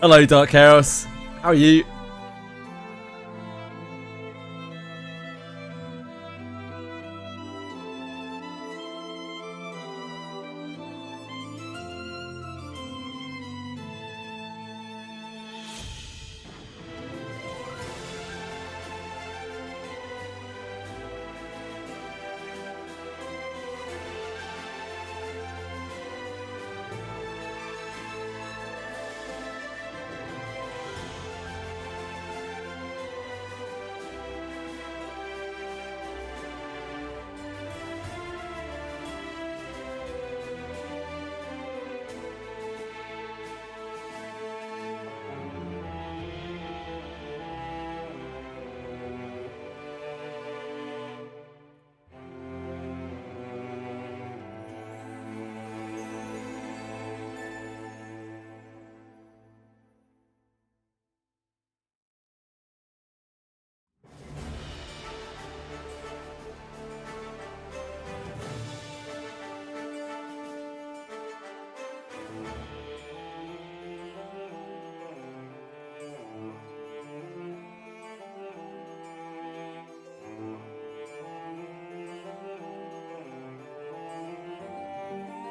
Hello, Dark Chaos. How are you?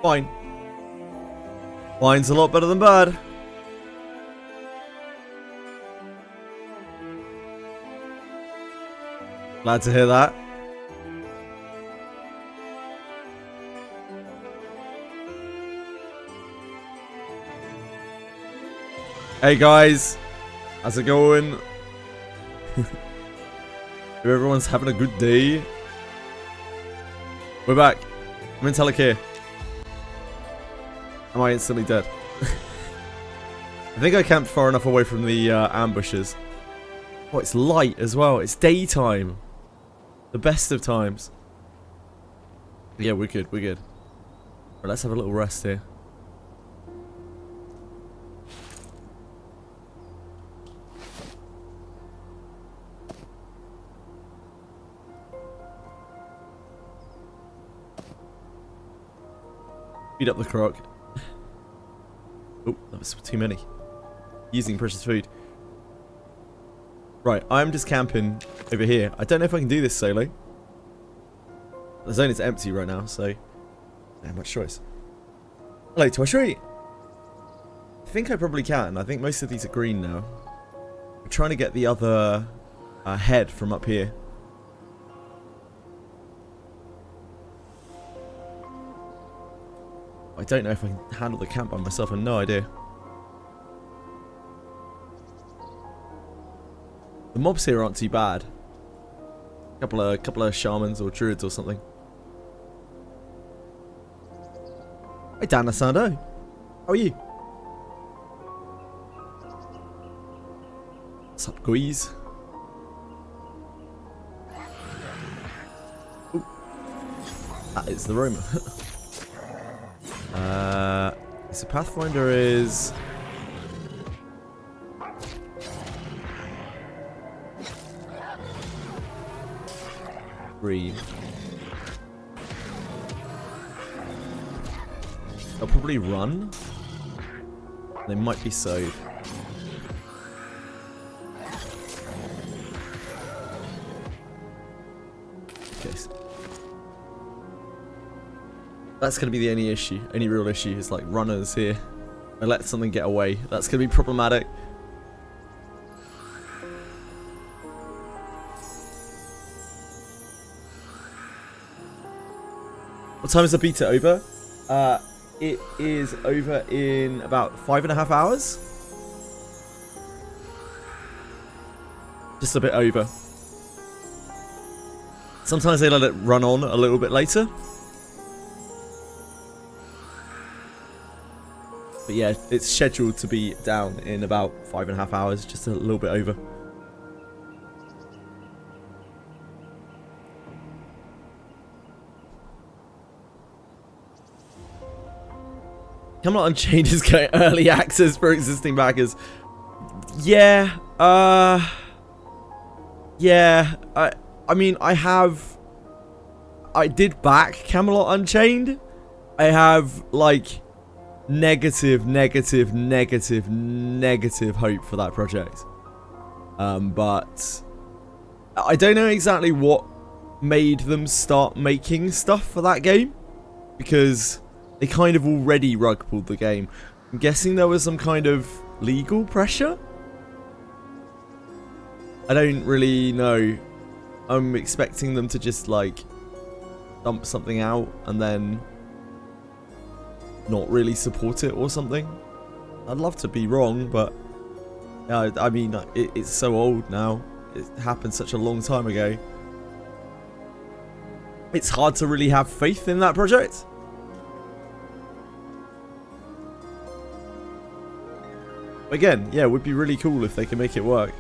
Fine. Fine's a lot better than bad. Glad to hear that. Hey guys, how's it going? Hope everyone's having a good day. We're back. I'm in Telekir. Am I instantly dead? I think I camped far enough away from the ambushes. Oh, it's light as well. It's daytime. The best of times. Yeah, we're good. We're good. Right, let's have a little rest here. Feed up the croc. Oh, that was too many. Using precious food. Right, I'm just camping over here. I don't know if I can do this solo. The zone is empty right now, so... not much choice. Hello, Toshri! I think I probably can. I think most of these are green now. I'm trying to get the other head from up here. I don't know if I can handle the camp by myself. I have no idea. The mobs here aren't too bad. Couple of shamans or druids or something. Hey Dan Asando. How are you? What's up, guys? Ooh. That is the room. So Pathfinder is... green. They'll probably run. They might be sewed. Okay. That's going to be the only issue. Only real issue is like runners here. I let something get away. That's going to be problematic. What time is the beta over? It is over in about 5.5 hours. Just a bit over. Sometimes they let it run on a little bit later. But yeah, it's scheduled to be down in about 5.5 hours, just a little bit over. Camelot Unchained is getting early access for existing backers. Yeah, yeah. I mean, I did back Camelot Unchained. I have like negative hope for that project. But I don't know exactly what made them start making stuff for that game, because they kind of already rug pulled the game. I'm guessing there was some kind of legal pressure? I don't really know. I'm expecting them to just like dump something out and then not really support it or something. I'd love to be wrong, but yeah, I mean, it's so old now. It happened such a long time ago. It's hard to really have faith in that project. Again, yeah, it would be really cool if they can make it work.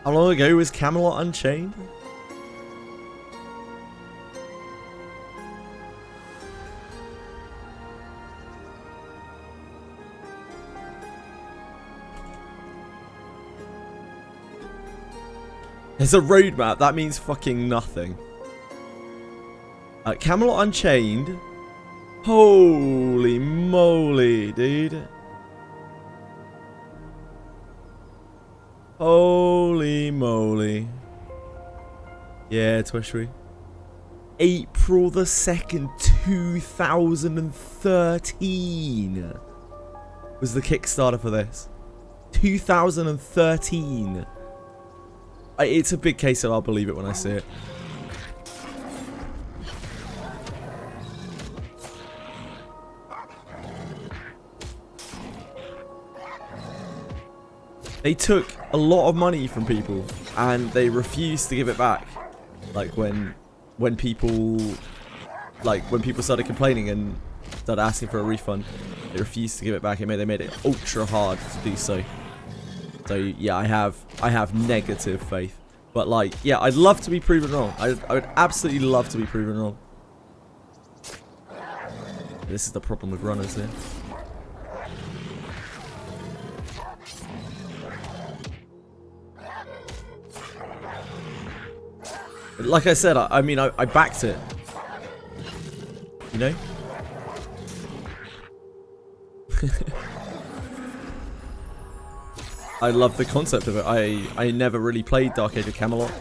How long ago was Camelot Unchained? There's a roadmap. That means fucking nothing. Camelot Unchained. Holy moly, dude. Holy moly. Yeah, Twishry. April the 2nd, 2013 was the Kickstarter for this. 2013. It's a big case of I'll believe it when I see it. They took a lot of money from people and they refused to give it back. Like when people started complaining and started asking for a refund, they refused to give it back. They made it ultra hard to do so. So yeah, I have negative faith. But like, yeah, I'd love to be proven wrong. I would absolutely love to be proven wrong. This is the problem with runners here. Like I said, I mean, I backed it. You know? I love the concept of it. I never really played Dark Age of Camelot.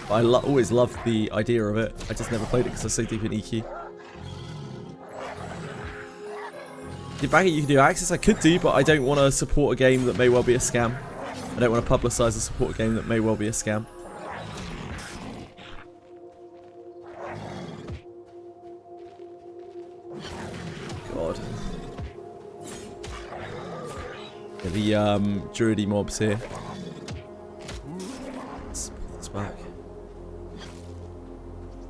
But I always loved the idea of it. I just never played it because I'm so deep in EQ. Did back it you can do access? I could do, but I don't want to support a game that may well be a scam. I don't want to publicise and support a game that may well be a scam. God. Yeah, the druidy mobs here. Let's pull this back.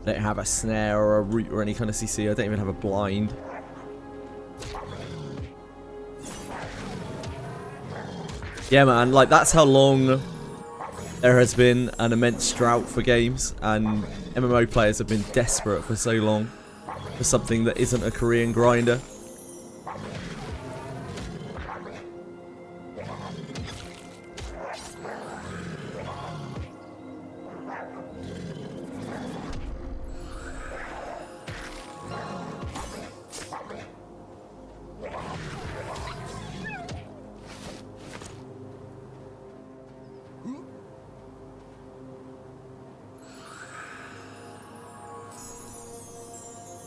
I don't have a snare or a root or any kind of CC. I don't even have a blind. Yeah, man, like that's how long there has been an immense drought for games, and MMO players have been desperate for so long for something that isn't a Korean grinder.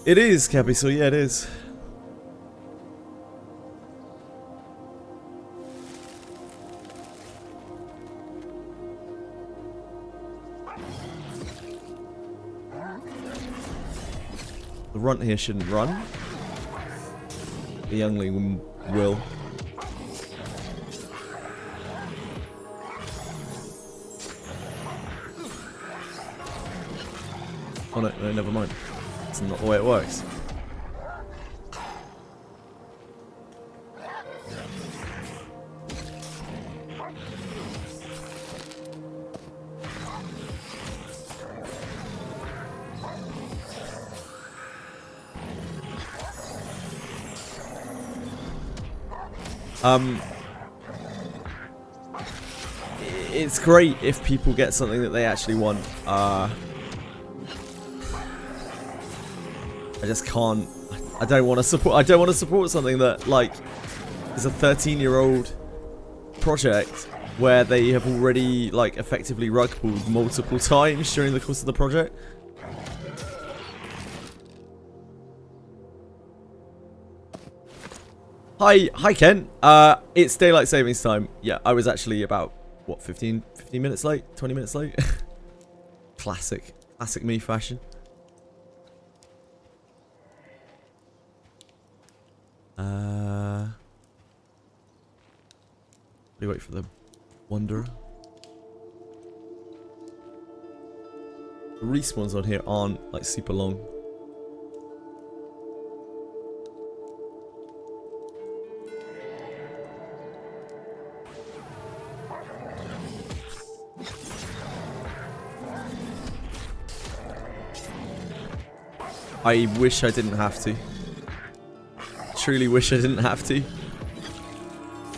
It is, Cappy, so yeah, it is. The runt here shouldn't run. The youngling will. Oh no, no, never mind. That's not the way it works. it's great if people get something that they actually want. I just can't. I don't want to support. I don't want to support something that like is a 13-year-old project where they have already like effectively rug pulled multiple times during the course of the project. Hi Ken. It's daylight savings time. Yeah, I was actually about what 15 minutes late, 20 minutes late. Classic me fashion. We wait for the Wanderer. The respawns on here aren't like super long. I wish I didn't have to. Truly wish I didn't have to.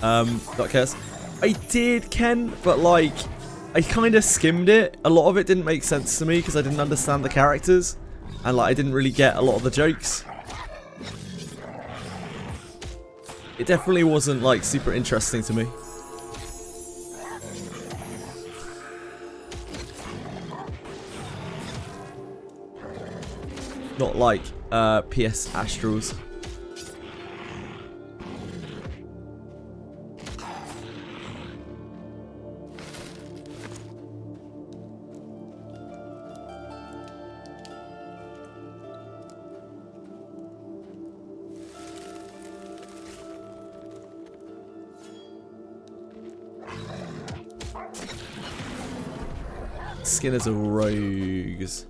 Not cares. I did, Ken, but like, I kind of skimmed it. A lot of it didn't make sense to me because I didn't understand the characters. And like, I didn't really get a lot of the jokes. It definitely wasn't like super interesting to me. Not like PS Astrals. Skinners are rogues.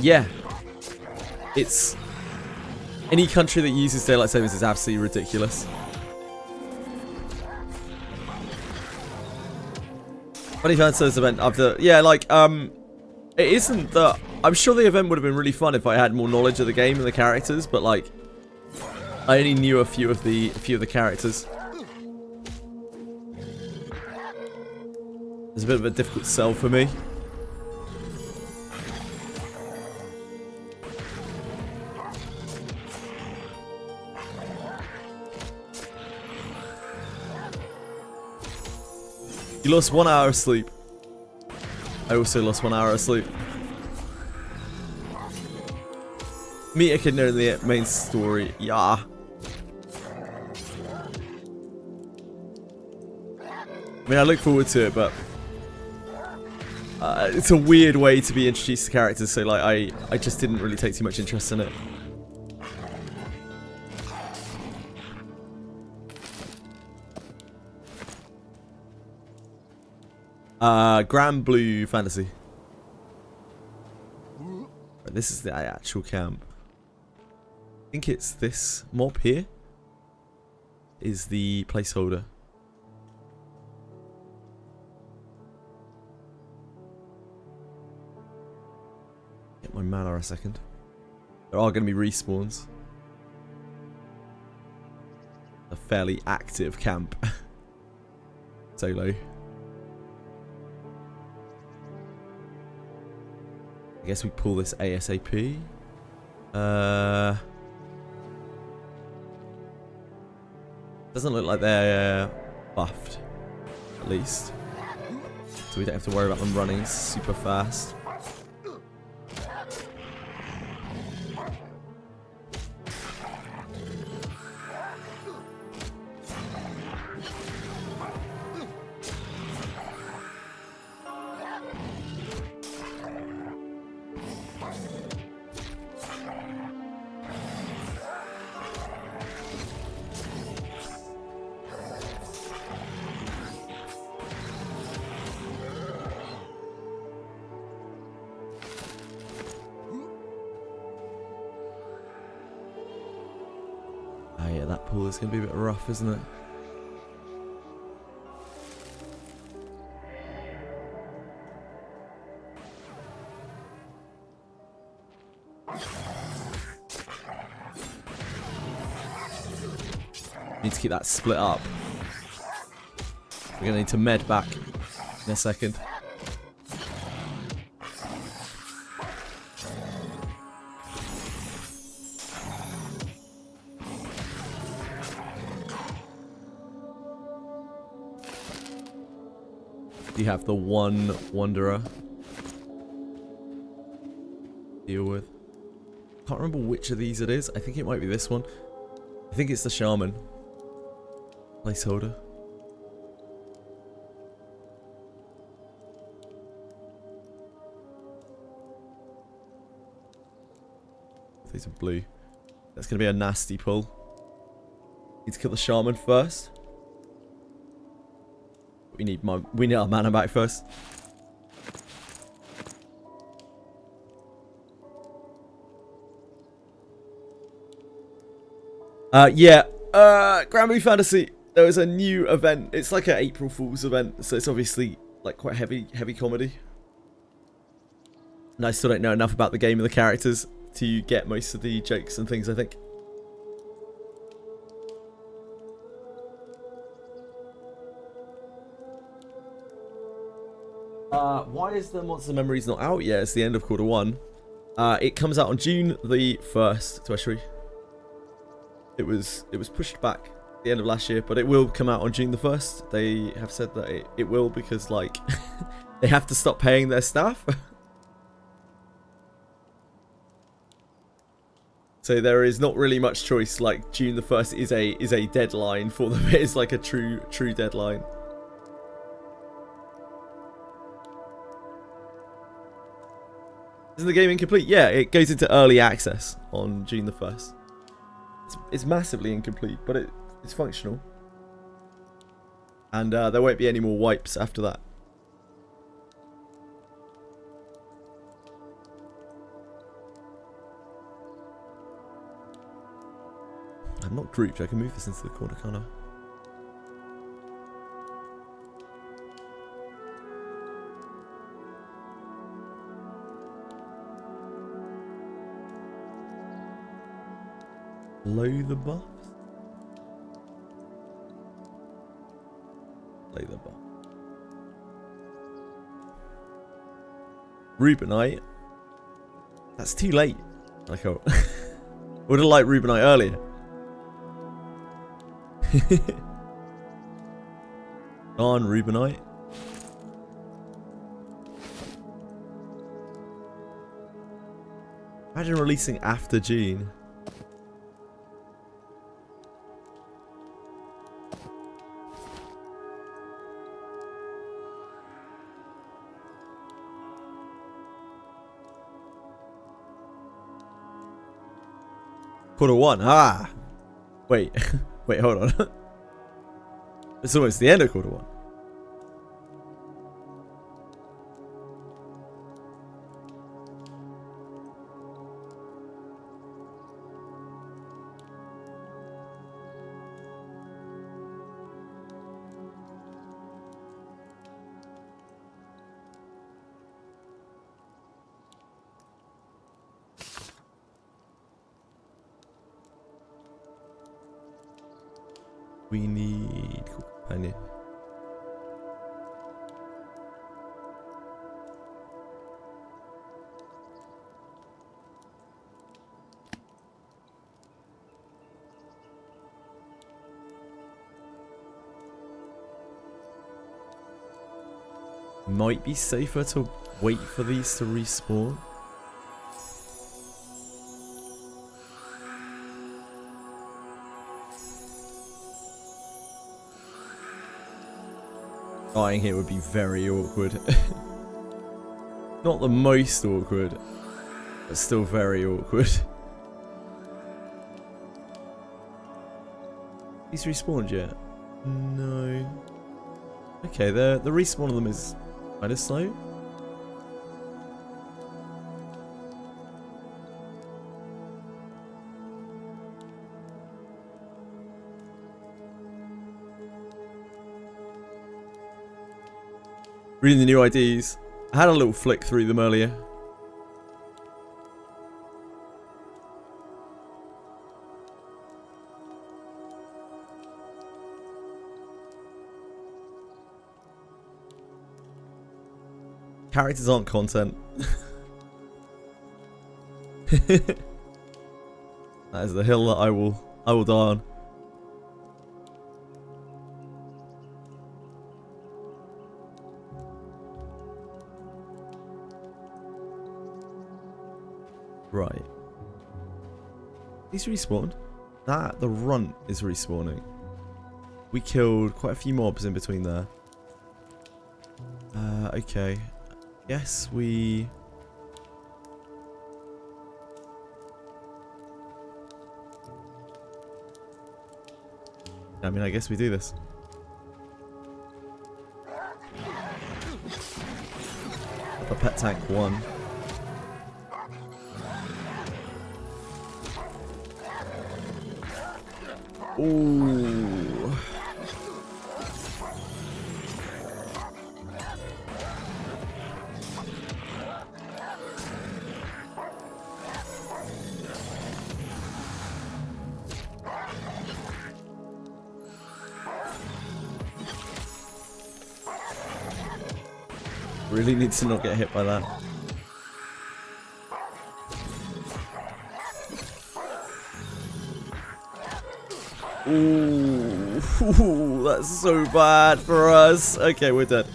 Yeah. It's... Any country that uses daylight savings is absolutely ridiculous. Funny Fantasy event after... Yeah, like, it isn't that... I'm sure the event would have been really fun if I had more knowledge of the game and the characters, but like... I only knew a few of the characters. It's a bit of a difficult sell for me. You lost 1 hour of sleep. I also lost 1 hour of sleep. Meet a kid in the main story. Yeah. I mean, I look forward to it, but it's a weird way to be introduced to characters, so like I just didn't really take too much interest in it. Granblue Fantasy. This is the actual camp. I think it's this mob here is the placeholder. Get my mana a second. There are going to be respawns. A fairly active camp. Solo. I guess we pull this ASAP. Doesn't look like they're buffed, at least. So we don't have to worry about them running super fast. Yeah, that pool is going to be a bit rough, isn't it? Need to keep that split up. We're going to need to med back in a second. You have the one wanderer deal with. Can't remember which of these it is. I think it might be this one. I think it's the shaman placeholder. These are blue. That's gonna be a nasty pull. Need to kill the shaman first. We need our mana back first. Granblue Fantasy. There was a new event. It's like an April Fool's event, so it's obviously like quite heavy comedy. And I still don't know enough about the game and the characters to get most of the jokes and things, I think. Why is the Monster Memories not out yet? It's the end of quarter one. It comes out on June the 1st, to actually. It was pushed back at the end of last year, but it will come out on June the 1st. They have said that it will because, like, they have to stop paying their staff. So there is not really much choice. Like, June the 1st is a deadline for them. It is like a true deadline. Isn't the game incomplete? Yeah, it goes into early access on June the 1st. It's massively incomplete, but it's functional. And there won't be any more wipes after that. I'm not grouped. I can move this into the corner, can't I? Low the buffs? Low the buff. Rubinite? That's too late. Like, I would have liked Rubinite earlier. Darn Rubinite. Imagine releasing after June. Quarter one. Ah! Wait. Wait, hold on. It's almost the end of quarter one. We need companion. Might be safer to wait for these to respawn. Dying here would be very awkward. Not the most awkward, but still very awkward. He's respawned yet? No. Okay, the respawn of them is kind of slow. Reading the new IDs. I had a little flick through them earlier. Characters aren't content. That is the hill that I will die on. Right. He's respawned. The runt is respawning. We killed quite a few mobs in between there. Okay. Yes, we... I mean, I guess we do this. A pet tank 1. Ooh. Really needs to not get hit by that. Ooh, that's so bad for us. Okay, we're dead.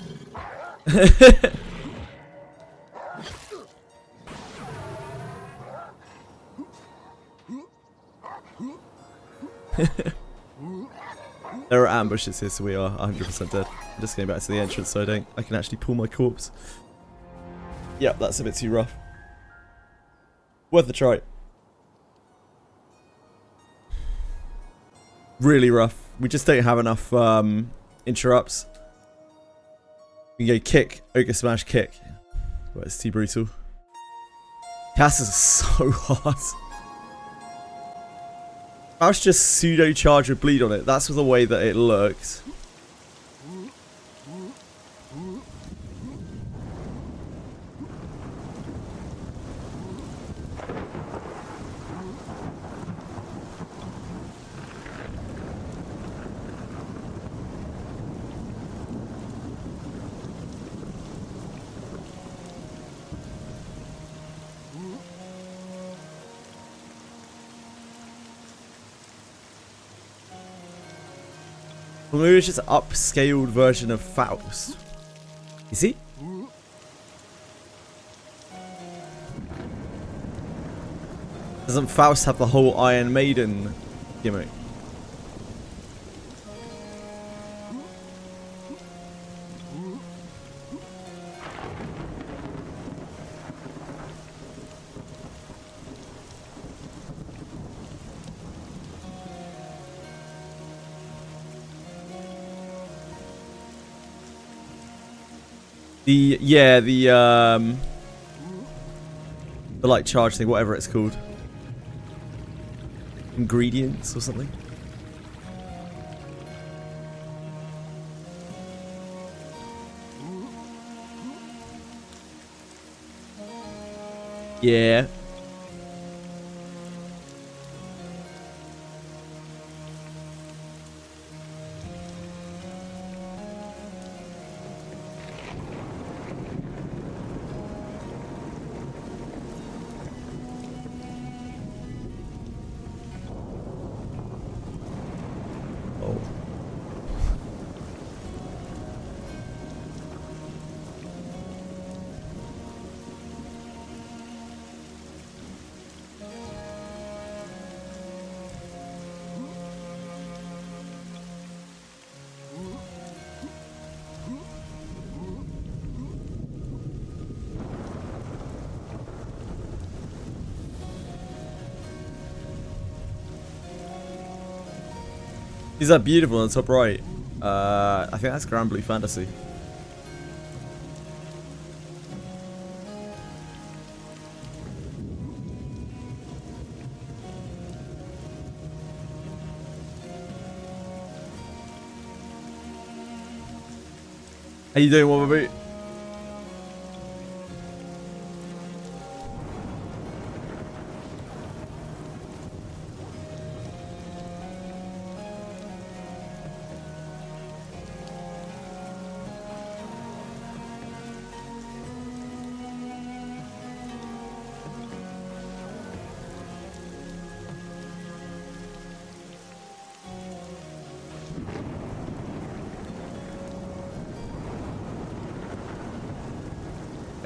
There are ambushes here, so we are 100% dead. I'm just getting back to the entrance so I can actually pull my corpse. Yep, that's a bit too rough. Worth a try. Really rough. We just don't have enough interrupts. We can go kick, ogre smash, kick. But it's too brutal. Casters are so hard. I was just pseudo charge with bleed on it. That's the way that it looked. Well, maybe it's just an upscaled version of Faust. You see? Doesn't Faust have the whole Iron Maiden gimmick? The like charge thing, whatever it's called. Ingredients or something. Yeah. These are beautiful on the top right. I think that's Granblue Fantasy. How you doing, Wobbaboot?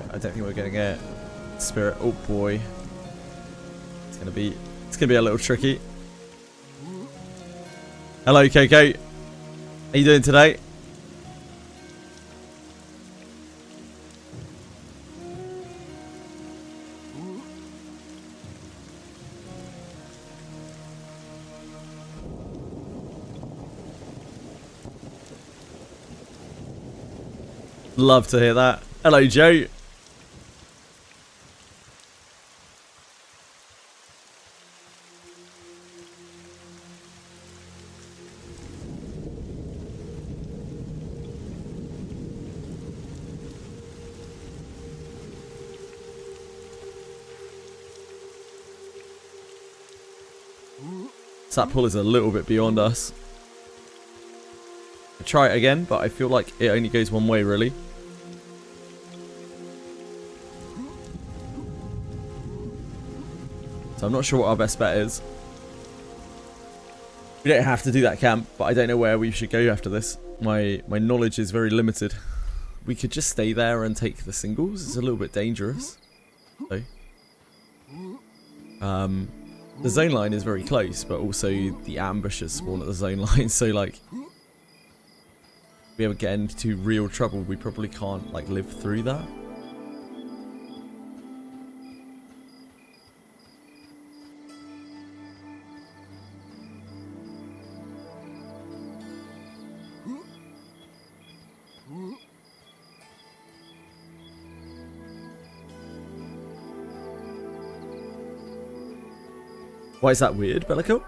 I don't think we're getting it. Spirit. Oh boy. It's gonna be a little tricky. Hello, Coco. How you doing today? Love to hear that. Hello, Joe. That pool is a little bit beyond us. I'll try it again, but I feel like it only goes one way, really. So I'm not sure what our best bet is. We don't have to do that camp, but I don't know where we should go after this. My knowledge is very limited. We could just stay there and take the singles. It's a little bit dangerous. So, the zone line is very close, but also the ambushes spawn at the zone line. So like, if we ever get into real trouble, we probably can't like live through that. Why is that weird, Bellico?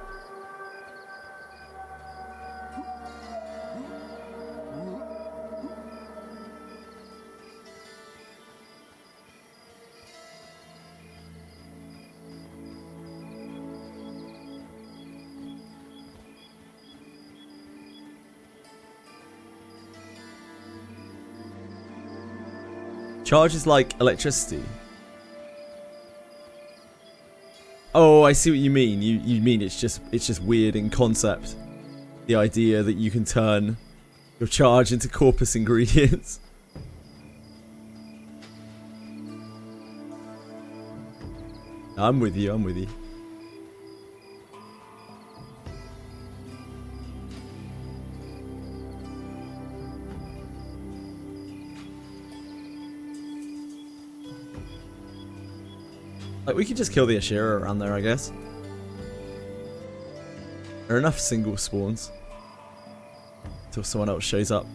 Charge is like electricity. Oh, I see what you mean. You mean it's just weird in concept. The idea that you can turn your charge into corpus ingredients. I'm with you, I'm with you. Like, we could just kill the Ashira around there, I guess. There are enough single spawns until someone else shows up.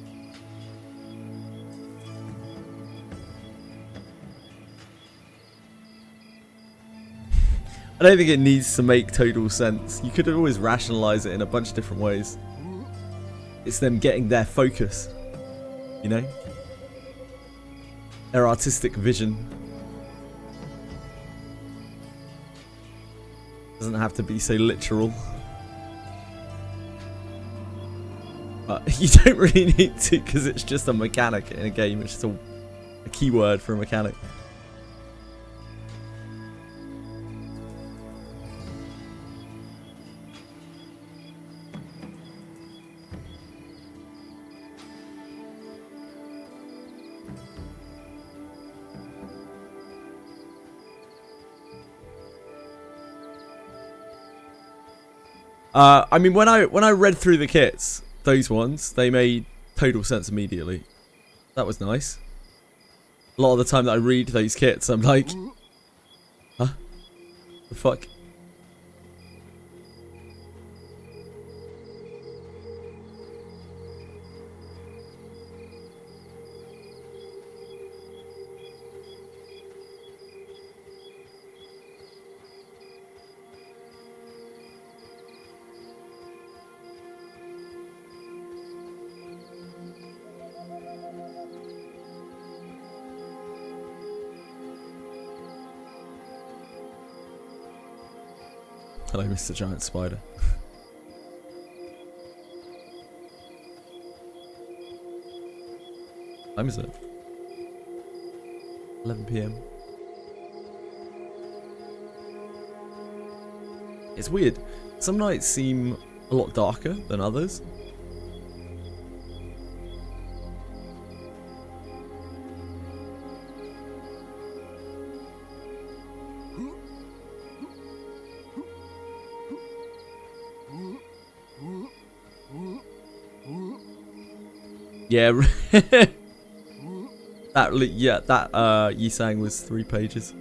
I don't think it needs to make total sense. You could always rationalize it in a bunch of different ways. It's them getting their focus, you know? Their artistic vision. Doesn't have to be so literal. But you don't really need to, because it's just a mechanic in a game. It's just a keyword for a mechanic. I mean, when I read through the kits, those ones, they made total sense immediately. That was nice. A lot of the time that I read those kits, I'm like, huh? The fuck? Hello, Mr. Giant Spider. What time is it? 11 PM. It's weird. Some nights seem a lot darker than others. Yeah. that Yisang was 3 pages.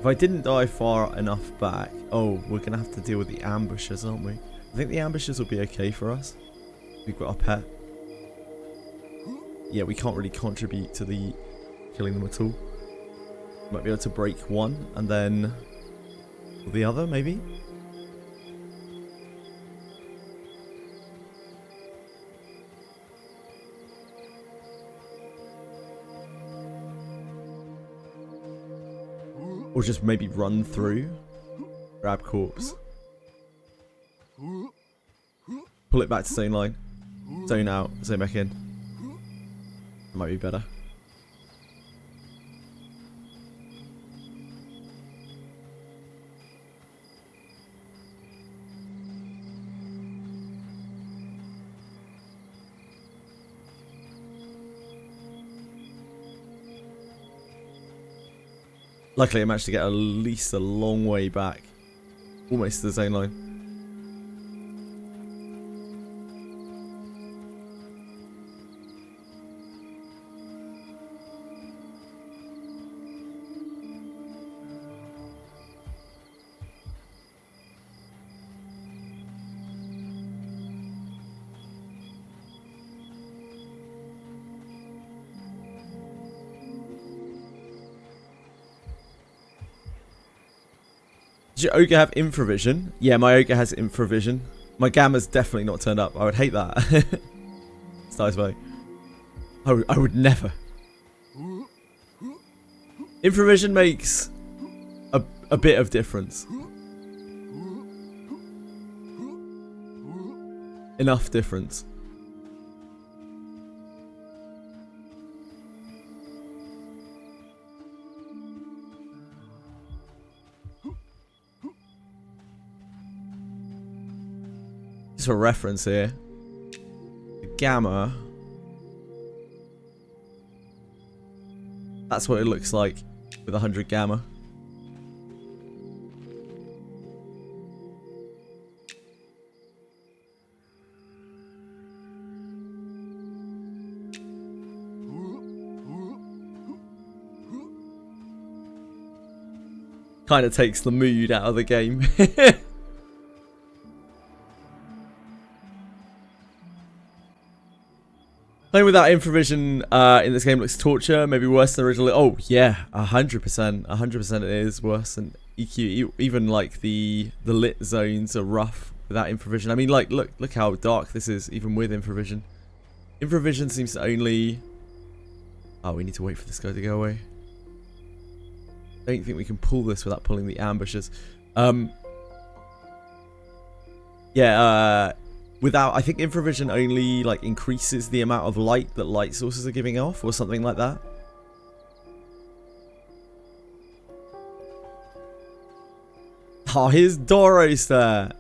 If I didn't die far enough back... Oh, we're going to have to deal with the ambushers, aren't we? I think the ambushers will be okay for us. We've got our pet. Yeah, we can't really contribute to the killing them at all. Might be able to break one and then the other, maybe? Or just maybe run through. Grab corpse. Pull it back to zone line. Zone out. Zone back in. Might be better. Luckily, I managed to get at least a long way back. Almost to the zone line. Does your ogre have infravision? Yeah, my ogre has infravision. My gamma's definitely not turned up. I would hate that. It's nice, mate. I would never. Infravision makes a bit of difference. Enough difference. Just for reference here, the gamma, that's what it looks like with 100 gamma. Kind of takes the mood out of the game. Playing without infravision in this game looks torture, maybe worse than originally. Oh yeah, 100%, 100% it is worse than EQ. Even like the lit zones are rough without infravision. I mean, like look how dark this is even with infravision. Infravision seems to only. Oh, we need to wait for this guy to go away. I don't think we can pull this without pulling the ambushes. Yeah. Without, I think infravision only like increases the amount of light that light sources are giving off, or something like that. Oh, here's Doros there.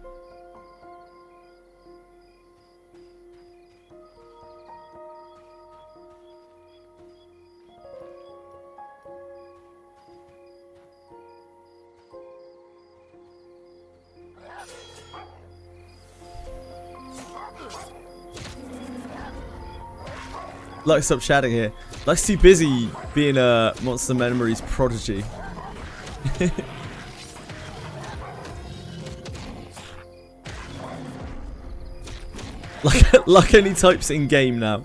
Luck's stop chatting here. Luck's too busy being a Monster Memories prodigy. Luck only types in game now.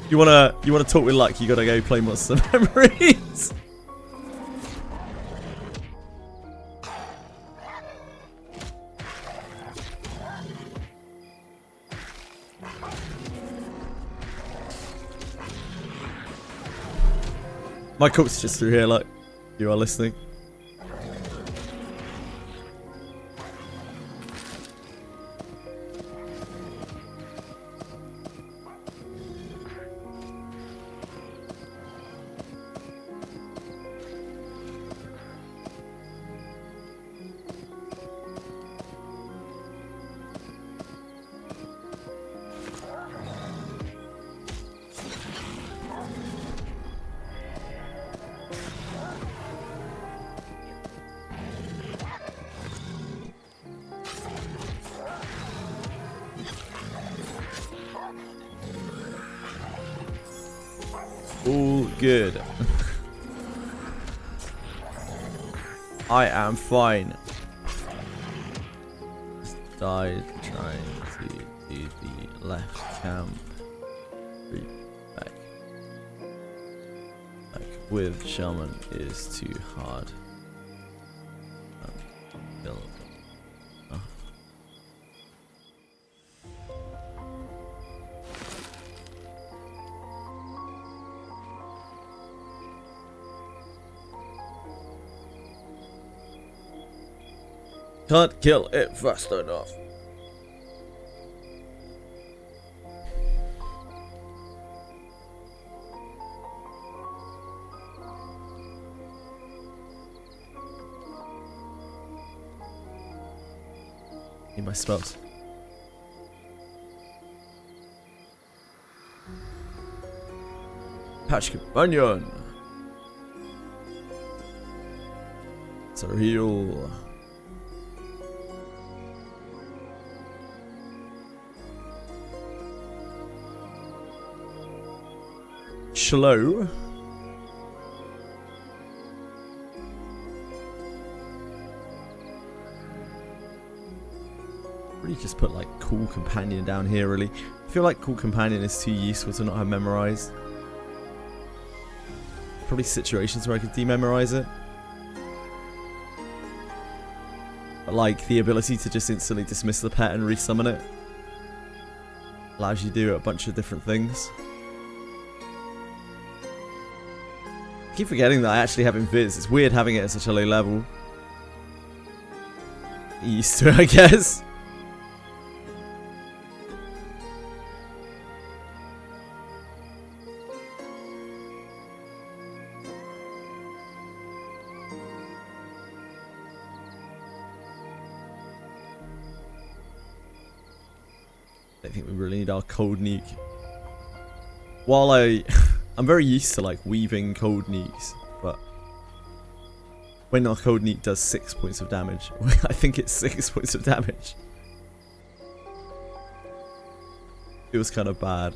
You wanna talk with Luck? You gotta go play Monster Memories. My corpse is just through here, like, you are listening. All good. I am fine. Just died trying to do the left camp. Back. Like with Shaman is too hard. Can't kill it fast enough. Need my spells. Patch Companion. It's a heal. Slow. Really just put like Cool Companion down here really. I feel like Cool Companion is too useful to not have memorized. Probably situations where I could dememorize it. But like the ability to just instantly dismiss the pet and resummon it allows you to do a bunch of different things. I keep forgetting that I actually have Invis. It's weird having it at such a low level. Used to it, I guess. I don't think we really need our cold nuke. While I'm very used to like weaving cold nukes, but when our cold nuke does 6 points of damage, I think it's 6 points of damage. It was kind of bad.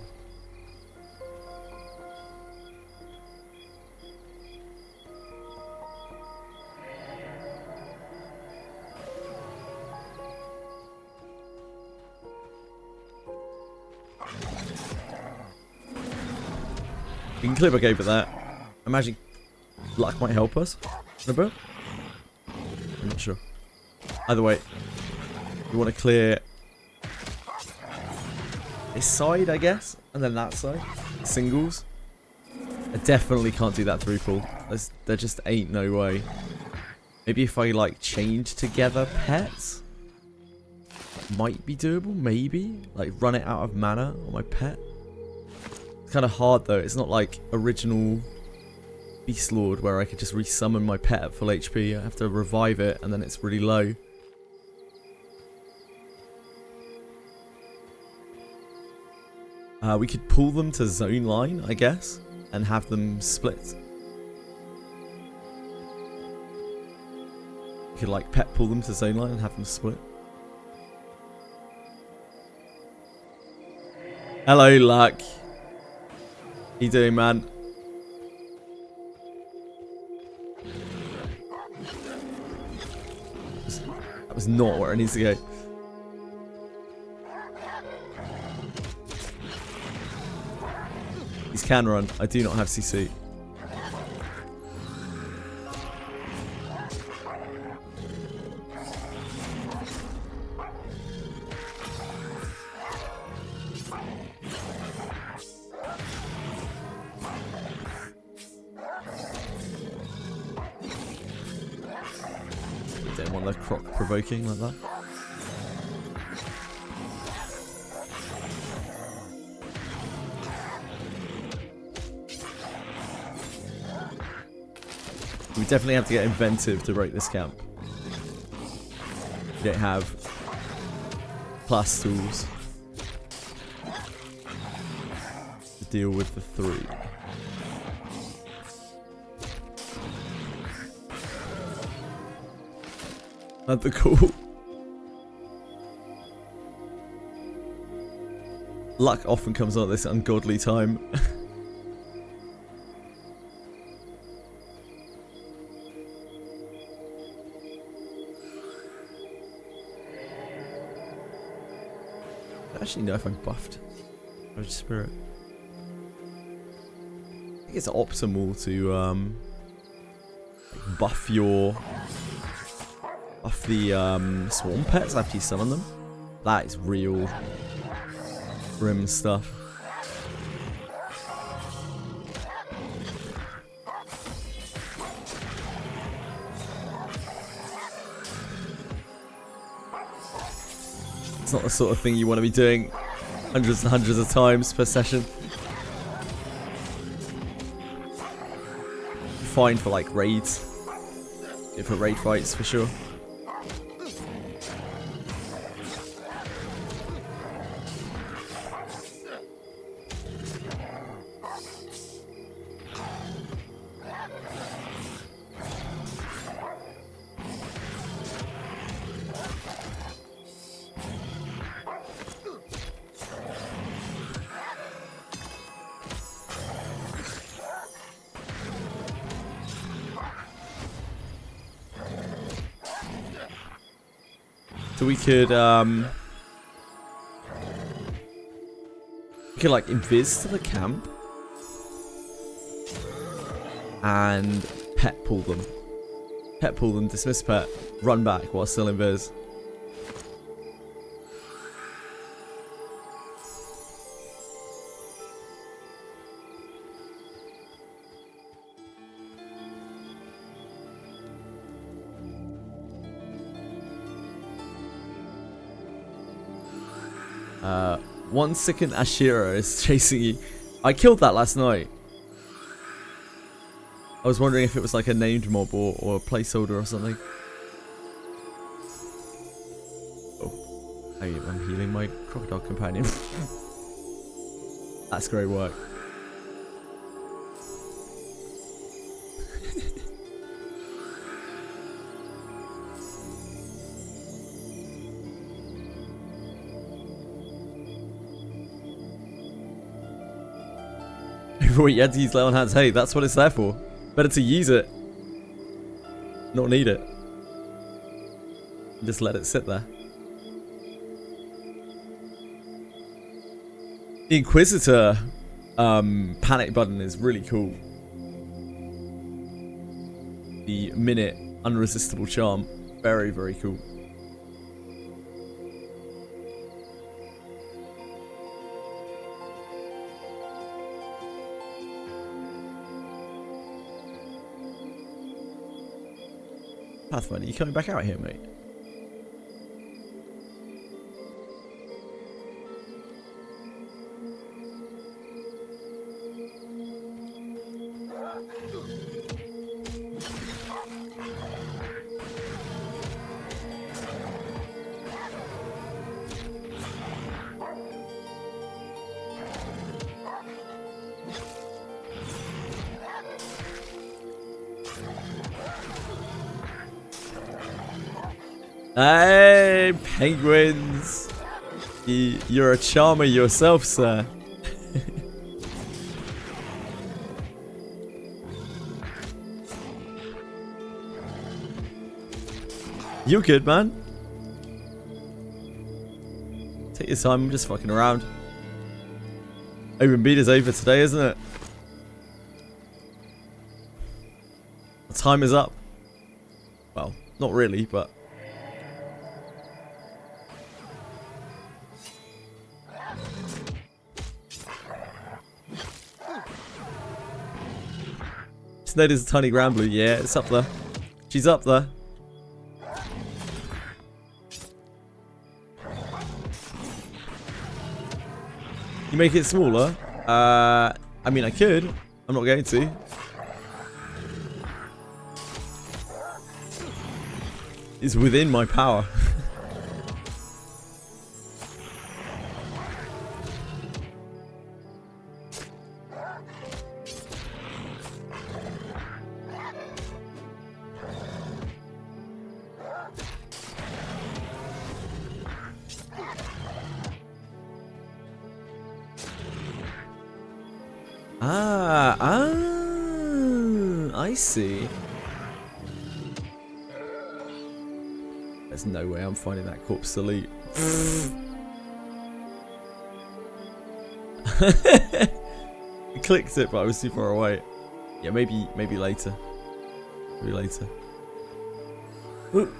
We can clip a go for that. Imagine luck might help us in a bit. I'm not sure. Either way, we want to clear this side, I guess, and then that side. Singles. I definitely can't do that through pull. There just ain't no way. Maybe if I like change together pets, might be doable. Maybe like run it out of mana on my pet. Kind of hard though. It's not like original Beast Lord where I could just resummon my pet at full HP. I have to revive it and then it's really low. We could pull them to zone line, I guess, and have them split. We could like pet pull them to zone line and have them split. Hello, Luck. How you doing, man? That was not where it needs to go. These can run. I do not have CC. Don't want the croc provoking like that. We definitely have to get inventive to break this camp. We don't have plus tools to deal with the 3. Not the cool. Luck often comes on at this ungodly time. I don't actually know if I'm buffed. Or spirit. I think it's optimal to buff the swarm pets after you summon them. That is real grim stuff. It's not the sort of thing you want to be doing hundreds and hundreds of times per session. Fine for like raids. Yeah, for raid fights for sure. So we could like invis to the camp and pet pull them. Pet pull them, dismiss pet, run back while still invis. One second Ashira is chasing you. I killed that last night. I was wondering if it was like a named mob or a placeholder or something. Oh. I'm healing my crocodile companion. That's great work. Before you had to use lay on hands. Hey, that's what it's there for. Better to use it, not need it. Just let it sit there. The Inquisitor panic button is really cool. The minute unresistible charm, very, very cool. Pathfinder, you coming back out here, mate? Hey, penguins! You're a charmer yourself, sir. You're good, man. Take your time, I'm just fucking around. Open beta's over today, isn't it? The time is up. Well, not really, but... Snowed is a tiny Granblue. Yeah, it's up there. She's up there. You make it smaller? I mean, I could. I'm not going to. It's within my power. I see. There's no way I'm finding that corpse to loot. I clicked it, but I was too far away. Yeah, maybe later. Maybe later. Ooh.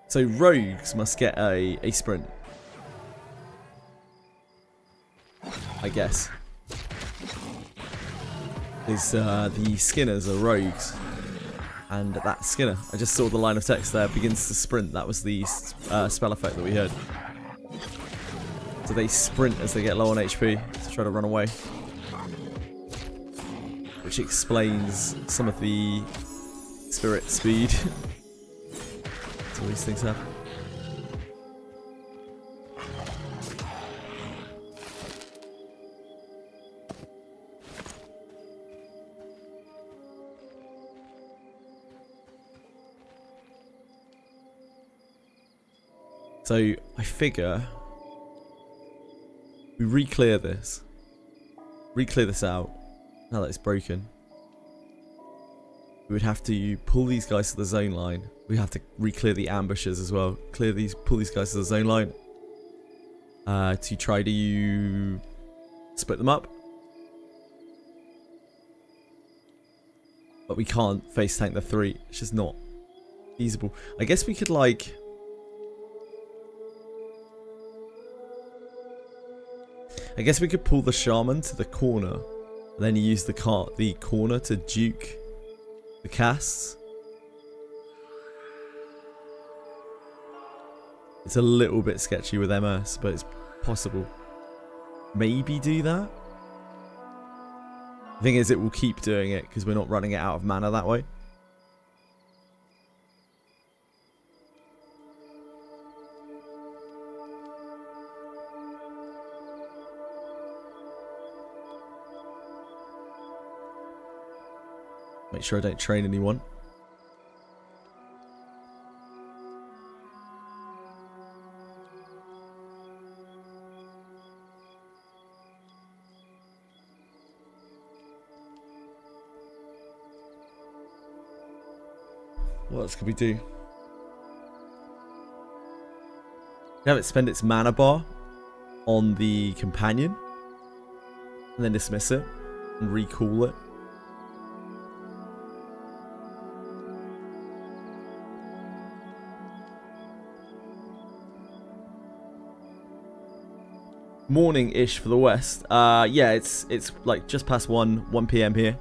So rogues must get a sprint, I guess. Because the Skinners are rogues. And that Skinner, I just saw the line of text there, begins to sprint. That was the spell effect that we heard. So they sprint as they get low on HP to try to run away. Which explains some of the spirit speed. That's all these things have. So I figure we re-clear this out now that it's broken. We would have to pull these guys to the zone line. We have to re-clear the ambushes as well. Pull these guys to the zone line to try to split them up. But we can't face tank the 3. It's just not feasible. I guess we could like. I guess we could pull the shaman to the corner, and then use the corner to duke the casts. It's a little bit sketchy with MS, but it's possible. Maybe do that. The thing is, it will keep doing it because we're not running it out of mana that way. Make sure I don't train anyone. What else could we do? Have it spend its mana bar on the companion, and then dismiss it and recall it. Morning-ish for the West. Yeah, it's like just past 1 PM here.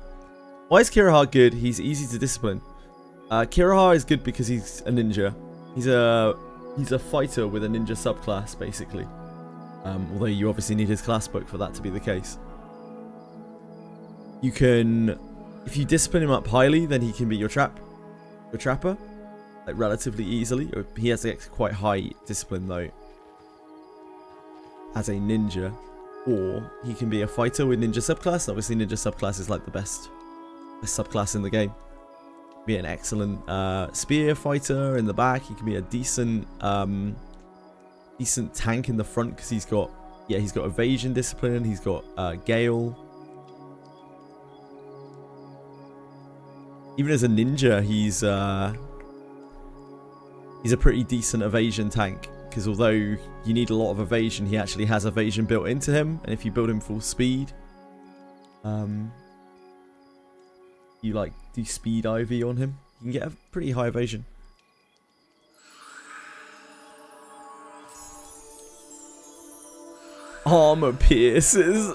Why is Kirahar good? He's easy to discipline. Kirahar is good because he's a ninja. He's a fighter with a ninja subclass, basically. Although you obviously need his class book for that to be the case. You can, if you discipline him up highly, then he can be your trapper, like relatively easily. He has to get quite high discipline though, as a ninja, or he can be a fighter with ninja subclass. Obviously, ninja subclass is like the best subclass in the game. Be an excellent spear fighter in the back. He can be a decent tank in the front because he's got evasion discipline. He's got Gale. Even as a ninja, he's a pretty decent evasion tank. Because although you need a lot of evasion, he actually has evasion built into him. And if you build him full speed, you like do speed IV on him, you can get a pretty high evasion. Armor pierces.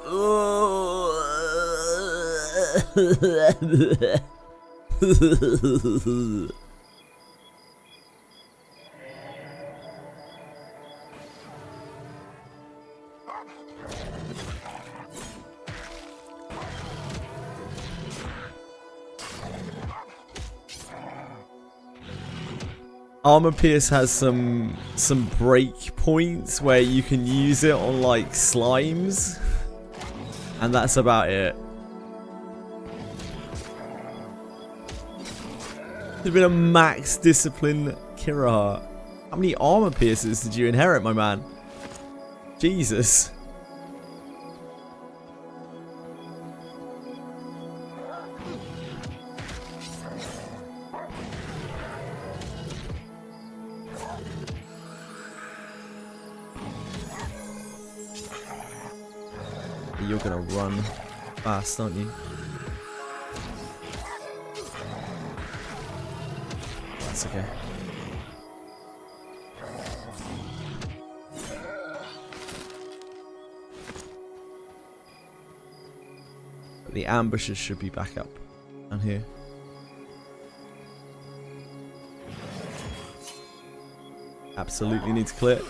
Armor Pierce has some break points where you can use it on like slimes, and that's about it. There's been a max discipline Kirahar. How many armor pierces did you inherit, my man? Jesus. You're gonna run fast, aren't you? That's okay. The ambushes should be back up down here. Absolutely need to clear.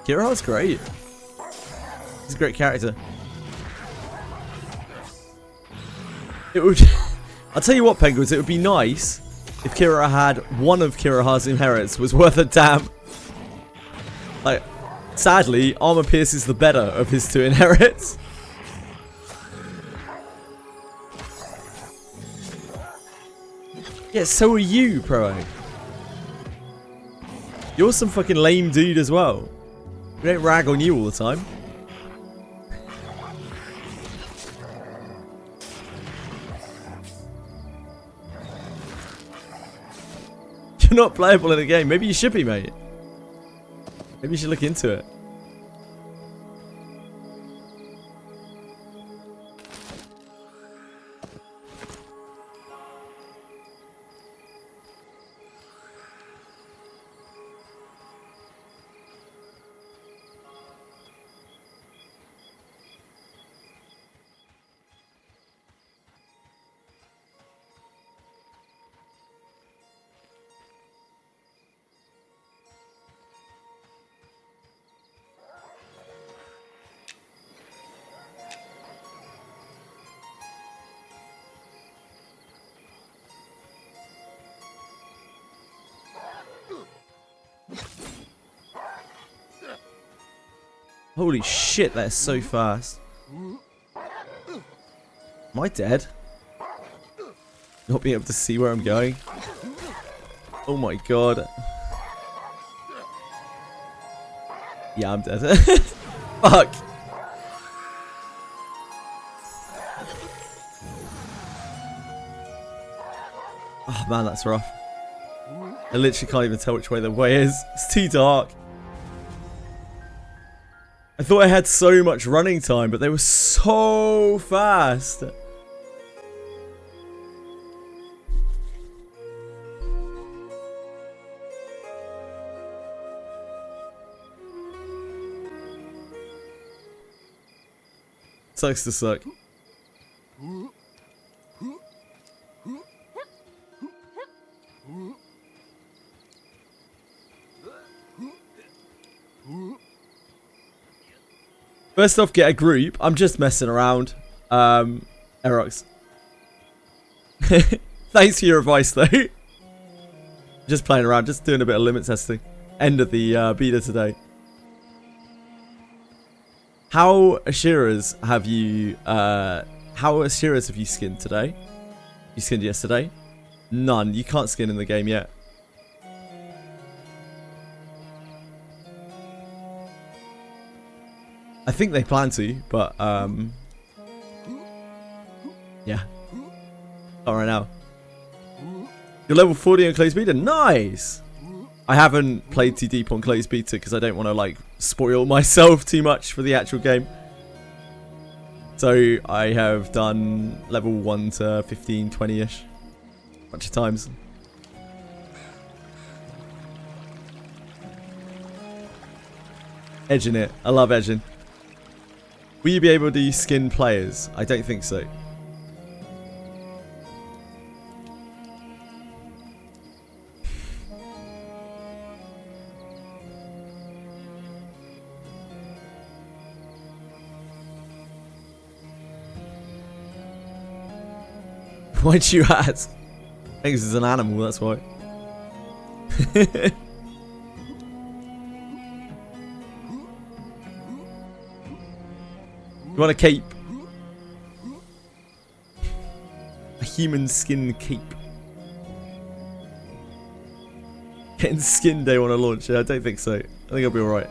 Kira's great. He's a great character. It would. I'll tell you what, Penguins. It would be nice if Kira had one of Kira's inherits was worth a damn. Like, sadly, armor pierce is the better of his two inherits. Yeah, so are you, Pro. You're some fucking lame dude as well. We don't rag on you all the time. You're not playable in the game. Maybe you should be, mate. Maybe you should look into it. Holy shit, that's so fast. Am I dead? Not being able to see where I'm going. Oh my god. Yeah, I'm dead. Fuck. Oh man, that's rough. I literally can't even tell which way the way is. It's too dark. I thought I had so much running time, but they were so fast. Sucks to suck. First off, get a group. I'm just messing around. Erox. Thanks for your advice, though. Just playing around, just doing a bit of limit testing. End of the beta today. How Ashiras have you skinned today? You skinned yesterday? None. You can't skin in the game yet. I think they plan to, but yeah. Not right now. You're level 40 on closed beta? Nice! I haven't played too deep on closed beta because I don't want to like spoil myself too much for the actual game. So I have done level 1 to 15, 20-ish. A bunch of times. Edging it. I love edging. Will you be able to skin players? I don't think so. Why'd you ask? I think this is an animal, that's why. You want a cape? A human skin cape. Getting skin day on a launch? Yeah, I don't think so. I think I'll be alright.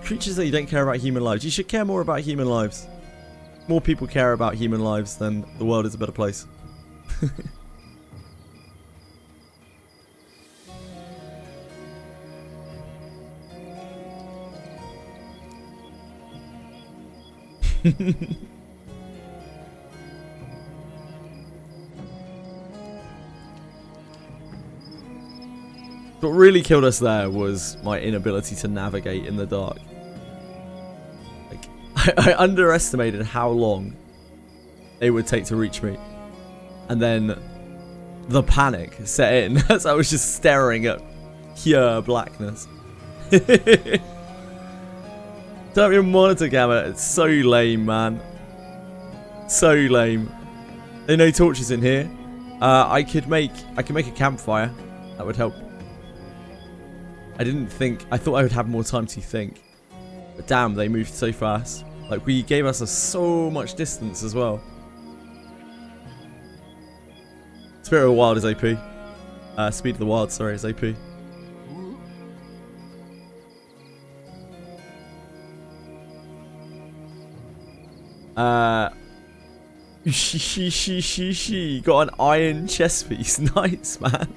Creatures that you don't care about human lives. You should care more about human lives. More people care about human lives, then the world is a better place. What really killed us there was my inability to navigate in the dark. Like, I underestimated how long they would take to reach me. And then the panic set in as I was just staring at pure blackness. Don't have your monitor gamma. It's so lame, man. So lame. There are no torches in here. I could make a campfire. That would help. I thought I would have more time to think. But damn, they moved so fast. Like, we gave us so much distance as well. Spirit of the Wild is OP. Speed of the Wild, sorry, is OP. Got an iron chest piece. Nice, man.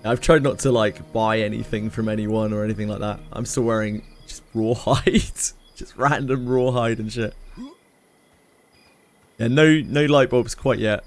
I've tried not to, like, buy anything from anyone or anything like that. I'm still wearing just rawhide. Just random rawhide and shit. Yeah, no light bulbs quite yet.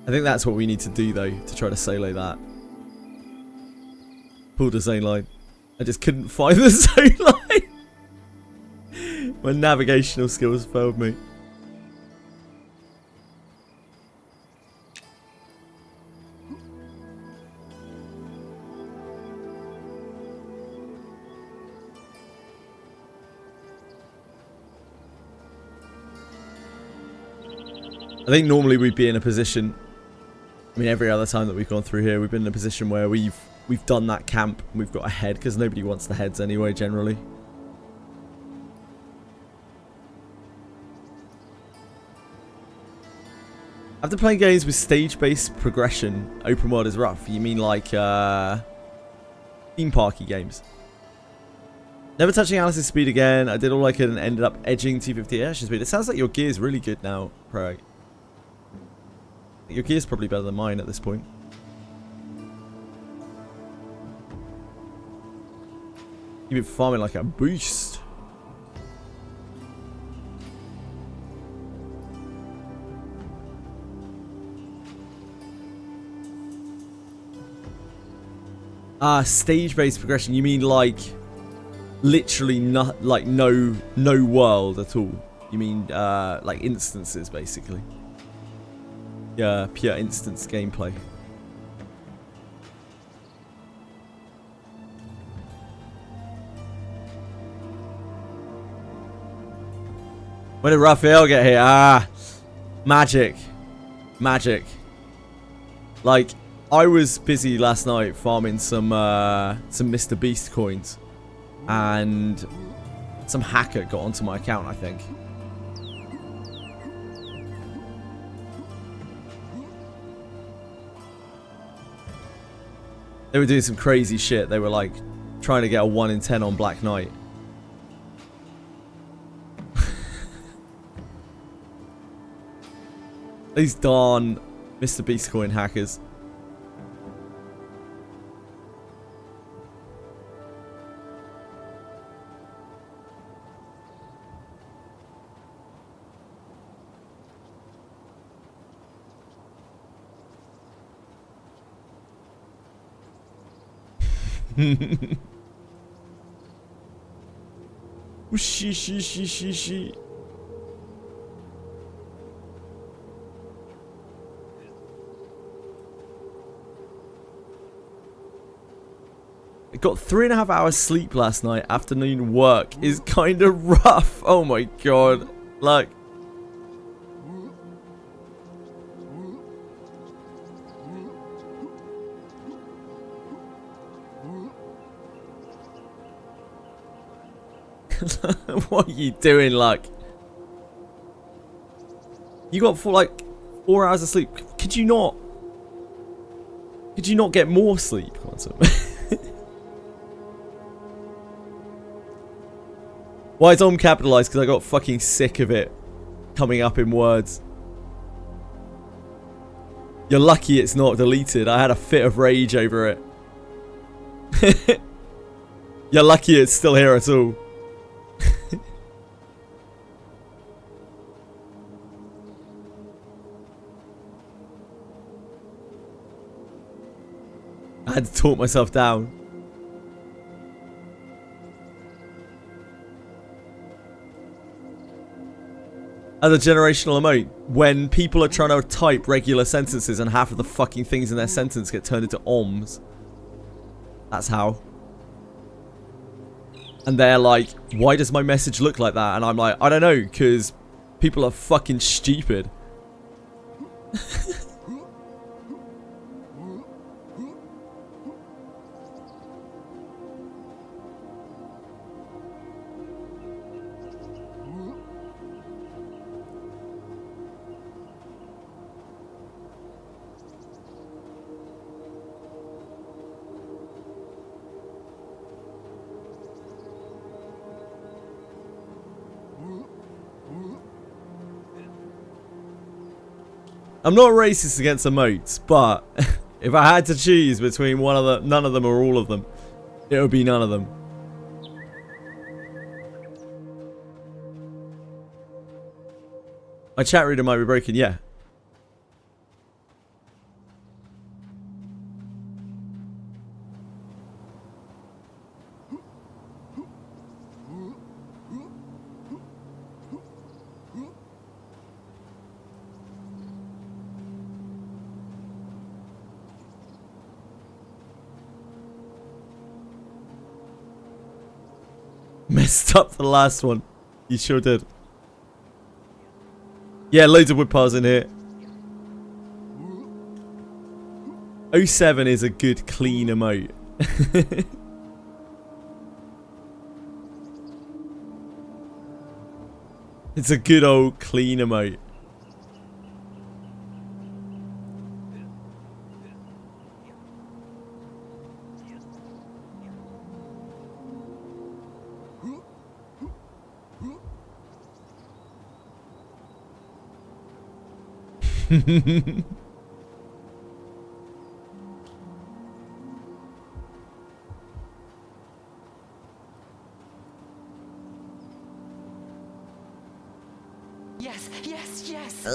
I think that's what we need to do, though, to try to solo that. Pull the zone line. I just couldn't find the zone line. My navigational skills failed me. I think normally we'd be in a position... I mean, every other time that we've gone through here, we've been in a position where we've done that camp and we've got a head, because nobody wants the heads anyway, generally. After playing games with stage-based progression, open world is rough. You mean like theme parky games? Never touching Alice's speed again. I did all I could and ended up edging 250 airship speed. It sounds like your gear's really good now, Pro. Your gear's probably better than mine at this point. You've been farming like a beast. Stage-based progression. You mean like literally not like no world at all? You mean like instances, basically? Yeah, pure instance gameplay. When did Raphael get here? Magic. Magic. Like, I was busy last night farming some Mr. Beast coins. And some hacker got onto my account, I think. They were doing some crazy shit. They were like trying to get a 1 in 10 on Black Knight. These darn Mr. Beast coin hackers. She. I got 3.5 hours sleep last night. Afternoon work is kind of rough. Oh my god. Like. What are you doing, like? You got 4 hours of sleep. Could you not get more sleep, Quantum? Why is Om capitalized? Because I got fucking sick of it coming up in words. You're lucky it's not deleted. I had a fit of rage over it. You're lucky it's still here at all. I had to talk myself down. As a generational emote, when people are trying to type regular sentences and half of the fucking things in their sentence get turned into oms. That's how. And they're like, why does my message look like that? And I'm like, I don't know, because people are fucking stupid. I'm not racist against emotes, but if I had to choose between none of them or all of them, it would be none of them. My chat reader might be broken, yeah. Messed up the last one. You sure did. Yeah, loads of wood piles in here. 07 is a good clean emote. It's a good old clean emote. Yes, yes, yes.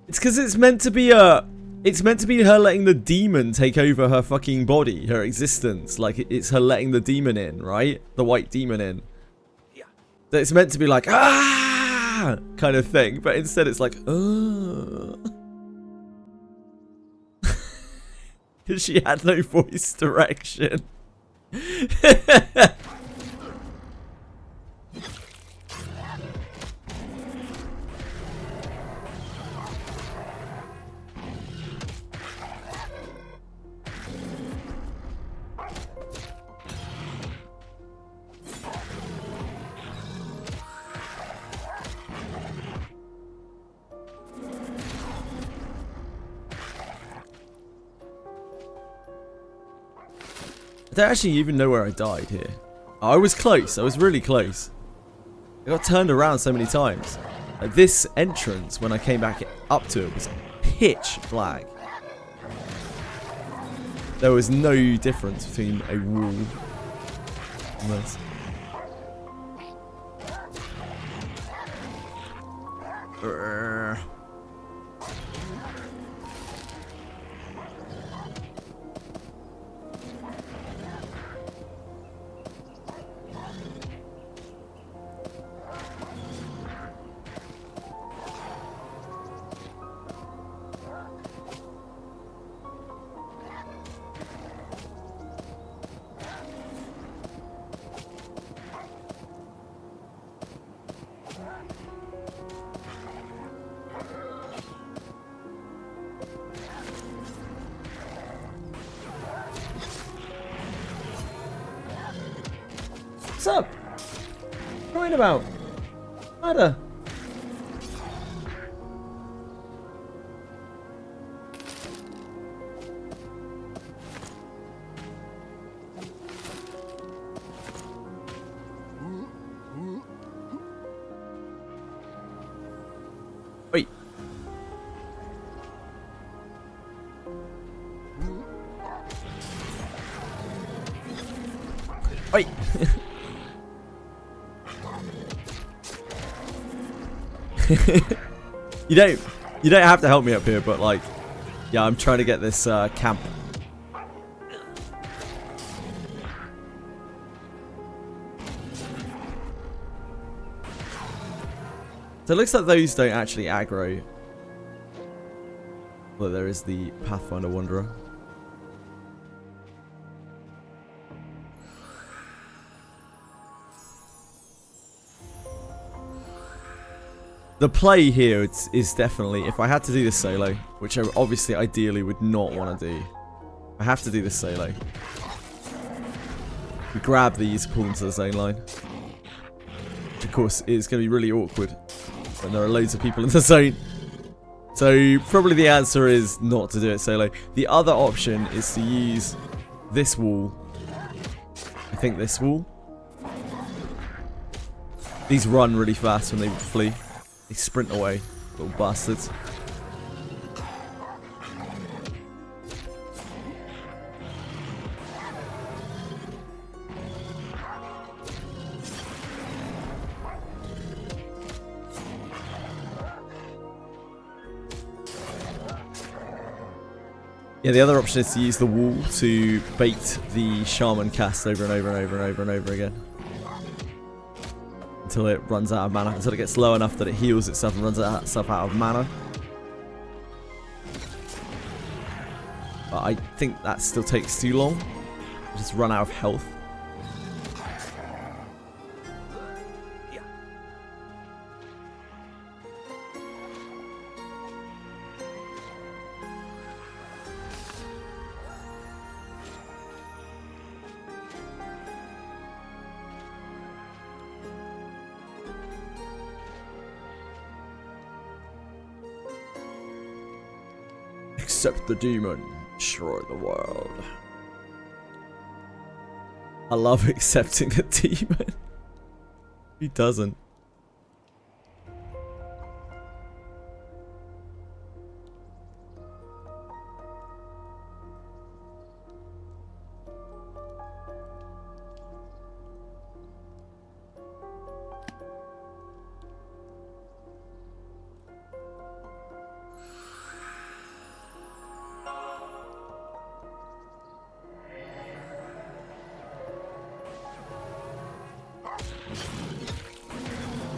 It's because it's meant to be a... It's meant to be her letting the demon take over her fucking body, her existence. Like, it's her letting the demon in, right? The white demon in. Yeah. It's meant to be like, ah, kind of thing. But instead it's like, because she had no voice direction. I don't actually even know where I died here. I was close. I was really close. I got turned around so many times. Like this entrance, when I came back up to it, was pitch black. there was no difference between a wall and this. What's up? What are you talking about? Matter. Wait. Wait. You don't have to help me up here, but like, yeah, I'm trying to get this camp. So it looks like those don't actually aggro. Well, there is the Pathfinder Wanderer. The play here is definitely, if I had to do this solo, which I obviously ideally would not want to do, I have to do this solo. We grab these, pull them to the zone line. Which of course is going to be really awkward when there are loads of people in the zone. So probably the answer is not to do it solo. The other option is to use this wall. I think this wall. These run really fast when they flee. They sprint away, little bastards. Yeah, the other option is to use the wall to bait the shaman cast over and over and over and over and over again. Until it runs out of mana, until it gets low enough that it heals itself and runs itself out of mana. But I think that still takes too long. Just run out of health. Accept the demon, destroy the world. I love accepting the demon. Who doesn't?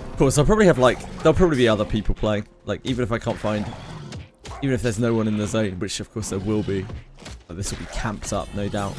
Of course, I'll probably have there'll probably be other people playing. Like, even if I can't find, even if there's no one in the zone, which of course there will be. But this will be camped up, no doubt.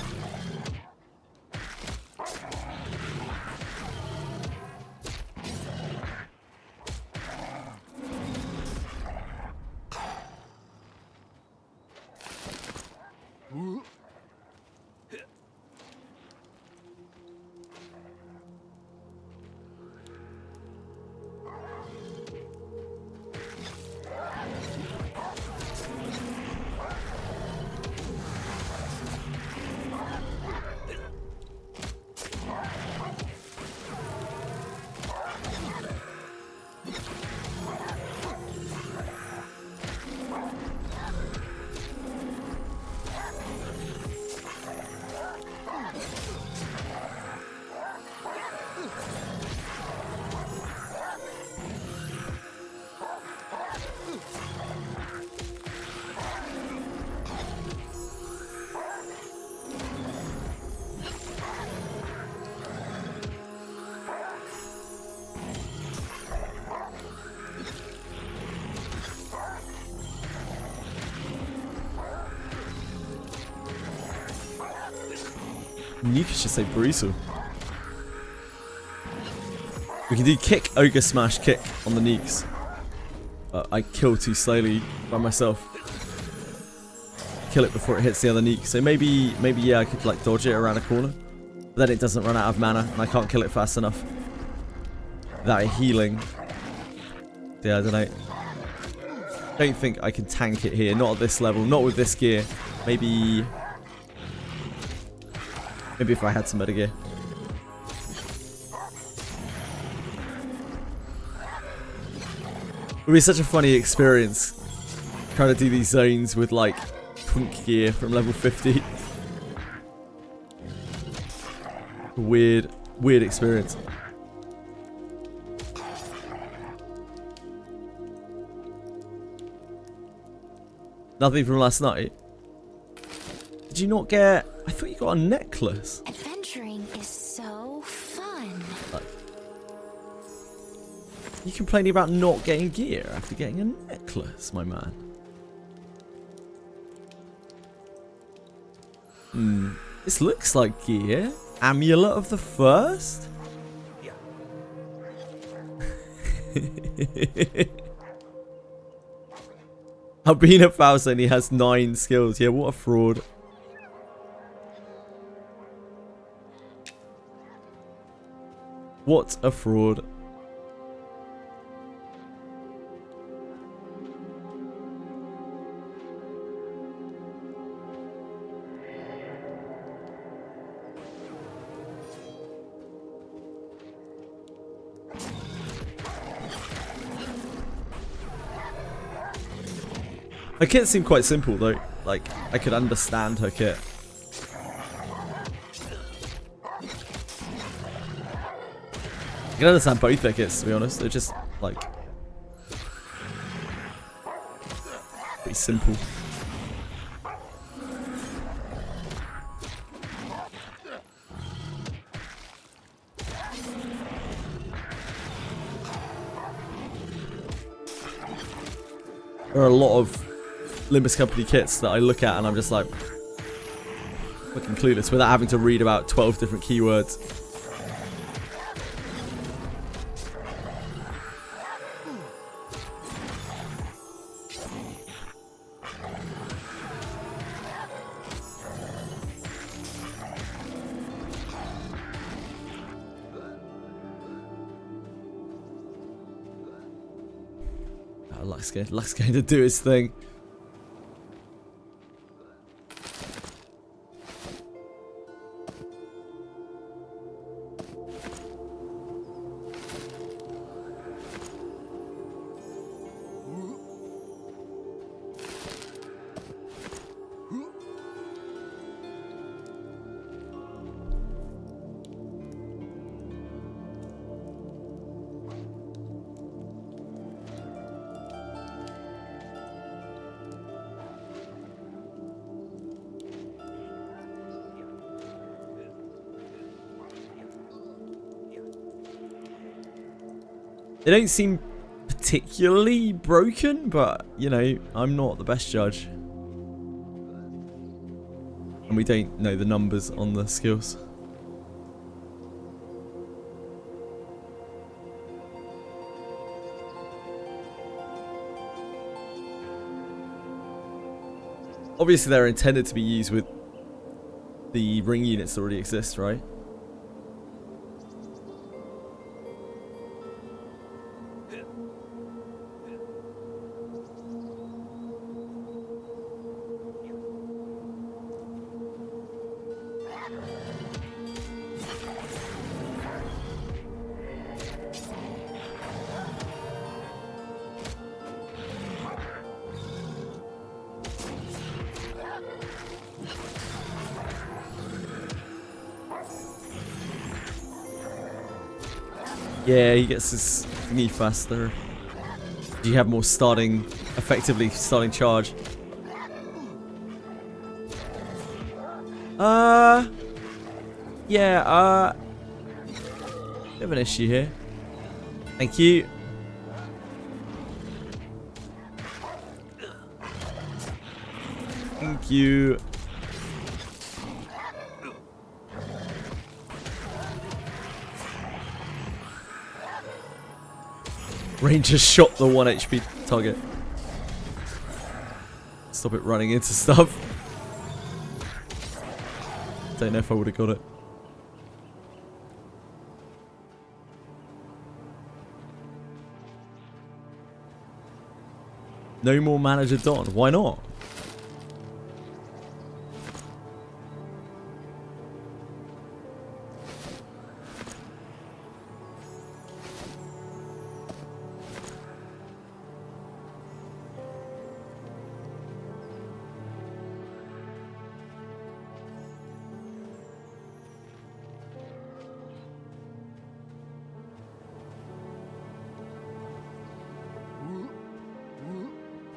Nuke is just so brutal. We can do kick, ogre, smash, kick on the nukes. But I kill too slowly by myself. Kill it before it hits the other nuke. So maybe yeah, I could like dodge it around a corner. But then it doesn't run out of mana and I can't kill it fast enough. Without healing. Yeah, I don't know. Don't think I can tank it here. Not at this level. Not with this gear. Maybe if I had some better gear. It would be such a funny experience trying to do these zones with like twink gear from level 50. Weird experience. Nothing from last night. Did you not get... I thought you got a necklace. Adventuring is so fun. You complaining about not getting gear after getting a necklace, my man. This looks like gear. Amulet of the First? Albina Faust only has 9 skills. Yeah, what a fraud. What a fraud. Her kit seemed quite simple though. Like, I could understand her kit. I can understand both their kits, to be honest. They're just, like, pretty simple. There are a lot of Limbus Company kits that I look at and I'm just like fucking clueless without having to read about 12 different keywords. Luck's going to do his thing. They don't seem particularly broken, but, you know, I'm not the best judge. And we don't know the numbers on the skills. Obviously, they're intended to be used with the ring units that already exist, right? Yeah, he gets his thingy faster. Do you have more starting, effectively starting charge? Yeah, bit of an issue here. Thank you. Thank you. Ranger shot the 1 HP target. Stop it running into stuff. Don't know if I would have got it. No more Manager Don. Why not?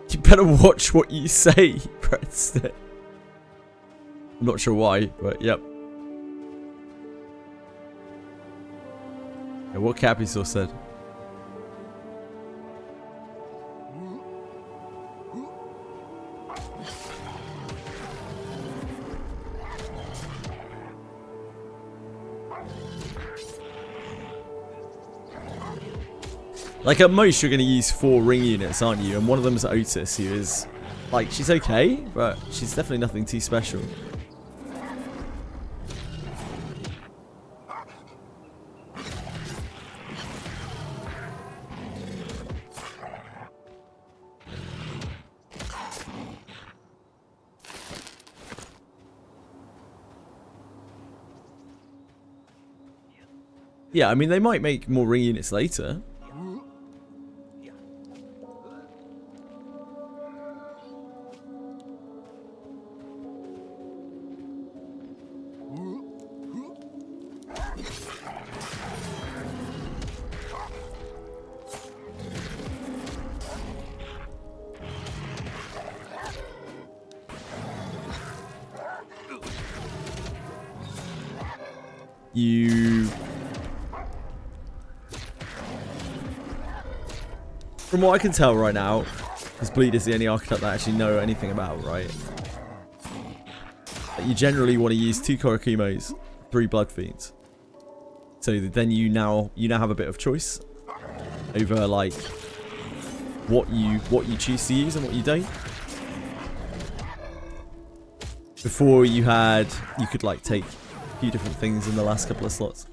You better watch what you say, Breadstick. I'm not sure why, but yep. Yeah, what Cappy Sauce said. Like at most you're going to use 4 ring units, aren't you? And one of them is Otis, who is, like, she's okay, but she's definitely nothing too special. Yeah, I mean, they might make more ring units later. From what I can tell right now, because Bleed is the only archetype that I actually know anything about, right? You generally want to use 2 Korokumos, 3 Blood Fiends. So then you now have a bit of choice over like what you choose to use and what you don't. Before you could like take a few different things in the last couple of slots.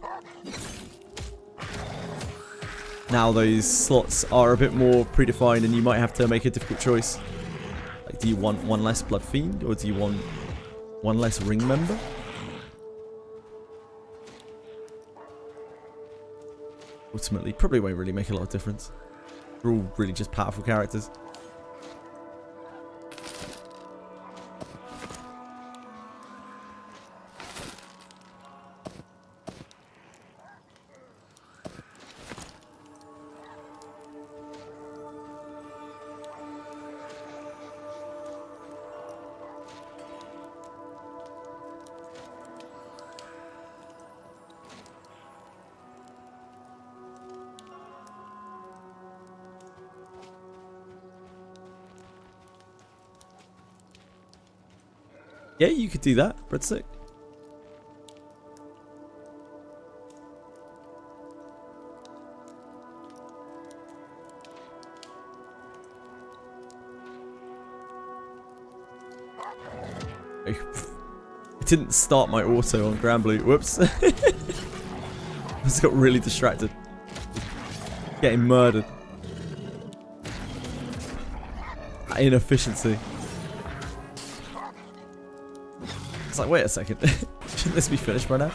Now those slots are a bit more predefined and you might have to make a difficult choice. Like, do you want 1 less Blood Fiend or do you want 1 less Ring Member? Ultimately, probably won't really make a lot of difference. They're all really just powerful characters. Yeah, you could do that, Breadstick. It didn't start my auto on Granblue. Whoops. I just got really distracted. Getting murdered. Inefficiency. It's like, wait a second. Shouldn't this be finished by now?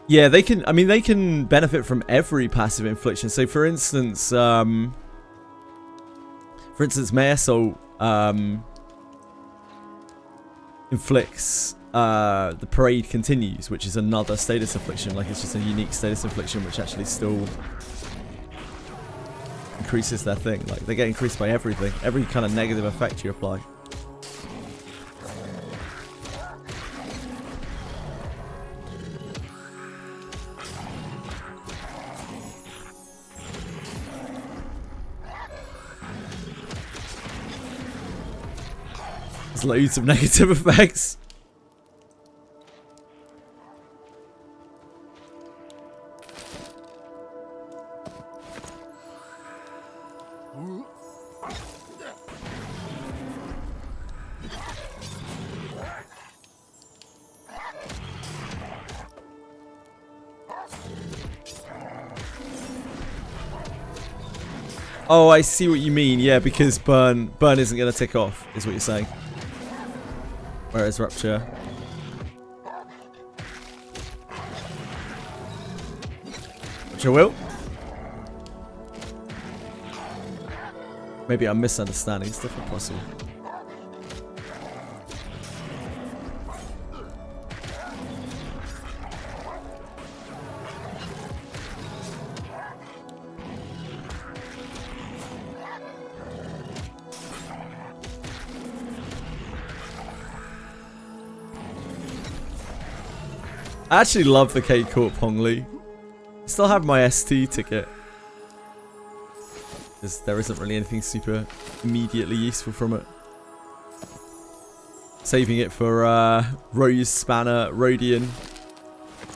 Yeah, they can, I mean, they can benefit from every passive infliction. So for instance, May Assault inflicts the Parade Continues, which is another status infliction. Like, it's just a unique status infliction which actually still increases their thing. Like, they get increased by everything, every kind of negative effect you apply. has loads of negative effects. Oh, I see what you mean. Yeah, because burn isn't going to tick off, is what you're saying. Whereas rupture. Rupture will. Maybe I'm misunderstanding. It's definitely possible. I actually love the K Corp Hongli. Still have my ST ticket. Because there isn't really anything super immediately useful from it. Saving it for Rose, Spanner, Rodian.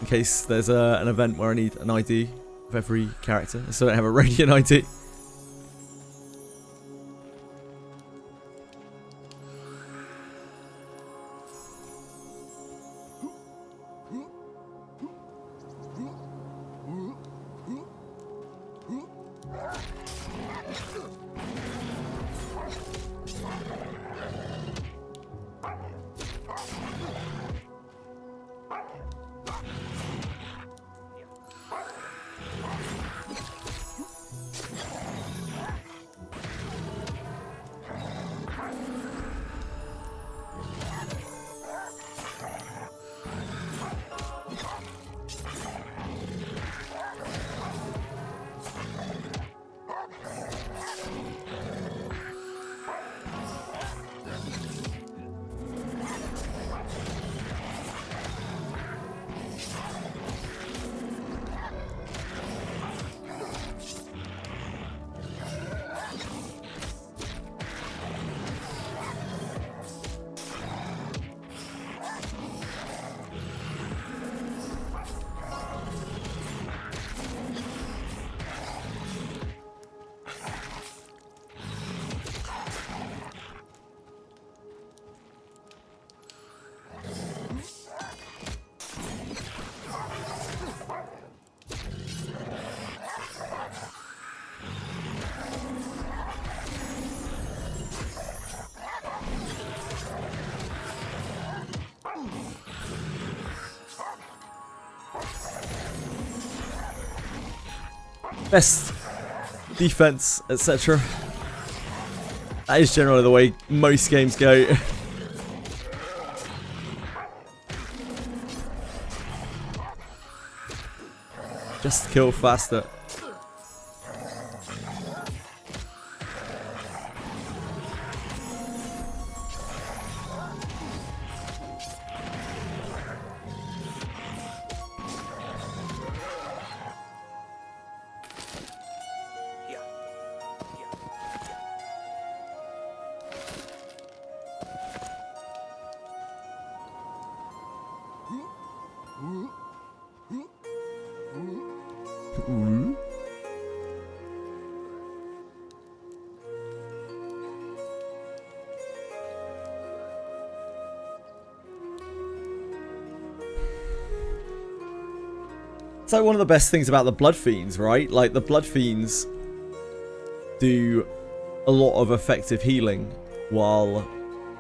In case there's an event where I need an ID of every character. I still don't have a Rodian ID. Best defense, etc. That is generally the way most games go. Just kill faster. It's like one of the best things about the Blood Fiends, right? Like, the Blood Fiends do a lot of effective healing while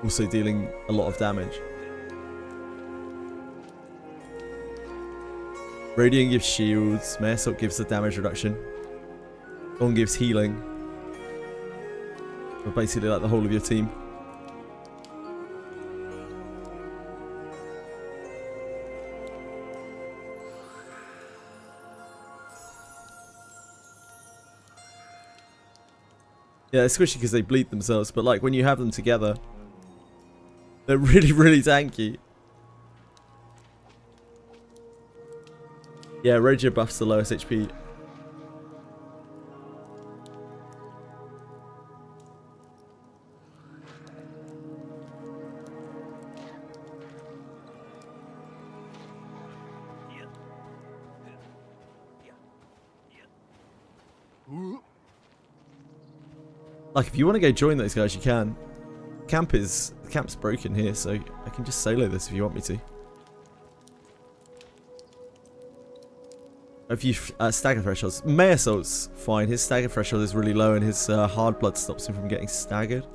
also dealing a lot of damage. Radiant gives shields, Maresop gives the damage reduction, Dawn gives healing. So basically like the whole of your team. Yeah, they're squishy because they bleed themselves, but like when you have them together, they're really, really tanky. Yeah, Roger buffs the lowest HP. Like, if you want to go join those guys, you can. The camp's broken here, so I can just solo this if you want me to. If you stagger thresholds, May Assault's fine. His stagger threshold is really low, and his hard blood stops him from getting staggered.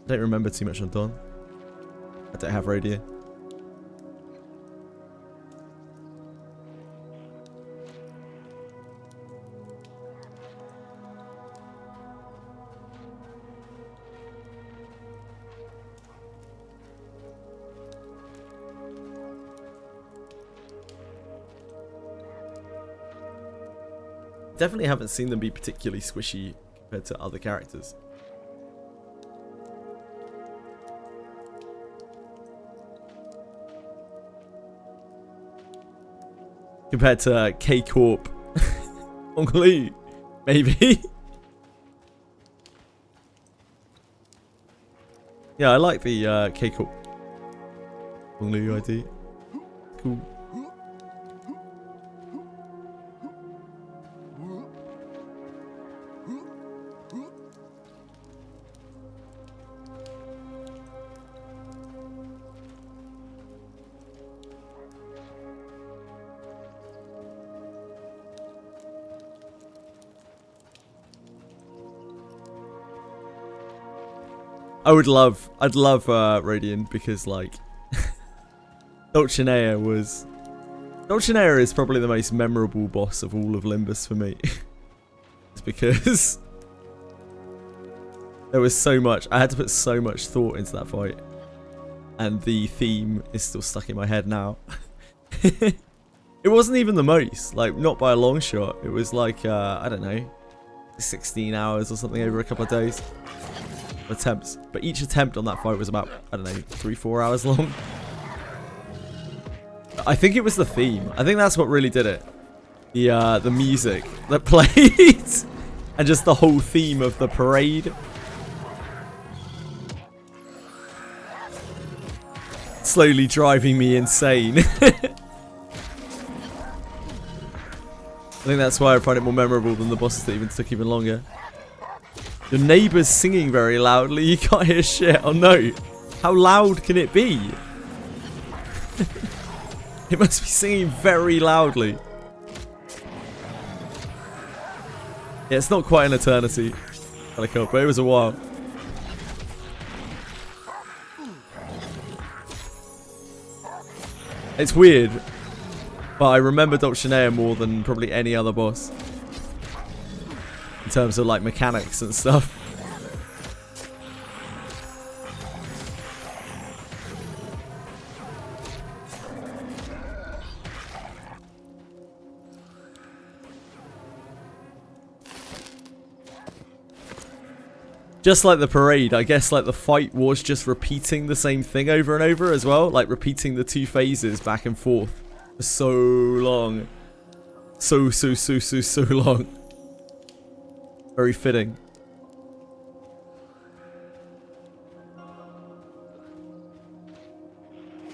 I don't remember too much on Dawn. I don't have radio. Definitely haven't seen them be particularly squishy compared to other characters. Compared to K-Corp. Onglu, maybe. Yeah, I like the K-Corp Onglu ID. Cool. I'd love Radiant because, like, Dulcinea is probably the most memorable boss of all of Limbus for me. It's because there was so much, I had to put so much thought into that fight, and the theme is still stuck in my head now. It wasn't even the most, like, not by a long shot. It was like, I don't know, 16 hours or something over a couple of days. Attempts, but each attempt on that fight was about, I don't know, 3-4 hours long. I think it was the theme. I think that's what really did it. The music that played and just the whole theme of the parade. Slowly driving me insane. I think that's why I find it more memorable than the bosses that even took even longer. Your neighbour's singing very loudly. You can't hear shit. Oh no. How loud can it be? It must be singing very loudly. Yeah, it's not quite an eternity, but it was a while. It's weird, but I remember Dulcinea more than probably any other boss. In terms of, like, mechanics and stuff. Just like the parade, I guess, like, the fight was just repeating the same thing over and over as well. Like, repeating the two phases back and forth for so long. So long. Very fitting.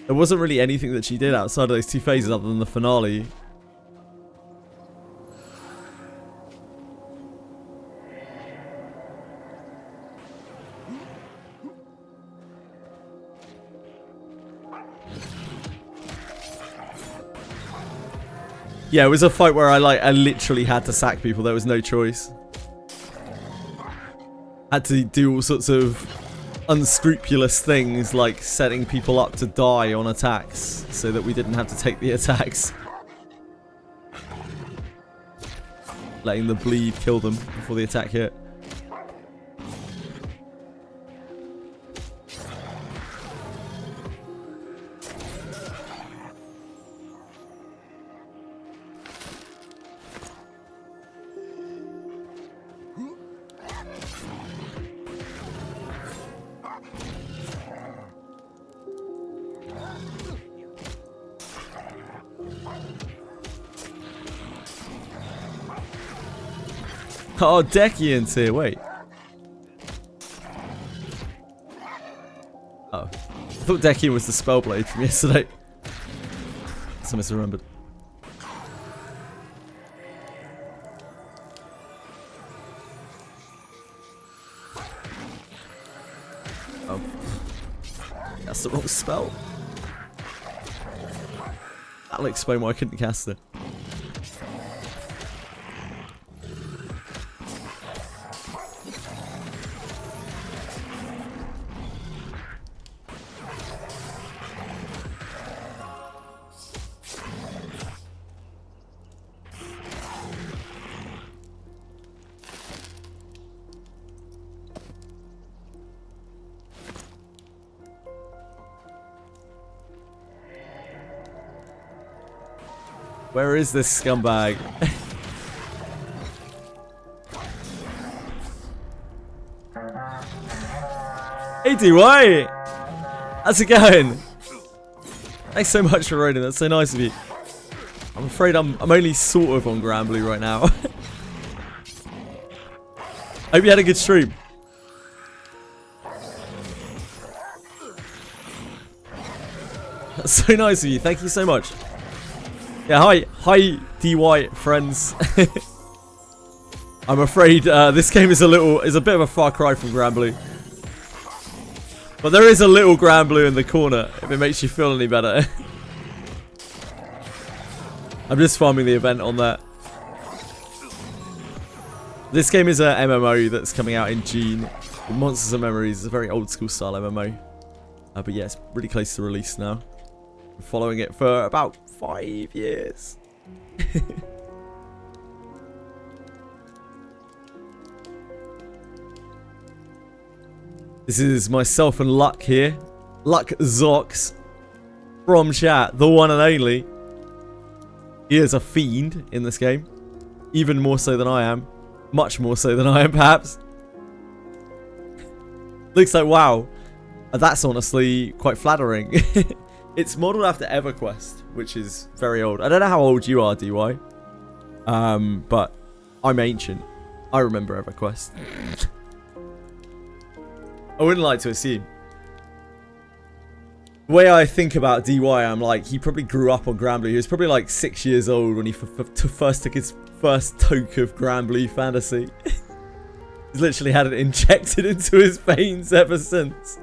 There wasn't really anything that she did outside of those two phases other than the finale. Yeah, it was a fight where I literally had to sack people. There was no choice. Had to do all sorts of unscrupulous things, like setting people up to die on attacks so that we didn't have to take the attacks. Letting the bleed kill them before the attack hit. Oh, Decian's here. Wait. Oh. I thought Decian was the Spellblade from yesterday. So I misremembered. That's the wrong spell. That'll explain why I couldn't cast it. Where is this scumbag? Hey, DY! How's it going? Thanks so much for raiding. That's so nice of you. I'm afraid I'm only sort of on Granblue right now. Hope you had a good stream. That's so nice of you. Thank you so much. Yeah, hi DY friends. I'm afraid this game is a bit of a far cry from Granblue. But there is a little Granblue in the corner, if it makes you feel any better. I'm just farming the event on that. This game is a MMO that's coming out in June. Monsters and Memories is a very old school style MMO. But yeah, it's really close to release now. I'm following it for about 5 years. This is myself and Luck here. Luck Zox from chat, the one and only. He is a fiend in this game. Even more so than I am. Much more so than I am, perhaps. Looks like, wow. That's honestly quite flattering. It's modelled after EverQuest, which is very old. I don't know how old you are, DY. But I'm ancient. I remember EverQuest. I wouldn't like to assume. The way I think about DY, I'm like, he probably grew up on Granblue. He was probably like 6 years old when he first took his first toke of Granblue Fantasy. He's literally had it injected into his veins ever since.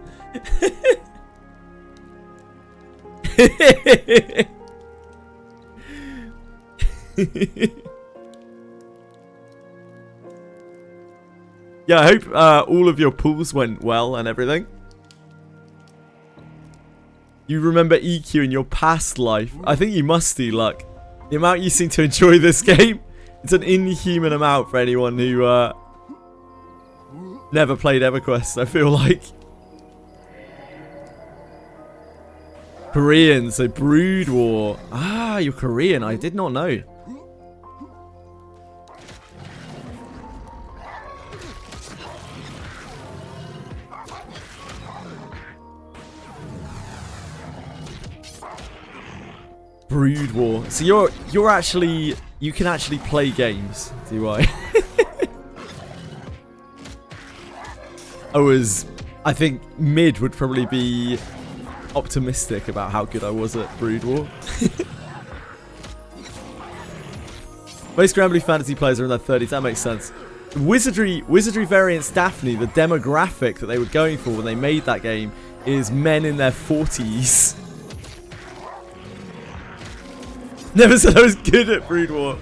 Yeah, I hope all of your pools went well and everything. You remember EQ in your past life? I think you must do, Luck. The amount you seem to enjoy this game, it's an inhuman amount for anyone who never played EverQuest, I feel like. Korean, so Brood War. Ah, you're Korean. I did not know. Brood War. So you're actually, you can actually play games, do I? I think mid would probably be optimistic about how good I was at Brood War. Most Granblue Fantasy players are in their 30s, that makes sense. Wizardry variants Daphne, the demographic that they were going for when they made that game is men in their 40s. Never said I was good at Brood War.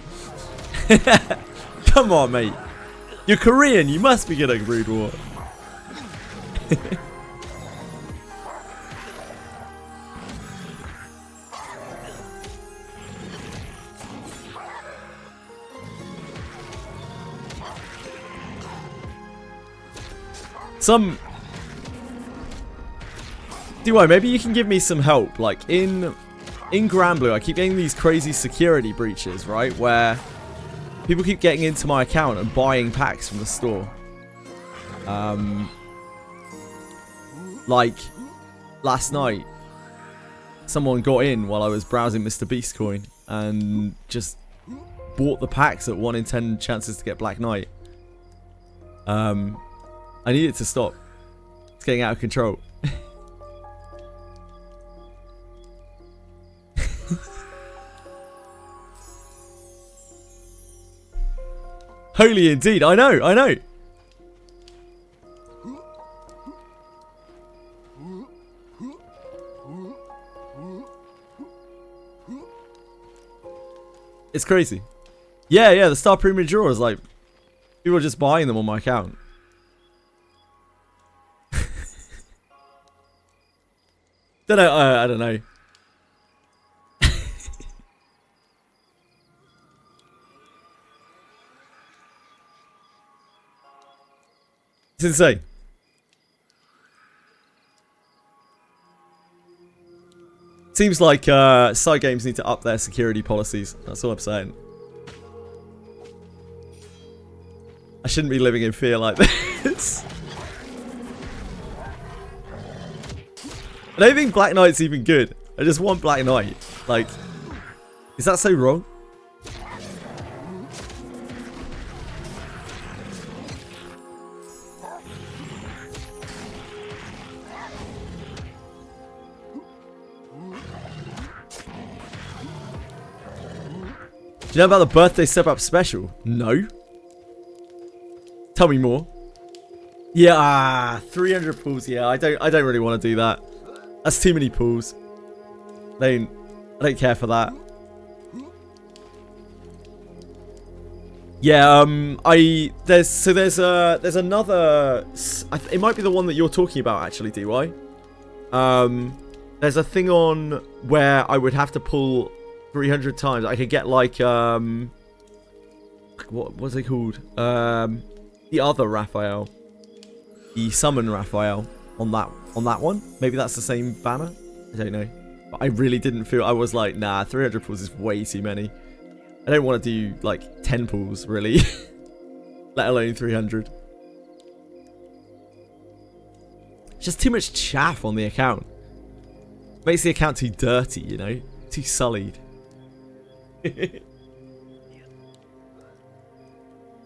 Come on, mate. You're Korean, you must be good at Brood War. Maybe you can give me some help. Like in Granblue, I keep getting these crazy security breaches, right? Where people keep getting into my account and buying packs from the store. Like last night, someone got in while I was browsing Mr. Beast Coin and just bought the packs at 1 in 10 chances to get Black Knight. I need it to stop. It's getting out of control. Holy indeed. I know. It's crazy. Yeah, yeah, the Star Premium drawers, like, people are just buying them on my account. Don't know, I don't know. It's insane. Seems like side games need to up their security policies. That's all I'm saying. I shouldn't be living in fear like this. I don't think Black Knight's even good. I just want Black Knight. Like, is that so wrong? Do you know about the birthday step up special? No. Tell me more. Yeah, 300 pools. Yeah, I don't really want to do that. That's too many pools. I don't care for that. Yeah, there's another. It might be the one that you're talking about actually, DY. There's a thing on where I would have to pull 300 times. I could get like what was it called? The other Raphael, the summon Raphael on that one. Maybe that's the same banner. I don't know. But I really didn't feel. I was like, nah, 300 pulls is way too many. I don't want to do like 10 pulls really, let alone 300. Just too much chaff on the account. Makes the account too dirty, you know, too sullied. You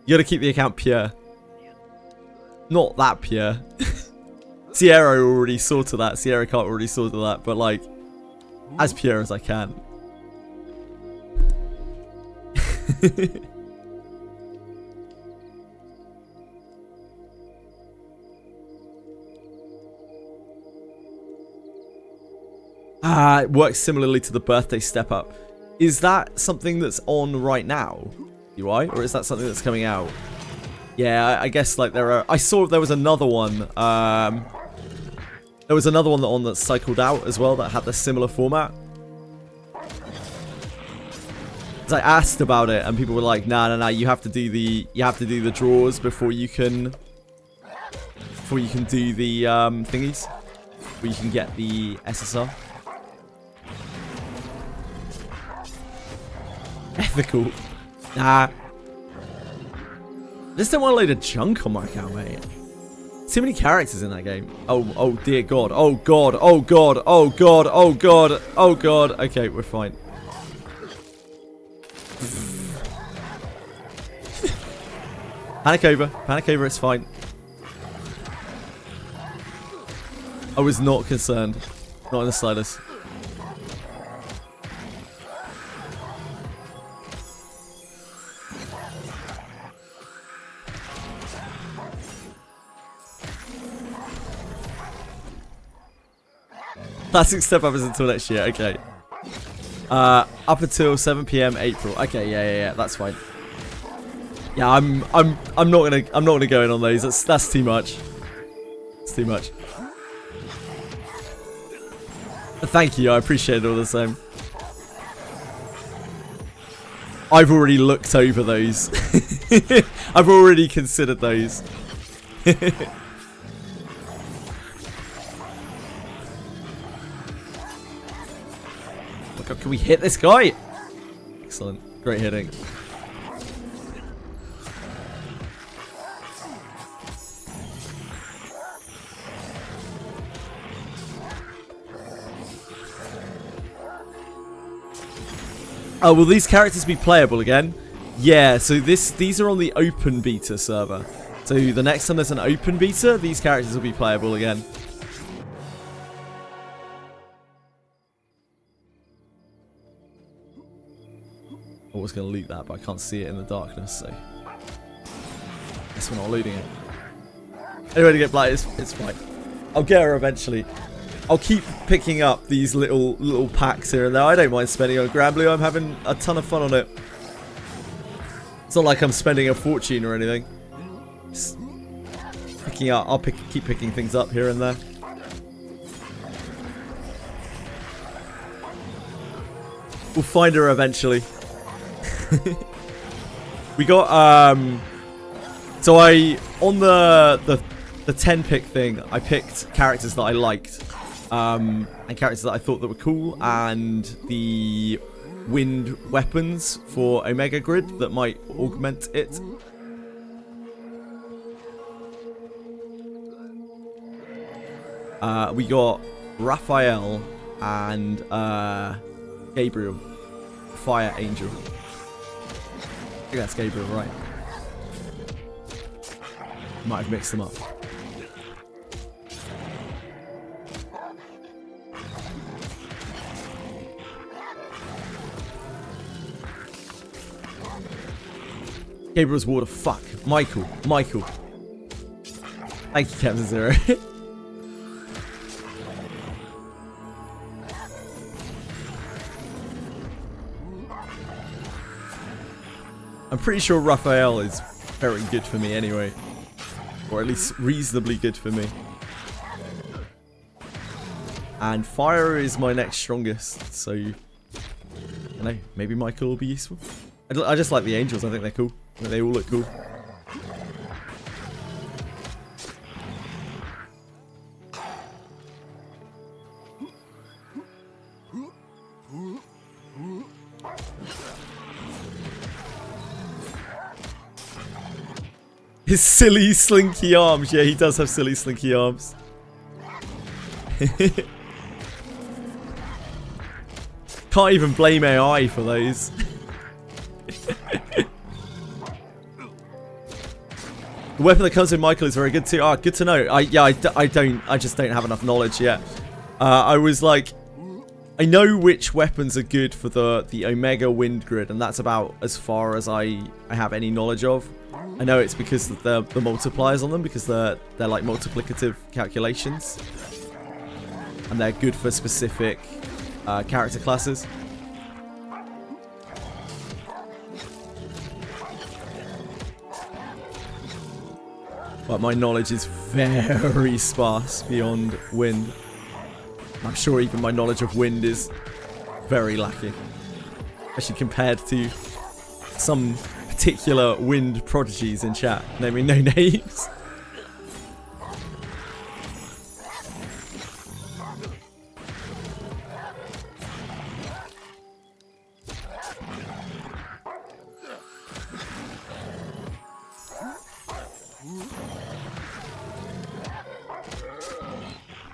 gotta keep the account pure. Not that pure. Sierra already sorted that. Sierra can't already sorted that, but like, as pure as I can. It works similarly to the birthday step up. Is that something that's on right now, UI, or is that something that's coming out? Yeah, I guess like there are. I saw there was another one. There was another one that cycled out as well that had the similar format. Because I asked about it and people were like, nah, you have to do the draws before you can do the thingies, before you can get the SSR. Ethical. Nah. I just don't want a load of junk on my account, mate. Too many characters in that game. Oh dear God. Oh God. Oh God. Oh God. Oh God. Oh God. Okay, we're fine. Panic over. Panic over. It's fine. I was not concerned. Not in the slightest. Classic step up is until next year. Okay. Up until 7 PM April. Okay, yeah, that's fine. Yeah, I'm not gonna go in on those. That's too much. It's too much. But thank you, I appreciate it all the same. I've already looked over those. I've already considered those. Can we hit this guy? Excellent. Great hitting. Oh, will these characters be playable again? Yeah, so these are on the open beta server. So the next time there's an open beta, these characters will be playable again. I was going to loot that, but I can't see it in the darkness, so I guess we're not looting it. Anyway, to get Blight, it's fine. I'll get her eventually. I'll keep picking up these little packs here and there. I don't mind spending on Granblue. I'm having a ton of fun on it. It's not like I'm spending a fortune or anything. Just picking up. I'll keep picking things up here and there. We'll find her eventually. We got so on the 10 pick thing, I picked characters that I liked, and characters that I thought that were cool, and the wind weapons for Omega Grid that might augment it. We got Raphael and Gabriel, Fire Angel. I think that's Gabriel, right? Might have mixed them up. Gabriel's water. Fuck. Michael. Thank you, Captain Zero. I'm pretty sure Raphael is very good for me anyway. Or at least reasonably good for me. And fire is my next strongest, so I don't know, maybe Michael will be useful. I just like the angels, I think they're cool. I think they all look cool. His silly slinky arms. Yeah, he does have silly slinky arms. Can't even blame AI for those. The weapon that comes with Michael is very good too. Ah, good to know. I just don't have enough knowledge yet. I was like, I know which weapons are good for the Omega Wind Grid, and that's about as far as I have any knowledge of. I know it's because of the multipliers on them, because they're like multiplicative calculations, and they're good for specific character classes. But my knowledge is very sparse beyond wind. I'm sure even my knowledge of wind is very lacking, especially compared to some particular wind prodigies in chat, naming no names.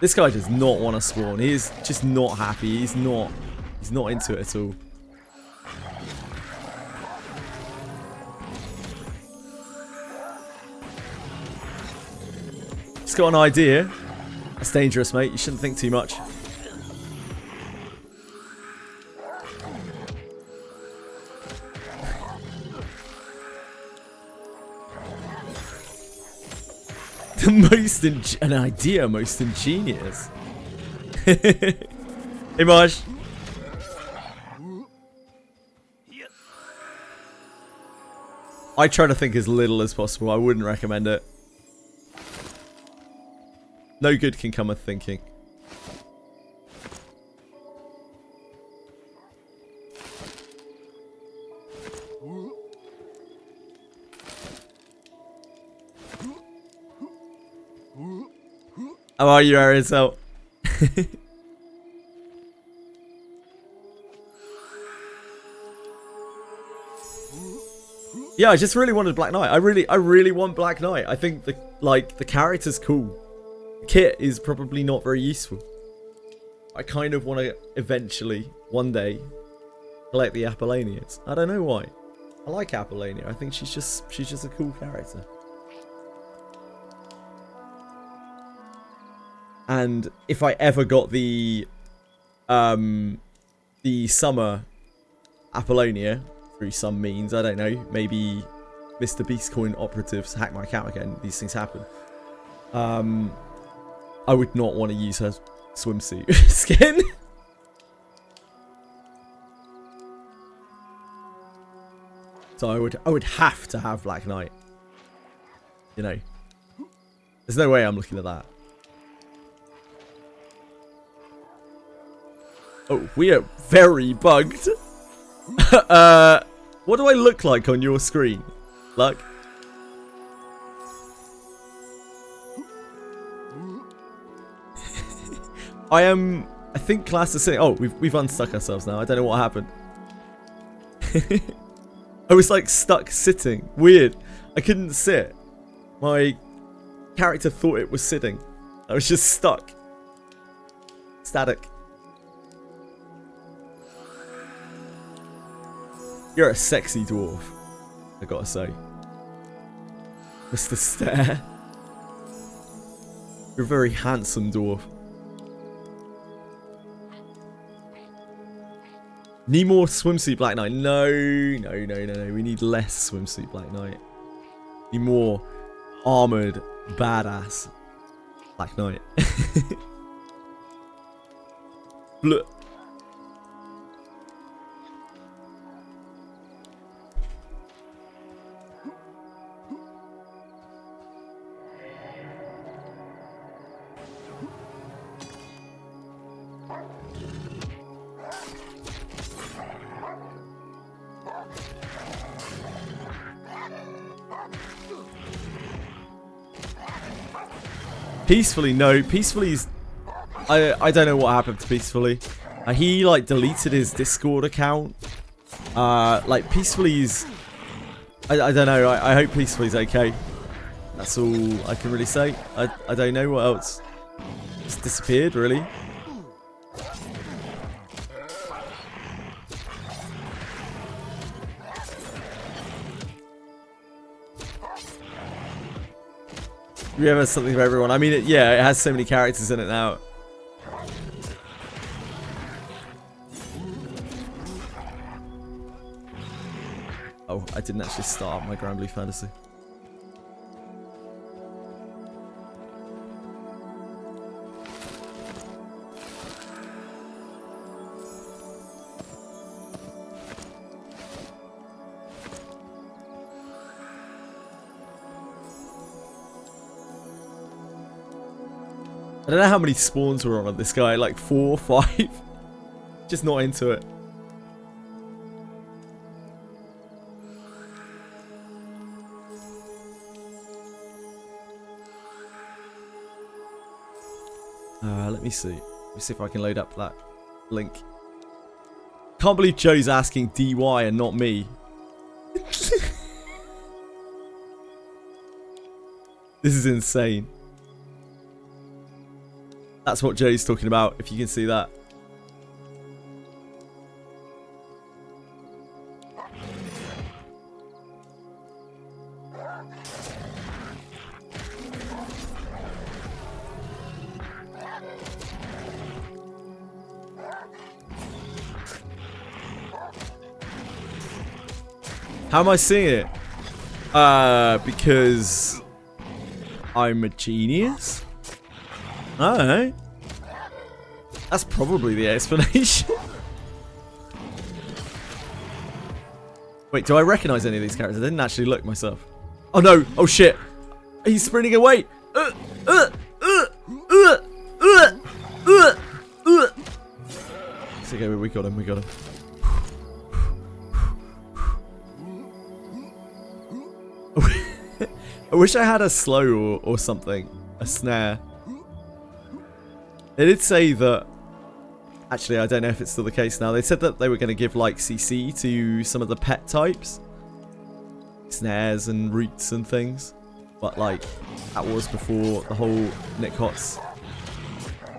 This guy does not want to spawn. He is just not happy. He's not into it at all. Just got an idea. That's dangerous, mate. You shouldn't think too much. An idea most ingenious. Hey, Marsh. I try to think as little as possible. I wouldn't recommend it. No good can come of thinking. How are you, Arizal? Yeah, I just really wanted Black Knight. I really want Black Knight. I think the character's cool. The kit is probably not very useful. I kind of want to eventually, one day, collect the Apollonians. I don't know why. I like Apollonia. I think she's just a cool character. And if I ever got the summer Apollonia through some means, I don't know, maybe Mr. Beastcoin operatives hack my account again, these things happen. I would not want to use her swimsuit skin. So I would have to have Black Knight. You know. There's no way I'm looking at that. Oh, we are very bugged. What do I look like on your screen? Luck? I think class is sitting. Oh, we've unstuck ourselves now. I don't know what happened. I was like stuck sitting. Weird. I couldn't sit. My character thought it was sitting. I was just stuck. Static. You're a sexy dwarf, I gotta say. Mr. Stare. You're a very handsome dwarf. Need more swimsuit Black Knight. No. We need less swimsuit Black Knight. Need more armored, badass Black Knight. Look. Peacefully, no. Peacefully's... I don't know what happened to Peacefully. He, like, deleted his Discord account. Like, Peacefully's... I don't know. I hope Peacefully's okay. That's all I can really say. I don't know what else. Just disappeared, really. We have something for everyone. I mean, yeah, it has so many characters in it now. Oh, I didn't actually start my Granblue Fantasy. I don't know how many spawns were on this guy, like 4 or 5. Just not into it. Let me see. Let me see if I can load up that link. Can't believe Joe's asking DY and not me. This is insane. That's what Joe's talking about, if you can see that. How am I seeing it? Because I'm a genius? I don't know. That's probably the explanation. Wait, do I recognize any of these characters? I didn't actually look myself. Oh no! Oh shit! He's sprinting away! It's okay, we got him, we got him. I wish I had a slow or something. A snare. They did say that... Actually, I don't know if it's still the case now. They said that they were going to give, like, CC to some of the pet types. Snares and roots and things. But, like, that was before the whole Nick Hots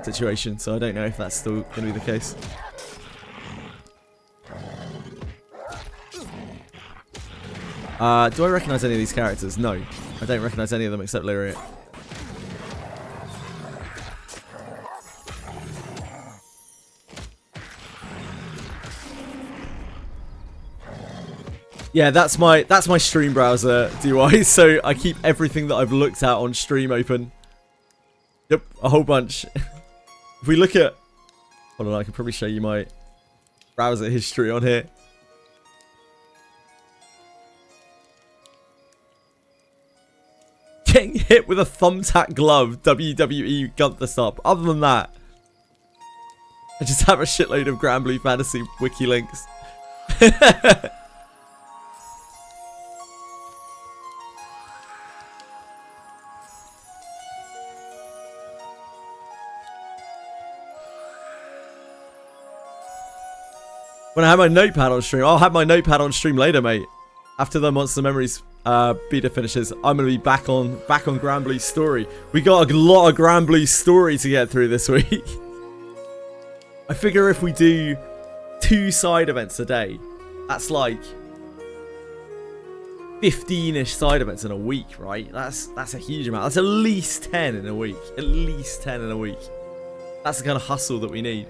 situation. So I don't know if that's still going to be the case. Do I recognise any of these characters? No. I don't recognise any of them except Lyric. Yeah, that's my stream browser, DY, so I keep everything that I've looked at on stream open. Yep, a whole bunch. If we look at... Hold on, I can probably show you my browser history on here. getting hit with a thumbtack glove, WWE Gunther stop. Other than that, I just have a shitload of Granblue Fantasy wiki links. When I have my notepad on stream, I'll have my notepad on stream later, mate. After the Monster Memories beta finishes, I'm gonna be back on Granblue's story. We got a lot of Granblue's story to get through this week. I figure if we do 2 side events a day, that's like 15-ish side events in a week, right? That's a huge amount. That's at least 10 in a week. At least 10 in a week. That's the kind of hustle that we need.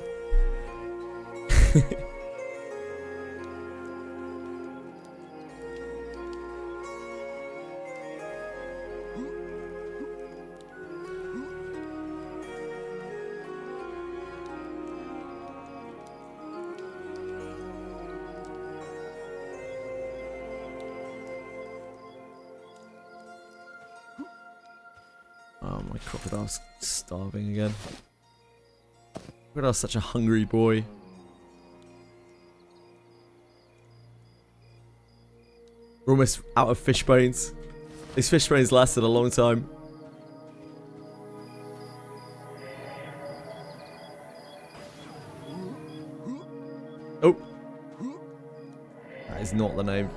Oh, my crocodile's starving again. Crocodile's such a hungry boy. We're almost out of fish bones. These fish bones lasted a long time. Oh. That is not the name.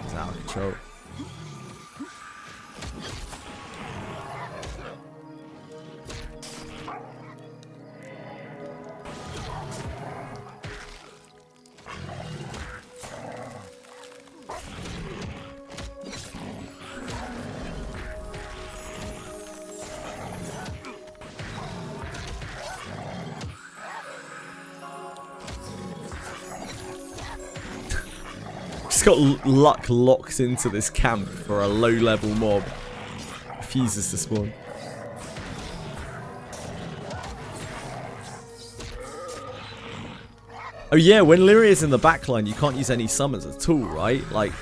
It's out of control. Just got luck locked into this camp for a low-level mob. Refuses to spawn. Oh yeah, when Lyria's in the backline, you can't use any summons at all, right? Like,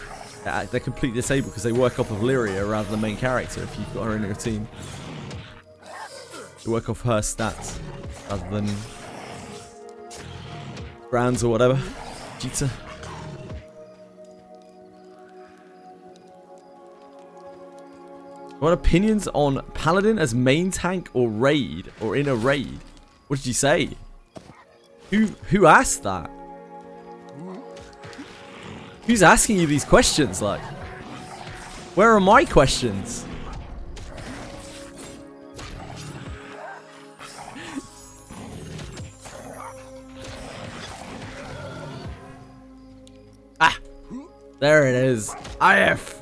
they're completely disabled because they work off of Lyria rather than the main character if you've got her in your team. You work off her stats rather than brands or whatever. Jita. What opinions on Paladin as main tank or raid or in a raid? What did you say? Who asked that? Who's asking you these questions? Like, where are my questions? Ah, there it is. IF.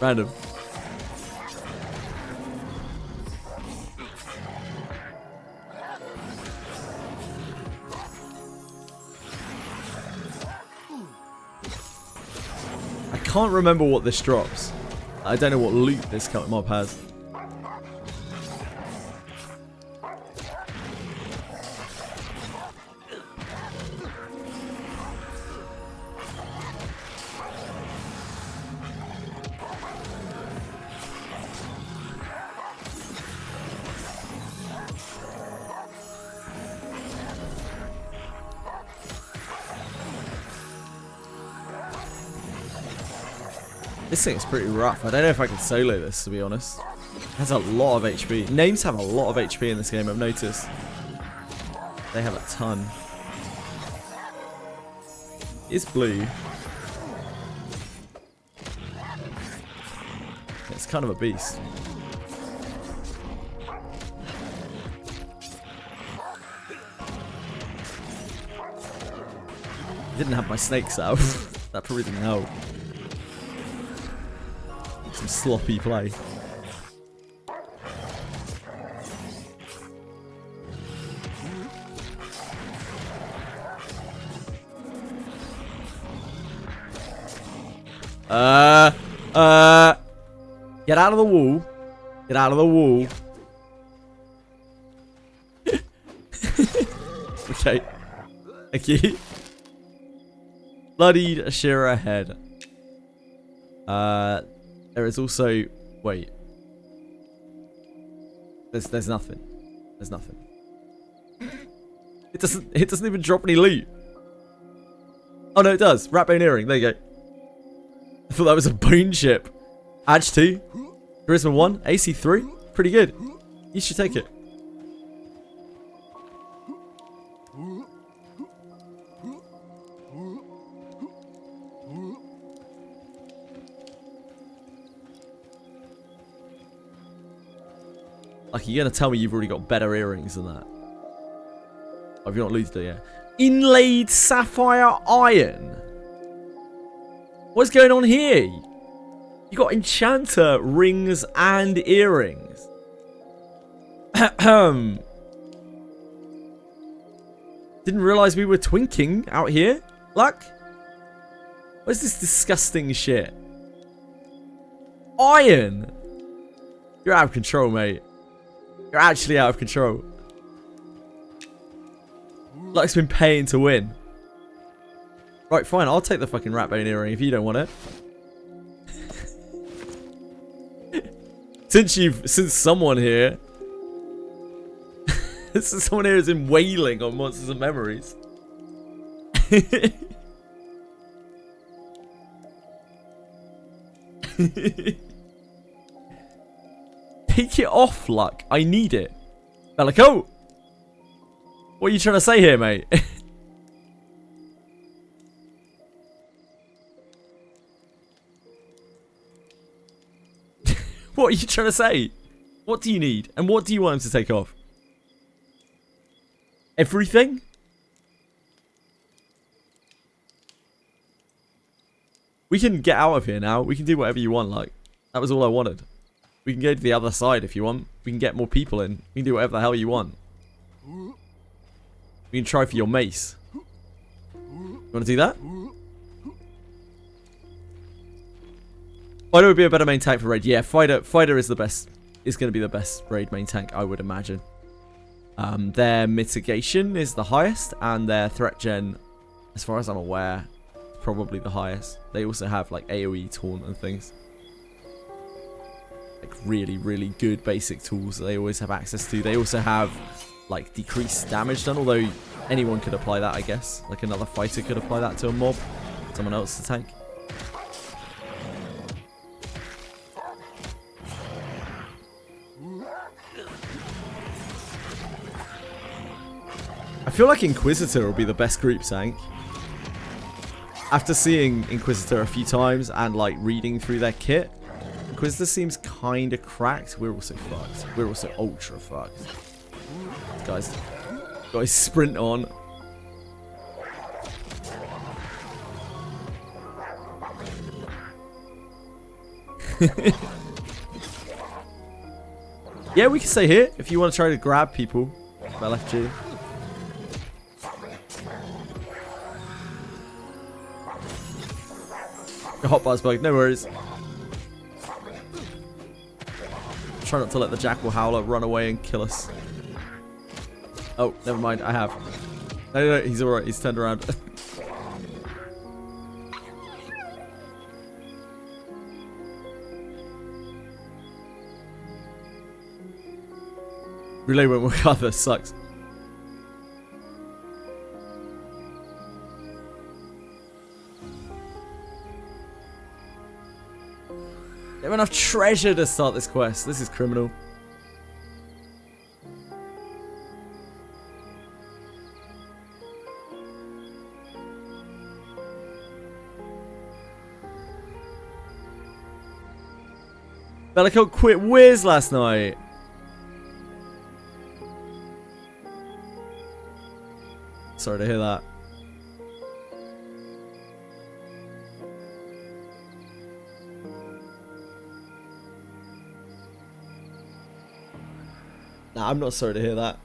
Random. I can't remember what this drops. I don't know what loot this mob has. This thing's pretty rough. I don't know if I can solo this, to be honest. It has a lot of HP. Names have a lot of HP in this game, I've noticed. They have a ton. It's blue. It's kind of a beast. I didn't have my snakes out. That probably didn't help. Some sloppy play. Get out of the wall. Get out of the wall. Okay. Thank you. Bloodied Ashira head. There is also... Wait. There's nothing. There's nothing. It doesn't even drop any loot. Oh no, it does. Ratbone earring. There you go. I thought that was a bone chip. Edge 2. Charisma 1. AC 3. Pretty good. You should take it. Like, you're going to tell me you've already got better earrings than that. Oh, have you not looted it yet? Inlaid sapphire iron. What's going on here? You got enchanter rings and earrings. Didn't realize we were twinking out here. Luck. What's this disgusting shit? Iron. You're out of control, mate. You're actually out of control. Luck's been paying to win. Right, fine. I'll take the fucking ratbone earring if you don't want it. Since someone here is in wailing on Monsters and Memories. Take it off, Luck. I need it. Bellico! What are you trying to say here, mate? What are you trying to say? What do you need? And what do you want him to take off? Everything? We can get out of here now. We can do whatever you want, like. That was all I wanted. We can go to the other side if you want. We can get more people in. We can do whatever the hell you want. We can try for your mace. You want to do that? Fighter would be a better main tank for raid. Yeah, Fighter is the best. Is going to be the best raid main tank, I would imagine. Their mitigation is the highest, and their threat gen, as far as I'm aware, probably the highest. They also have like AoE taunt and things. Like really, really good basic tools that they always have access to. They also have like decreased damage done, although anyone could apply that, I guess. Like another fighter could apply that to a mob, someone else to tank. I feel like Inquisitor will be the best group tank. After seeing Inquisitor a few times and like reading through their kit, Inquisitor seems kind of cracked. We're also fucked. We're also ultra fucked. Guys sprint on. Yeah, we can stay here if you want to try to grab people. LFG. Hot buzz bug, no worries. Try not to let the Jackal Howler run away and kill us. Oh, never mind, I have. No, he's alright, he's turned around. Relay won't work either, sucks. They have enough treasure to start this quest. This is criminal. Bellico quit Wiz last night. Sorry to hear that. Nah, I'm not sorry to hear that.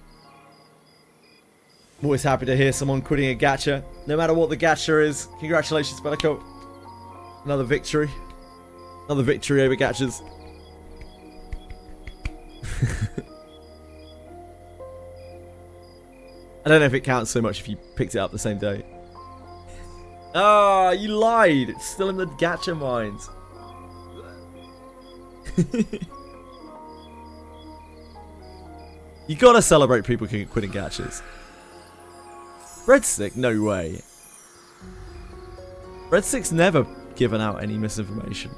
I'm always happy to hear someone quitting a gacha. No matter what the gacha is. Congratulations, Bellico. Another victory. Another victory over gachas. I don't know if it counts so much if you picked it up the same day. Ah, you lied. It's still in the gacha mines. You gotta celebrate people quitting gachas. Redstick? No way. Redstick's never given out any misinformation.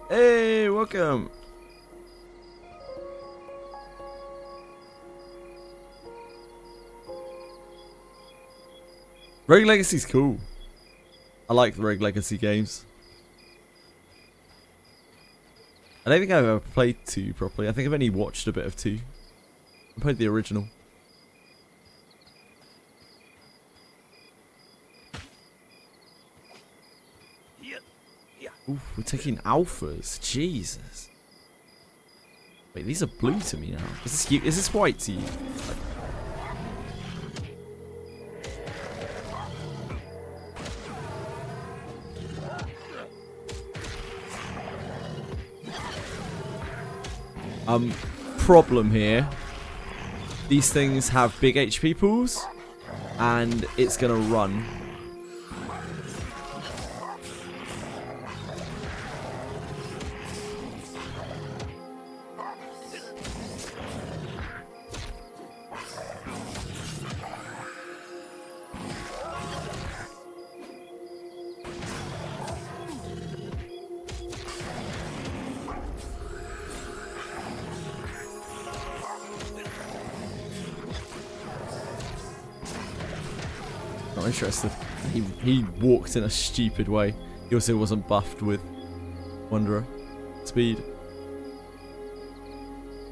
Hey, welcome. Rogue Legacy's cool. I like the Rogue Legacy games. I don't think I've ever played 2 properly. I think I've only watched a bit of 2. I played the original. Ooh, we're taking alphas. Jesus. Wait, these are blue to me now. Is this white to you? Problem here. These things have big HP pools, and it's gonna run. Not interested. He walked in a stupid way. He also wasn't buffed with Wanderer speed.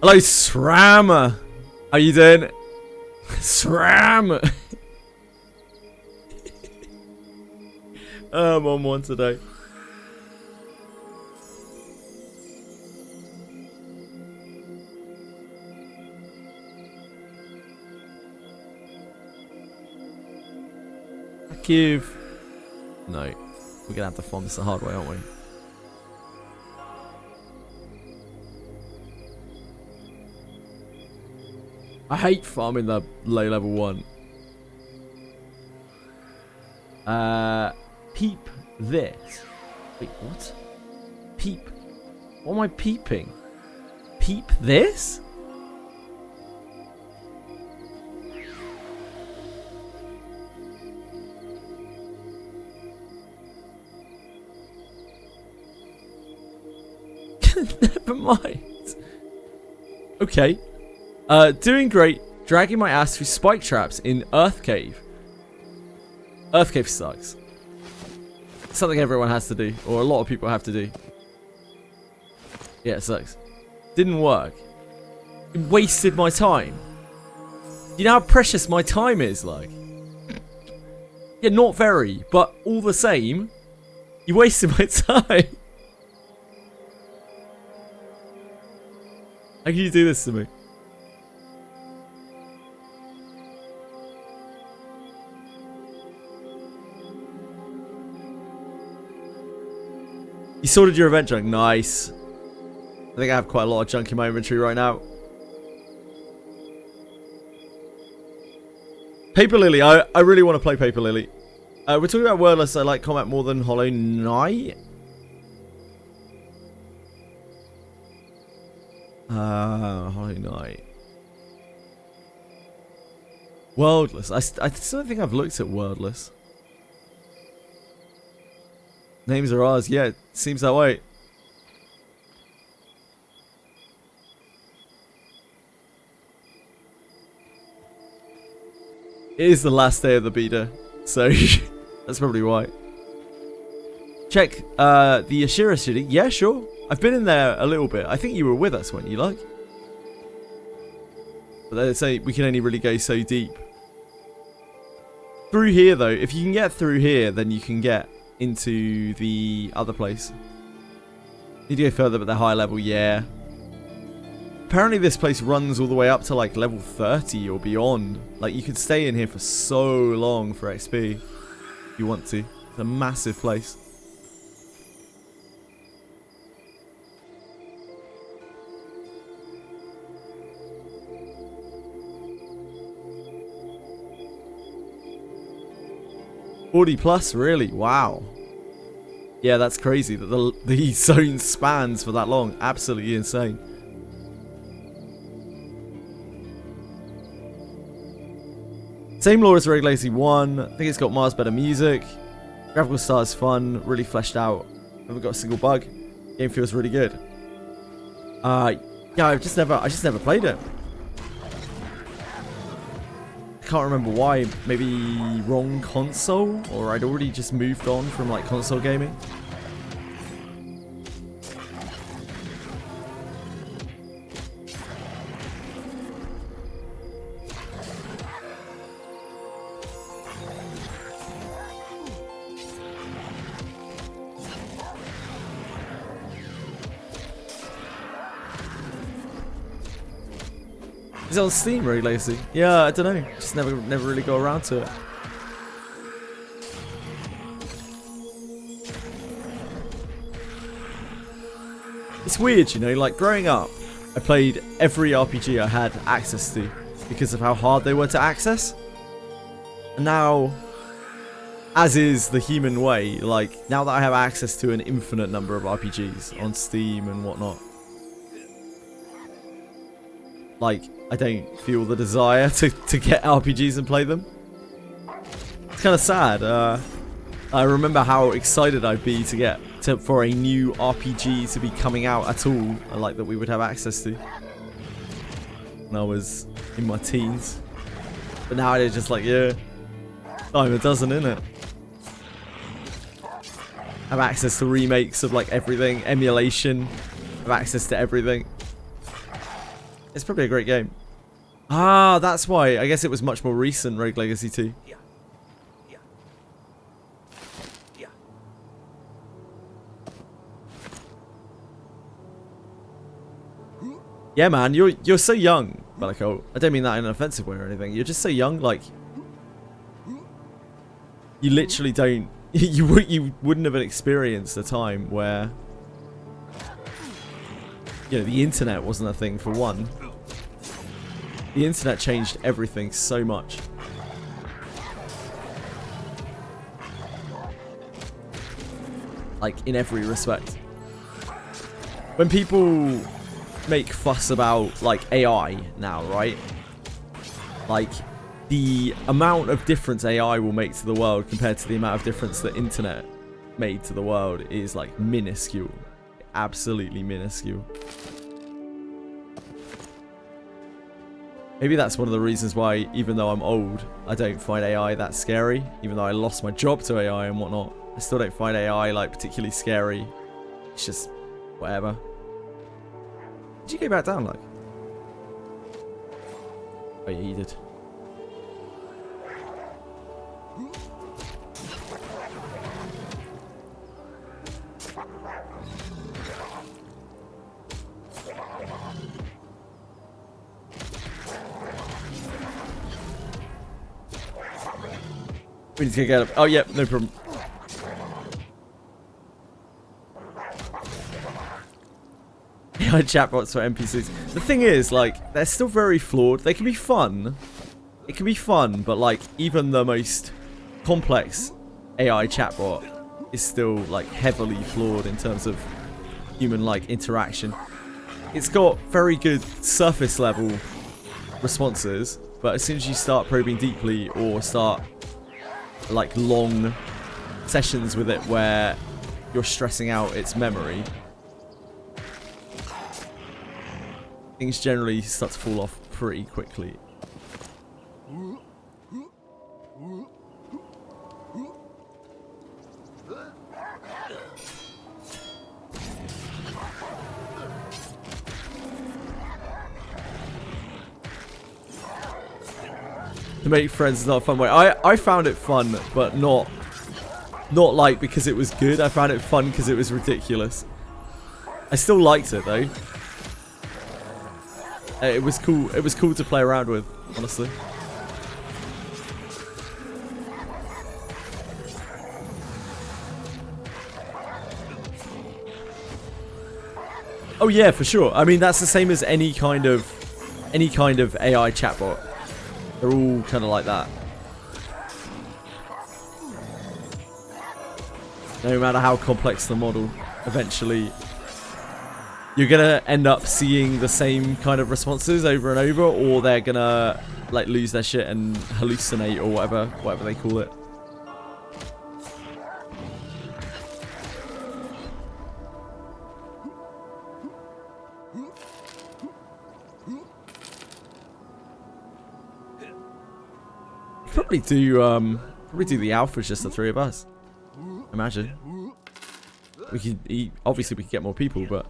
Hello, Sram. How you doing? Sram. I'm on one today. Give. No. We're gonna have to farm this the hard way, aren't we? I hate farming the low level one. Peep this. Wait, what? Peep. What am I peeping? Peep this? Never mind. Okay. Doing great. Dragging my ass through spike traps in Earth Cave. Earth Cave sucks. Something everyone has to do, or a lot of people have to do. Yeah, it sucks. Didn't work. It wasted my time. You know how precious my time is, like? Yeah, not very, but all the same, you wasted my time. How can you do this to me? You sorted your event junk. Nice. I think I have quite a lot of junk in my inventory right now. Paper Lily. I really want to play Paper Lily. We're talking about Wordless. I like combat more than Hollow Knight. Hollow Knight. Wordless. I still don't think I've looked at Wordless. Names are ours. Yeah, it seems that way. It is the last day of the beta, so that's probably why. Check the Ashira city. Yeah, sure. I've been in there a little bit. I think you were with us, weren't you, like? But they say we can only really go so deep. Through here, though, if you can get through here, then you can get into the other place. Need to go further, but they're high level, yeah. Apparently this place runs all the way up to like level 30 or beyond. Like you could stay in here for so long for XP if you want to. It's a massive place. +40, really? Wow. Yeah, that's crazy that the zone spans for that long. Absolutely insane. Same lore as Rogue Legacy 1. I think it's got miles better music. Graphical style is fun, really fleshed out. Haven't got a single bug. Game feels really good. Yeah, I just never played it. Can't remember why. Maybe wrong console, or I'd already just moved on from like console gaming. Is it on Steam, Rogue Legacy? Yeah, I don't know. Just never really got around to it. It's weird, you know, like growing up, I played every RPG I had access to because of how hard they were to access. And now, as is the human way, like now that I have access to an infinite number of RPGs on Steam and whatnot, like, I don't feel the desire to get RPGs and play them. It's kind of sad. I remember how excited I'd be to get for a new RPG to be coming out at all, like that we would have access to when I was in my teens. But now it's just like, yeah, time a dozen, innit? Have access to remakes of like everything, emulation, have access to everything. It's probably a great game. Ah, that's why. I guess it was much more recent, Rogue Legacy 2. Yeah, man, you're so young, Bellico. I don't mean that in an offensive way or anything. You're just so young, like you literally don't. You wouldn't have experienced a time where, you know, the internet wasn't a thing for one. The internet changed everything so much. Like, in every respect. When people make fuss about, like, AI now, right? Like, the amount of difference AI will make to the world compared to the amount of difference the internet made to the world is, like, minuscule. Absolutely minuscule. Maybe that's one of the reasons why, even though I'm old, I don't find AI that scary. Even though I lost my job to AI and whatnot, I still don't find AI like particularly scary. It's just whatever. Did you go back down, like? Oh yeah, you did. We need to get up. Oh, yeah, no problem. AI chatbots for NPCs. The thing is, like, they're still very flawed. They can be fun. It can be fun, but like even the most complex AI chatbot is still like heavily flawed in terms of human-like interaction. It's got very good surface level responses, but as soon as you start probing deeply or start like long sessions with it where you're stressing out its memory, things generally start to fall off pretty quickly. To make friends is not a fun way. I found it fun, but not like because it was good. I found it fun because it was ridiculous. I still liked it though. It was cool. It was cool to play around with, honestly. Oh yeah, for sure. I mean, that's the same as any kind of AI chatbot. They're all kind of like that. No matter how complex the model, eventually you're gonna end up seeing the same kind of responses over and over, or they're gonna like lose their shit and hallucinate or whatever they call it. Probably do the alphas, just the three of us. Imagine. We could obviously we could get more people, but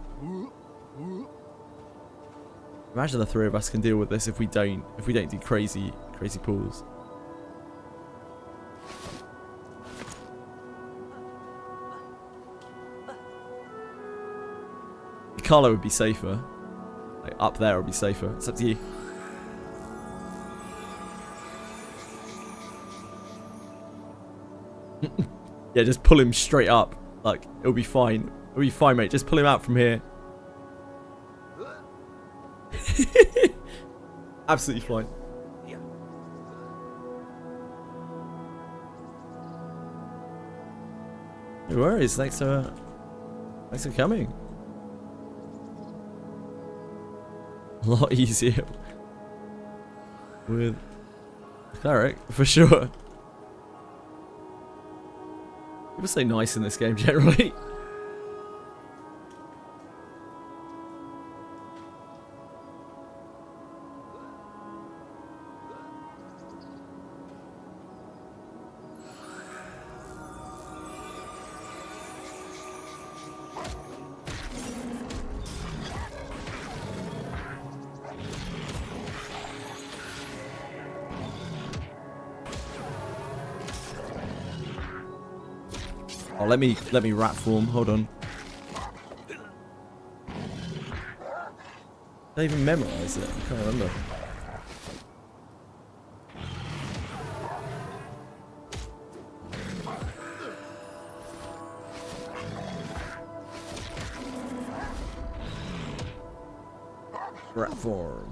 imagine the three of us can deal with this if we don't do crazy pools. Carlo would be safer. Like up there would be safer. It's up to you. Yeah, just pull him straight up. Like, it'll be fine. It'll be fine, mate. Just pull him out from here. Absolutely fine. No worries. Thanks for coming. A lot easier with cleric, for sure. People say nice in this game generally. Oh, let me rat form. Hold on. Did I even memorize it? I can't remember. Rat form.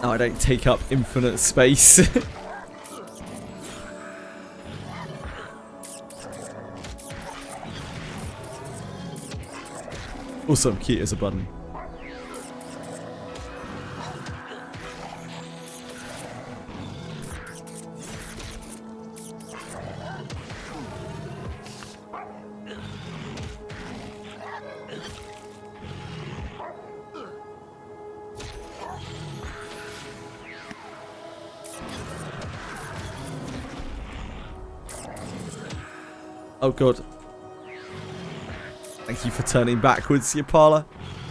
Oh, I don't take up infinite space. Also, I'm cute as a button. Oh god. Thank you for turning backwards, Yapala.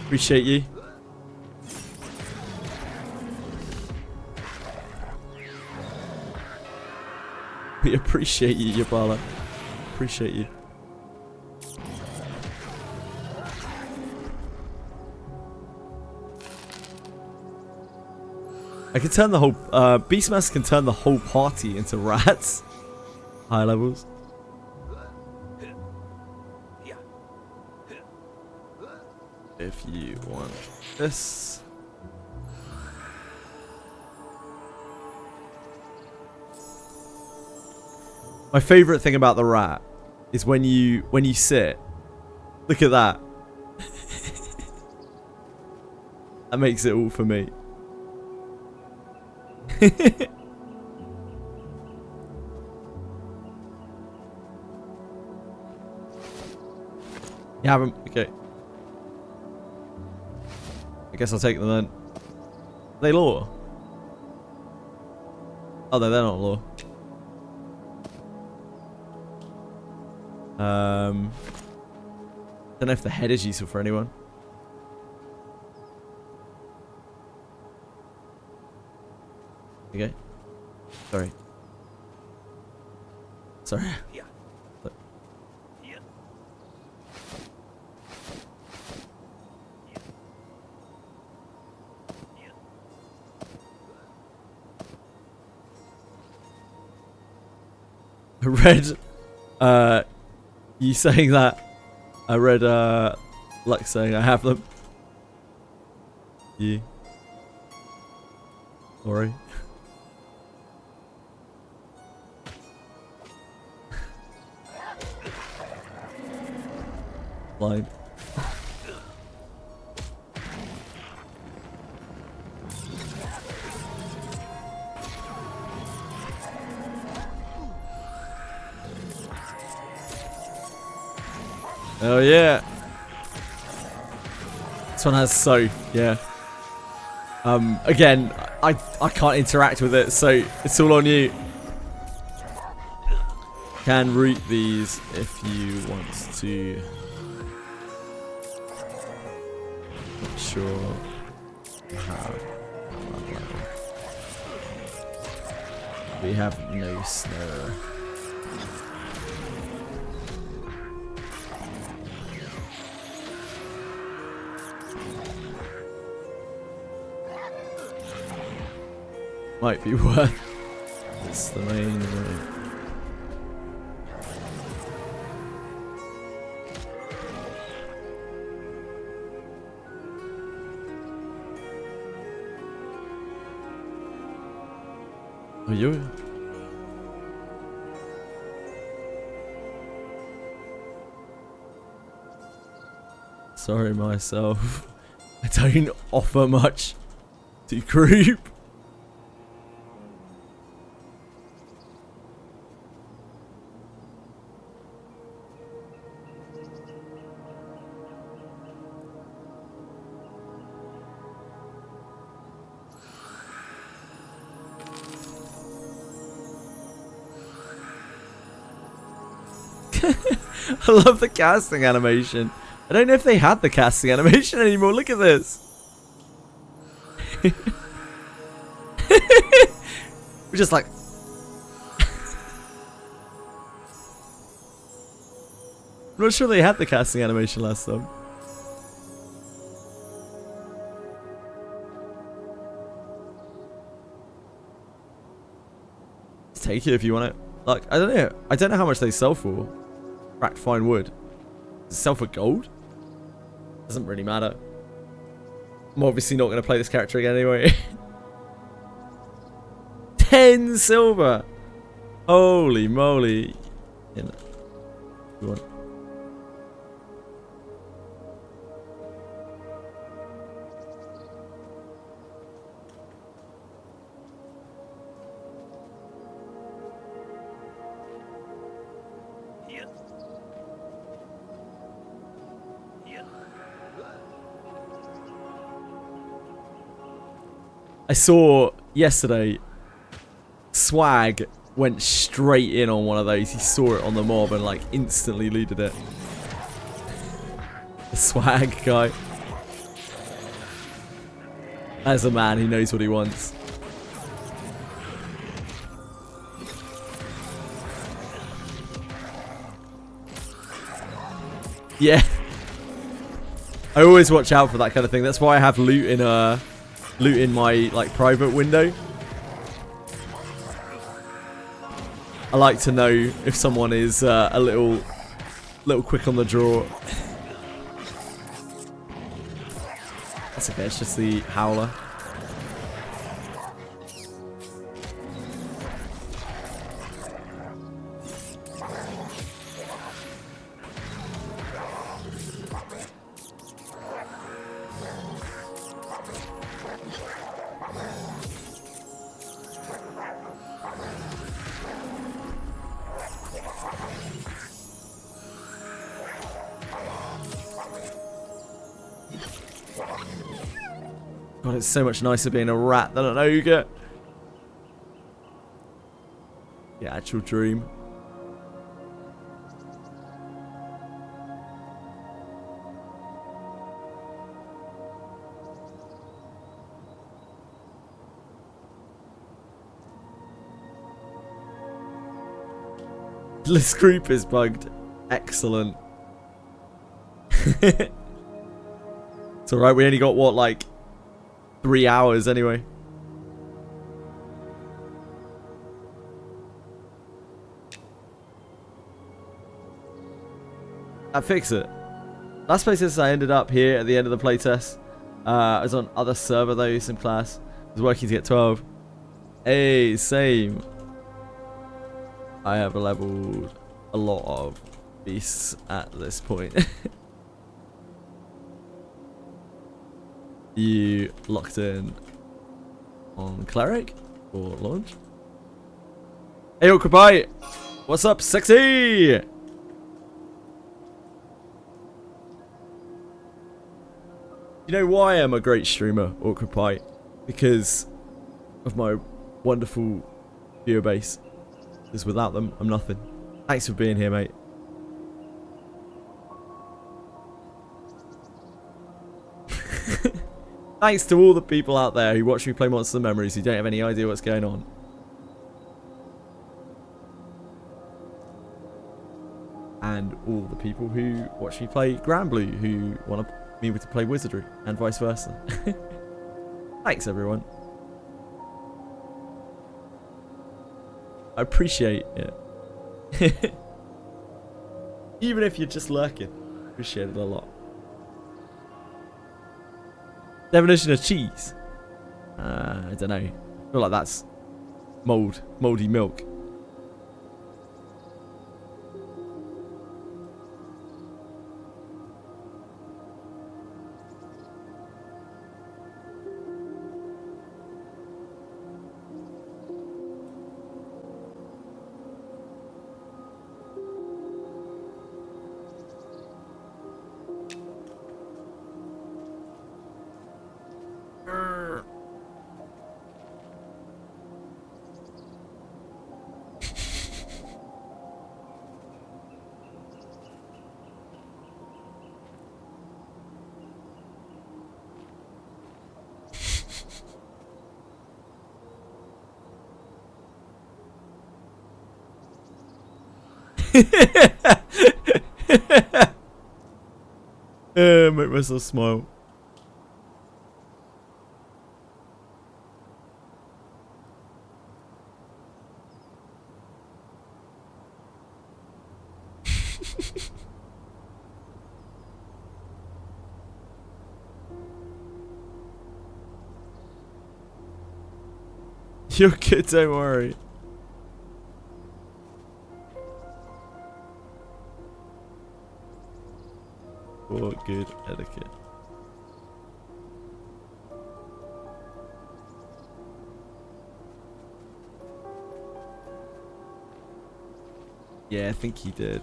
Appreciate you. We appreciate you, Yabala. Appreciate you. I can turn the whole... Beastmaster can turn the whole party into rats. High levels. If you want this. My favorite thing about the rat is when you sit. Look at that. That makes it all for me. You haven't? Okay. I guess I'll take them then. Are they law? Oh, no, they're not law. Don't know if the head is useful for anyone. Okay. Sorry. Sorry. Yeah. Look. Yeah. I read, you saying that. I read, Lux saying I have them. You. Sorry. Blind. Oh yeah. This one has Soph, yeah. Again, I can't interact with it, so it's all on you. Can root these if you want to. Not sure how. We have no snow. Might be worth. It's the main room. Are you? Sorry myself. I don't offer much to group. I love the casting animation. I don't know if they had the casting animation anymore. Look at this. We're just like... I'm not sure they had the casting animation last time. Take it if you want it. Like, I don't know. I don't know how much they sell for. Cracked fine wood. Does it sell for gold? Doesn't really matter. I'm obviously not going to play this character again anyway. 10 silver! Holy moly. You want? I saw yesterday, Swag went straight in on one of those. He saw it on the mob and like instantly looted it. The Swag guy. As a man, he knows what he wants. Yeah. I always watch out for that kind of thing. That's why I have loot in my like private window. I like to know if someone is a little quick on the draw. That's okay. It's just the howler. God, it's so much nicer being a rat than an ogre. The actual dream. This group is bugged. Excellent. It's alright, we only got what, like 3 hours anyway. That fix it. Last playtest I ended up here at the end of the playtest. I was on other server though, some class. I was working to get 12. Hey, same. I have leveled a lot of beasts at this point. You locked in on cleric or launch? Hey, Occupy! What's up, sexy? You know why I'm a great streamer, Occupy? Because of my wonderful viewer base. Because without them, I'm nothing. Thanks for being here, mate. Thanks to all the people out there who watch me play Monster Memories who don't have any idea what's going on. And all the people who watch me play Granblue who want me to play Wizardry and vice versa. Thanks, everyone. I appreciate it. Even if you're just lurking, appreciate it a lot. Definition of cheese? I don't know. I feel like that's moldy milk. Make myself smile. You're good, don't worry. For good etiquette. Yeah, I think he did.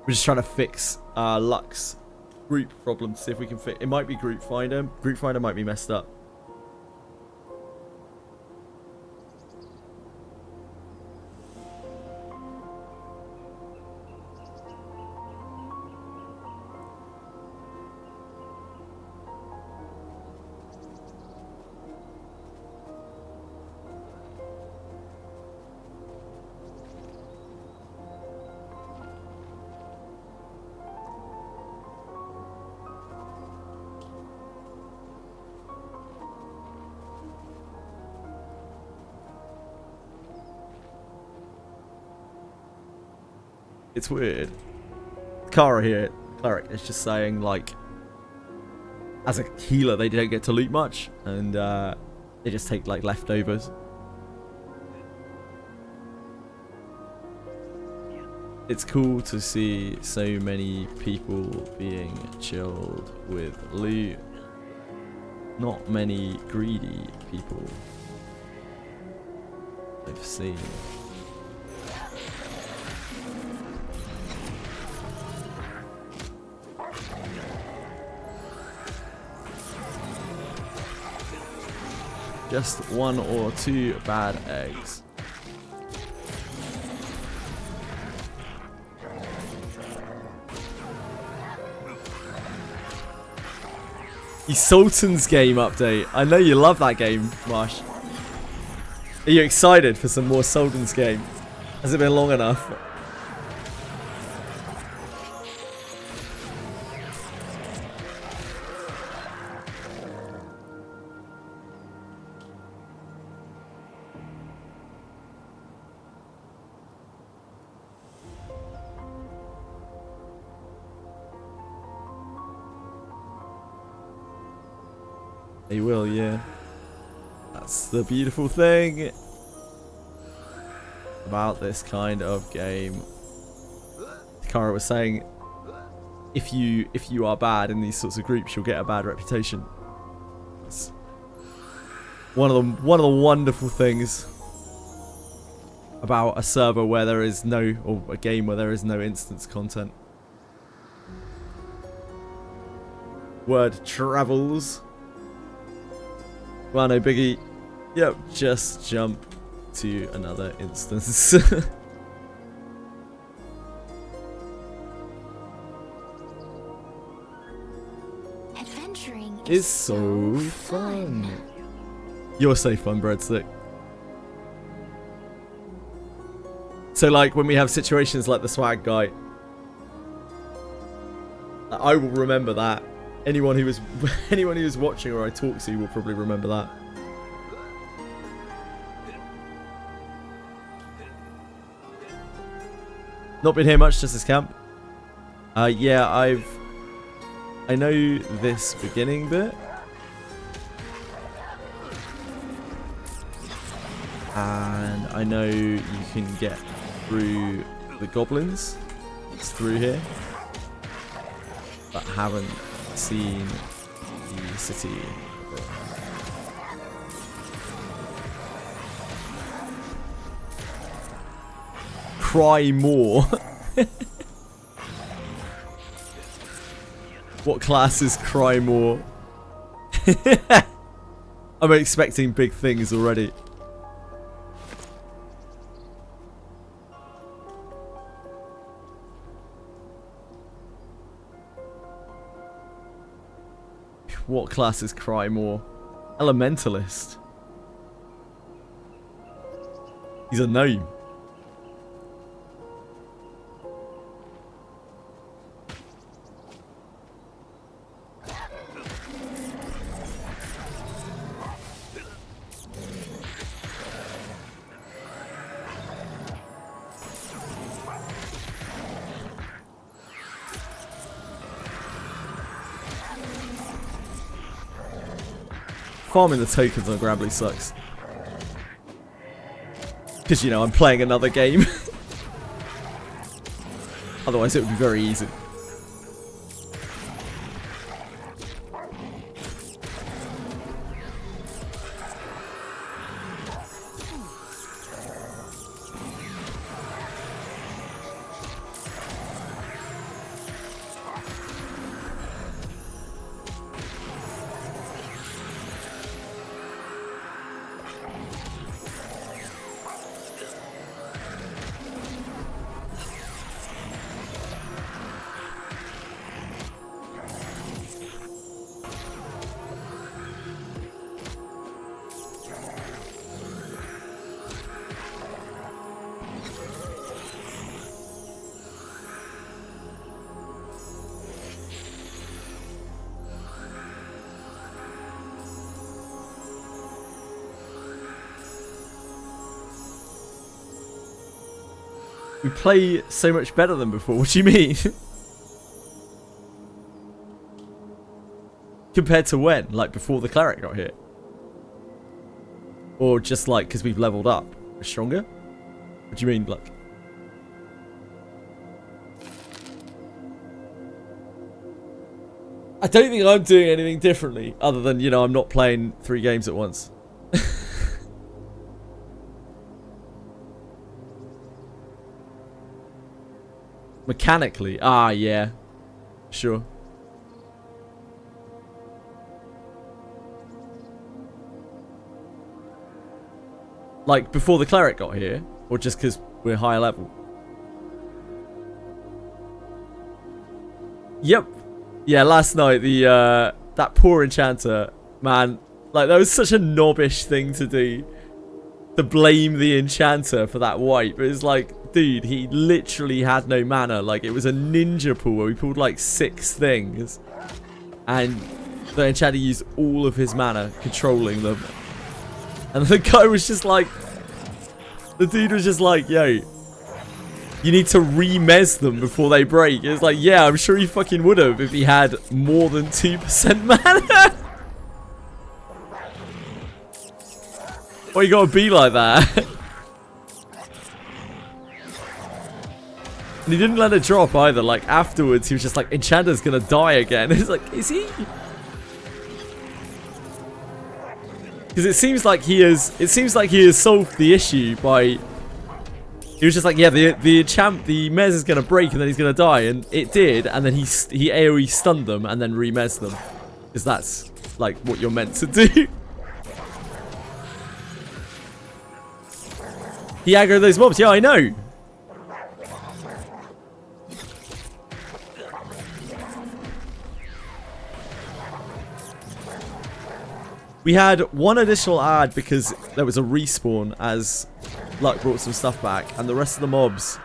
We're just trying to fix Lux group problem to see if we can fit. It might be group finder. Group finder might be messed up. It's weird. Kara here, cleric, is just saying like, as a healer, they don't get to loot much, and they just take like leftovers. It's cool to see so many people being chilled with loot. Not many greedy people I've seen. Just 1 or 2 bad eggs. The Sultan's game update. I know you love that game, Marsh. Are you excited for some more Sultan's game? Has it been long enough? They will, yeah. That's the beautiful thing about this kind of game. Kara was saying, if you are bad in these sorts of groups, you'll get a bad reputation. It's one of the wonderful things about a server where there is no, or a game where there is no instance content. Word travels. Well, no biggie. Yep, just jump to another instance. Adventuring is so fun. You're so fun, breadstick. So, like, when we have situations like the swag guy, I will remember that. Anyone who was watching or I talk to will probably remember that. Not been here much, just this camp. Yeah, I know this beginning bit. And I know you can get through the goblins. It's through here. But haven't seen the city. Cry more. What class is cry more? I'm expecting big things already. What class is cry more? Elementalist. He's a gnome. Farming the tokens on Granblue sucks. Because, you know, I'm playing another game. Otherwise it would be very easy. We play so much better than before. What do you mean? Compared to when? Like before the cleric got here? Or just like because we've leveled up? We're stronger? What do you mean, like? I don't think I'm doing anything differently other than, you know, I'm not playing 3 games at once. Mechanically. Ah, yeah. Sure. Like, before the cleric got here? Or just because we're higher level? Yep. Yeah, last night, the, that poor enchanter, man, like, that was such a knobbish thing to do. To blame the enchanter for that wipe. It was like, dude, he literally had no mana. Like, it was a ninja pool where we pulled, like, 6 things. And the enchanter used all of his mana controlling them. And the guy was just like... The dude was just like, yo, you need to remez them before they break. It's like, yeah, I'm sure he fucking would have if he had more than 2% mana. Why you gotta be like that? And he didn't let it drop either. Like, afterwards, he was just like, enchanter's gonna die again. It's like, is he? Because it seems like he has solved the issue by... He was just like, yeah, the Mez is gonna break and then he's gonna die, and it did, and then he AoE stunned them and then remez them. Because that's like what you're meant to do. He aggroed those mobs, yeah, I know. We had one additional ad because there was a respawn as Luck brought some stuff back, and the rest of the mobs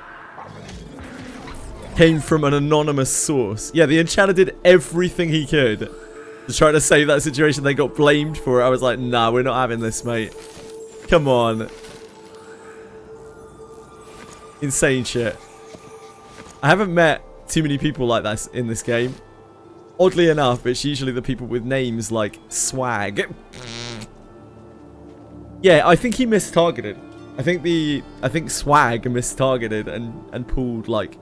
came from an anonymous source. Yeah, the enchanter did everything he could to try to save that situation. They got blamed for it. I was like, nah, we're not having this, mate. Come on. Insane shit. I haven't met too many people like that in this game. Oddly enough, it's usually the people with names like Swag. Yeah, I think he mistargeted. I think Swag mistargeted and pulled like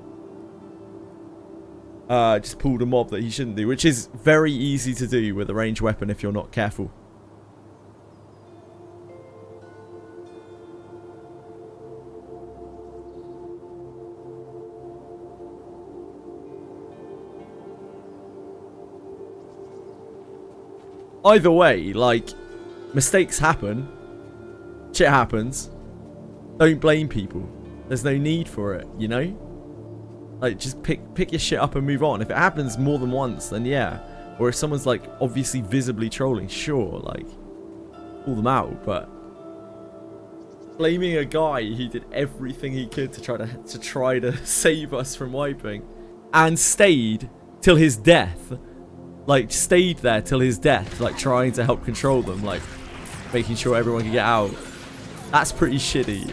just pulled a mob that he shouldn't do, which is very easy to do with a ranged weapon if you're not careful. Either way, like, mistakes happen. Shit happens. Don't blame people. There's no need for it, you know? Like, just pick your shit up and move on. If it happens more than once, then yeah. Or if someone's, like, obviously visibly trolling, sure, like, pull them out. But blaming a guy who did everything he could to try to save us from wiping and stayed till his death. Like, stayed there till his death, like, trying to help control them, like, making sure everyone can get out. That's pretty shitty.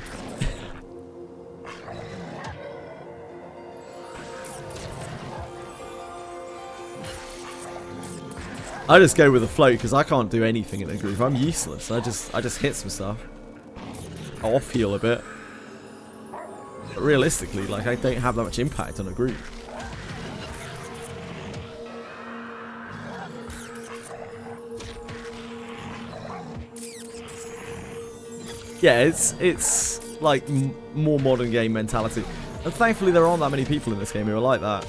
I just go with the flow, because I can't do anything in a group. I'm useless. I just hit some stuff. I'll off-heal a bit. But realistically, like, I don't have that much impact on a group. Yeah, it's like more modern game mentality. And thankfully there aren't that many people in this game who are like that.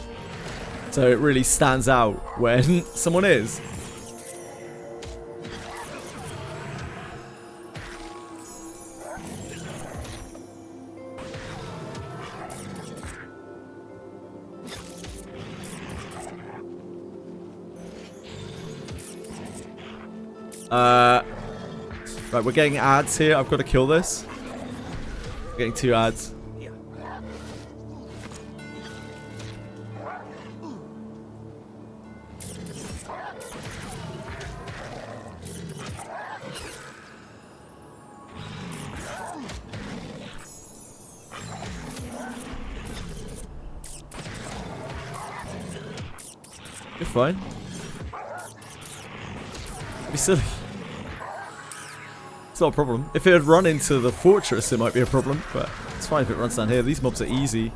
So it really stands out when someone is. Right, we're getting ads here. I've got to kill this. We're getting 2 ads. You're fine. Be silly. It's not a problem. If it had run into the fortress, it might be a problem, but it's fine if it runs down here. These mobs are easy.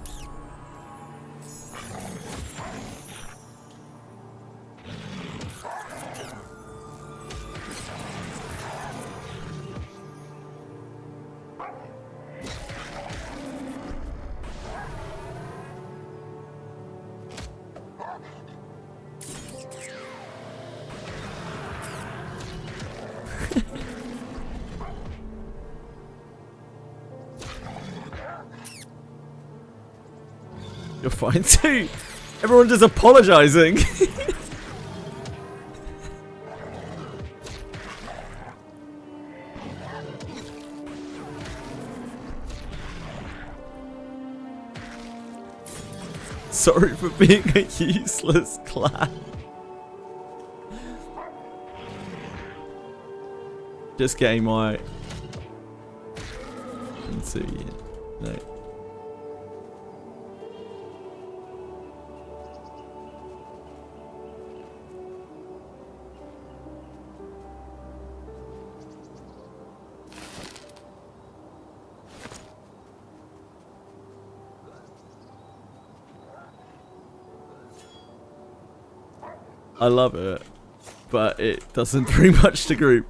You're fine too. Everyone just apologizing. Sorry for being a useless clan. Just getting my... No. I love it, but it doesn't bring much to group.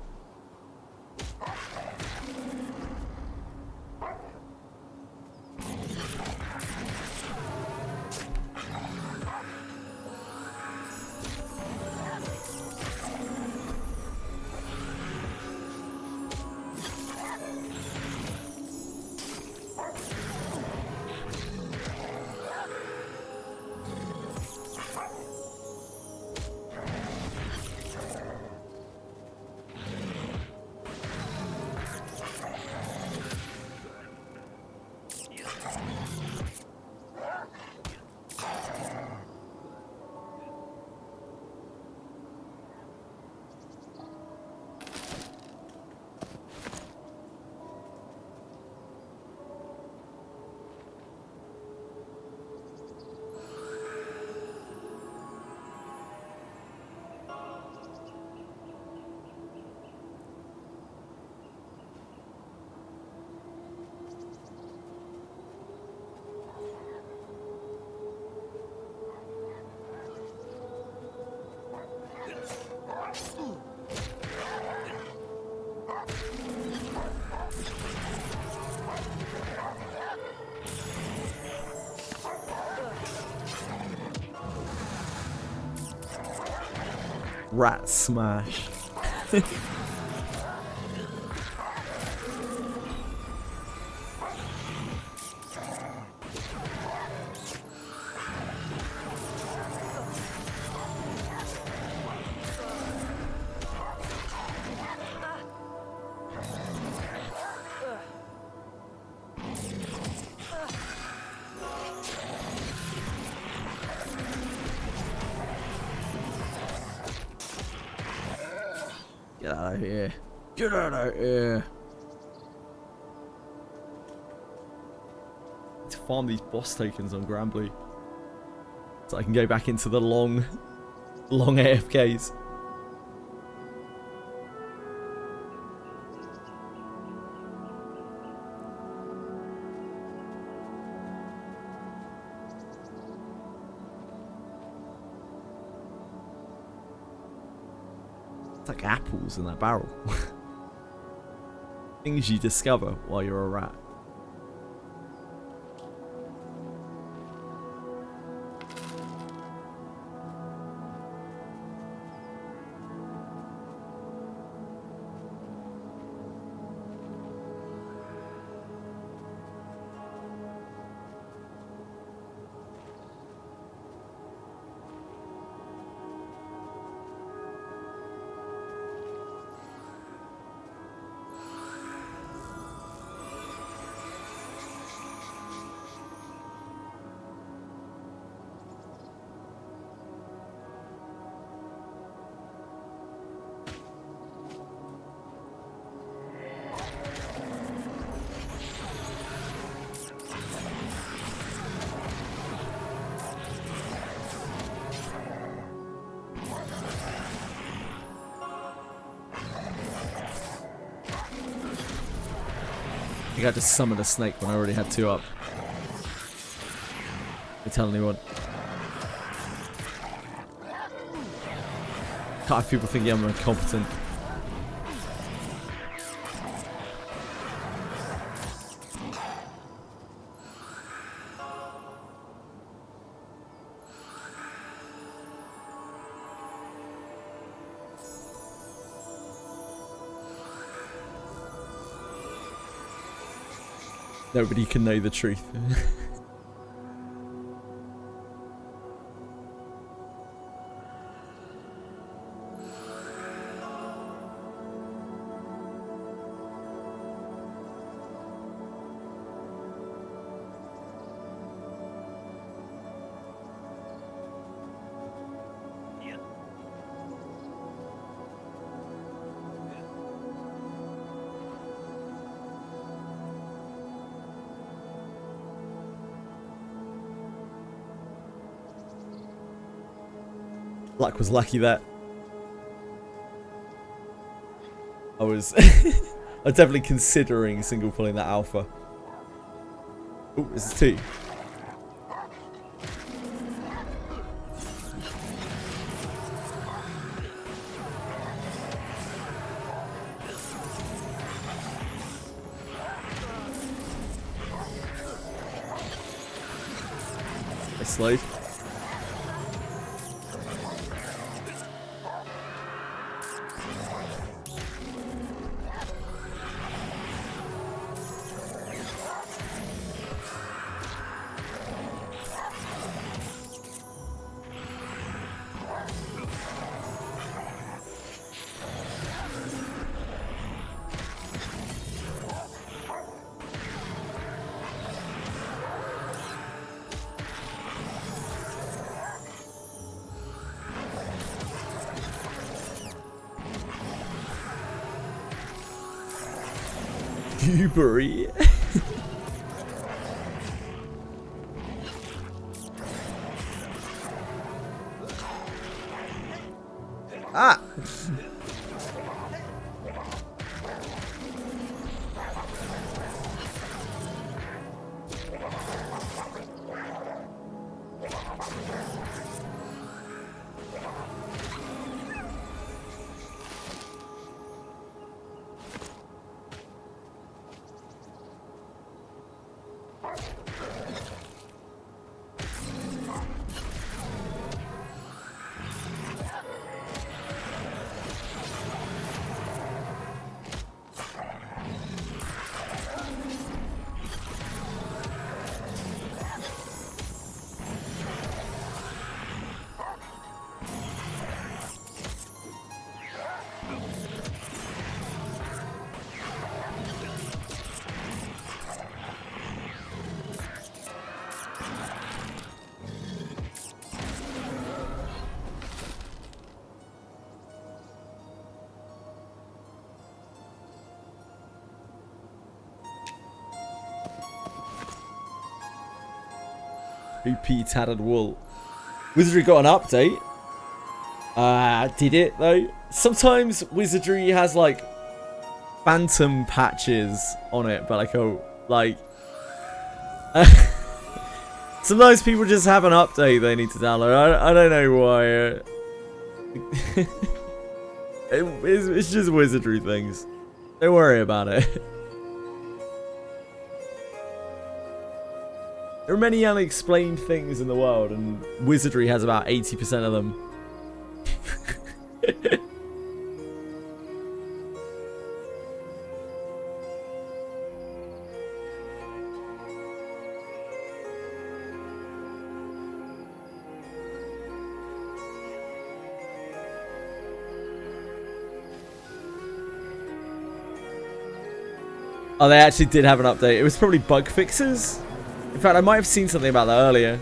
Rat smash. Get out of here. Get out of here. To farm these boss tokens on Granblue, so I can go back into the long AFKs. It's like apples in that barrel. Things you discover while you're a rat. I think I just summoned a snake when I already had 2 up. Don't tell anyone. Can't have people thinking I'm incompetent. Nobody can know the truth. Luck was lucky that I was I was definitely considering single pulling that alpha. Oh, this is 2. A slave. Goobery. Ah! OP tattered wool. Wizardry got an update. Did it though? Sometimes Wizardry has like phantom patches on it, but like sometimes people just have an update they need to download. I don't know why. It's just Wizardry things. Don't worry about it. There are many unexplained things in the world, and Wizardry has about 80% of them. Oh, they actually did have an update. It was probably bug fixes. In fact, I might have seen something about that earlier.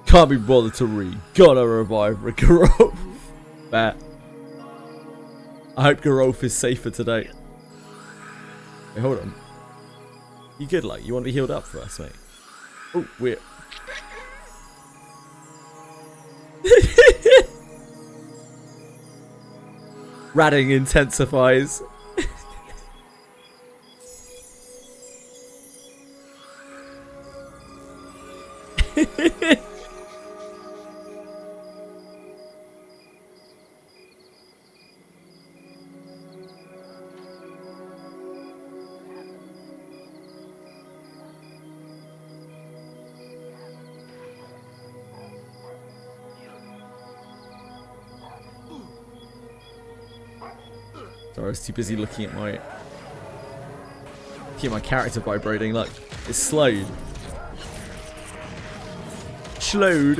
Can't be bothered to read. Gotta revive Garolf. Bet. I hope Garolf is safer today. Wait, hold on. You good, like? You want to be healed up for us, mate? Oh, weird. Ratting intensifies. Sorry, I was too busy looking at my character vibrating. Look, it's slowed. Slowed.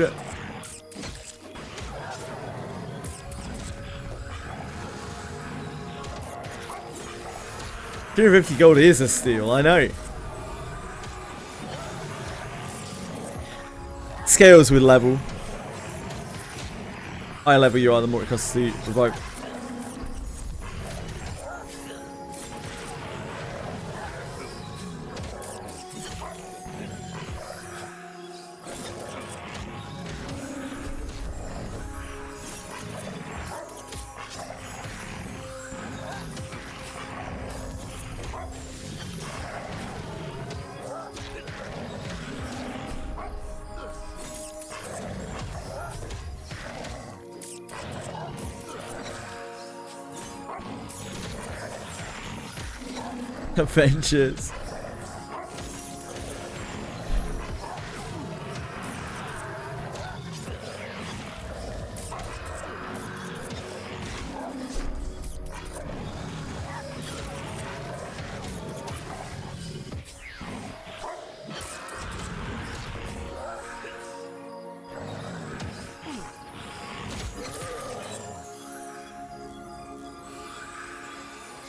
250 gold is a steal, I know. Scales with level. Higher level you are, the more it costs to revive. Avengers.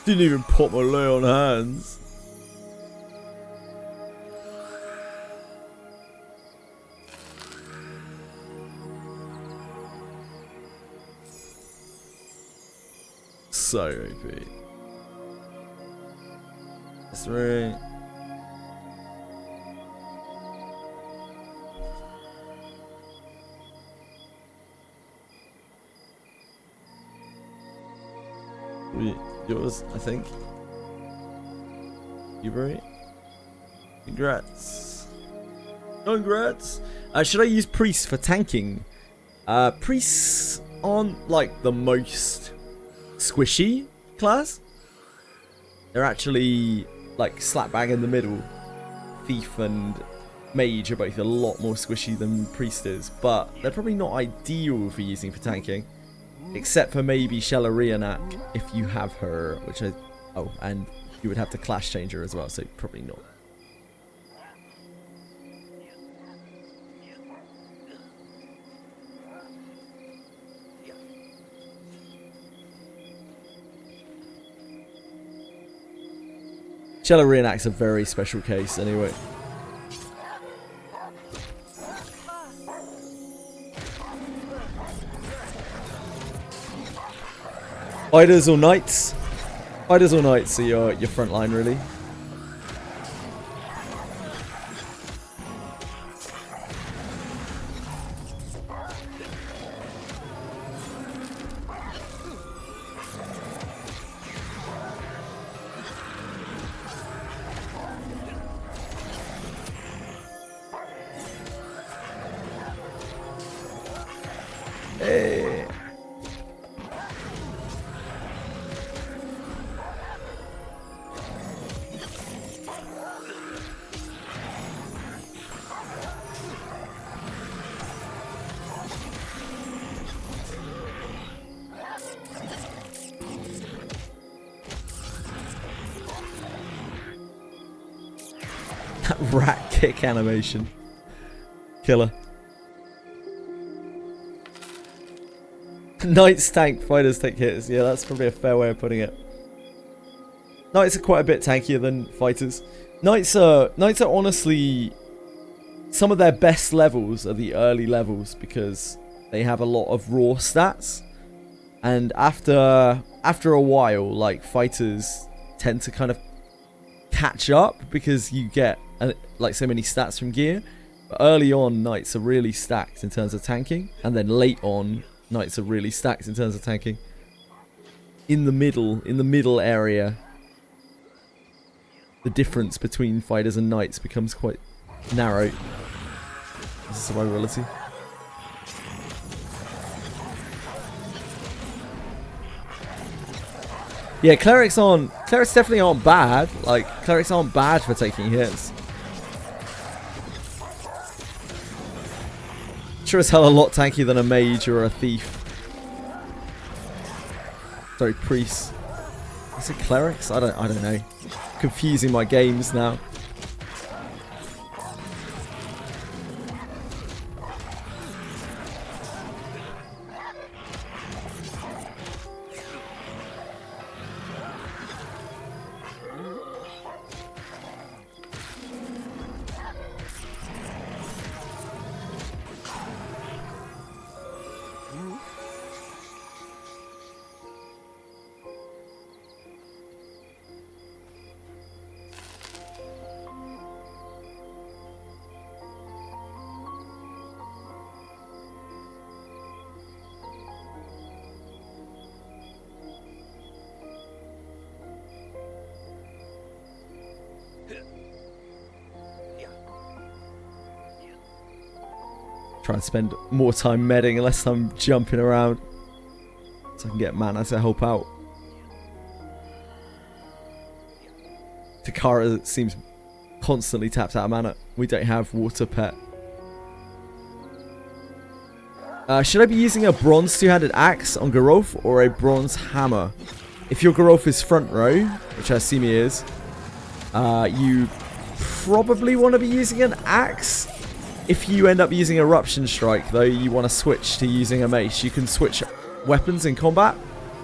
Didn't even put my lay on hands. So OP. That's right. Yours, I think. You right? Congrats. Congrats. Should I use priests for tanking? Priests aren't like the most squishy class. They're actually like slap bang in the middle. Thief and mage are both a lot more squishy than priest is, but they're probably not ideal for using for tanking. Except for maybe Shellarianak, if you have her, which I... Oh, and you would have to clash change her as well, so probably not. Shellarianak's a very special case, anyway. Fighters or knights? Fighters or knights are your front line, really. Hey. That rat kick animation. Killer. Knights tank, fighters take hits. Yeah, that's probably a fair way of putting it. Knights are quite a bit tankier than fighters. Knights are honestly some of their best levels are the early levels because they have a lot of raw stats. And after a while, like, fighters tend to kind of catch up because you get like so many stats from gear. But early on, knights are really stacked in terms of tanking, and then late on, knights are really stacked in terms of tanking. In the middle area, the difference between fighters and knights becomes quite narrow. This is survivability. Yeah, clerics definitely aren't bad. Like, clerics aren't bad for taking hits. Sure as hell a lot tankier than a mage or a thief. Sorry, priest. Is it clerics? I don't know. Confusing my games now. Try and spend more time medding and less time jumping around so I can get mana to help out. Takara seems constantly tapped out of mana. We don't have water pet. Should I be using a bronze two-handed axe on Garolf or a bronze hammer? If your Garolf is front row, which I assume he is, you probably want to be using an axe. If you end up using Eruption Strike, though, you want to switch to using a mace. You can switch weapons in combat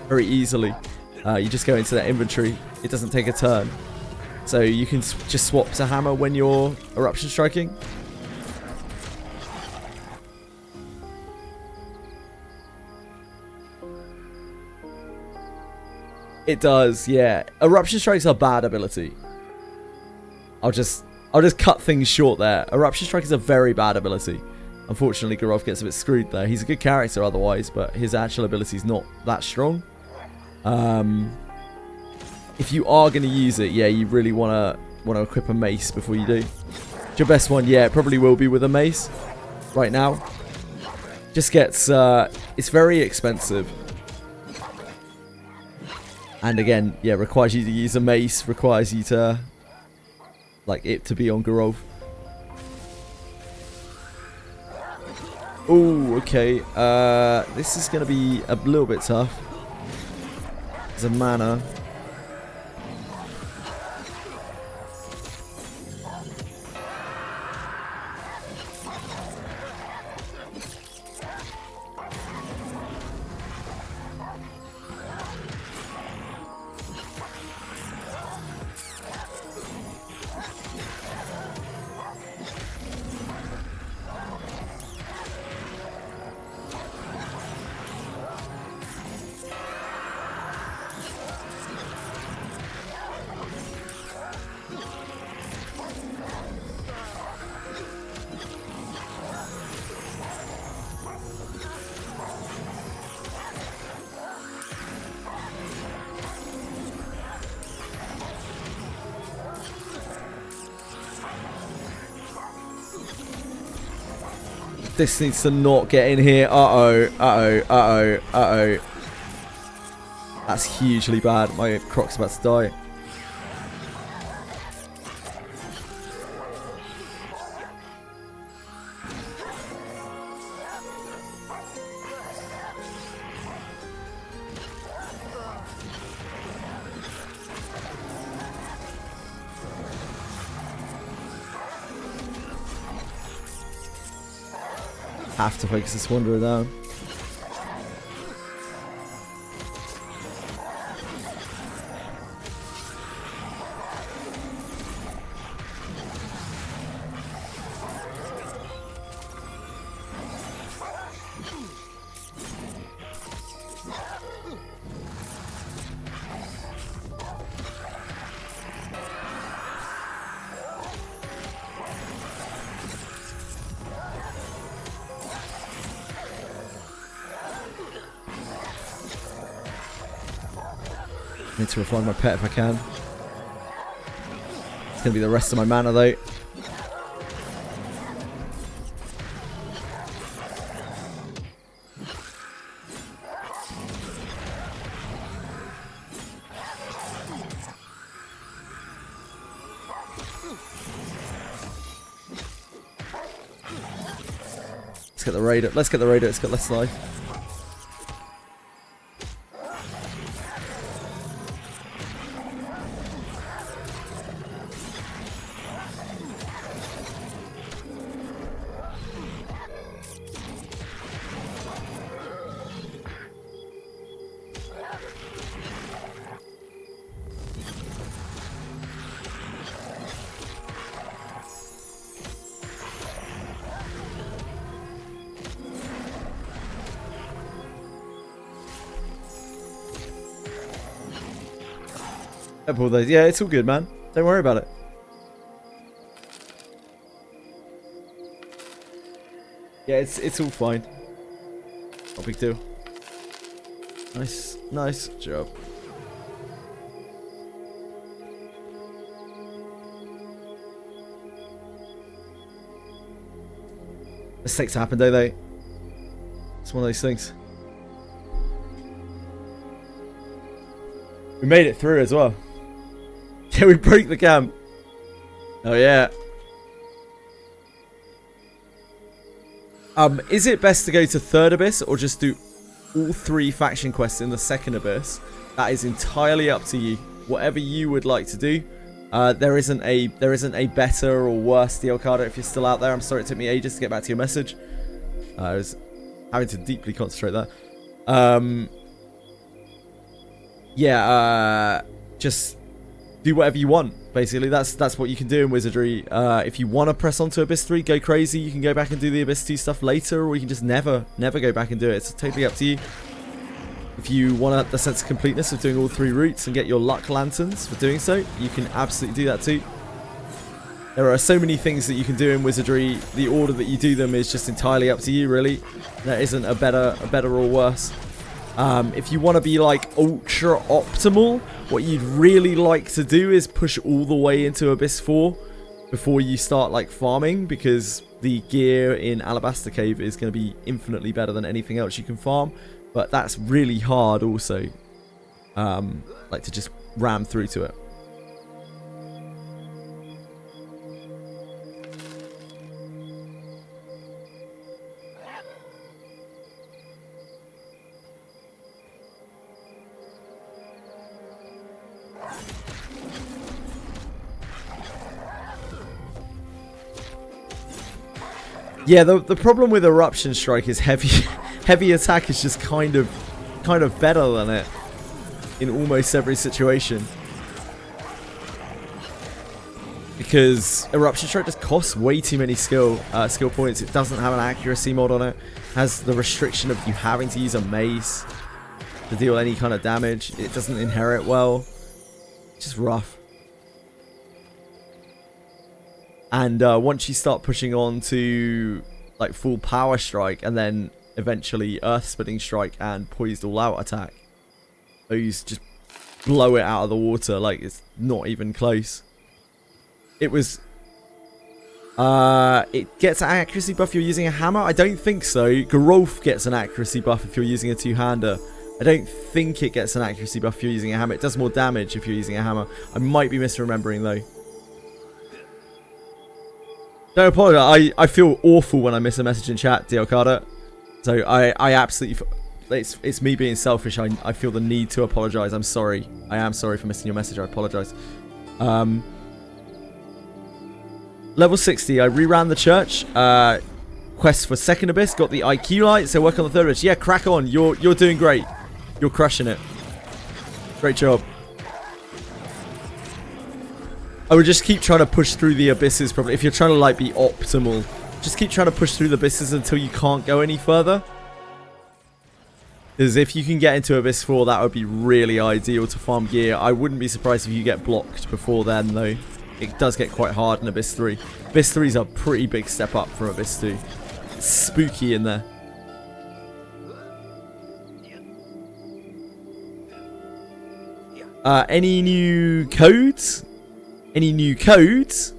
very easily. You just go into that inventory. It doesn't take a turn. So you can just swap to hammer when you're Eruption Striking. It does, yeah. Eruption Strike's a bad ability. I'll just cut things short there. Eruption Strike is a very bad ability. Unfortunately, Garolf gets a bit screwed there. He's a good character otherwise, but his actual ability is not that strong. If you are going to use it, yeah, you really want to equip a mace before you do. Your best one, yeah, it probably will be with a mace right now. Just gets, it's very expensive. And again, yeah, requires you to use a mace, requires you to, like, it to be on Garolf. Oh, okay. This is going to be a little bit tough. There's a mana. This needs to not get in here. Uh-oh, uh-oh, uh-oh, uh-oh. That's hugely bad. My Croc's about to die. Have to focus this Wanderer down. Need to refine my pet if I can. It's going to be the rest of my mana though. Let's get the raider. Let's get the raider. It's got less life. Yeah, it's all good, man. Don't worry about it. Yeah, it's all fine. No big deal. Nice job. Mistakes happen, don't they? It's one of those things. We made it through as well. Yeah, we broke the cam. Oh yeah. Is it best to go to third abyss or just do all 3 faction quests in the second abyss? That is entirely up to you. Whatever you would like to do. There isn't a better or worse deal card if you're still out there. I'm sorry it took me ages to get back to your message. I was having to deeply concentrate there. Yeah, just do whatever you want, basically. That's what you can do in Wizardry. If you want to press on to Abyss 3, go crazy. You can go back and do the Abyss 2 stuff later, or you can just never go back and do it. It's totally up to you. If you want the sense of completeness of doing all 3 routes and get your luck lanterns for doing so, you can absolutely do that too. There are so many things that you can do in Wizardry. The order that you do them is just entirely up to you, really. There isn't a better or worse. If you want to be like ultra optimal, what you'd really like to do is push all the way into Abyss 4 before you start like farming, because the gear in Alabaster Cave is going to be infinitely better than anything else you can farm. But that's really hard also, like to just ram through to it. Yeah, the problem with Eruption Strike is heavy attack is just kind of better than it in almost every situation. Because Eruption Strike just costs way too many skill points. It doesn't have an accuracy mod on it. Has the restriction of you having to use a mace to deal any kind of damage. It doesn't inherit well. It's just rough. And once you start pushing on to like full power strike and then eventually earth splitting strike and poised all out attack, those just blow it out of the water. Like, it's not even close. It was it gets an accuracy buff if you're using a hammer? I don't think so. Gerolf gets an accuracy buff if you're using a two-hander. I don't think it gets an accuracy buff if you're using a hammer. It does more damage if you're using a hammer. I might be misremembering though. Don't apologize. I feel awful when I miss a message in chat, DL Carter. So I absolutely... It's me being selfish. I feel the need to apologize. I'm sorry. I am sorry for missing your message. I apologize. Level 60. I reran the church. Quest for second abyss. Got the IQ light. So work on the third abyss. Yeah, crack on. You're doing great. You're crushing it. Great job. I would just keep trying to push through the abysses. Probably if you're trying to like be optimal, just keep trying to push through the abysses until you can't go any further. Because if you can get into Abyss 4, that would be really ideal to farm gear. I wouldn't be surprised if you get blocked before then, though. It does get quite hard in Abyss 3. Abyss 3 is a pretty big step up from Abyss 2. It's spooky in there. Any new codes? Any new codes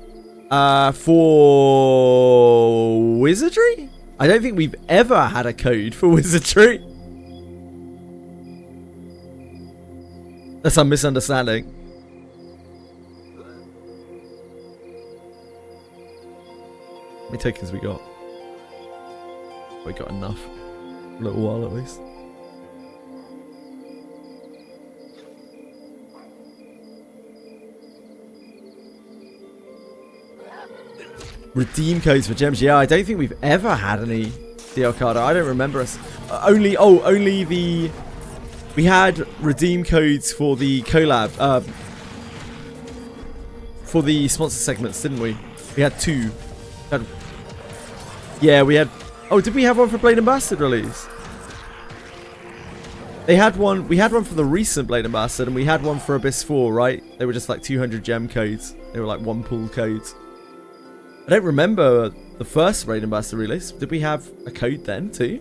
for Wizardry? I don't think we've ever had a code for Wizardry. That's a misunderstanding. How many tokens we got? We got enough. For a little while at least. Redeem codes for gems. Yeah, I don't think we've ever had any DL card. I don't remember us. Only the... We had redeem codes for the collab. For the sponsor segments, didn't we? We had 2. Yeah, we had... Oh, did we have one for Blade and Bastard release? They had one... We had one for the recent Blade and Bastard, and we had one for Abyss 4, right? They were just like 200 gem codes. They were like 1 pool codes. I don't remember the first Blade and Bastard release. Did we have a code then, too?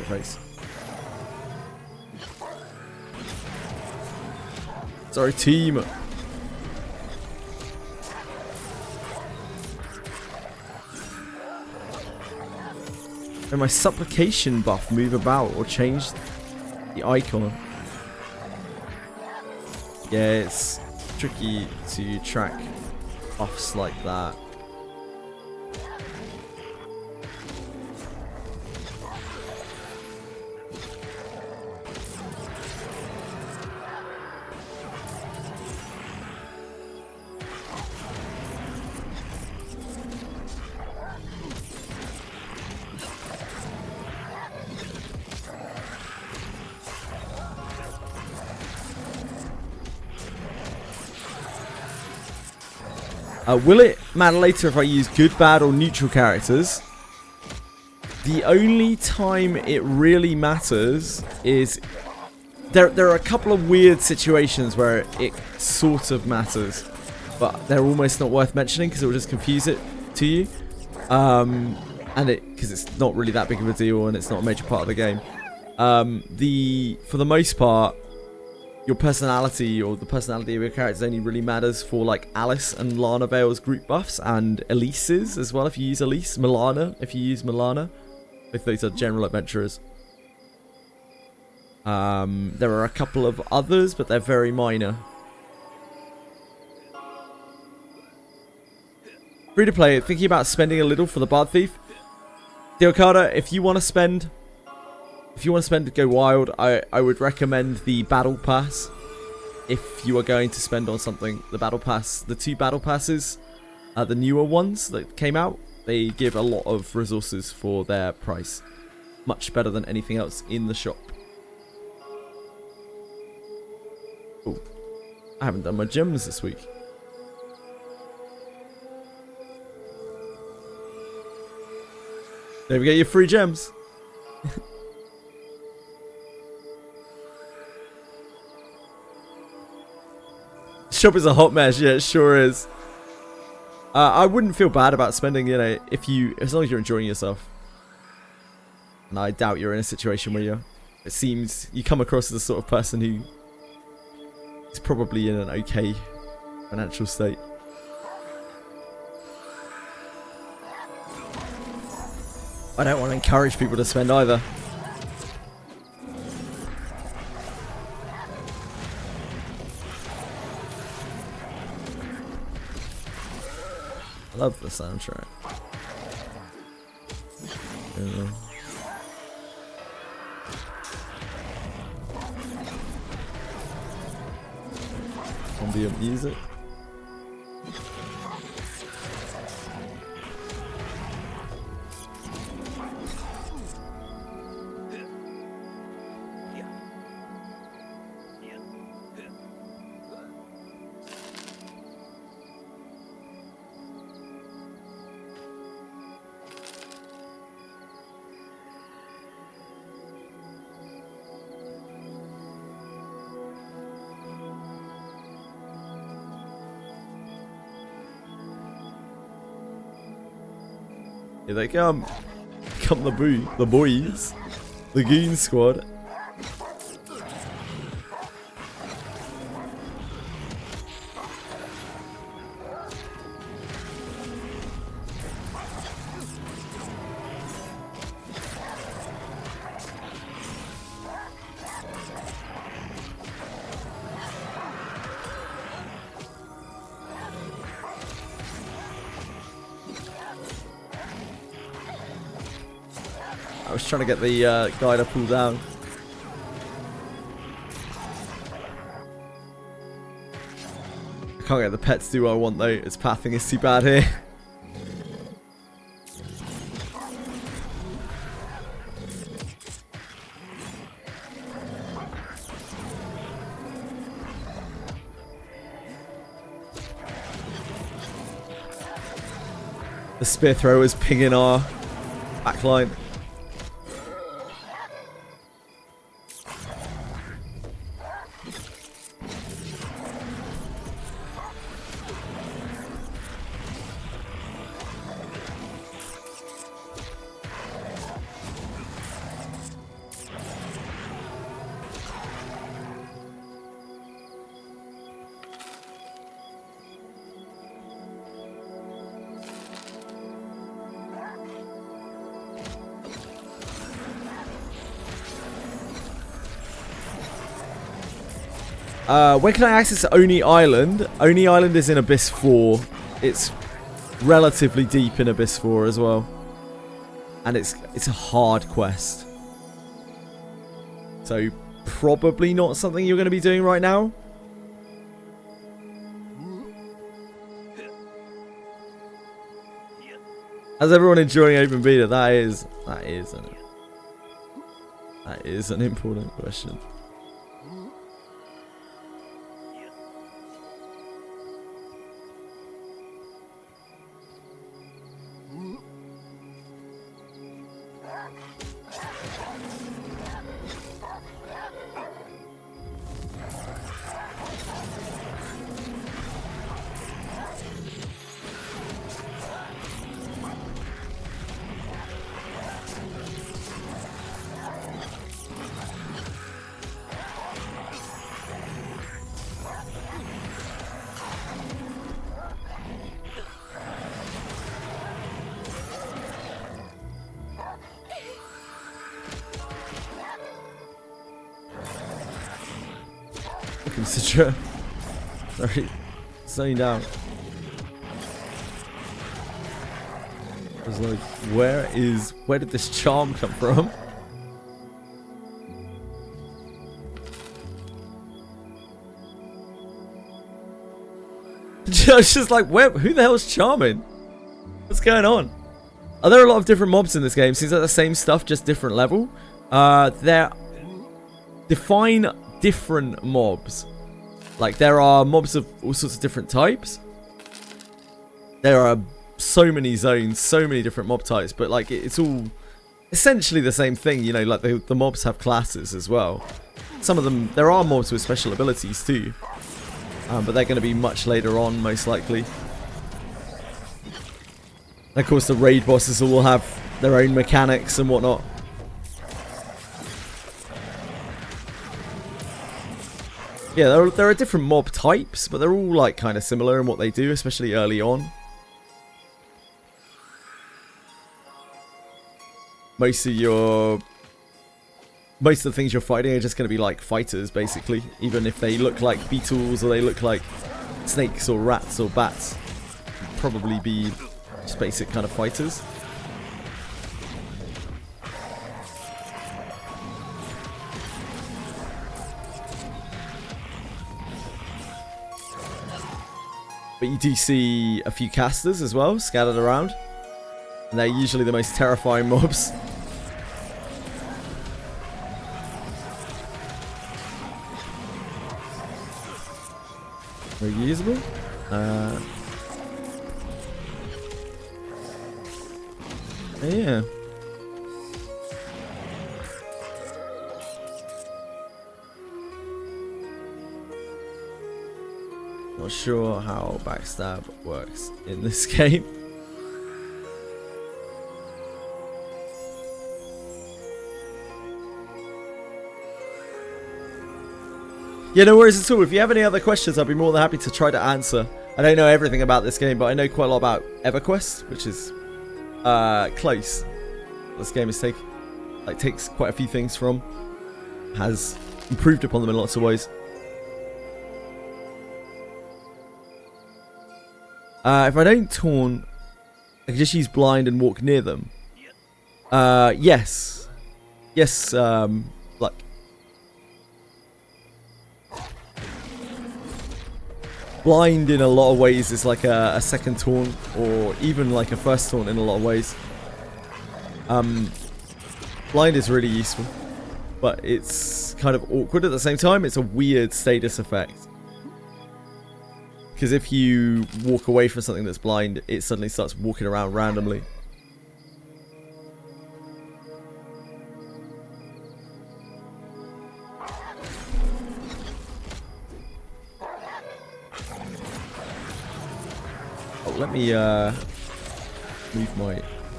Face. Sorry, team. And my supplication buff move about or change the icon? Yeah, it's tricky to track buffs like that. Will it matter later if I use good, bad, or neutral characters? The only time it really matters is... There are a couple of weird situations where it sort of matters. But they're almost not worth mentioning because it will just confuse it to you. Because it's not really that big of a deal and it's not a major part of the game. For the most part... Your personality or the personality of your characters only really matters for like Alice and Lana Vale's group buffs and Elise's as well if you use Elise. Milana if you use Milana. Both those are general adventurers. There are a couple of others but they're very minor. Free to play, thinking about spending a little for the Bard Thief. Diokada, if you want to spend to go wild, I would recommend the Battle Pass. If you are going to spend on something, the Battle Pass, the 2 Battle Passes, the newer ones that came out, they give a lot of resources for their price. Much better than anything else in the shop. Oh, I haven't done my gems this week. Don't forget your free gems. Shop is a hot mess, yeah, it sure is. I wouldn't feel bad about spending, you know, as long as you're enjoying yourself. And I doubt you're in a situation where it seems you come across as the sort of person who is probably in an okay financial state. I don't want to encourage people to spend either. I love the soundtrack. Yeah. Ambient music. Here they come. Come the boys. The Goon Squad. I was trying to get the guy to pull down. I can't get the pets to do what I want though. Its pathing is too bad here. The spear throwers pinging our backline. When can I access Oni Island? Oni Island is in Abyss 4. It's relatively deep in Abyss 4 as well. And it's a hard quest. So probably not something you're going to be doing right now. How's everyone enjoying open beta? That is an important question. Citra. Sorry, slowing down. I was like, where did this charm come from? I was just like, who the hell is charming? What's going on? Are there a lot of different mobs in this game? Seems like the same stuff, just different level. Define different mobs. Like, there are mobs of all sorts of different types. There are so many zones, so many different mob types, but like it's all essentially the same thing, you know, like the mobs have classes as well. Some of them, there are mobs with special abilities too, but they're going to be much later on, most likely. And of course, the raid bosses will have their own mechanics and whatnot. Yeah, there are different mob types, but they're all like kind of similar in what they do, especially early on. most of the things you're fighting are just going to be like fighters, basically. Even if they look like beetles or they look like snakes or rats or bats, probably be just basic kind of fighters. But you do see a few casters as well, scattered around. And they're usually the most terrifying mobs. Very usable. Yeah. Not sure how backstab works in this game. Yeah, no worries at all. If you have any other questions, I'd be more than happy to try to answer. I don't know everything about this game, but I know quite a lot about EverQuest, which is close. This game is takes quite a few things from, has improved upon them in lots of ways. If I don't taunt, I can just use blind and walk near them. Yes. Yes, like... Blind in a lot of ways is like a second taunt, or even like a first taunt in a lot of ways. Blind is really useful, but it's kind of awkward at the same time. It's a weird status effect. Because if you walk away from something that's blind, it suddenly starts walking around randomly. Oh, let me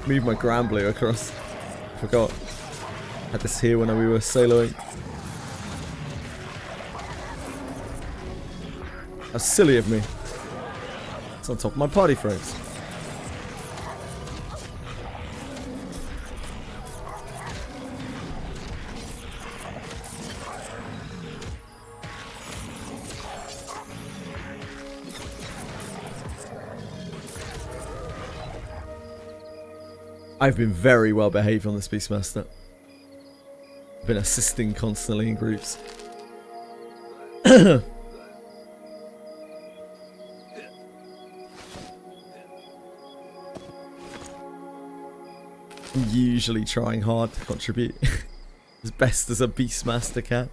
move my Granblue across. Forgot. Had this here when we were soloing. How silly of me. It's on top of my party frames. I've been very well behaved on this Beastmaster. I've been assisting constantly in groups. I'm usually trying hard to contribute as best as a Beastmaster can.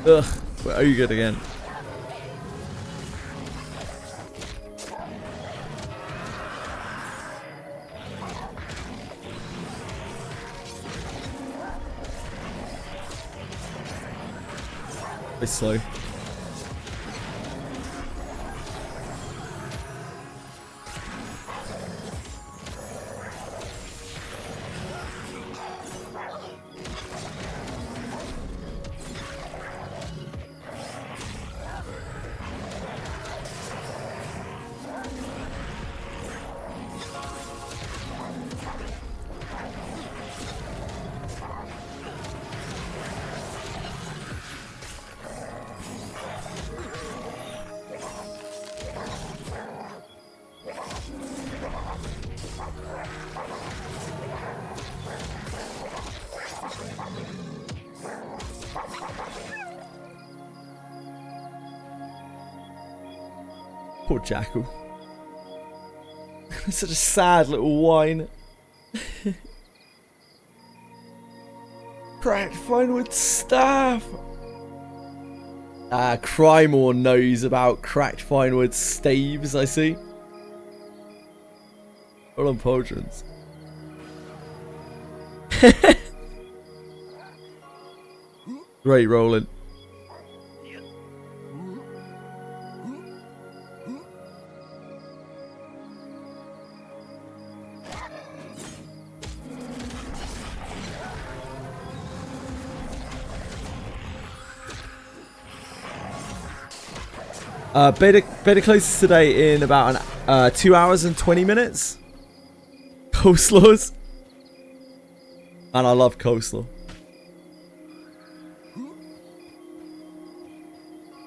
Ugh, we're ogred again. It's slow. Poor Jackal. Such a sad little whine. Cracked Finewood staff. Crymore knows about Cracked Finewood staves, I see. Hold on, Pauldrons. Great rolling. Beta closes today in about 2 hours and 20 minutes. Coleslaws. And I love coleslaw.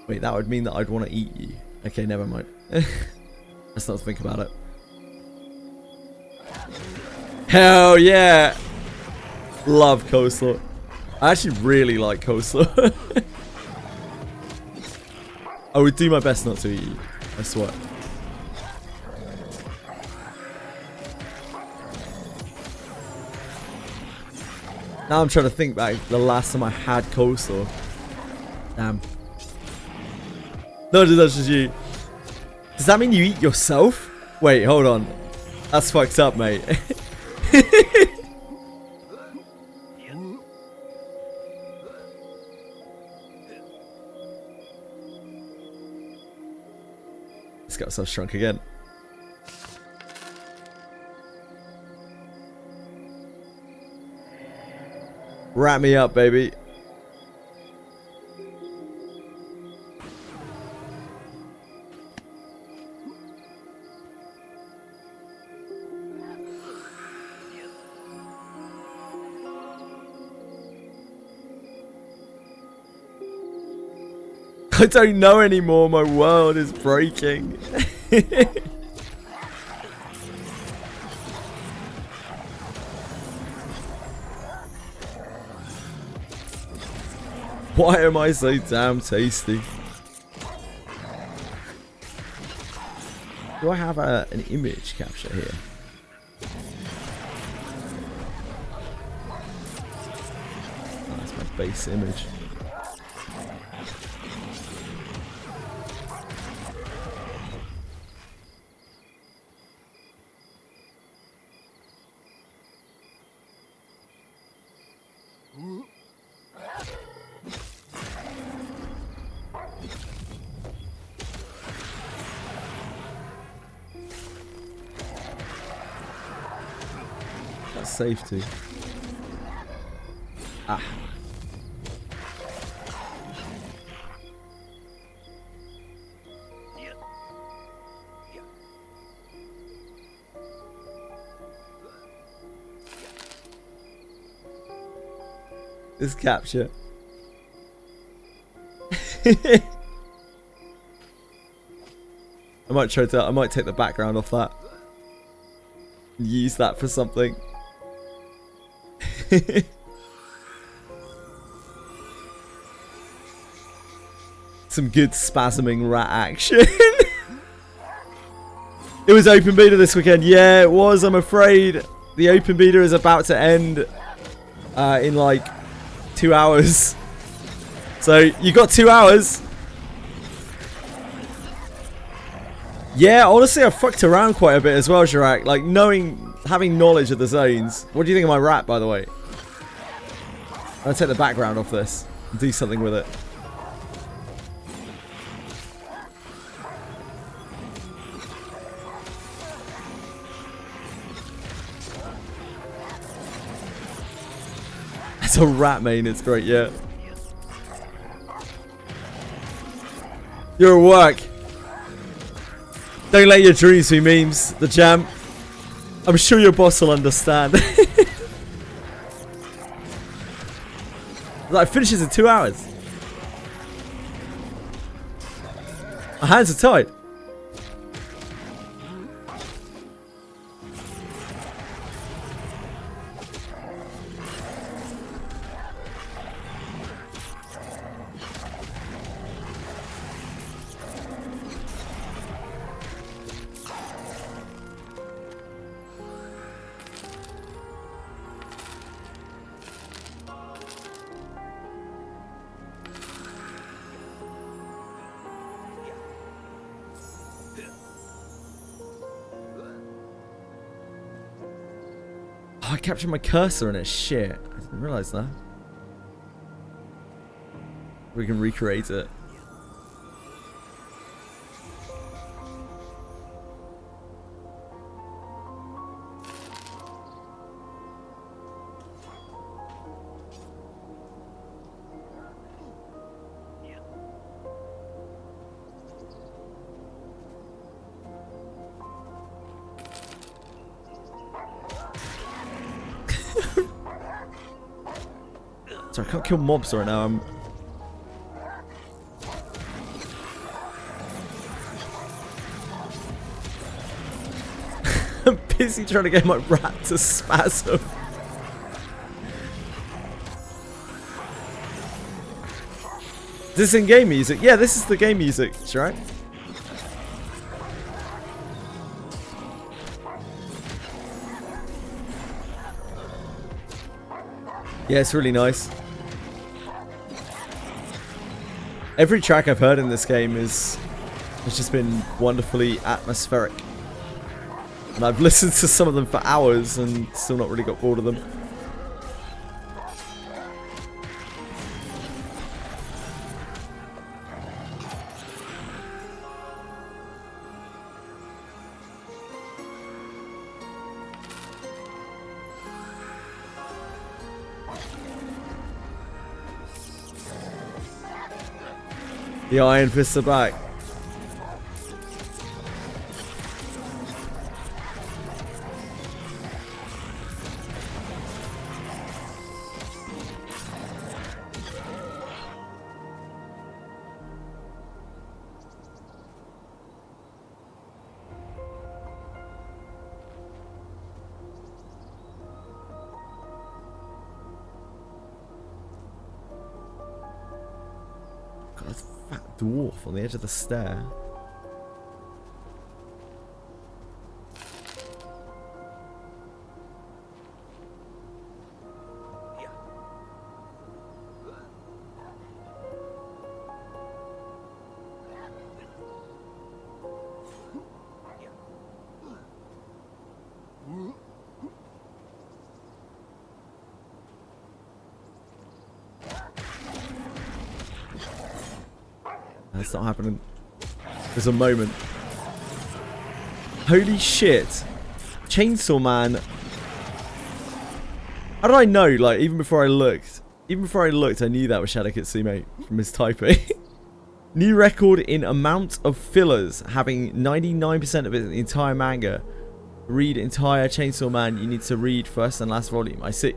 Wait, that would mean that I'd want to eat you. Okay, never mind. Let's not think about it. Hell yeah! Love coleslaw. I actually really like coleslaw. I would do my best not to eat you. I swear. Now I'm trying to think back the last time I had coleslaw. Damn. No, that's just you. Does that mean you eat yourself? Wait, hold on. That's fucked up, mate. This got so shrunk again. Wrap me up, baby. I don't know anymore. My world is breaking. Why am I so damn tasty? Do I have an image capture here? Oh, that's my base image. Safety. Ah. This capture. I might take the background off that. Use that for something. Some good spasming rat action. It was open beta this weekend. Yeah, it was. I'm afraid the open beta is about to end in like 2 hours. So you got 2 hours. Yeah, honestly, I fucked around quite a bit as well, Shirak. Like having knowledge of the zones. What do you think of my rat, by the way? I'll take the background off this and do something with it. It's a rat main, it's great, yeah. You're at work. Don't let your dreams be memes, the jam. I'm sure your boss will understand. Like, finishes in 2 hours. My hands are tied. Oh, I captured my cursor in it. Shit. I didn't realize that. We can recreate it. Sorry, I can't kill mobs right now. I'm busy trying to get my rat to spasm. Is this in-game music? Yeah, this is the game music, right? Yeah, it's really nice. Every track I've heard in this game has just been wonderfully atmospheric. And I've listened to some of them for hours and still not really got bored of them. The Iron Fists are back. God, that's a fat dwarf on the edge of the stair. That's not happening. There's a moment. Holy shit. Chainsaw Man. How did I know? Like, even before I looked, I knew that was Shadow Kitsume from his typing. New record in amount of fillers, having 99% of it in the entire manga. Read entire Chainsaw Man, you need to read first and last volume. I see.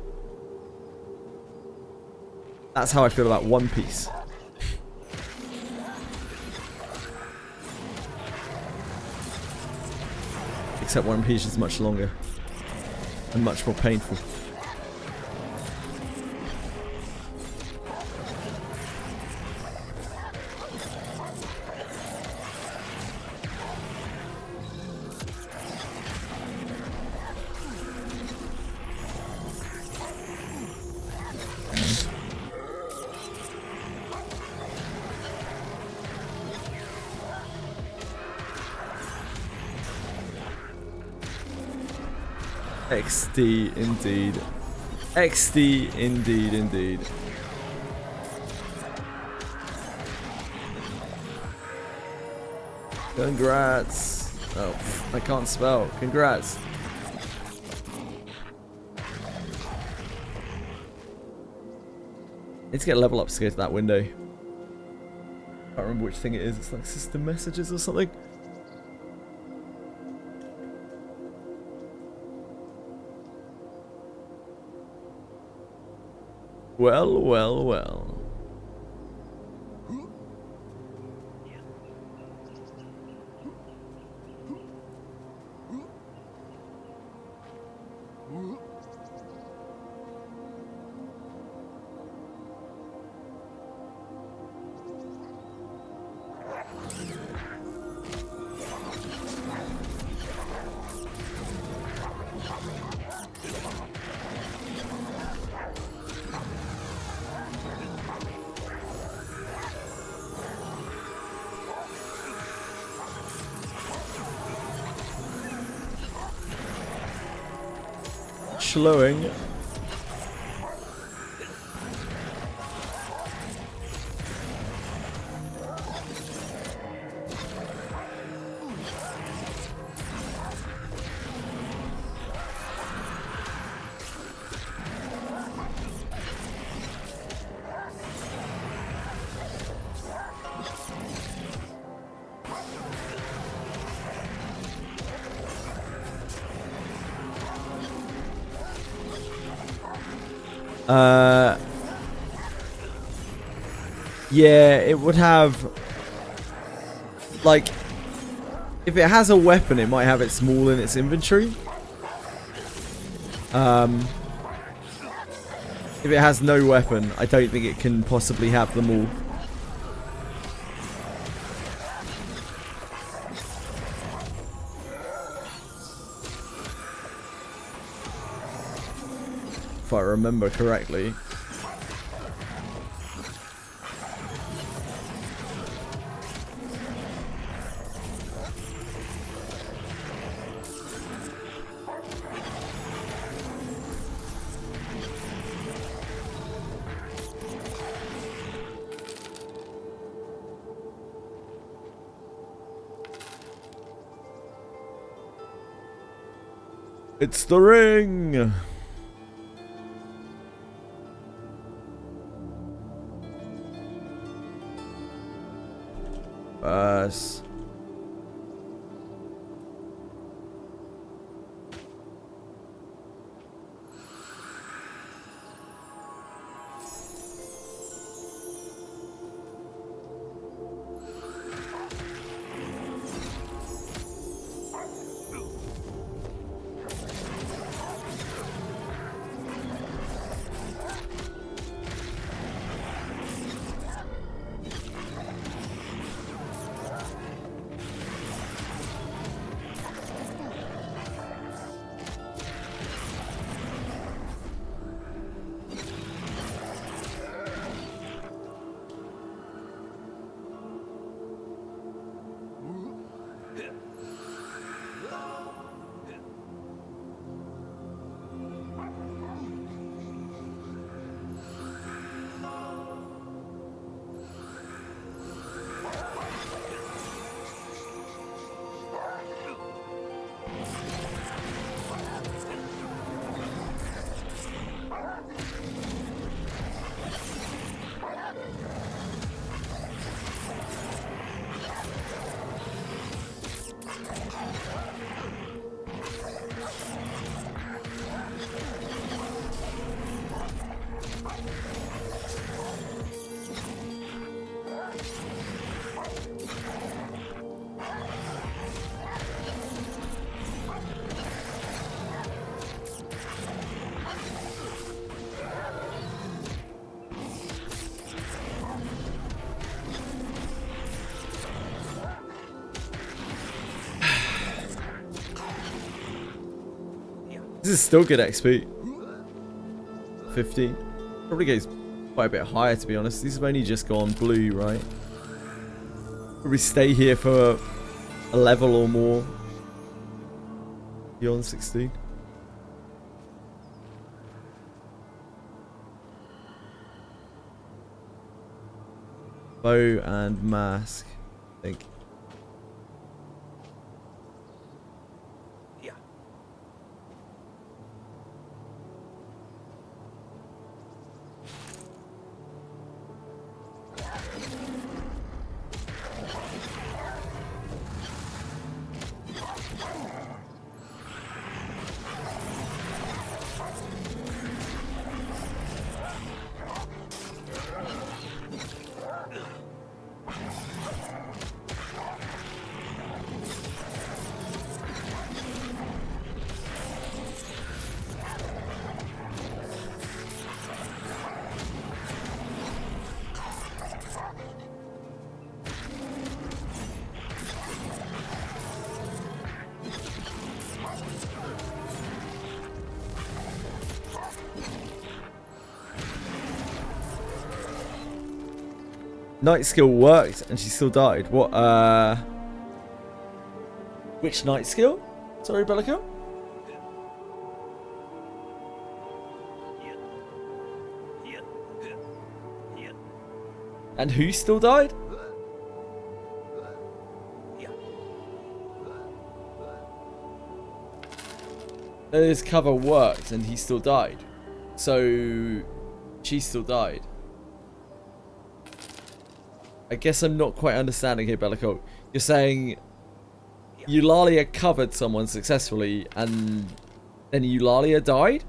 That's how I feel about One Piece. Except One Piece is much longer and much more painful. XD indeed. XD indeed, indeed. Congrats. Oh, I can't spell. Congrats. Need to get level ups to go to that window. Can't remember which thing it is. It's like system messages or something. Well, well, well. Slowing. Yeah, it would have... Like, if it has a weapon, it might have it small in its inventory. If it has no weapon, I don't think it can possibly have them all. If I remember correctly. It's the ring! This is still good XP. 15. Probably goes quite a bit higher, to be honest. These have only just gone blue, right? Probably stay here for a level or more. Beyond 16. Bow and mask, I think. Night skill worked and she still died. What, which night skill? Sorry, Bellico? And who still died? His cover worked and he still died. So, she still died. I guess I'm not quite understanding here, Bellico. You're saying Eulalia covered someone successfully and then Eulalia died?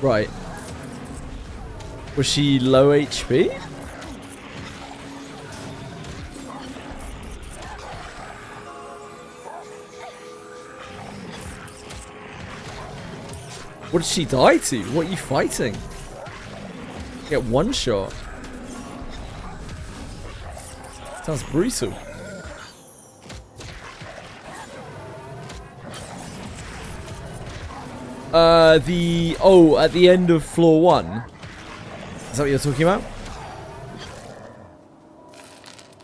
Right. Was she low HP? What did she die to? What are you fighting? Get one shot. Sounds brutal. At the end of floor 1. Is that what you're talking about?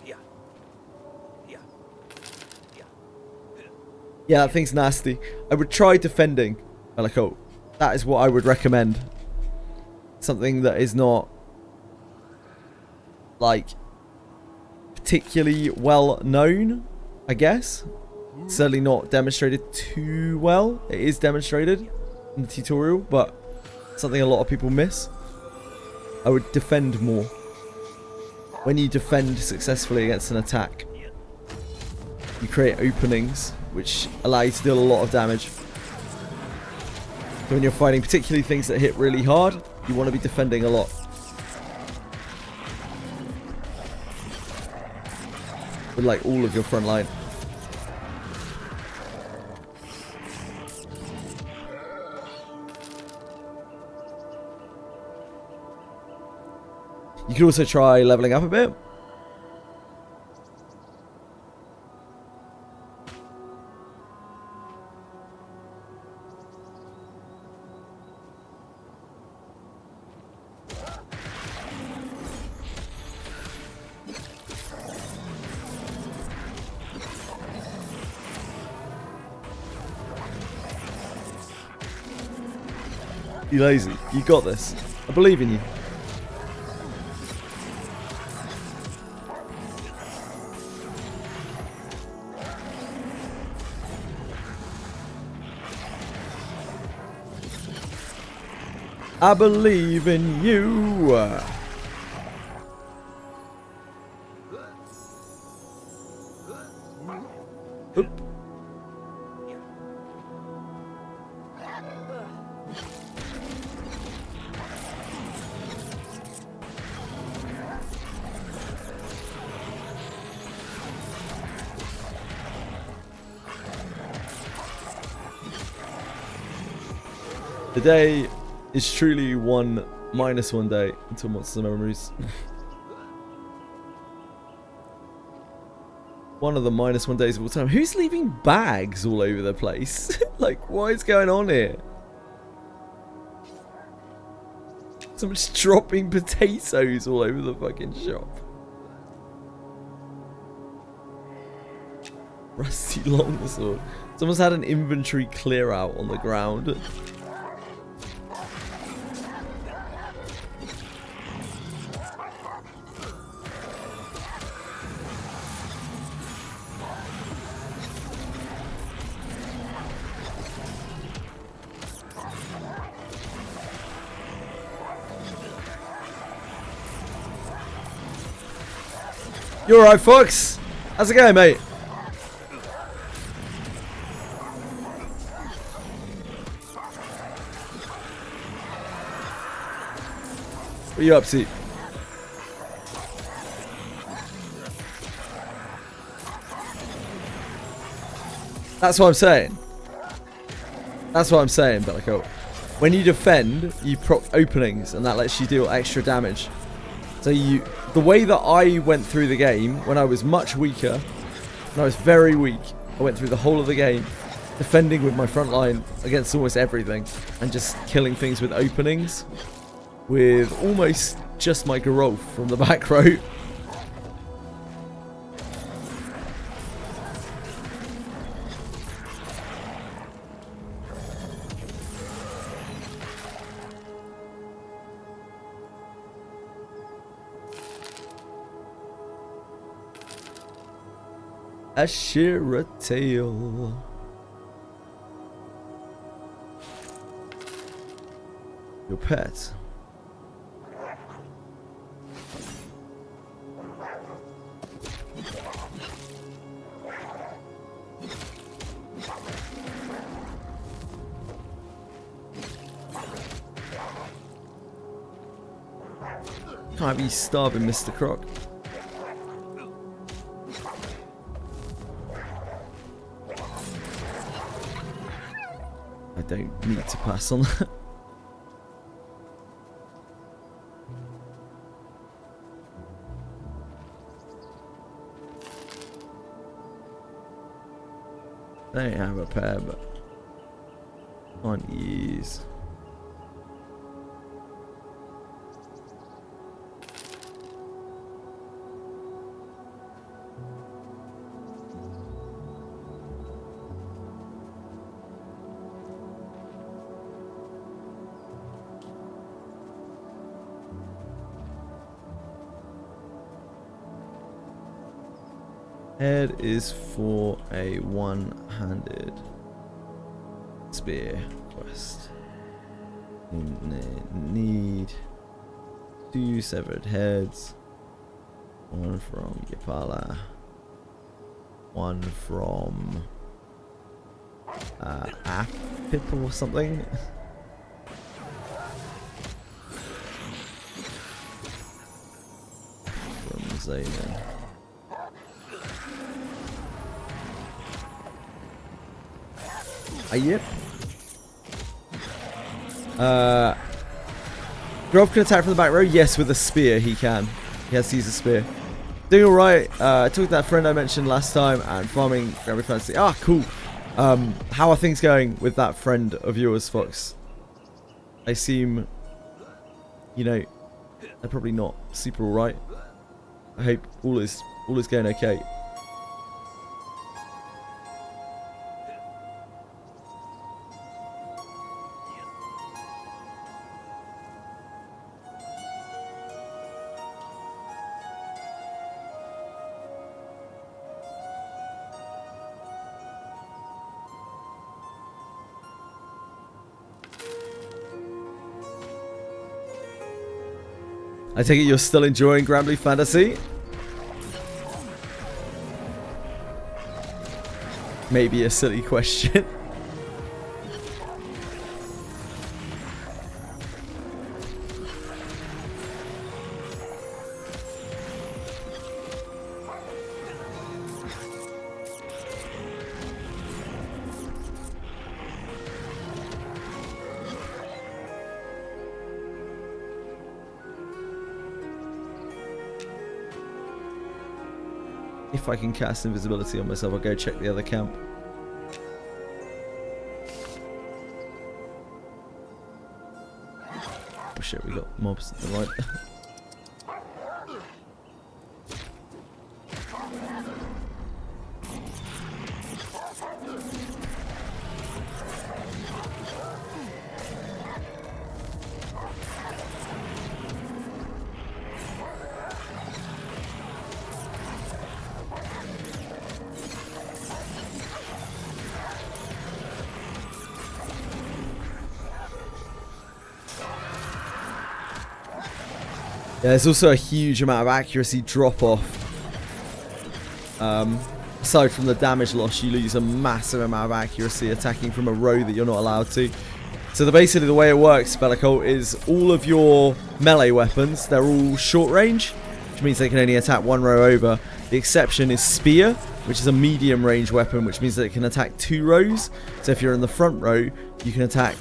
Yeah. Yeah. Yeah. Yeah, that thing's nasty. I would try defending. Bellico. That is what I would recommend. Something that is not, like, particularly well known, I guess. Certainly not demonstrated too well. It is demonstrated in the tutorial, but something a lot of people miss. I would defend more. When you defend successfully against an attack, you create openings which allow you to deal a lot of damage. So when you're fighting particularly things that hit really hard, you want to be defending a lot. With like all of your front line. You could also try leveling up a bit. You lazy. You got this. I believe in you. I believe in you. Oop. The day is truly one minus one day until Monsters and Memories. One of the minus one days of all time. Who's leaving bags all over the place? Like, what is going on here? Someone's dropping potatoes all over the fucking shop. Rusty longsword. Someone's had an inventory clear out on the ground. You alright, Fox? How's it going, mate? What are you up to? That's what I'm saying. That's what I'm saying, Bellico. When you defend, you proc openings, and that lets you deal extra damage. So the way that I went through the game, when I was much weaker, when I was very weak, I went through the whole of the game, defending with my front line against almost everything, and just killing things with openings, with almost just my Geralt from the back row. A sheer tail. Your pet. Can't be starving, Mr. Croc. I don't need to pass on that. They have a pair, but can't use. Head is for a one-handed spear quest. Need 2 severed heads. 1 from Yapala. 1 from Apip or something. From Zayn. Yep. Grove can attack from the back row? Yes, with a spear he can. He has to use a spear. Doing alright. I took that friend I mentioned last time and farming Granblue Fantasy. Ah, cool. How are things going with that friend of yours, Fox? I seem, you know, they're probably not super alright. I hope all is going okay. I take it you're still enjoying Granblue Fantasy? Maybe a silly question. If I can cast invisibility on myself, I'll go check the other camp. Oh shit, we got mobs to the right. Yeah, there's also a huge amount of accuracy drop off. Aside from the damage loss, you lose a massive amount of accuracy attacking from a row that you're not allowed to. So basically the way it works, Bellicult, is all of your melee weapons, they're all short range, which means they can only attack one row over. The exception is Spear, which is a medium range weapon, which means that it can attack 2 rows. So if you're in the front row, you can attack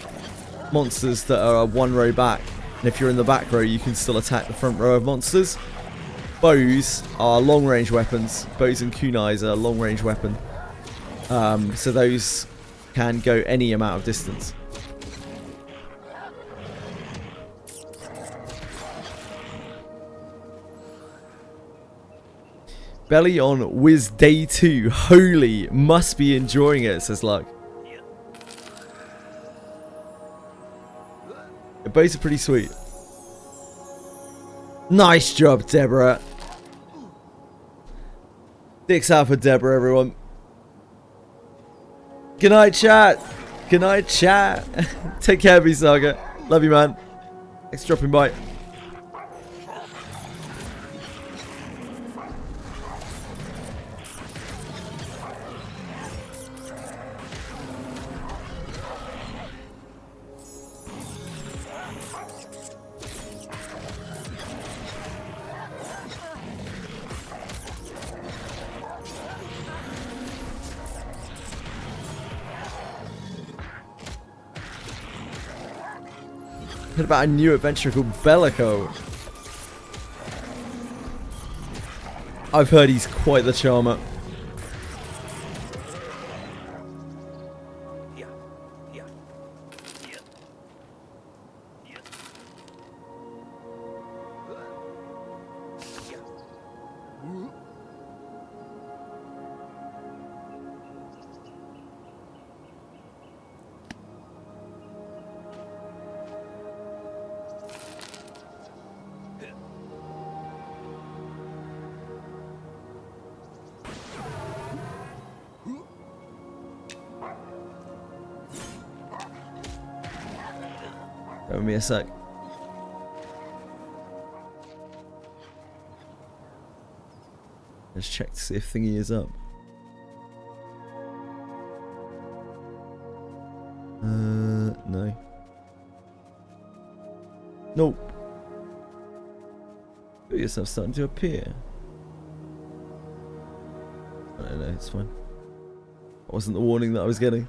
monsters that are 1 row back. And if you're in the back row, you can still attack the front row of monsters. Bows are long range weapons. Bows and kunais are a long range weapon. So those can go any amount of distance. Belly on Wiz Day 2. Holy, must be enjoying it, says Luck. The bows are pretty sweet. Nice job, Deborah. Dicks out for Deborah, everyone. Good night, chat. Good night, chat. Take care of me, Saga. Love you, man. Thanks for dropping by. Heard about a new adventure called Bellico. I've heard he's quite the charmer. Yeah. Yeah. Yeah. Yeah. Yeah. Give me a sec. Let's check to see if thingy is up. No. Nope. Feel yourself starting to appear. I don't know, it's fine. That wasn't the warning that I was getting.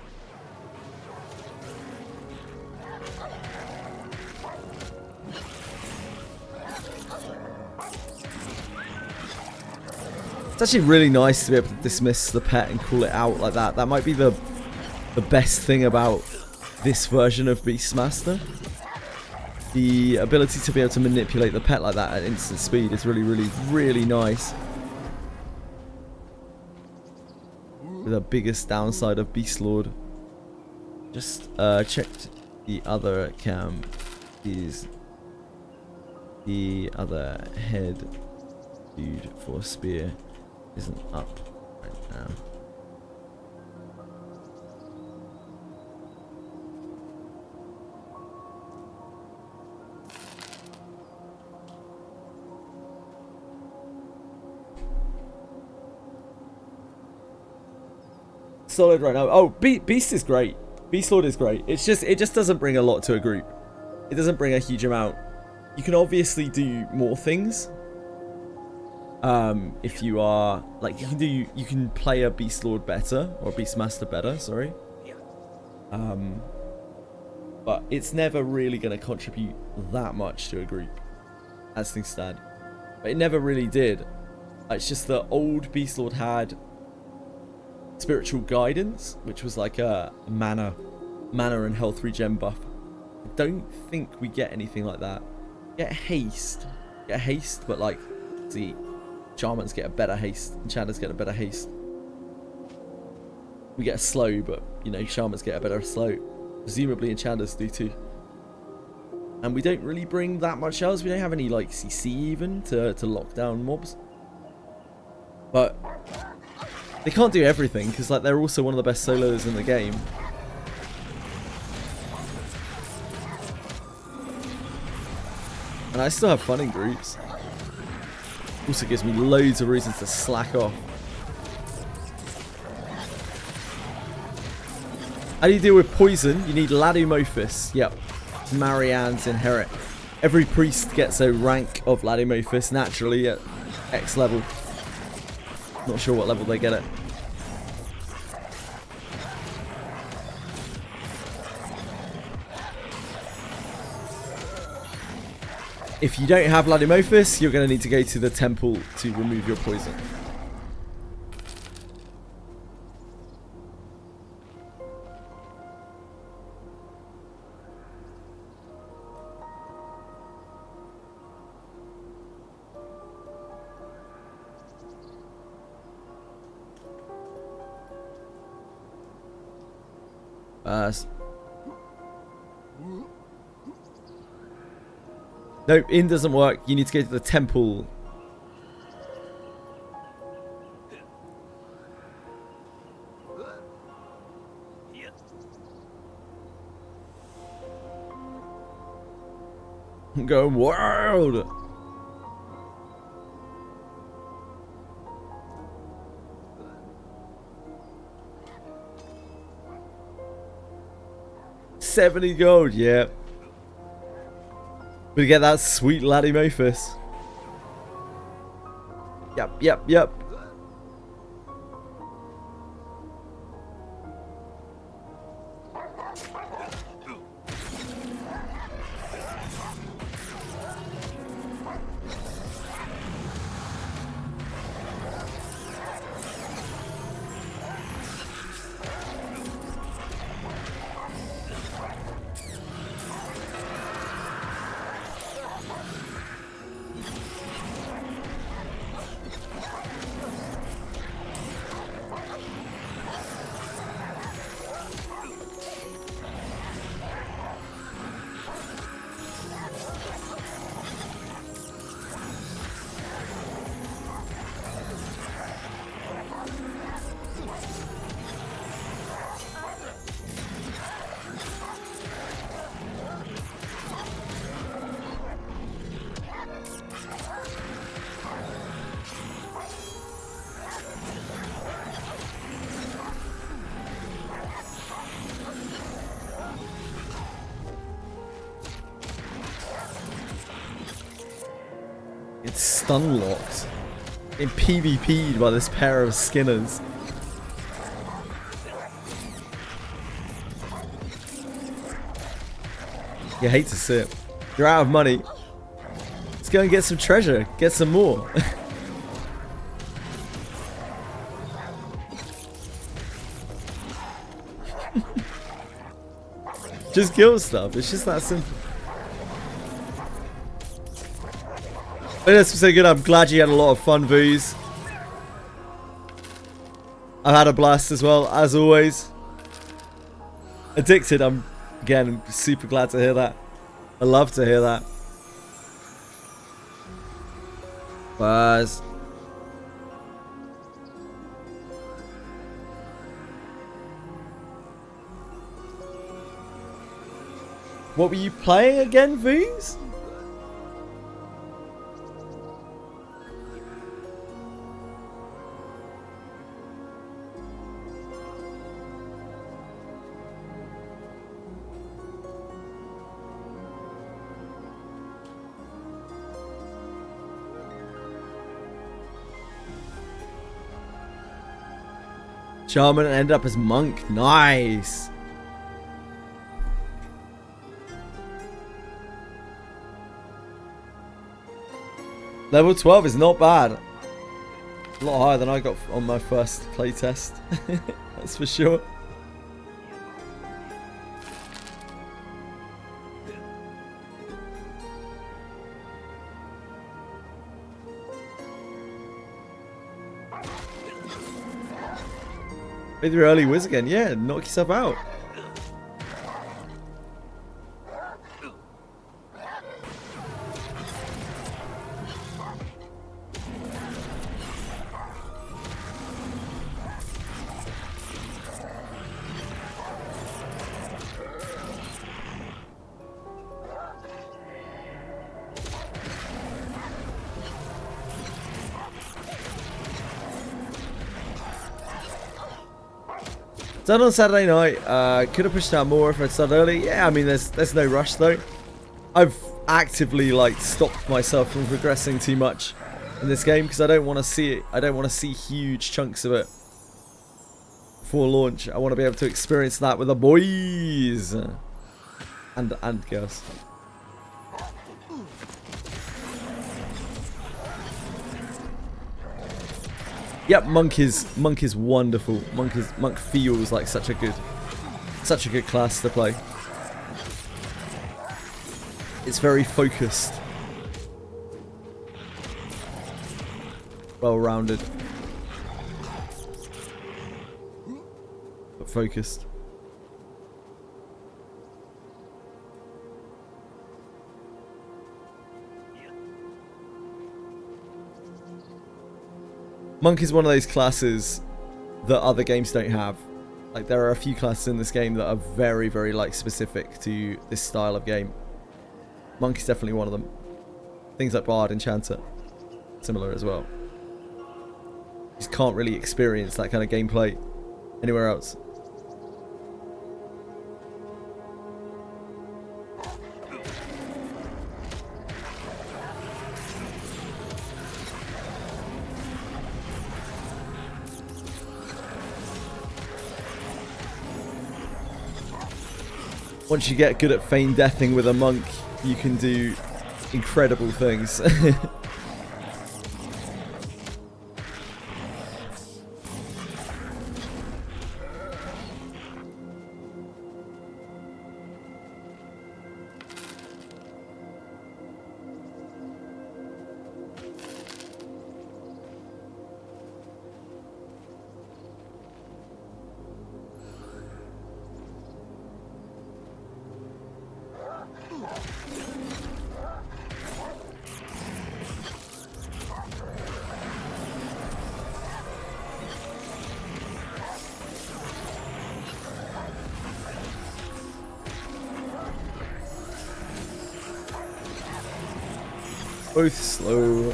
It's actually really nice to be able to dismiss the pet and call it out like that. That might be the best thing about this version of Beastmaster. The ability to be able to manipulate the pet like that at instant speed is really, really, really nice. The biggest downside of Beastlord. Just checked the other camp. Is the other head dude for spear isn't up right now. Solid right now. Oh, Beast is great. Beastlord is great. It just doesn't bring a lot to a group. It doesn't bring a huge amount. You can obviously do more things. If you are like you can play a Beastlord better or a Beastmaster better, sorry. But it's never really going to contribute that much to a group as things stand. But it never really did. It's just the old Beastlord had spiritual guidance, which was like a mana and health regen buff. I don't think we get anything like that. Get haste, but like, see, Shamans get a better haste, Enchanters get a better haste. We get a slow, but you know, Shamans get a better slow. Presumably Enchanters do too. And we don't really bring that much else. We don't have any like CC even to lock down mobs. But they can't do everything because like they're also one of the best solos in the game. And I still have fun in groups. Also gives me loads of reasons to slack off. How do you deal with poison? You need Ladumophis. Yep. Marianne's inherit. Every priest gets a rank of Ladumophis naturally at X level. Not sure what level they get it. If you don't have Ladumophis, you're going to need to go to the temple to remove your poison. No, in doesn't work. You need to go to the temple. I'm going wild. $70 gold, yeah. We get that sweet Ladumophis. Yep. It's stun locked. In PvP'd by this pair of skinners. You hate to see it. You're out of money. Let's go and get some treasure. Get some more. Just kill stuff. It's just that simple. But that's so good. I'm glad you had a lot of fun, Vooz. I've had a blast as well, as always. Addicted. I'm again super glad to hear that. I love to hear that. Buzz. What were you playing again, Vooz? Shaman ended up as monk. Nice. Level 12 is not bad. A lot higher than I got on my first playtest. That's for sure. Play through early Wiz again. Yeah, knock yourself out. Done on Saturday night. Could have pushed out more if I'd started early. Yeah, I mean, there's no rush though. I've actively like stopped myself from progressing too much in this game because I don't want to see it. I don't want to see huge chunks of it before launch. I want to be able to experience that with the boys and girls. Yep, monk is wonderful. Monk feels like such a good class to play. It's very focused, well-rounded, but focused. Monk is one of those classes that other games don't have. Like, there are a few classes in this game that are very, very like specific to this style of game. Monk is definitely one of them. Things like Bard, Enchanter, similar as well. You just can't really experience that kind of gameplay anywhere else. Once you get good at feign deathing with a monk, you can do incredible things. Both slow.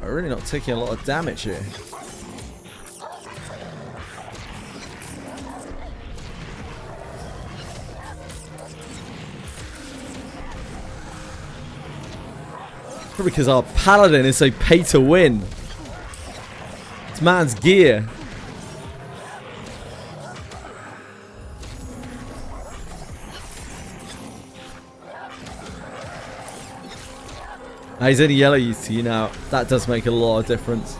We're really not taking a lot of damage here. Probably because our paladin is so pay to win. This man's gear. He's only yellow used to you now. That does make a lot of difference.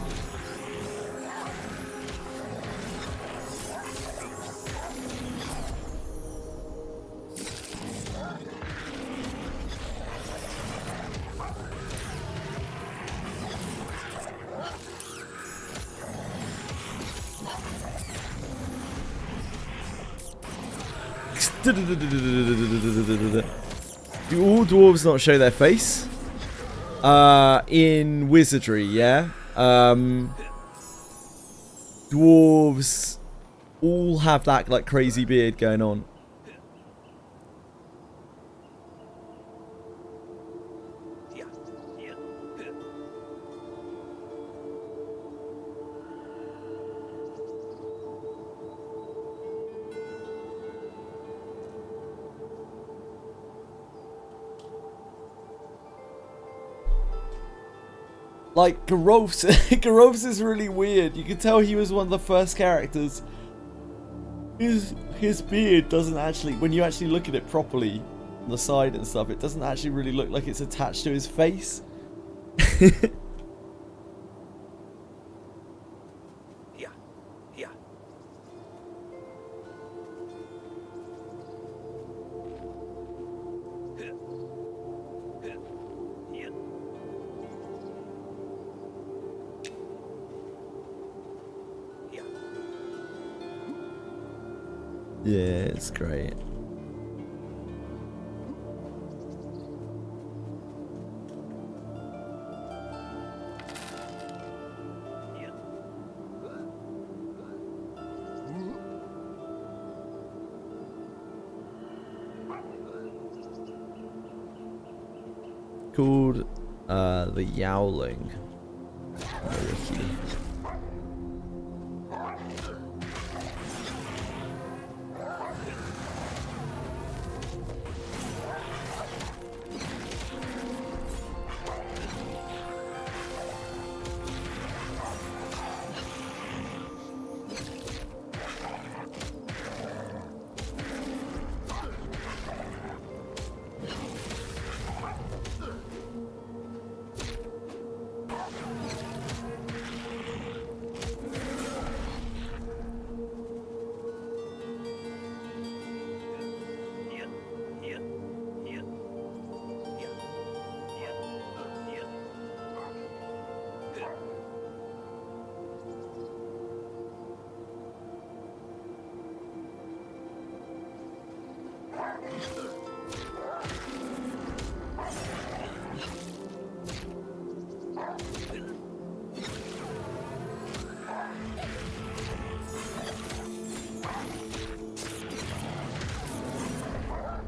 Do all dwarves not show their face? In Wizardry, yeah. Dwarves all have that like crazy beard going on. Like, Garof's, Garof's is really weird. You can tell he was one of the first characters. His beard doesn't actually, when you actually look at it properly, on the side and stuff, it doesn't actually really look like it's attached to his face. Yeah, it's great. Called the Yowling. Wiki.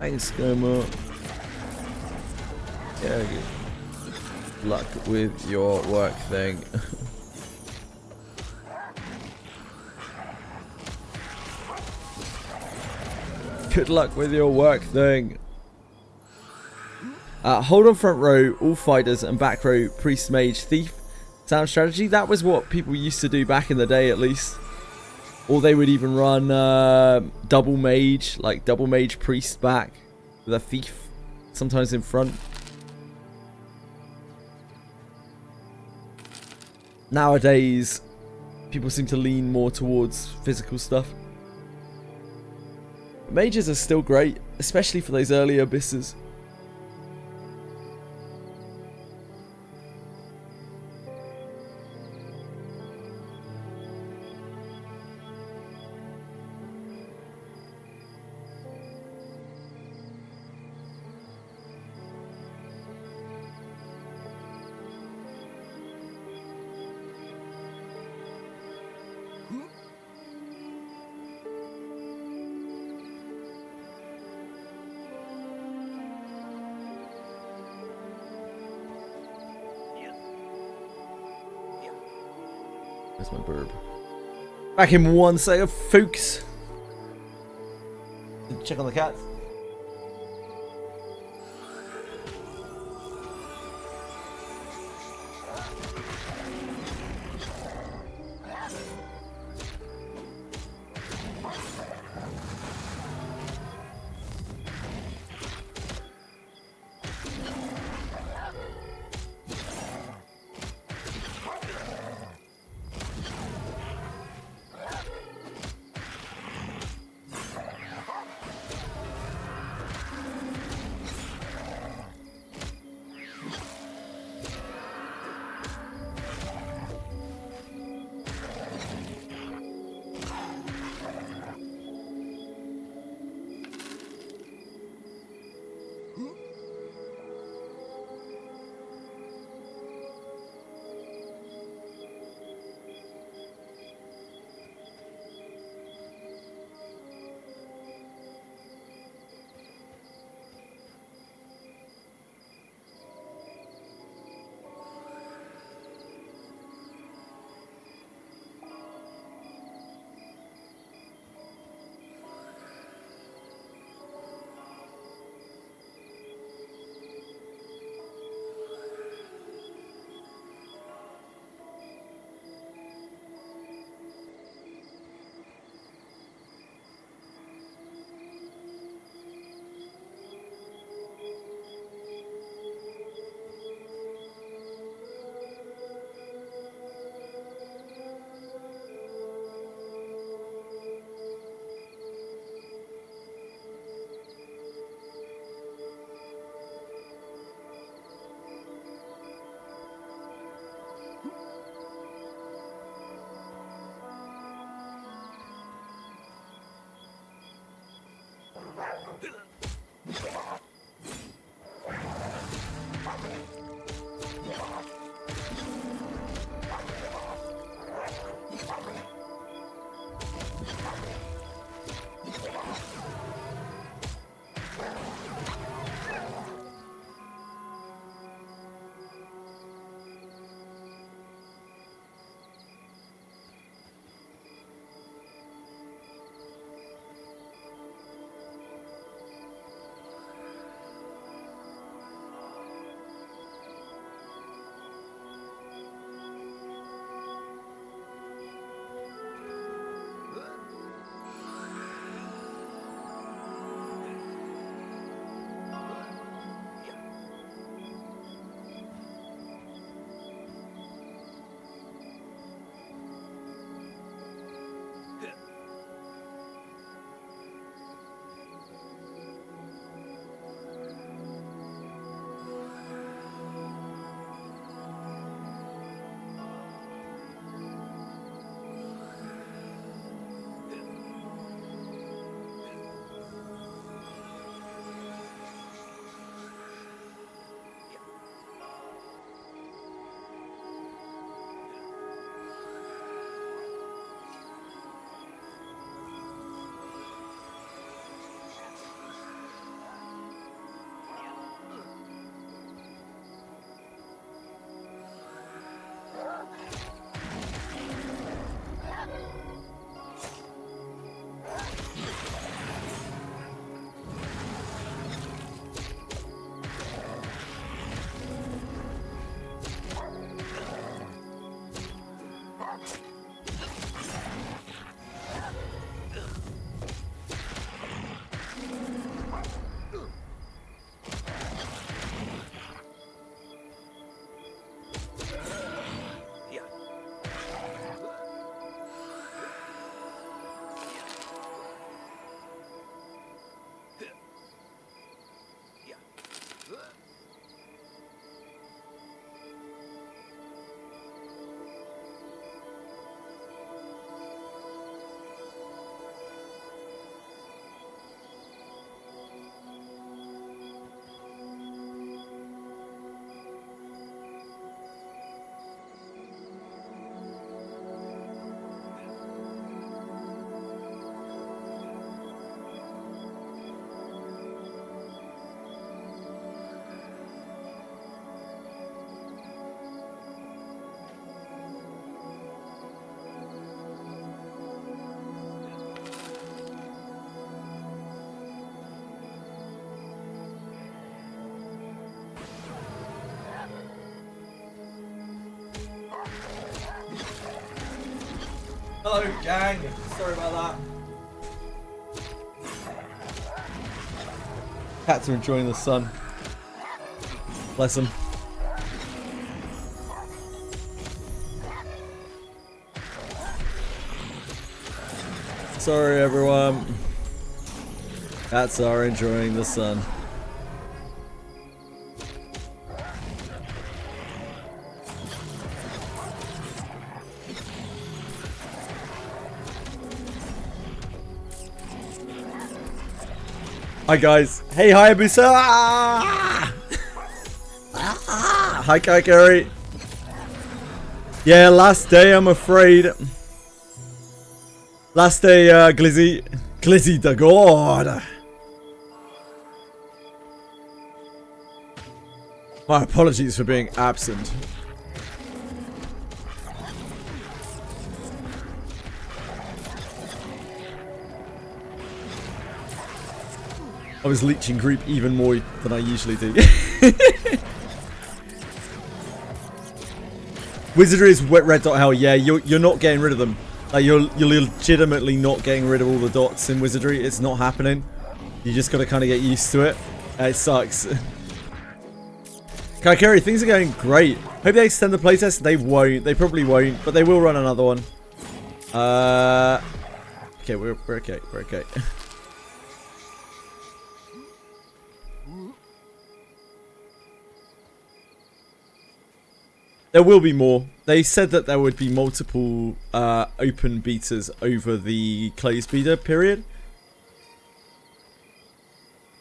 Thanks, Gomo. Yeah, good luck with your work thing. Good luck with your work thing. Hold on front row, all fighters, and back row, priest, mage, thief. Sound strategy. That was what people used to do back in the day, at least. Or they would even run double mage, like double mage priest back with a thief, sometimes in front. Nowadays, people seem to lean more towards physical stuff. Mages are still great, especially for those early abysses. Where's my burb? Back in one second, folks. Check on the cats. Hello, gang. Sorry about that. Cats are enjoying the sun. Bless them. Sorry, everyone. Cats are enjoying the sun. Hi guys. Hey Hayabusa! Hi Kaikari. Yeah, last day I'm afraid. Last day Glizzy. Glizzy the God. My apologies for being absent. I was leeching creep even more than I usually do. Wizardry is wet red dot hell. Yeah, you're not getting rid of them. Like you're legitimately not getting rid of all the dots in Wizardry. It's not happening. You just got to kind of get used to it. It sucks. Kaikari, things are going great. Hope they extend the playtest. They won't. They probably won't, but they will run another one. Okay, we're okay. We're okay. There will be more. They said that there would be multiple open betas over the closed beta period.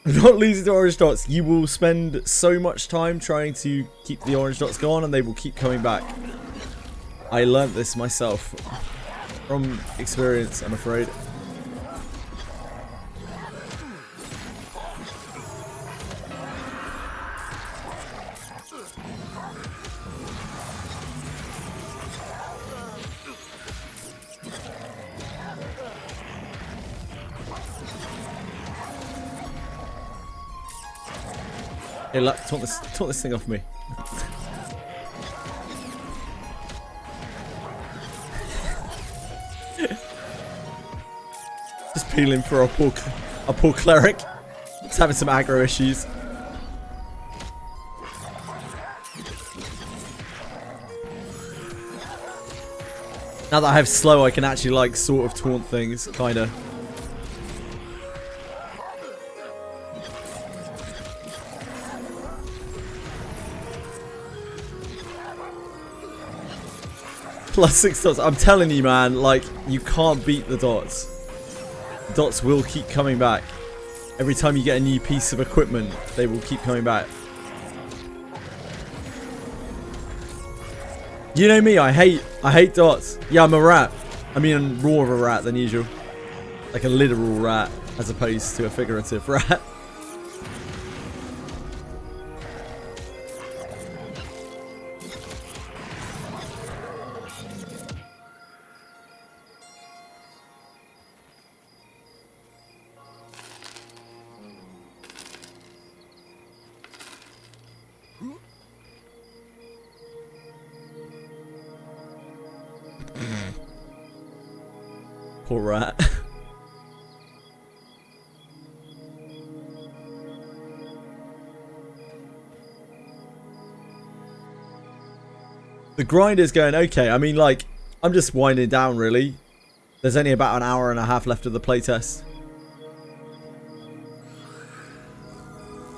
Not losing to orange dots. You will spend so much time trying to keep the orange dots gone and they will keep coming back. I learnt this myself. From experience, I'm afraid. Hey, look, taunt this thing off me. Just peeling for a poor cleric. It's having some aggro issues. Now that I have slow, I can actually like sort of taunt things, kinda. Plus 6 dots. I'm telling you, man, like, you can't beat the dots. Dots will keep coming back. Every time you get a new piece of equipment, they will keep coming back. You know me, I hate dots. Yeah, I'm a rat. I mean, I'm more of a rat than usual. Like a literal rat, as opposed to a figurative rat. Poor rat. The grind is going okay. I mean, like, I'm just winding down, really. There's only about an hour and a half left of the playtest.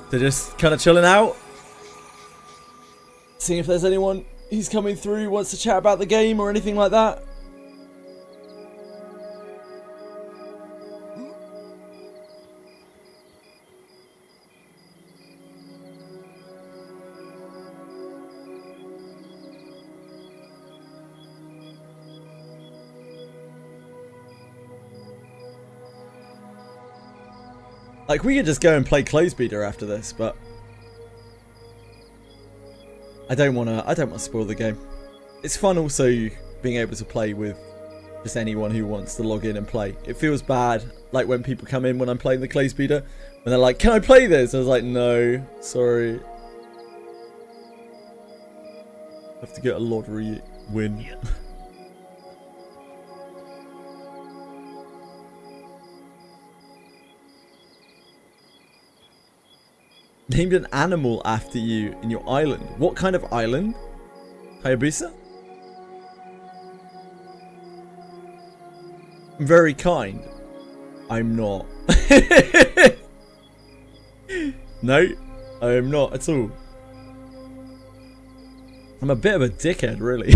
So just kind of chilling out. Seeing if there's anyone who's coming through, wants to chat about the game or anything like that. Like, we could just go and play closed beta after this, but I don't want to spoil the game. It's fun also being able to play with just anyone who wants to log in and play. It feels bad, like when people come in when I'm playing the closed beta, when they're like, "Can I play this?" I was like, "No, sorry. I have to get a lottery win." Named an animal after you in your island. What kind of island? Hayabusa? I'm very kind. I'm not. No, I am not at all. I'm a bit of a dickhead, really.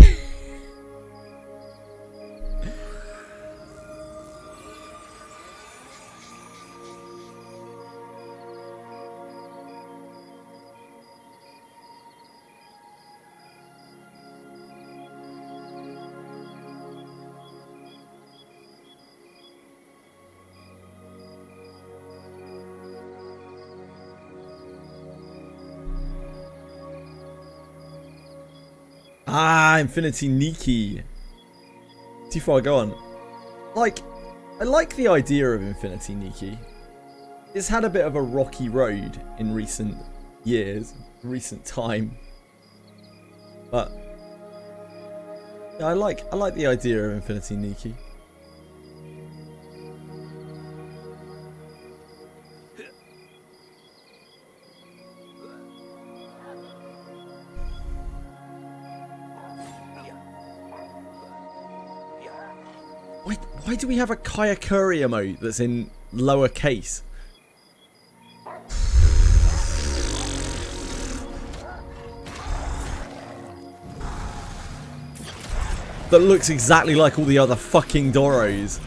Ah, Infinity Nikki. Too far gone. Like, I like the idea of Infinity Nikki. It's had a bit of a rocky road in recent years, recent time. But yeah, I like the idea of Infinity Nikki. Why do we have a Kayakuri emote that's in lowercase? That looks exactly like all the other fucking Doros.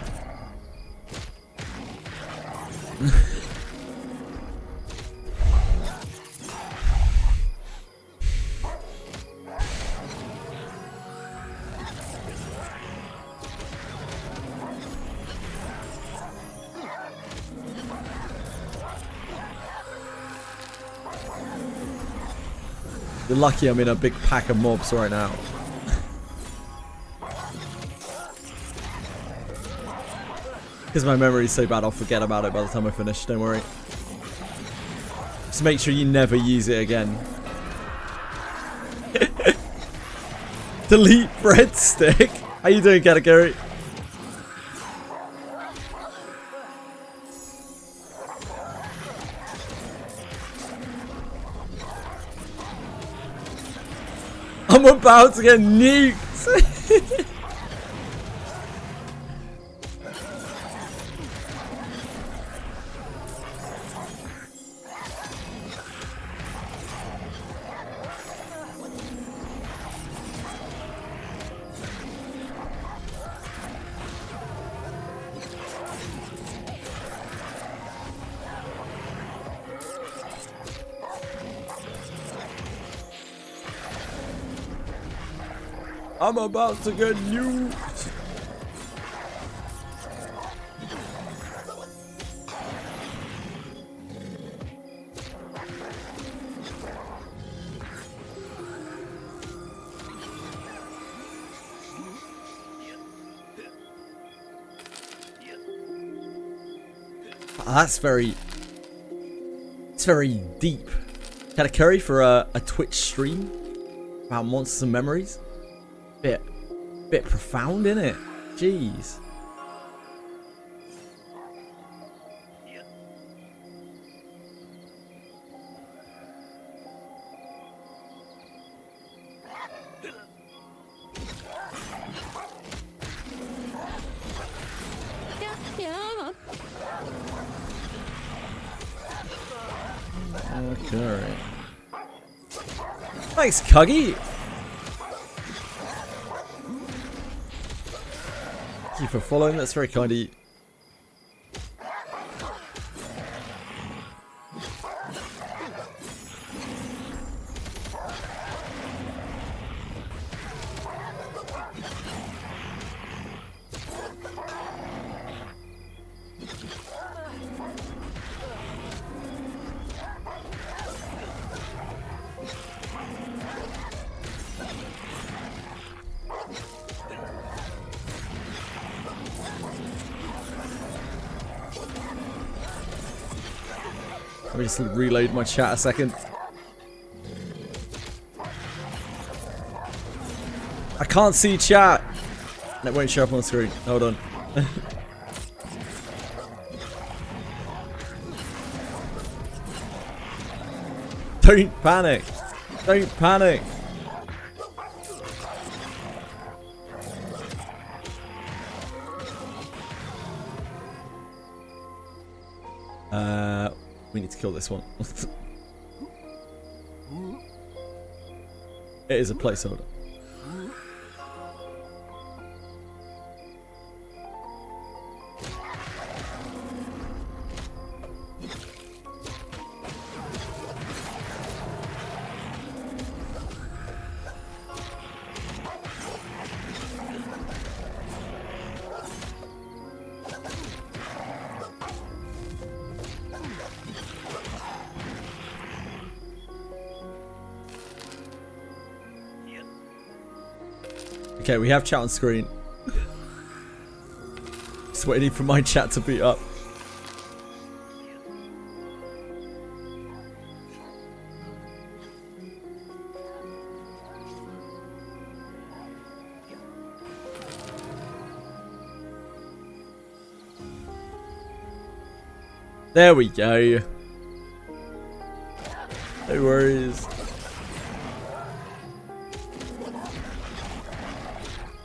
You're lucky I'm in a big pack of mobs right now. Because my memory's so bad, I'll forget about it by the time I finish, don't worry. Just make sure you never use it again. Delete breadstick. How you doing, Katakuri? I'm about to get nuked. I'm about to get nuked. That's very... It's very deep. Katakuri for a Twitch stream about monsters and memories. Bit profound, innit? Jeez. Okay. Thanks, Cuggy. Thank you for following, that's very kind of you. Let me just reload my chat a second. I can't see chat. It won't show up on the screen. Hold on. Don't panic. Don't panic. We need to kill this one. It is a placeholder. Okay, we have chat on screen. Just waiting for my chat to beat up. There we go. No worries.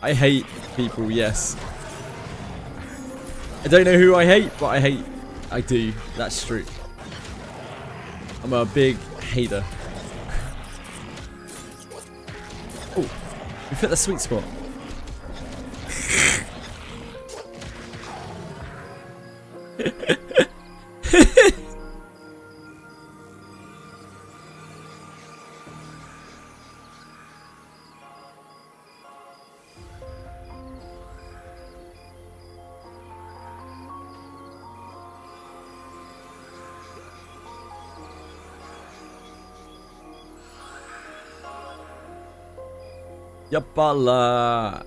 I hate people, yes. I don't know who I hate, but I hate. I do. That's true. I'm a big hater. Oh, we hit the sweet spot. Yapala.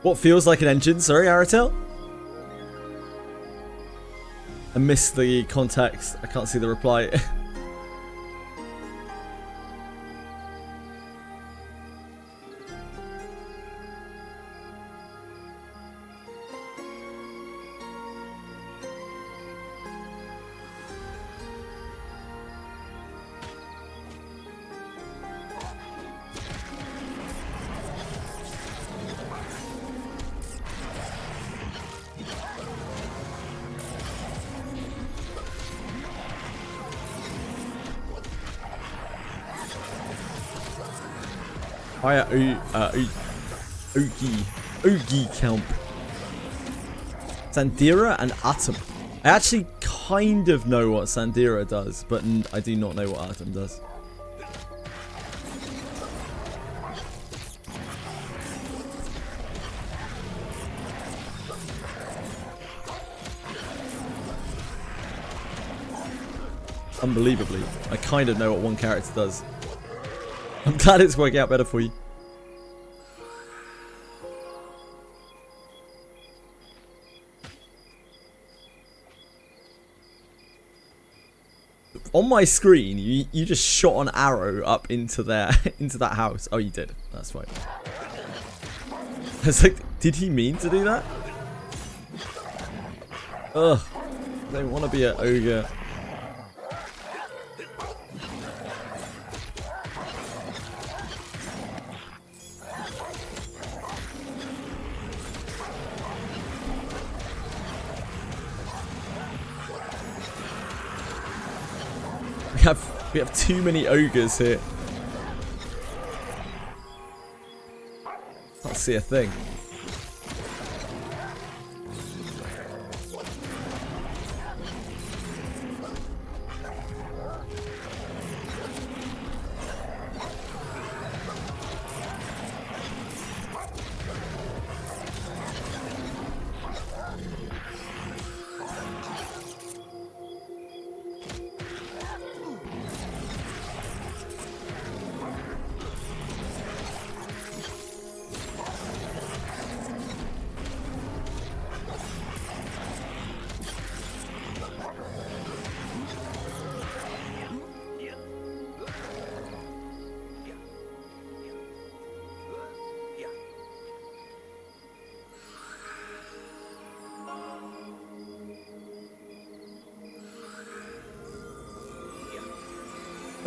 What feels like an engine? Sorry, Aratel? I missed the context. I can't see the reply. Hiya, Oogie Camp. Sandira and Atom. I actually kind of know what Sandira does, but I do not know what Atom does. Unbelievably, I kind of know what one character does. I'm glad it's working out better for you. On my screen, you just shot an arrow up into there, into that house. Oh, you did. That's fine. I was like, did he mean to do that? Ugh. I don't want to be an ogre. We have too many ogres here. Can't see a thing.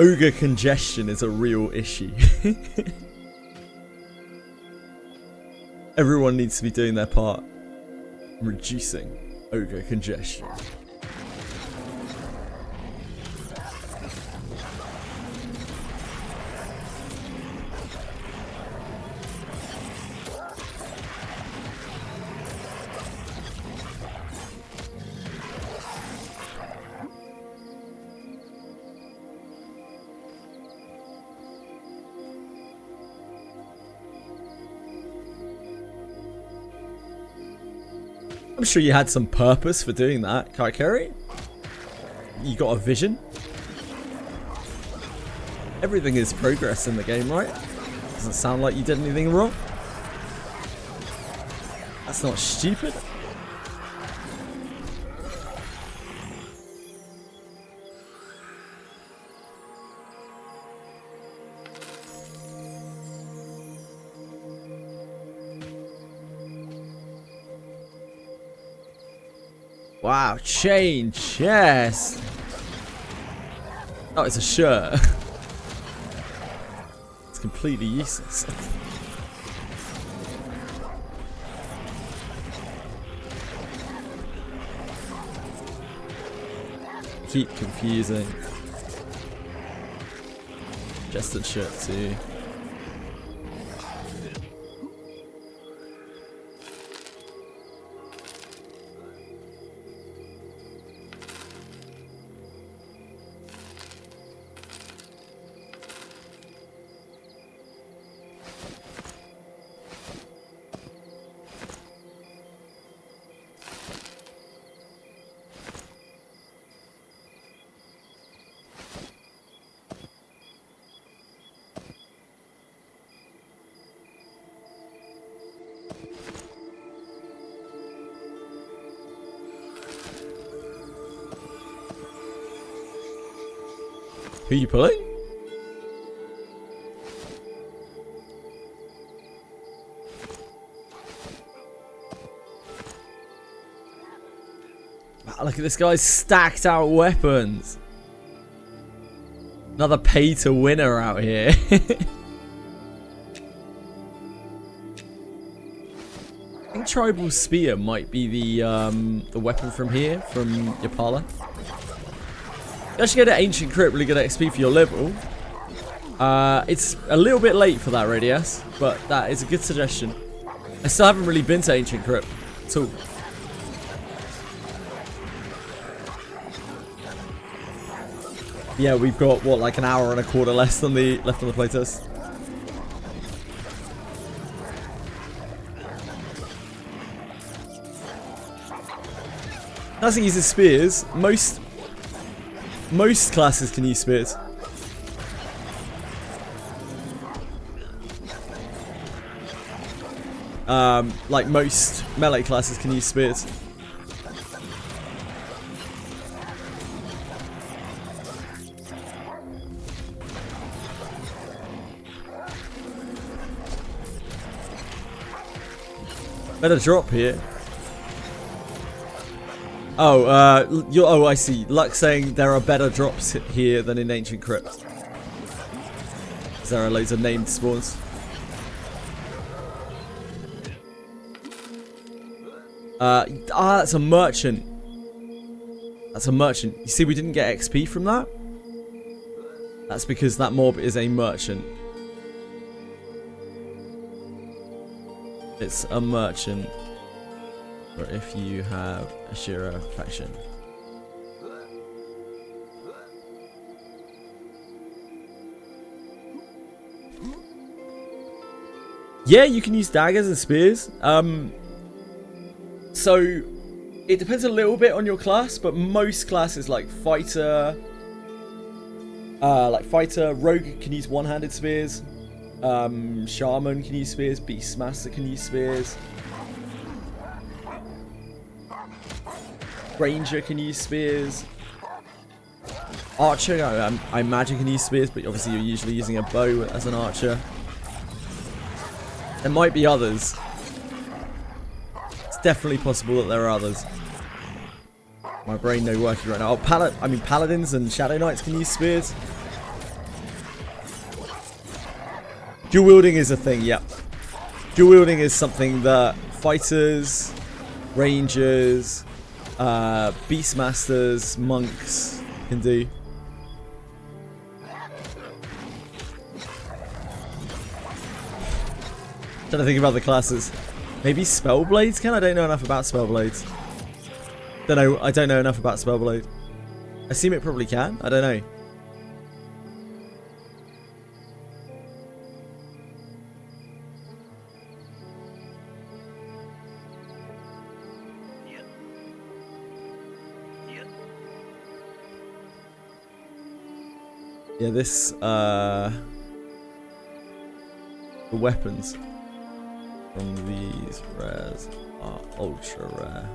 Ogre congestion is a real issue. Everyone needs to be doing their part in reducing ogre congestion. I'm sure you had some purpose for doing that, Kaikeri. You got a vision. Everything is progress in the game, right? Doesn't sound like you did anything wrong. That's not stupid. Wow, change, yes. Oh, it's a shirt. It's completely useless. Keep confusing. Just a shirt too. Who are you pulling? Wow, look at this guy's stacked out weapons. Another pay to winner out here. I think Tribal Spear might be the weapon from here, from Yapala. You actually get an Ancient Crypt, really good XP for your level. It's a little bit late for that, Radius, but that is a good suggestion. I still haven't really been to Ancient Crypt at all. Yeah, we've got what, like an hour and a quarter left on the playtest. Nothing uses spears. Most classes can use spears. Like most melee classes can use spears. Better drop here. Oh, oh, I see. Luck saying there are better drops here than in Ancient Crypt. There are loads of named spawns. That's a merchant. That's a merchant. You see, we didn't get XP from that. That's because that mob is a merchant. It's a merchant. Or if you have a Shira faction. Yeah, you can use daggers and spears. So it depends a little bit on your class, but most classes like fighter, rogue can use one-handed spears. Shaman can use spears. Beastmaster can use spears. Ranger can use spears. Archer, I imagine, can use spears, but obviously you're usually using a bow as an archer. There might be others. It's definitely possible that there are others. My brain no working right now. Oh, paladins and shadow knights can use spears. Dual wielding is a thing, yep. Dual wielding is something that fighters, rangers, beastmasters, monks can do. Trying to think about the classes. Maybe Spellblades can? I don't know enough about Spellblades. I don't know enough about Spellblade. I assume it probably can. I don't know. Yeah, this, the weapons from these rares are ultra rare.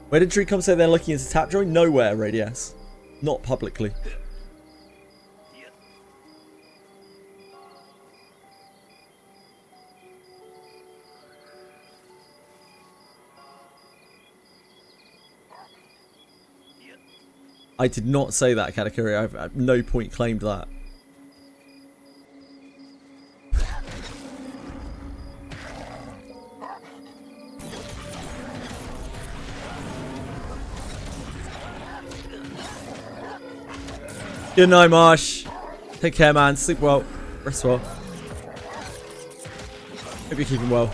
Where did Tree come say they're looking into tap drawing? Nowhere, Radius. Not publicly. I did not say that, Katakuri. I've at no point claimed that. Good night, Marsh. Take care, man. Sleep well. Rest well. Hope you're keeping well.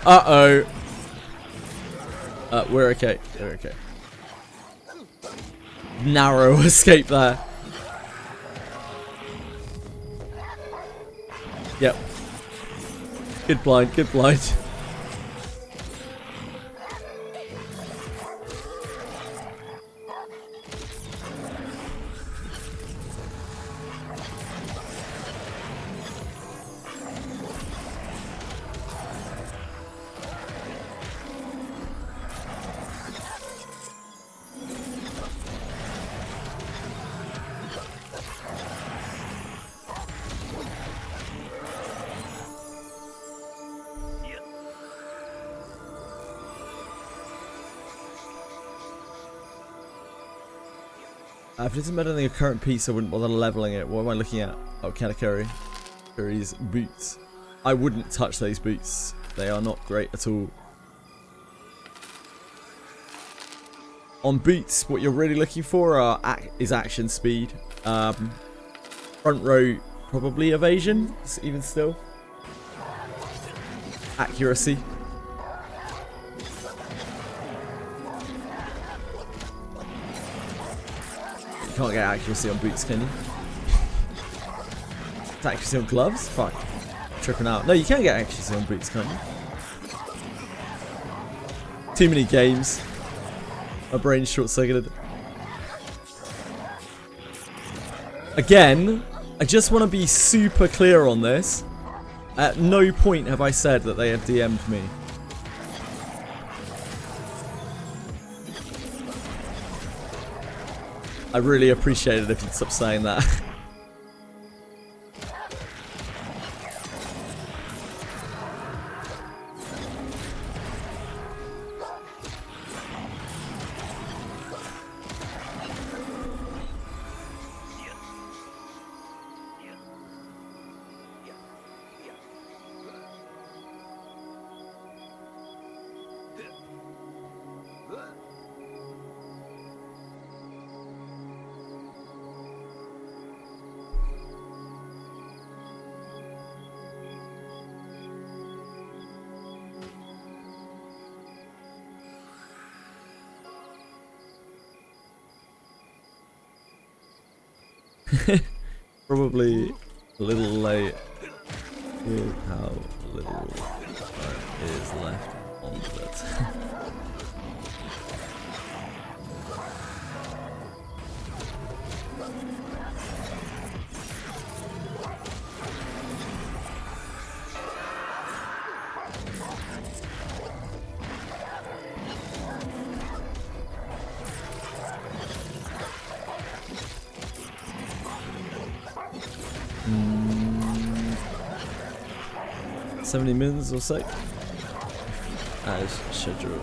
Uh-oh. We're okay. We're okay. Narrow escape there. Yep. Good blind, good blind. If it isn't better than your current piece, I wouldn't bother leveling it. What am I looking at? Oh, Katakuri. Katakuri's boots. I wouldn't touch those boots. They are not great at all. On boots, what you're really looking for is action speed. Front row, probably evasion, even still. Accuracy. You can't get accuracy on boots, can you? It's accuracy on gloves? Fuck. Tripping out. No, you can get accuracy on boots, can't you? Too many games. My brain's short-circuited. Again, I just want to be super clear on this. At no point have I said that they have DM'd me. I really appreciate it if you'd stop saying that. Probably a little late with how little time is left on it. Mm, 70 minutes or so as scheduled.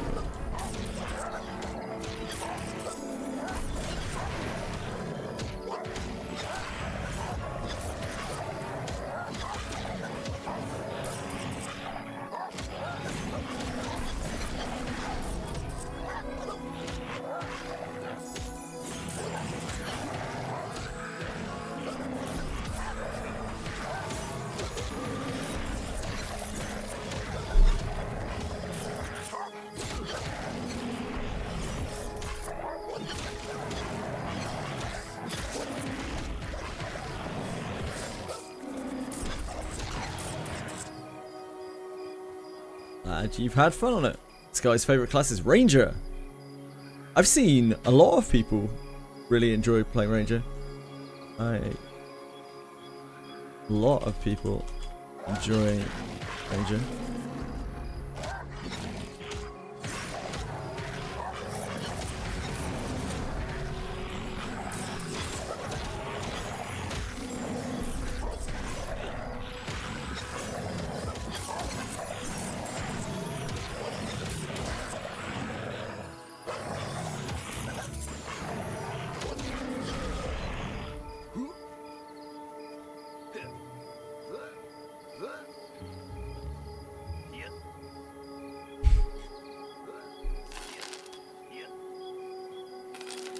And you've had fun on it. This guy's favourite class is Ranger. I've seen a lot of people really enjoy playing Ranger. A lot of people enjoy Ranger.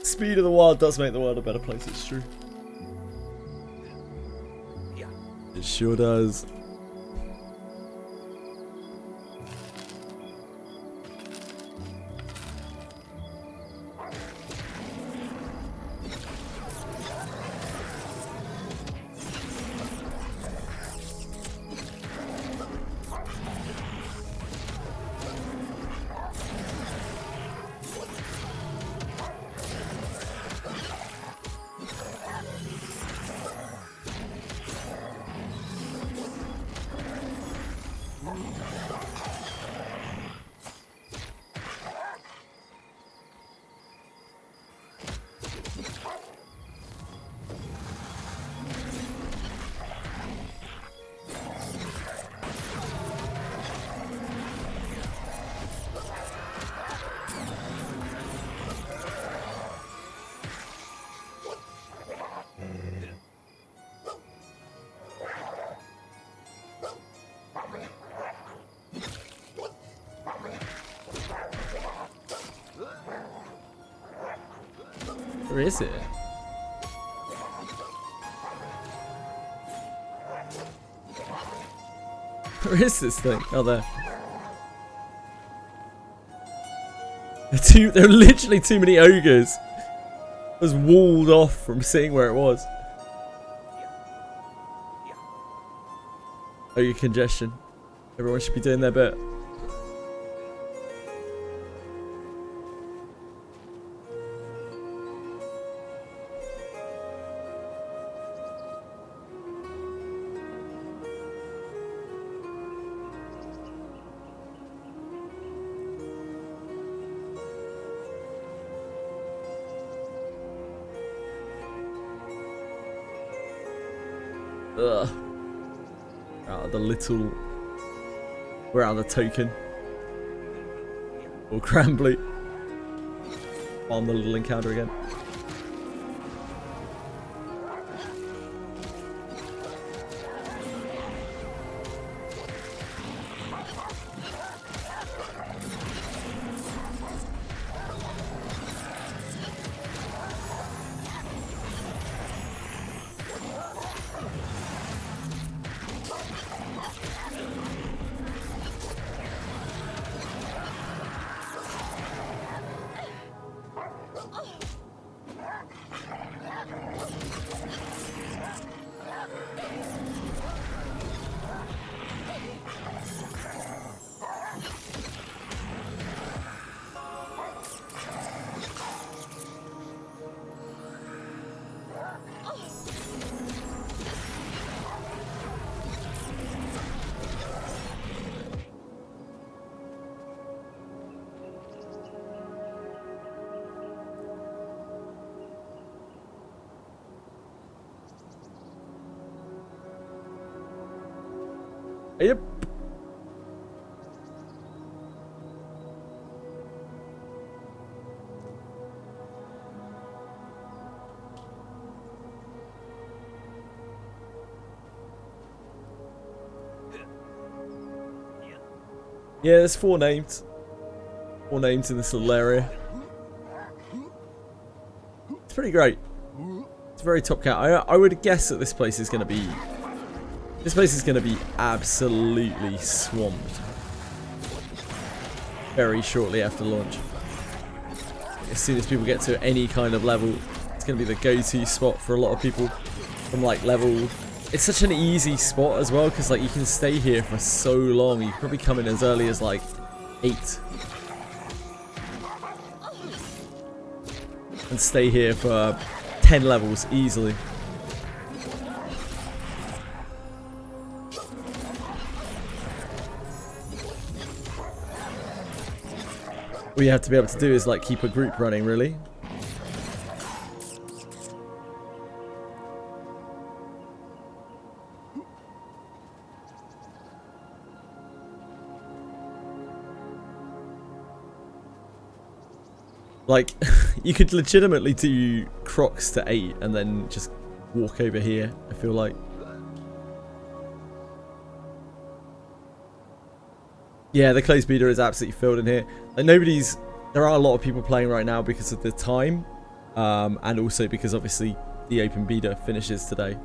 Speed of the wild does make the world a better place, it's true. It sure does. Where is it? Where is this thing? Oh, there. There are literally too many ogres. I was walled off from seeing where it was. Ogre congestion. Everyone should be doing their bit. Ugh. Out of the little. We're out of the token. Or Granblue. On the little encounter again. Yep. Yeah, there's 4 names. 4 names in this little area. It's pretty great. It's very top cat. I would guess that this place is going to be... This place is going to be absolutely swamped very shortly after launch. As soon as people get to any kind of level, it's going to be the go-to spot for a lot of people from like level... It's such an easy spot as well because like you can stay here for so long. You can probably come in as early as like 8 and stay here for 10 levels easily. All you have to be able to do is like keep a group running, really. Like, you could legitimately do Crocs to 8 and then just walk over here, I feel like. Yeah, the closed beta is absolutely filled in here. Like, there are a lot of people playing right now because of the time, and also because obviously the open beta finishes today.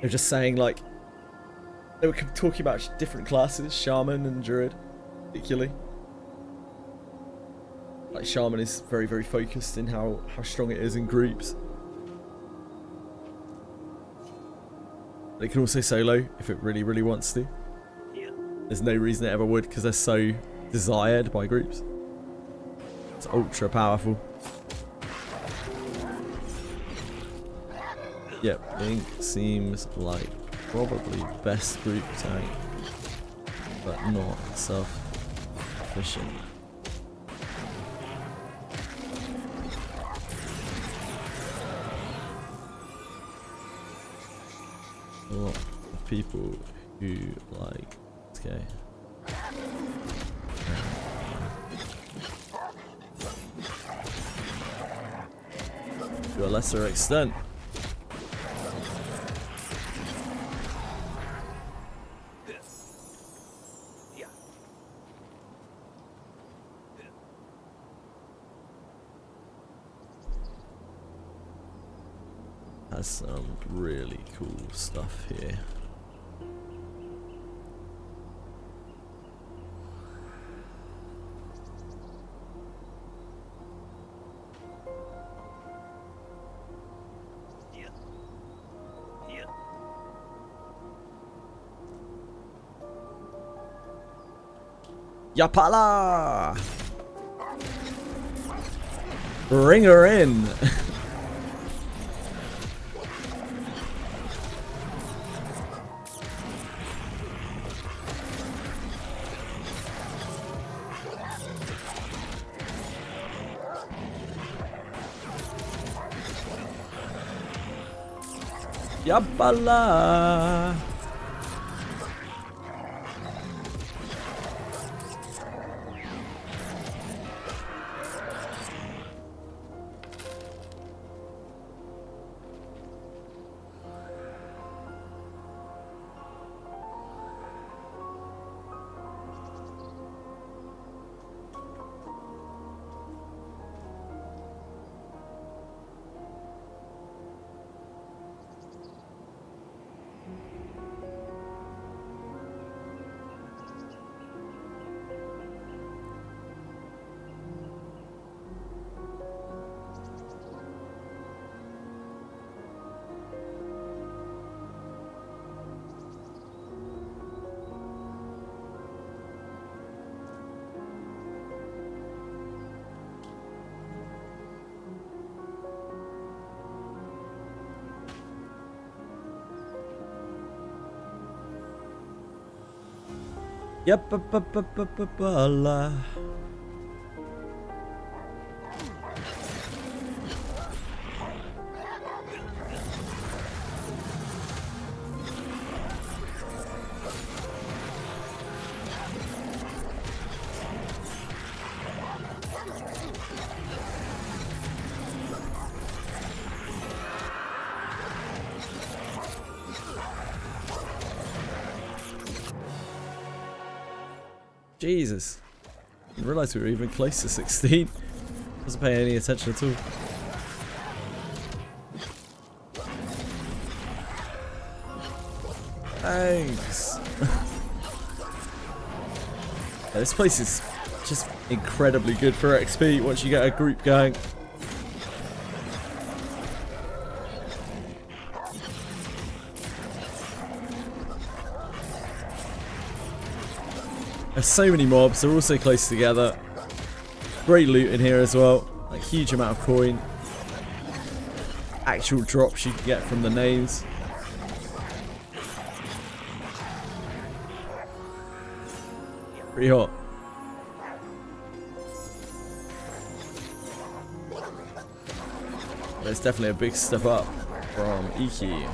They're just saying, like, they were talking about different classes, Shaman and Druid, particularly. Like, Shaman is very, very focused in how strong it is in groups. They can also solo if it really, really wants to. There's no reason it ever would because they're so desired by groups. It's ultra powerful. Yep, Pink seems like probably best group tank, but not self-sufficient. a lot of people who like this game. To a lesser extent. Has some really cool stuff here. Yapala! Bring her in! Yapala! Yapala. Jesus. I didn't realise we were even close to 16. Wasn't paying any attention at all. Thanks. Yeah, this place is just incredibly good for XP once you get a group going. There's so many mobs, they're all so close together. Great loot in here as well. Like huge amount of coin. Actual drops you can get from the names. Pretty hot. There's definitely a big step up from Iki.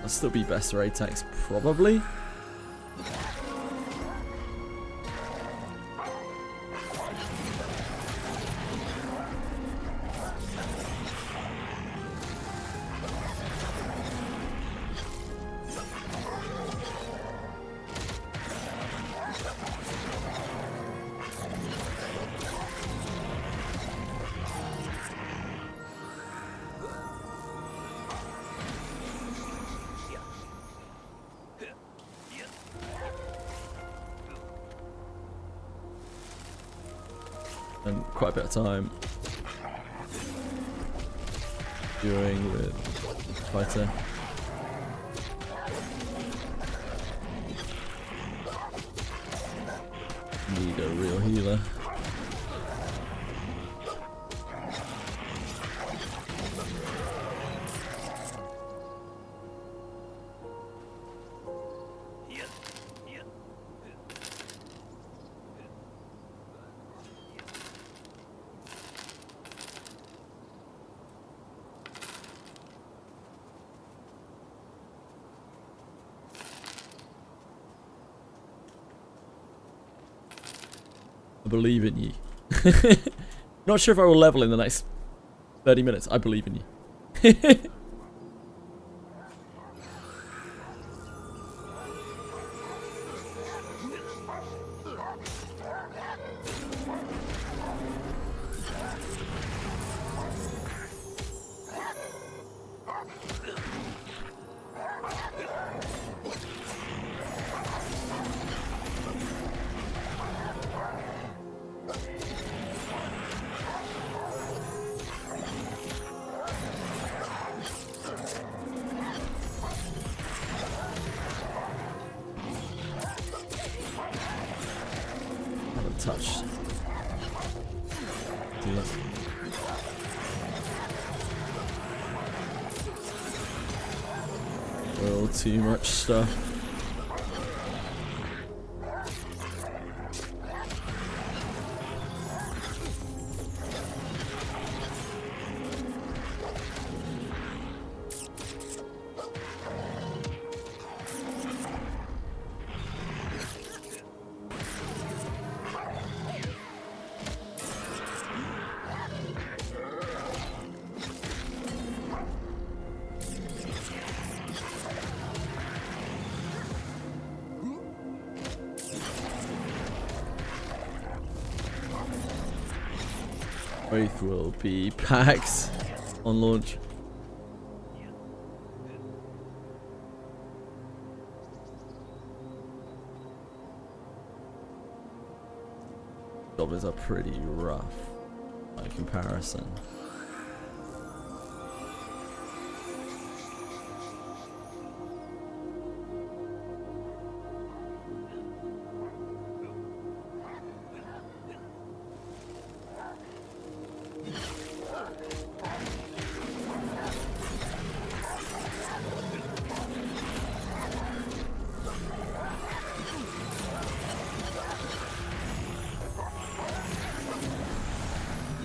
I'll still be best raid tax, probably. And quite a bit of time doing with fighter. need a real healer. I believe in you. Not sure if I will level in the next 30 minutes. I believe in you. Touch. Do that. Well, too much stuff. Both will be packs on launch. Goblins are pretty rough by comparison.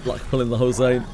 Like pulling the whole zone.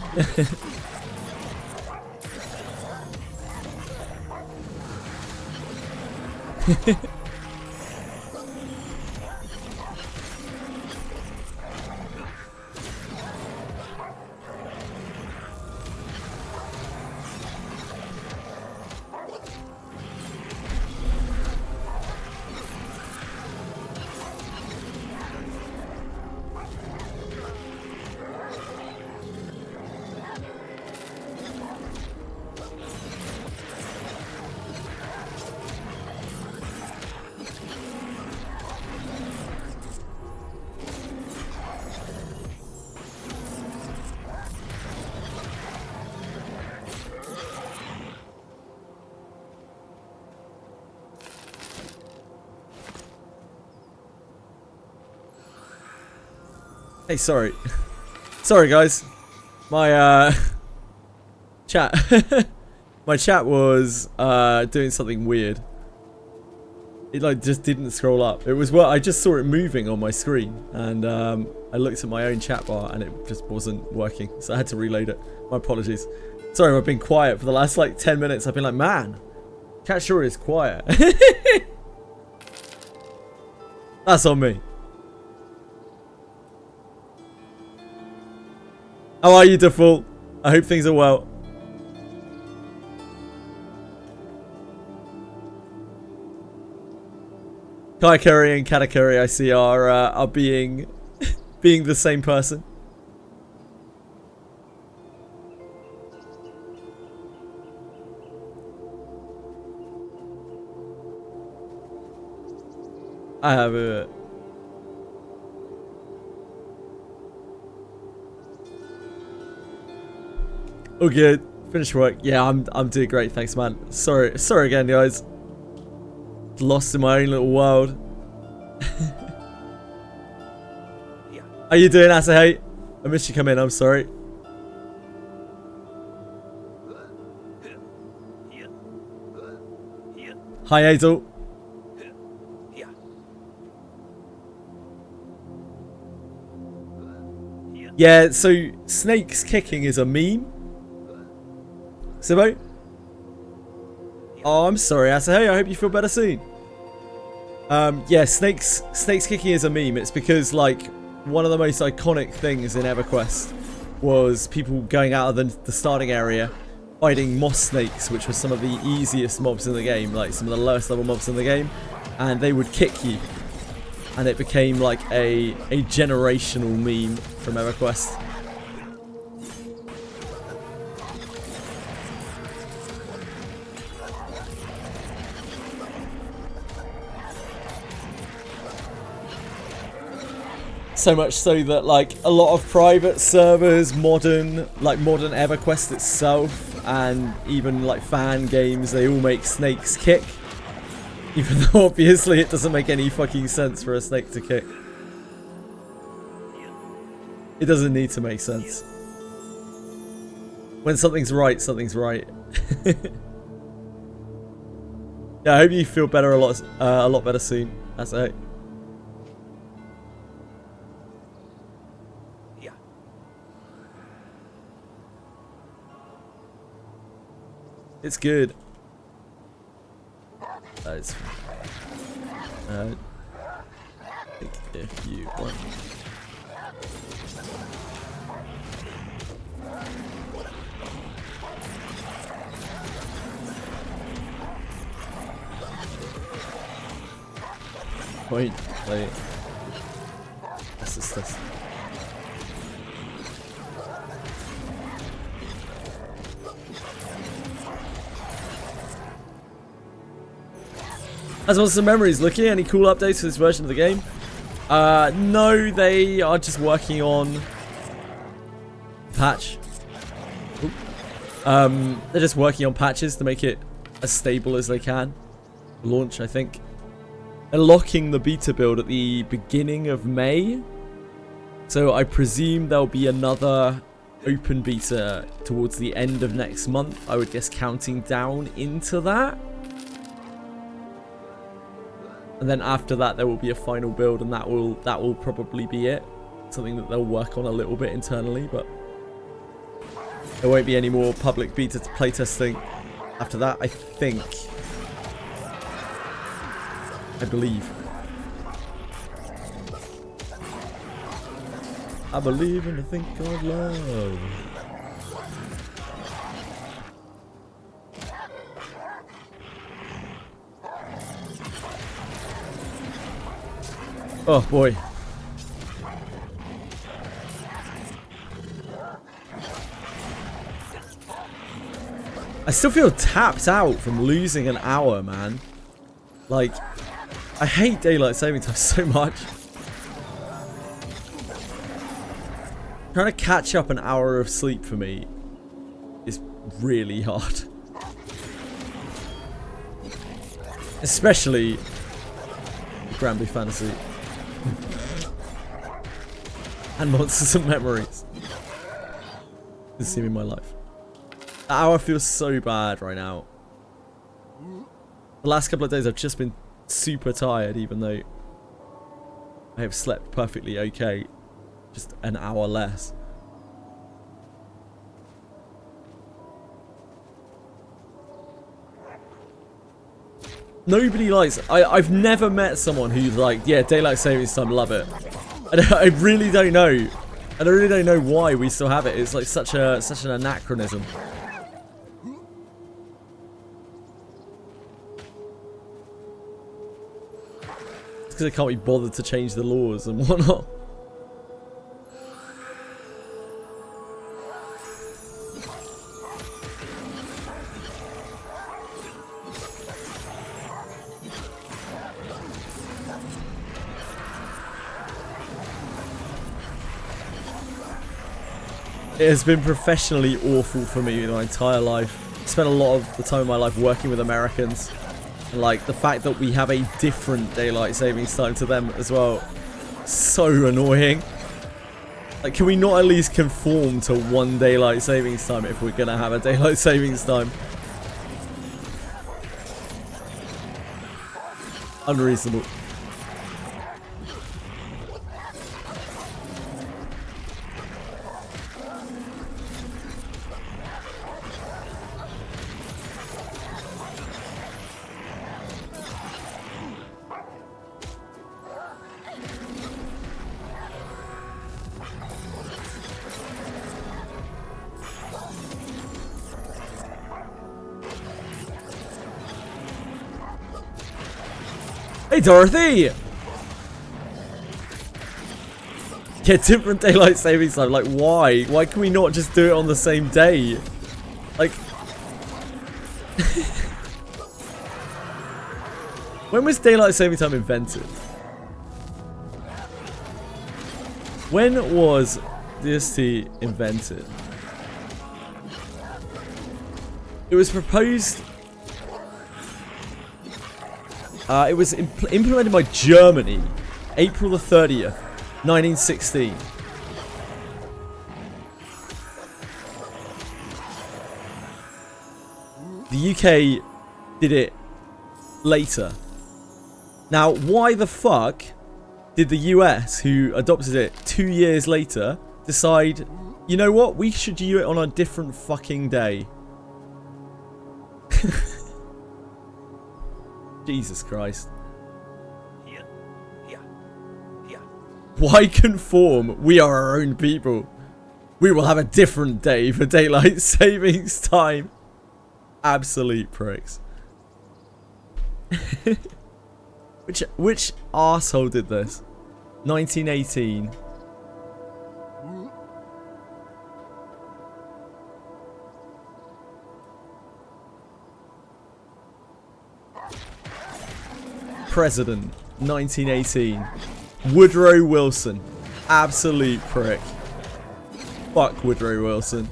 Hey, sorry. Sorry, guys. My, chat. My chat was, doing something weird. It, like, just didn't scroll up. It was, well, I just saw it moving on my screen. And, I looked at my own chat bar and it just wasn't working. So I had to reload it. My apologies. Sorry, I've been quiet for the last, like, 10 minutes. I've been like, man, chat sure is quiet. That's on me. How are you, Default? I hope things are well. Kaikuri and Katakuri, I see, are being the same person. I have a. Oh, good. Finished work. Yeah, I'm doing great. Thanks, man. Sorry again, guys. Lost in my own little world. How you doing, Asahate? I missed you come in, I'm sorry. Hi, Hazel. Yeah, so snakes kicking is a meme. Sibo? Oh, I'm sorry, Asahate. I hope you feel better soon. Yeah, snakes kicking is a meme. It's because, like, one of the most iconic things in EverQuest was people going out of the starting area, fighting moss snakes, which was some of the easiest mobs in the game, like some of the lowest level mobs in the game, and they would kick you. And it became like a generational meme from EverQuest. So much so that, like, a lot of private servers, modern EverQuest itself, and even like fan games, they all make snakes kick. Even though obviously it doesn't make any fucking sense for a snake to kick. It doesn't need to make sense. When something's right, something's right. Yeah, I hope you feel better a lot better soon. That's it. It's good. It's if you want. Wait. This. As well as some memories. Looking, any cool updates for this version of the game? No, they are just working on patch. They're just working on patches to make it as stable as they can. Launch, I think. They're locking the beta build at the beginning of May. So I presume there'll be another open beta towards the end of next month. I would guess counting down into that. And then after that, there will be a final build, and that will probably be it. Something that they'll work on a little bit internally, but there won't be any more public beta playtesting after that, I think. I believe. I believe in the thing called love. Oh boy. I still feel tapped out from losing an hour, man. Like, I hate daylight saving time so much. Trying to catch up an hour of sleep for me is really hard. Especially Granblue Fantasy. And Monsters and Memories. This has been my life. The hour feels so bad right now. The last couple of days I've just been super tired, even though I have slept perfectly okay. Just an hour less. Nobody likes... I've never met someone who's like, yeah, daylight savings time, love it. I really don't know. And I really don't know why we still have it. It's like such an anachronism. It's because I can't be bothered to change the laws and whatnot. It has been professionally awful for me my entire life. I spent a lot of the time of my life working with Americans. And like the fact that we have a different daylight savings time to them as well. So annoying. Like, can we not at least conform to 1 daylight savings time if we're gonna have a daylight savings time? Unreasonable. Hey, Dorothy! Yeah, different daylight savings time. Like, why? Why can we not just do it on the same day? Like... When was daylight saving time invented? When was DST invented? It was proposed... it was implemented by Germany, April the 30th, 1916. The UK did it later. Now, why the fuck did the US, who adopted it 2 years later, decide, you know what, we should do it on a different fucking day? Jesus Christ. Here. Here. Here. Why conform? We are our own people. We will have a different day for daylight savings time. Absolute pricks. Which arsehole did this? 1918. President, 1918. Woodrow Wilson. Absolute prick. Fuck Woodrow Wilson.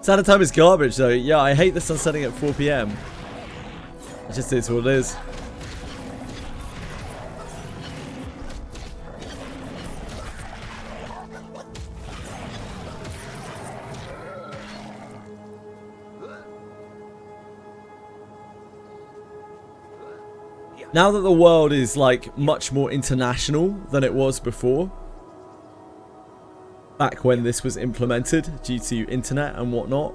Standard time is garbage though. Yeah, I hate the sun setting at 4 PM. It just is what it is. Now that the world is like much more international than it was before, back when this was implemented due to internet and whatnot,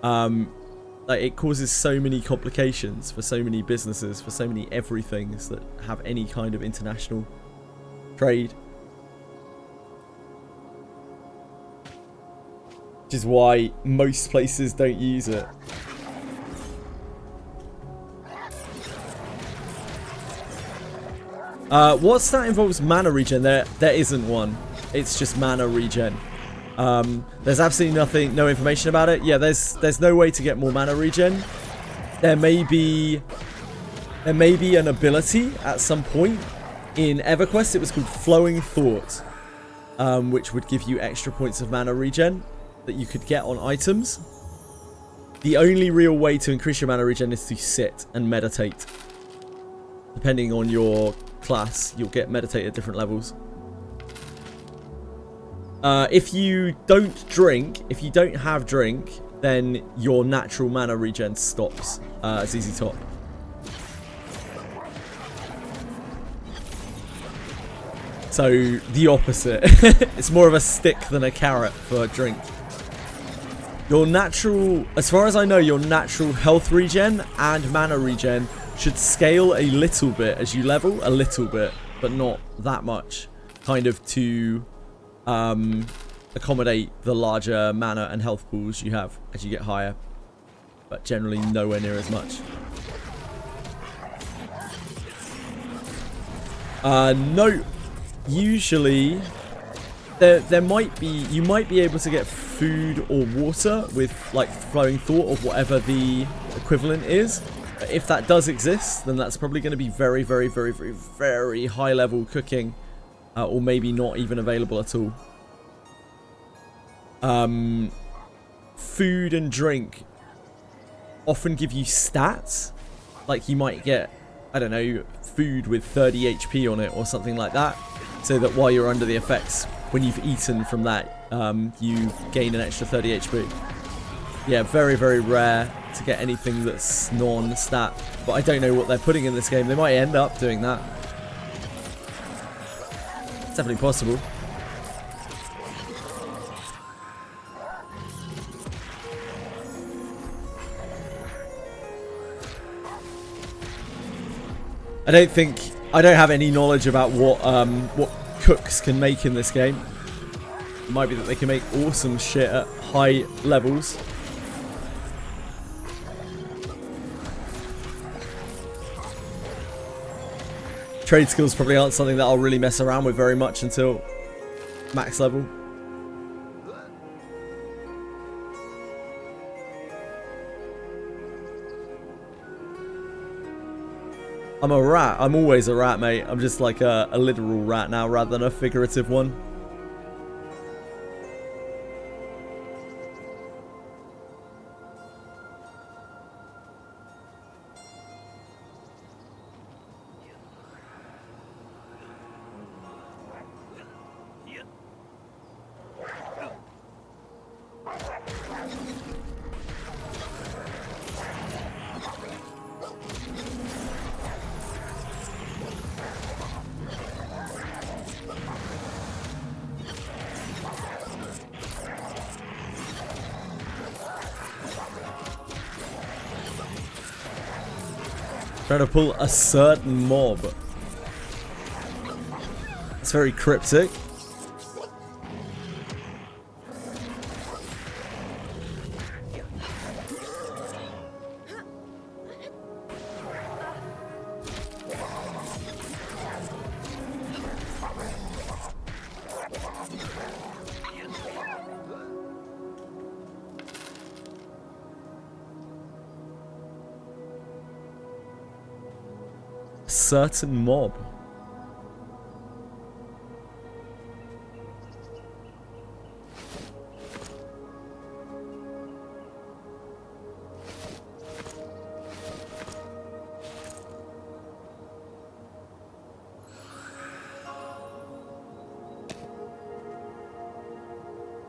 like it causes so many complications for so many businesses, for so many everythings that have any kind of international trade. Which is why most places don't use it. What stat involves mana regen? There isn't one. It's just mana regen. There's absolutely no information about it. Yeah, there's no way to get more mana regen. There may be an ability at some point in EverQuest. It was called Flowing Thought, which would give you extra points of mana regen that you could get on items. The only real way to increase your mana regen is to sit and meditate. Depending on your class, you'll get meditate at different levels. If you don't have drink, then your natural mana regen stops at ZZ Top. So the opposite. It's more of a stick than a carrot for drink. Your natural, as far as I know, your natural health regen and mana regen should scale a little bit as you level, a little bit, but not that much, kind of to accommodate the larger mana and health pools you have as you get higher, but generally nowhere near as much. No, usually there might be, you might be able to get food or water with like Flowing Thought or whatever the equivalent is. But if that does exist, then that's probably going to be very, very, very, very, very high level cooking. Or maybe not even available at all. Food and drink often give you stats. Like you might get, I don't know, food with 30 HP on it or something like that. So that while you're under the effects, when you've eaten from that, you gain an extra 30 HP. Yeah, very, very rare to get anything that's non-stat. But I don't know what they're putting in this game. They might end up doing that. It's definitely possible. I don't have any knowledge about what cooks can make in this game. It might be that they can make awesome shit at high levels. Trade skills probably aren't something that I'll really mess around with very much until max level. I'm a rat. I'm always a rat, mate. I'm just like a literal rat now rather than a figurative one. Trying to pull a certain mob. It's very cryptic. Certain mob.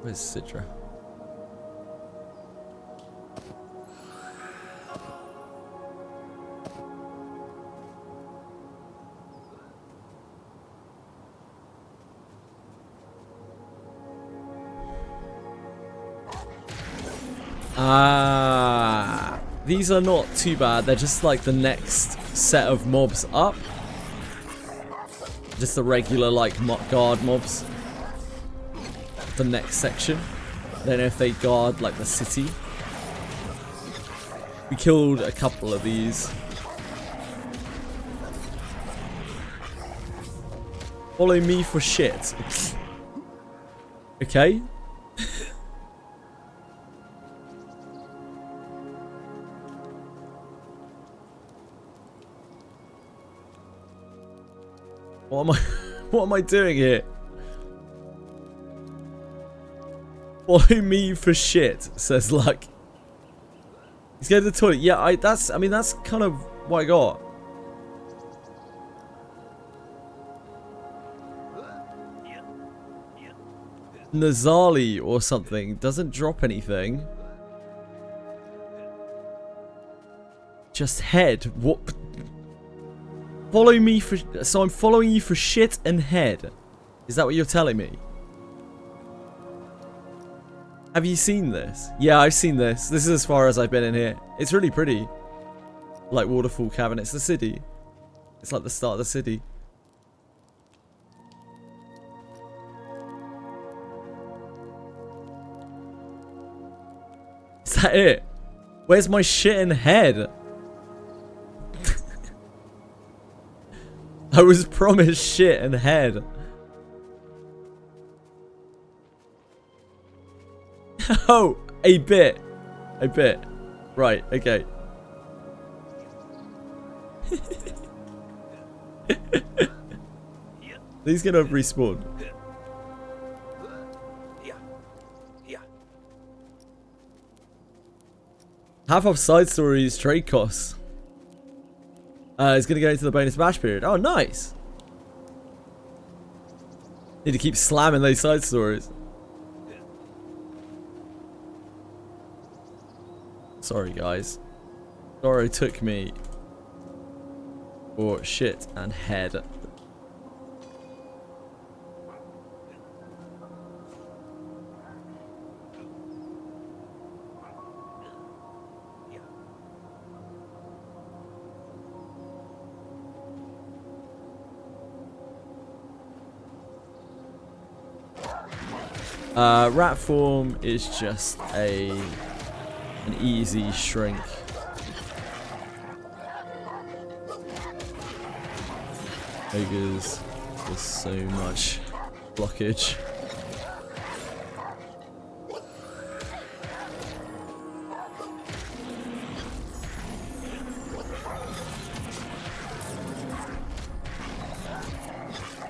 Where's Citra? Ah, these are not too bad. They're just like the next set of mobs up. Just the regular like guard mobs. The next section. I don't know if they guard like the city. We killed a couple of these. Follow me for shit. Okay. What am I doing here? Follow me for shit, says Luck. He's going to the toilet. Yeah, I mean that's kind of what I got. Nazali or something doesn't drop anything. Just head. What? Follow me for... So I'm following you for shit and head. Is that what you're telling me? Have you seen this? Yeah, I've seen this. This is as far as I've been in here. It's really pretty. Like waterfall cavern. It's the city. It's like the start of the city. Is that it? Where's my shit and head? I was promised shit and head. Oh, a bit. Right, okay. These gonna have respawned. Half off side stories trade costs. It's gonna go into the bonus bash period. Oh, nice. Need to keep slamming those side stories. Sorry, guys. Doro took me for shit and head. Rat form is just an easy shrink. Ogres, there's so much blockage.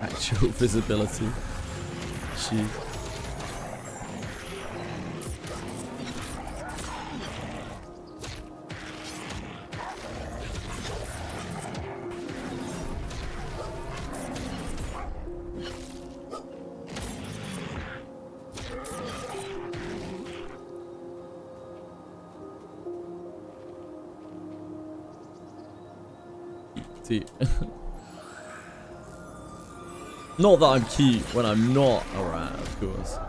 Actual visibility. She. Not that I'm cute when I'm not a rat, of course.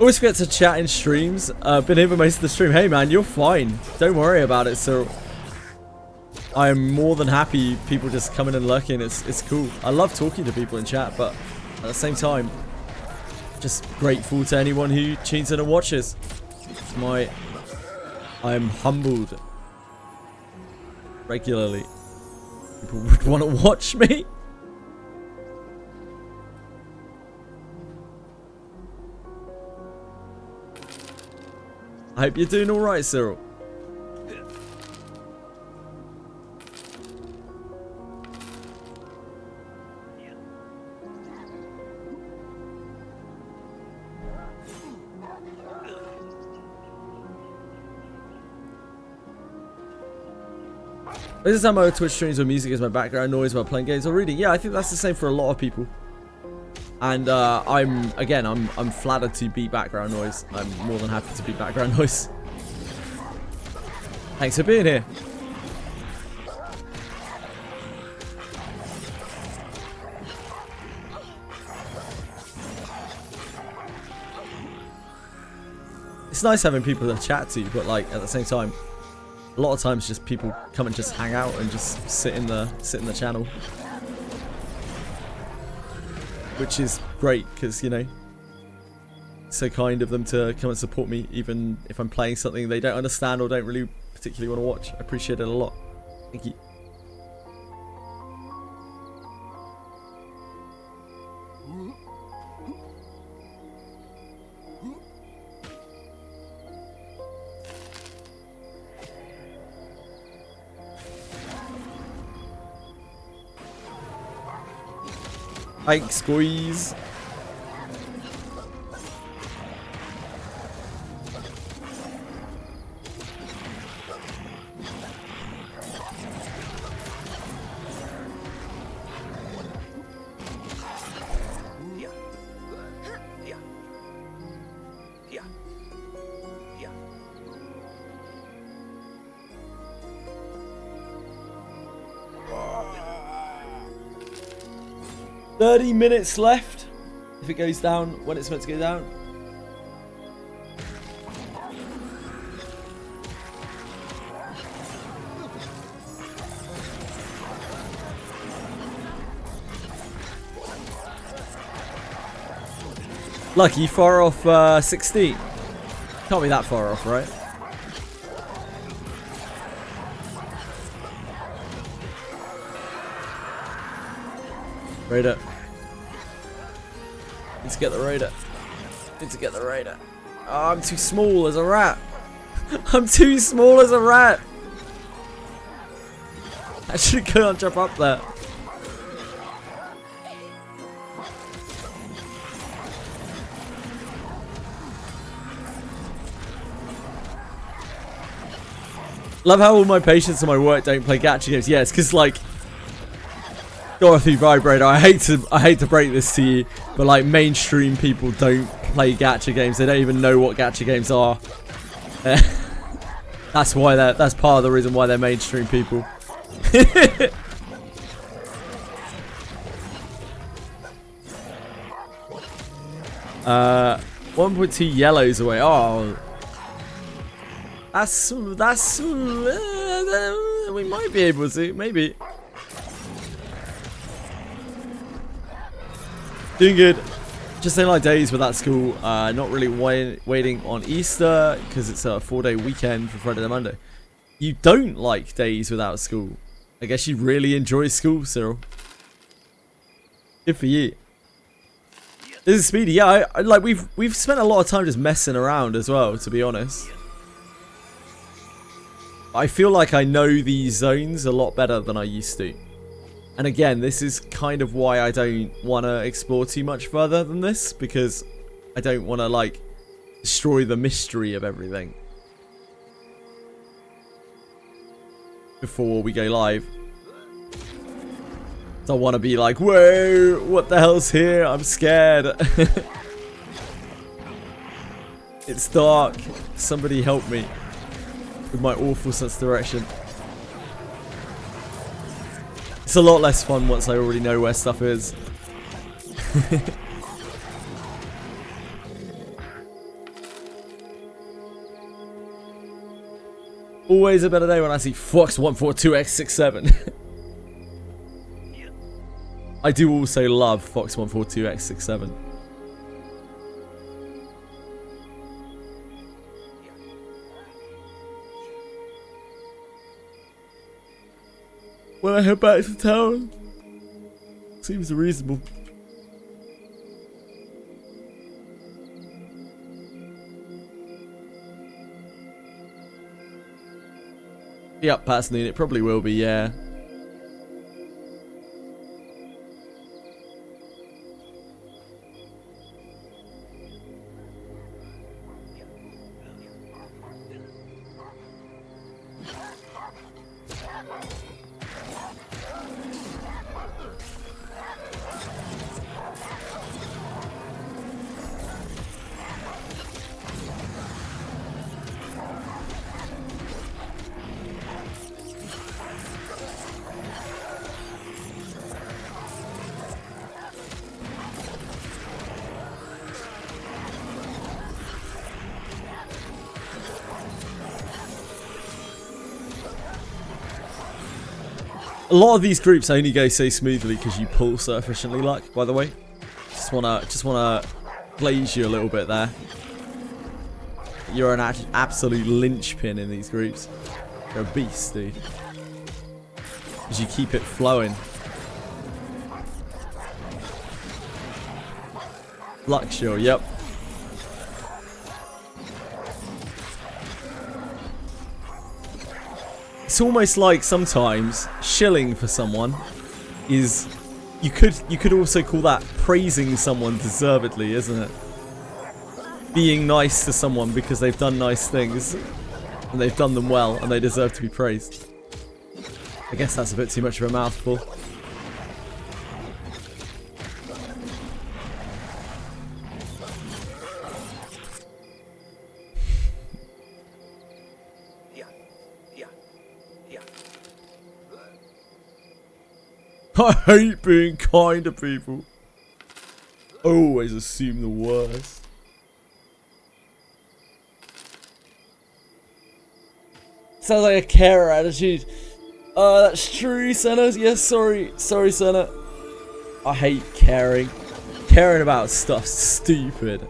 Always forget to chat in streams. Been here for most of the stream. Hey man, you're fine. Don't worry about it. So I'm more than happy people just coming and lurking. It's cool. I love talking to people in chat, but at the same time, just grateful to anyone who tunes in and watches. I'm humbled regularly. People would want to watch me. I hope you're doing alright, Cyril. This is how my Twitch streams where music is my background noise while playing games or reading. Yeah, I think that's the same for a lot of people. And I'm flattered to be background noise. I'm more than happy to be background noise. Thanks for being here. It's nice having people to chat to, but like at the same time, a lot of times just people come and just hang out and just sit in the channel. Which is great, because, you know, it's so kind of them to come and support me, even if I'm playing something they don't understand or don't really particularly want to watch. I appreciate it a lot. Thank you. Thanks, guys. Here. Here. Here. Here. 30 minutes left. If it goes down when it's meant to go down. Lucky, far off 16. Can't be that far off, right? Raider. Need to get the Raider. Need to get the Raider. Oh, I'm too small as a rat. I'm too small as a rat. I actually can't jump up there. Love how all my patients and my work don't play gacha games. Yeah, it's because like Dorothy Vibrator, I hate to break this to you, but like mainstream people don't play gacha games. They don't even know what gacha games are. That's why that's part of the reason why they're mainstream people. 1.2 yellows away. Oh, that's we might be able to, maybe. Doing good. Just saying, like days without school. Not really waiting on Easter because it's a 4-day weekend for Friday and Monday. You don't like days without school. I guess you really enjoy school, Cyril. Good for you. This is Speedy. Yeah, I like we've spent a lot of time just messing around as well, to be honest. I feel like I know these zones a lot better than I used to. And again, this is kind of why I don't want to explore too much further than this, because I don't want to like destroy the mystery of everything before we go live. So I want to be like, whoa, what the hell's here? I'm scared. It's dark. Somebody help me with my awful sense of direction. It's a lot less fun once I already know where stuff is. Always a better day when I see Fox 142x67. I do also love Fox 142x67. When I head back to town, seems reasonable. Yep, personally, it probably will be, yeah. A lot of these groups only go so smoothly because you pull so efficiently, like, by the way. Just wanna glaze you a little bit there. You're an absolute linchpin in these groups. You're a beast, dude. Because you keep it flowing. Luxure, yep. It's almost like sometimes shilling for someone is You could also call that praising someone deservedly, isn't it? Being nice to someone because they've done nice things and they've done them well and they deserve to be praised. I guess that's a bit too much of a mouthful. I hate being kind to people. Always assume the worst. Sounds like a carer attitude. That's true, Senna. Yes, sorry, Senna. I hate caring. Caring about stuff's stupid.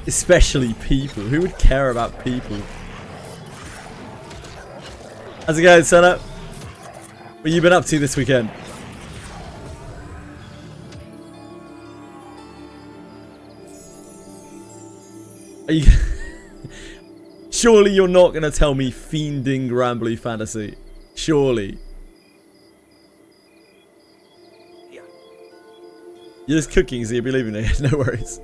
Especially people. Who would care about people? How's it going, Senna? What have you been up to this weekend? Are you... Surely you're not going to tell me fiending Granblue Fantasy. Surely. Yeah. You're just cooking, so you'll be leaving it. No worries.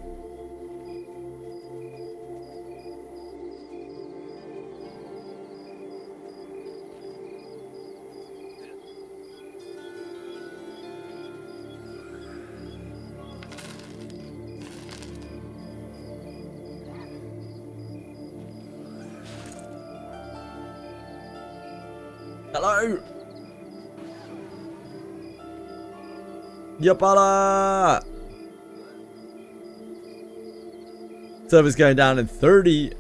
Hello. Yapala. Server's going down in 30.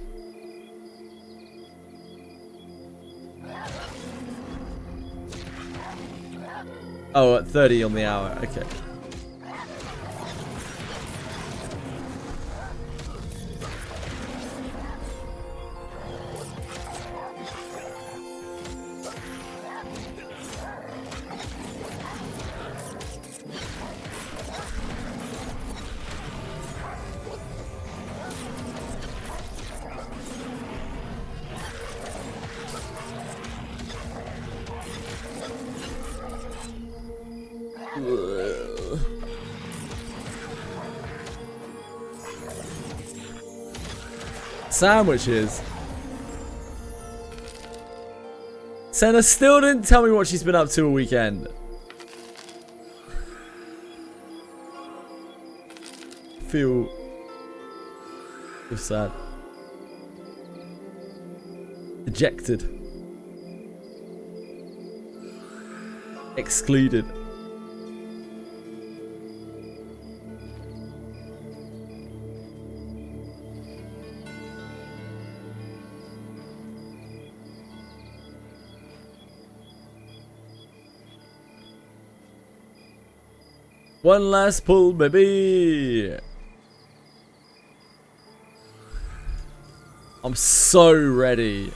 Oh, at 30 on the hour. Okay. Sandwiches. Senna still didn't tell me what she's been up to all weekend. Feel sad. Ejected. Excluded. One last pull, baby. I'm so ready.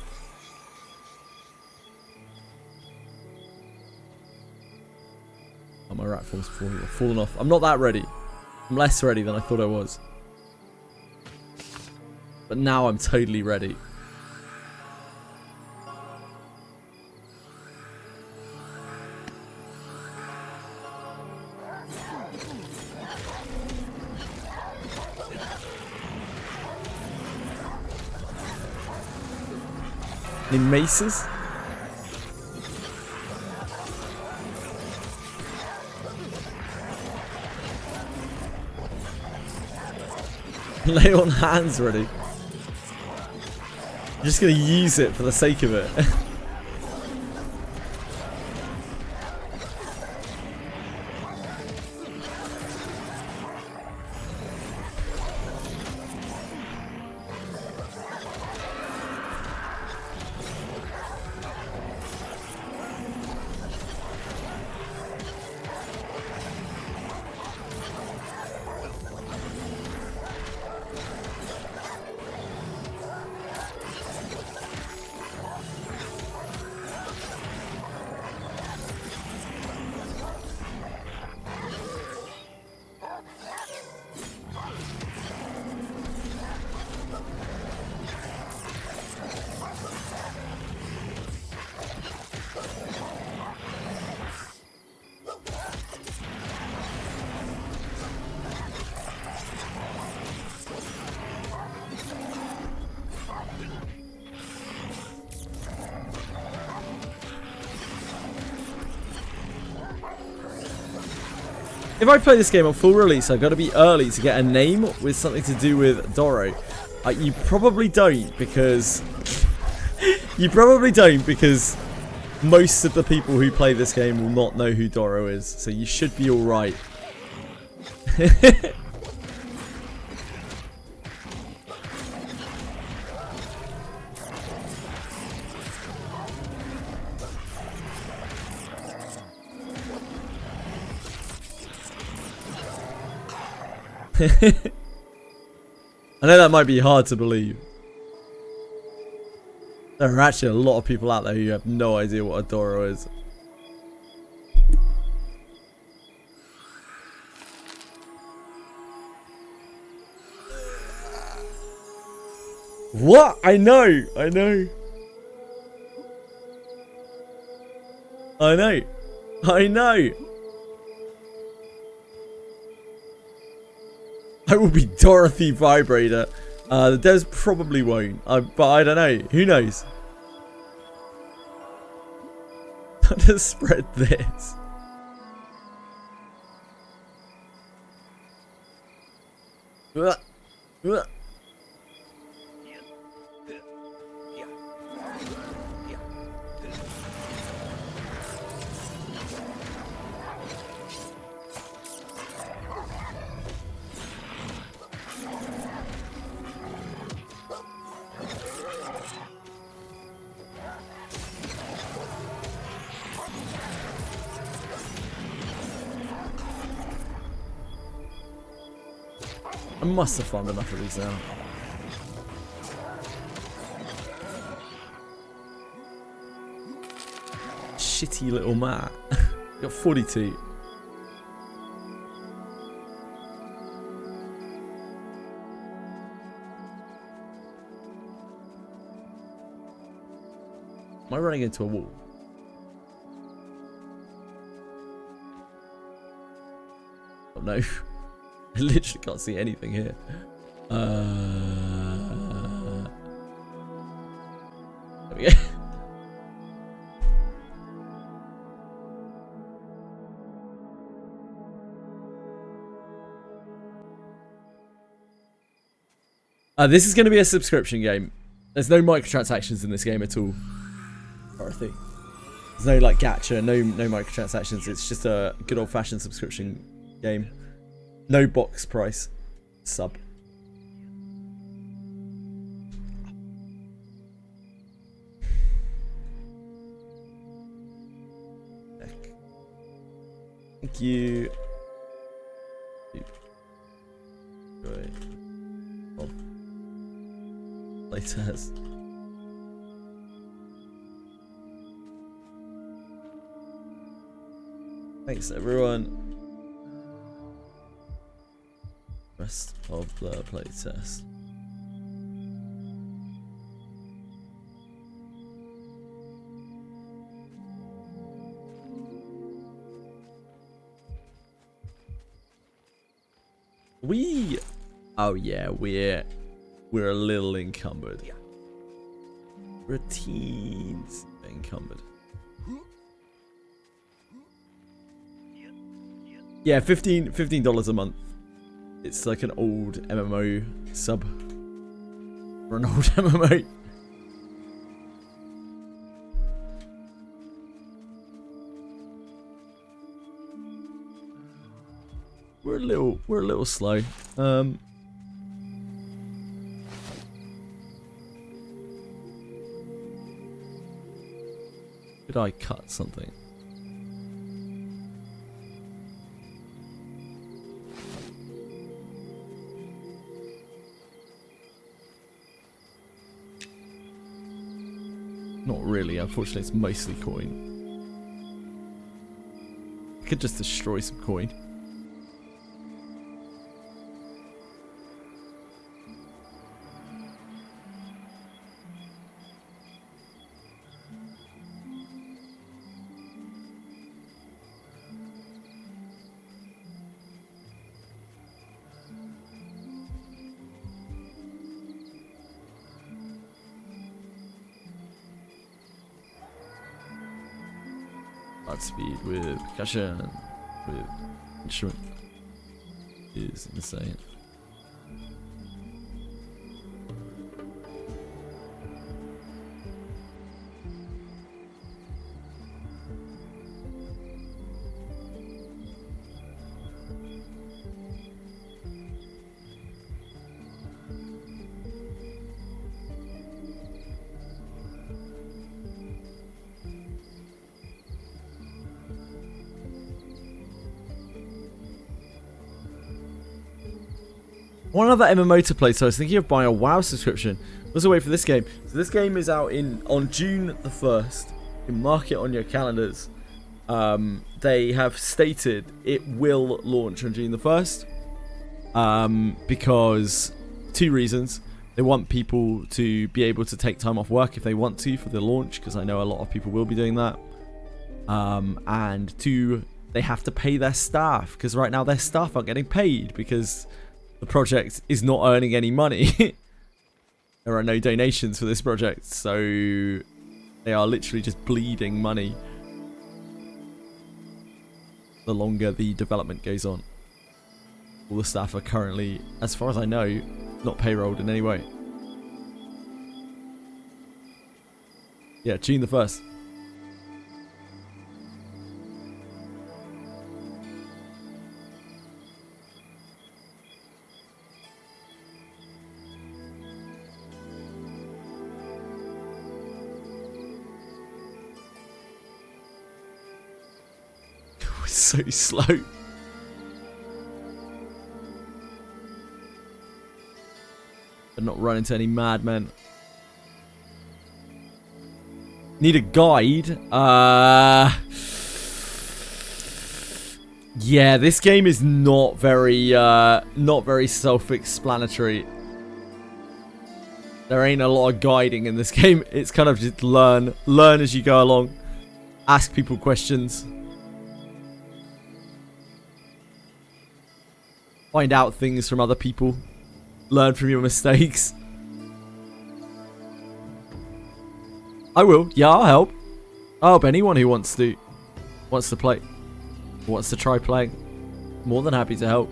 Oh, my rat form's fallen off. I'm not that ready. I'm less ready than I thought I was. But now I'm totally ready. Any maces? Lay on hands ready. I'm just gonna use it for the sake of it. If I play this game on full release, I've got to be early to get a name with something to do with Doro. You probably don't because... you probably don't because most of the people who play this game will not know who Doro is. So you should be alright. I know that might be hard to believe. There are actually a lot of people out there who have no idea what a Doro is. What? I know. I know. I know. I know. I will be Dorothy Vibrator. The devs probably won't, but I don't know. Who knows? How to spread this? I must have found enough of these now. Shitty little mat. Got 42. Am I running into a wall? Oh no. I literally can't see anything here. There we go. This is going to be a subscription game. There's no microtransactions in this game at all. Dorothy. There's no like gacha, no microtransactions. It's just a good old-fashioned subscription game. No box price. Sub. Thank you. Right. Oh. Latest. Thanks everyone. Rest of the playtest. Oh yeah, we're a little encumbered. We're a teens encumbered. Yeah, $15 a month. It's like an old MMO sub. For an old MMO. We're a little slow. Did I cut something? Not really, unfortunately it's mostly coin. I could just destroy some coin. Speed with percussion, with instrument is insane. One other MMO to play, so I was thinking of buying a WoW subscription. Let's wait for this game. So this game is out on June the 1st. You can mark it on your calendars. They have stated it will launch on June the 1st. Because 2 reasons. They want people to be able to take time off work if they want to for the launch, because I know a lot of people will be doing that. And 2, they have to pay their staff, because right now their staff aren't getting paid because the project is not earning any money. There are no donations for this project, so they are literally just bleeding money the longer the development goes on. All the staff are currently, as far as I know, not payrolled in any way. Yeah, June the 1st. So slow. But not run into any madmen. Need a guide. Yeah, this game is not very self-explanatory. There ain't a lot of guiding in this game. It's kind of just learn as you go along. Ask people questions. Find out things from other people. Learn from your mistakes. I will. Yeah, I'll help. I'll help anyone who wants to play. Wants to try playing. More than happy to help.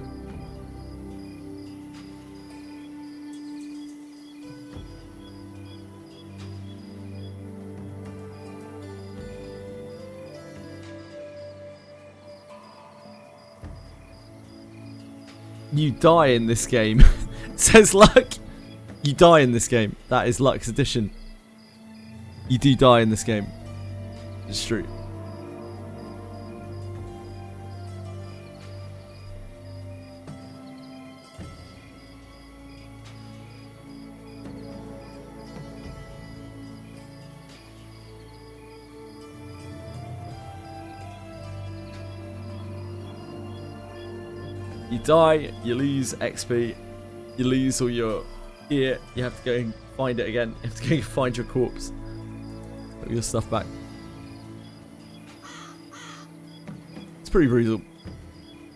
You die in this game. Says Luck. You die in this game. That is Luck's addition. You do die in this game. It's true. You die, you lose XP, you lose all your gear, you have to go and find it again, you have to go and find your corpse. Put your stuff back. It's pretty brutal.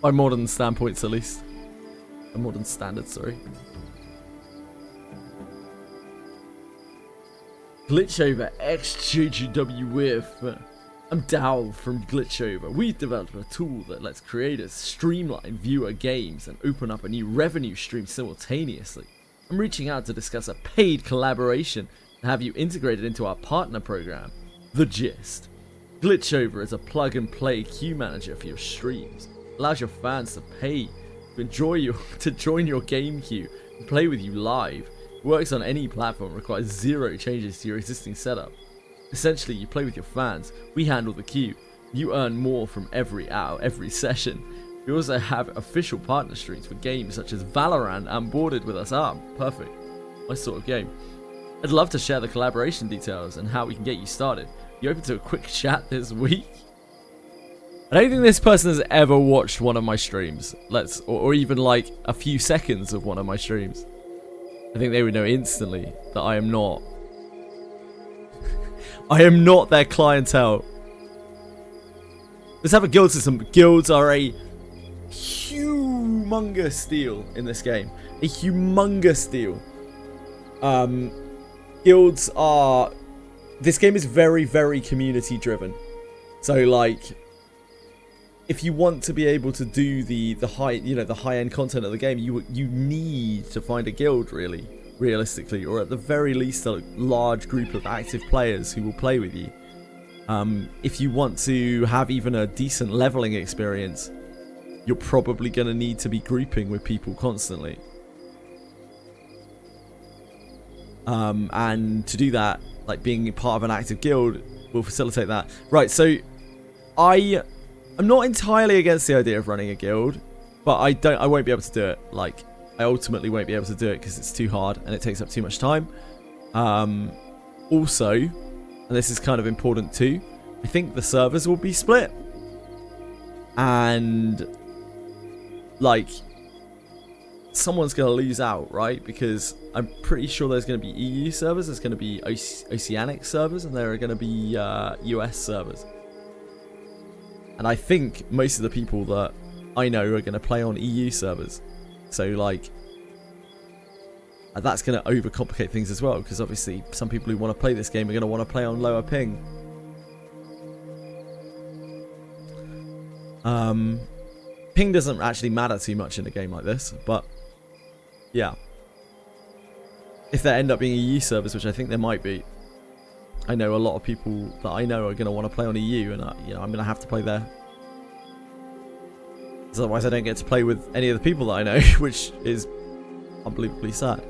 By modern standpoints at least. By modern standards, sorry. Glitchover X JJWF. I'm Dal from Glitchover. We've developed a tool that lets creators streamline viewer games and open up a new revenue stream simultaneously. I'm reaching out to discuss a paid collaboration and have you integrated into our partner program, The Gist. Glitchover is a plug-and-play queue manager for your streams. It allows your fans to pay to join your game queue and play with you live. It works on any platform, requires 0 changes to your existing setup. Essentially, you play with your fans, we handle the queue, you earn more from every hour, every session. We also have official partner streams for games such as Valorant and Boarded with us. Perfect. My sort of game. I'd love to share the collaboration details and how we can get you started. You open to a quick chat this week? I don't think this person has ever watched one of my streams. Or even like a few seconds of one of my streams. I think they would know instantly that I am not their clientele. Let's have a guild system. Guilds are a humongous deal in this game. A humongous deal. Guilds are... This game is very, very community driven. So, like... if you want to be able to do the high, the high end content of the game, you need to find a guild, really, realistically, or at the very least a large group of active players who will play with you. If you want to have even a decent leveling experience, you're probably going to need to be grouping with people constantly. And to do that, like being part of an active guild will facilitate that. Right, so I'm not entirely against the idea of running a guild, but I won't be able to do it. Like, I ultimately won't be able to do it because it's too hard and it takes up too much time. Also, and this is kind of important too, I think the servers will be split. And like, someone's going to lose out, right? Because I'm pretty sure there's going to be EU servers, there's going to be Oceanic servers, and there are going to be US servers. And I think most of the people that I know are going to play on EU servers. So, like, that's going to overcomplicate things as well, because obviously some people who want to play this game are going to want to play on lower ping. Ping doesn't actually matter too much in a game like this, but yeah. If there end up being EU servers, which I think there might be, I know a lot of people that I know are going to want to play on EU, and I'm going to have to play there. Otherwise I don't get to play with any of the people that I know, which is unbelievably sad.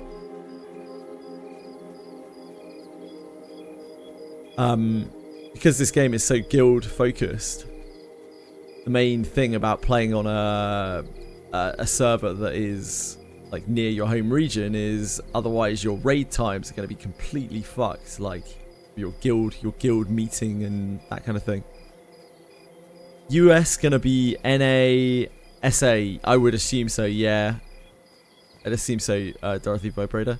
Because this game is so guild focused, the main thing about playing on a server that is like near your home region is otherwise your raid times are going to be completely fucked, like your guild meeting and that kind of thing. US gonna be NA, SA, I would assume so, yeah. I'd assume so, Dorothy Vibrator.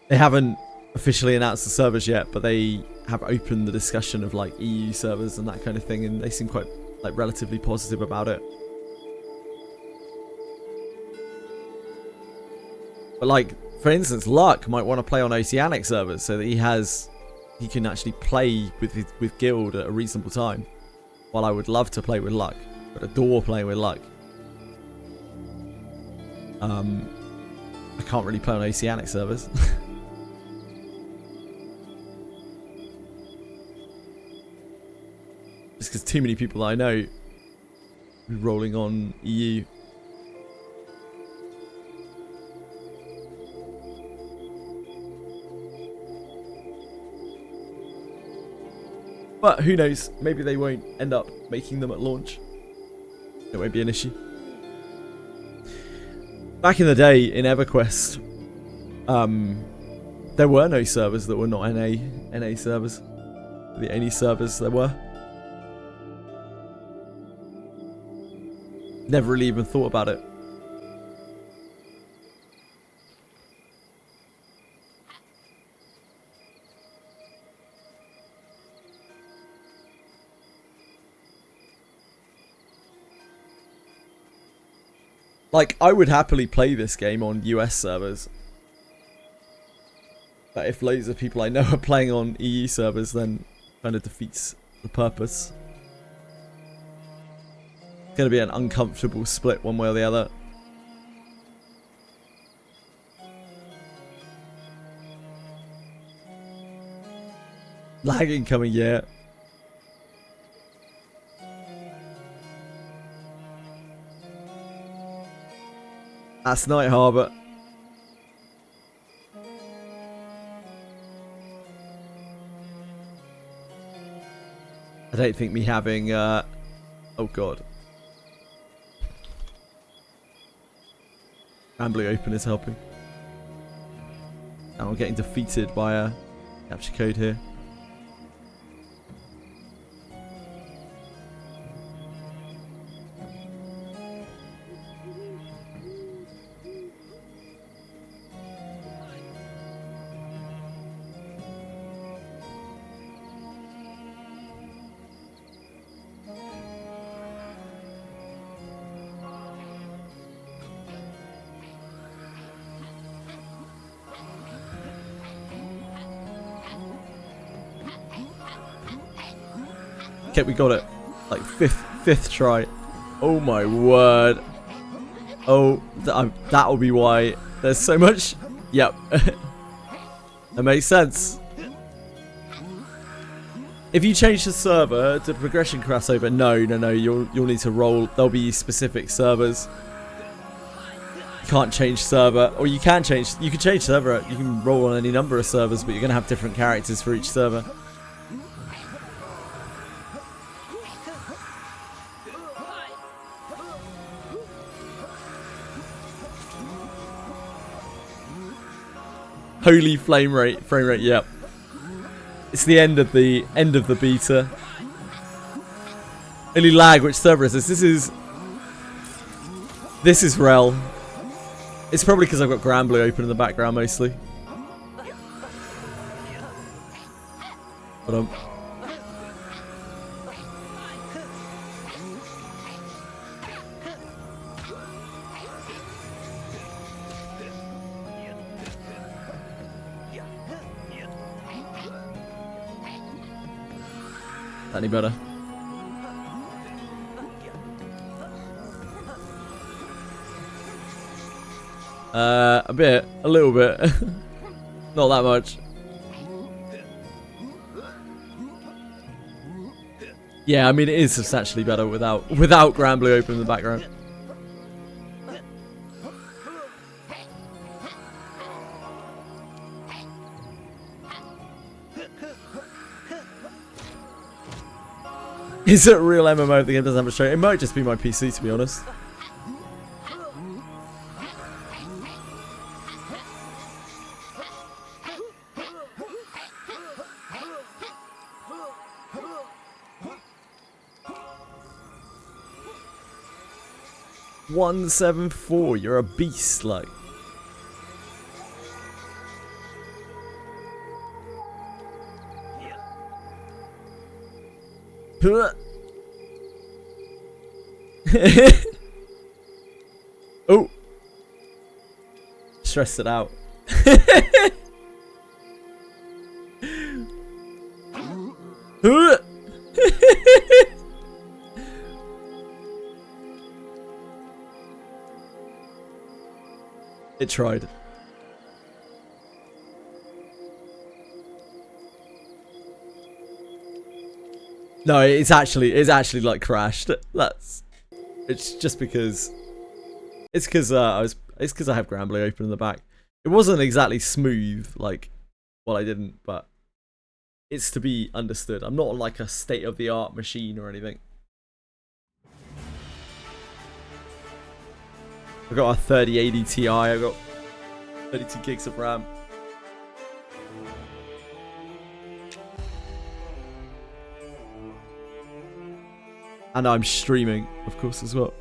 They haven't officially announced the servers yet, but they have opened the discussion of like EU servers and that kind of thing, and they seem quite like relatively positive about it. But like, for instance, Luck might want to play on Oceanic servers so that he can actually play with Guild at a reasonable time. While I would love to play with Luck, but adore playing with Luck. I can't really play on Oceanic servers. Just because too many people that I know rolling on EU. But who knows, maybe they won't end up making them at launch. It won't be an issue. Back in the day in EverQuest, there were no servers that were not NA servers. The only servers there were. Never really even thought about it. Like, I would happily play this game on US servers. But if loads of people I know are playing on EU servers, then it kind of defeats the purpose. It's going to be an uncomfortable split one way or the other. Lag incoming, yeah. That's Night Harbor. I don't think me having, oh god. Granblue Open is helping. And I'm getting defeated by a capture code here. Okay, we got it. Like fifth try. Oh my word. Oh, that'll be why there's so much. Yep. That makes sense. If you change the server to progression crossover, no, you'll need to roll. There'll be specific servers. You can't change server, or you can change server. You can roll on any number of servers, but you're gonna have different characters for each server. Holy frame rate, yep. It's the end of the beta. Only lag, which server is this? This is Rel. It's probably because I've got Granblue open in the background mostly. Hold on. Any better? A little bit. Not that much. Yeah, I mean it is substantially better without Granblue open in the background. Is it a real MMO if the game doesn't have a show? It might just be my PC, to be honest. $174, you're a beast, like. Oh, stressed it out. It tried. No, it's actually like crashed. It's just because I have Granblue open in the back. It wasn't exactly smooth, like, well, I didn't, but it's to be understood. I'm not like a state-of-the-art machine or anything. I've got a 3080 Ti. I've got 32 gigs of RAM. And I'm streaming, of course, as well.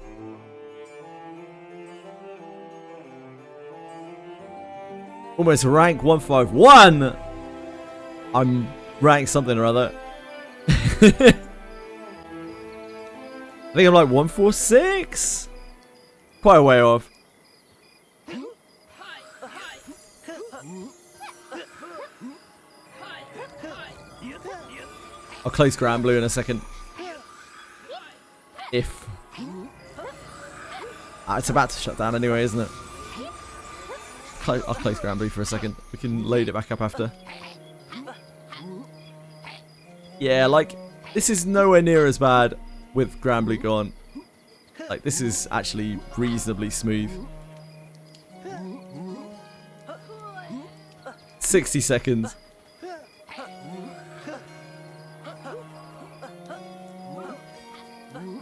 Almost rank 151. I'm rank something or other. I think I'm like 146. Quite a way off. I'll close Granblue in a second. If it's about to shut down anyway, isn't it? I'll close Granblue for a second. We can load it back up after. Yeah, like, this is nowhere near as bad with Granblue gone. Like, this is actually reasonably smooth. 60 seconds.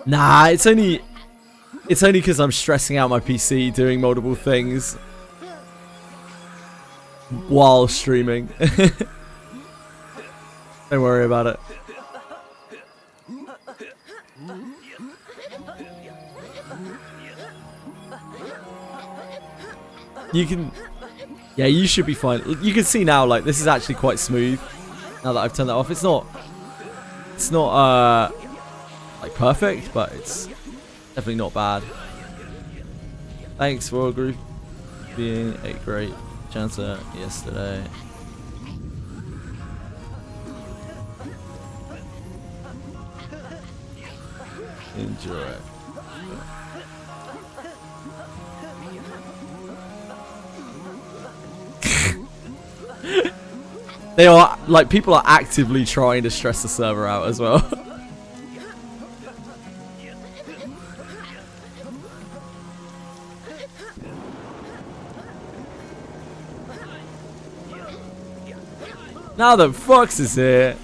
Nah, it's only because I'm stressing out my PC doing multiple things while streaming. Don't worry about it. You can, yeah, you should be fine. You can see now, like, this is actually quite smooth now that I've turned that off. It's not like perfect, but it's definitely not bad. Thanks for group being a great chancer yesterday. Enjoy. They are, like, people are actively trying to stress the server out as well. Now that Fox is here.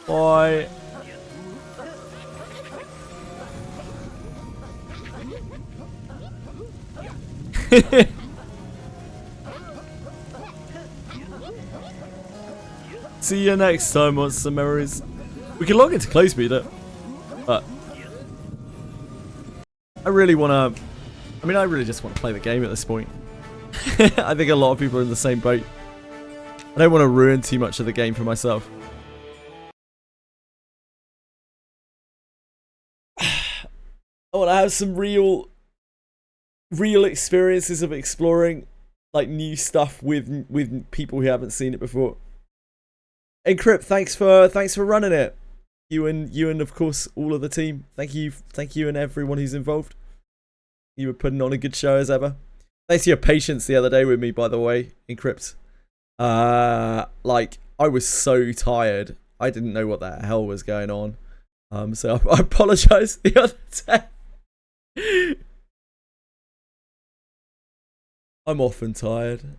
Boy. See you next time, Monster Memories. We can log into close beta, but I really want to. I mean, I really just want to play the game at this point. I think a lot of people are in the same boat. I don't want to ruin too much of the game for myself. I want to have some real experiences of exploring like new stuff with people who haven't seen it before. Encrypt, thanks for running it. You and of course all of the team. Thank you and everyone who's involved. You were putting on a good show as ever. Thanks for your patience the other day with me, by the way, Encrypt. Like I was so tired. I didn't know what the hell was going on. So I apologize the other day. I'm often tired.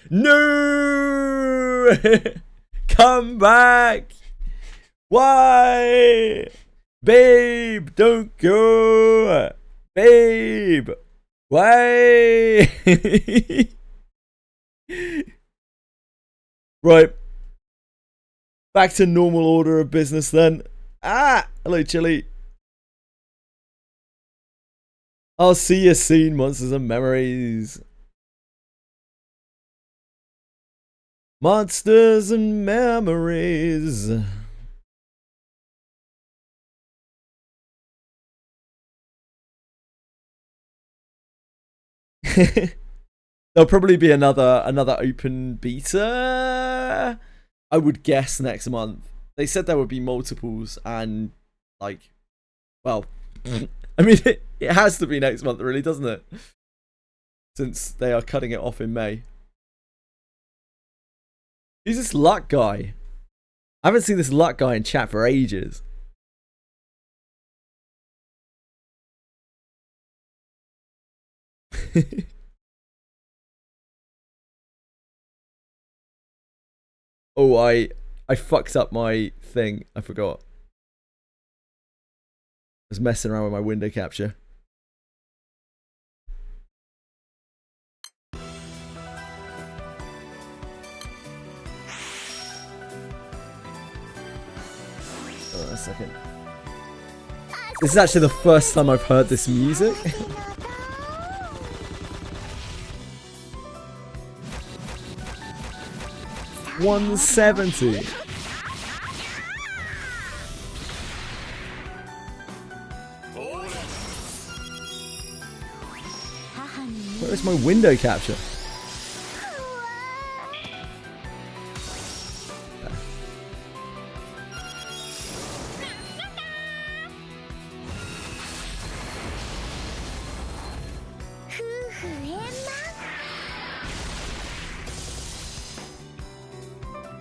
No! Come back! Why? Babe, don't go! Babe! Why? Right. Back to normal order of business then. Ah! Hello, Chili. I'll see you soon, Monsters and Memories. Monsters and Memories. There'll probably be another open beta, I would guess, next month. They said there would be multiples and, like, well, I mean, it has to be next month, really, doesn't it? Since they are cutting it off in May. Who's this Luck guy? I haven't seen this Luck guy in chat for ages. Oh, I fucked up my thing. I forgot. I was messing around with my window capture. Oh, a second. This is actually the first time I've heard this music. 170. Where is my window capture?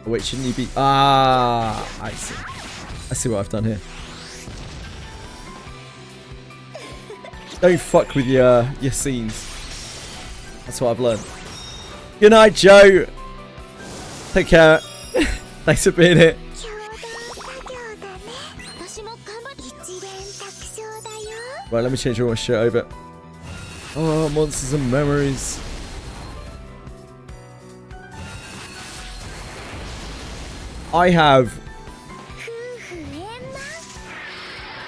Wait, shouldn't you be? Ah, I see. I see what I've done here. Don't fuck with your scenes. That's what I've learned. Good night, Joe. Take care. Thanks for being here. Right, let me change all my shit over. Oh, Monsters and Memories. I have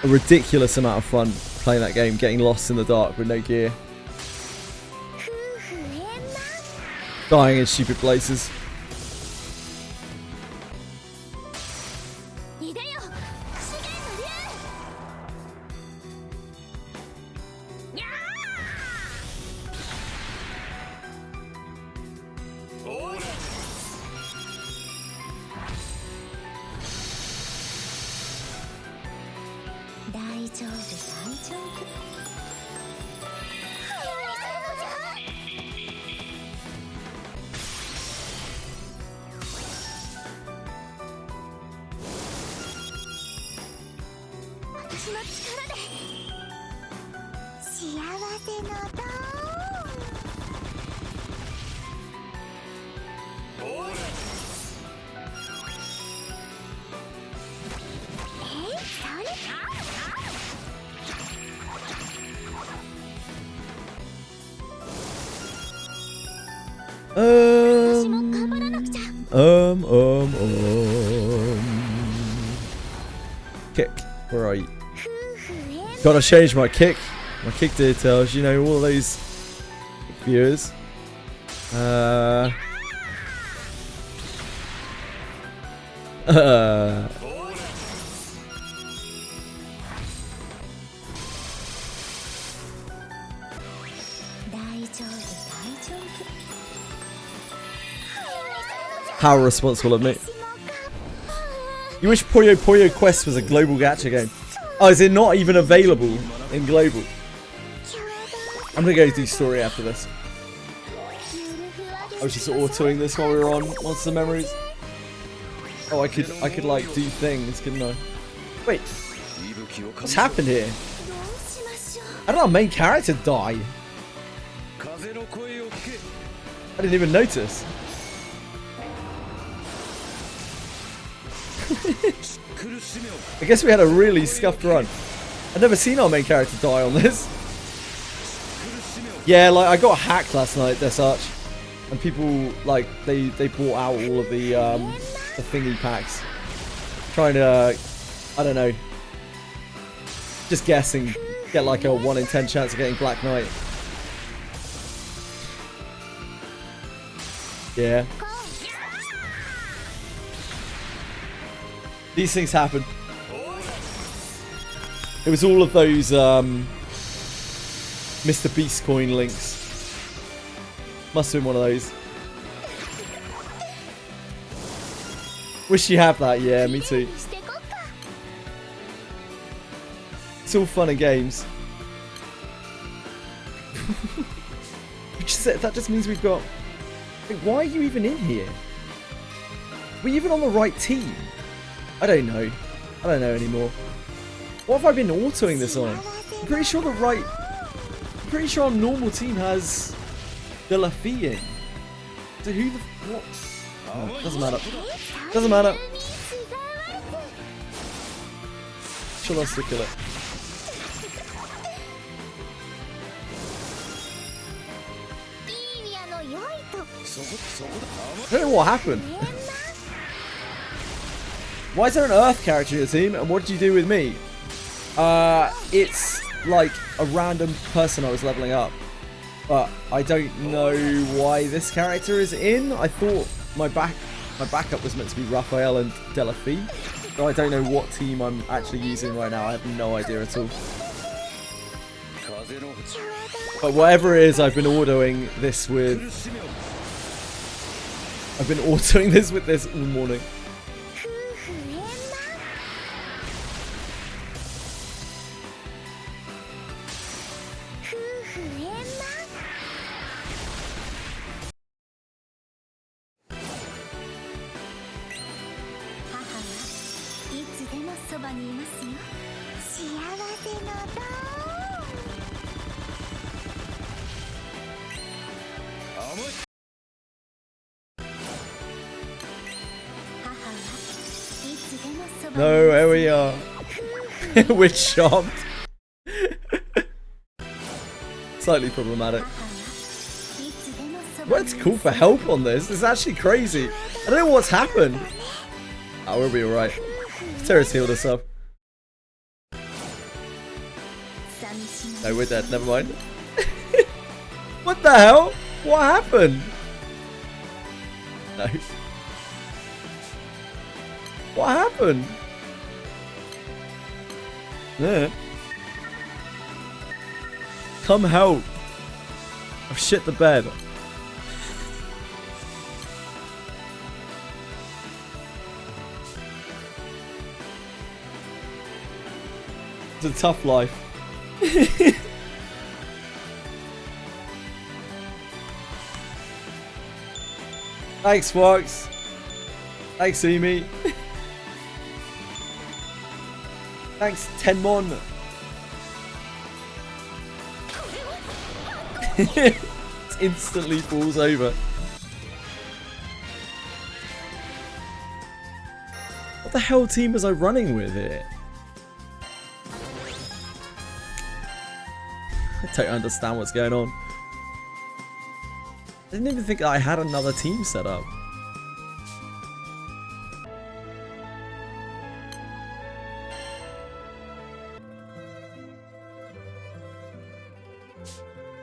a ridiculous amount of fun playing that game, getting lost in the dark with no gear. Dying in stupid places. Kick. Where are you? Gotta change my kick. My kick details, you know, all those viewers. How responsible of me. You wish Puyo Puyo Quest was a global gacha game. Oh, is it not even available in global? I'm gonna go do story after this. I was just autoing this while we were on Monster Memories. Oh, I could like do things, couldn't I? Wait, what's happened here? How did our main character die? I didn't even notice. I guess we had a really scuffed run. I've never seen our main character die on this. Yeah, like I got hacked last night, Desarch, and people like they bought out all of the thingy packs, trying to I don't know, just guessing, get like a 1 in 10 chance of getting Black Knight. Yeah. These things happen. It was all of those Mr. Beast coin links. Must have been one of those. Wish you have that, yeah, me too. It's all fun and games. That just means we've got... Wait, why are you even in here? Were you even on the right team? I don't know. I don't know anymore. What have I been autoing this on? I'm pretty sure I'm pretty sure our normal team has Daphne in. So who the... what? Oh, doesn't matter. Doesn't matter. She'll have to kill it. I don't know what happened. Why is there an Earth character in the team, and what did you do with me? It's like a random person I was leveling up, but I don't know why this character is in. I thought my backup was meant to be Raphael and Daphne, so I don't know what team I'm actually using right now. I have no idea at all. But whatever it is, I've been autoing this with this all morning. No, here we are. We're chopped. Slightly problematic. What's call for help on this? This is actually crazy. I don't know what's happened. Oh, we'll be alright. Terra's healed us up. No, we're dead. Never mind. What the hell? What happened? No. What happened? Yeah. Come help. I've shit the bed. It's a tough life. Thanks, Fox. Thanks, Amy. Thanks, Tenmon. It instantly falls over. What the hell team was I running with here? I don't understand what's going on. I didn't even think I had another team set up.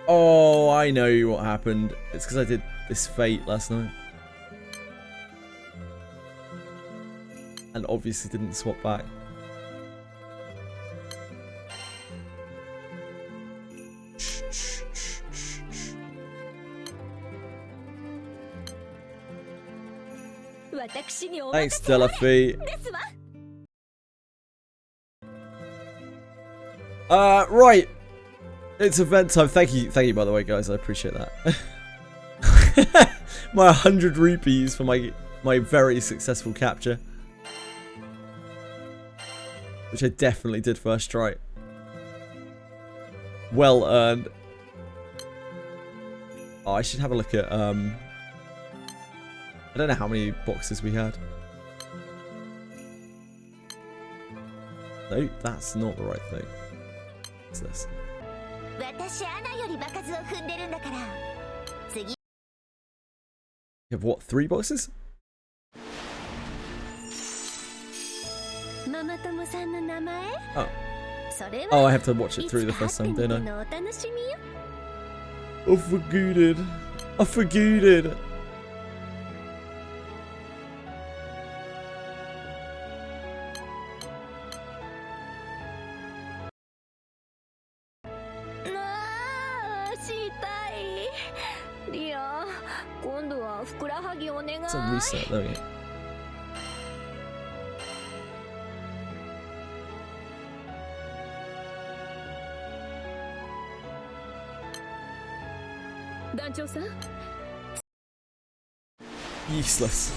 Oh, I know what happened. It's because I did this fate last night. And obviously didn't swap back. Thanks, Daphne. Right. It's event time. Thank you, by the way, guys. I appreciate that. My 100 rupees for my very successful capture, which I definitely did first try. Well earned. Oh, I should have a look at I don't know how many boxes we had. No, that's not the right thing. What's this? You have what, 3 boxes? Oh. Oh, I have to watch it through the first time, don't I? I forgot. I forgot. It's a reset, there we go. Useless.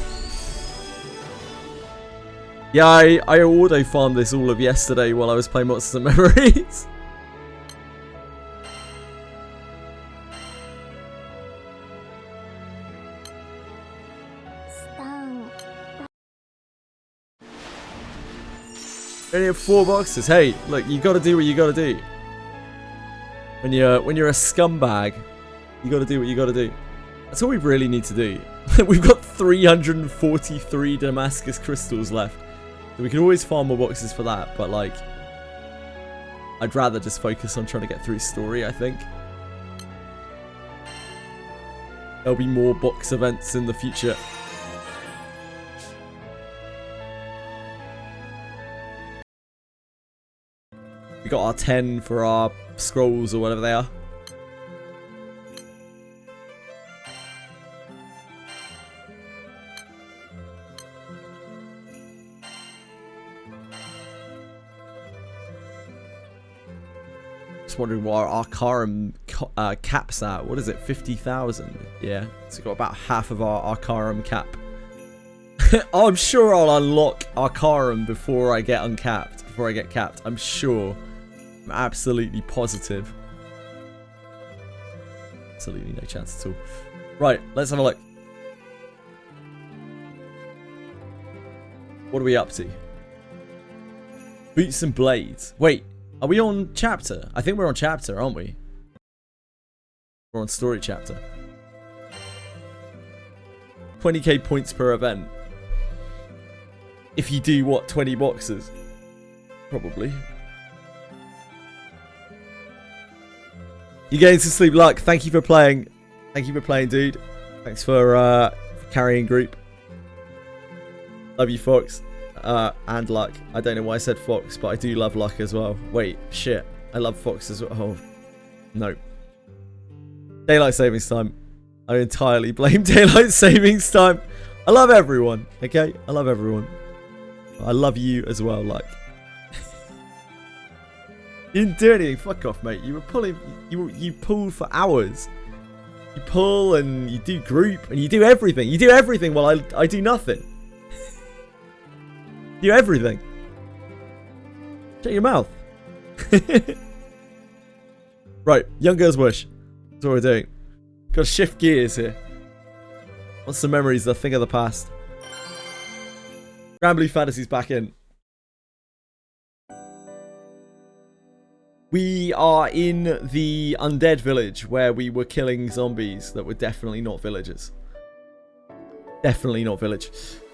Yeah, I auto farmed this all of yesterday while I was playing Monsters and Memories. Only have 4 boxes. Hey, look, you gotta do what you gotta do. When you're a scumbag, you gotta do what you gotta do. That's all we really need to do. We've got 343 Damascus crystals left. So we can always farm more boxes for that, but like, I'd rather just focus on trying to get through story, I think. There'll be more box events in the future. We got our 10 for our scrolls or whatever they are. Just wondering what our Arcarum cap's at. What is it? 50,000? Yeah. So we've got about half of our Arcarum cap. I'm sure I'll unlock Arcarum before I get uncapped. Before I get capped. I'm sure. I'm absolutely positive. Absolutely no chance at all. Right, let's have a look. What are we up to? Boots and Blades. Wait, are we on chapter? I think we're on chapter, aren't we? We're on story chapter. 20k points per event. If you do, what, 20 boxes? Probably. You're getting some sleep, Luck. Thank you for playing. Thank you for playing, dude. Thanks for carrying group. Love you, Fox. And Luck. I don't know why I said Fox, but I do love Luck as well. Wait, shit. I love Fox as well. Oh, no. Daylight savings time. I entirely blame daylight savings time. I love everyone, okay? I love everyone. I love you as well, Luck. You didn't do anything. Fuck off, mate. You were pulling. You pulled for hours. You pull and you do group and you do everything. You do everything while I do nothing. You do everything. Shut your mouth. Right, young girl's wish. That's what we're doing. Got to shift gears here. What's some memories? The thing of the past. Granblue Fantasy's back in. We are in the undead village where we were killing zombies that were definitely not villagers. Definitely not village.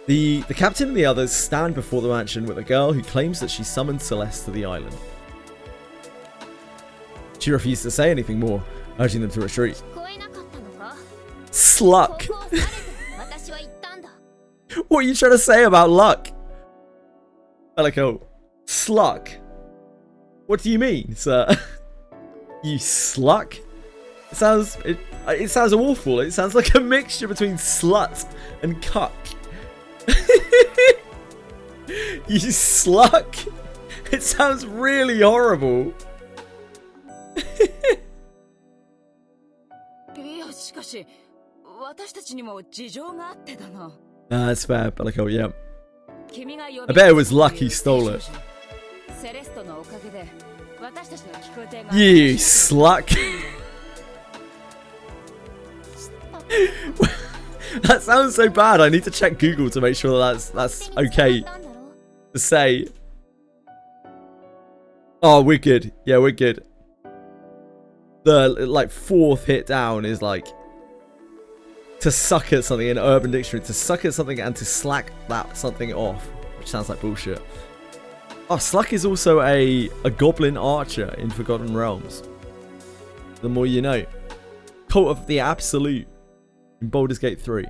The captain and the others stand before the mansion with a girl who claims that she summoned Celeste to the island. She refuses to say anything more, urging them to retreat. Sluck! What are you trying to say about luck? Alico, sluck? What do you mean, sir? You sluck? It sounds awful. It sounds like a mixture between slut and cuck. You sluck? It sounds really horrible. That's fair, Bellico, yeah. I bet it was luck he stole it. You sluck. That sounds so bad. I need to check Google to make sure that that's okay to say. Oh, we're good. Yeah, we're good. The like fourth hit down is like to suck at something in Urban Dictionary. To suck at something and to slack that something off, which sounds like bullshit. Oh, Sluck is also a goblin archer in Forgotten Realms. The more you know. Cult of the Absolute in Baldur's Gate 3.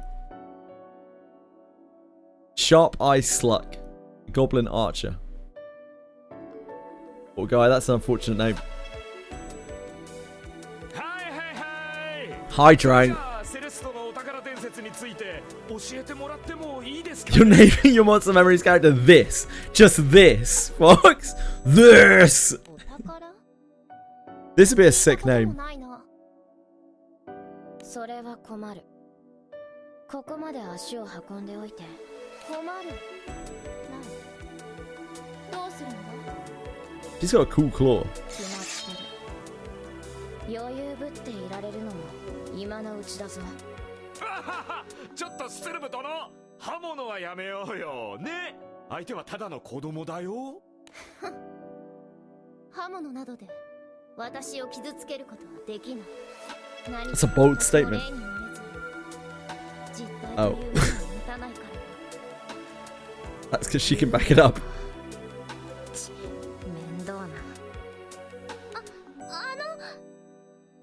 Sharp Eye Sluck, goblin archer. Oh, guy, that's an unfortunate name. Hi, Drang. You're naming your Monster Memories character this. Just this, Fox. This. This would be a sick name. She's got a cool claw. ちょっとスツルム殿、刃物はやめようよ。ね、相手はただの子供だよ。刃物などで私を傷つけることはできない。That's a bold statement. Oh. That's because she can back it up.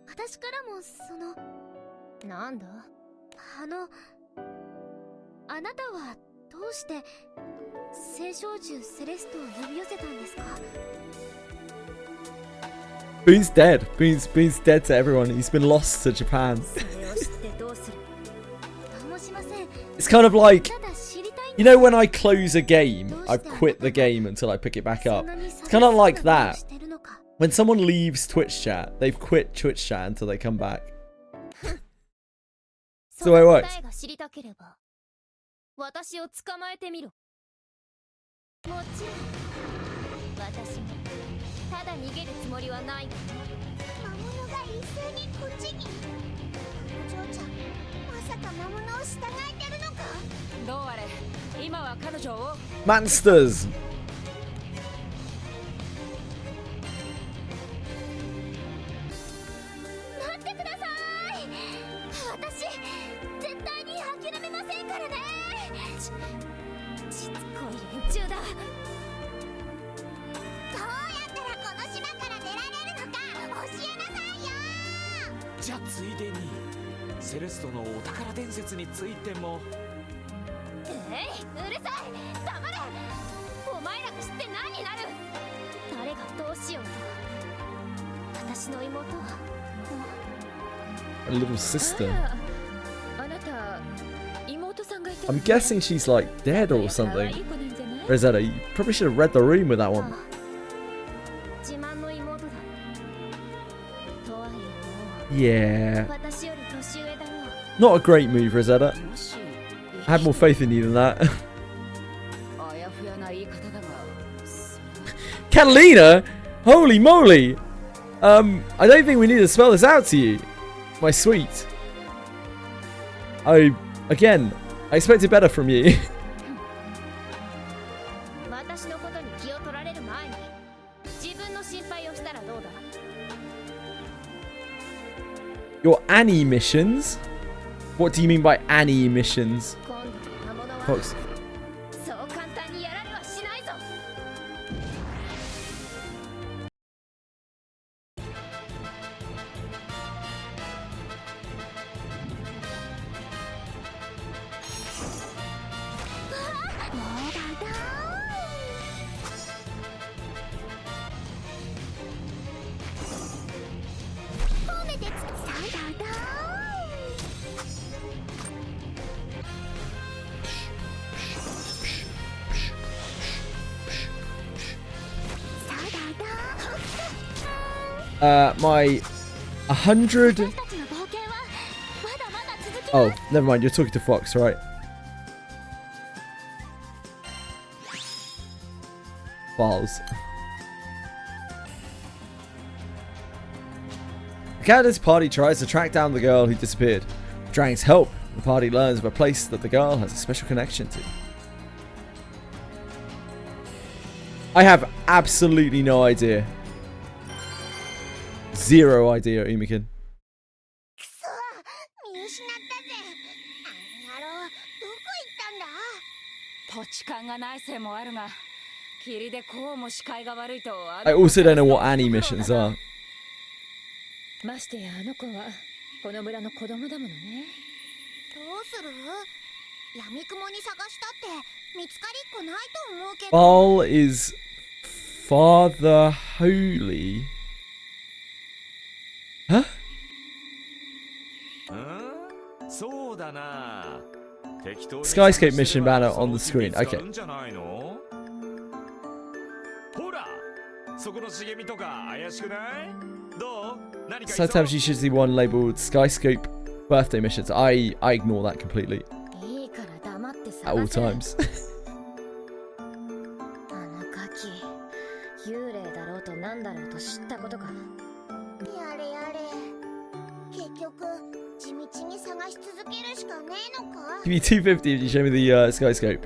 私からもなんだあなたはどうして聖少女セレストを呼び寄せたんですか Boone's dead. Boone's dead to everyone. He's been lost to Japan. It's kind of like, you know, when I close a game, I've quit the game until I pick it back up. It's kind of like that. When someone leaves Twitch chat, they've quit Twitch chat until they come back. That's the way it works. Monsters! A little sister. I'm guessing she's like dead or something. Rosetta, you probably should have read the room with that one. Yeah. Not a great move, Rosetta. I had more faith in you than that. Catalina? Holy moly! I don't think we need to spell this out to you, my sweet. Again, I expected better from you. Your Annie missions? What do you mean by Annie missions? Fox. My 100. Oh, never mind. You're talking to Fox, right? Balls. The Canada's party tries to track down the girl who disappeared. With Drang's help, the party learns of a place that the girl has a special connection to. I have absolutely no idea. Zero idea, Umikin. I also don't know what Annie missions are. Baal is Father Holy. Huh? Skyscape mission banner on the screen. Okay. Sometimes you should see one labeled Skyscape birthday missions. I ignore that completely. At all times. Give me 250 if you show me the Skyscape.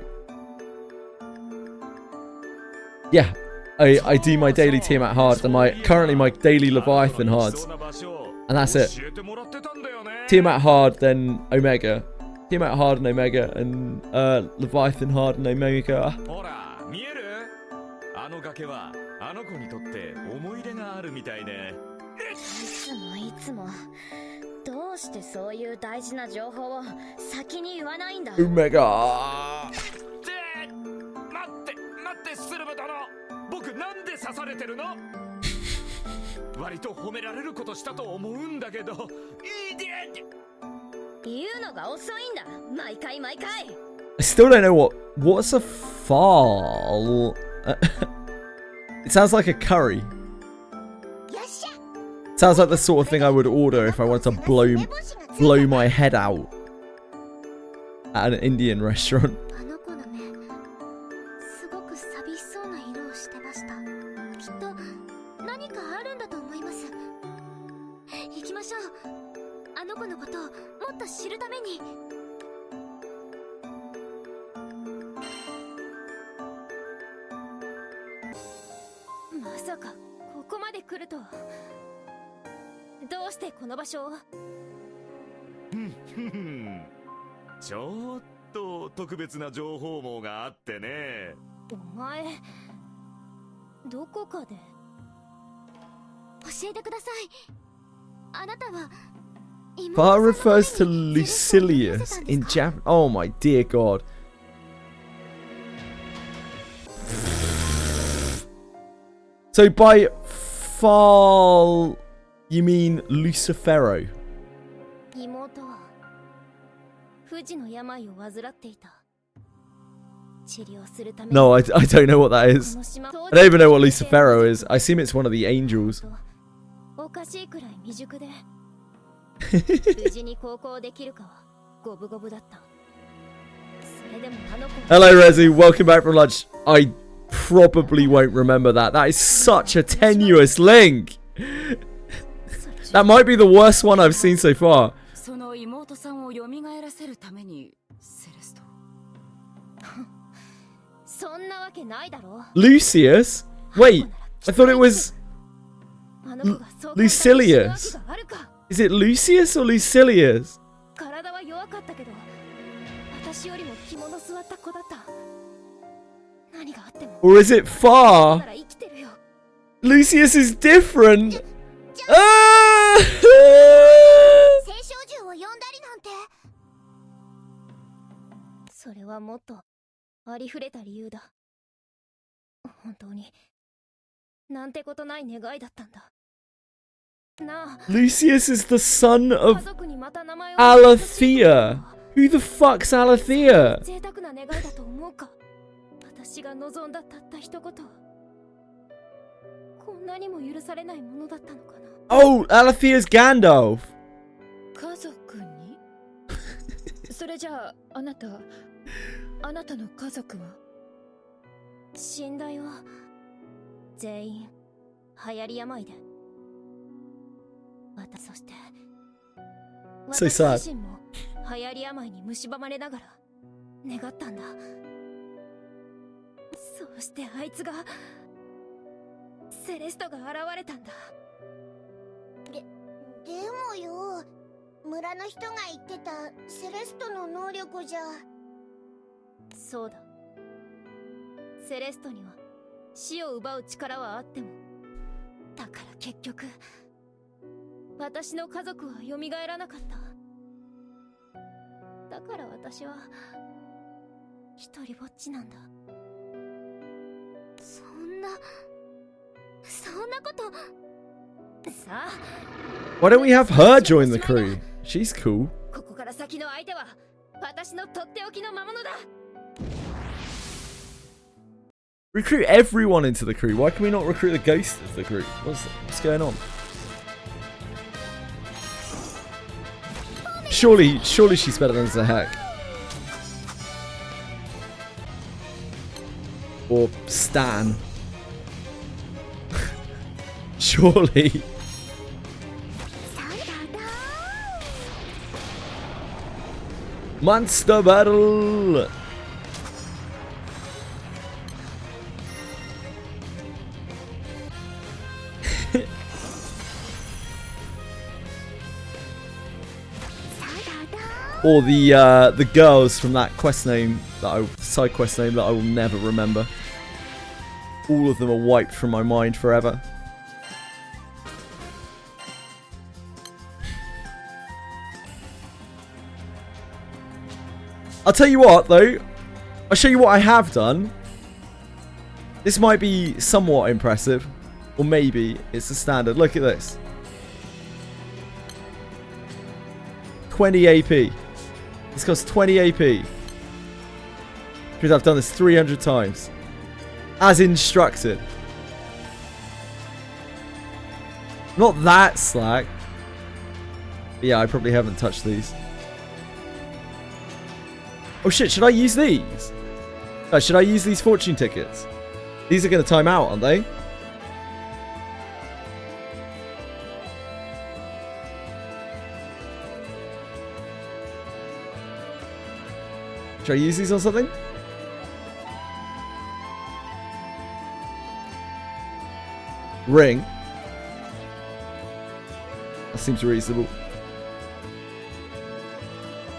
Yeah, I do my daily Tiamat hard and currently my daily Leviathan hards, and that's it. Tiamat hard, then Omega. Tiamat hard and Omega, and Leviathan hard and Omega. Omega. I still don't know what's a fall. It sounds like a curry. Sounds like the sort of thing I would order if I wanted to blow my head out at an Indian restaurant. Bar refers to Lucilius in Japan. Oh my dear God. So by fall, you mean Lucifero? No, I don't know what that is. I don't even know what Lucifero is. I assume it's one of the angels. 無事に高校できるかは五分五分だった。それでもあの子 Hello, Resi. Welcome back from lunch. I probably won't remember that. That is such a tenuous link. That might be the worst one I've seen so far. その妹さんを蘇らせるためにセレスト。そんなわけないだろ。Lucius? Wait, I thought it was あの子がそう Lucilius. 簡単に死ぬわけがあるか。 Is it Lucius or Lucilius? 体は弱かったけど、私よりも肝の据わった子だった。何があっても。Or is it な Far? ら生きてるよ。Lucius is different. Ah! 青少獣を呼んだりなんて。それはもっとありふれた理由だ。本当になんてことない願いだったんだ。なあ、 Lucius is the son 家 of 族にまた名前を Alethea. Who the fuck's Alethea? 贅沢な願いだと思うか。私が望んだたった一言、こんなにも許されないものだったのかな。 Oh, Alethea's Gandalf. 家族にそれじゃああなたの家族は死んだよ。全員流行り病で。そして So sad. 私自身も流行り病に蝕まれながら願ったんだ。そうしてあいつが、セレストが現れたんだ。でもよ、村の人が言ってたセレストの能力じゃ。そうだ。セレストには死を奪う力はあっても、だから結局私の家族は蘇らなかった。だから私は一人ぼっちなんだ。そんなことさあ、 Why don't we have her join the crew? She's cool. ここから先の相手は私のとっておきの魔物だ。 Recruit everyone into the crew. Why can we not recruit the ghost of the group? What's going on? Surely she's better than Zahek. Or Stan. Surely. Monster battle! Or the girls from that quest name, side quest name that I will never remember. All of them are wiped from my mind forever. I'll tell you what though, I'll show you what I have done. This might be somewhat impressive, or maybe it's a standard. Look at this. 20 AP. This costs 20 AP. Because I've done this 300 times. As instructed. Not that slack. But yeah, I probably haven't touched these. Oh shit, should I use these? Should I use these fortune tickets? These are going to time out, aren't they? Should I use these on something? Ring. That seems reasonable.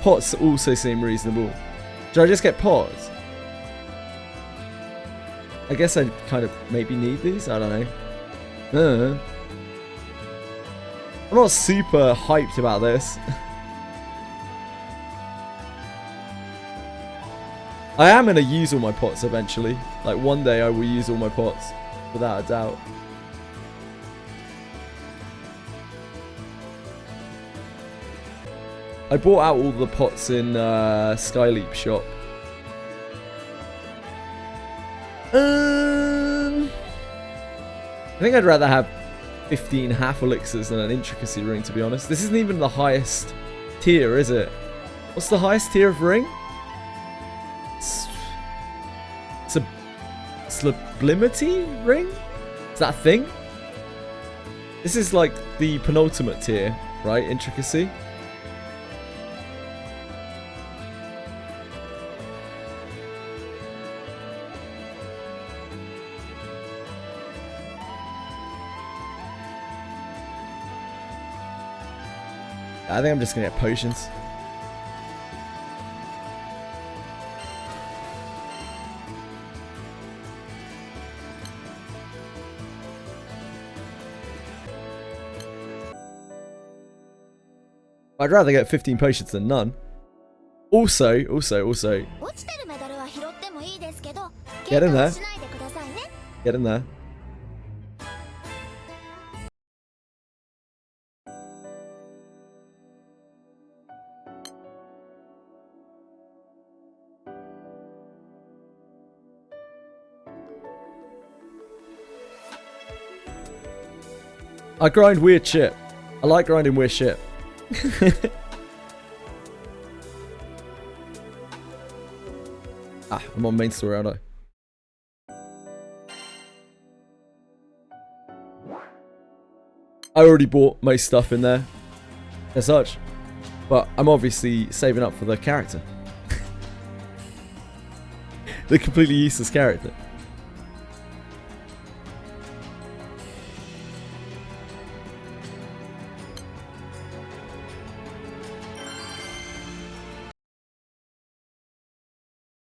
Pots also seem reasonable. Should I just get pots? I guess I kind of maybe need these. I don't know. I'm not super hyped about this. I am going to use all my pots eventually. Like one day I will use all my pots. Without a doubt. I bought out all the pots in Skyleap shop. I think I'd rather have 15 half elixirs and an intricacy ring, to be honest. This isn't even the highest tier, is it? What's the highest tier of ring? It's a sublimity ring? Is that a thing? This is like the penultimate tier, right? Intricacy. I think I'm just gonna get potions. I'd rather get 15 potions than none. Also, get in there. Get in there. I grind weird shit. I like grinding weird shit. I'm on main story, aren't I? I already bought most stuff in there as such, but I'm obviously saving up for the character. The completely useless character.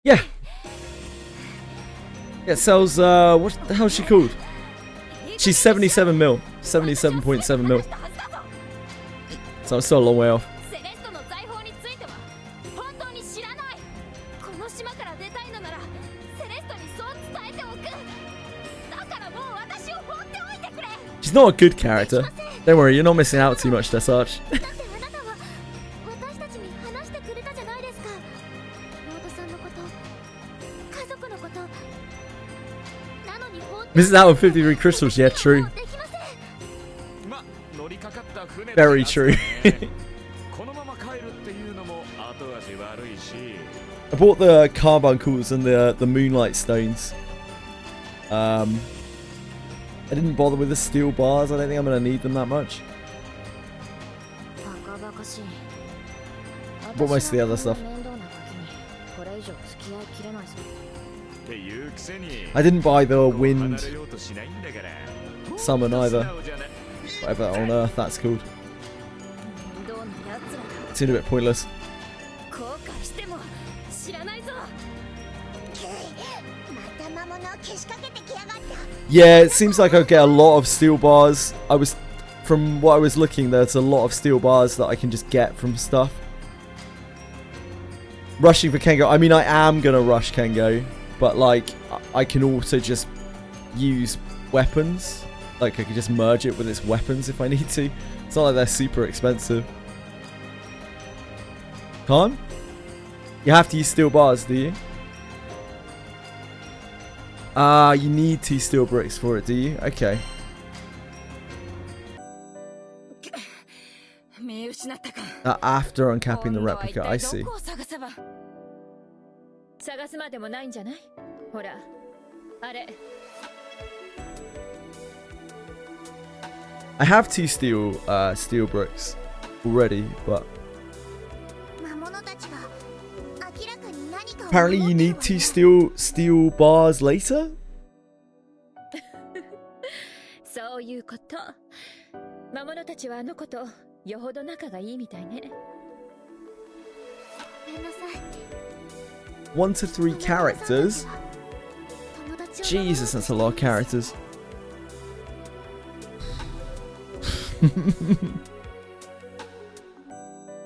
Yeah. It sells, what the hell is she called? She's 77 mil. 77.7 mil. So I'm still a long way off. She's not a good character. Don't worry, you're not missing out too much, Desarch. Missing out on 53 crystals, yeah, true. Very true. I bought the carbuncles and the moonlight stones. I didn't bother with the steel bars. I don't think I'm going to need them that much. Bought most of the other stuff. I didn't buy the wind summon either. Whatever on earth that's called. It seemed a bit pointless. Yeah, it seems like I'll get a lot of steel bars. From what I was looking, there's a lot of steel bars that I can just get from stuff. Rushing for Kengo. I mean, I am gonna rush Kengo, but like, I can also just use weapons. Like, I can just merge it with its weapons if I need to. It's not like they're super expensive. Can't? You have to use steel bars, do you? You need 2 steel bricks for it, do you? Okay. After uncapping the replica, I see. I have 2 steel bricks already, but apparently you need 2 steel bars later. One to 3 characters. Jesus, that's a lot of characters.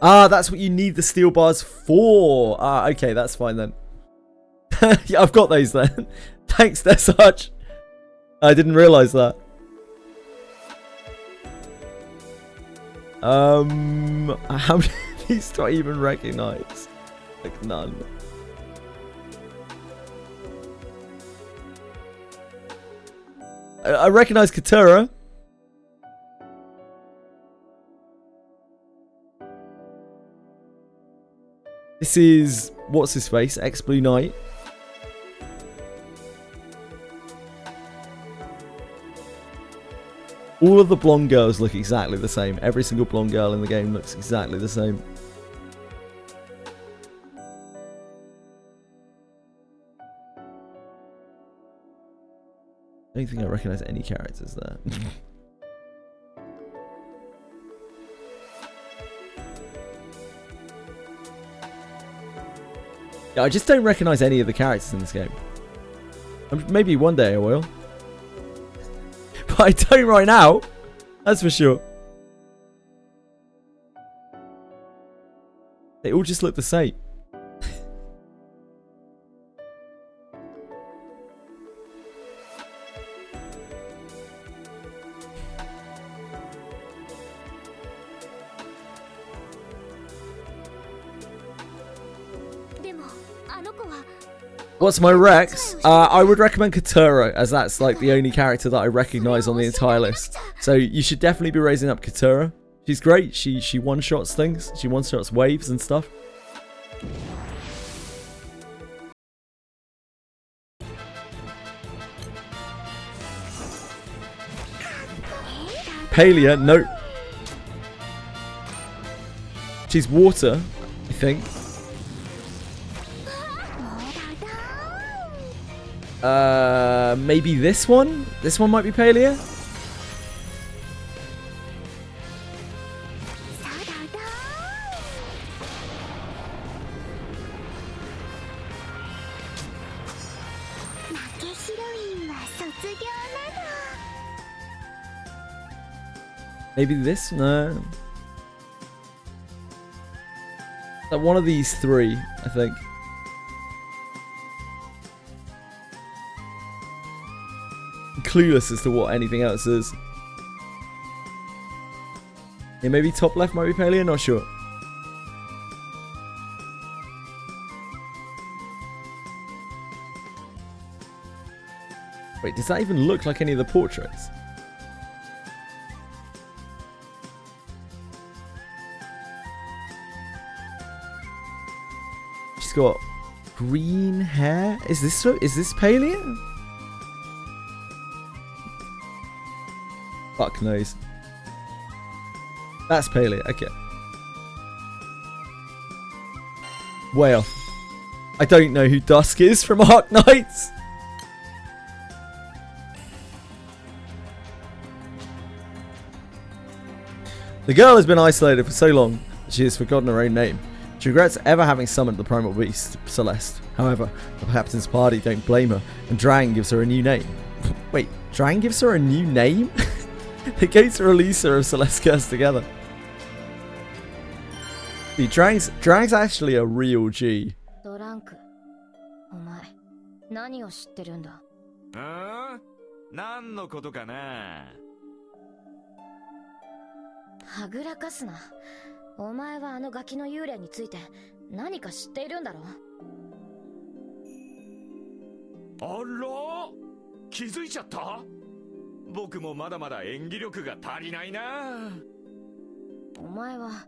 That's what you need the steel bars for. Okay, that's fine then. Yeah, I've got those then. Thanks, Desarch. I didn't realise that. How many of these do I even recognise? Like, none. I recognise Katura. This is, what's his face? Ex-Blue Knight. All of the blonde girls look exactly the same. Every single blonde girl in the game looks exactly the same. I don't think I recognise any characters there. Yeah, I just don't recognise any of the characters in this game. Maybe one day I will. But I don't right now. That's for sure. They all just look the same. でもあの子は What's my Rex? I would recommend Katura, as that's like the only character that I recognise on the entire list. So you should definitely be raising up Katura. She's great. She one-shots things. She one-shots waves and stuff. Palia, nope. She's water, I think. Maybe this one? This one might be Palia? Maybe this? No. Like one of these three, I think. Clueless as to what anything else is. Yeah, maybe top left might be Palia, not sure. Wait, does that even look like any of the portraits? She's got green hair. Is this Palia? Fuck knows. That's Palia, okay. Way off. I don't know who Dusk is from Ark Knights. The girl has been isolated for so long that she has forgotten her own name. She regrets ever having summoned the primal beast, Celeste. However, the captain's party don't blame her, and Drang gives her a new name. Wait, Drang gives her a new name? They go to release her of Celeste Curse together. Dude, Drang's actually a real G. ドランク、お前、何を知ってるんだ？何のことかな？はぐらかすな。お前はあのガキの幽霊について何か知っているんだろ？あら？気づいちゃった？僕もまだまだ演技力が足りないな。お前は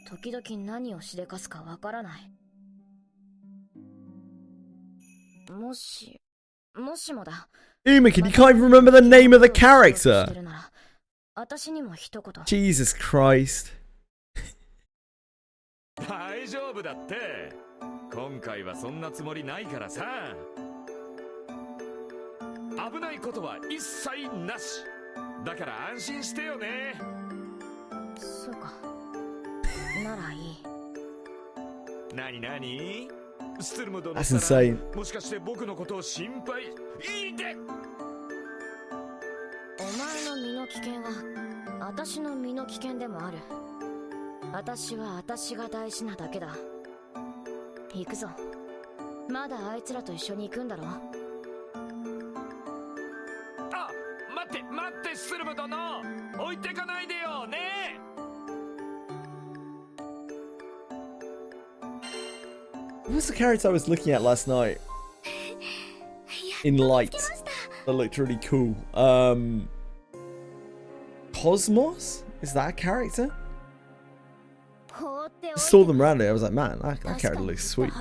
時々何をしでかすかわからない。もしもだ。Umakin, you can't even remember the name of the character. 私にも一言。Jesus Christ. 大丈夫だって。今回はそんなつもりないからさ。危ないことは一切なし。だから安心してよね。そうか。ならいい。何？スツルム殿 That's insane. もしかして僕のことを心配いいで。お前の身の危険は私の身の危険でもある。私は私が大事なだけだ。行くぞ。まだあいつらと一緒に行くんだろ。待ってスツルム殿、置いてかないでよね。What was the character I was looking at last night? In light. That looked really cool. Cosmos? Is that a character? ほーっ saw them randomly. I was like, man, that character looks sweet.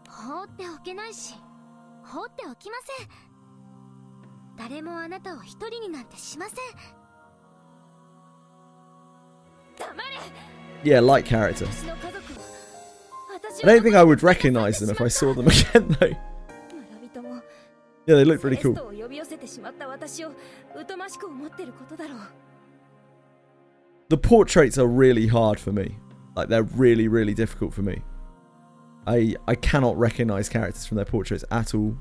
放っておけないし、放っておきません。誰もあなたを一人になんてしません。黙れ。 Yeah, light character. I don't think I would recognize them if I saw them again, though. Yeah, they look pretty cool. The portraits are really hard for me. Like, they're really, really difficult for me. I cannot recognize characters from their portraits at all.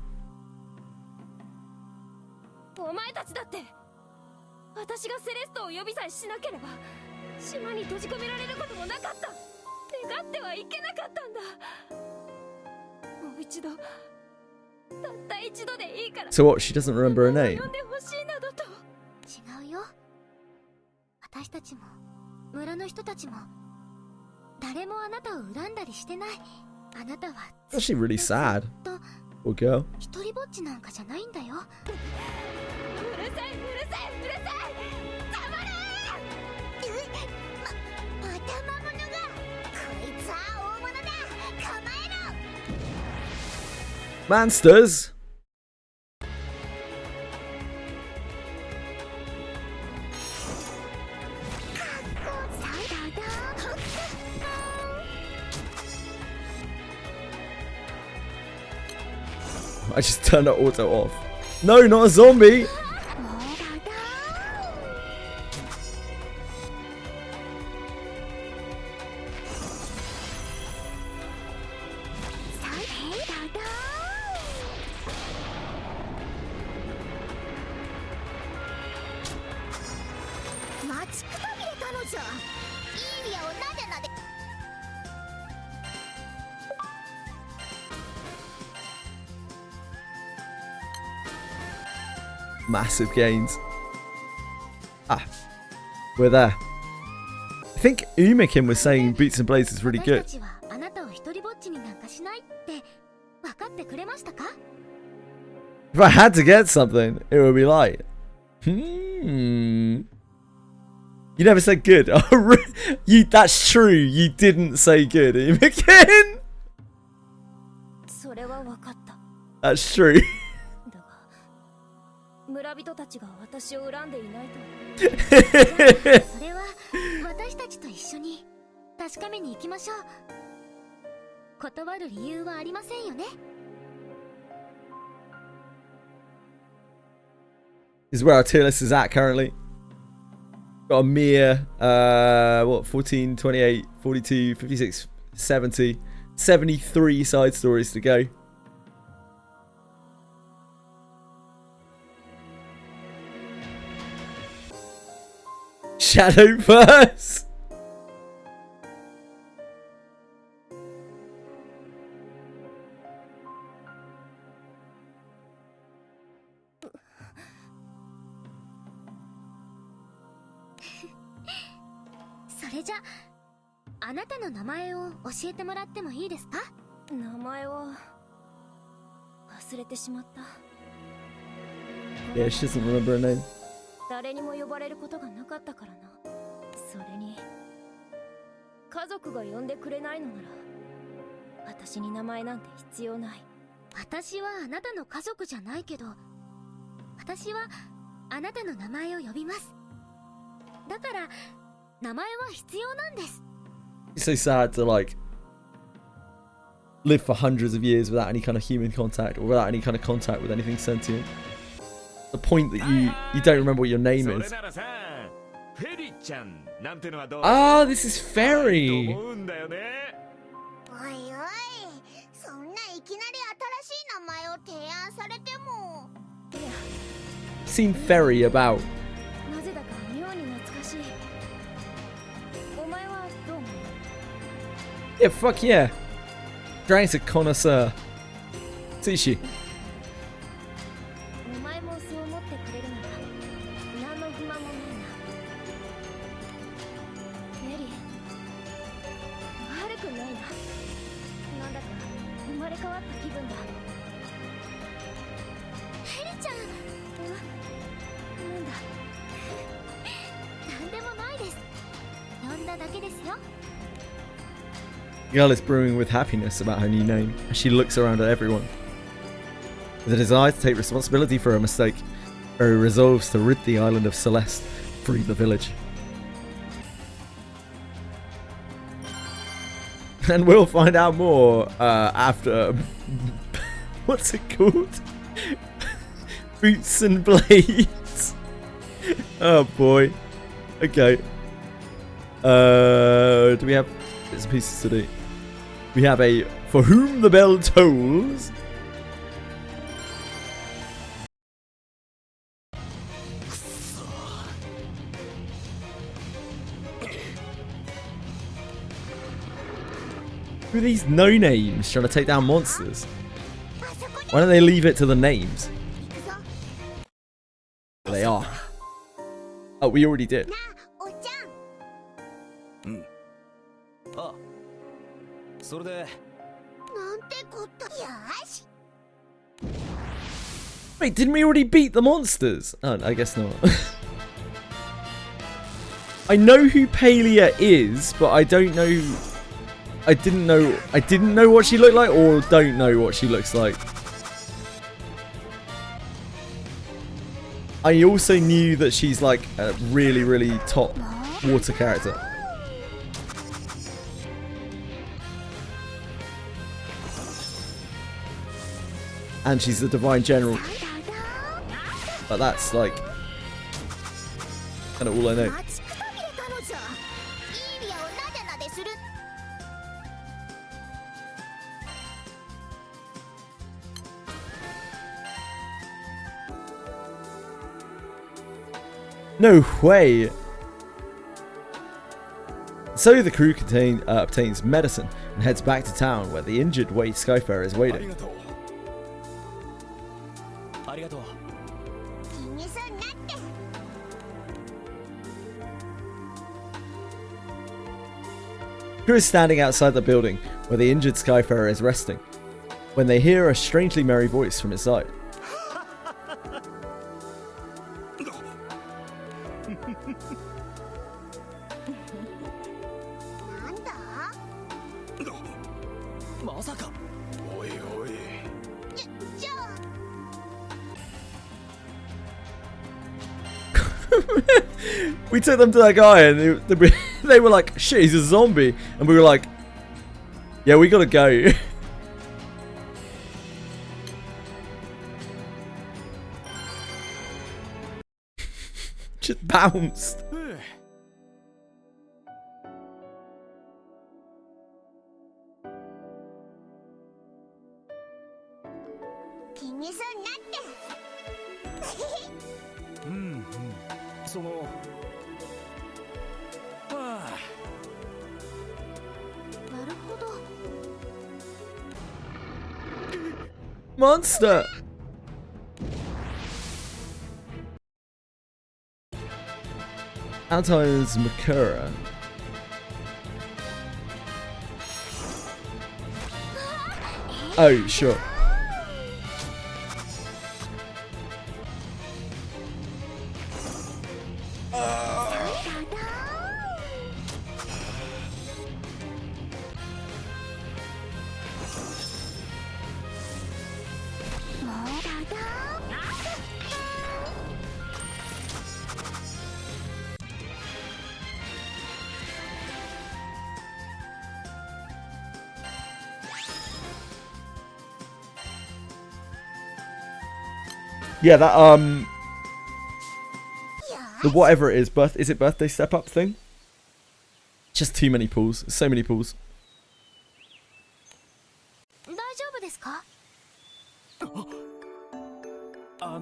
So what, she doesn't remember her name? 違うよ。私たちも村の人たちも誰もあなたを恨んだりしてない。あなたは It's actually really sad. Poor girl. 一人ぼっちなんかじゃないんだよ。うるさい、うるさい、うるさい。黙れ。また魔物が。こいつは大物だ。構えろ。 Mansters. I just turned that auto off. No, not a zombie. Massive gains. Ah, we're there. I think Umikin was saying Boots and Blades is really good. If I had to get something, it would be like, You never said good. Oh, that's true. You didn't say good, Umikin. That's true. 村人たちが私を恨んでいないと。それは私たちと一緒に確かめに行きましょう。断る理由はありませんよね。Is where our tier list is at currently. Got a mere, what, 14, 28, 42, 56, 70, 73 side stories to go. Shadowverse. Yeah, she doesn't remember her name. 誰にも呼ばれることがなかったからな。それに家族が呼んでくれないのなら私に名前なんて必要ない。私はあなたの家族じゃないけど、私はあなたの名前を呼びます。だから名前は必要なんです。 It's so sad to like live for hundreds of years without any kind of human contact or without any kind of contact with anything sentient. The point that you don't remember what your name is. Ah, this is Fairy. おいおい、そんないきなり新しい名前を提案されても。I've seen Fairy about. なぜだか妙に懐かしい。お前はどう思う？ Yeah, fuck yeah. Dragon's a connoisseur. Sushi. お前もそう思ってくれるなら何の不満もないな。メリー、悪くないな。なんだか生まれ変わった気分だ。ヘリちゃん。なんだ。なんでもないです。呼んだだけですよ。 The girl is brewing with happiness about her new name as she looks around at everyone. With a desire to take responsibility for her mistake, Eri resolves to rid the island of Celeste, free the village. And we'll find out more after... What's it called? Boots and Blades. Oh boy. Okay. Do we have bits and pieces to do? We have a For Whom the Bell Tolls. Who are these no-names trying to take down monsters? Why don't they leave it to the names? They are. Oh, we already did. あ、それでなんてこと。よし。 Wait, didn't we already beat the monsters? Oh, I guess not. I know who Palia is, but I don't know. I didn't know what she looked like, or don't know what she looks like. I also knew that she's like a really, really top water character. And she's the Divine General. But that's like kind of all I know. No way! So the crew obtains medicine and heads back to town where the injured Skyfarer is waiting. Crew is standing outside the building where the injured Skyfarer is resting when they hear a strangely merry voice from his side. We took them to that guy and they were like, shit, he's a zombie. And we were like, yeah, we gotta go. Just bounced. Monster! Alto's Makura. Oh, sure. Yeah, that the whatever it is, is it birthday step up thing? Just too many pools, so many pools. 大丈夫ですか？あ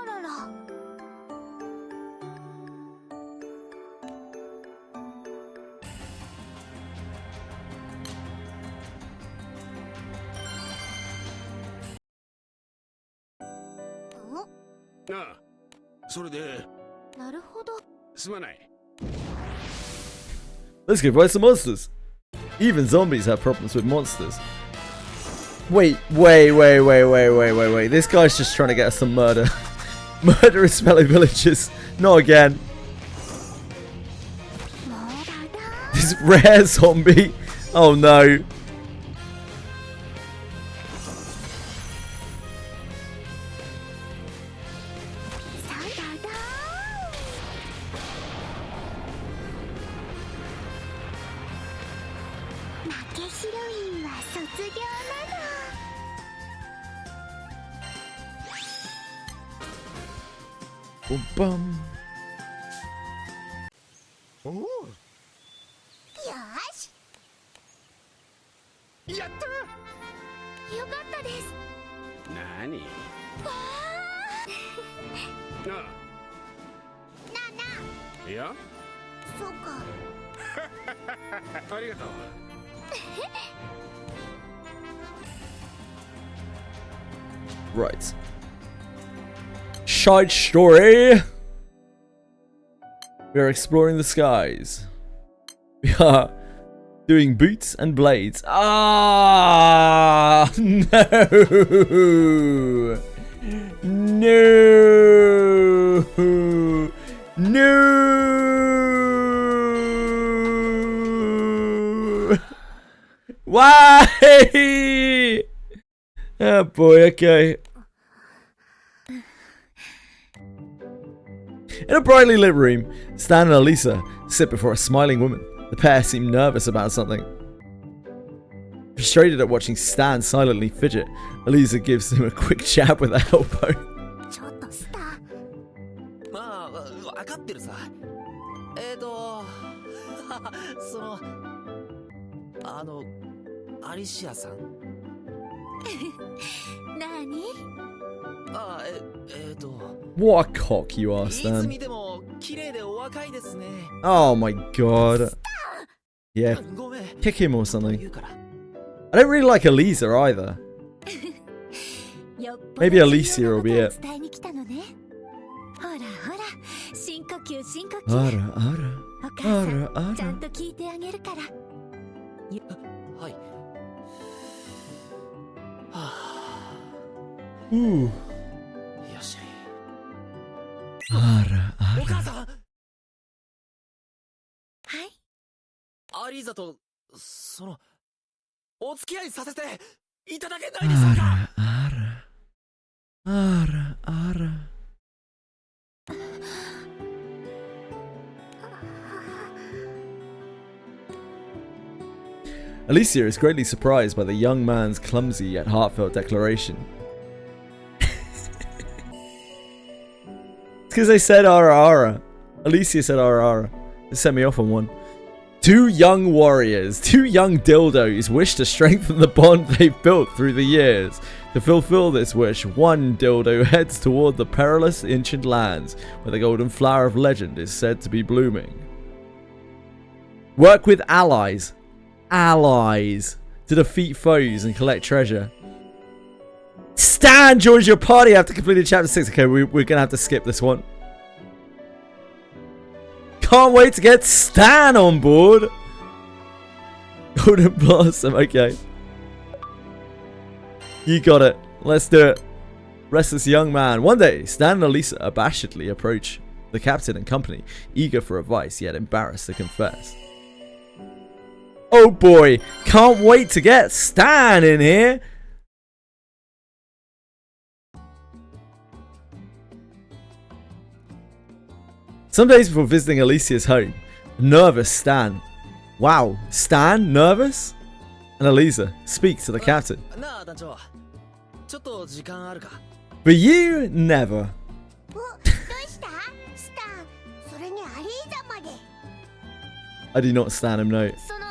らら。ああ、それでなるほど。すまない。 Let's go fight some monsters. Even zombies have problems with monsters. Wait. This guy's just trying to get us some murder. Murderous fellow villagers. Not again. This rare zombie. Oh no. Boom, bum. おおよしやったよかったです。何なあいやそうかありがとう Right. Side story. We are exploring the skies. We are doing boots and blades. Ah, no. No. No. Why? Oh boy, okay. In a brightly lit room, Stan and Elisa sit before a smiling woman. The pair seem nervous about something. Frustrated at watching Stan silently fidget, Elisa gives him a quick jab with her elbow. ちょっとスターまあ、わかってるさ。その、アリシアさん。なに？ What a cock you are, いつ Stan. 見ても綺麗でお若いですね。 Oh my god. Yeah, ごめん。 kick him or 言 something. うから。I don't really like Elisa either. Maybe Alicia will be it. 伝えに来たのね。ほらほら、深呼吸深呼吸。 Ara, お母さ ara, ん、ちゃん ara. と聞いてあげるから。はい。は Ooh. あ、よし。 Ara, お母 ara. さん、はい。アリーザと、お付き合いさせていただけないでしょうか。 Ara, ara. Alicia is greatly surprised by the young man's clumsy yet heartfelt declaration. It's because they said ara ara. Alicia said ara ara. It set me off on one. Two young warriors, two young dildos wish to strengthen the bond they've built through the years. To fulfill this wish, one dildo heads toward the perilous ancient lands where the golden flower of legend is said to be blooming. Work with allies. Allies. To defeat foes and collect treasure. Stan joins your party after completing chapter 6. Okay, we're going to have to skip this one. Can't wait to get Stan on board. Golden Blossom, okay. You got it. Let's do it. Restless young man. One day, Stan and Elisa abashedly approach the captain and company, eager for advice, yet embarrassed to confess. Oh boy, can't wait to get Stan in here. Some days before visiting Alicia's home, nervous Stan. Wow, Stan nervous? And Elisa speaks to the captain. なあ団長、ちょっと時間あるか。 But you never. お、どうしたスターそれにアリーザまで I do not stand him, no. その、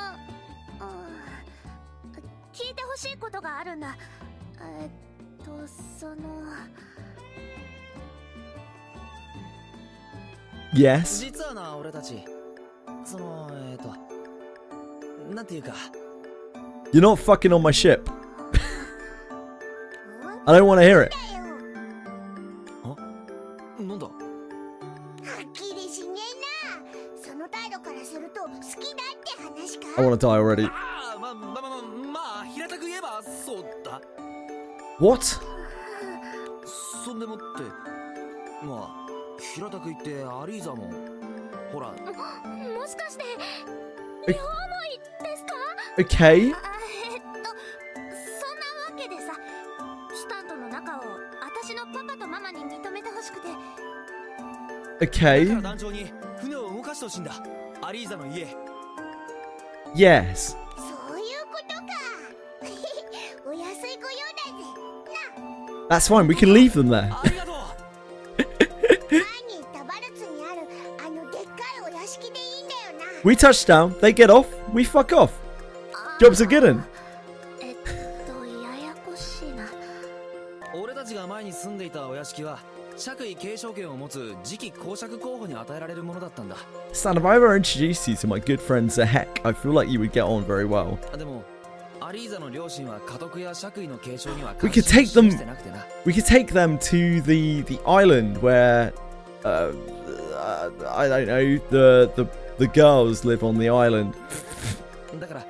聞いてほしいことがあるんだ。その。 Yes. 実はな、俺たち、なんていうか。 You're not fucking on my ship. I don't want to hear it. なんだ。はっきりしねえなその態度からすると好きだって話か I want to die already. ああ、まあ、平たく言えばそうだだ What? そんでもって、まあ、平たく言ってアリーザも、ほら。もしかして、両思いですか？ Okay. そんなわけでさ、スタントの中を私のパパとママに認めてほしくて。だから Okay. 団長に船を動かしてほしいんだ。アリーザの家。Yes. そういうことか。お安いご用だぜ。 That's fine. We can leave them there. ありがとう。前に言ったバルツにあるあのでっかいお屋敷でいいんだよな。 We touch down. They get off. We fuck off. Job's a good one. ややこしいな。俺たちが前に住んでいたお屋敷は、爵位継承権を持つ次期公爵候補に与えられるものだったんだ。 Stan, if I ever introduced you to my good friend Zahek, I feel like you would get on very well. でも、アリーザの両親は家督や爵位の継承には We 関 could 心を take them. 示してなくてな。 We could take them to the island where, I don't know, the girls live on the island. だから、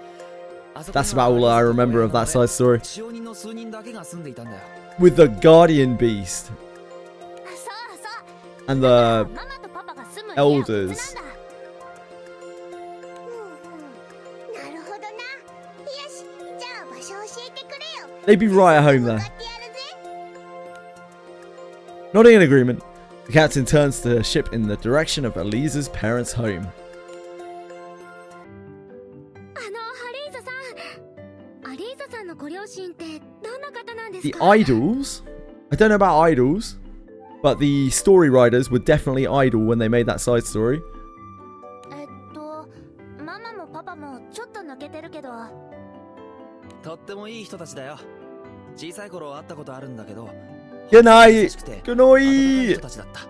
あそこ That's には about all I remember of that side story. 使用人の数人だけが住んでいたんだよ。 With the guardian beast そうそう。 and the ママとパパが住む家は別 elders. なんだ。なるほどな。よし、じゃあ場所教えてくれよ。 They'd be right at home 向 there. かってやるぜ。 Nodding in agreement, the captain turns the ship in the direction of Eliza's parents' home. ハリーザさん。アリーザさんのご両親ってどんな方なんです The か？ idols? I don't know about idols, but the story writers were definitely idle when they made that side story. ママもパパもちょっと抜けてるけど。とってもいい人たちだよ。小さい頃会ったことあるんだけど。 Good night. 優しくて Good 温かい night. 人たちだった。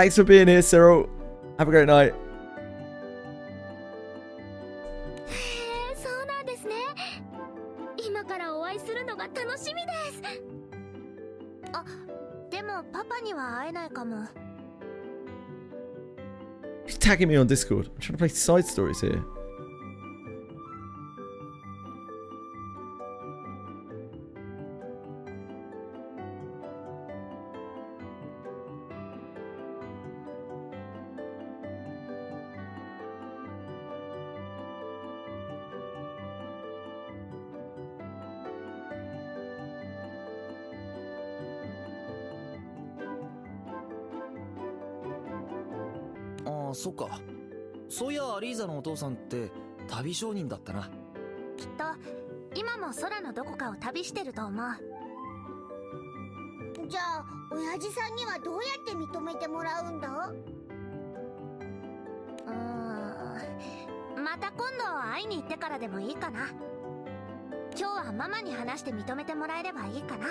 Thanks for being here, Cyril. Have a great night. そうなんですね。今からお会いするのが楽しみです。あ、でもパパには会えないかも。 Who's tagging me on Discord? I'm trying to play side stories here.ああ、そっか。そういやアリーザのお父さんって旅商人だったな。きっと今も空のどこかを旅してると思う。じゃあ親父さんにはどうやって認めてもらうんだ？また今度会いに行ってからでもいいかな。今日はママに話して認めてもらえればいいかな。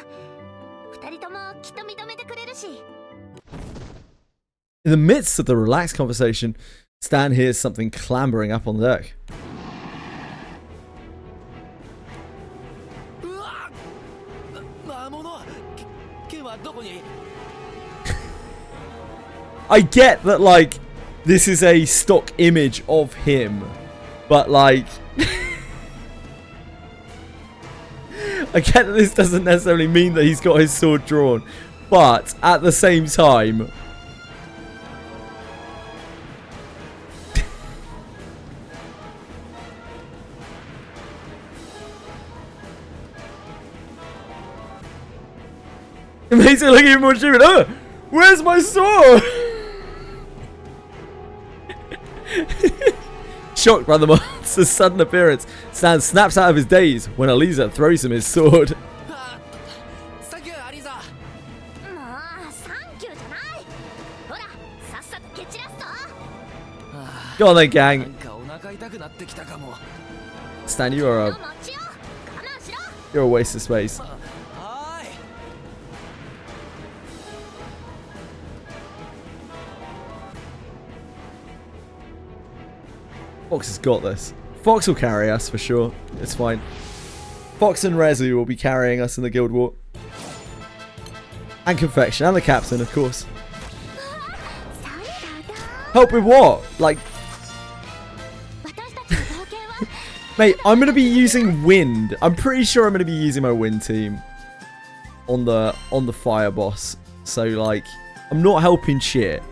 二人ともきっと認めてくれるし。 In the midst of the relaxed conversation, Stan hears something clambering up on the deck. うわっ！魔物！剣はどこに？ I get that, like, this is a stock image of him, but, like, I get that this doesn't necessarily mean that he's got his sword drawn, but at the same time, it makes it look even more stupid. Oh, where's my sword? Shocked by the monster's sudden appearance, Stan snaps out of his daze when Eliza throws him his sword. サンキューアリーザ。もうサンキューじゃない。ほら、さっさと蹴散らすぞ。 Go on then, な gang. んかお腹痛くなってきたかも。 Stan, you are 持ちよ。我慢しろ。 you're a waste of space. はーい。 Fox has got this. Fox will carry us for sure. It's fine. Fox and Rezu will be carrying us in the Guild War. And Confection, and the captain, of course. Help with what? Like, 私たちの冒険は Mate, I'm going to be using wind. I'm pretty sure I'm going to be using my wind team on the fire boss. So, like, I'm not helping shit.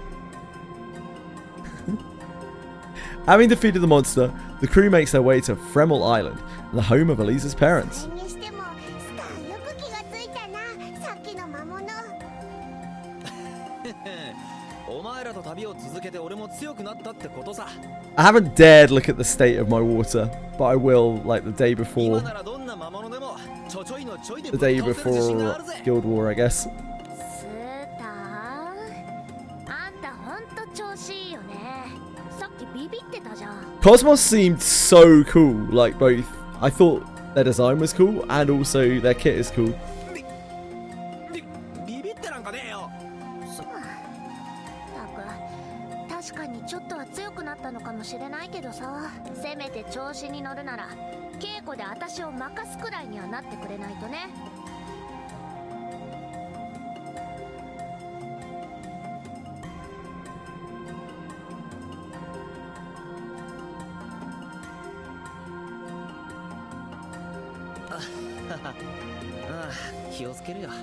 Having defeated the monster, the crew makes their way to Fremel Island, the home of Elisa's parents. それにしてもスターよく気がついたな、さっきの魔物。お前らと旅を続けて俺も強くなったってことさ。 I haven't dared look at the state of my water, but I will, like, the day 今 before ならどんな魔物でもちょちょいのちょいで the ぶっ day 倒せる自信があ before るぜ。 Guild War, I guess. スーター、あんたほんと調子いいよね。さっきビビってたじゃん。 Cosmos seemed so cool, like both. I thought their design was cool and also their kit is cool. ビビってなんかねえよ。確かにちょっとは強くなったのかもしれないけどさ、せめて調子に乗るなら稽古で私を任すくらいにはなってくれないとね。ああ、気をつけるよ。ね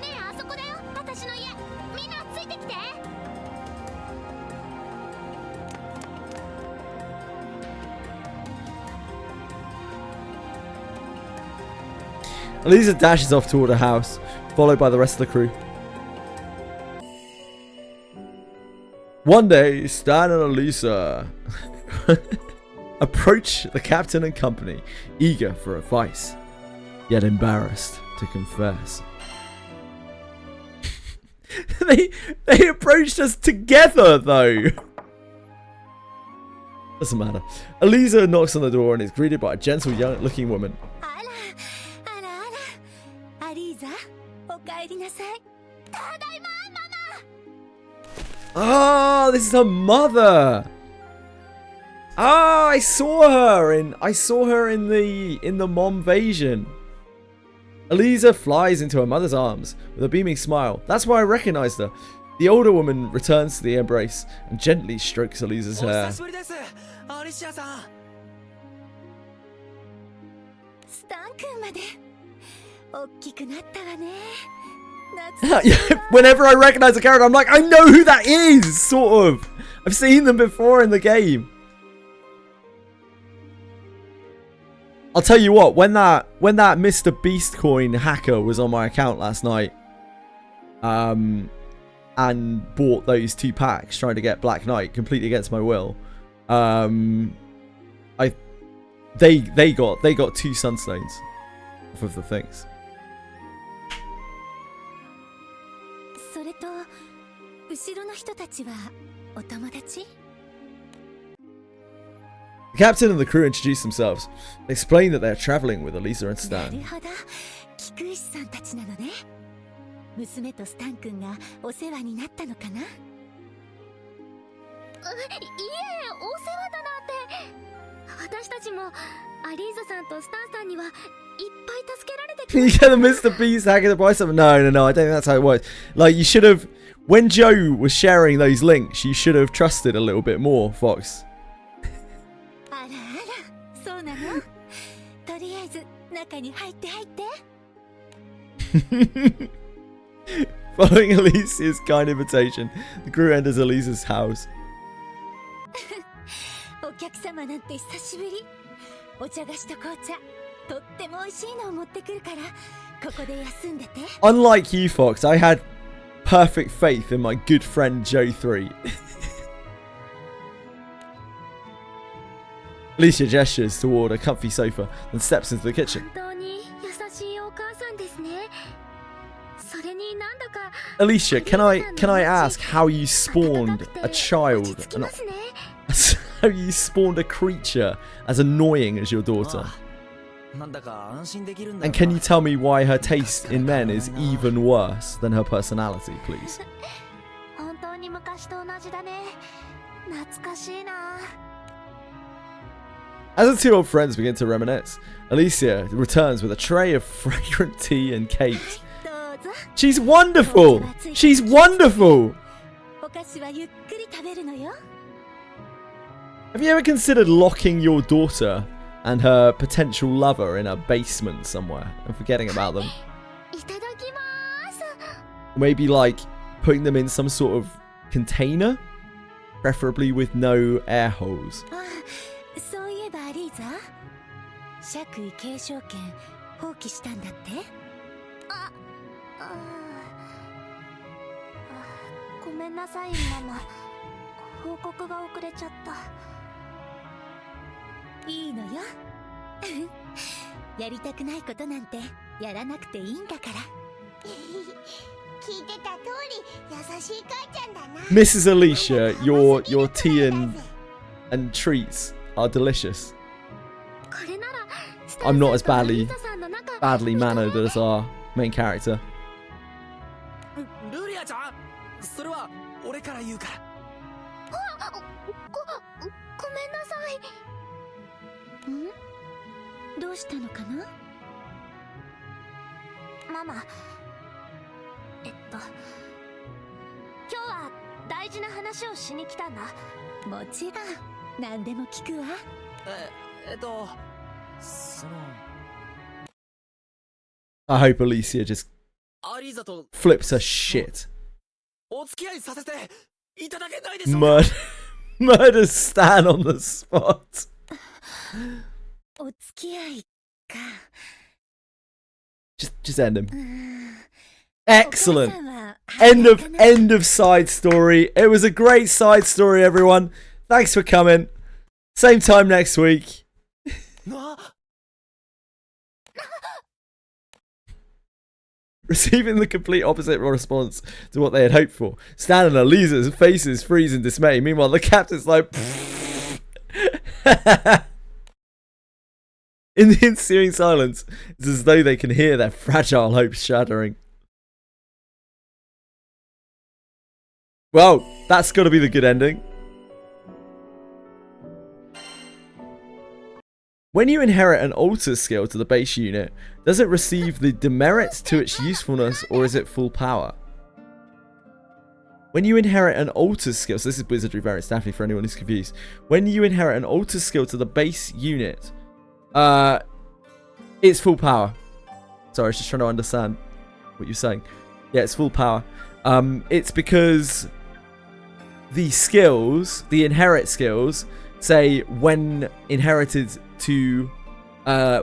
え、あそこだよ、私の家。みんなついてきて。 Elisa dashes off toward her house, followed by the rest of the crew. One day, Stan and Elisa approach the captain and company, eager for advice, yet embarrassed to confess. they approached us together, though. Doesn't matter. Elisa knocks on the door and is greeted by a gentle, young-looking woman. あらあら、アリーザ、おかえりなさい。ただいま、ママ。 Oh, this is her mother. Ah, I saw her in the Momvasion. Elisa flies into her mother's arms with a beaming smile. That's why I recognized her. The older woman returns to the embrace and gently strokes Elisa's お hair. 久しぶりです、アリシアさん。スタン君まで大きくなったわね。 Whenever I recognize a character, I'm like, I know who that is, sort of. I've seen them before in the game. I'll tell you what, when that Mr. Beast coin hacker was on my account last night, and bought those 2 packs trying to get Black Knight completely against my will, they got 2 sunstones off of the things. それと後ろの人たちはお友達？ The captain and the crew introduce themselves. They explain that they are traveling with Elisa and な Stan. るほど、菊石さんたちなのね。娘とスタン君がお世話になったのかな。いえ、お世話だなんて。私たちもアリーザさんとスタンさんにはいっぱい助けられてき You get the Mr. Beast hacker to buy something? No, I don't think that's how it works. Like, you should have, when Joe was sharing those links, you should have trusted a little bit more, Fox. あらあら、そうなの。とりあえず中に入って入って。 Following Alicia's kind invitation, the crew enters Elisa's house. お客様なんて久しぶり。お茶菓子と紅茶、とっても美味しいのを持ってくるから、ここで休んでて。 Unlike you, Fox, I had perfect faith in my good friend Joe 3. Alicia gestures toward a comfy sofa and steps into the kitchen. 本当に優しいお母さんですね。それになんだか。 Alicia, can I ask how you spawned a child? How you spawned a creature as annoying as your daughter? なんだか安心できるんだよ And な。 can you tell me why her taste in men is even worse than her personality, please? 本当に昔と同じだね。懐かしいな。 As the 2 old friends begin to reminisce, Alicia returns with a tray of fragrant tea and cakes. どうぞ。 She's wonderful! She's wonderful! お菓子はゆっくり食べるのよ。Have you ever considered locking your daughter and her potential lover in a basement somewhere and forgetting about them? いただきます。 Maybe like putting them in some sort of container, preferably with no air holes. そういえばアリーザ、爵位継承権放棄したんだって？ごめんなさいママ。報告が遅れちゃった。いいのよ。やりたくないことなんてやらなくていいんだから。聞いてた通り優しい母ちゃんだな。 Mrs. Alicia, your tea and treats are delicious. これなら I'm not as badly mannered as our main character. ルリアちゃん、それは俺から言うから。ごめんなさい。どうしたのかな？ママ、今日は大事な話をしに来たんだ。もちろん何でも聞くわ。その I hope Alicia just アリーザと flips her shit. お付き合いさせていただけないでしょうか。Murder Stan on the spot. お付き合いか。Just end him. Excellent. End of side story. It was a great side story, everyone. Thanks for coming. Same time next week. Receiving the complete opposite response to what they had hoped for. Stan and Elisa's faces freeze in dismay. Meanwhile, the captain's like... In the ensuing silence, it's as though they can hear their fragile hopes shattering. Well, that's got to be the good ending. When you inherit an alter skill to the base unit, does it receive the demerits to its usefulness, or is it full power? When you inherit an alter skill, so this is Wizardry variants, Daphne, for anyone who's confused. When you inherit an alter skill to the base unit, it's full power. Sorry, I was just trying to understand what you're saying. Yeah, it's full power. It's because the skills, the inherit skills, say when inherited to,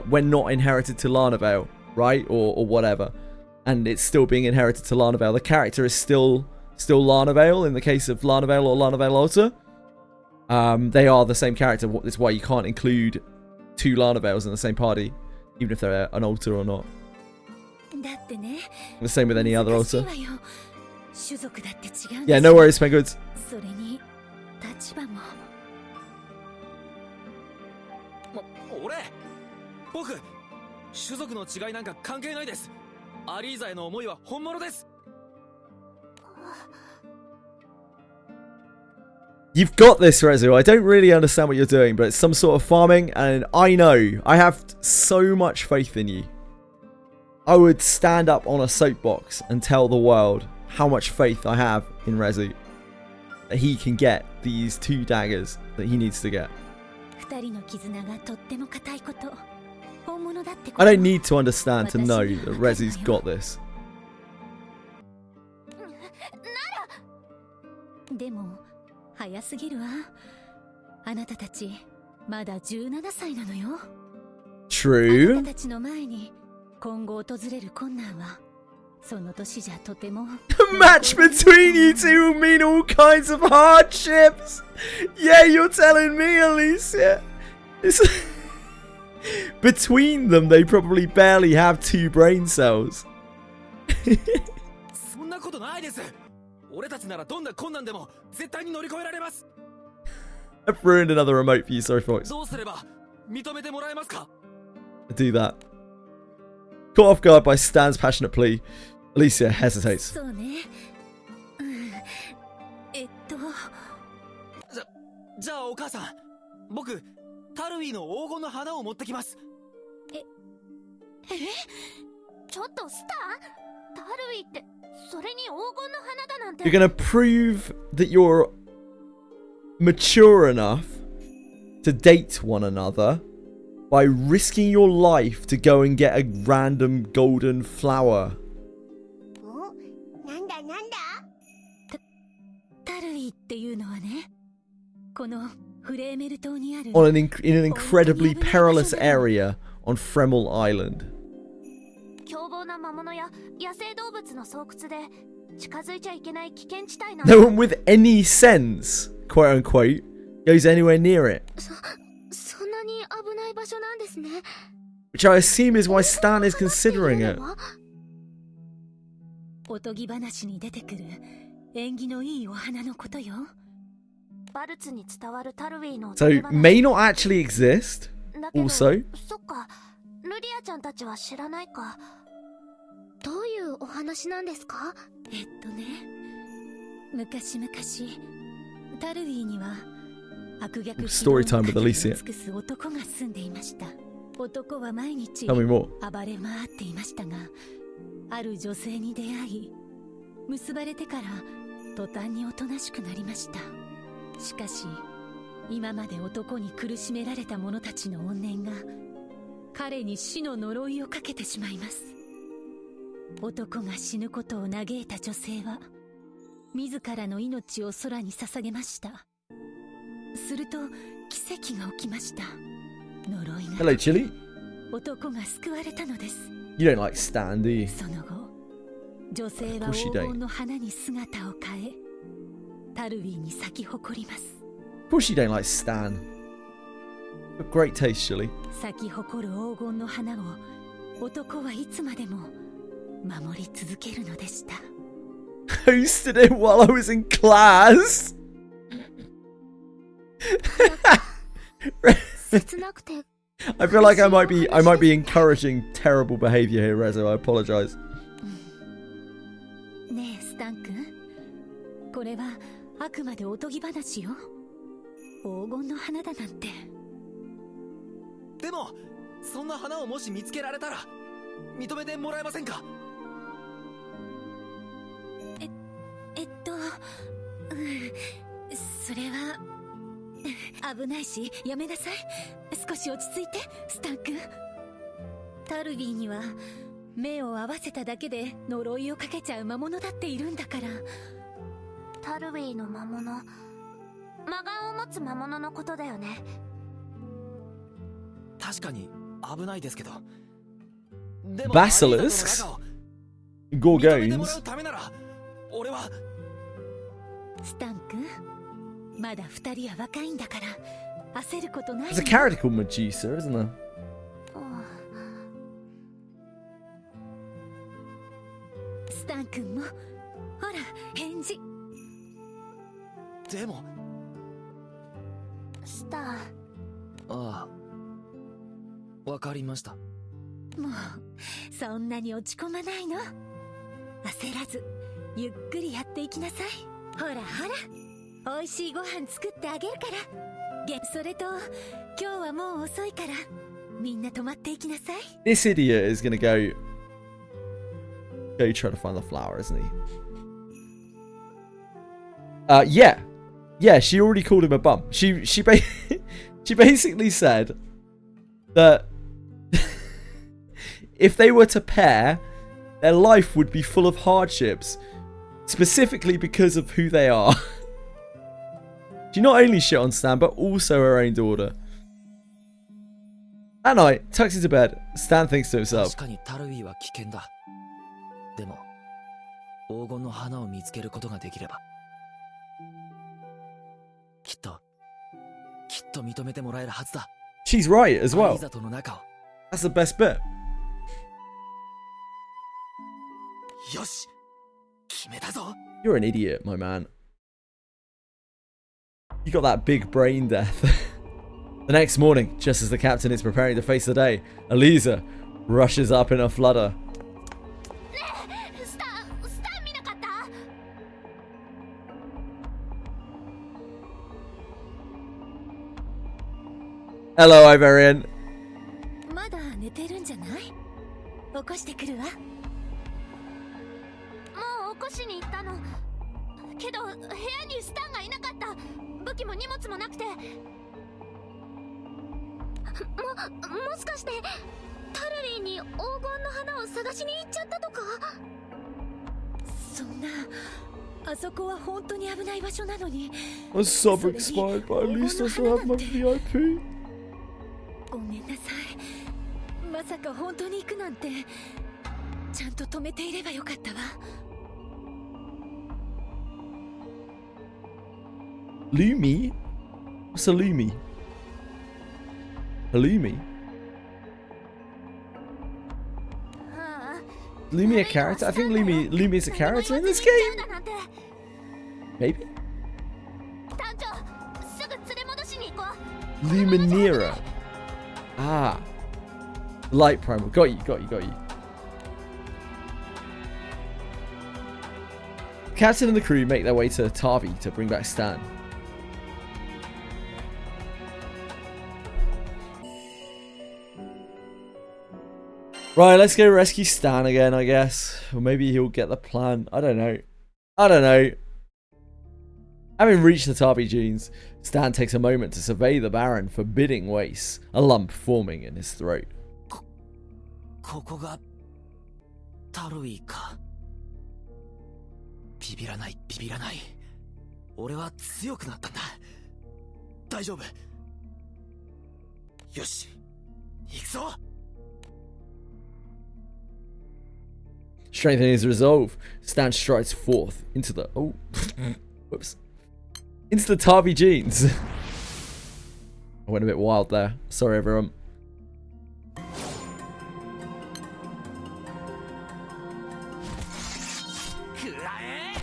when not inherited to Larnavale, right, or whatever, and it's still being inherited to Larnavale. The character is still Larnavale in the case of Larnavale or Larnavale Alter. They are the same character. That's why you can't include two Larnavales in the same party, even if they're an alter or not. The same with any other alter. Yeah, no worries, Penguins. 僕、種族の違いなんか関係ないです。アリーザへの思いは本物です。You've got this, Rezu. I don't really understand what you're doing, but it's some sort of farming, and I know. I have so much faith in you. I would stand up on a soapbox and tell the world how much faith I have in Rezu. That he can get these 2 daggers that he needs to get. I don't need to understand to know that Rezu's got this. でも早すぎるわ。あなたたちまだ17歳なのよ。True. あなたたちの前に今後訪れる困難はその年じゃとても。A match between you two will mean all kinds of hardships. Yeah, you're telling me, Alicia. Between them, they probably barely have 2 brain cells. そんなことないです。俺たちならどんな困難でも絶対に乗り越えられます。I've ruined another remote for you, sorry Fox. どうすれば認めてもらえますか? I do that. Caught off guard by Stan's passionate plea, Alicia hesitates. そうね。じゃあお母さん、僕タルウィの黄金の花を持ってきます。ちょっとスター？タルウィってそれに黄金の花だなんて。 You're gonna prove that you're mature enough to date one another by risking your life to go and get a random golden flower. お、なんだなんだ。タルウィっていうのはね、このフレーメル島にある On in an incredibly perilous area on Fremel Island. 凶暴な魔物や野生動物の巣窟で近づいちゃいけない危険地帯なん No one with any sense, quote unquote, goes anywhere near it. そんなに危ない場所なんですね。 Which I assume is why Stan is considering it. おとぎ話に出てくる縁起のいいお花のことよ。バルツに伝わるタルウィの So, may not actually exist, だけど also. そっか、ルリアちゃんたちは知らないか。どういうお話なんですか？昔々タルウィには悪逆 Story time with Alicia. 尽くす男が住んでいました。男は毎日 Tell me more. 暴れ回っていましたが、ある女性に出会い結ばれてから途端におとなしくなりました。しかし今まで男に苦しめられた者たちの怨念が彼に死の呪いをかけてしまいます。男が死ぬことを嘆いた女性は自らの命を空に捧げました。すると奇跡が起きました。呪いが Hello, Chili. 男が救われたのです。 You don't like Stan, do you? その後女性は Of course you 黄 don't. 金の花に姿を変えタルウィに咲き誇ります。 Of course you don't like Stan. But great taste, Chili. 咲き誇る黄金の花を男はいつまでも守り続けるのでした。 Hosted it while I was in class. 切なくて I feel like I might be encouraging terrible behavior here, Rezo. I apologize. ねえスタン君、これはあくまでおとぎ話よ。黄金の花だなんて。でもそんな花をもし見つけられたら認めてもらえませんか？それは危ないしやめなさい。少し落ち着いてスタン君。タルビーには目を合わせただけで呪いをかけちゃう魔物だっているんだから。タルウィの魔物、魔眼を持つ魔物のことだよね。確かに危ないですけど、でも Basilisks? 認めてもらう Gorgones? ためなら俺は。スタン君、まだ二人は若いんだから焦ることない。 There's a character called Medusa, isn't there? スタン君もほら返事。でもスター、ああ、わかりました。もうそんなに落ち込まないの。焦らずゆっくりやっていきなさい。ほらほら、美味しいご飯作ってあげるから。それと今日はもう遅いからみんな泊まっていきなさい。 This idiot is gonna go try to find the flower, isn't he? Yeah, she already called him a bum. She basically said that if they were to pair, their life would be full of hardships, specifically because of who they are. She not only shit on Stan, but also her own daughter. At night, tucks into bed, Stan thinks to himself, 確かにタルウィは危険だ。でも黄金の花を見つけることができればきっと認めてもらえるはずだ。 she's right as アリ well. ーザとの仲を。 That's the best bit. よし、決めたぞ。 You're an idiot, my man. You got that big brain death. The next morning, just as the captain is preparing to face the day, Eliza rushes up in a flutter. スター見なかった？ Hello, Iverian. まだ寝てるんじゃない？起こしてくるわ。もう起こしに行ったの。けど部屋にスタンがいなかった。武器も荷物もなくて。もしかしてタルリーに黄金の花を探しに行っちゃったとか？そんな、あそこは本当に危ない場所なのに。 A sub expired, but at least I still have my VIP. ごめんなさい。まさか本当に行くなんて。ちゃんと止めていればよかったわ。Lumi? What's a Lumi? A Lumi? Lumi a character? I think Lumi is a character in this game? Maybe? Luminera. Ah. Light primal. Got you. Captain and the crew make their way to Tavi to bring back Stan. Right, let's go rescue Stan again, I guess. Or maybe he'll get the plan. I don't know. Having reached the Tavi dunes, Stan takes a moment to survey the barren, forbidding wastes, a lump forming in his throat. ここがタルウィか。ビビらない。俺は強くなったんだ。大丈夫。よし、行くぞ。Strengthening his resolve, Stan strides forth into the into the Tavi jeans. I went a bit wild there. Sorry, everyone.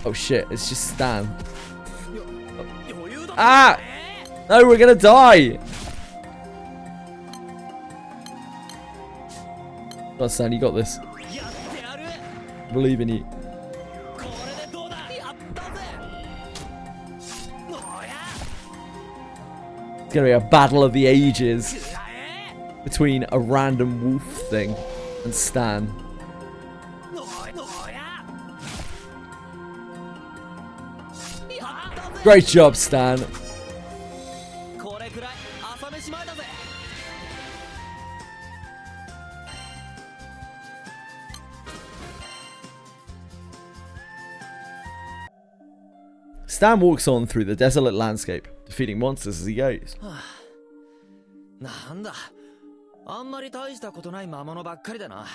Oh shit! It's just Stan. Ah! No, we're gonna die. Come on, Stan, you got this. Believe in you. It's gonna be a battle of the ages between a random wolf thing and Stan. Great job, Stan. Stan walks on through the desolate landscape, defeating monsters as he goes. なんだ、あんまり大したことない魔物ばっかりだな。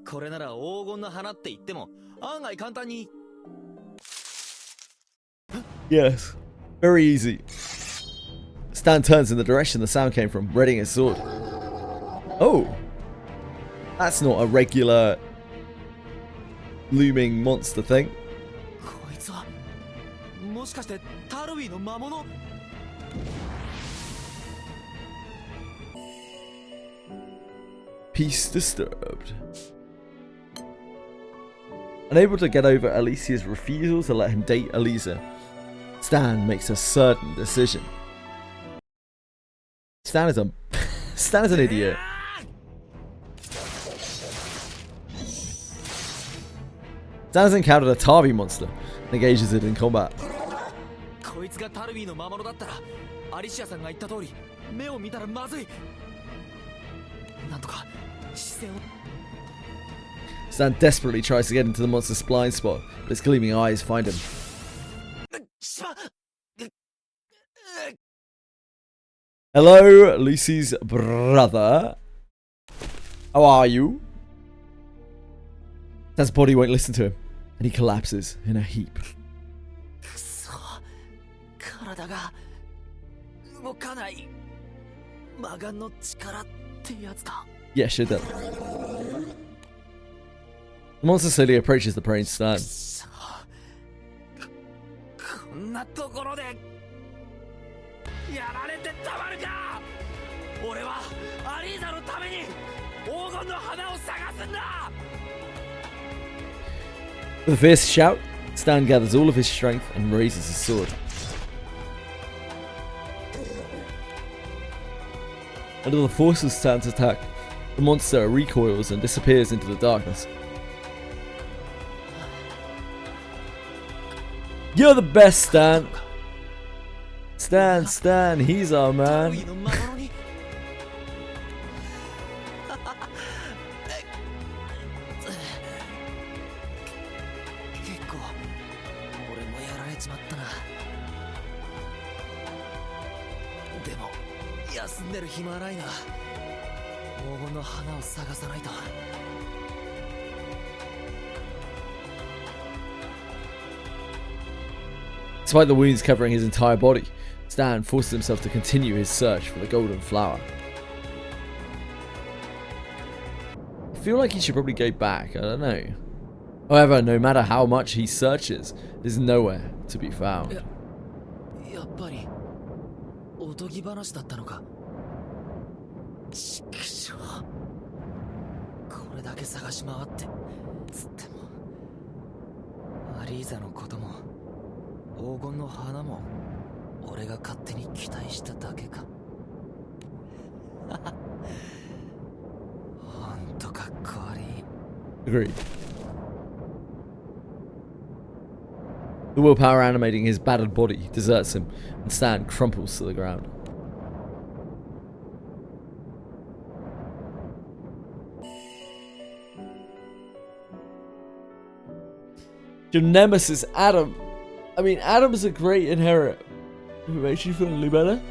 これなら黄金の花って言っても案外簡単に。Yes, very easy. Stan turns in the direction the sound came from, readying his sword. Oh, that's not a regular looming monster thing. こいつはもしかしてタルウィの魔物? Peace disturbed. Unable to get over Alicia's refusal to let him date Elisa, Stan makes a certain decision. Stan is an idiot. Stan has encountered a Tavi monster and engages it in combat. こいつがタルウィの魔物だったら、アリシアさんが言った通り、目を見たらまずい。なんとか視線を。Stan desperately tries to get into the monster's blind spot, but its gleaming eyes find him. Hello, Lucy's brother. How are you? Stan's body won't listen to him, and he collapses in a heap. くそ、体が動かない。魔眼の力ってやつか。Yeah, sure does. The monster slowly approaches the praying Stan. こんなところでやられてたまるか。俺はアリーザのために黄金の花を探すんだ。 With a fierce shout, Stan gathers all of his strength and raises his sword. Under the force of Stan's attack, the monster recoils and disappears into the darkness. You're the best, Stan! Stan, he's our man. の魔物に結構俺もやられちまったな。でも休んでる暇はないな。黄金の花を探さないと。Despite the wounds covering his entire body, Stan forces himself to continue his search for the golden flower. I feel like he should probably go back, I don't know. However, no matter how much he searches, there's nowhere to be found. やっぱりおとぎ話だったのか。ちくしょう。これだけ探し回ってつってもアリーザのことも黄金の花も俺が勝手に期待しただけか。ほんとかっこ悪い。 Agreed. The willpower animating his battered body deserts him, and Stan crumples to the ground. Your nemesis, Adam. I mean, Adam's a great inheritor. If it makes you feel a little better.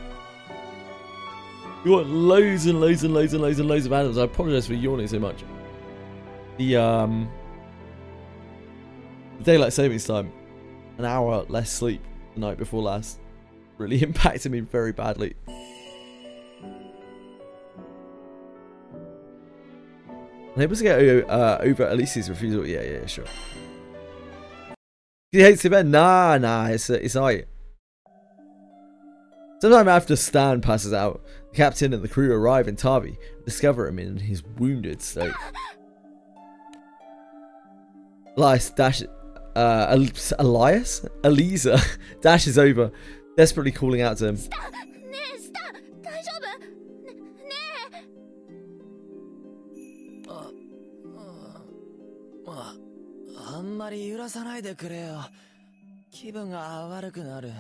You want loads and loads and loads and loads and loads of Adams. I apologize for yawning so much. The daylight savings time, an hour less sleep the night before last, really impacted me very badly. I'm able to get over Elise's refusal. Yeah, sure. He hates the event. Nah, it's alright. Sometime after Stan passes out, the captain and the crew arrive in Tavi and discover him in his wounded state. Eliza dashes over, desperately calling out to him. Aんまり揺らさないでくれよ。気分が悪くなる。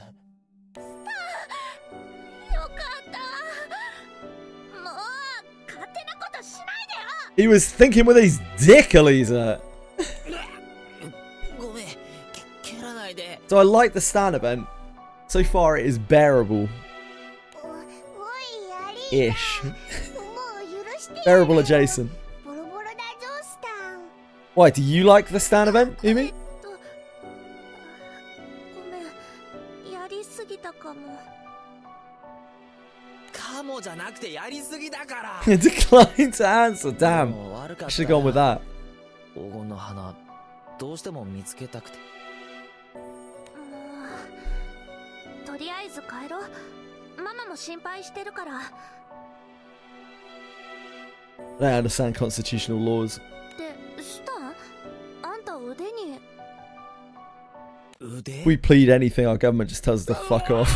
He was thinking with his dick, Eliza. So I like the Stan event. So far it is bearable. Ish. Bearable adjacent. Why, do you like the Stan event, Umi? Decline to answer, damn. I should have gone with that. 黄金の花、どうしても見つけたくて。とりあえず帰ろう。ママも心配してるから。I understand constitutional laws. で、スタン？あんた腕に。If we plead anything, our government just tells us to fuck off.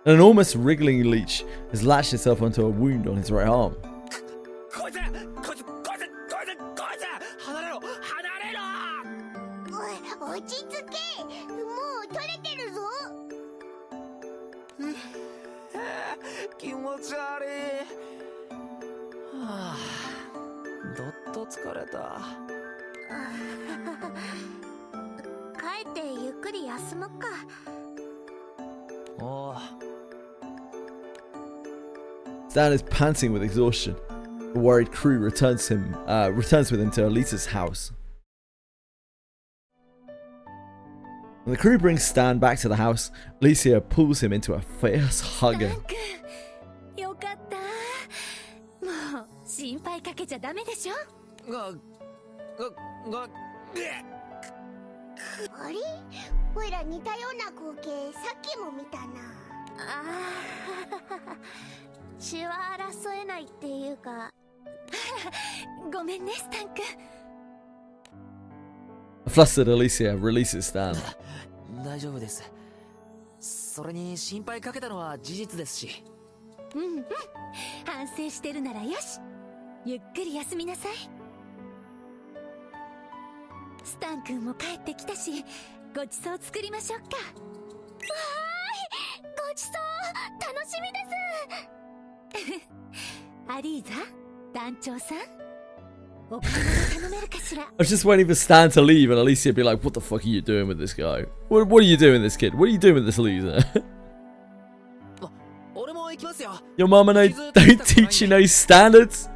An enormous wriggling leech has latched itself onto a wound on his right arm. Stan is panting with exhaustion. The worried crew returns with him to Elisa's house. When the crew brings Stan back to the house, Alicia pulls him into a fierce hug. よかった。もう心配かけちゃダメでしょ。あれ？おいら似たような光景さっきも見たな。血は争えないっていうか。ごめんね、スタン君。A flustered Alicia releases Stan. 大丈夫です。それに心配かけたのは事実ですし。反省してるならよし。ゆっくり休みなさい。スタン君も帰ってきたし、ごちそう作りましょうか。わーい、ごちそう楽しみです。アリーザ、団長さん、お買い物頼めるかしら。I was just waiting for Stan to leave and Alicia would be like, what the fuck are you doing with this guy? What are you doing with this kid? What are you doing with this loser? 俺も行きますよ。 Your mama don't teach you no standards?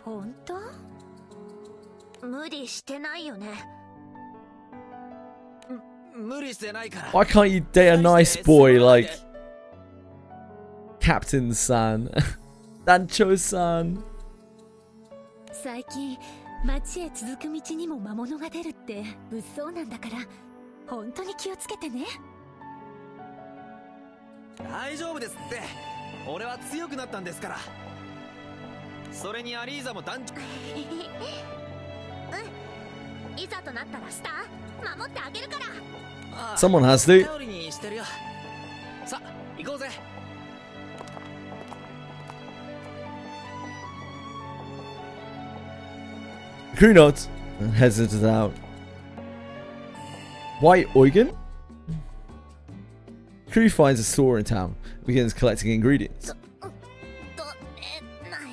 本当？無理してないよね。無理してないから。 Why can't you date a nice boy like Captain-san? Dancho-san? 最近町へ続く道にも魔物が出るって物騒なんだから、本当に気をつけてね。大丈夫ですって。俺は強くなったんですから。それにアリーザも団長。うん。いざとなったらスター守ってあげるから。Someone has to. 頼りにしてるよ。さあ、行こうぜ。Crew nods and heads into town. White Eugen? Crew finds a store in town and begins collecting ingredients. ごめんない。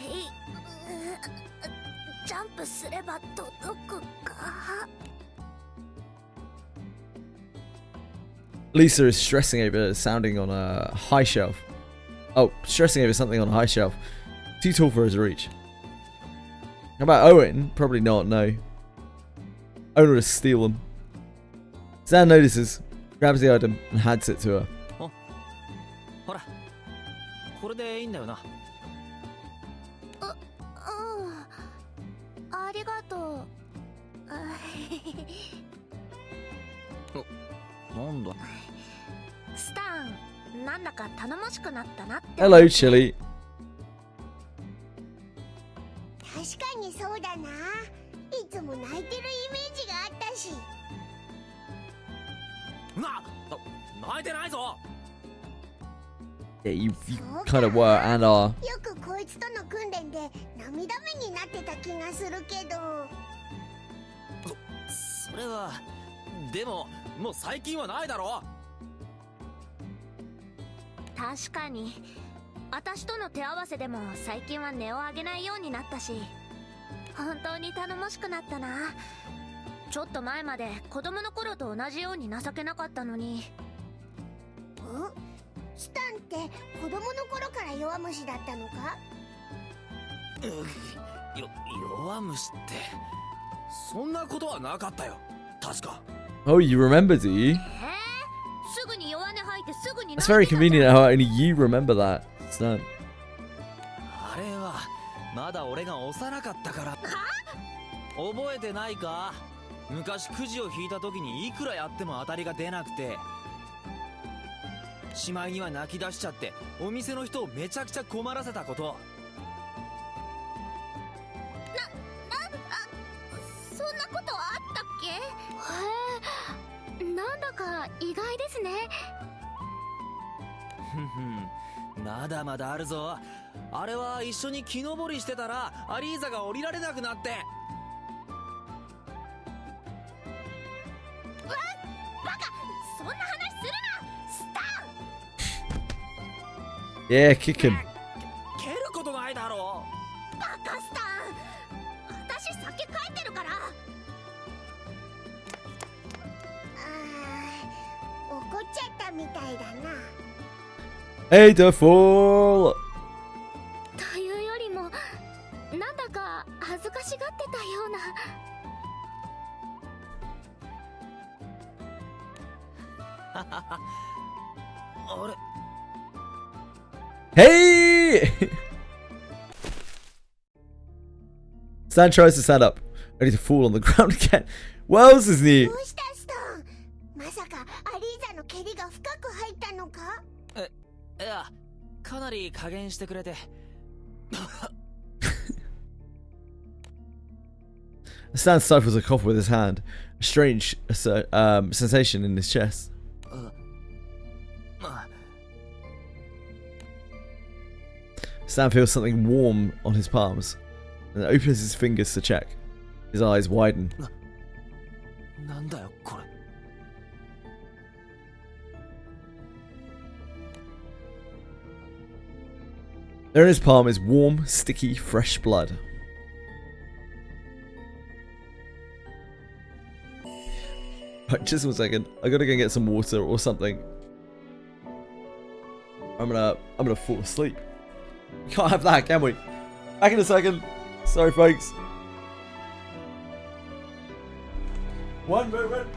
ジャンプすれば届くか。Lisa is stressing over sounding on a high shelf. Oh, stressing over something on a high shelf. Too tall for her to reach. How about Owen? Probably not, no. Owen would steal them. Stan notices, grabs the item, and hands it to her. ほら、これでいいんだよな。うん。ありがとう。なんだ。スタン、なんだか頼もしくなったなって。Hello, Chili. 確かにそうだな。いつも泣いてるイメージがあったし。泣いてないぞ。 Yeah, you kind of were and are. よくこいつとの訓練で涙目になってた気がするけど。それはでももう最近はないだろ。確かに私との手合わせでも最近は値を上げないようになったし、本当に頼もしくなったな。ちょっと前まで子供の頃と同じように情けなかったのに。スタンって子供の頃から弱虫だったのか？弱虫ってそんなことはなかったよ。確か。 Oh, you remember, do you? すぐに弱音吐いてすぐに。 That's very convenient how only you remember that, Stan. あれはまだ俺が幼かったから。覚えてないか？昔くじを引いた時にいくらやっても当たりが出なくて、しまいには泣き出しちゃってお店の人をめちゃくちゃ困らせたこと。そんなことあったっけ？へえ、なんだか意外ですね。まだまだあるぞ。あれは一緒に木登りしてたらアリーザが降りられなくなって。バカ、そんな話するな、スタン。 Yeah, kick him. 蹴ることないだろう。バカスタン、私酒帰ってるから。怒っちゃったみたいだな。Hey, the fool! というよりもなんだか恥ずかしがってたような。あれ。 Hey! Stan tries to stand up, only to fall on the ground again. What else is new? どうしたスタン？まさかアリーザの蹴りが深く入ったのか？いや、かなり加減してくれて。Stan stifles a cough with his hand, a strange sensation in his chest. Stan feels something warm on his palms and opens his fingers to check. His eyes widen. なんだよこれ。There in his palm is warm, sticky, fresh blood. Right, just 1 second. I gotta go get some water or something. I'm gonna fall asleep. We can't have that, can we? Back in a second. Sorry, folks. 1 moment.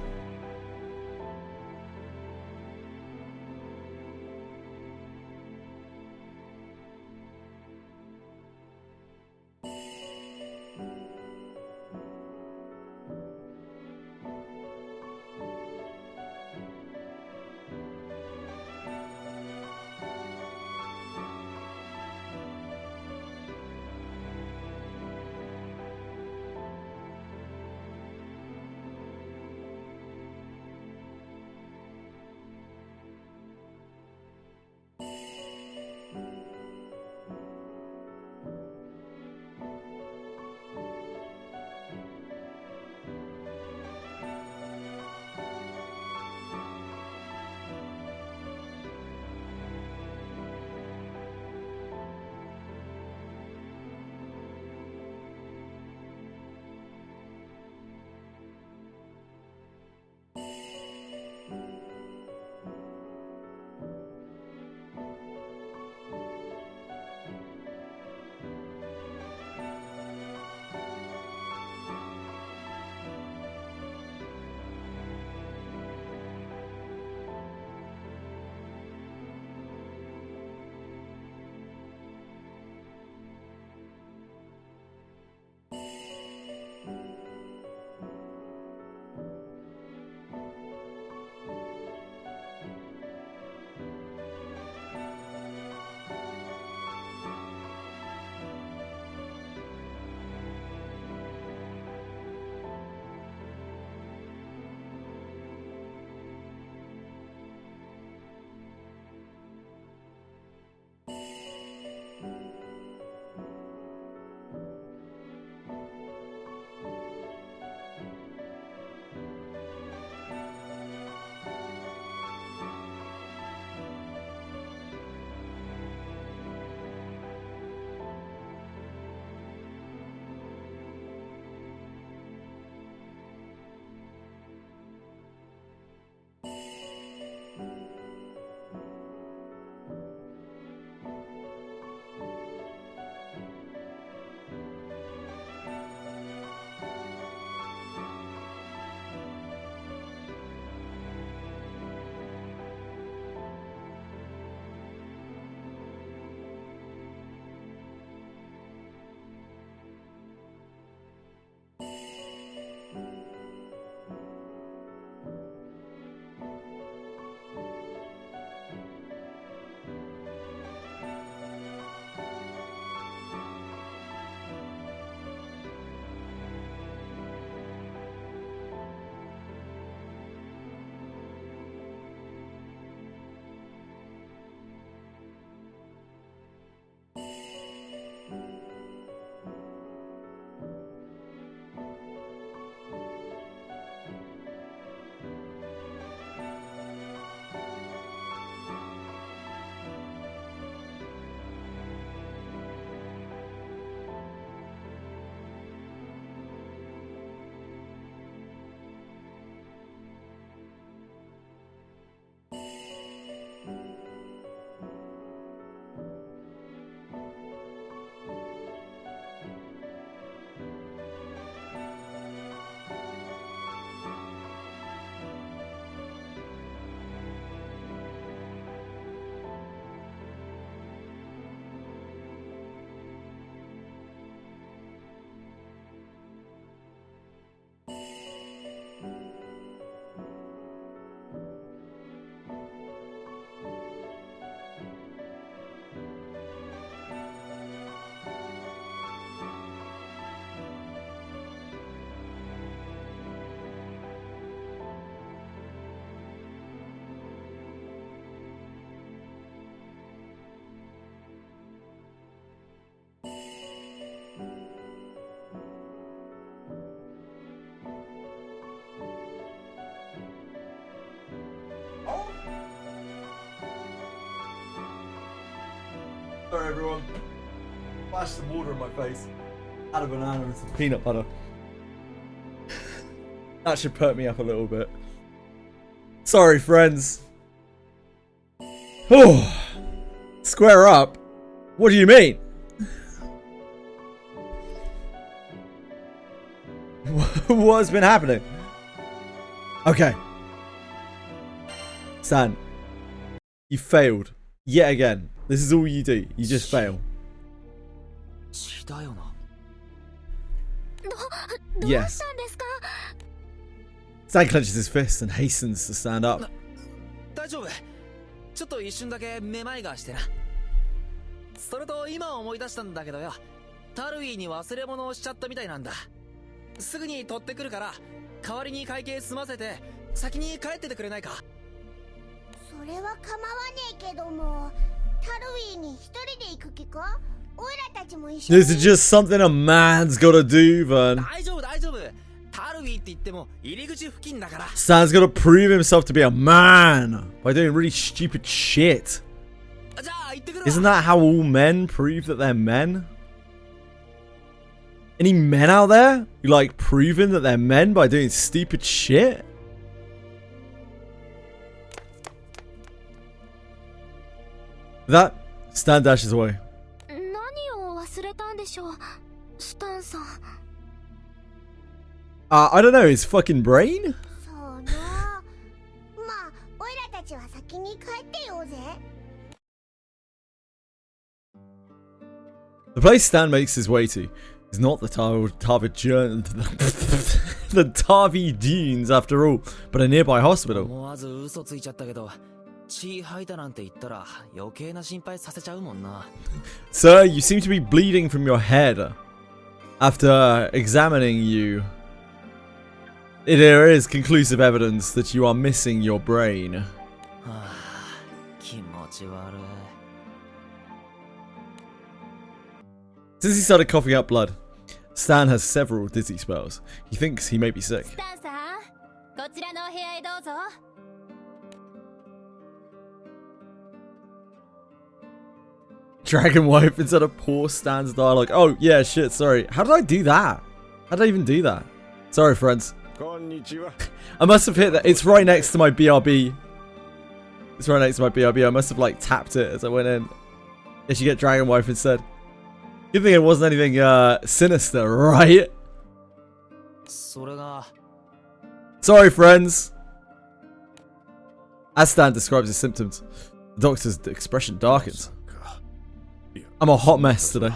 Sorry, everyone. splashed some water in my face. Had a banana and some peanut butter. That should perk me up a little bit. Sorry, friends. Oh, square up? What do you mean? What's been happening? Okay. Stan, you failed. Yet again. This is all you do. You just fail. Yes. Stan clenches his fist and hastens to stand up. 大丈夫。ちょっと一瞬だけめまいがしてな。それと今思い出したんだけどよ。タルウィーに忘れ物をしちゃったみたいなんだ。すぐに取ってくるから、代わりに会計済ませて、先に帰っててくれないか。それは構わねえけども、タルウィーに一人で行く気か？オイラたちも一緒に。This is just something a man's gotta do, Vern. 大丈夫大丈夫。タルウィーって言っても入り口付近だから。Stan's gotta prove himself to be a man by doing really stupid shit. じゃあ行ってくるわ。 Isn't that how all men prove that they're men? Any men out there who like proving that they're men by doing stupid shit? That Stan dashes away. 何を忘れたんでしょう、スタンさん。I don't know, his fucking brain? そうな。まあ、オイラたちは先に帰ってようぜ。The place Stan makes his way to is not the the Tarvi Dunes after all, but a nearby hospital. 思わず嘘ついちゃったけど、血吐いたなんて言ったら余計な心配させちゃうもんな。 Sir, you seem to be bleeding from your head. After examining you, there is conclusive evidence that you are missing your brain. はあ、気持ち悪い。 Since he started coughing up blood, Stan has several dizzy spells. He thinks he may be sick. スタンさん、こちらのお部屋へどうぞ。Dragon wife instead of poor Stan's dialogue. Oh, yeah, shit, sorry. How did I do that? How did I even do that? Sorry, friends. I must have hit that. It's right next to my BRB. It's right next to my BRB. I must have, like, tapped it as I went in. They should get Dragon wife instead. Good thing it wasn't anything, sinister, right? それが。 Sorry, friends. As Stan describes his symptoms, the doctor's expression darkens. I'm a hot mess today.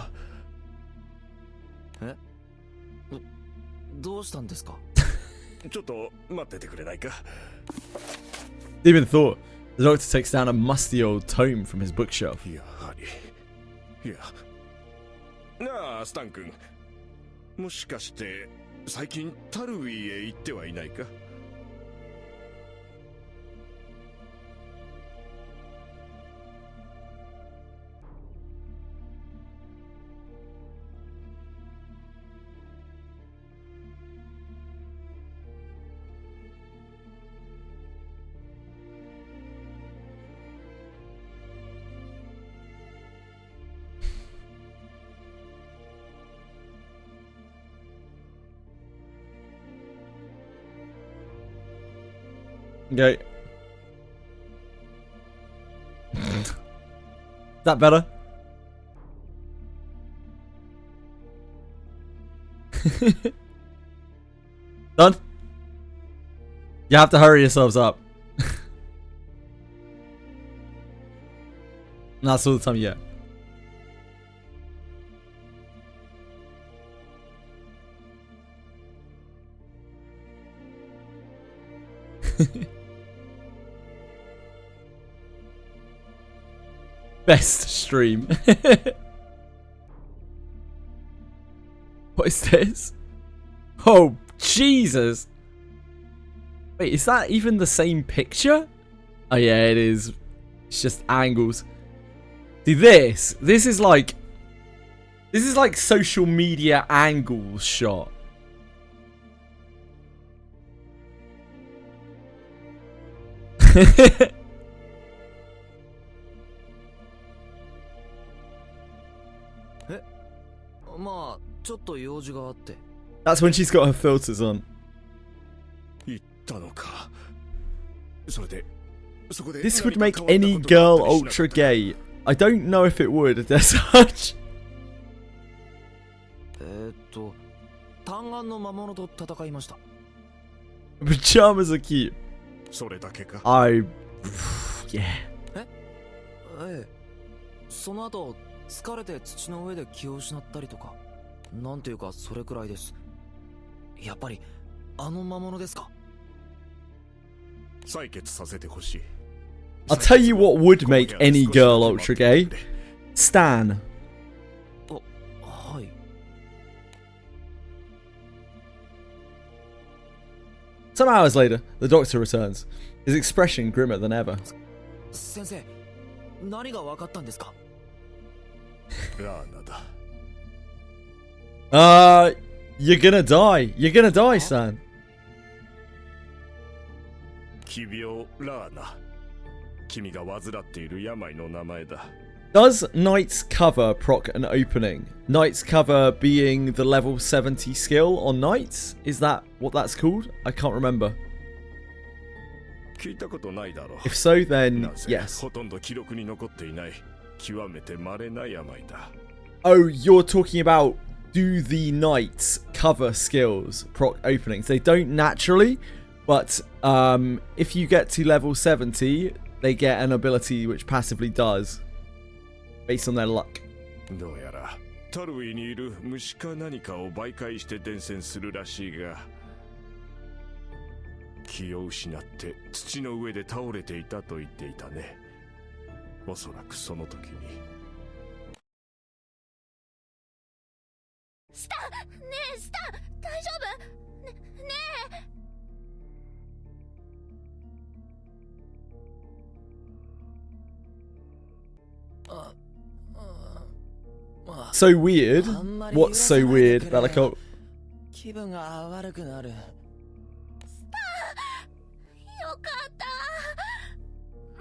どうしたんですか？ちょっと待っててくれないか。 Even thought, the doctor takes down a musty old tome from his bookshelf. やはり。いや。なあ、スタン君。もしかして、最近タルウィーへ行ってはいないか？ Okay. Is that better? Done? You have to hurry yourselves up. That's all the time you get. Best stream. What is this? Oh, Jesus. Wait, is that even the same picture? Oh, yeah, it is. It's just angles. See, this is like social media angles shot. まあちょっと用事があって。 That's when she's got her filters on. 言ったのか。それでそこで This would 何 make か変わ any ったことがあ girl ったりしなか ultra った gay. I don't know if it would. There's such. 単眼の魔物と戦いました。 Pajamas are cute. それだけか。 I. Yeah. ええ、その後疲れて土の上で気を失ったりとか、なんていうかそれくらいです。やっぱりあの魔物ですか。採血させてほしい。 I'll tell you what would make any girl ultra gay. Stan. はい。 Some hours later, the doctor returns, his expression grimmer than ever. 先生、何が分かったんですか。ラーナだ。 You're gonna die. You're gonna die, Stan. 奇病ラーナ。君が患っている病の名前だ。 Does Knight's Cover proc an opening? Knight's Cover being the level 70 skill on Knights? Is that what that's called? I can't remember. 聞いたことないだろう。 If so, then なぜ yes. ほとんど記録に残っていない極めて稀な病だ。 Oh, you're talking about do the Knights cover skills proc openings? They don't naturally, but if you get to level 70, they get an ability which passively does, based on their luck. どうやらタルウィにいる虫か何かを媒介して伝染するらしいが、気を失って土の上で倒れていたと言っていたね。おそらくその時に。スタン、ねえスタン、大丈夫？ねえ。 So weird. What's so weird, Bellicott? 気分が悪くなる。よかった。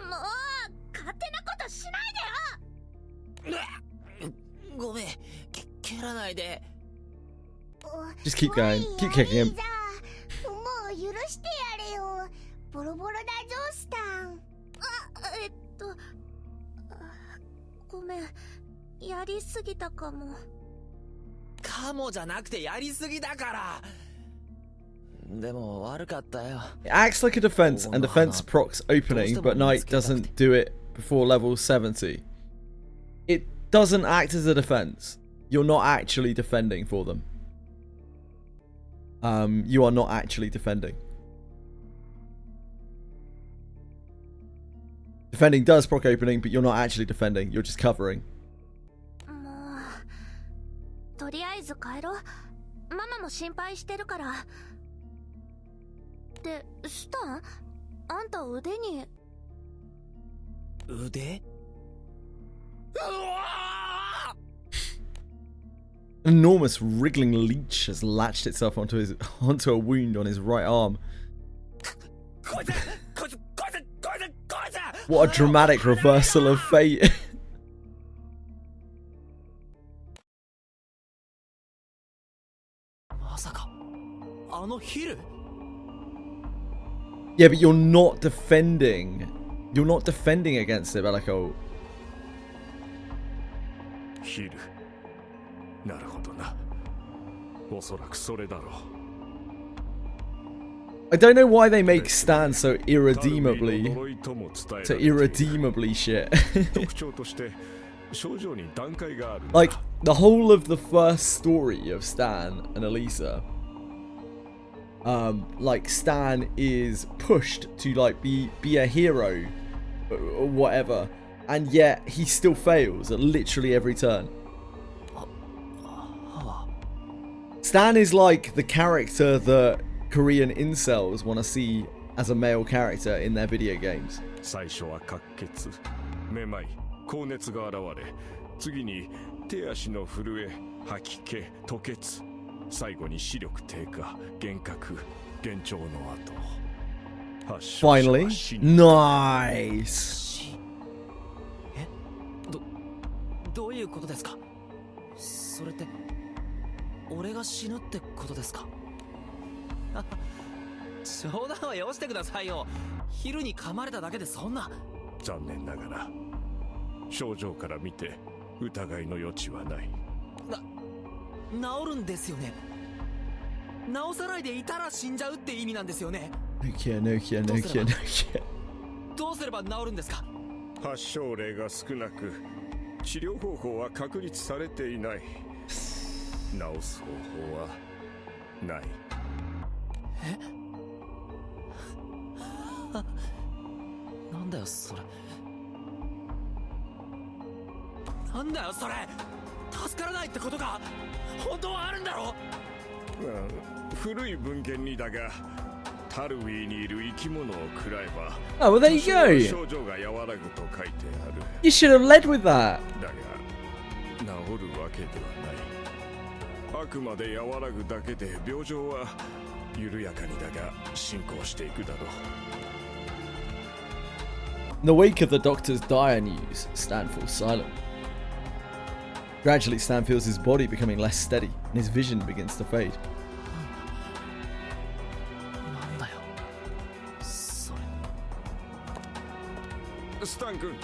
もう勝手なことしないでよ。ごめん、蹴らないで。 Just keep going. Keep kicking him. もう許してやれよ。ボロボロだぞ、スタン。ごめん、やりすぎたかも。かもじゃなくてやりすぎだから。でも悪かったよ。 It acts like a defense, and defense procs opening, but Knight doesn't do it before level 70. It doesn't act as a defense. You're not actually defending for them. You are not actually defending. Defending does proc opening, but you're not actually defending. You're just covering. もうとりあえず帰ろう。ママも心配してるから。で、スタン、あんた腕に。腕？ An enormous wriggling leech has latched itself onto a wound on his right arm. What a dramatic reversal of fate. Yeah, but you're not defending. You're not defending against it, Bellicott. ヒル。なるほどな。おそらくそれだろう。 I don't know why they make Stan so irredeemably shit. Like, the whole of the first story of Stan and Elisa, like, Stan is pushed to, like, be a hero or whatever, and yet he still fails at literally every turn. Stan is like the character that Korean incels want to see as a male character in their video games. 最初は滑血、めまい、高熱が現れ、次に手足の震え、吐き気、吐血、最後に視力低下、幻覚、幻聴の後。Finally, nice. どういうことですか？それって俺が死ぬってことですか？冗談はよしてくださいよ。昼に噛まれただけでそんな。残念ながら症状から見て疑いの余地はない。治るんですよね？治さないでいたら死んじゃうって意味なんですよね。どうすれば治るんですか？発症例が少なく治療方法は確立されていない。治す方法はない。なんだよそれ。なんだよそれ。助からないってことが本当はあるんだろ？古い文献にだがタルウィーにいる生き物を食らえば Oh, well, there you 症状が和らぐと書いてある。 go. You should have led with that. だが治るわけではない。あくまで和らぐだけで病状は緩やかにだが進行していくだろう。 In the wake of the doctor's dire news, Stan falls silent. Gradually, Stan feels his body becoming less steady, and his vision begins to fade. なんだよそれ。スタン君、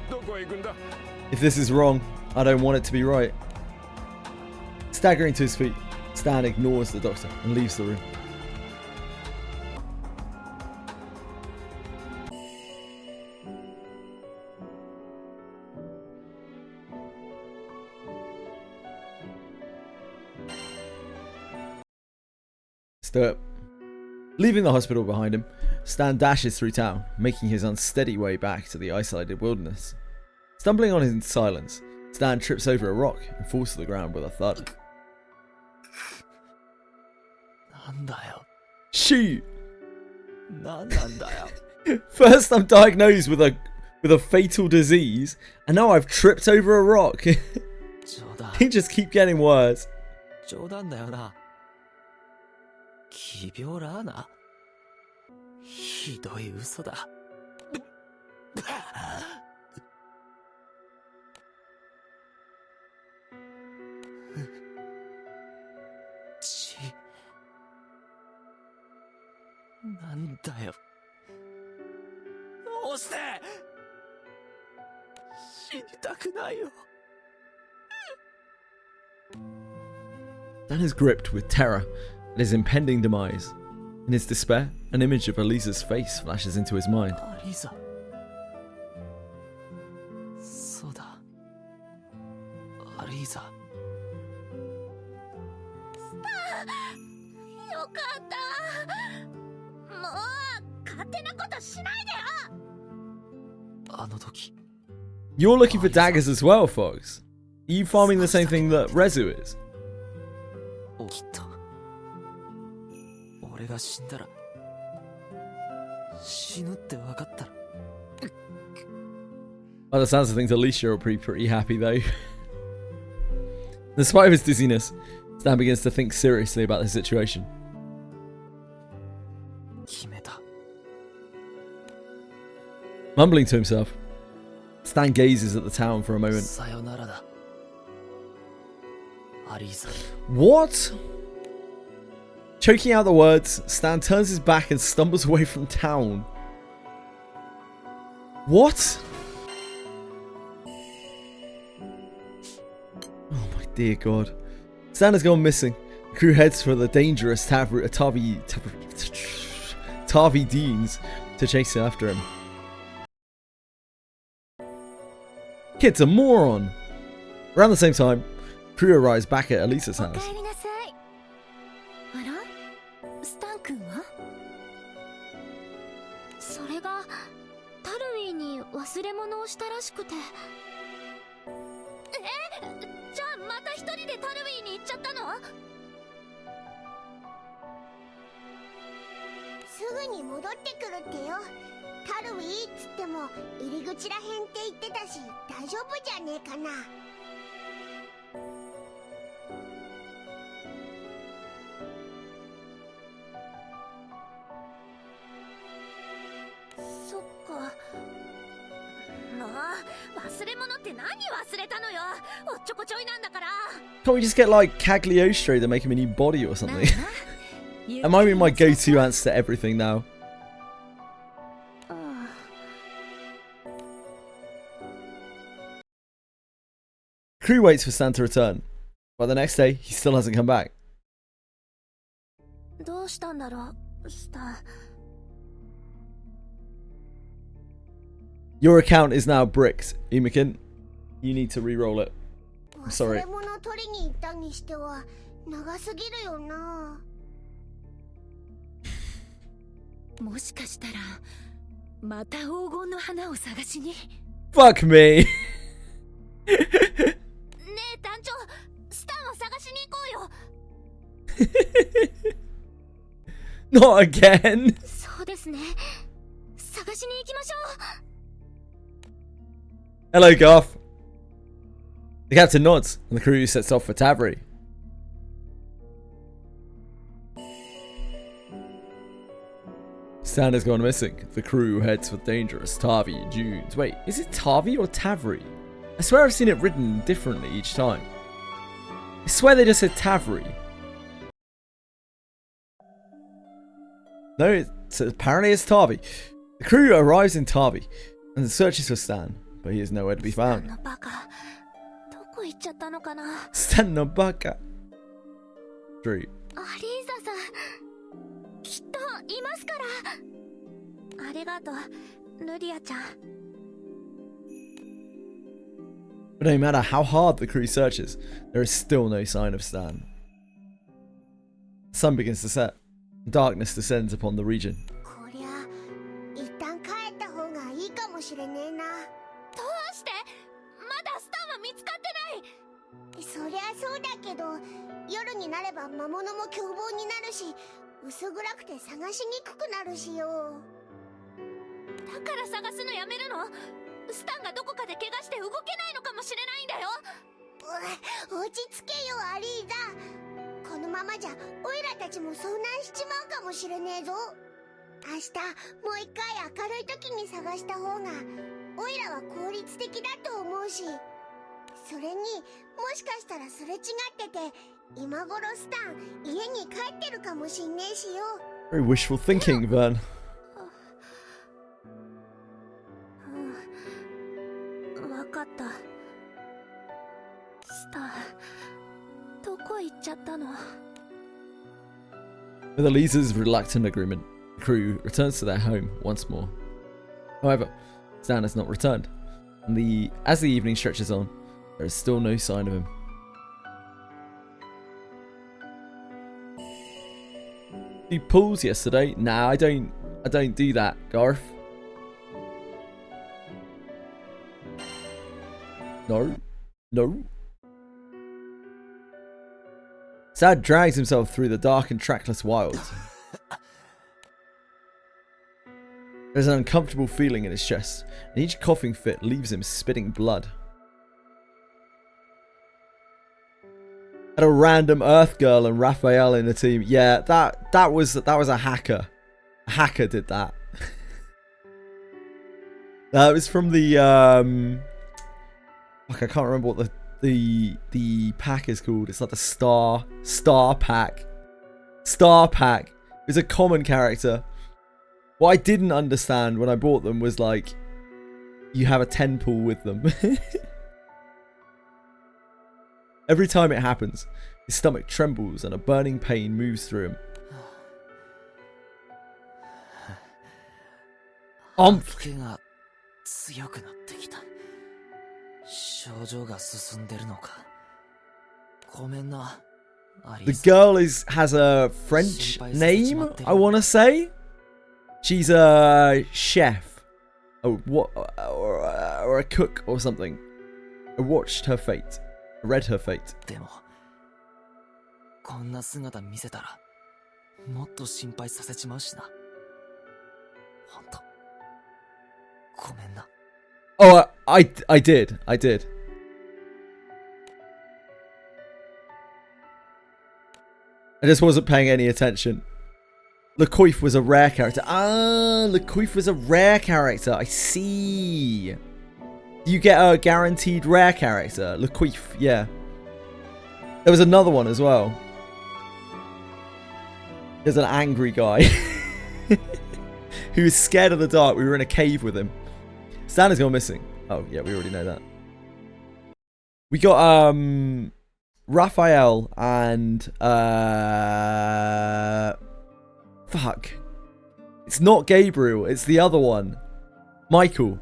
どこへ行くんだ？ If this is wrong, I don't want it to be right. Staggering to his feet, Stan ignores the doctor and leaves the room. Stop. Leaving the hospital behind him, Stan dashes through town, making his unsteady way back to the isolated wilderness. Stumbling on in silence, Stan trips over a rock and falls to the ground with a thud. なんだよ。 Shoot! なんなんだよ。 First I'm diagnosed with a fatal disease, and now I've tripped over a rock. 冗談。 They just keep getting worse. 冗談だよな。奇病ラーナ？ひどい嘘だ。なんだよ。どうして死にたくないよ。 Dan is gripped with terror at his impending demise. In his despair, an image of Elisa's face flashes into his mind. アリザ。そうだ。アリーザ。よかった。もう勝手なことしないでよ。あの時。 You're looking for daggers as well, Fox. Are you farming the same thing that Rezu is? きっと俺が死んだら死ぬって分かったら。 By the sounds of things, Alicia will be pretty happy though. Despite his dizziness, Stan begins to think seriously about the situation. 決めた。 Mumbling to himself, Stan gazes at the town for a moment. さよならだ。アリーザ。 What? Choking out the words, Stan turns his back and stumbles away from town. What? Oh my dear god. Stan has gone missing. The crew heads for the dangerous Tavi Deans to chase after him. Kid's a moron. Around the same time, crew arrives back at Elisa's お house. 帰りなさい。あら？スタン君は？それがタルウィーに忘れ物をしたらしくて。じゃあまた一人でタルウィーに行っちゃったの？すぐに戻ってくるってよ。タルウィーっつっても入り口らへんって言ってたし大丈夫じゃねえかな。そっか。まあ Can't we just get like Cagliostro to make him a new body or something? Am I my go-to answer to everything now? Crew waits for Stan to return, but the next day he still hasn't come back. Your account is now bricked, Emakin. You need to re-roll it. I'm sorry. Fuck me. Not again. Hello, Garth. The captain nods, and the crew sets off for Tavri. Stan has gone missing. The crew heads for dangerous Tavi dunes. Wait, is it Tavi or Tavri? I swear I've seen it written differently each time. I swear they just said Tavri. No, apparently it's Tavi. The crew arrives in Tavi and searches for Stan, but he is nowhere to be found. Stan no baka. True. But no matter how hard the crew searches, there is still no sign of Stan. The sun begins to set. Darkness descends upon the region. Very wishful thinking, Vern. With Elisa's reluctant agreement, the crew returns to their home once more. However, Stan has not returned, and as the evening stretches on, there is still no sign of him. Do pulls yesterday? Nah, I don't do that, Garth. No. Sad drags himself through the dark and trackless wilds. There's an uncomfortable feeling in his chest, and each coughing fit leaves him spitting blood. Had a random Earth girl and Raphael in the team. Yeah, that was a hacker. A hacker did that. That was from the fuck, I can't remember what the pack is called. It's like the star pack. Star pack. It's a common character. What I didn't understand when I bought them was like, you have a 10 pool with them. Every time it happens, his stomach trembles and a burning pain moves through him. The girl has a French name, I want to say. She's a chef, or a cook or something. I watched her fate. I read her fate. Oh, I did. I just wasn't paying any attention. Lecoif was a rare character. Ah, Lecoif was a rare character. I see. You get a guaranteed rare character. Laqueef, yeah. There was another one as well. There's an angry guy who is scared of the dark. We were in a cave with him. Stan has gone missing. Oh, yeah, we already know that. We got Raphael and fuck. It's not Gabriel, it's the other one. Michael.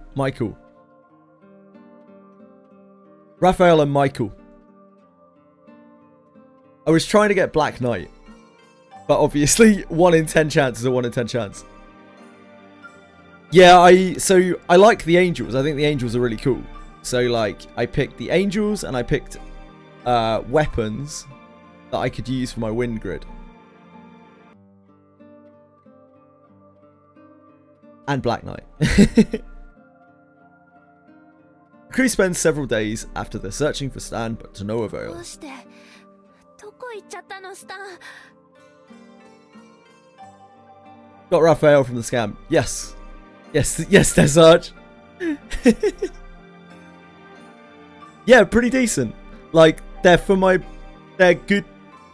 Raphael and Michael. I was trying to get Black Knight. But obviously 1 in 10 chance is a 1 in 10 chance. Yeah, I like the angels. I think the angels are really cool. So like I picked the angels and I picked weapons that I could use for my wind grid. And Black Knight. The crew spends several days after they're searching for Stan, but to no avail. Got Raphael from the scam. Yes, Desarge. Yeah, pretty decent. Like they're good.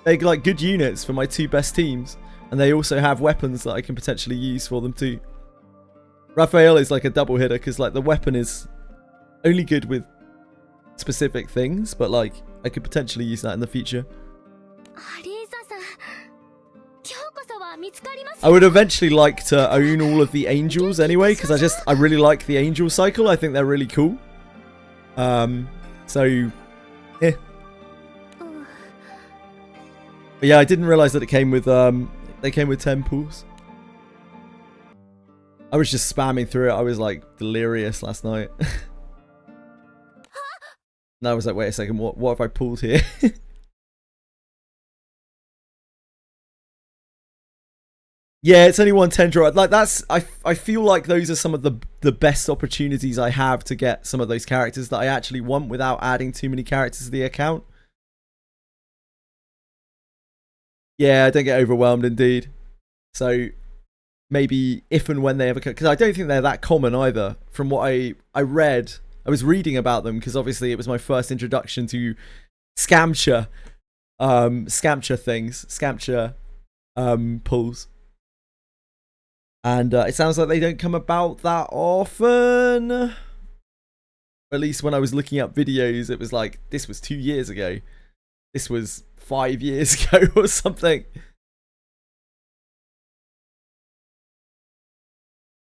They're like good units for my 2 best teams, and they also have weapons that I can potentially use for them too. Raphael is like a double hitter because like the weapon is only good with specific things, but like I could potentially use that in the future. I would eventually like to own all of the angels anyway, because I really like the angel cycle. I think they're really cool. So yeah. But yeah, I didn't realize that it came with they came with 10 pools. I was just spamming through it. I was like delirious last night. And I was like, wait a second, what have I pulled here? Yeah, it's only 110 draw. Like that's I feel like those are some of the best opportunities I have to get some of those characters that I actually want without adding too many characters to the account. Yeah, I don't get overwhelmed indeed. So maybe if and when they ever come, because I don't think they're that common either. From what I read, I was reading about them because obviously it was my first introduction to Scamcher pulls. And it sounds like they don't come about that often. At least when I was looking up videos, it was like, this was 2 years ago. This was 5 years ago or something.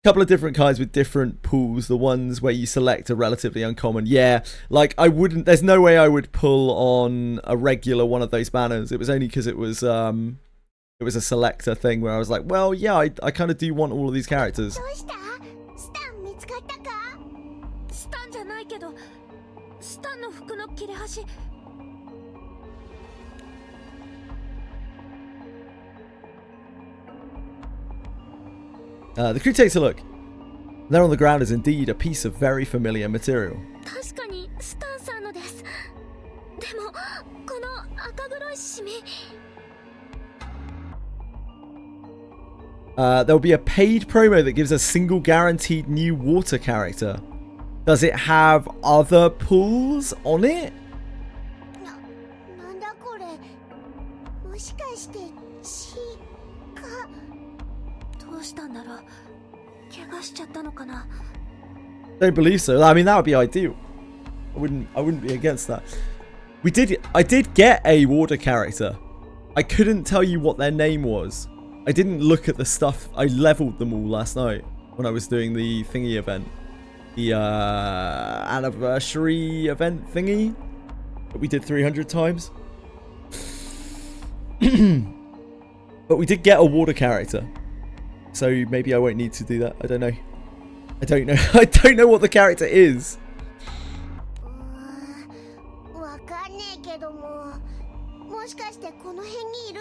Couple of different kinds with different pools. The ones where you select are relatively uncommon. Yeah, like I wouldn't, there's no way I would pull on a regular one of those banners. It was only because it was a selector thing where I was like, well, yeah, I kind of do want all of these characters. The crew takes a look. There on the ground is indeed a piece of very familiar material. There will be a paid promo that gives a single guaranteed new water character. Does it have other pulls on it? Don't believe so. I mean, that would be ideal. I wouldn't be against that. I did get a water character. I couldn't tell you what their name was. I didn't look at the stuff. I leveled them all last night when I was doing the thingy event. The anniversary event thingy that we did 300 times. But we did get a water character. So maybe I won't need to do that. I don't know. I don't know. I don't know what the character is.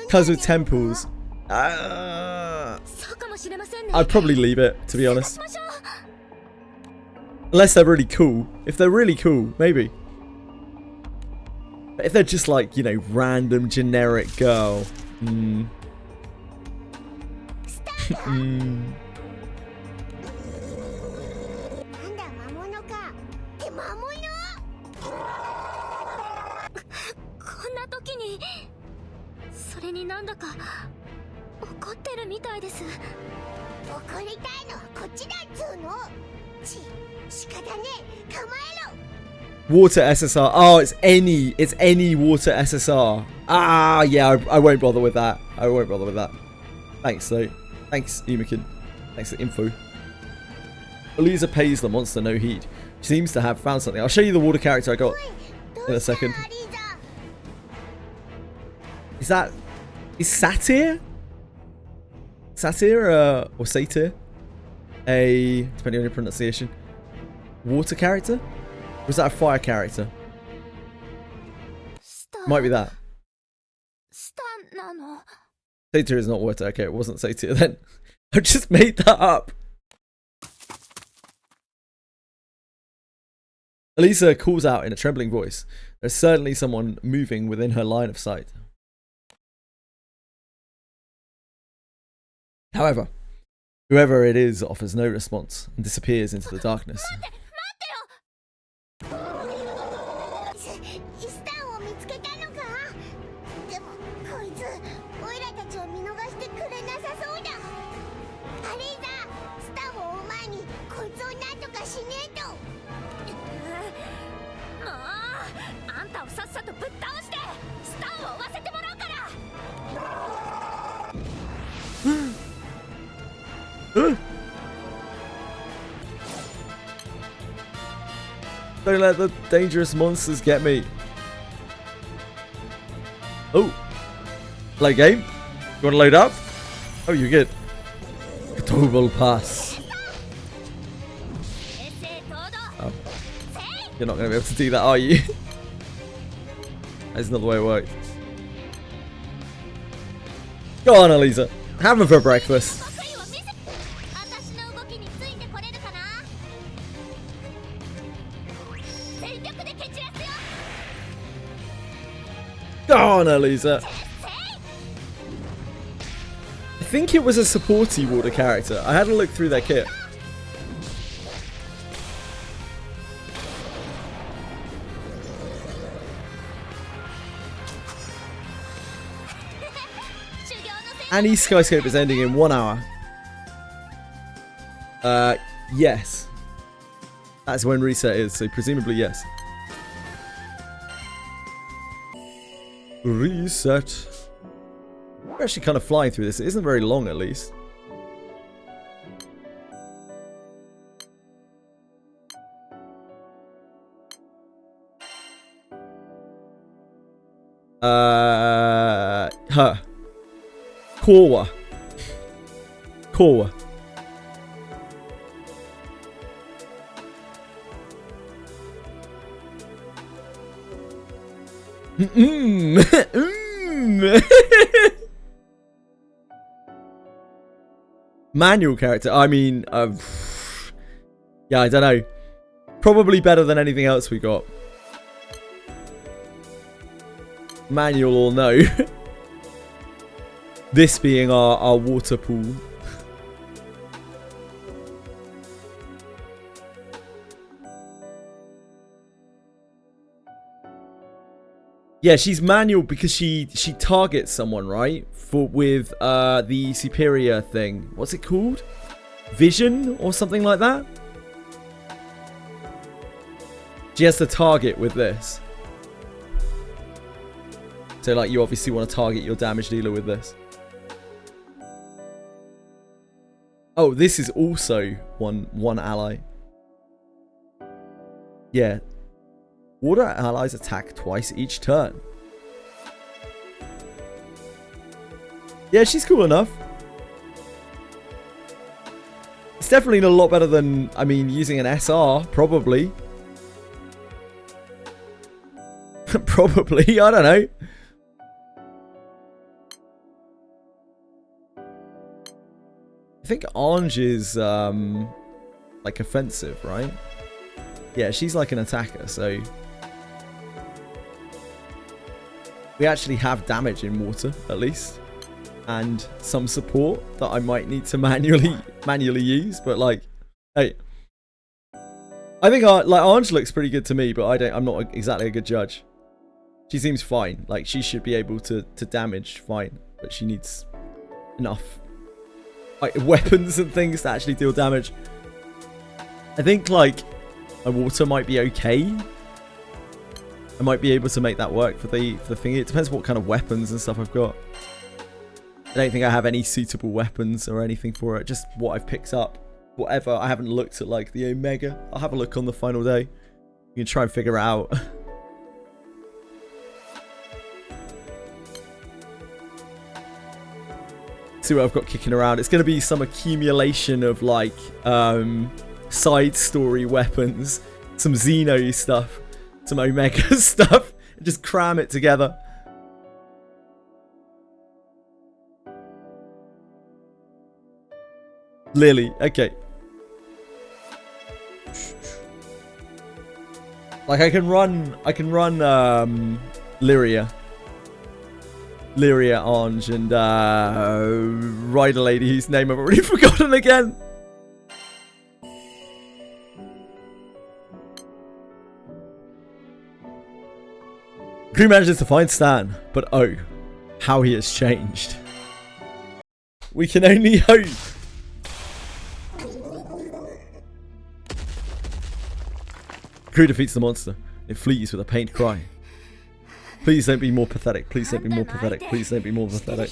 Because of temples. I'd probably leave it, to be honest. Unless they're really cool. If they're really cool, maybe. But if they're just like, you know, random generic girl. だか怒ってるみたいです。怒りたいのはこっちだっつうの。仕方ねえ、構えろ。 Water SSR. Oh, it's any water SSR. Ah, yeah, I won't bother with that. I won't bother with that. Thanks, though. Thanks, Umakin. Thanks for the info. Elisa pays the monster no heed. She seems to have found something. I'll show you the water character I got in a second. Is Satyr? Satyr, or Satyr? Depending on your pronunciation, water character? Or is that a fire character? Might be that. Satyr is not water. Okay, it wasn't Satyr then. I just made that up. Elisa calls out in a trembling voice. There's certainly someone moving within her line of sight. However, whoever it is offers no response and disappears into the darkness. スタンを見つけたのか。でもこいつオイラたちを見逃してくれなさそうだ。アリーザ、スタンを追う前にこいつをなんとかしねえと。もうあんたをさっさとぶっ倒してスタンを追わせてもらうから。Don't let the dangerous monsters get me. Oh. Play game? You want to load up? Oh, you're good. Global pass. Oh. You're not going to be able to do that, are you? That's not the way it works. Go on, Elisa. Have them for breakfast. Go on, Elisa. I think it was a supporty water character. I had a look through their kit. Annie's Skyscope is ending in 1 hour. Yes. That's when reset is, so presumably yes. Reset. We're actually kind of flying through this. It isn't very long, at least. Her. Korwa. Korwa. Manual character. I mean, yeah, I don't know. Probably better than anything else we got. Manual or no. This being our water pool. Yeah, she's manual because she targets someone, right? With the superior thing. What's it called? Vision or something like that? She has to target with this. So like you obviously want to target your damage dealer with this. Oh, this is also one ally. Yeah. Water allies attack twice each turn. Yeah, she's cool enough. It's definitely a lot better than, I mean, using an SR, probably. Probably, I don't know. I think Ange is, like, offensive, right? Yeah, she's like an attacker, so... We actually have damage in water, at least. And some support that I might need to manually use, but like, hey, I think like Ange looks pretty good to me, but I'm not exactly a good judge. She seems fine, like she should be able to damage fine, but she needs enough like weapons and things to actually deal damage. I think like my water might be okay. I might be able to make that work for the thingy. It depends what kind of weapons and stuff I've got. I don't think I have any suitable weapons or anything for it. Just what I've picked up. Whatever. I haven't looked at like the Omega. I'll have a look on the final day. You can try and figure it out. See what I've got kicking around. It's going to be some accumulation of like side story weapons, some Xeno stuff, some Omega stuff. Just cram it together. Lily, okay. Like I can run Lyria, Ange, and ride a lady whose name I've already forgotten again. Crew manages to find Stan, but oh, how he has changed. We can only hope. Crew defeats the monster. It flees with a pained cry. Please don't be more pathetic. Please don't be more pathetic. Please don't be more pathetic.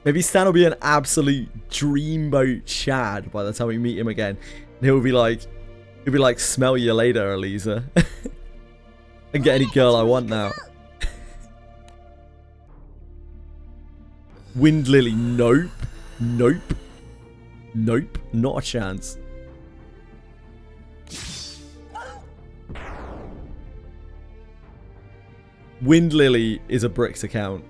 Maybe Stan will be an absolute dreamboat Chad by the time we meet him again. And he'll be like, smell you later, Elisa. I can get any girl I want now. Wind Lily, nope. Nope. Nope, not a chance. Wind Lily is a Bricks account.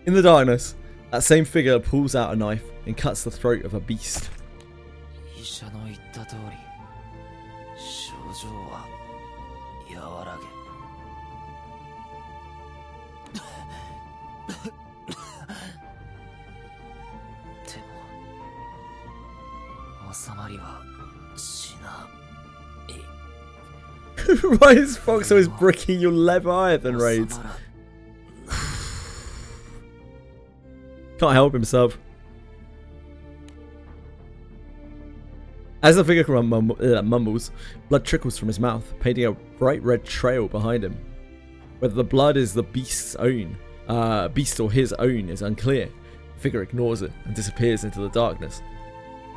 In the darkness, that same figure pulls out a knife and cuts the throat of a beast. Why is Fox always bricking your Leviathan raids? Can't help himself. As the figure mumbles, blood trickles from his mouth, painting a bright red trail behind him. Whether the blood is the beast's own, beast or his own, is unclear. The figure ignores it and disappears into the darkness.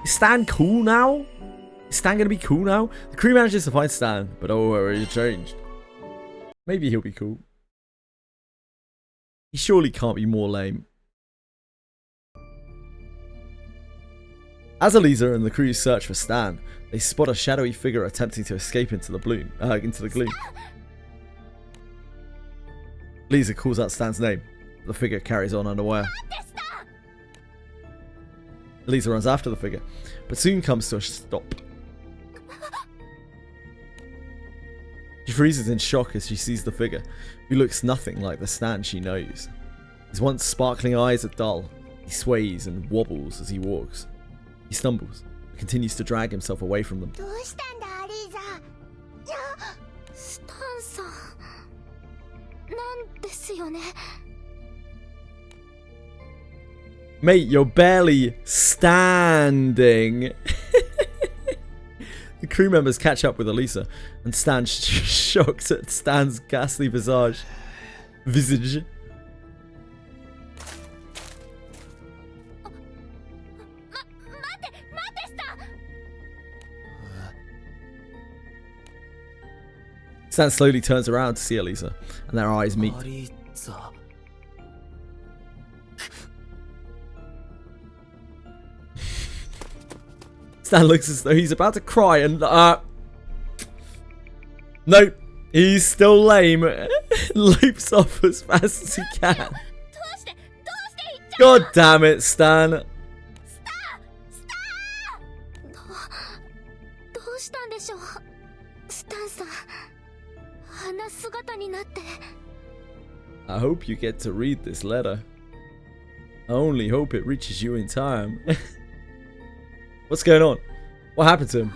Is Stan cool now? Is Stan gonna be cool now? The crew manages to find Stan, but oh, he's changed. Maybe he'll be cool. He surely can't be more lame. As Elisa and the crew search for Stan, they spot a shadowy figure attempting to escape into the gloom. Elisa calls out Stan's name. The figure carries on unaware. Elisa runs after the figure, but soon comes to a stop. She freezes in shock as she sees the figure, who looks nothing like the Stan she knows. His once sparkling eyes are dull. He sways and wobbles as he walks. He stumbles, but continues to drag himself away from them. Mate, you're barely standing. The crew members catch up with Elisa, and Stan shocked at Stan's ghastly visage. Stan slowly turns around to see Elisa, and their eyes meet. Stan looks as though he's about to cry and nope, he's still lame. Leaps off as fast as he can. God damn it, Stan. I hope you get to read this letter. I only hope it reaches you in time. What's going on? What happened to him?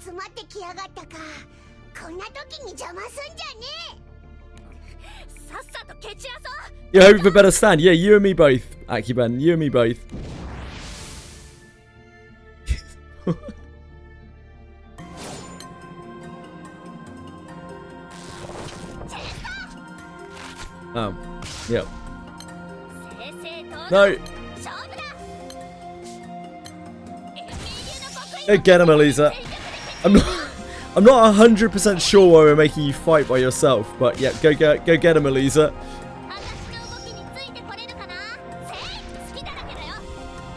集まってきやがったか。こんな時に邪魔すんじゃねえ。さっさと蹴散らそう。 Yeah, hope for better stand. Yeah, you and me both, Akiban. You and me both. Yep. No. Go get him, Elisa. I'm not 100% sure why we're making you fight by yourself, but yeah, go get him, Elisa.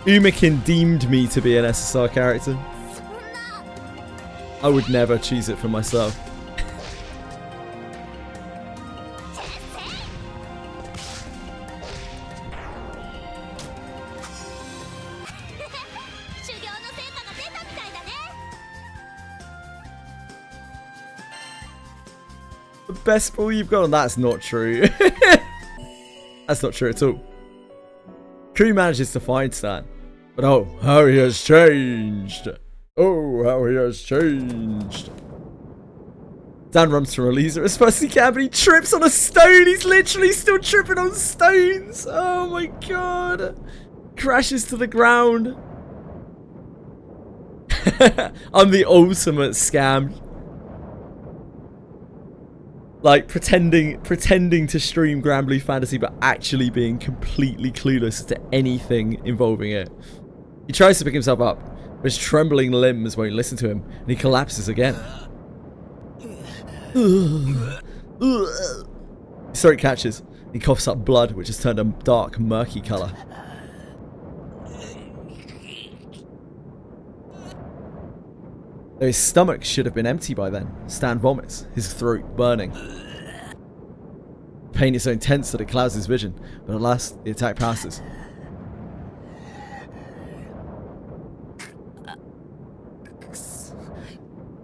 Umikin deemed me to be an SSR character. I would never choose it for myself. The best ball you've got on that's not true. That's not true at all. Crew manages to find Stan. But oh, how he has changed. Oh, how he has changed. Dan runs from Elisa as fast as he can, but he trips on a stone. He's literally still tripping on stones. Oh my god. Crashes to the ground. I'm the ultimate scam. Like pretending to stream Granblue Fantasy, but actually being completely clueless to anything involving it. He tries to pick himself up, but his trembling limbs won't listen to him, and he collapses again. His throat catches. He coughs up blood, which has turned a dark, murky colour. Though his stomach should have been empty by then, Stan vomits, his throat burning. The pain is so intense that it clouds his vision, but at last, the attack passes.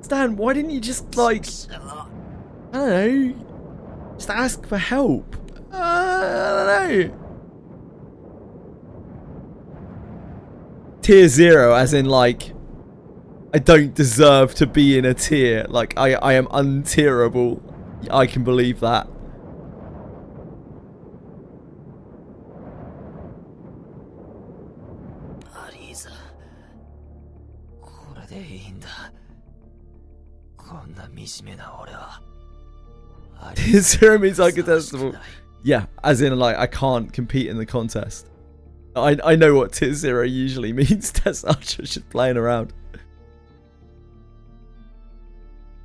Stan, why didn't you just, like, I don't know, just ask for help? I don't know. Tier 0, as in, like, I don't deserve to be in a tier. Like, I am untierable. I can believe that. Tier 0 means uncontestable. Yeah, as in, like, I can't compete in the contest. I know what tier 0 usually means. Test Archer just playing around.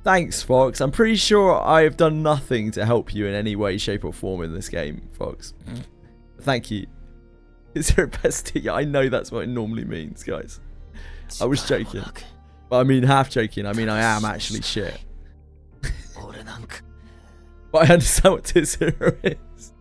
Thanks, Fox. I'm pretty sure I have done nothing to help you in any way, shape, or form in this game, Fox. Thank you. Is there a best tier? Yeah, I know that's what it normally means, guys. I was joking. But I mean, half joking. I mean, I am actually shit. But I understand what tier 0 is.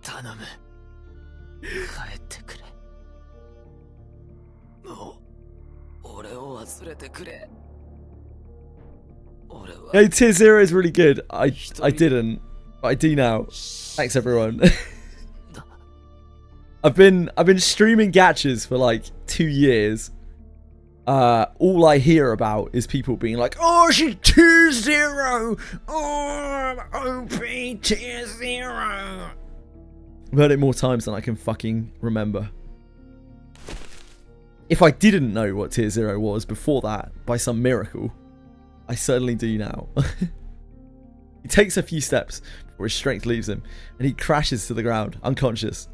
Hey, tier 0 is really good. I didn't, but I do now. Thanks, everyone. I've been streaming gachas for like 2 years. All I hear about is people being like, "Oh, she's tier 0. Oh, I'm OP tier 0." I've heard it more times than I can fucking remember. If I didn't know what tier 0 was before that, by some miracle, I certainly do now. He takes a few steps before his strength leaves him, and he crashes to the ground, unconscious.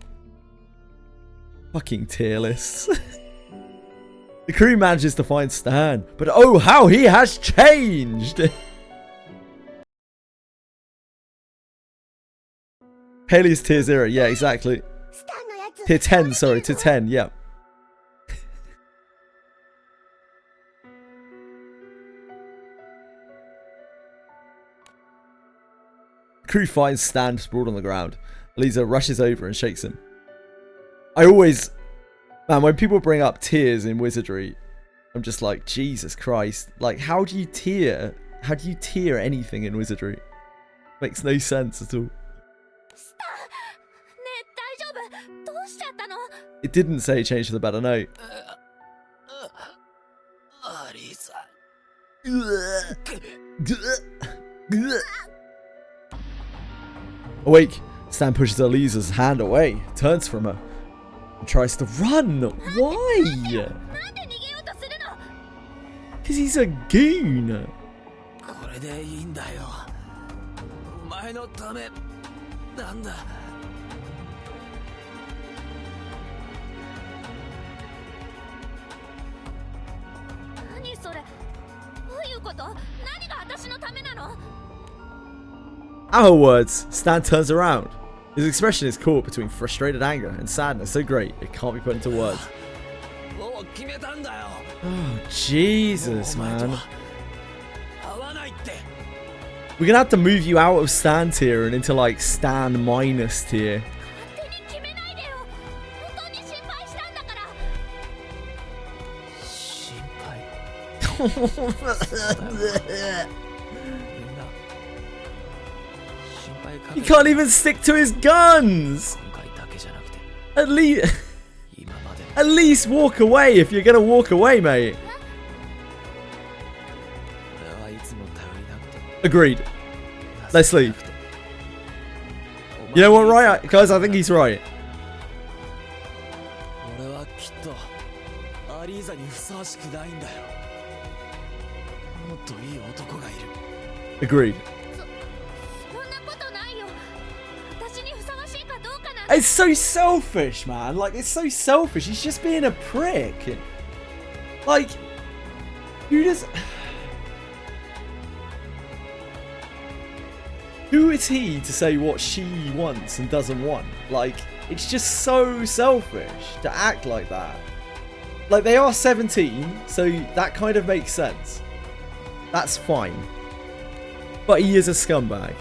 Fucking tier lists. The crew manages to find Stan, but oh, how he has changed! Haley's tier 0, yeah, exactly. Tier 10, sorry, tier 10, yeah. Crew finds Stan sprawled on the ground. Lisa rushes over and shakes him. Man, when people bring up tiers in Wizardry, I'm just like, Jesus Christ. Like, how do you tier anything in Wizardry? Makes no sense at all. It didn't say change for the better, no. Awake, Stan pushes Elisa's hand away, turns from her, and tries to run. Why? Because he's a goon. これでいいんだよ。お前のためなんだ。何それ？どういうこと？何が私のためなの？ Our words, Stan turns around. His expression is caught between frustrated anger and sadness so great it can't be put into words. もう決めたんだよ。 Oh, Jesus, man. 合わないって。 We're gonna have to move you out of Stan tier and into like Stan minus tier. 勝手に決めないでよ。本当に心配したんだから。心配。みんな。心配か He け。 can't even stick to his guns. 今回だけじゃなくて。 At least, 今まで。 at least walk away if you're gonna walk away, mate. 俺はいつも頼りなくて。 Agreed. Let's leave. You know what, right? Guys, I think he's right. 俺はきっとアリーザにふさわしくないんだよ。もっといい男がいる。 Agreed. そんなことないよ。私にふさわしいかどうかなんて。 It's so selfish, man. Like, it's so selfish. He's just being a prick. Like, who does... Who is he to say what she wants and doesn't want? Like, it's just so selfish to act like that. Like, they are 17, so that kind of makes sense. That's fine. But he is a scumbag.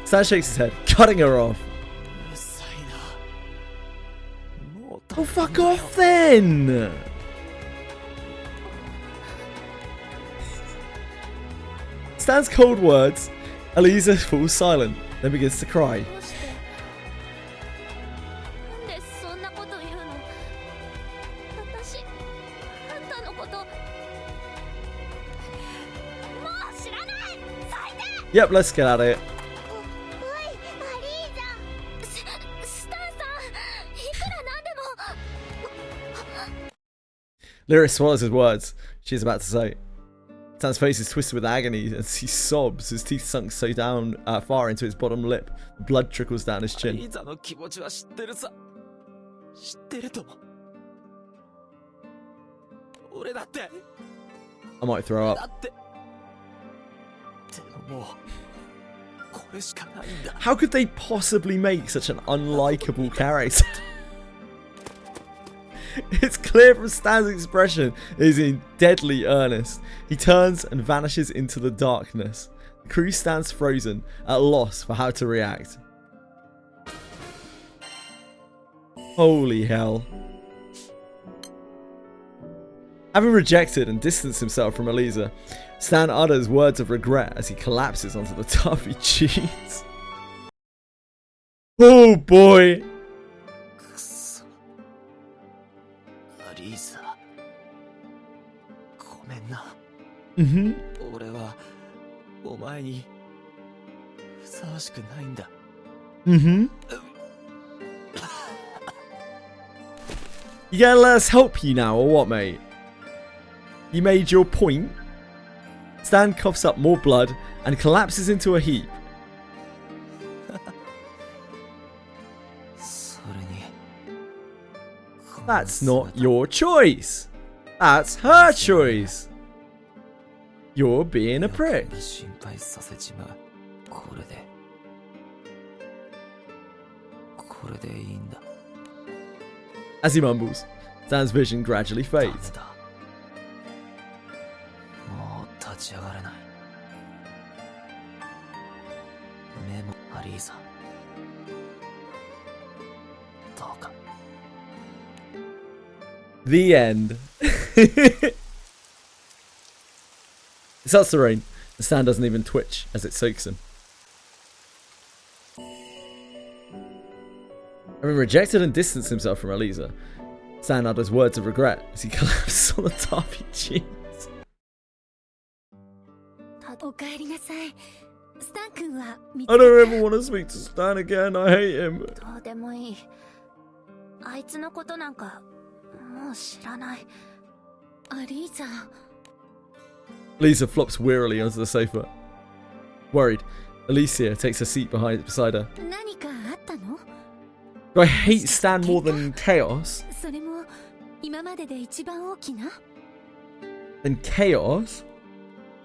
Stan shakes his head, cutting her off. うるさいな。もう Oh, fuck off then! Stan's cold words. Elisa falls silent, then begins to cry. どうして？なんでそんなこと言うの？私、あんたのこと、もう知らない！最低！ Yep, let's get at it. おい、アリーザ。スタンさん、いくらなんでも。 Lyris swallows his words. She's about to say. Stan's face is twisted with agony as he sobs, his teeth sunk so down far into his bottom lip. Blood trickles down his ア chin. リーザの気持ちは知ってるさ。知ってるとも。俺だって。 I might throw だ up. って。でももうこれしかないんだ。 How could they possibly make such an unlikable character? It's clear from Stan's expression that he's in deadly earnest. He turns and vanishes into the darkness. The crew stands frozen, at a loss for how to react. Holy hell. Having rejected and distanced himself from Elisa, Stan utters words of regret as he collapses onto the toughy cheese. Oh boy! くそ。アリーザ。ごめんな。 Mm-hmm. 俺はお前にふさわしくないんだ。 Mm-hmm. You gonna let us help you now, or what, mate? You made your point. Stan coughs up more blood and collapses into a heap. それに。 That's not your choice. That's her choice. You're being a prick. 心配させちまう。これでいいんだ。 As he mumbles, Stan's vision gradually ダメ fades. だ。もう立ち上がれない。目もアリーザ。どうか。 The end. It starts to rain. The Stan doesn't even twitch as it soaks him. Having rejected and distanced himself from Elisa, Stan utters words of regret as he collapses on the toffee cheese. おかえりなさい。スタン君は見 I don't ever want to speak to Stan again. I hate him. どうでもいい。あいつのことなんかもう知らない。アリーザ。 Lisa flops wearily onto the sofa. Worried, Alicia takes a seat beside her. 何かあったの？ Do I hate Stan more than Chaos? それも今までで一番大きな？ Than Chaos?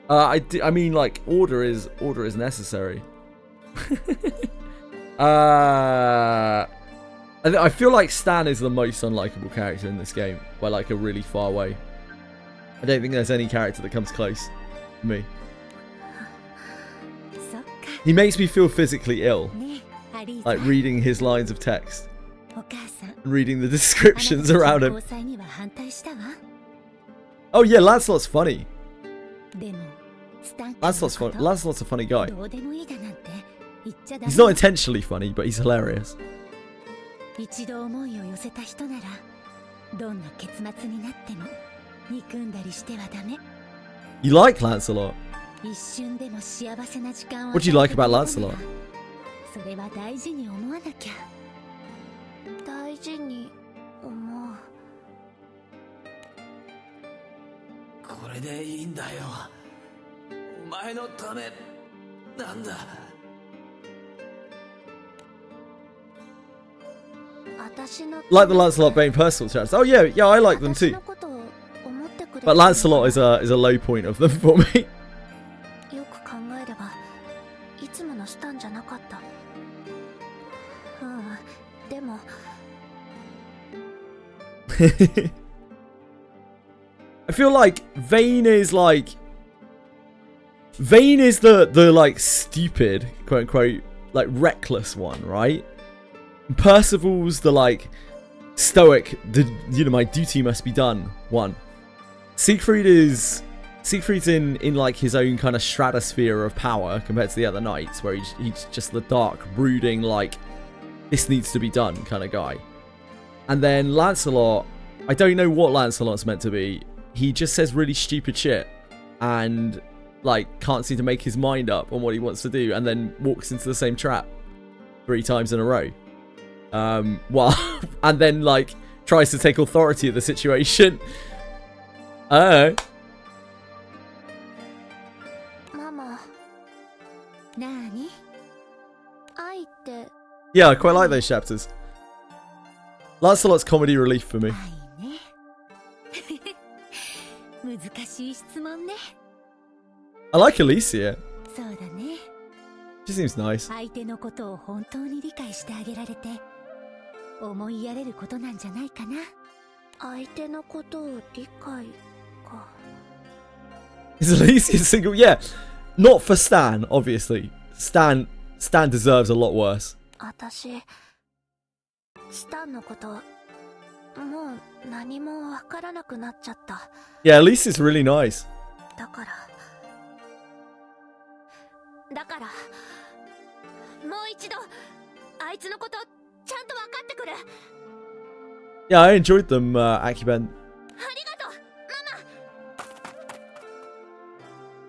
I mean, like, order is necessary. I feel like Stan is the most unlikable character in this game by like a really far way. I don't think there's any character that comes close to me. そっか。 He makes me feel physically ill, ねえ、アリーザ。 like reading his lines of text, お母さん。 and reading the descriptions あなた around たち him. の交際には反対したわ。 Oh yeah, Lancelot's funny. でもスタン君の Lancelot's こ fun. と Lancelot's a funny guy. どうでもいいだなんて言っちゃダメ。 He's not intentionally funny, but he's hilarious. 一度思いを寄せた人ならどんな結末になっても憎んだりしてはダメ。 You like Lancelot? 一瞬でも幸せな時間を What do you like about Lancelot? それは大事に思わなきゃ。大事に思う。これでいいんだよ。お前のためなんだ。私の Like the Lancelot Bane personal chats. Oh yeah, I like them 私 too. のことを思ってくれて But Lancelot is a low point of them for me. よく考えればいつものスタンじゃなかった。でも I feel like Vane is the like stupid, quote unquote, like reckless one, right? Percival's the like stoic, my duty must be done one. Siegfried's in like his own kind of stratosphere of power compared to the other knights, where he's just the dark, brooding, like this needs to be done kind of guy. And then Lancelot, I don't know what Lancelot's meant to be. He just says really stupid shit and like can't seem to make his mind up on what he wants to do, and then walks into the same trap 3 times in a row. And then like tries to take authority of the situation. I don't know. ママ、なーに？愛って Yeah, I quite like those chapters. Lancelot's comedy relief for me. 愛ね。難しい質問ね。 I like Alicia. そうだね。 She seems nice. 相手のことを本当に理解してあげられて思いやれることなんじゃないかな。相手のことを理解か。 Is Alicia single? Yeah. Not for Stan, obviously. Stan deserves a lot worse. 私スタンのこともう何もわからなくなっちゃった。 Yeah, Alicia's really nice. だからもう一度あいつのことちゃんと分かってくる。 Yeah, I enjoyed them, Akiben. ありがとう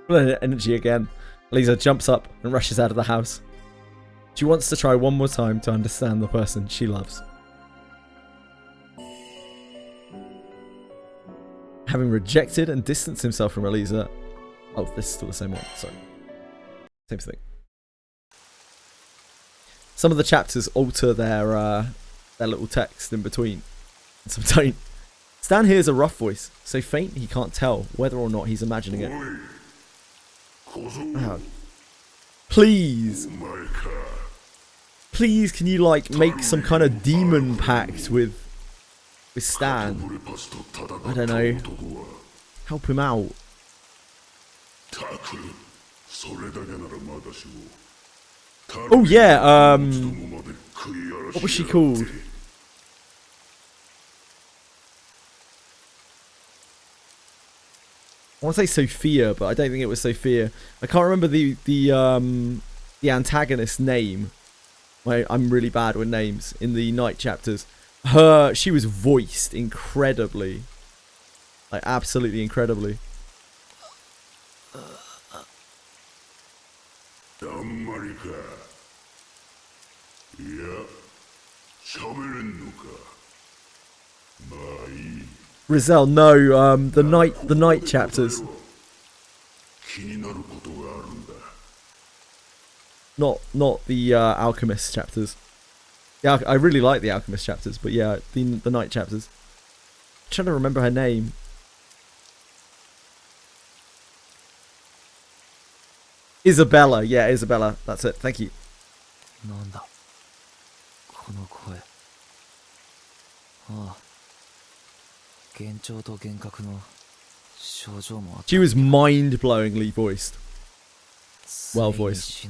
ママ。 Full of energy again. Lisa jumps up and rushes out of the house. She wants to try one more time to understand the person she loves. Having rejected and distanced himself from Elisa. Oh, this is still the same one. Sorry. Same thing. Some of the chapters alter their little text in between. And some don't. Stan hears a rough voice, so faint he can't tell whether or not he's imagining it. Oh. Please. Please, can you like make some kind of demon pact with Stan? I don't know. Help him out. Oh yeah, what was she called? I want to say Sophia, but I don't think it was Sophia. I can't remember the antagonist's name. I'm really bad with names in the night chapters. She was voiced incredibly, like absolutely incredibly. Rizal, no, the night chapters. Not the alchemist chapters. Yeah, I really like the alchemist chapters, but yeah, the night chapters. I'm trying to remember her name. Isabella, yeah, Isabella. That's it. Thank you. She was mind-blowingly voiced. Well voiced. I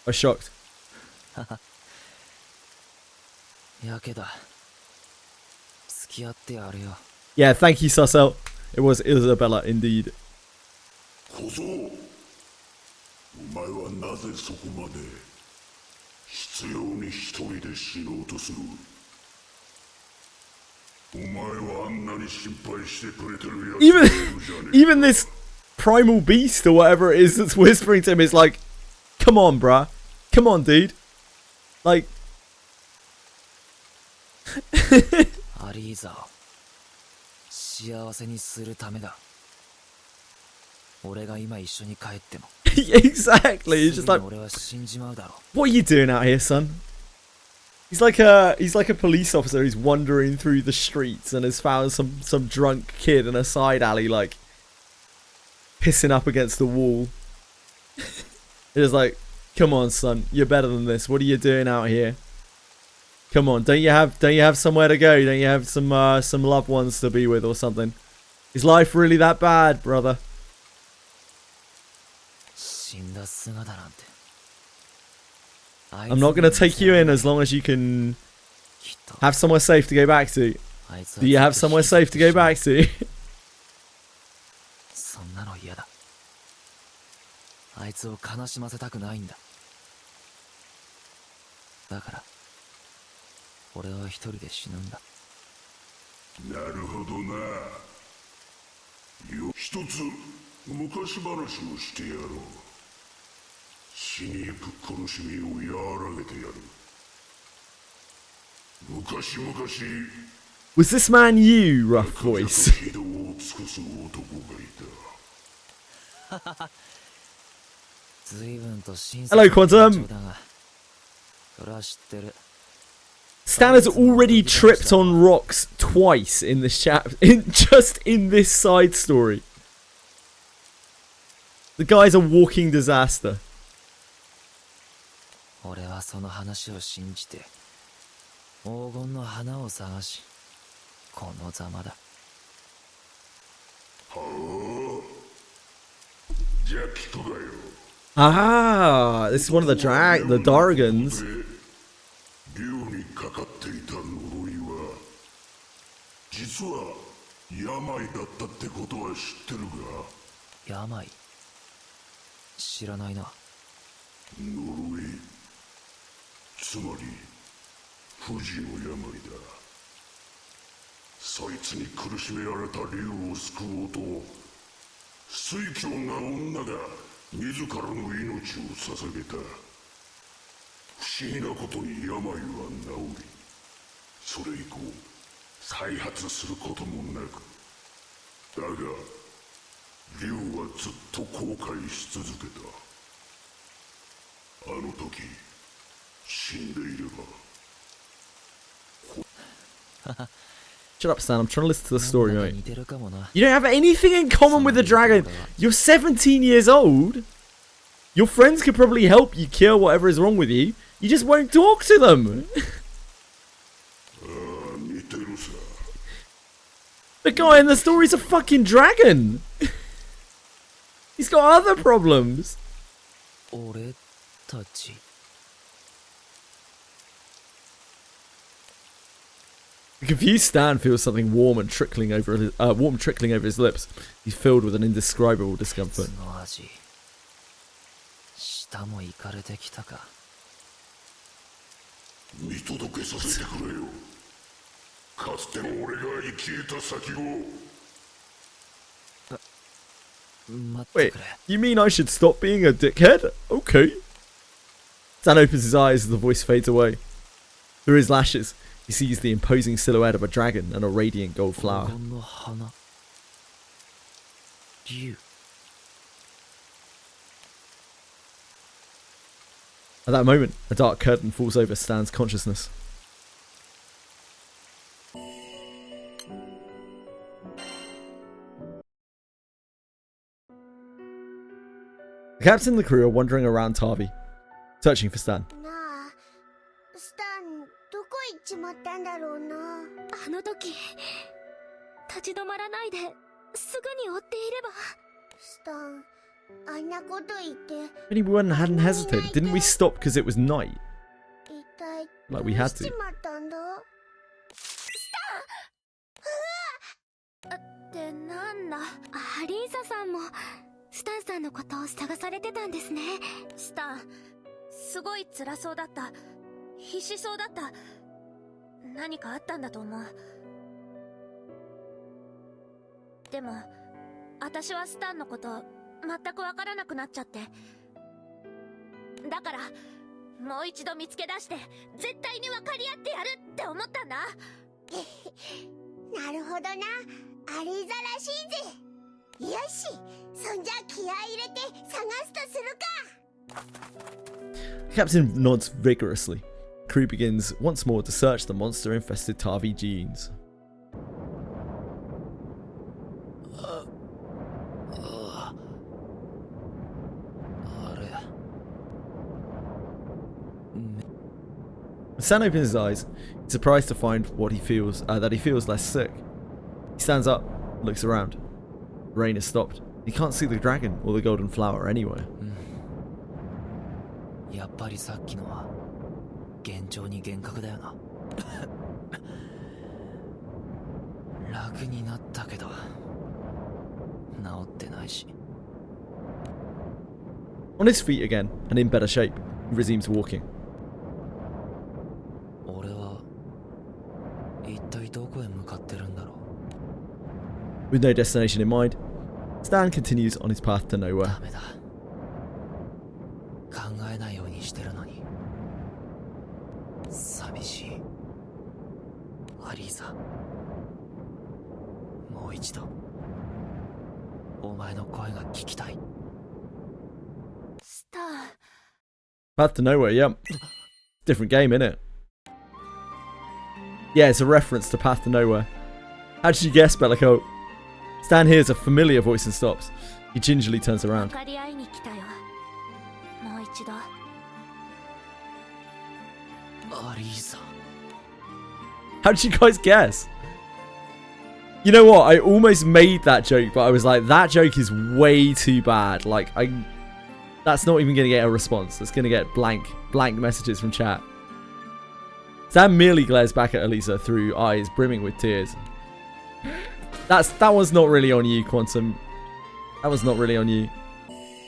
was shocked. Yeah, thank you, Sussel. It was Isabella, indeed. Even this primal beast or whatever it is that's whispering to him is like, come on, bruh. Come on, dude. Like... Exactly. It's just like, what are you doing out here, son? He's like a police officer who's wandering through the streets and has found some drunk kid in a side alley, like pissing up against the wall. It's like, come on, son, you're better than this. What are you doing out here? Come on, don't you have somewhere to go? Don't you have some loved ones to be with or something? Is life really that bad, brother? I'm not going to take you in as long as you can have somewhere safe to go back to. Do you have somewhere safe to go back to? Was this man you, rough voice? Hello, Quantum. Stan has already tripped on rocks twice in this just in this side story. The guy's a walking disaster. Ah, this is one of the Dargans. Shut up, Stan. I'm trying to listen to the story, mate. You don't have anything in common with the dragon. You're 17 years old. Your friends could probably help you cure whatever is wrong with you. You just won't talk to them. The guy in the story's a fucking dragon. He's got other problems. The confused Stan feels something warm trickling over his lips. He's filled with an indescribable discomfort. Wait, you mean I should stop being a dickhead? Okay. Stan opens his eyes as the voice fades away. Through his lashes, he sees the imposing silhouette of a dragon and a radiant gold flower. At that moment, a dark curtain falls over Stan's consciousness. The captain and the crew are wandering around Tavi, searching for Stan. なあ、スタンどこ行っちまったんだろうな。あの時立ち止まらないですぐに追っていれば。スタン、あんなこと言って Maybe we hadn't hesitated. Didn't we stop because it was night? 一体 Like we どう had しち to. まったんだ。ってなんだ。アリーザさんもスタンさんのことを探されてたんですね。スタン、すごい辛そうだった。必死そうだった。何かあったんだと思う。でも私はスタンのこと全くわからなくなっちゃって。だからもう一度見つけ出して絶対に分かり合ってやるって思ったんだ。なるほどな、アリーザらしいぜ。よし、そんじゃ気合い入れて探すとするか。 The captain nods vigorously. The crew begins once more to search the monster-infested Tavi genes. When Stan opens his eyes, he's surprised to find that he feels less sick. He stands up, looks around. The rain has stopped. He can't see the dragon or the golden flower anywhere. やっぱりさっきのは幻聴に幻覚だよな。楽になったけど治ってないし。 On his feet again and in better shape, he resumes walking. 俺は一体どこへ向かってるんだろう。 With no destination in mind, Stan continues on his path to nowhere. ダメだ。考えないようにしてるのに。寂しい。アリーザ。もう一度。お前の声が聞きたい。スター。 Path to nowhere, yep. Different game, innit? Yeah, it's a reference to Path to Nowhere. How did you guess, Bellicote? Stan hears a familiar voice and stops. He gingerly turns around. 分かり合いに来たよ。もう一度。アリーザ。 How did you guys guess? You know what? I almost made that joke, but I was like, that joke is way too bad. Like, that's not even going to get a response. It's going to get blank messages from chat. Stan merely glares back at Elisa through eyes brimming with tears. That was not really on you, Quantum. That was not really on you.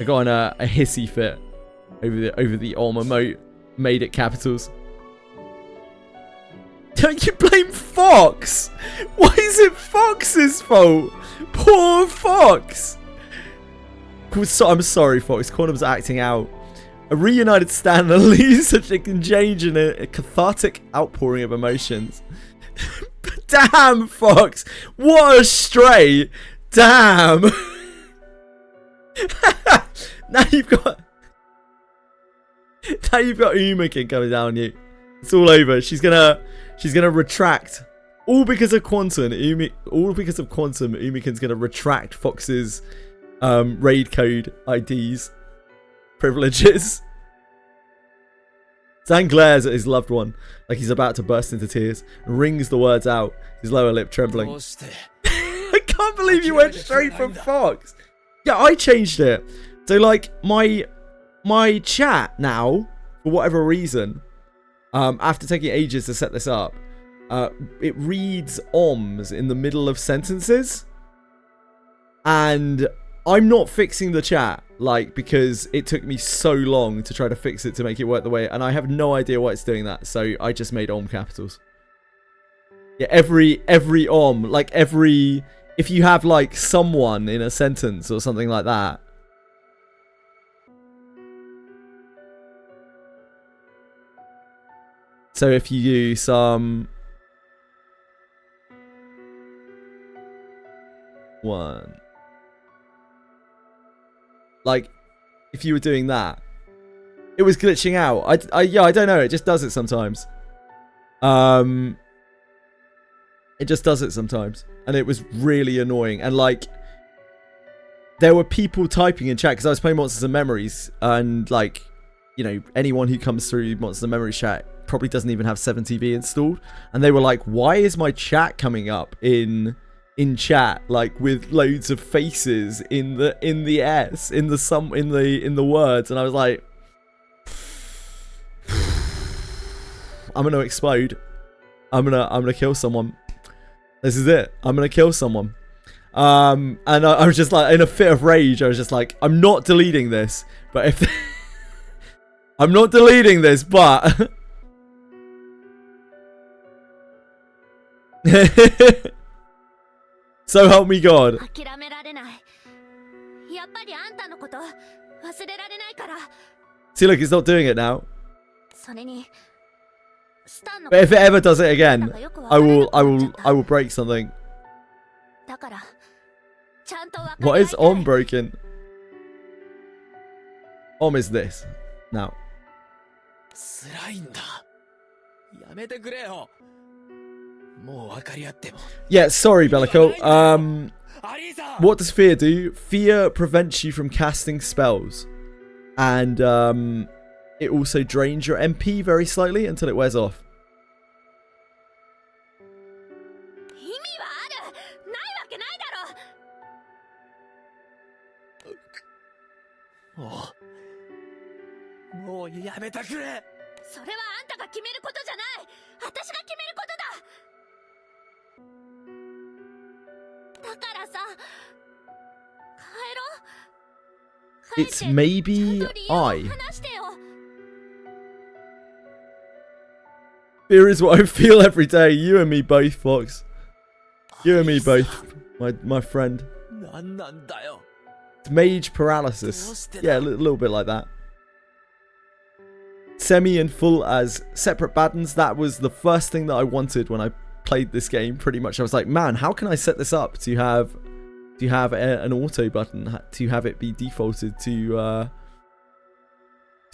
I got on a hissy fit over the emote. Made it capitals. Don't you blame Fox? Why is it Fox's fault? Poor Fox. I'm sorry, Fox. Quantum's acting out. A reunited Stan and Elisa exchange in a cathartic outpouring of emotions. Damn, Fox! What a stray! Damn! Now you've got Umakin coming down on you. It's all over. She's gonna retract. All because of Quantum. Umakin's gonna retract Fox's raid code IDs privileges. Stan glares at his loved one like he's about to burst into tears and wrings the words out, his lower lip trembling. I can't believe you went straight from Fox. Yeah, I changed it. So like my chat now, for whatever reason, after taking ages to set this up, it reads OMS in the middle of sentences. And I'm not fixing the chat, like, because it took me so long to try to fix it to make it work the way, and I have no idea why it's doing that, so I just made OM capitals. Yeah, every OM, like if you have like someone in a sentence or something like that. So if you do some... One... Like, if you were doing that, it was glitching out. Yeah, I don't know. It just does it sometimes. It just does it sometimes. And it was really annoying. And like, there were people typing in chat because I was playing Monsters and Memories. And like, you know, anyone who comes through Monsters and Memories chat probably doesn't even have 7TV installed. And they were like, why is my chat coming up in chat like with loads of faces in the words? And I was like, I'm gonna explode. I'm gonna kill someone. This is it. I'm gonna kill someone. And I was just like, in a fit of rage, I was just like, I'm not deleting this. But if I'm not deleting this, but so help me God. See, look, it's not doing it now. But if it ever does it again, I will break something. What is OM broken? OM is this. Now. Yeah, sorry, Bellico. What does fear do? Fear prevents you from casting spells. And it also drains your MP very slightly until it wears off. It's maybe I. Fear is what I feel every day. You and me both, Fox. You and me both, my friend. It's mage paralysis. Yeah, a little bit like that. Semi and full as separate buttons. That was the first thing that I wanted when I played this game. Pretty much, I was like, man, how can I set this up to have an auto button, to have it be defaulted to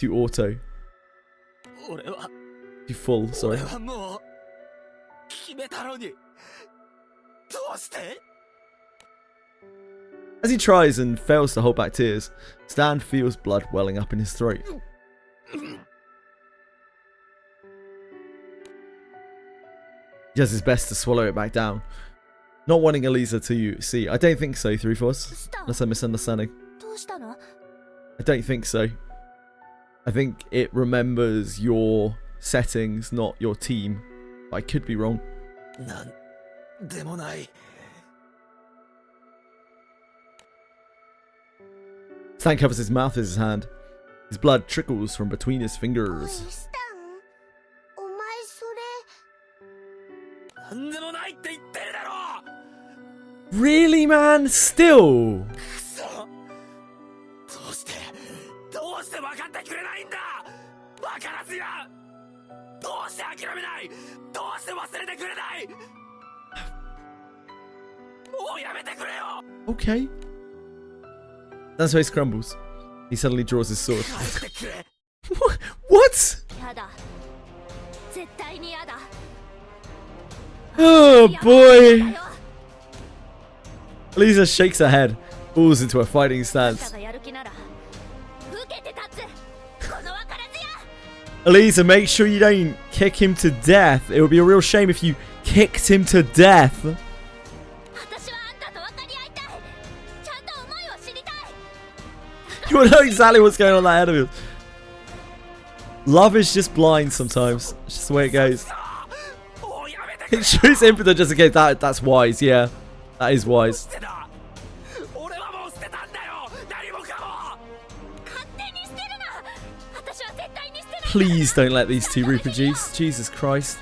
auto, to full. Sorry. As he tries and fails to hold back tears, Stan feels blood welling up in his throat. He does his best to swallow it back down, not wanting Elisa to see. I don't think so, 3-4, unless I'm misunderstanding. I don't think so. I think it remembers your settings, not your team. I could be wrong. Stan covers his mouth with his hand. His blood trickles from between his fingers. Really, man? Still? Okay. Dan's face crumbles. He suddenly draws his sword. What? Oh boy. Elisa shakes her head, falls into a fighting stance. Elisa, make sure you don't kick him to death. It would be a real shame if you kicked him to death. You will know exactly what's going on in that head of yours. Love is just blind sometimes. It's just the way it goes. It shoots impotent just in case. That's wise, yeah. That is wise. Please don't let these two reproduce. Jesus Christ.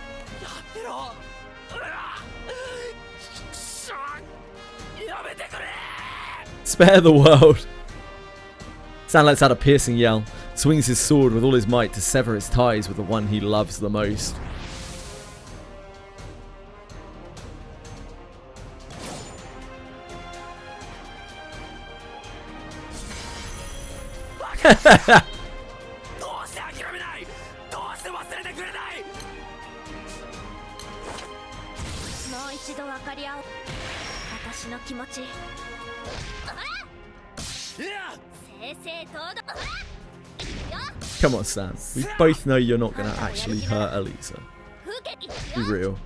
Spare the world. Stan lets out a piercing yell, swings his sword with all his might to sever his ties with the one he loves the most. Come on, Stan. We both know you're not going to actually hurt Elisa. Be real.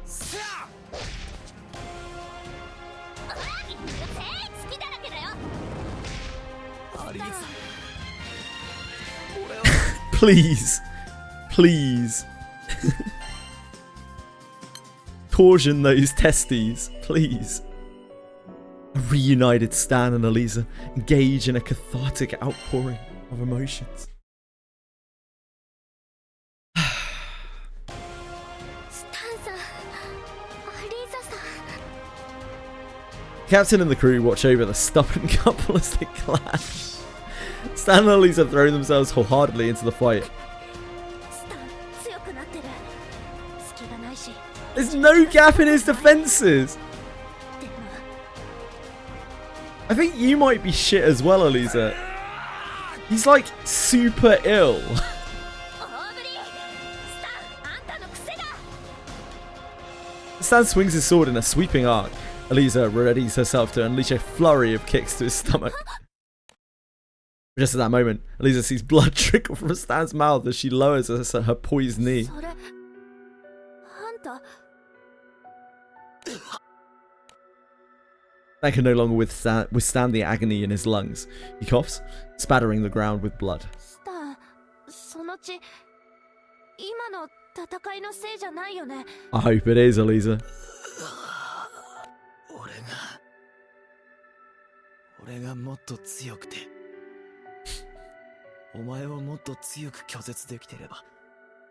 Please. Please. Torsion those testes. Please. A reunited Stan and Elisa engage in a cathartic outpouring of emotions. Captain and the crew watch over the stubborn couple as they clash. Stan and Elisa throw themselves wholeheartedly into the fight. There's no gap in his defenses. I think you might be shit as well, Elisa. He's like super ill. Stan swings his sword in a sweeping arc. Elisa readies herself to unleash a flurry of kicks to his stomach. Just at that moment, Elisa sees blood trickle from Stan's mouth as she lowers her poised knee. Stan can no longer withstand the agony in his lungs. He coughs, spattering the ground with blood. I hope it is, Elisa.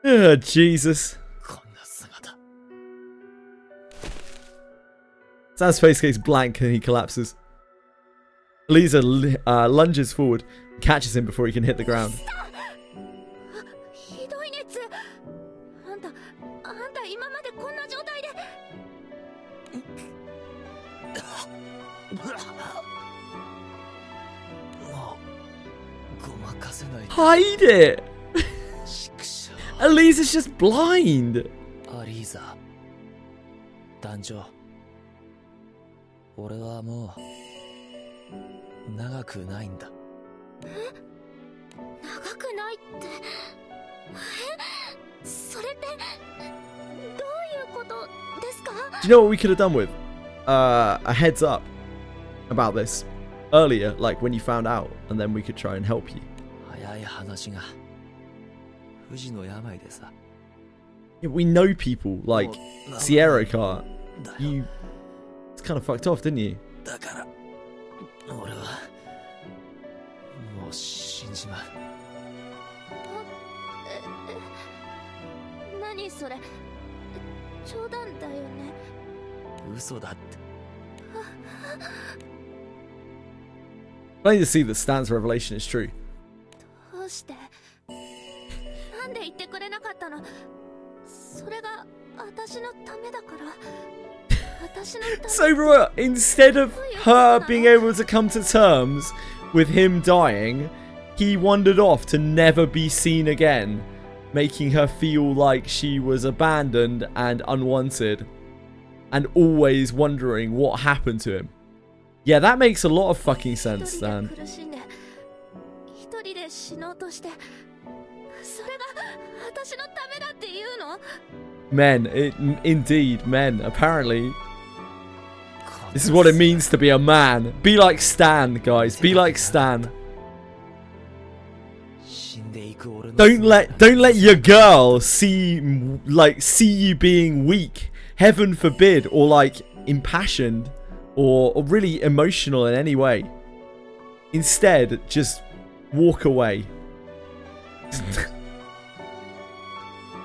Oh, Jesus. Stan's face gets blank and he collapses. Elisa lunges forward and catches him before he can hit the ground. Hide it! Elisa's just blind! Elisa, 誕生。俺はもう長くないんだ。長くないって。それってどういうことですか? Do you know what we could have done with a heads up about this earlier, like when you found out, and then we could try and help you. 早い話が不治の病でさ。Yeah, we know people like Sierra Car. You kind of fucked off, didn't you? だから俺はもう死んじまう。何それ？冗談だよね。嘘だって。Plain to see that Stan's revelation is true. どうして？なんで言ってくれなかったの？それが私のためだから。So, bro, instead of her being able to come to terms with him dying, he wandered off to never be seen again, making her feel like she was abandoned and unwanted, and always wondering what happened to him. Yeah, that makes a lot of fucking sense, Stan. Men, indeed, men, apparently. This is what it means to be a man. Be like Stan, guys. Be like Stan. Don't let your girl see you being weak. Heaven forbid, or like impassioned, or really emotional in any way. Instead, just walk away.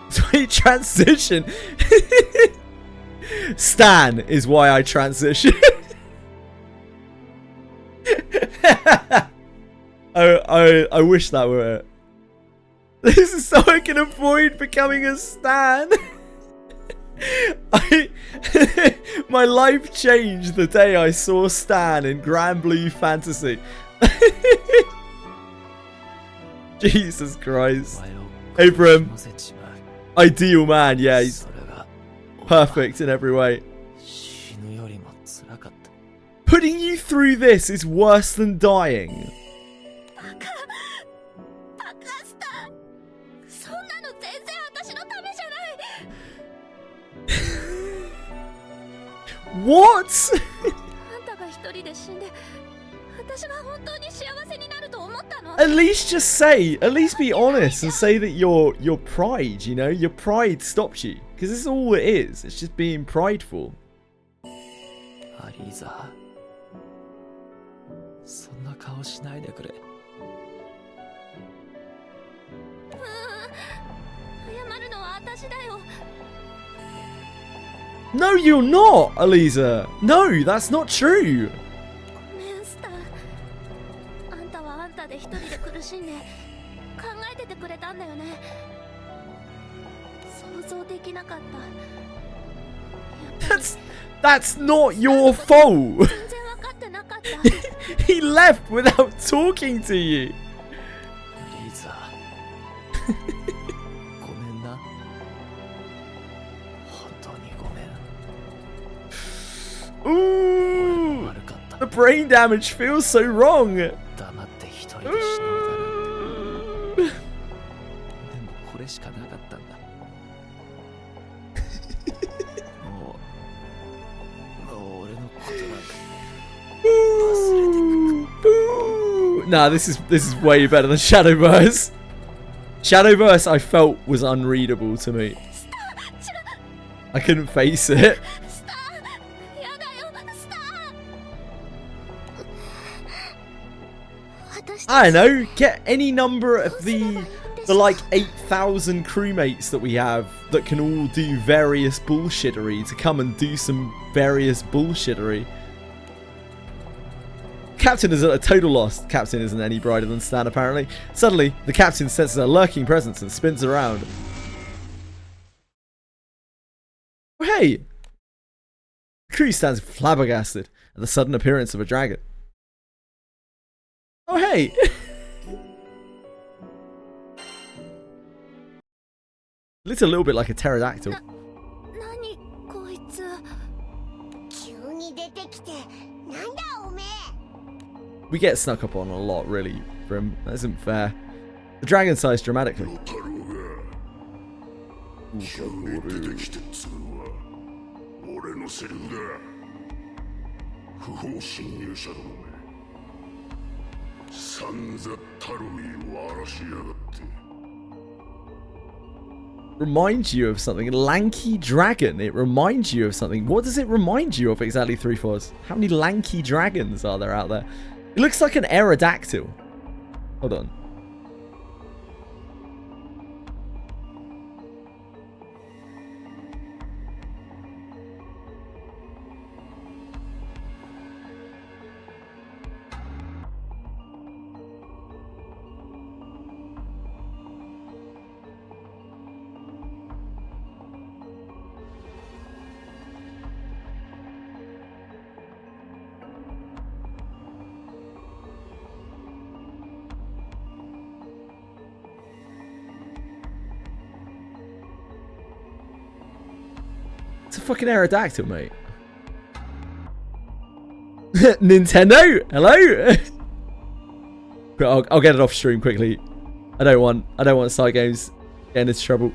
Sweet transition. Stan is why I transition. I wish that were it. This is so I can avoid becoming a Stan. My life changed the day I saw Stan in Granblue Fantasy. Jesus Christ. お前を Abram, 殺せちまう ideal man. Yeah, he's それが perfect in every way. 死ぬよりも辛かった Putting you through this is worse than dying. バカスター、そんなの全然私のためじゃない。 What? あんたが一人で死んで、私が本当に幸せになると思ったの？ At least just say, at least be honest and say that your pride, you know, your pride stops you. Because this is all it is. It's just being prideful. アリーザそんな顔しないでくれ謝るのは私だよ。 No, you're not, Aliza. No, that's not true. ごめんスター。あんたはあんたで一人で苦しんで考えててくれたんだよね。想像できなかった。やっぱり That's not your fault. 全然分かってなかった。 He left without talking to you. アリーザごめんな本当にごめん Ooh, 悪かった the brain damage feels so wrong. 黙って一人で死のうだなんてでもこれしかなかったんだもう俺のことなんか Nah, this is way better than Shadowverse. Shadowverse I felt was unreadable to me. I couldn't face it. スター、やだよスター。私 I don't know, get any number of the like 8,000 crewmates that we have that can all do various bullshittery to come and do some various bullshittery. Captain is at a total loss. Captain isn't any brighter than Stan, apparently. Suddenly, the captain senses a lurking presence and spins around. Oh, hey! The crew stands flabbergasted at the sudden appearance of a dragon. Oh, hey! Looks a little bit like a pterodactyl. 何こいつ。急に出てきてなんだおめえ。 We get snuck up on a lot, really, Brim. That isn't fair. The dragon sighs dramatically. 太郎が急に出てきてっつうのは俺のセリフだ不法侵入者どもめさんざタロミーを荒らしやがって Reminds you of something. Lanky dragon. It reminds you of something. What does it remind you of exactly, 3-4s? How many lanky dragons are there out there? It looks like an aerodactyl. Hold on. It's a fucking aerodactyl, mate. Nintendo, hello. But I'll get it off stream quickly. I don't want side games getting into trouble.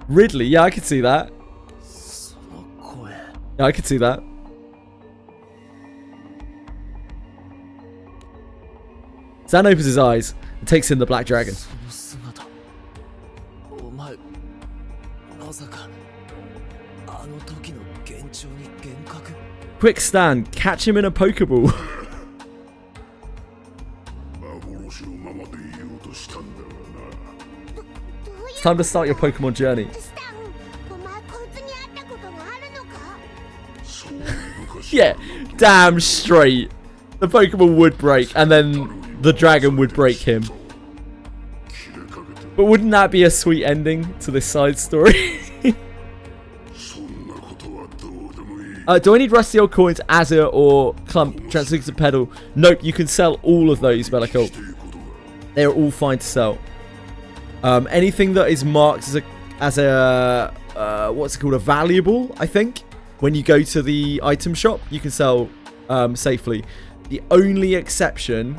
Ridley, yeah, I can see that. その声 Yeah, I can see that. Zan opens his eyes and takes in the black dragon. その姿お前まさかあの時の幻聴に幻覚 Quick, Stan, catch him in a Pokeball. 幻のままでいようとしたんだがな It's time to start your Pokemon journey. スタン、お前こいつに会ったことがあるのか。そういう昔 Yeah, damn straight. The Pokemon would break, and then the dragon would break him. 切れかけて But wouldn't that be a sweet ending to this side story? そん Do I need rusty old coins, Azure, or Clump, Translucent Pedal? Nope, you can sell all of those, Bellicle. They're all fine to sell. Anything that is marked as a what's it called, a valuable, I think, when you go to the item shop, you can sell safely. The only exception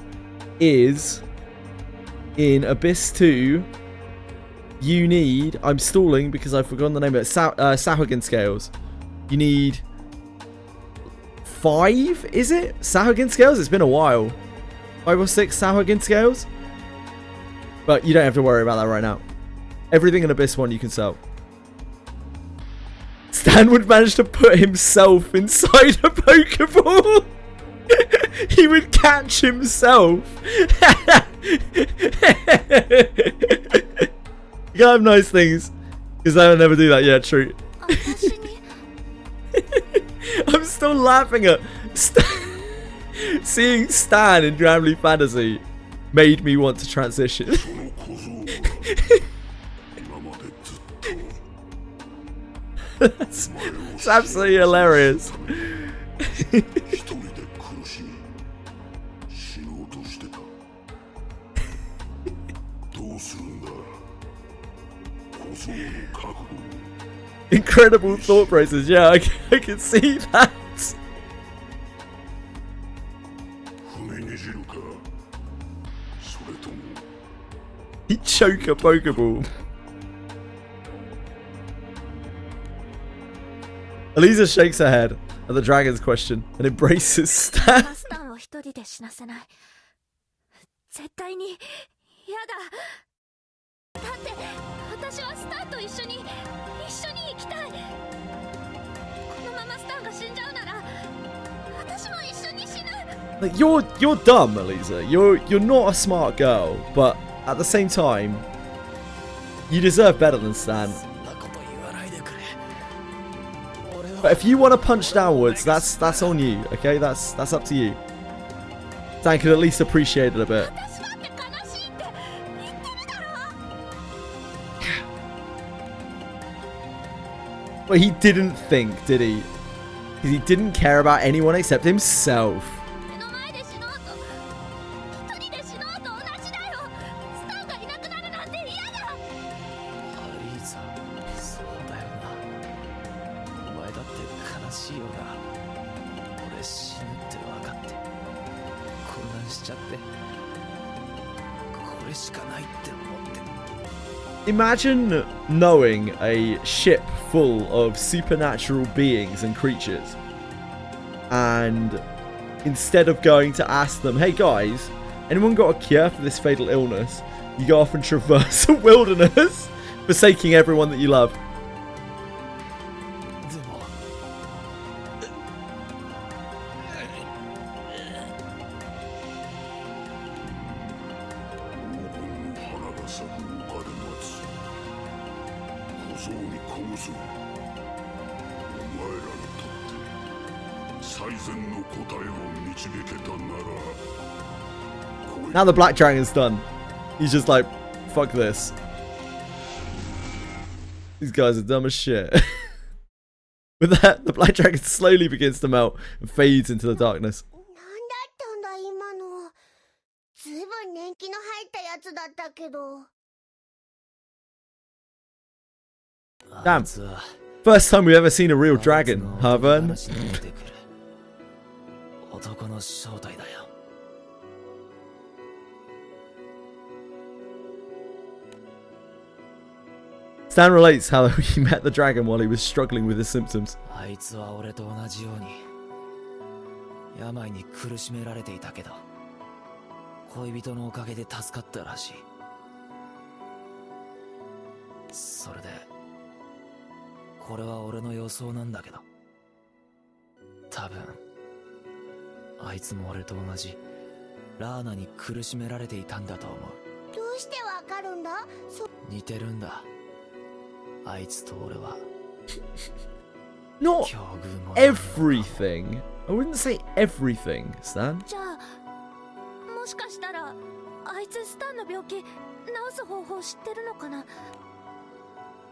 is in Abyss 2. You need, I'm stalling because I've forgotten the name of it, Sahuagin scales. You need 5, is it? Sahuagin scales? It's been a while. 5 or 6 Sahuagin scales? But you don't have to worry about that right now. Everything in Abyss 1 you can sell. Stan would manage to put himself inside a Pokeball. He would catch himself. You gotta have nice things, because I'll never do that. Yeah, true. I'm still laughing at seeing Stan in Granblue Fantasy made me want to transition. That's absolutely hilarious. Incredible thought process. Yeah, I can see that. He'd choke a Pokeball. Elisa shakes her head at the dragon's question and embraces Stan. Like, you're dumb, Elisa. You're not a smart girl, but at the same time, you deserve better than Stan. But if you want to punch downwards, that's on you, okay? That's up to you. Stan could at least appreciate it a bit. But he didn't think, did he? Because he didn't care about anyone except himself. Imagine knowing a ship full of supernatural beings and creatures, and instead of going to ask them, hey guys, anyone got a cure for this fatal illness? You go off and traverse a wilderness, forsaking everyone that you love. Now the Black Dragon's done. He's just like, fuck this. These guys are dumb as shit. With that, the Black Dragon slowly begins to melt and fades into the darkness. Damn. First time we've ever seen a real dragon, huh, Vern? Stan relates how he met the dragon while he was struggling with his symptoms. Not everything. I wouldn't say everything, Stan.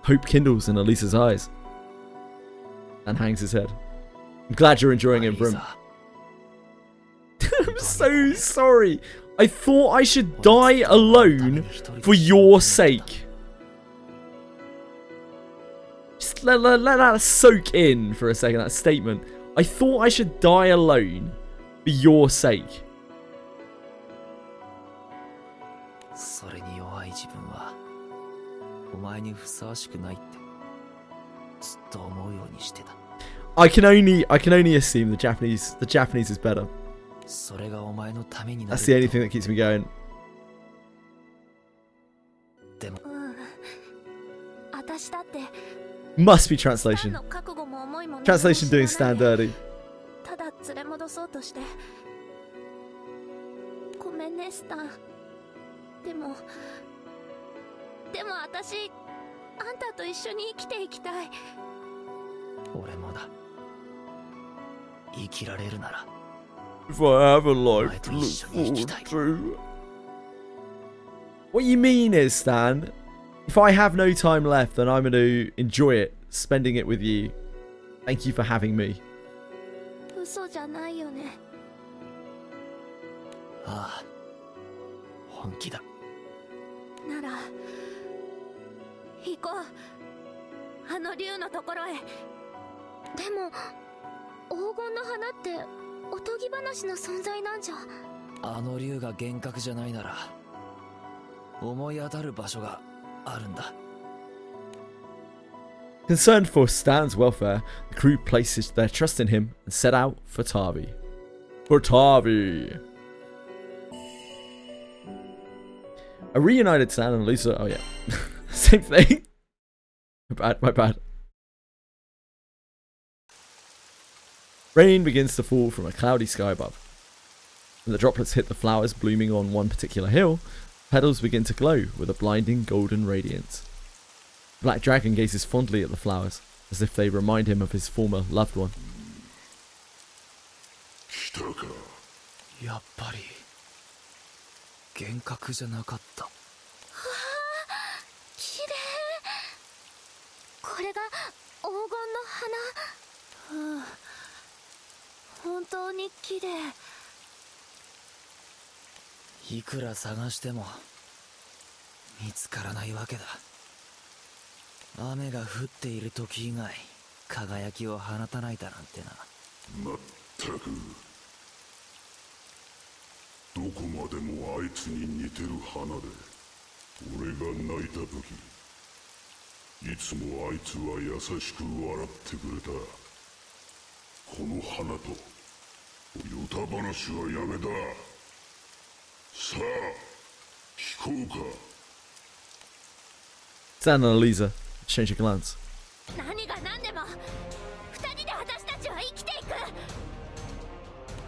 Hope kindles in Elisa's eyes. and hangs his head. I'm glad you're enjoying it, Brim. I'm so sorry. I thought I should die alone for your sake. Just let that soak in for a second, that statement. I thought I should die alone for your sake. それに弱い自分はお前にふさわしくないってずっと思うようにしてた。I can only assume the Japanese is better. それがお前のためになる。 That's the only thing that keeps me going. でも、私だって Must be translation. の覚悟も思いも Translation doing Stan dirty. ただ連れ戻そうとしてごめんねスタン。でも私あんたと一緒に生きていきたい。俺もだ。生きられるなら。 If I have a life to look forward to. What you mean is, Stan, if I have no time left, then I'm going to enjoy it, spending it with you. Thank you for having me. 嘘じゃないよね。ああ、本気だ。なら行こう、あの竜のところへ。でも黄金の花っておとぎ話の存在なんじゃ。あの竜が幻覚じゃないなら思い当たる場所があるんだ。 Concerned for Stan's welfare, the crew places their trust in him and set out for Tavi. For Tavi! A reunited Stan and Lisa. Oh yeah, same thing. My bad. Rain begins to fall from a cloudy sky above. When the droplets hit the flowers blooming on one particular hill, petals begin to glow with a blinding golden radiance. The black dragon gazes fondly at the flowers, as if they remind him of his former loved one. 来たか。やっぱり幻覚じゃなかった。綺麗。これが黄金の花。本当に綺麗。いくら探しても見つからないわけだ。雨が降っている時以外輝きを放たないだなんてな。まったくどこまでもあいつに似てる花で、俺が泣いた時いつもあいつは優しく笑ってくれた。この花とヨタ話はやめだ。さあ聞こうか。 Stan and Eliza exchange a glance. 何が何でも二人で私たちは生きていく。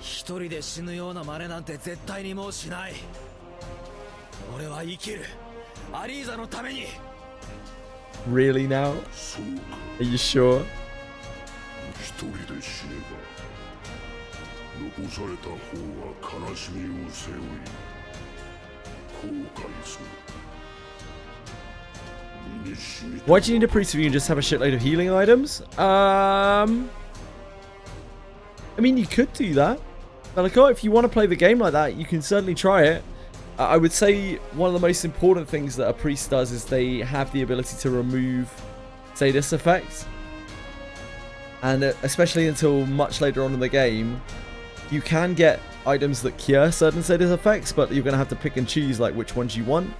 一人で死ぬような真似なんて絶対にもうしない。俺は生きる。アリーザのために。 Really now? そうか。 Are you sure? 一人で死ねば残された方は悲しみを背負い後悔する。 Why do you need a priest if you can just have a shitload of healing items? I mean, you could do that. But like, if you want to play the game like that, you can certainly try it. I would say one of the most important things that a priest does is they have the ability to remove status effects. And especially until much later on in the game, you can get items that cure certain status effects, but you're going to have to pick and choose like which ones you want.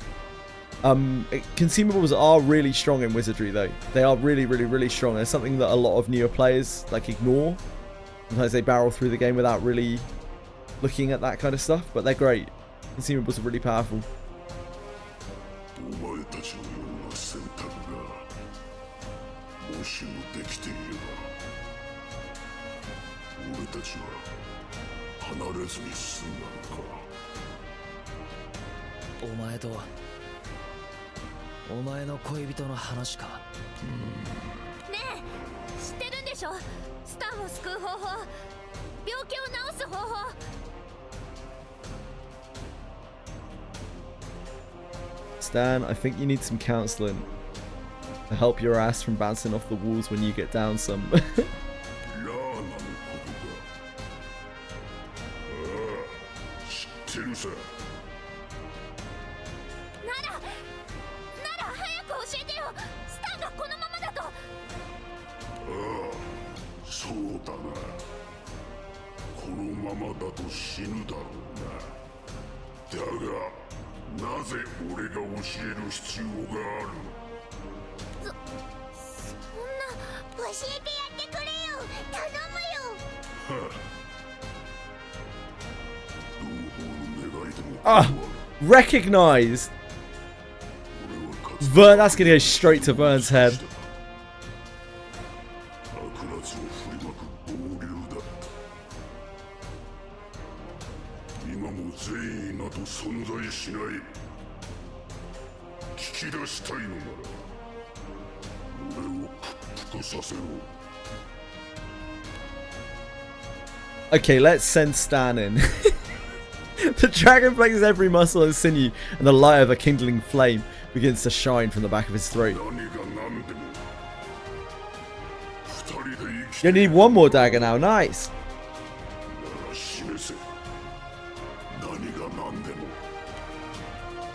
Consumables are really strong in Wizardry though. They are really, really, really strong. It's something that a lot of newer players like ignore. Sometimes they barrel through the game without really looking at that kind of stuff, but they're great. Consumables are really powerful. お前たちのような選択がもしもできていれば俺たちは離れずに済んだのか。お前とお前の恋人の話か。ねえ、知ってるんでしょ。スタンを救う方法、病気を治す方法。Stan, I think you need some counseling to help your ass from bouncing off the walls when you get down some. さ。なら早く教えてよ。スタンがこのままだと。ああ、そうだな。このままだと死ぬだろうな。だがなぜ俺が教える必要がある？そんな教えてやってくれよ。頼むよ。はあ。Ah, recognized. Vern, that's gonna go straight to Vern's head. Okay, let's send Stan in. The dragon flexes every muscle and sinew, and the light of a kindling flame begins to shine from the back of his throat. You need one more dagger now, nice!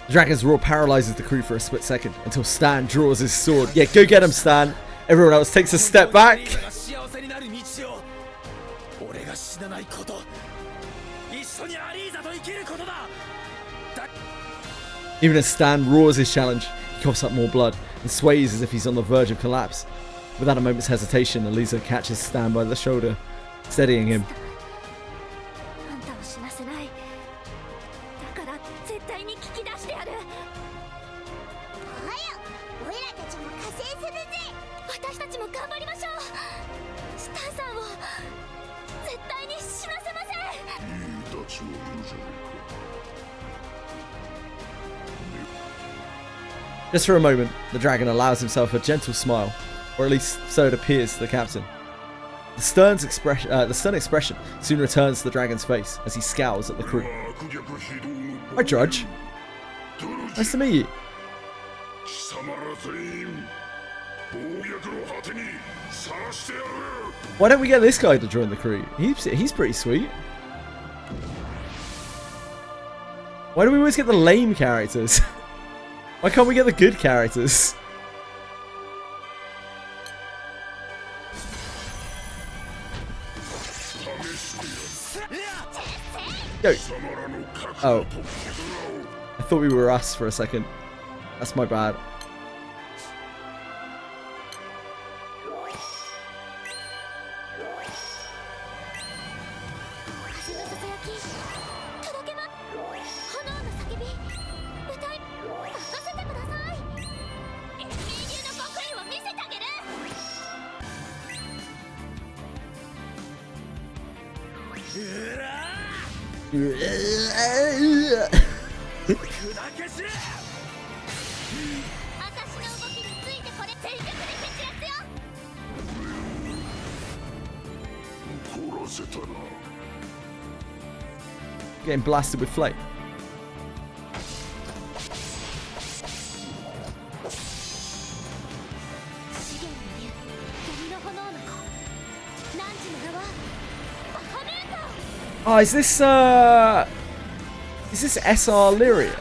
The dragon's roar paralyzes the crew for a split second, until Stan draws his sword. Yeah, go get him, Stan! Everyone else takes a step back! Even as Stan roars his challenge, he coughs up more blood and sways as if he's on the verge of collapse. Without a moment's hesitation, Elisa catches Stan by the shoulder, steadying him. Just for a moment, the dragon allows himself a gentle smile, or at least so it appears to the captain. The stern expression soon returns to the dragon's face as he scowls at the crew. Hi, Drudge. Nice to meet you. Why don't we get this guy to join the crew? He's pretty sweet. Why do we always get the lame characters? Why can't we get the good characters? Go. Oh. I thought we were us for a second. That's my bad. Getting blasted with flame. Oh, is this SR Lyria?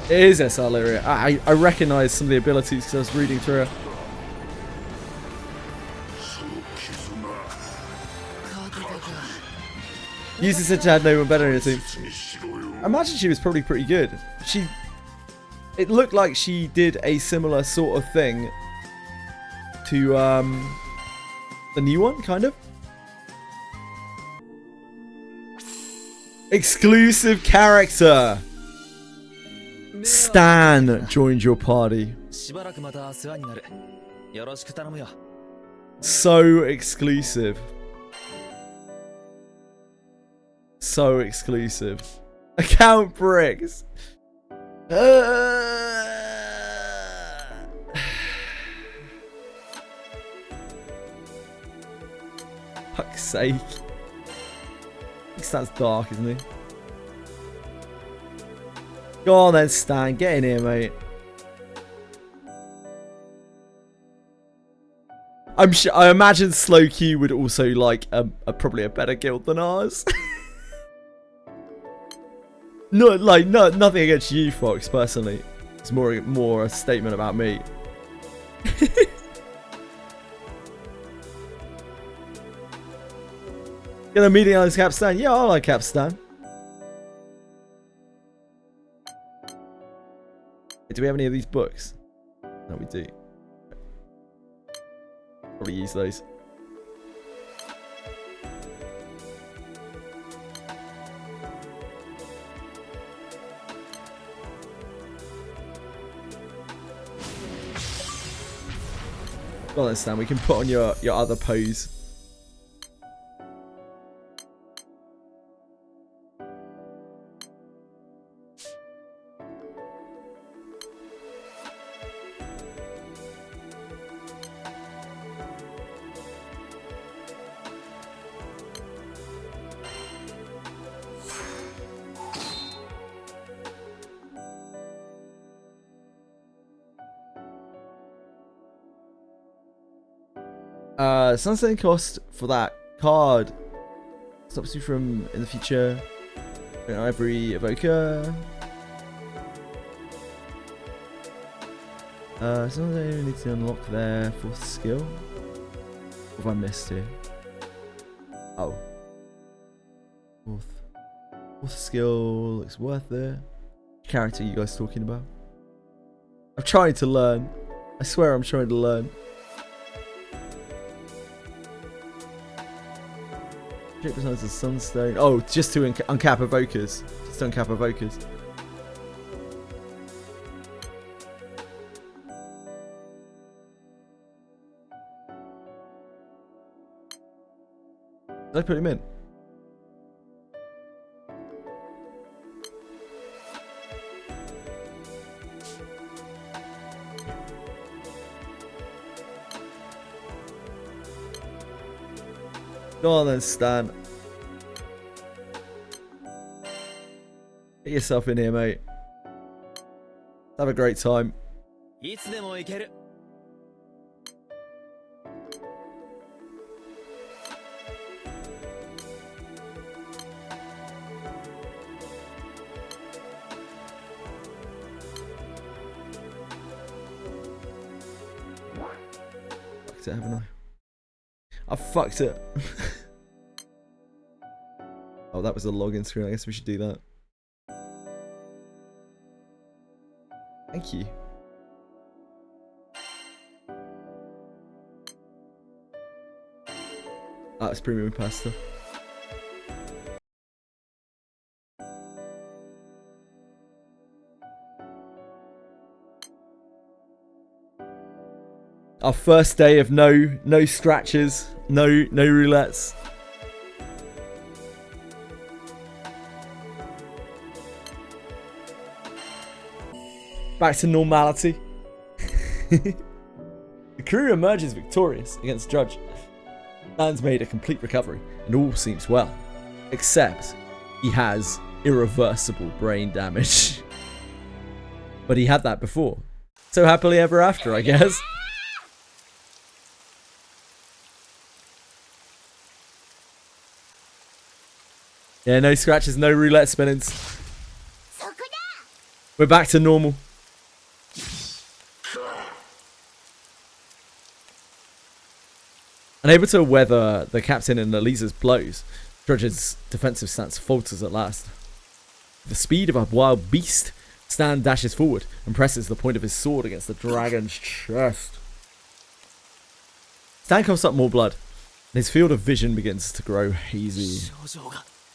It is SR Lyria. I recognise some of the abilities because I was reading through it. User said she had no one better in her team. I imagine she was probably pretty good. It looked like she did a similar sort of thing to the new one, kind of. Exclusive character. Stan joined your party. So exclusive. So exclusive. Account bricks. Fuck's sake. Stan's dark, isn't he? Go on then, Stan. Get in here, mate. I imagine Slow Q would also like probably a better guild than ours. Nothing against you, Fox, personally. It's more a statement about me. Get a meeting on this Capstan. Yeah, I like Capstan. Do we have any of these books? No, we do. Probably use those. Well, then, Stan, we can put on your other pose. Sunsetting cost for that card stops you from in the future. Every evoker. Sometimes I need to unlock their fourth skill. What have I missed here? Oh. Fourth skill looks worth it. Character you guys talking about? I'm trying to learn. I swear I'm trying to learn. Besides the Sunstone. Oh, just to uncap evokers. Just to uncap evokers. Did I put him in? Go on then, Stan. Get yourself in here, mate. Have a great time. Fucked it, haven't I? I fucked it. Oh, that was the login screen. I guess we should do that. Thank you. That's premium pasta. Our first day of no scratches, no roulettes. Back to normality. The crew emerges victorious against Judge. Dan's made a complete recovery and all seems well, except he has irreversible brain damage. But he had that before, so happily ever after, I guess. Yeah, no scratches, no roulette spinnings. We're back to normal. Unable to weather the captain and Elisa's blows, Drudge's defensive stance falters at last. With the speed of a wild beast, Stan dashes forward and presses the point of his sword against the dragon's chest. Stan coughs up more blood, and his field of vision begins to grow hazy.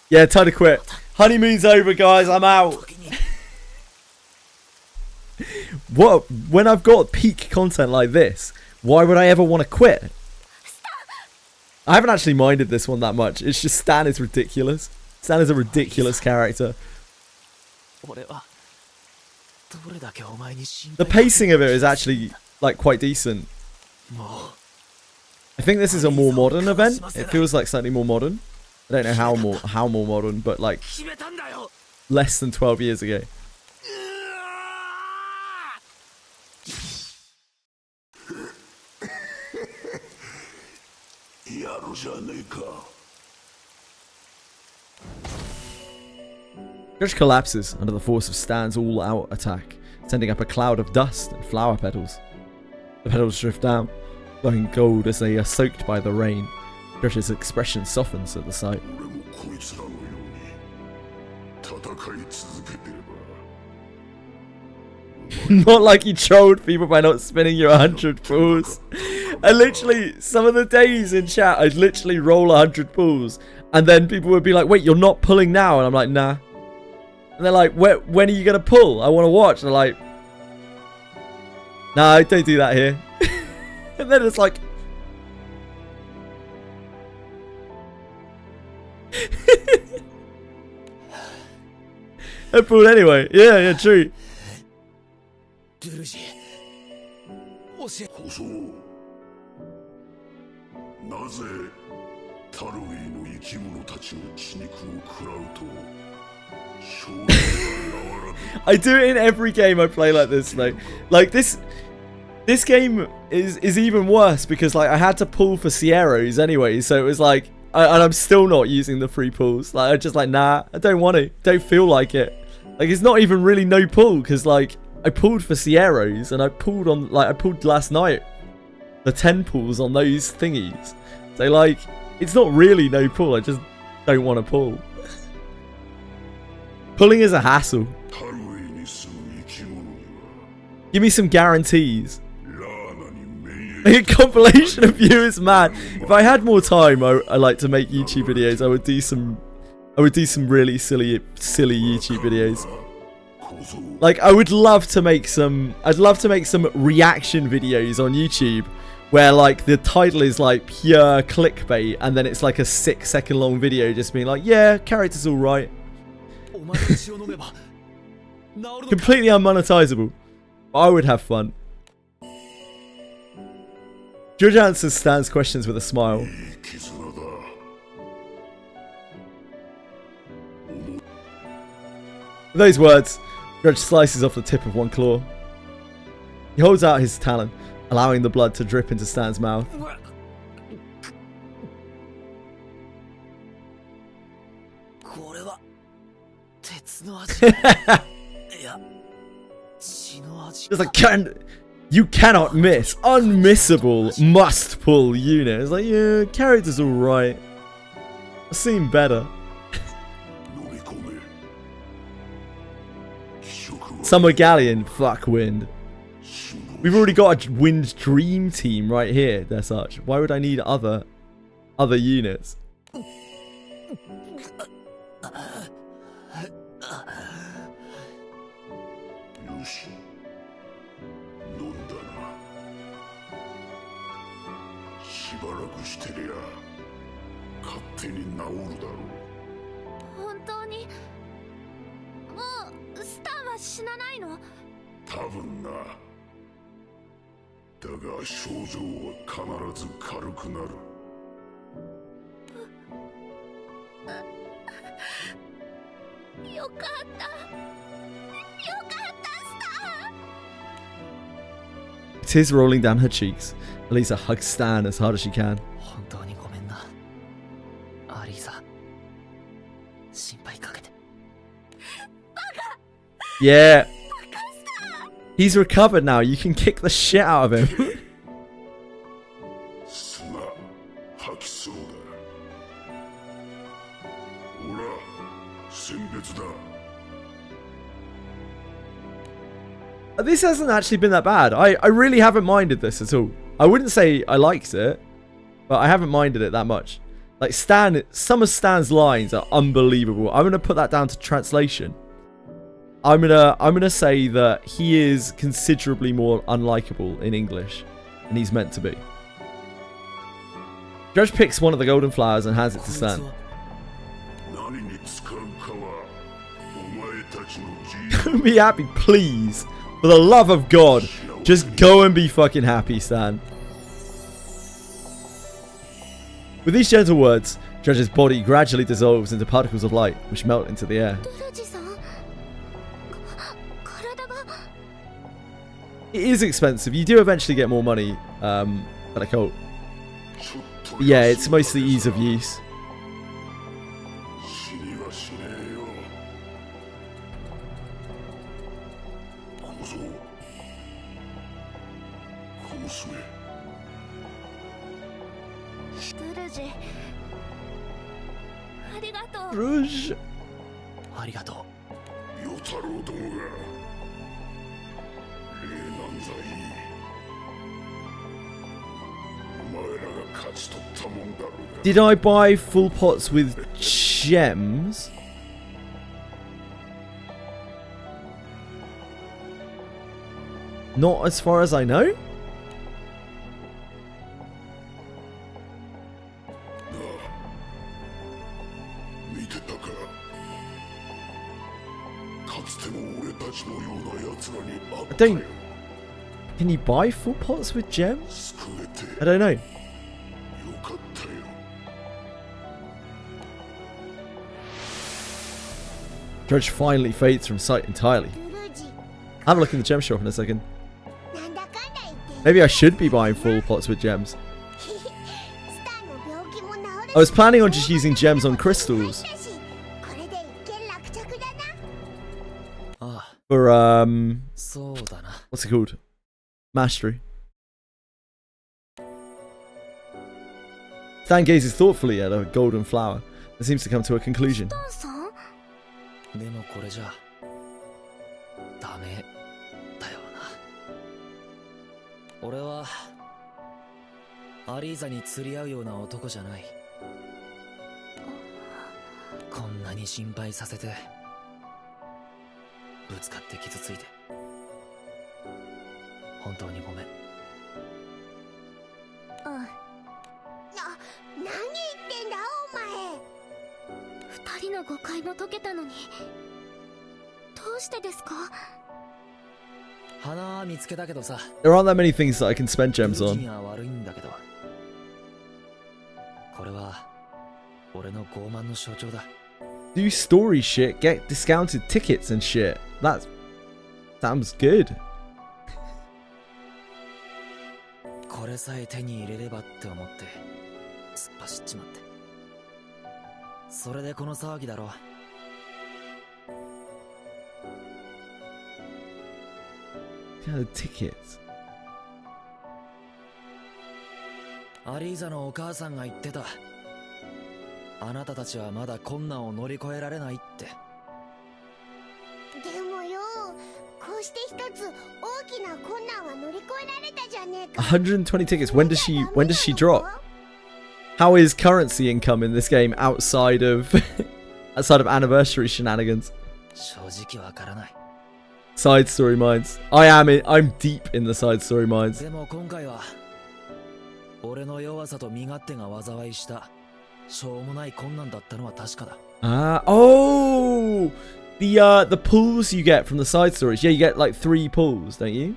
Yeah, time to quit. Honeymoon's over, guys. I'm out. What? When I've got peak content like this, why would I ever want to quit? I haven't actually minded this one that much. It's just Stan is ridiculous. Stan is a ridiculous character. The pacing of it is actually like quite decent. I think this is a more modern event. It feels like slightly more modern. I don't know how more modern, but like less than 12 years ago. Judge collapses under the force of Stan's all-out attack, sending up a cloud of dust and flower petals. The petals drift down, glowing gold as they are soaked by the rain. Judge's expression softens at the sight. Not like you trolled people by not spinning your 100 pools. I literally, some of the days in chat, I'd literally roll 100 pools, and then people would be like, wait, you're not pulling now? And I'm like, nah. And they're like, when are you going to pull? I want to watch. And they're like, nah, don't do that here. And then it's like... I pulled anyway. Yeah, true. I do it in every game I play like this, though. Like this game is even worse because like I had to pull for Sierras anyway, so it was like, and I'm still not using the free pulls. Like I'm just like, nah, I don't want to. Don't feel like it. Like it's not even really no pull because like I pulled for Sierras and I pulled last night the 10 pulls on those thingies. So like it's not really no pull. I just don't want to pull. Pulling is a hassle. Give me some guarantees. A compilation of you is mad. If I had more time, I like to make YouTube videos. I would do some really silly YouTube videos. Like I would love to make some. I'd love to make some reaction videos on YouTube where like the title is like pure clickbait, and then it's like a 6-second long video just being like, yeah, character's all right. Completely unmonetizable. I would have fun. Judge answers Stan's questions with a smile. With those words, Judge slices off the tip of one claw. He holds out his talon, allowing the blood to drip into Stan's mouth. It's like, you cannot miss. Unmissable. Must pull unit. It's like, yeah, character's alright. I've seen better. Summer Galleon. Fuck wind. We've already got a wind dream team right here. They're such. Why would I need other units? Tears rolling down her cheeks. Elisa hugs Stan as hard as she can. Yeah. He's recovered now. You can kick the shit out of him. This hasn't actually been that bad. I really haven't minded this at all. I wouldn't say I liked it, but I haven't minded it that much. Like some of Stan's lines are unbelievable. I'm gonna put that down to translation. I'm gonna say that he is considerably more unlikable in English than he's meant to be. Judge picks one of the golden flowers and hands it to Stan. Be happy, please. For the love of God, just go and be fucking happy, Stan. With these gentle words, Judge's body gradually dissolves into particles of light, which melt into the air. It is expensive. You do eventually get more money, but I can't. Yeah, it's mostly ease of use. 死にはしねえよ。小僧、小娘。ブルジありがとう。 Rouge. ありがとう。与太郎殿が霊南座いい。お前らが勝ち取ったもんだろうが。 Did I buy full pots with gems? Not as far as I know. 見てたか。かつての俺たちのような奴らにあった I よ。 don't. Can you buy full pots with gems? 救えて I don't know. よかったよ。 Judge finally fades from sight entirely. ブルージ Have a look in the gem shop in a second. なんだかんだ言って Maybe I should be buying full pots with gems. スターの病気も治る I was planning on just using gems on crystals これで一件落着だな。ああ、 for そうだな。 what's it called? Mastery. Stan gazes thoughtfully at a golden flower and seems to come to a conclusion. タンさんでもこれじゃダメだよな。俺はアリーザに釣り合うような男じゃない。こんなに心配させて、ぶつかって傷ついて、本当にごめん。何言ってんだお前。二人の誤解も解けたのにどうしてですか？花は見つけたけどさ。 There aren't that many things that I can spend gems ルージ on. には悪いんだけど、これは俺の傲慢の象徴だ。 Do story shit, get discounted tickets and shit. That sounds good. これさえ手に入れればって思って突っ走っちまって、それでこの騒ぎだろ。 Yeah, the tickets. アリーザのお母さんが言ってた。あなたたちはまだ困難を乗り越えられないって。でもよ、こうして一つ大きな困難は乗り越えられたじゃねえか。 120 tickets. When does she drop? How is currency income in this game outside of outside of anniversary shenanigans? 正直わからない。 Side story mines. I'm deep in the side story mines. でも今回は俺の弱さと身勝手が災いしたしょうもない困難だったのは確かだ。 Oh, the pulls you get from the side stories. Yeah, you get like 3 pulls, don't you?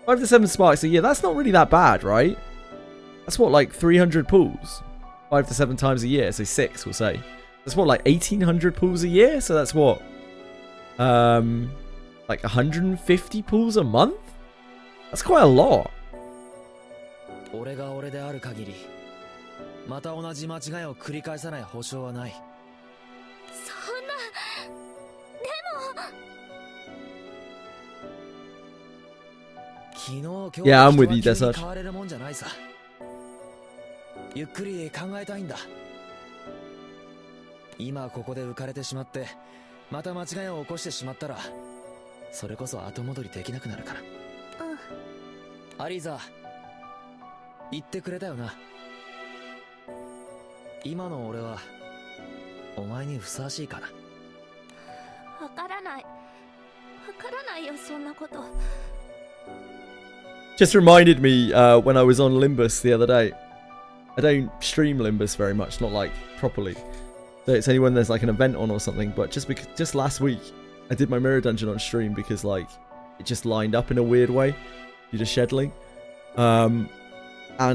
5 to 7 sparks a year. That's not really that bad, right? That's what, like 300 pulls, 5 to 7 times a year. So 6, we'll say. That's what, like 1,800 pulls a year. So that's what, like 150 pulls a month. That's quite a lot. 俺が俺である限り、また同じ間違いを繰り返さない保証はない。そんな。昨日今日 Yeah, I'm with you, 人は Desert. 急に変われるもんじゃないさ。ゆっくり考えたいんだ。今ここで浮かれてしまってまた間違いを起こしてしまったら、それこそ後戻りできなくなるから。アリーザ、言ってくれたよな。今の俺はお前にふさわしいかな。わからない。わからないよ、そんなこと。 Just reminded me when I was on Limbus the other day. I don't stream Limbus very much, not like properly. So it's only when there's like an event on or something. But just last week, I did my mirror dungeon on stream because like it just lined up in a weird way due to scheduling. And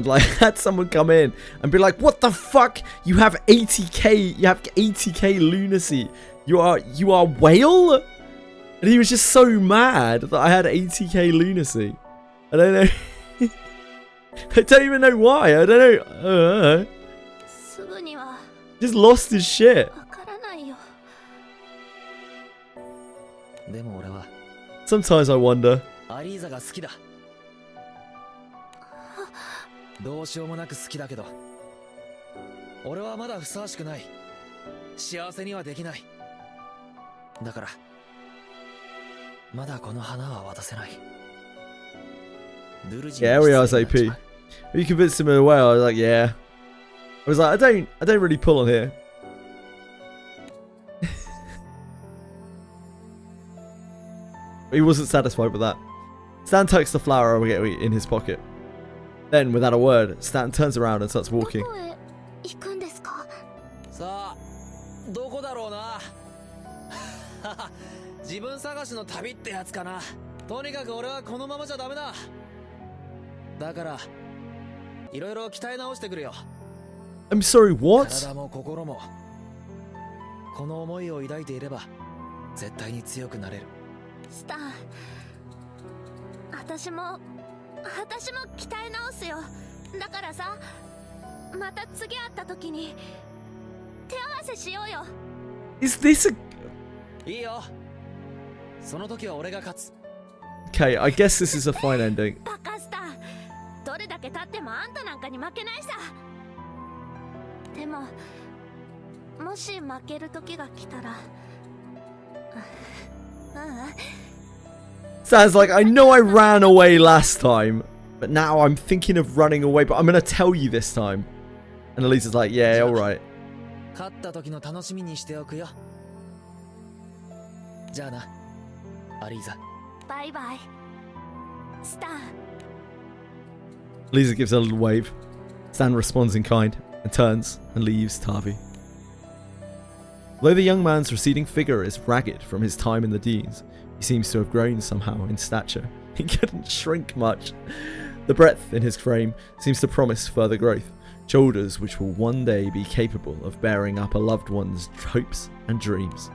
like had someone come in and be like, "What the fuck? You have 80k. You have 80k lunacy. You are whale." And he was just so mad that I had 80k lunacy. I don't know. I don't even know why. I don't know. すぐには Just lost his shit. わからないよ。でも俺は Sometimes I wonder. アリーザが好きだ。どうしようもなく好きだけど、俺はまだふさわしくない。幸せにはできない。だからまだこの花は渡せない。ルルジ Yeah, we are AP. You convinced him in a way. I was like, yeah. I was like, I don't really pull on here. He wasn't satisfied with that. Stan tucks the flower in his pocket. Then, without a word, Stan turns around and starts ど walking. こへ行くんですか？さあ、どこだろうな。自分探しの旅ってやつかな。とにかく俺はこのままじゃダメだ。だから、いろいろ鍛え直してくるよ。I'm sorry, what? 体も心も。この思いを抱いていれば、絶対に強くなれる。スタン、私も鍛え直すよ。だからさ、また次会った時に手合わせしようよ。Is this a... いいよ。その時は俺が勝つ。Okay, I guess this is a fine ending. バカスタン、どれだけ経ってもあんたなんかに負けないさ。でも、もし負ける時が来たら、Stan's like, I know I ran away last time, but now I'm thinking of running away, but I'm going to tell you this time. And Elisa's like, yeah, alright. 勝った時の楽しみにしておくよ。じゃあな、アリーザ。バイバイ。スタン。Lisa gives a little wave. Stan responds in kind and turns and leaves Tavi. Though the young man's receding figure is ragged from his time in the Deans, he seems to have grown somehow in stature. He couldn't shrink much. The breadth in his frame seems to promise further growth, shoulders which will one day be capable of bearing up a loved one's hopes and dreams.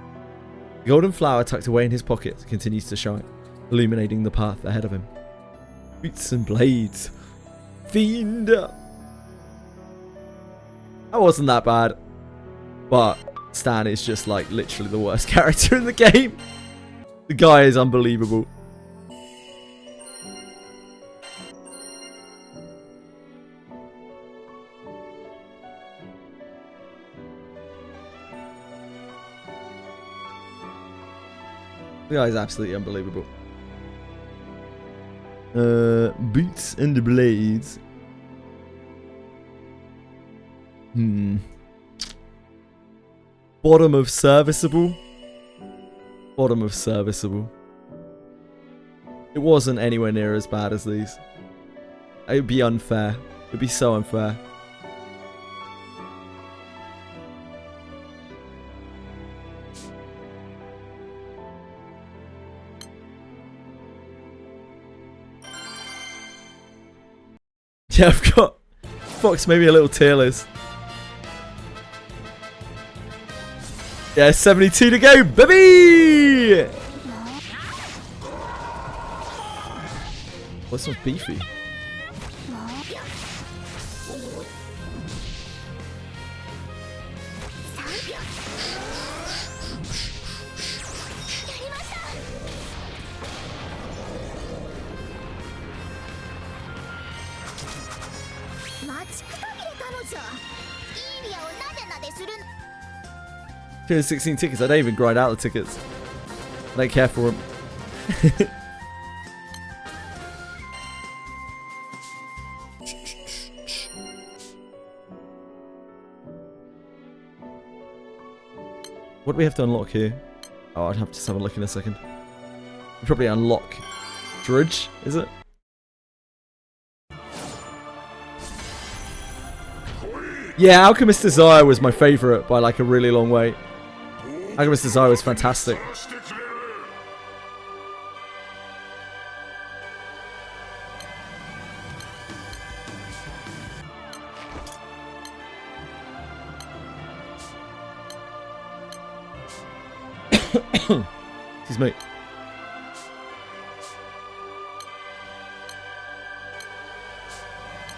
The golden flower tucked away in his pocket continues to shine, illuminating the path ahead of him. Boots and blades. Fiend! That wasn't that bad. But Stan is just like literally the worst character in the game. The guy is unbelievable. The guy is absolutely unbelievable. Boots and blades. Bottom of serviceable. Bottom of serviceable. It wasn't anywhere near as bad as these. It would be unfair. It would be so unfair. Yeah, I've got Fox, maybe a little tier list. Yeah, 72 to go, baby! This one's beefy. Here's 16 tickets. I don't even grind out the tickets. I don't care for them. What do we have to unlock here? Oh, I'd have to just have a look in a second. We probably unlock Drudge, is it? Yeah, Alchemist Desire was my favourite by like a really long way. Alchemist Desire was fantastic. Excuse me.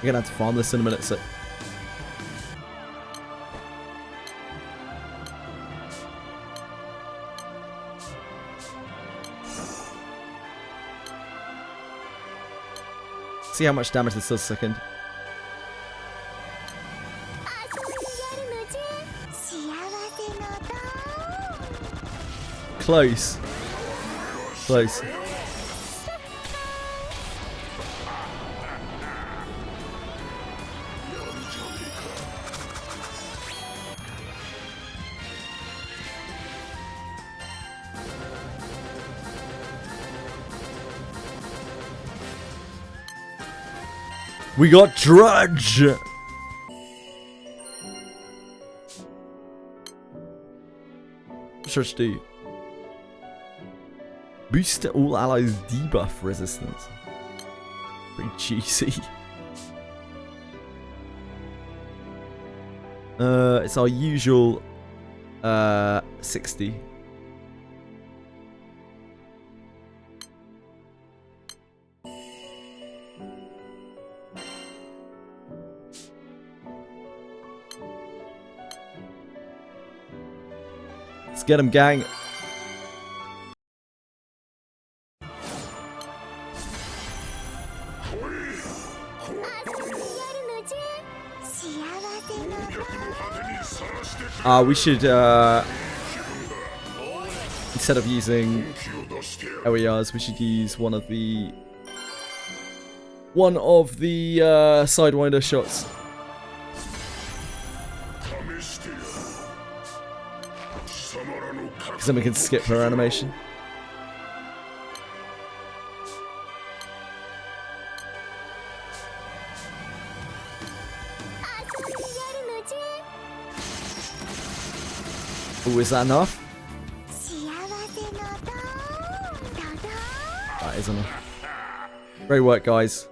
We're gonna have to farm this in a minute, so. See how much damage this does a second. Close. Close. We got Drudge! What's do? Boost all allies debuff resistance. Pretty cheesy. It's our usual 60. Let's get him, gang. We should, instead of using OERs, we should use one of the Sidewinder shots. Because then we can skip her animation. Oh, is that enough? That is enough. Great work, guys.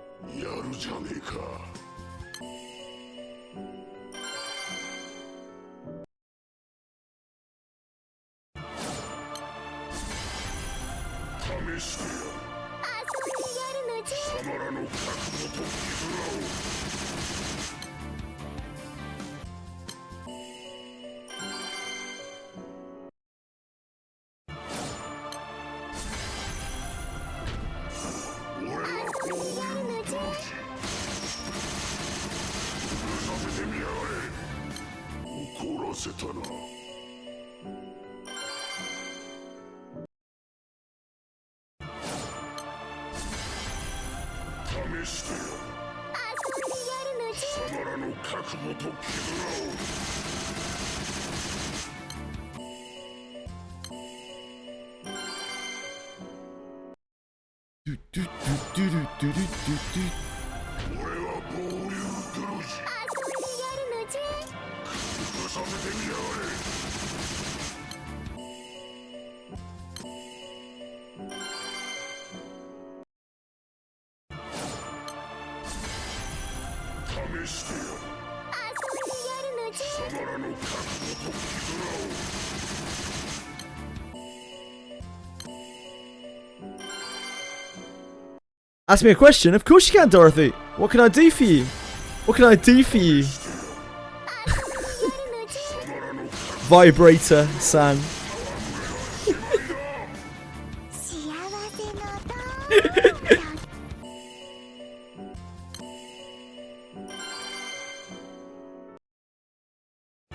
Ask me a question? Of course you can, Dorothy. What can I do for you? What can I do for you? Vibrator, San.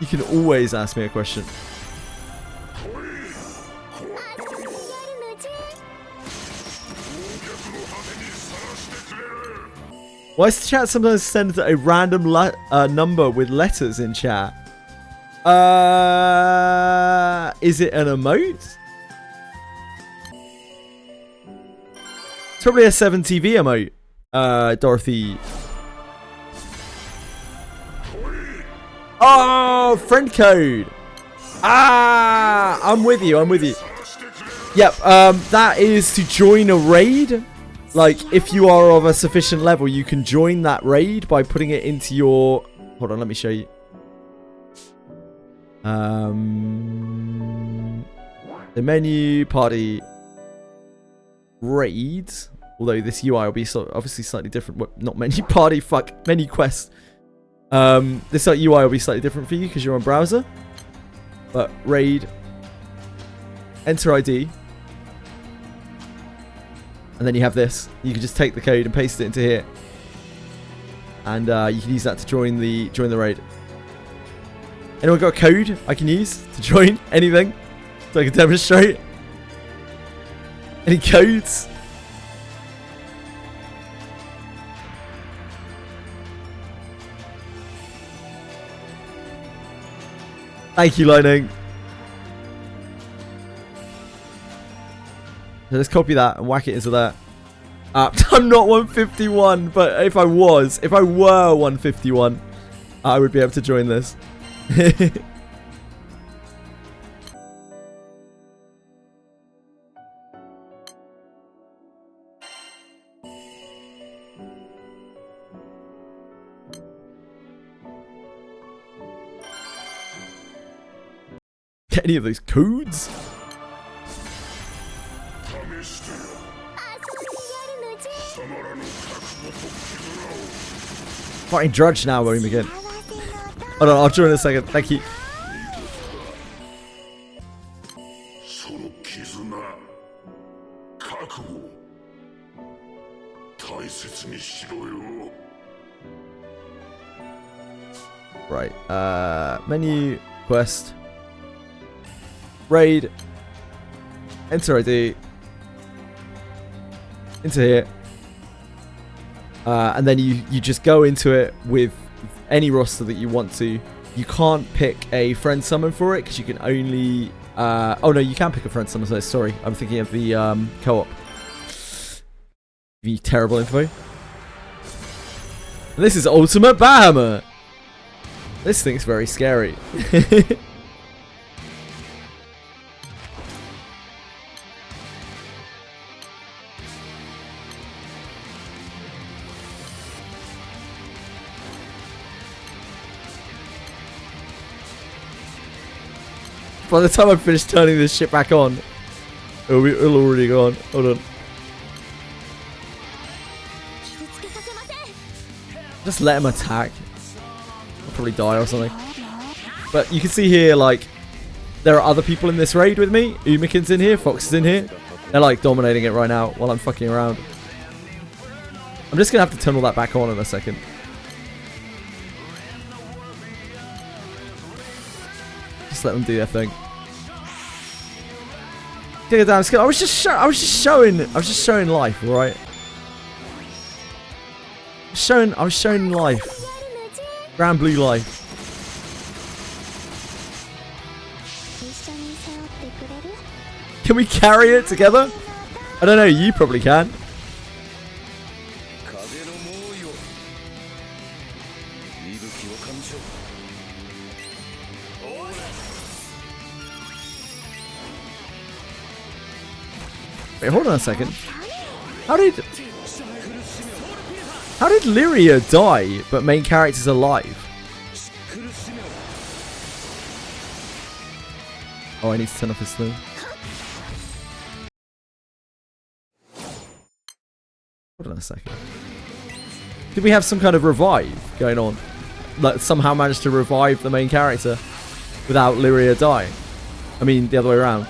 You can always ask me a question. Why does the chat sometimes send a random number with letters in chat? Is it an emote? It's probably a 7TV emote, Dorothy. Oh, friend code. I'm with you. I'm with you. Yep. That is to join a raid. Like, if you are of a sufficient level, you can join that raid by putting it into your... Hold on, let me show you. The menu, party, raids. Although this UI will be obviously slightly different. Well, not menu party, fuck, menu quest. This UI will be slightly different for you because you're on browser. But raid, enter ID, and then you have this. You can just take the code and paste it into here, and you can use that to join the raid. Anyone got a code I can use to join anything so I can demonstrate? Any codes? Thank you, Lightning. So let's copy that and whack it into there. I'm not 151, but if I were 151, I would be able to join this. Any of those codes? Fighting Drudge now when we begin. Hold on, I'll join in a second. Thank you. Right. Menu, quest, raid, enter ID, into here. And then you just go into it with any roster that you want to. You can't pick a friend summon for it because you can only... oh no, you can pick a friend summon. So sorry, I'm thinking of the co-op. The terrible info. And this is Ultimate Bahamut. This thing's very scary. By the time I finish turning this shit back on, it'll already go on. Hold on. Just let him attack. I'll probably die or something. But you can see here, like, there are other people in this raid with me. Umikin's in here, Fox is in here. They're like dominating it right now while I'm fucking around. I'm just gonna have to turn all that back on in a second. Just let them do their thing. Take it down. I was just showing life, alright? I was showing life. Granblue life. Can we carry it together? I don't know, you probably can. Wait, hold on a second. How did Lyria die, but main character's alive? Oh, I need to turn off his thing. Hold on a second. Did we have some kind of revive going on? Like, somehow managed to revive the main character without Lyria dying? I mean, the other way around.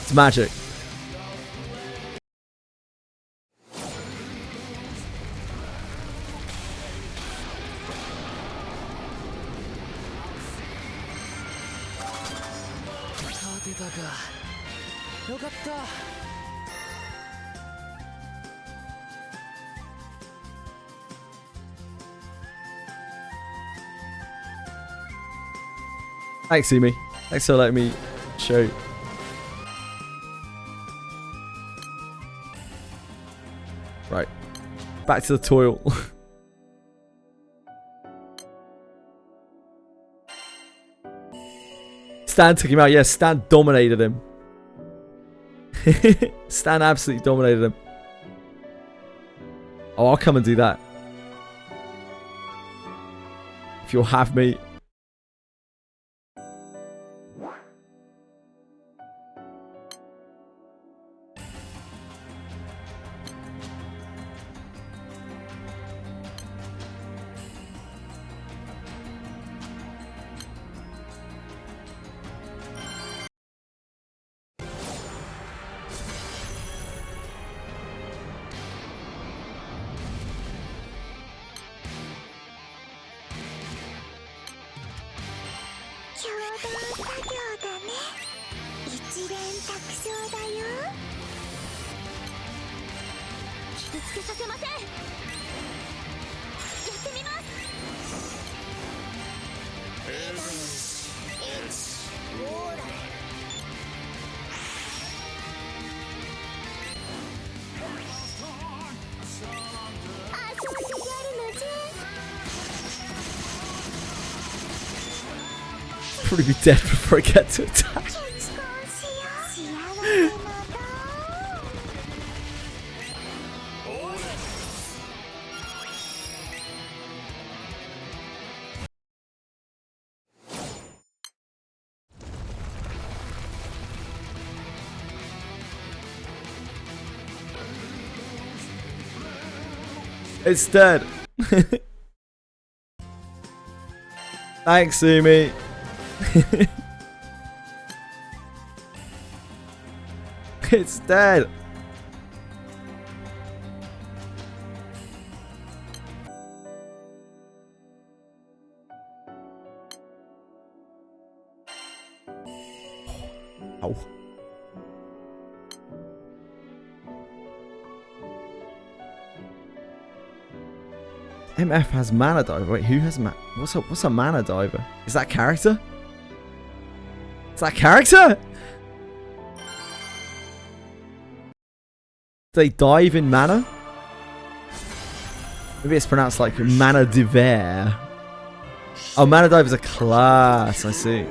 It's magic. Thanks, Amy. Thanks for letting me show. Right. Back to the toil. Stan took him out. Yes, Stan dominated him. Stan absolutely dominated him. Oh, I'll come and do that. If you'll have me. だね。一連卓上だよ。傷つけさせません。やってみます。ほら。遊んでやるのじゃ。Probably be dead before I get to attack. 結婚しよう。幸せのだ。It's dead. Thanks, Sumi. It's dead. Ow. MF has mana diver. Wait, who has what's a mana diver? Is that character? Is that character? They dive in mana? Maybe it's pronounced like mana diver. Oh, mana dive is a class. I see.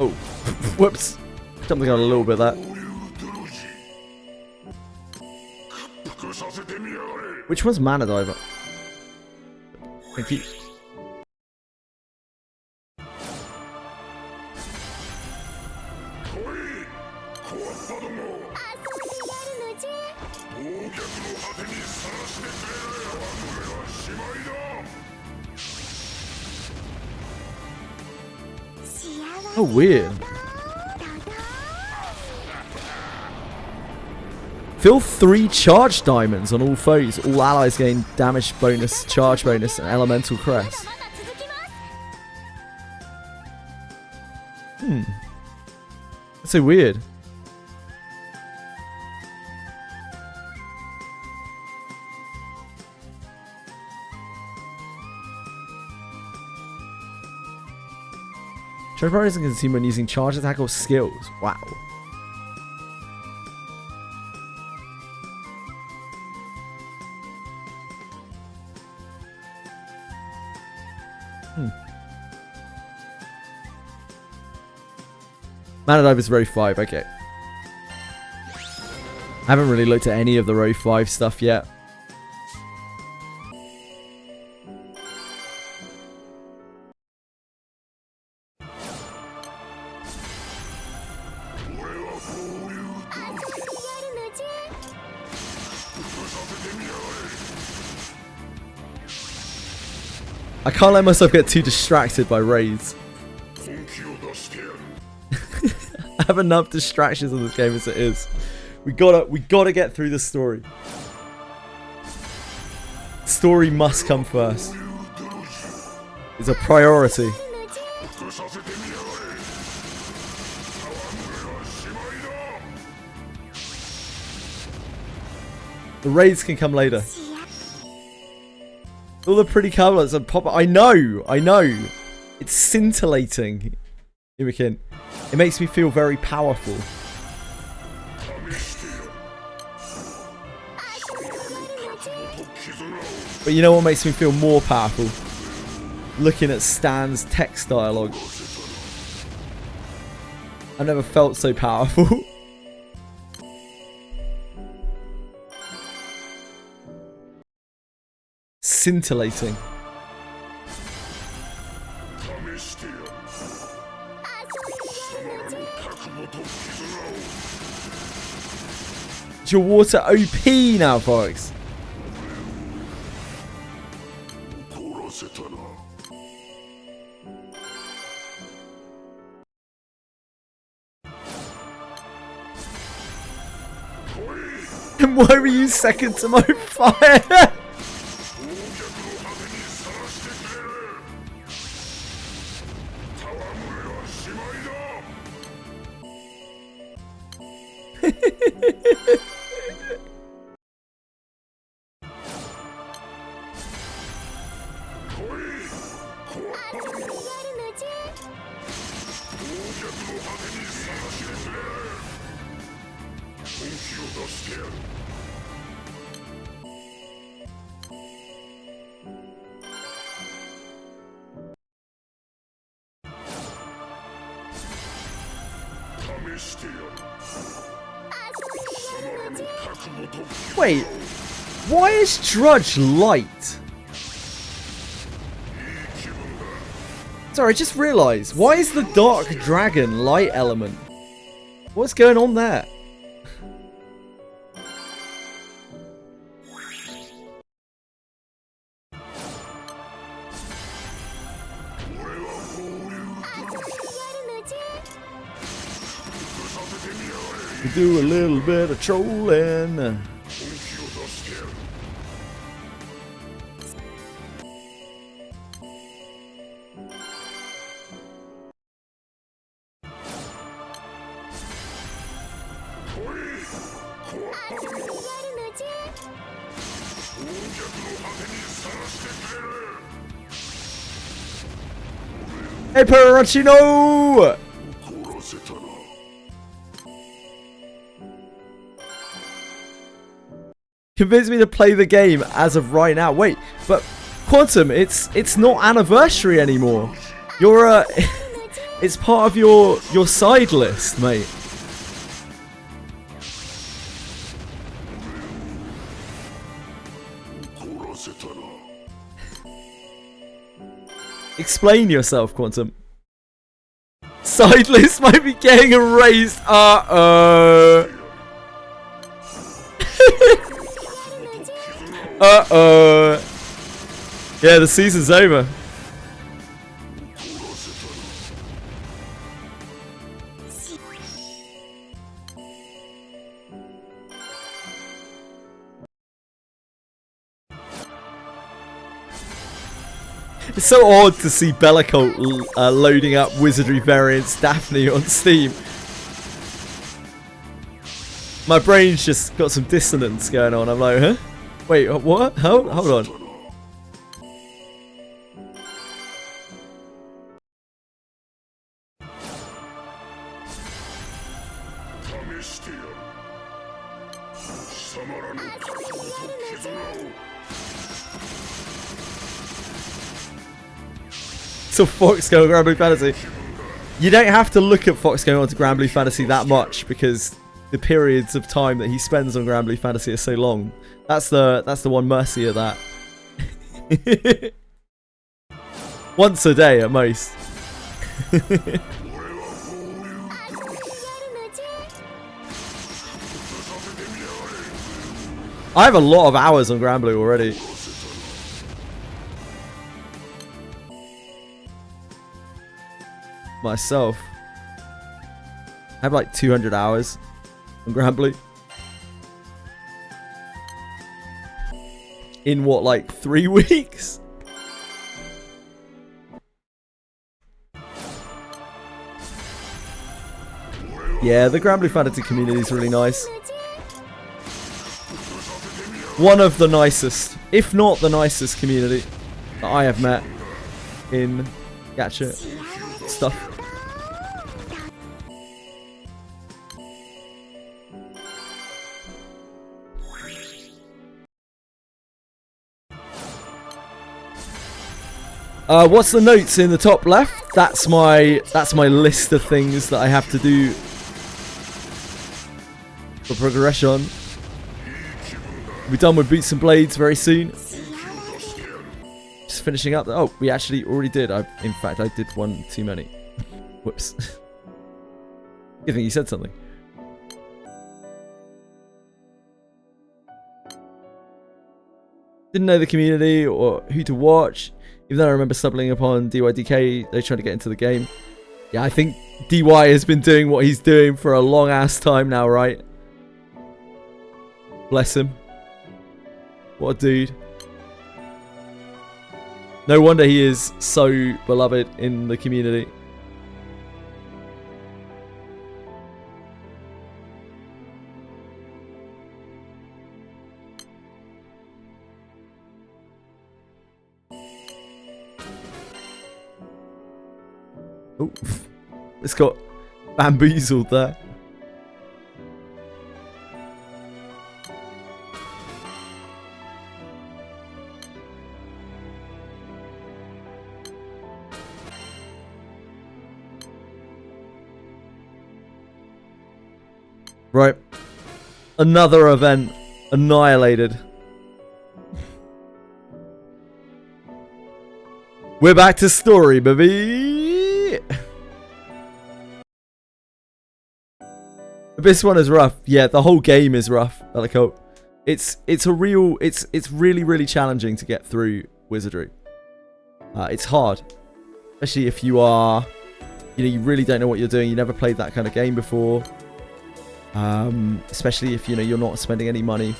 Oh, whoops. Jumping on a little bit of that. Which one's Mana Diver? Thank you. Oh, weird. Fill 3 charge diamonds on all foes. All allies gain damage bonus, charge bonus, and elemental crest. That's so weird. Charge bonus can consume when using charge attack or skills. Wow. Mana Dive is row 5, okay. I haven't really looked at any of the row 5 stuff yet. I can't let myself get too distracted by raids. I have enough distractions in this game as it is. We gotta get through the story. Story must come first. It's a priority. The raids can come later. All the pretty colours and pop. I know. It's scintillating. Imikin. It makes me feel very powerful. But you know what makes me feel more powerful? Looking at Stan's text dialogue. I've never felt so powerful. Scintillating. Your water OP now, folks. And why were you second to my fire? Wait, why is Drudge light? Sorry, I just realised. Why is the Dark Dragon light element? What's going on there? We do a little bit of trolling. Hey, Perroncino! Convince me to play the game as of right now. Wait, but Quantum, it's not anniversary anymore. You're it's part of your side list, mate. Explain yourself, Quantum. Side list might be getting erased. Uh-oh. Uh-oh. Yeah, the season's over. It's so odd to see Bellicult loading up Wizardry variants Daphne on Steam. My brain's just got some dissonance going on. I'm like, huh? Wait, what? Hold on. So Fox going on Granblue Fantasy. You don't have to look at Fox going on to Granblue Fantasy that much because the periods of time that he spends on Granblue Fantasy are so long. That's the one mercy of that. Once a day at most. I have a lot of hours on Granblue already. Myself. I have like 200 hours on Granblue. In what, like 3 weeks? Yeah, the Granblue Fantasy community is really nice. One of the nicest, if not the nicest community that I have met in gacha stuff. What's the notes in the top left? That's my list of things that I have to do for progression. We'll be done with Boots and Blades very soon. Just finishing up. Oh, we actually already did. In fact, I did one too many. Whoops. You think you said something? Didn't know the community or who to watch. Even though I remember stumbling upon DYDK, they're trying to get into the game. Yeah, I think DY has been doing what he's doing for a long ass time now, right? Bless him. What a dude. No wonder he is so beloved in the community. Oh, it's got bamboozled there. Right. Another event annihilated. We're back to story, baby. This one is rough. Yeah, the whole game is rough. It's really challenging to get through Wizardry. It's hard, especially if you are, you really don't know what you're doing. You never played that kind of game before. Especially if you're not spending any money.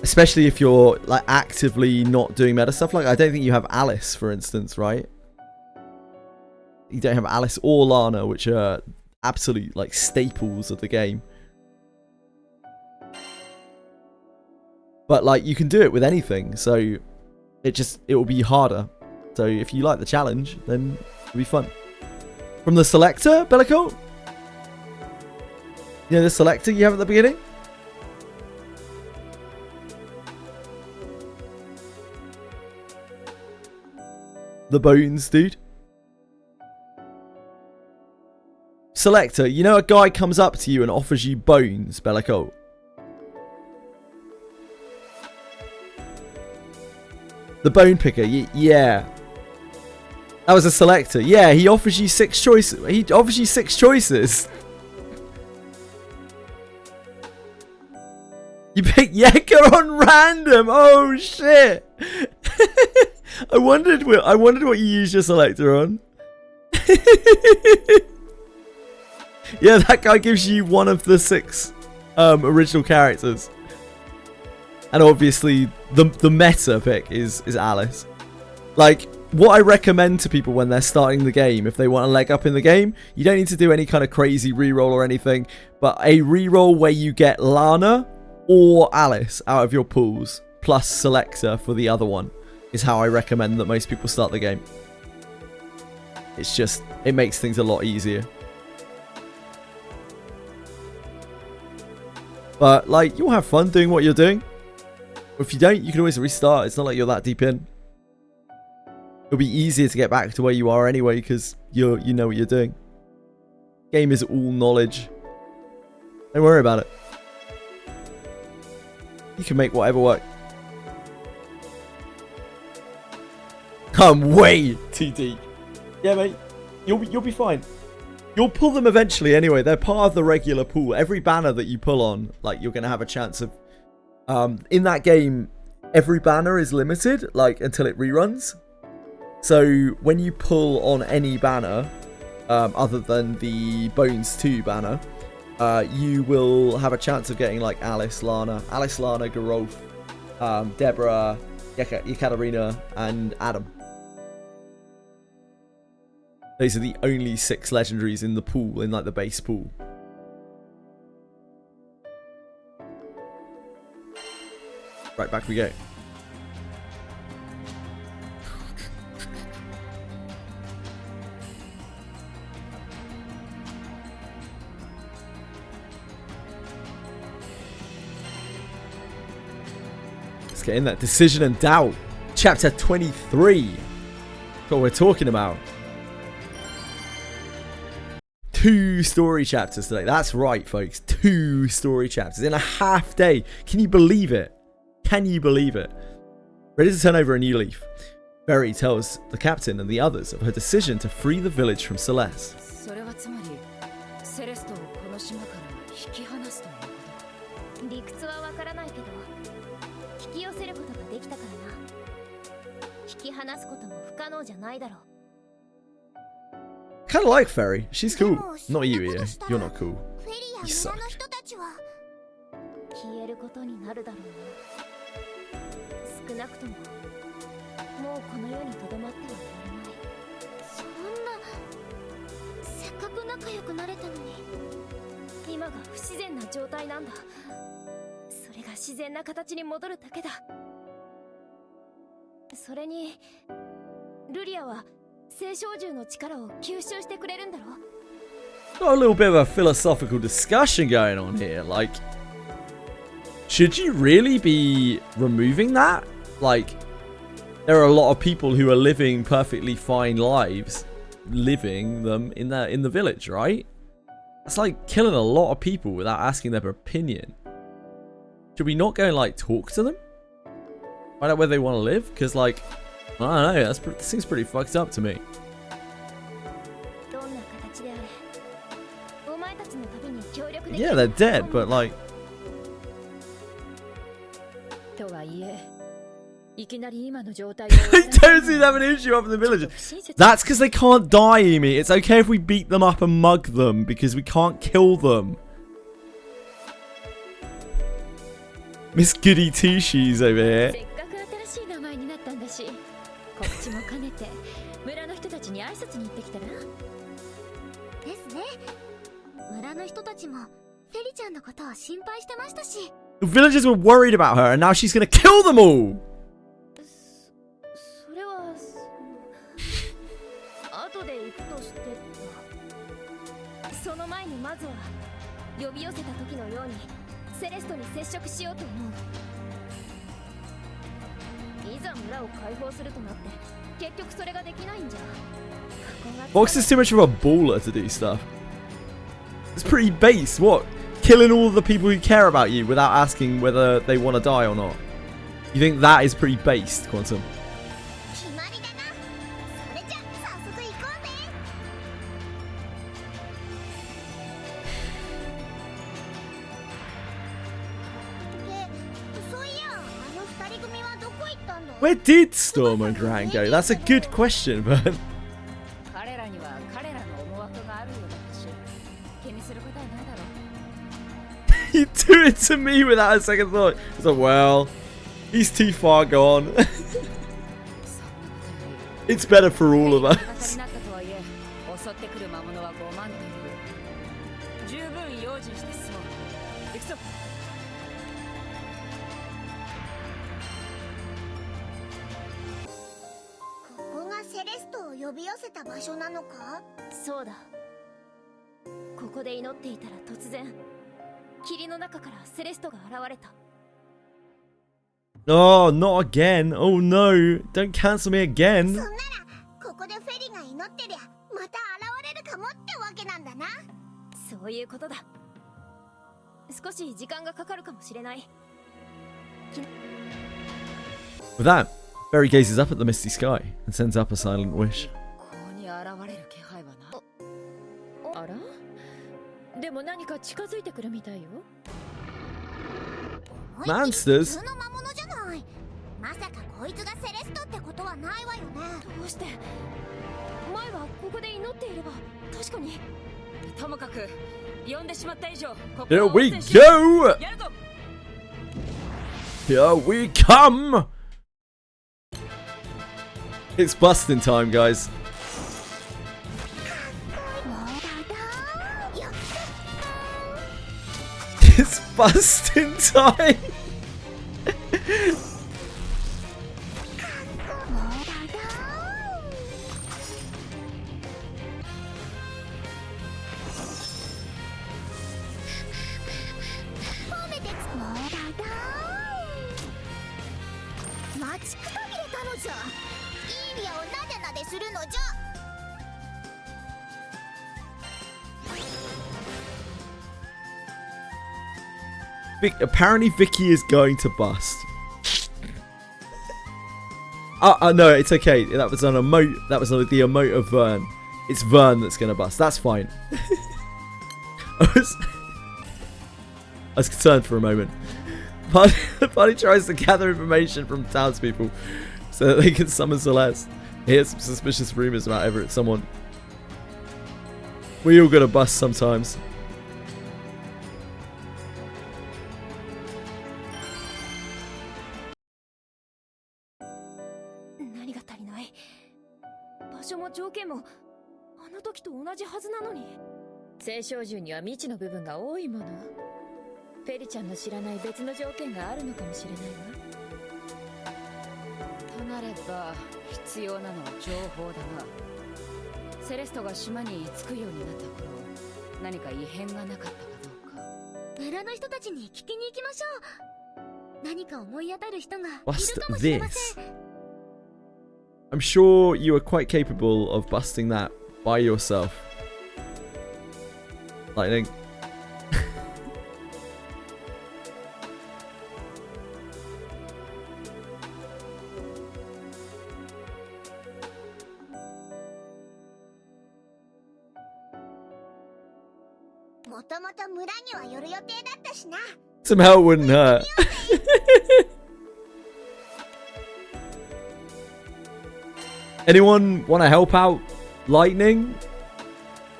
Especially if you're like actively not doing meta stuff. Like I don't think you have Alice, for instance, right? You don't have Alice or Lana, which are absolute like staples of the game. But like you can do it with anything, so it will be harder. So if you like the challenge, then it'll be fun. From the selector, Bellicote? You know the selector you have at the beginning? The bones, dude. Selector, you know a guy comes up to you and offers you bones, Bellicote? The bone picker, yeah. That was a selector. Yeah, he offers you 6 choices. He offers you 6 choices. You pick Yekker on random. Oh shit. I wondered what you used your selector on. Yeah, that guy gives you one of the 6 original characters. And obviously the meta pick is Alice. Like, what I recommend to people when they're starting the game, if they want a leg up in the game, you don't need to do any kind of crazy reroll or anything, but a reroll where you get Lana or Alice out of your pools, plus selector for the other one, is how I recommend that most people start the game. It's just, it makes things a lot easier. But, like, you'll have fun doing what you're doing. If you don't, you can always restart. It's not like you're that deep in. It'll be easier to get back to where you are anyway, because you know what you're doing. Game is all knowledge. Don't worry about it. You can make whatever work. I'm way too deep. Yeah, mate. You'll be fine. You'll pull them eventually anyway. They're part of the regular pool. Every banner that you pull on, like, you're going to have a chance of... in that game, every banner is limited, like, until it reruns. So, when you pull on any banner, other than the Bones 2 banner, you will have a chance of getting, like, Alice, Lana, Geralf, Deborah, Yekaterina, and Adam. Those are the only 6 legendaries in the pool, in, like, the base pool. Right, back we go. Let's get in that. Decision and Doubt. Chapter 23. That's what we're talking about. 2 story chapters today. That's right, folks. 2 story chapters in a half day. Can you believe it? Can you believe it? Ready to turn over a new leaf. Berry tells the captain and the others of her decision to free the village from Celeste. Kind of like Ferry. She's cool. Not you, EA. You're not cool. You suck. 消えることになるだろうな。少なくとももうこの世にとどまってはいられない。そんな、せっかく仲良くなれたのに。今が不自然な状態なんだ。それが自然な形に戻るだけだ。それにルリアは聖少獣の力を吸収してくれるんだろ。 Got a little bit of a philosophical discussion going on here. Like, should you really be removing that? Like, there are a lot of people who are living perfectly fine lives, living them in the village, right? That's like killing a lot of people without asking their opinion. Should we not go and like talk to them? Find out where they want to live? Because like, I don't know, this seems pretty fucked up to me. Yeah, they're dead, but like... He don't seem to have an issue up in the village. That's because they can't die, Amy. It's okay if we beat them up and mug them, because we can't kill them. Miss Goody Two-Shoes over here. 村の人たちもフェリちゃんのことを心配してましたし。 The villagers were worried about her, and now she's gonna kill them all. それは後で行くとして、その前にまずは呼び寄せた時のようにセレストに接触しようと思う。いざ村を解放するとなって結局それができないんじゃ。Fox is too much of a baller to do stuff. It's pretty base. What? Killing all the people who care about you without asking whether they want to die or not. You think that is pretty based, Quantum? Where did Storm and Gran go? That's a good question, but... You do it to me without a second thought. It's like, well, he's too far gone. It's better for all of us. Oh, not again. Oh no. Don't cancel me again. With that, Fairy gazes up at the misty sky and sends up a silent wish. Monsters? Here we go! Here we come! It's busting time, guys. It's busting time! Apparently Vicky is going to bust. No, it's okay. That was an emote. That was the emote of Vern. It's Vern that's gonna bust. That's fine. I was concerned for a moment. The party tries to gather information from townspeople so that they can summon Celeste. Here's some suspicious rumors about Everett. Someone. We all gotta bust sometimes. 時と同じはずなのに。青少獣には未知の部分が多いもの。フェリちゃんの知らない別の条件があるのかもしれないわ。となれば必要なのは情報だな。セレストが島に着くようになった頃、何か異変がなかったかどうか。村の人たちに聞きに行きましょう。何か思い当たる人がいるかもしれません。I'm sure you are quite capable of busting that by yourself. Lightning. Somehow it wouldn't hurt. Anyone want to help out Lightning?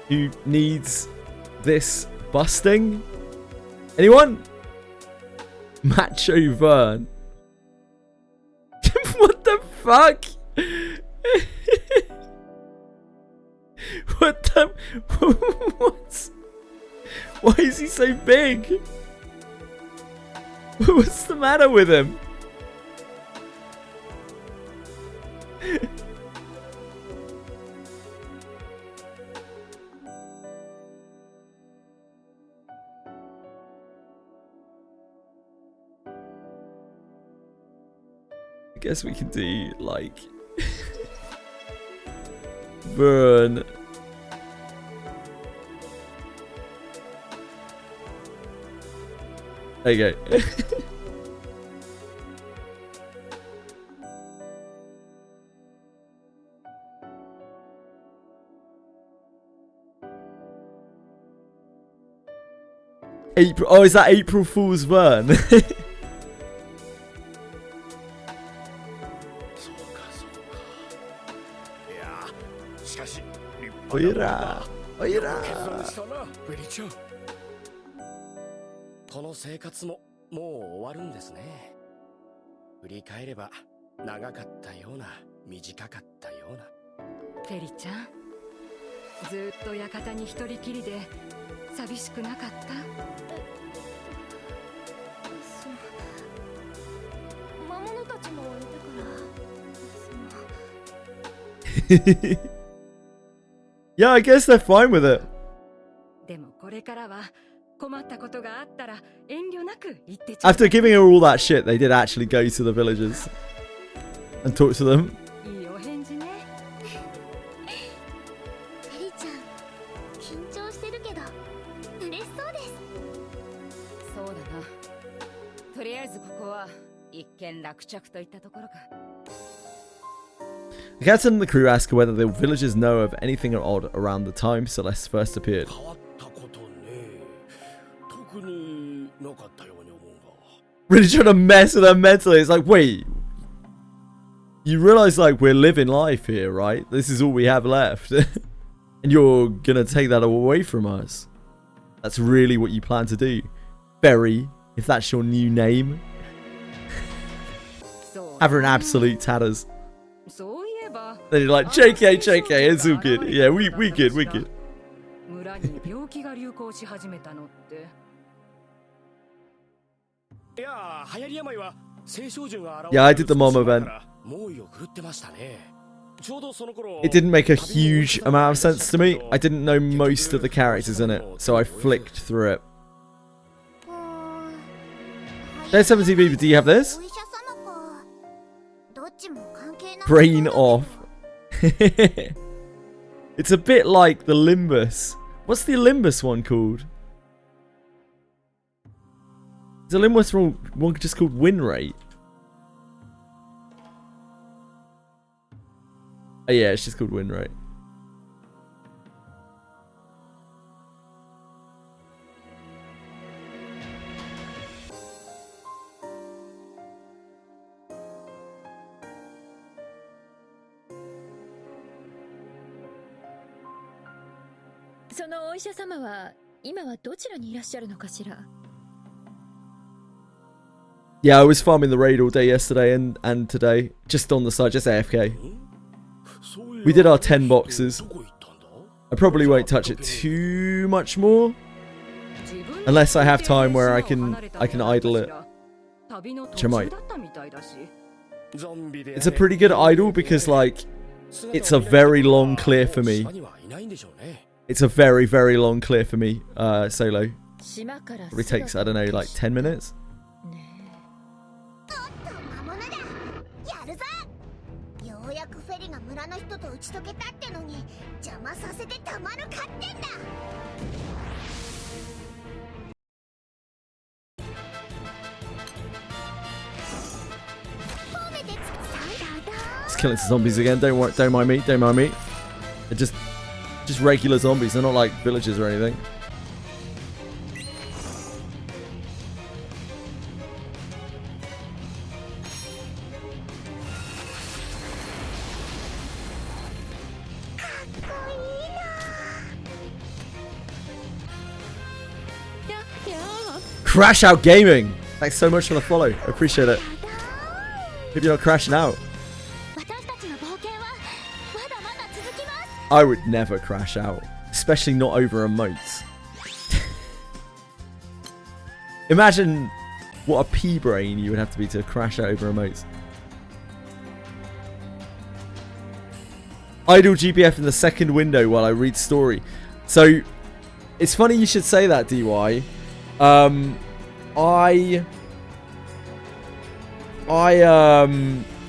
Who needs this busting? Anyone? Macho Vern. What the fuck? What the... What? Why is he so big? What's the matter with him? I guess we can do like Vern. There you go. April. Oh, is that April Fool's Vern? Oira. Oira. この生活ももう終わるんですね。振り返れば長かったような短かったような。フェリちゃん、ずっと館に一人きりで寂しくなかった？魔物たちもいたから。Yeah, I guess they're fine with it. でもこれからは困ったことがあったら遠慮なく言ってちょうだい。After giving her all that shit, they did actually go to the villagers and talk to them. いいお返事ね。エリちゃん、緊張してるけど嬉しそうです。そうだな。とりあえずここは一見落着といったところか。The captain and the crew ask her whether the villagers know of anything odd around the time Celeste first appeared. Really trying to mess with her mentally. It's like, wait, you realize like we're living life here, right? This is all we have left. And you're gonna take that away from us. That's really what you plan to do. Berry, if that's your new name. Have her in absolute tatters. Then you're like, JK, JK, it's all good. Yeah, we good, we good. Yeah, I did the mom event. It didn't make a huge amount of sense to me. I didn't know most of the characters in it, so I flicked through it. There's 70V, but do you have this? Brain off. It's a bit like the Limbus. What's the Limbus one called? Is the Limbus one just called win rate? Oh yeah, it's just called win rate. Yeah, I was farming the raid all day yesterday and today. Just on the side, just AFK. We did our 10 boxes. I probably won't touch it too much more. Unless I have time where I can idle it. Which I might. It's a pretty good idle because, like, it's a very long clear for me. It's a very, very long clear for me, solo. Probably takes, I don't know, like 10 minutes. Just killing some zombies again. Don't mind me. Don't mind me. They're just regular zombies. They're not like villagers or anything. Crash Out Gaming. Thanks so much for the follow. I appreciate it. Hope you're not crashing out. I would never crash out, especially not over emotes. Imagine what a pea-brain you would have to be to crash out over emotes. Idle GBF in the second window while I read story. So, it's funny you should say that, DY. I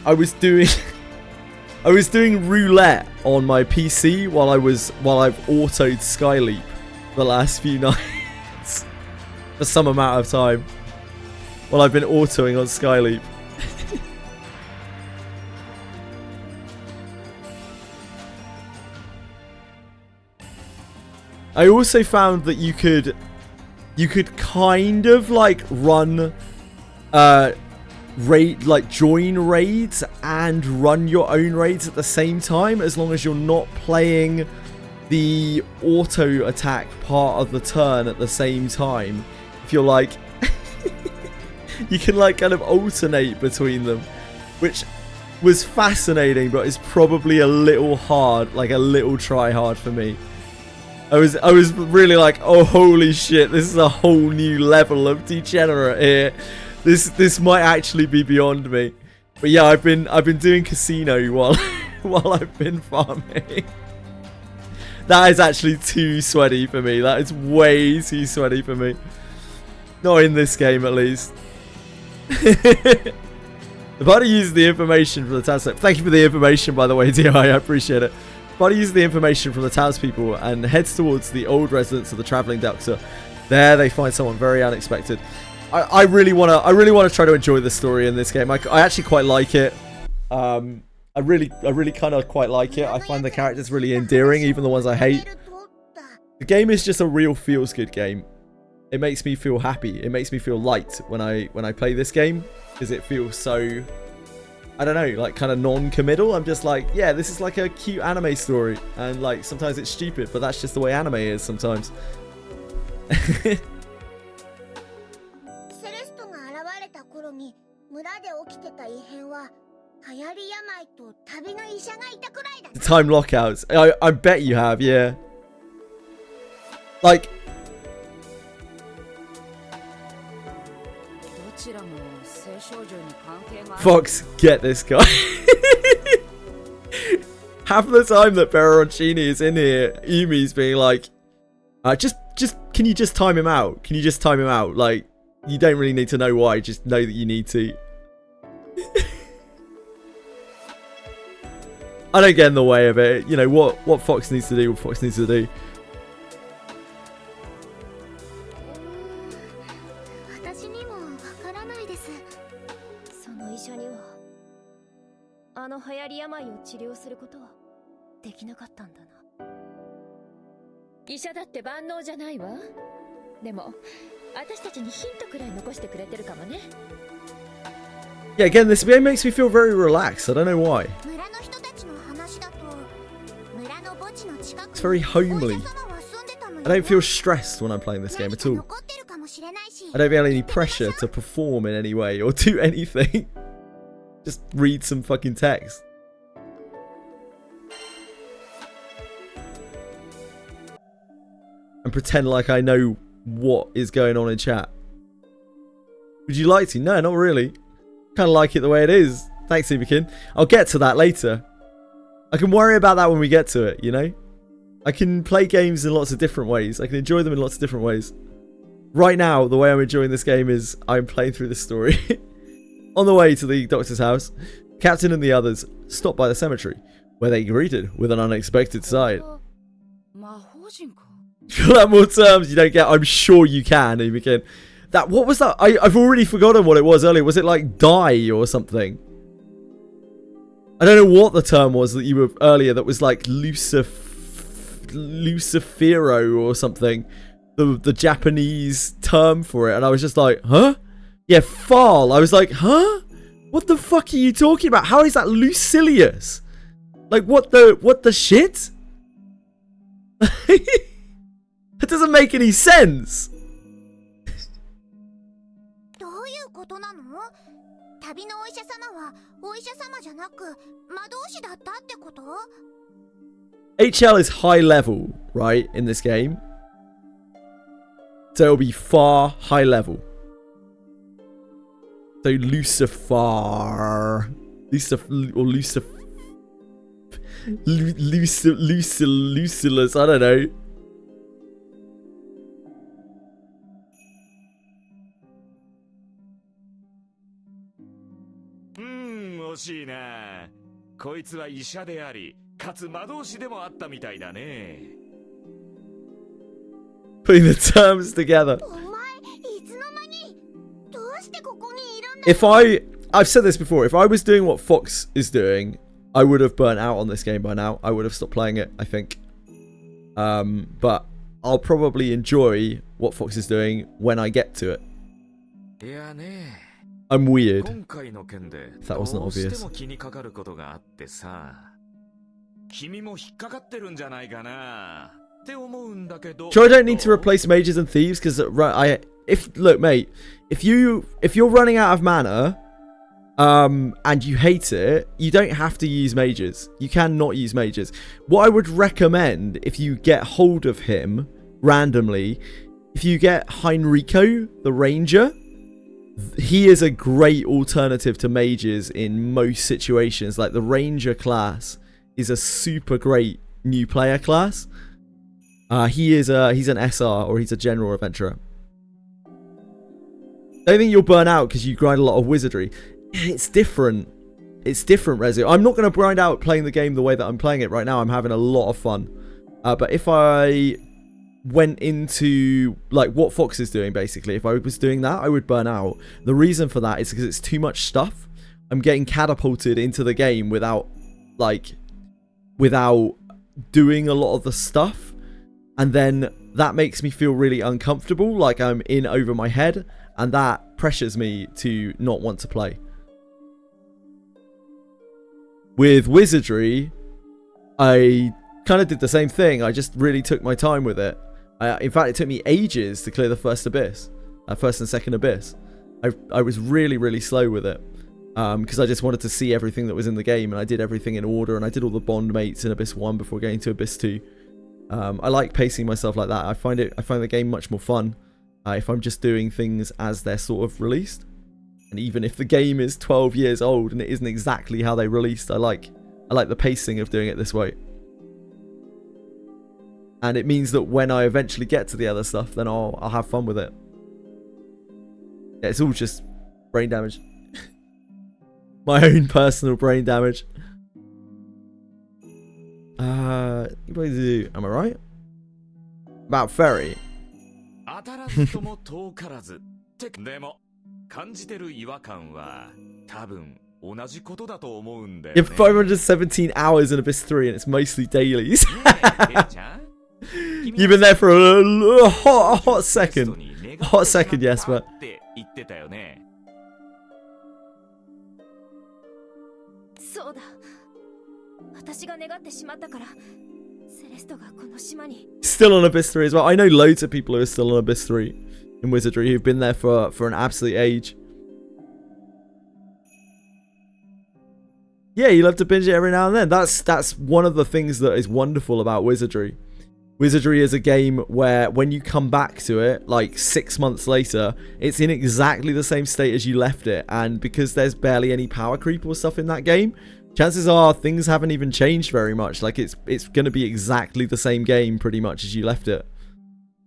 was doing I was doing roulette on my PC while I've autoed Skyleap the last few nights for some amount of time while I've been autoing on Skyleap. I also found that you could kind of like run join raids and run your own raids at the same time, as long as you're not playing the auto attack part of the turn at the same time. If you're like you can like kind of alternate between them, which was fascinating, but is probably a little hard, like a little try hard for me. I was really like, oh holy shit, this is a whole new level of degenerate here. This might actually be beyond me. But yeah, I've been doing casino while I've been farming. That is actually too sweaty for me. That is way too sweaty for me. Not in this game, at least. The party uses the information from the townspeople. Thank you for the information, by the way, DI. I appreciate it. The party uses the information from the townspeople and heads towards the old residence of the traveling doctor. There, they find someone very unexpected. I really wanna try to enjoy the story in this game. I actually quite like it. I really kind of quite like it. I find the characters really endearing, even the ones I hate. The game is just a real feels good game. It makes me feel happy. It makes me feel light when I play this game, because it feels so, I don't know, like kind of non-committal. I'm just like, yeah, this is like a cute anime story, and like sometimes it's stupid, but that's just the way anime is sometimes. The time lockouts. I bet you have, yeah. Like, Fox, get this guy. Half the time that Peroncini is in here, Yumi's being like, can you just time him out? Can you just time him out? Like, you don't really need to know why, just know that you need to. I don't get in the way of it. You know, what Fox needs to do, what Fox needs to do. Yeah, again, this game makes me feel very relaxed. I don't know why. It's very homely. I don't feel stressed when I'm playing this game at all. I don't feel any pressure to perform in any way or do anything. Just read some fucking text. and pretend like I know what is going on in chat. Would you like to? No, not really. Kind of like it the way it is. Thanks, Seebikin. I'll get to that later. I can worry about that when we get to it, you know? I can play games in lots of different ways. I can enjoy them in lots of different ways. Right now, the way I'm enjoying this game is I'm playing through the story. On the way to the doctor's house, Captain and the others stopped by the cemetery, where they greeted with an unexpected sight. Fill out more terms you don't get. I'm sure you can, Seebikin. That, what was that? I've already forgotten what it was earlier. Was it like die or something? I don't know what the term was that you were earlier that was like Lucifero or something. The Japanese term for it. And I was just like, huh? Yeah, Fall. I was like, huh? What the fuck are you talking about? How is that Lucilius? Like, what the shit? That doesn't make any sense. HL is high level, right, in this game. So it'll be far high level. So Lucifer. Lucilus, I don't know. Putting the terms together. I've said this before, if I was doing what Fox is doing, I would have burnt out on this game by now. I would have stopped playing it, I think. But I'll probably enjoy what Fox is doing when I get to it. I'm weird. If that wasn't obvious. Sure, I don't need to replace mages and thieves because look, mate, if you're running out of mana, and you hate it, you don't have to use mages. You can not use mages. What I would recommend, if you get hold of him randomly, if you get Heinrico, the ranger, he is a great alternative to mages in most situations. Like, the ranger class is a super great new player class. He's an SR, or he's a general adventurer. I don't think you'll burn out because you grind a lot of wizardry. It's different. It's different, Rezu. I'm not going to grind out playing the game the way that I'm playing it right now. I'm having a lot of fun. But if I went into like what Fox is doing, basically, if I was doing that, I would burn out. The reason for that is because it's too much stuff. I'm getting catapulted into the game without doing a lot of the stuff. And then that makes me feel really uncomfortable, like I'm in over my head. And that pressures me to not want to play. With Wizardry, I kind of did the same thing. I just really took my time with it. In fact, it took me ages to clear the first abyss. First and second abyss. I was really, really slow with it. Because I just wanted to see everything that was in the game. And I did everything in order. And I did all the bond mates in Abyss 1 before getting to Abyss 2. I like pacing myself like that. I find the game much more fun. If I'm just doing things as they're sort of released. And even if the game is 12 years old and it isn't exactly how they released, I like the pacing of doing it this way. And it means that when I eventually get to the other stuff, then I'll have fun with it. Yeah, it's all just brain damage. My own personal brain damage. Am I right? About Ferry. Yeah, 517 hours in Abyss 3 and it's mostly dailies. You've been there for a hot second. A hot second, yes, but... Still on Abyss 3 as well. I know loads of people who are still on Abyss 3 in Wizardry who've been there for an absolute age. Yeah, you love to binge it every now and then. That's one of the things that is wonderful about Wizardry. Wizardry is a game where when you come back to it, like 6 months later, it's in exactly the same state as you left it. And because there's barely any power creep or stuff in that game, chances are things haven't even changed very much. Like it's going to be exactly the same game pretty much as you left it.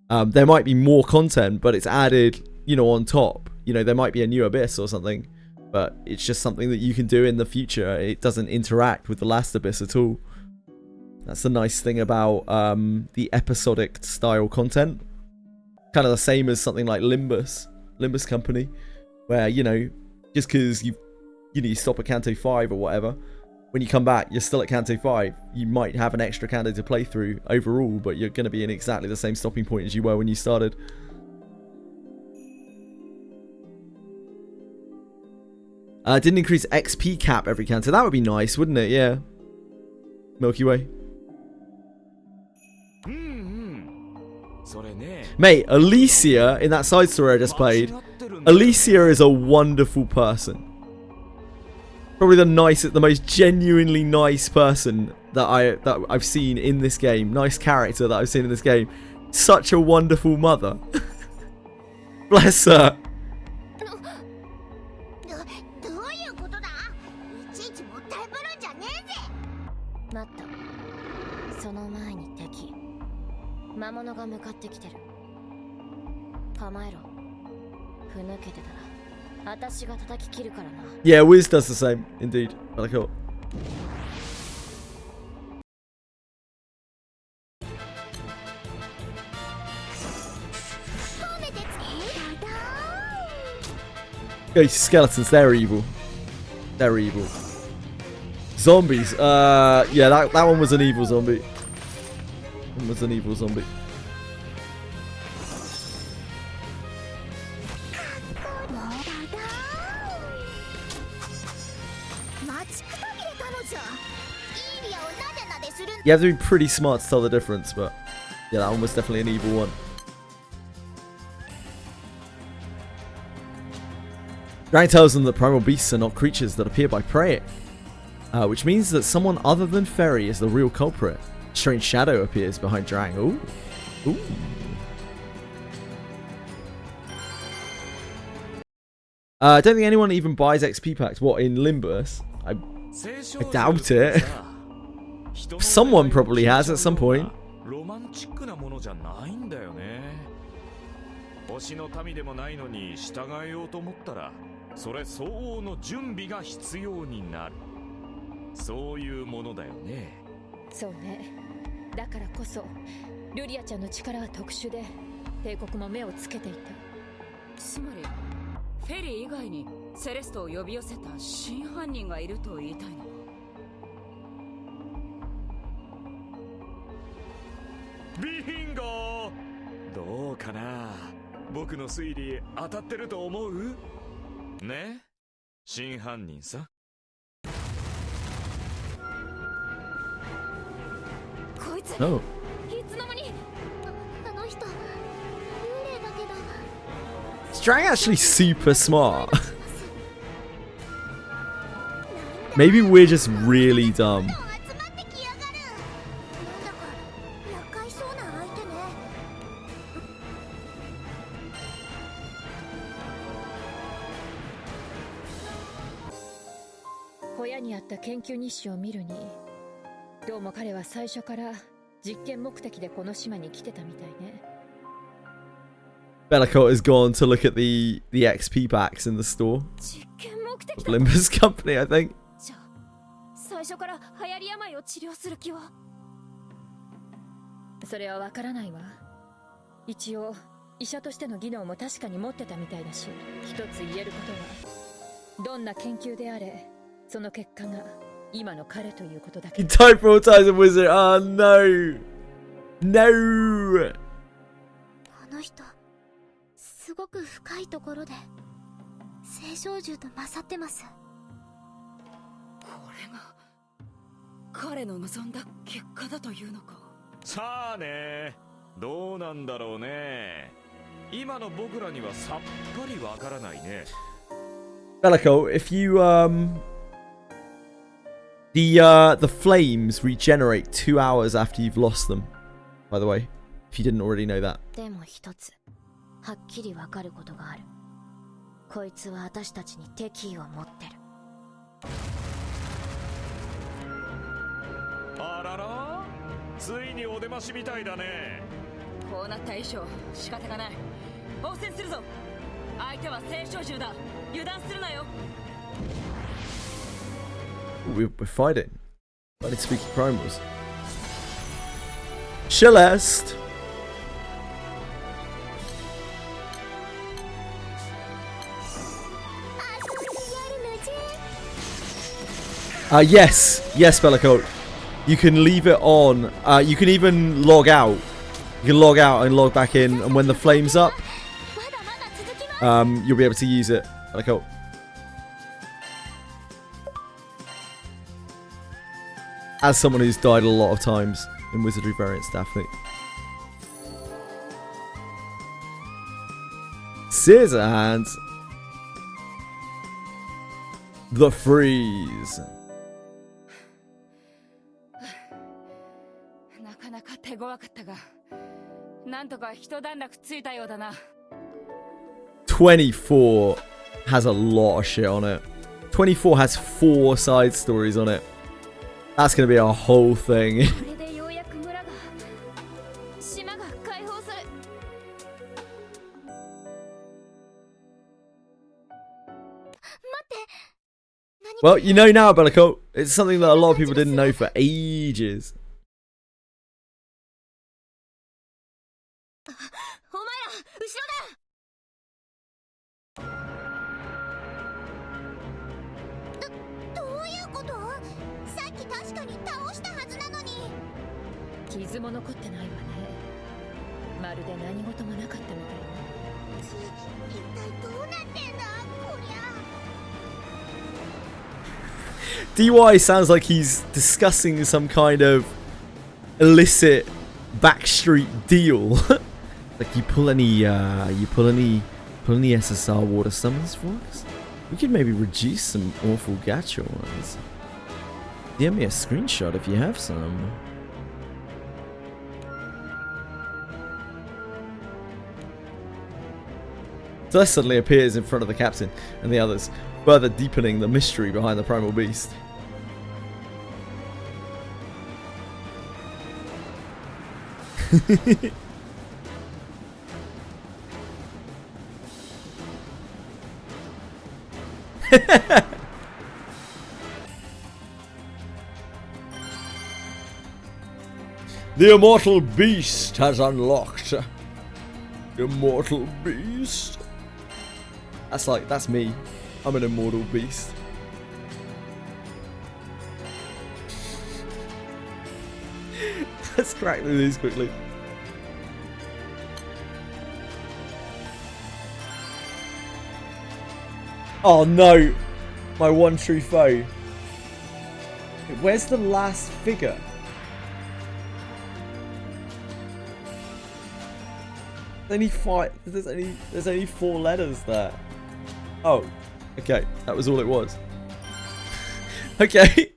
There might be more content, but it's added, you know, on top. You know, there might be a new abyss or something, but it's just something that you can do in the future. It doesn't interact with the last abyss at all. That's the nice thing about the episodic style content. Kind of the same as something like Limbus Company, where, you know, just because you stop at Canto 5 or whatever, when you come back, you're still at Canto 5. You might have an extra canto to play through overall, but you're going to be in exactly the same stopping point as you were when you started. Didn't increase XP cap every canto. That would be nice, wouldn't it? Yeah. Milky Way. Mate, Alicia, in that side story I just played, Alicia is a wonderful person. Probably the most genuinely nice person that I've seen in this game. Nice character that I've seen in this game. Such a wonderful mother. Bless her. Yeah, Wiz does the same, indeed. Really cool. Those skeletons, they're evil. They're evil. Zombies. Yeah, that one was an evil zombie. One was an evil zombie. You have to be pretty smart to tell the difference, but yeah, that one was definitely an evil one. Dragon tells them that primal beasts are not creatures that appear by preying, which means that someone other than Fairy is the real culprit. A strange shadow appears behind Drang. Ooh. Ooh. I don't think anyone even buys XP packs. What, in Limbus? I doubt it. Someone probably has at some point.ビンゴどうかな僕の推理当たってると思うね真犯人さこいつ Oh. いつの間にあの人幽霊だけど Is Drang actually super smart? Maybe we're just really dumb. Bellicott has gone to look at the XP packs in the store of Limbus Company, I think. He typewriters a wizard. Oh no. No. あの人すごく深いところで青少獣と勝ってます。これが彼の望んだ結果だというのか。さあねどうなんだろうね今の僕らにはさっぱりわからないね。Bellicott, if you the flames regenerate 2 hours after you've lost them. by the way, if you didn't already know that. でも一つはっきりわかることがある。こいつは私たちに敵意を持ってる。あらら、ついにお出ましみたいだね。こうなった以上仕方がない。応戦するぞ。相手は聖書獣だ。油断するなよ。We're fighting. Fighting speaking primals. Celeste! Yes, Bellicoat. You can leave it on. You can even log out. You can log out and log back in, and when the flame's up, you'll be able to use it. Bellicoat. As someone who's died a lot of times in Wizardry variants, Daphne. Scissor hands. The freeze. なかなか手強かったが、なんとか一段落ついたようだな。24 has a lot of shit on it. 24 has 4 side stories on it. That's gonna be a whole thing. これでようやく村が島が解放され。待って。 Well, you know now, Bellicoat. It's something that a lot of people didn't know for ages. お前ら後ろだ。どういうこと？さっき確かに倒したはずなのに。傷も残ってないわね。まるで何事もなかったみたいな。一体どうなってんだこりゃ。 DY sounds like he's discussing some kind of illicit backstreet deal. Like you pull any SSR water summons for us? We could maybe reduce some awful gacha ones. DM me a screenshot if you have some. Celeste suddenly appears in front of the captain and the others, further deepening the mystery behind the primal beast. The immortal beast has unlocked. Immortal beast. That's me. I'm an immortal beast. Let's crack through these quickly. Oh no! My one true foe. Where's the last figure? There's only 4 letters there. Oh, okay. That was all it was. Okay.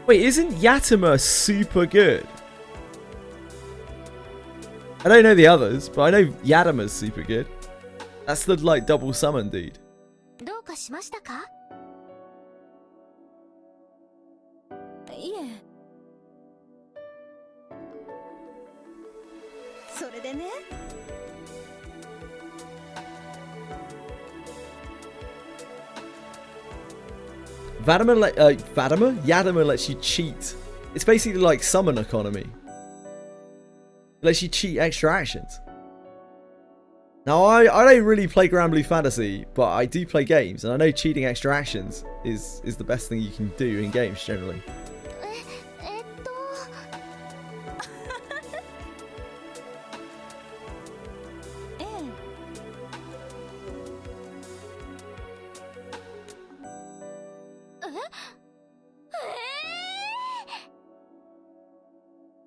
Wait, isn't Yatima super good? I don't know the others, but I know Yatima's super good. That's the like double summon dude. どうかしましたか？いえ。それでね。Yadima lets you cheat. It's basically like summon economy. It lets you cheat extra actions. Now, I don't really play Granblue Fantasy, but I do play games, and I know cheating extra actions is the best thing you can do in games generally.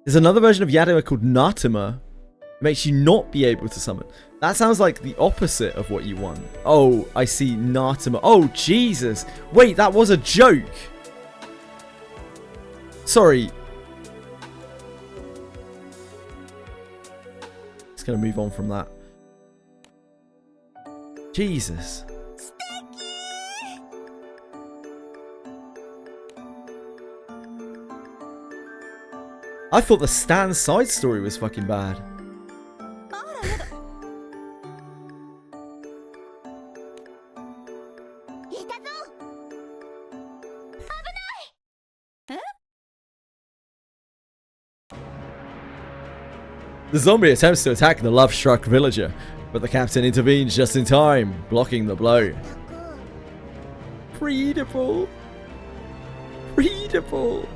There's another version of Yadima called Natima. It makes you not be able to summon. That sounds like the opposite of what you want. Oh, I see. Natima. Oh, Jesus. Wait, that was a joke. Sorry. Just going to move on from that. Jesus. I thought the Stan side story was fucking bad. The zombie attempts to attack the love-struck villager, but the captain intervenes just in time, blocking the blow. Readable. Readable.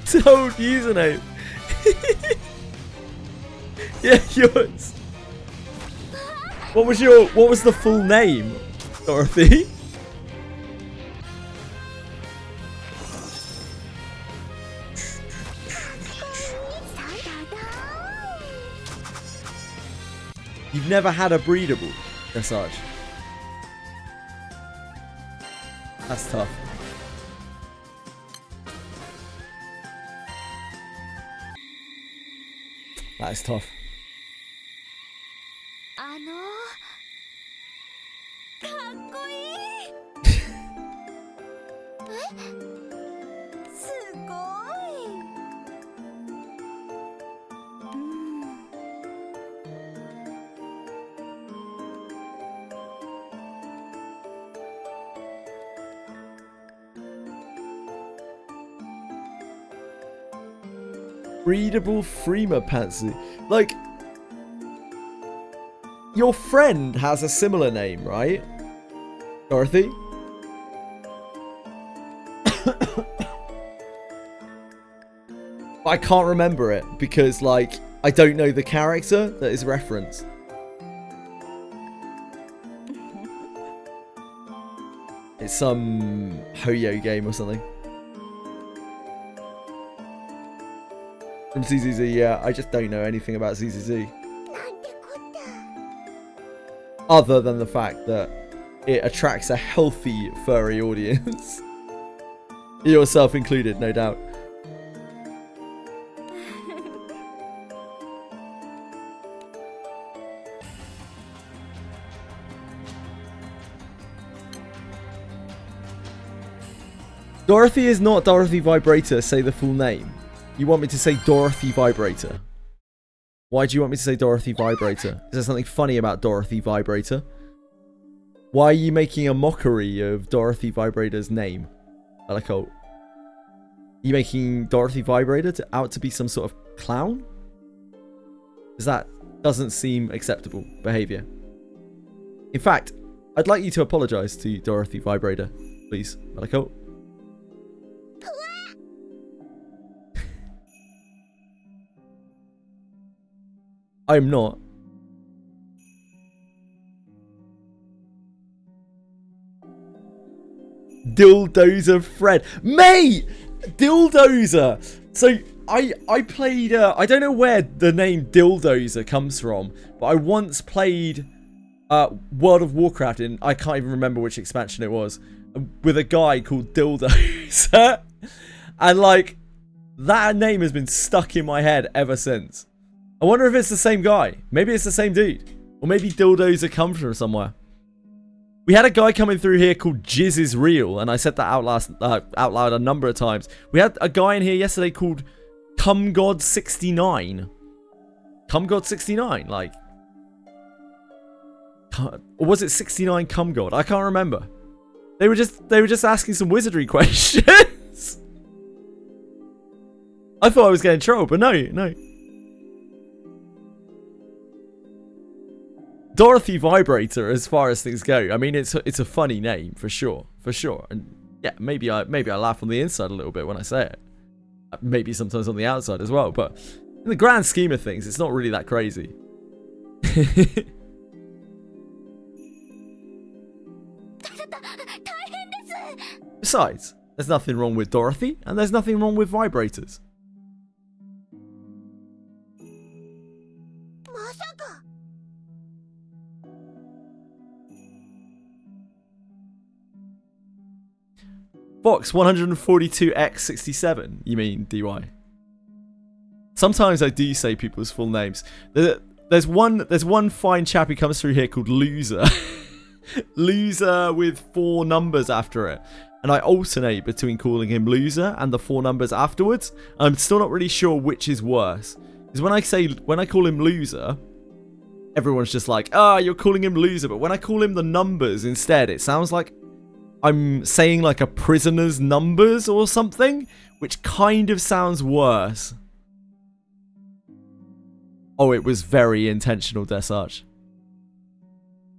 Toad username. Yeah, yours. What was the full name, Dorothy? You've never had a breedable dressage. That's tough. That is tough. かっこいいすごいBreedable Freema Pansy. Like, your friend has a similar name, right? Dorothy? I can't remember it because, like, I don't know the character that is referenced. It's some Hoyo game or something. From ZZZ, yeah, I just don't know anything about ZZZ. Other than the fact that it attracts a healthy furry audience. Yourself included, no doubt. Dorothy is not Dorothy Vibrator, say the full name. You want me to say Dorothy Vibrator? Why do you want me to say Dorothy Vibrator? Is there something funny about Dorothy Vibrator? Why are you making a mockery of Dorothy Vibrator's name? Are you making Dorothy Vibrator out to be some sort of clown? Because that doesn't seem acceptable behavior. In fact, I'd like you to apologize to Dorothy Vibrator, please, Maliko. I'm not. Dildozer Fred. Mate! Dildozer! So, I played, I don't know where the name Dildozer comes from, but I once played World of Warcraft in, I can't even remember which expansion it was, with a guy called Dildozer. And, like, that name has been stuck in my head ever since. I wonder if it's the same guy. Maybe it's the same dude. Or maybe Dildozer comes from somewhere. We had a guy coming through here called Jizz is Real, and I said that out loud a number of times. We had a guy in here yesterday called CumGod69. CumGod69, like... Or was it 69 CumGod? I can't remember. They were just asking some wizardry questions. I thought I was getting trolled, but no. Dorothy Vibrator, as far as things go. I mean, it's a funny name for sure, and yeah, maybe I laugh on the inside a little bit when I say it. Maybe sometimes on the outside as well, but in the grand scheme of things, it's not really that crazy. Besides, there's nothing wrong with Dorothy, and there's nothing wrong with vibrators. Fox 142X67, you mean, DY? Sometimes I do say people's full names. There's one fine chap who comes through here called Loser. Loser with 4 numbers after it. And I alternate between calling him Loser and the 4 numbers afterwards. I'm still not really sure which is worse. Because when I call him Loser, everyone's just like, ah, you're calling him Loser. But when I call him the numbers instead, it sounds like I'm saying like a prisoner's numbers or something, which kind of sounds worse. Oh, it was very intentional, Desarch.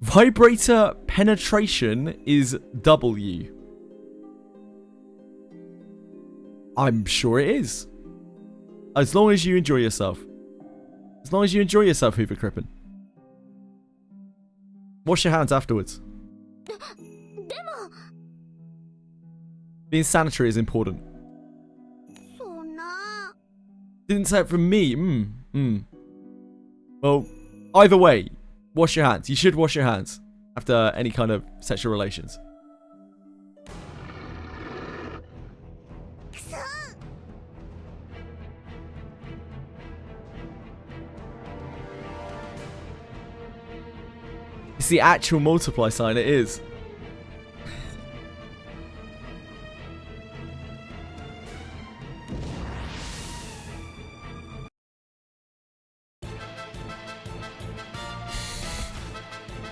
Vibrator penetration is W. I'm sure it is. As long as you enjoy yourself. As long as you enjoy yourself, Hoover Crippen. Wash your hands afterwards. Being sanitary is important. Didn't say it from me. Well, either way, wash your hands. You should wash your hands after any kind of sexual relations. It's the actual multiply sign, it is.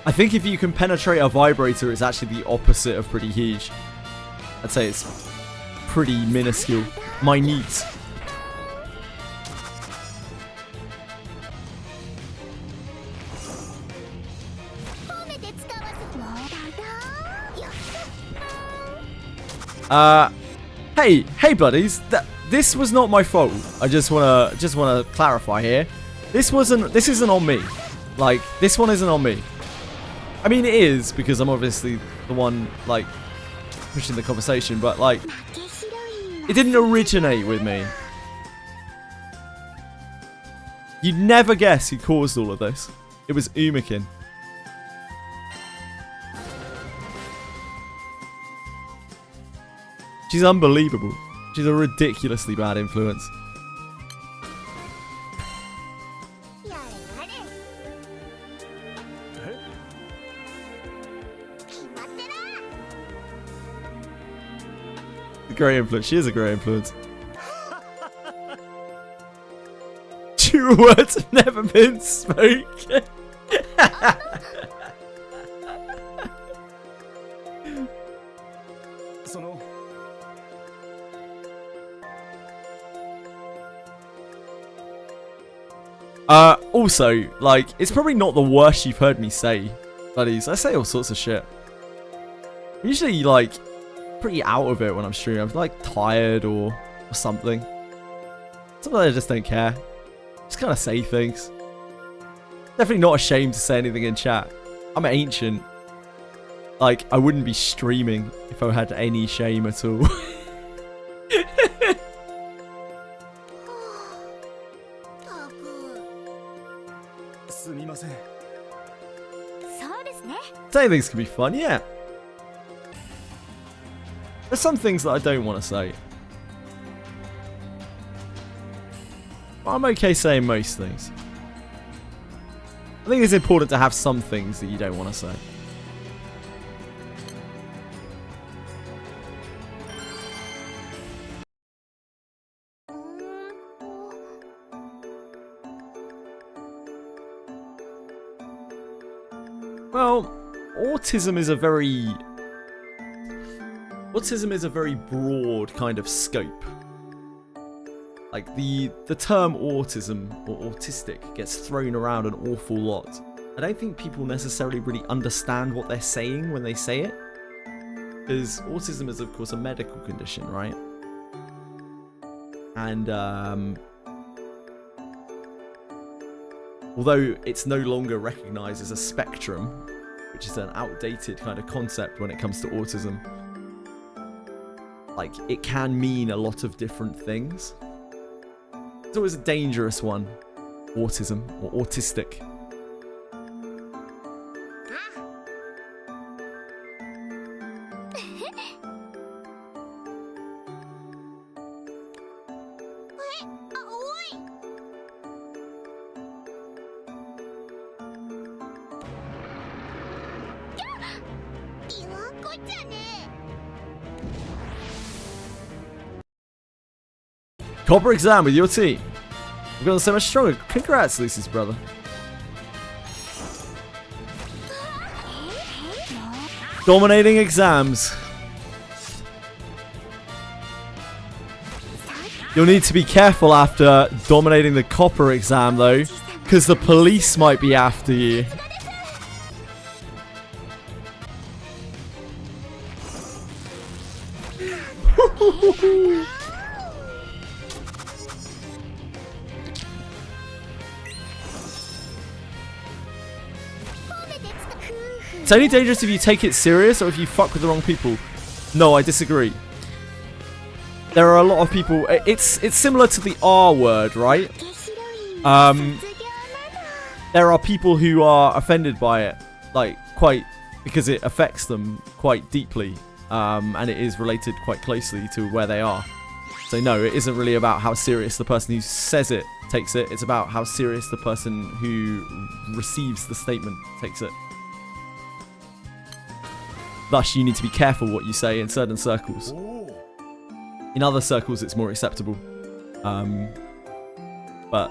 I think if you can penetrate a vibrator, it's actually the opposite of pretty huge. I'd say it's pretty minuscule. Minute. Hey buddies, this was not my fault. I just wanna clarify here. This isn't on me. Like, this one isn't on me. I mean, it is, because I'm obviously the one, like, pushing the conversation, but, like, it didn't originate with me. You'd never guess who caused all of this. It was Umakin. She's unbelievable. She's a ridiculously bad influence. Great influence. She is a great influence. True words have never been spoken. Also, like, it's probably not the worst you've heard me say, buddies. I say all sorts of shit. I'm usually, like, pretty out of it when I'm streaming. I'm like tired or something. Sometimes I just don't care. Just kind of say things. Definitely not ashamed to say anything in chat. I'm ancient. Like, I wouldn't be streaming if I had any shame at all. Saying things can be fun, yeah. There's some things that I don't want to say. But I'm okay saying most things. I think it's important to have some things that you don't want to say. Well, autism is a very broad kind of scope. Like, the term autism or autistic gets thrown around an awful lot. I don't think people necessarily really understand what they're saying when they say it. Because autism is, of course, a medical condition, right? And although it's no longer recognized as a spectrum, which is an outdated kind of concept when it comes to autism, like, it can mean a lot of different things. It's always a dangerous one, autism or autistic. Copper exam with your team. You've gotten so much stronger. Congrats, Lucy's brother. Dominating exams. You'll need to be careful after dominating the copper exam, though, because the police might be after you. It's only dangerous if you take it serious or if you fuck with the wrong people. No, I disagree. There are a lot of people. It's similar to the R word, right? There are people who are offended by it, like, quite, because it affects them quite deeply, and it is related quite closely to where they are. So no, it isn't really about how serious the person who says it takes it. It's about how serious the person who receives the statement takes it. Thus, you need to be careful what you say in certain circles. In other circles, it's more acceptable. But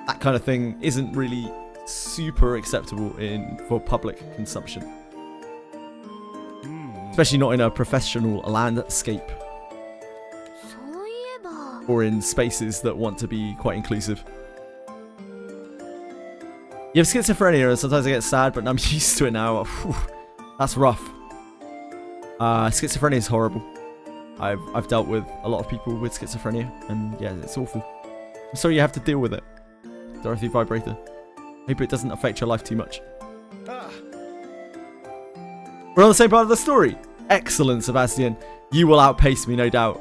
that kind of thing isn't really super acceptable for public consumption. Especially not in a professional landscape. Or in spaces that want to be quite inclusive. You have schizophrenia, and sometimes I get sad, but I'm used to it now. Whew, that's rough. Schizophrenia is horrible. I've dealt with a lot of people with schizophrenia, and yeah, it's awful. I'm sorry you have to deal with it, Dorothy Vibrator. Hope it doesn't affect your life too much. We're on the same part of the story. Excellent, Sebastian. You will outpace me, no doubt.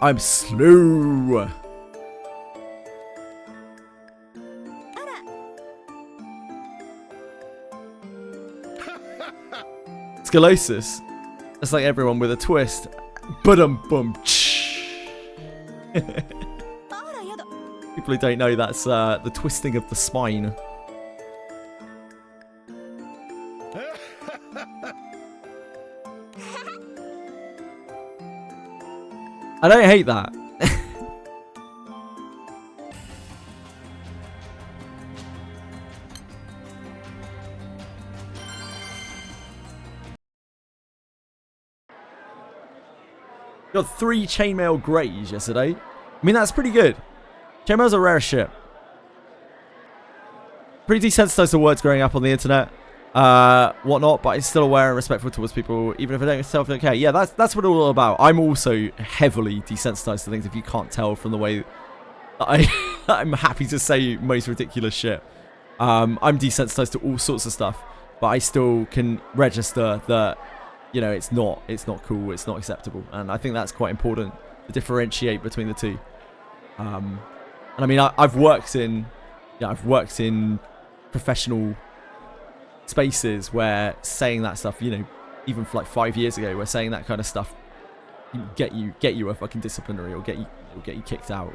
I'm slow. Scolosis. That's like everyone with a twist. Ba-dum-bum. People who don't know, that's the twisting of the spine. I don't hate that. Got 3 chainmail greys yesterday. I mean, that's pretty good. Chainmail's a rare shit. Pretty desensitized to words growing up on the internet. Whatnot, but I'm still aware and respectful towards people, even if I don't care. Yeah, that's what it's all about. I'm also heavily desensitized to things, if you can't tell from the way that I'm happy to say most ridiculous shit. I'm desensitized to all sorts of stuff, but I still can register that, you know, it's not cool, it's not acceptable, and I think that's quite important to differentiate between the two. And I mean, I've worked in professional spaces where saying that stuff, you know, even for like 5 years ago, where saying that kind of stuff get you a fucking disciplinary, or get you kicked out.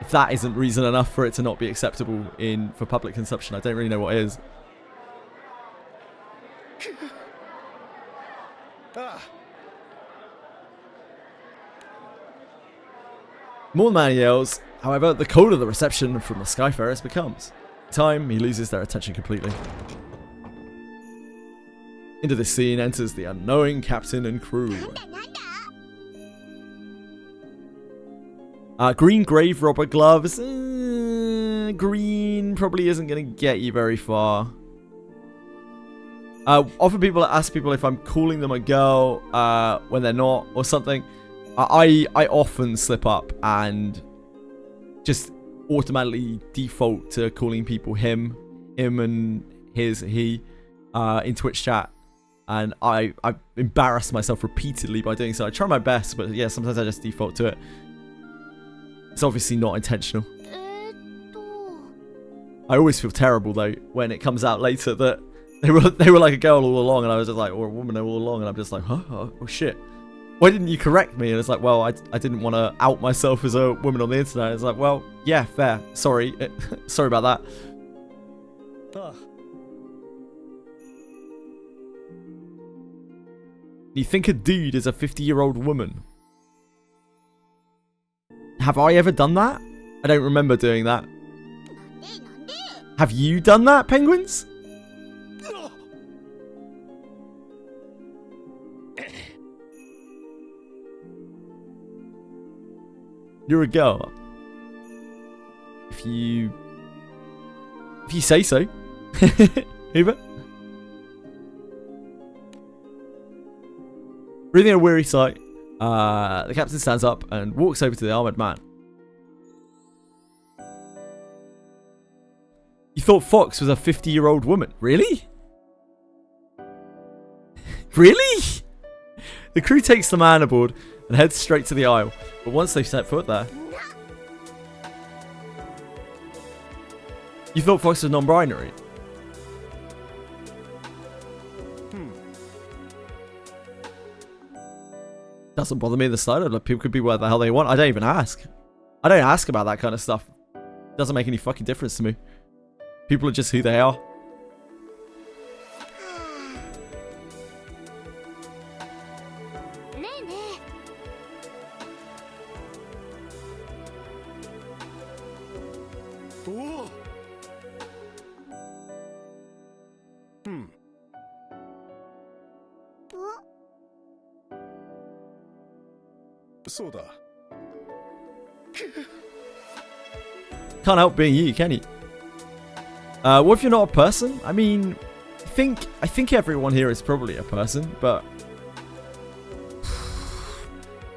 If that isn't reason enough for it to not be acceptable for public consumption, I don't really know what is. More man yells. However, the colder the reception from the Skyfarers becomes. Time, he loses their attention completely. Into this scene enters the unknowing captain and crew. Green grave robber gloves. Green probably isn't going to get you very far. Often people ask people if I'm calling them a girl when they're not or something. I often slip up and just automatically default to calling people him and his, he in Twitch chat. And I embarrass myself repeatedly by doing so. I try my best, but yeah, sometimes I just default to it. It's obviously not intentional. I always feel terrible though when it comes out later that they were like a girl all along, and I was just like, or a woman all along, and I'm just like, huh? Oh shit. Why didn't you correct me? And it's like, well, I didn't want to out myself as a woman on the internet. It's like, well, yeah, fair. Sorry. Sorry about that. You think a dude is a 50-year-old woman? Have I ever done that? I don't remember doing that. Have you done that, penguins? You're a girl. If you say so. Hoover? Breathing a weary sigh, the captain stands up and walks over to the armoured man. You thought Fox was a 50-year-old woman? Really? Really? The crew takes the man aboard and heads straight to the aisle. But once they've set foot there... You thought Fox was non-binary? Doesn't bother me in the slightest. Like, people could be where the hell they want. I don't even ask. I don't ask about that kind of stuff. Doesn't make any fucking difference to me. People are just who they are. Can't help being you, can you? What if you're not a person? I mean, I think everyone here is probably a person, but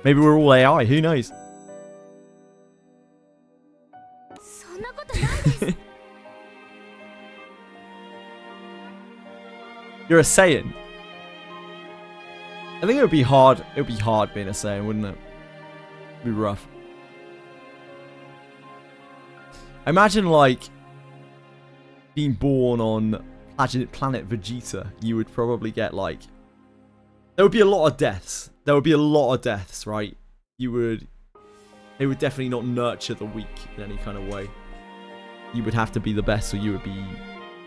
maybe we're all AI. Who knows? You're a Saiyan. I think it would be hard. It would be hard being a Saiyan, wouldn't it? It'd be rough. Imagine like being born on planet Vegeta. You would probably get like, there would be a lot of deaths. There would be a lot of deaths, right? They would definitely not nurture the weak in any kind of way. You would have to be the best, or you would be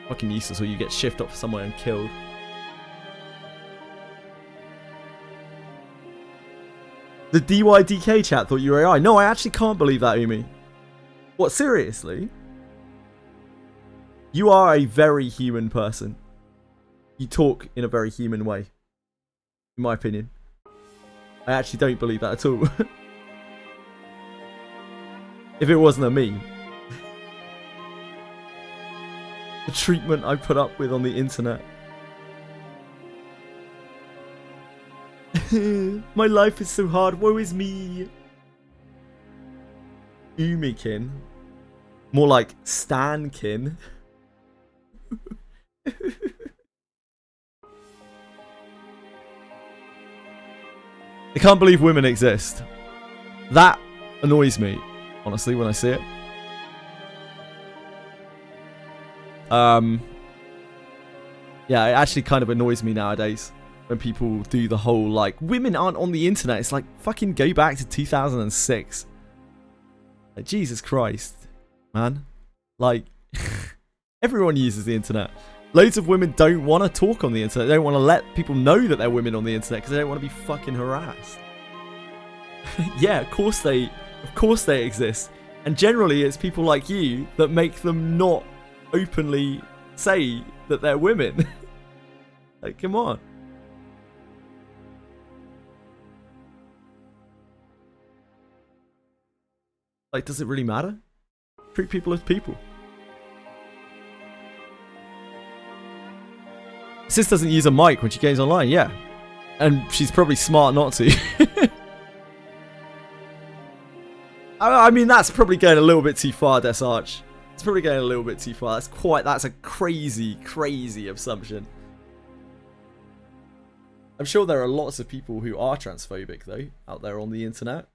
fucking useless, or you get shifted off somewhere and killed. The DYDK chat thought you were AI. No, I actually can't believe that, Umi. What, seriously? You are a very human person. You talk in a very human way. In my opinion. I actually don't believe that at all. If it wasn't a meme. The treatment I put up with on the internet. My life is so hard. Woe is me. Umikin. More like Stankin. I can't believe women exist. That annoys me, honestly, when I see it. Yeah, it actually kind of annoys me nowadays when people do the whole, like, women aren't on the internet. It's like, fucking go back to 2006. Like, Jesus Christ, man. Like, everyone uses the internet. Loads of women don't want to talk on the internet. They don't want to let people know that they're women on the internet because they don't want to be fucking harassed. Yeah, of course they exist. And generally it's people like you that make them not openly say that they're women. Like, come on. Like, does it really matter? Treat people as people. Sis doesn't use a mic when she games online, yeah. And she's probably smart not to. I mean, that's probably going a little bit too far, Desarch. It's probably going a little bit too far. That's a crazy, crazy assumption. I'm sure there are lots of people who are transphobic, though, out there on the internet.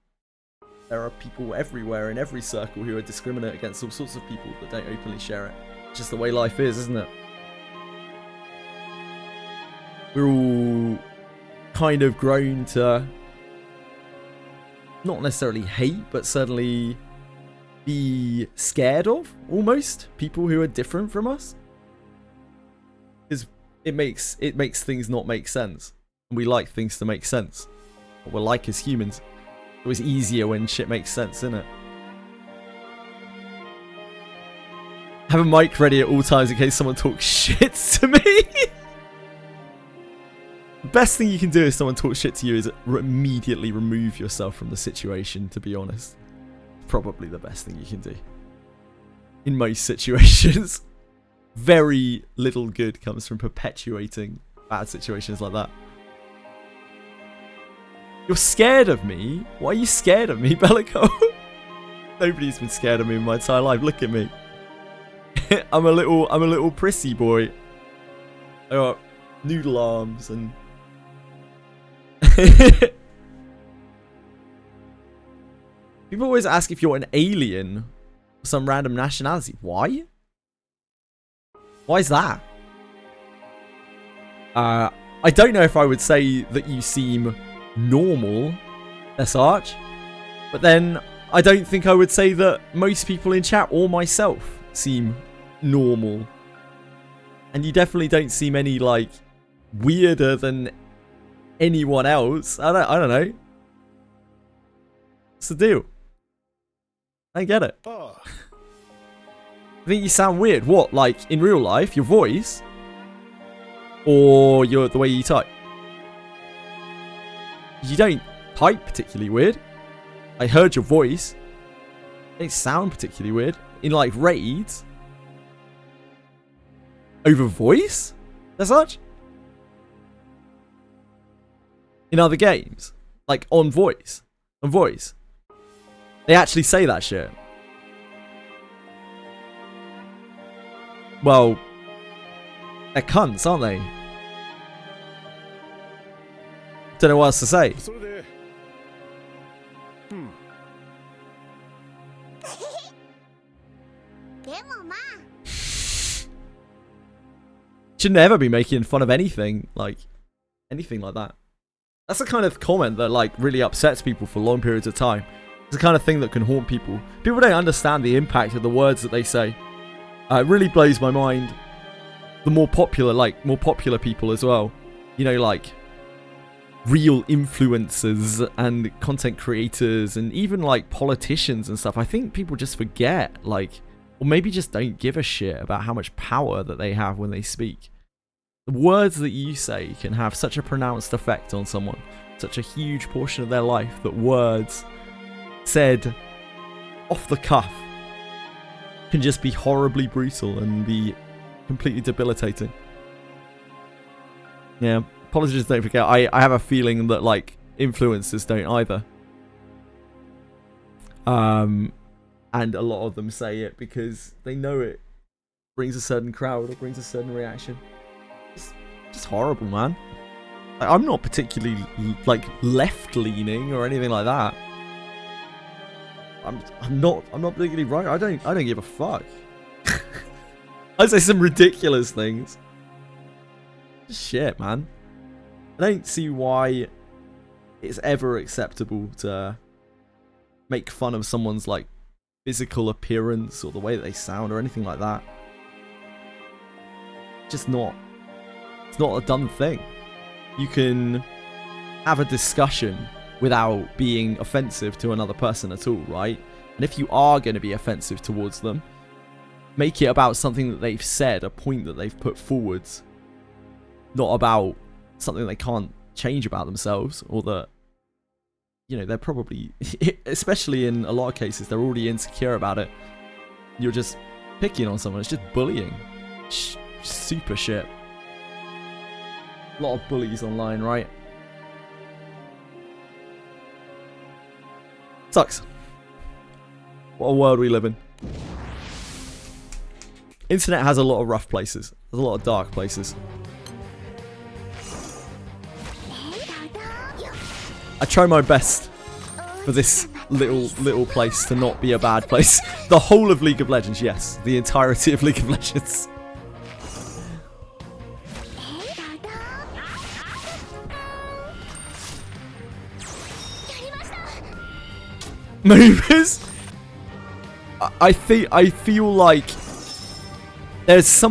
There are people everywhere in every circle who are discriminate against all sorts of people that don't openly share it. It's just the way life is, isn't it? We're all kind of grown to not necessarily hate, but certainly be scared of, almost, people who are different from us. Because it makes things not make sense. And we like things to make sense. What we're like as humans. It's always easier when shit makes sense, isn't it? Have a mic ready at all times in case someone talks shit to me. The best thing you can do if someone talks shit to you is immediately remove yourself from the situation, to be honest. Probably the best thing you can do. In most situations. Very little good comes from perpetuating bad situations like that. You're scared of me? Why are you scared of me, Bellico? Nobody's been scared of me in my entire life. Look at me. I'm a little prissy boy. I got noodle arms and people always ask if you're an alien or some random nationality. Why? Why is that? I don't know if I would say that you seem normal, Desarch, but then I don't think I would say that most people in chat or myself seem normal. And you definitely don't seem any, like, weirder than anyone else. I don't know. What's the deal? I don't get it. I think you sound weird. What, like, in real life? Your voice? Or the way you type? You don't type particularly weird. I heard your voice. It don't sound particularly weird. In, like, raids? Over voice? As such? In other games? Like, on voice? On voice? They actually say that shit. Well, they're cunts, aren't they? Don't know what else to say. Shouldn't ever be making fun of anything like that. That's the kind of comment that, like, really upsets people for long periods of time. It's the kind of thing that can haunt people. People don't understand the impact of the words that they say. It really blows my mind. The more popular people as well. You know, like, real influencers and content creators and even, like, politicians and stuff. I think people just forget, like, or maybe just don't give a shit about how much power that they have when they speak. The words that you say can have such a pronounced effect on someone. Such a huge portion of their life that words said off the cuff can just be horribly brutal and be completely debilitating. Yeah, politicians don't forget. I have a feeling that, like, influencers don't either. And a lot of them say it because they know it brings a certain crowd or brings a certain reaction. It's just horrible, man. Like, I'm not particularly, like, left-leaning or anything like that. I'm not particularly right. I don't give a fuck. I say some ridiculous things. Shit, man. I don't see why it's ever acceptable to make fun of someone's, like, physical appearance or the way that they sound or anything like that. Just not. It's not a done thing. You can have a discussion without being offensive to another person at all, right? And if you are going to be offensive towards them, make it about something that they've said, a point that they've put forwards, not about something they can't change about themselves, or that, you know, they're probably, especially in a lot of cases, they're already insecure about it. You're just picking on someone. It's just bullying. Super shit. A lot of bullies online, right? Sucks. What a world we live in. Internet has a lot of rough places. There's a lot of dark places. I try my best for this little place to not be a bad place. The whole of League of Legends, yes. The entirety of League of Legends. Movers? I feel like there's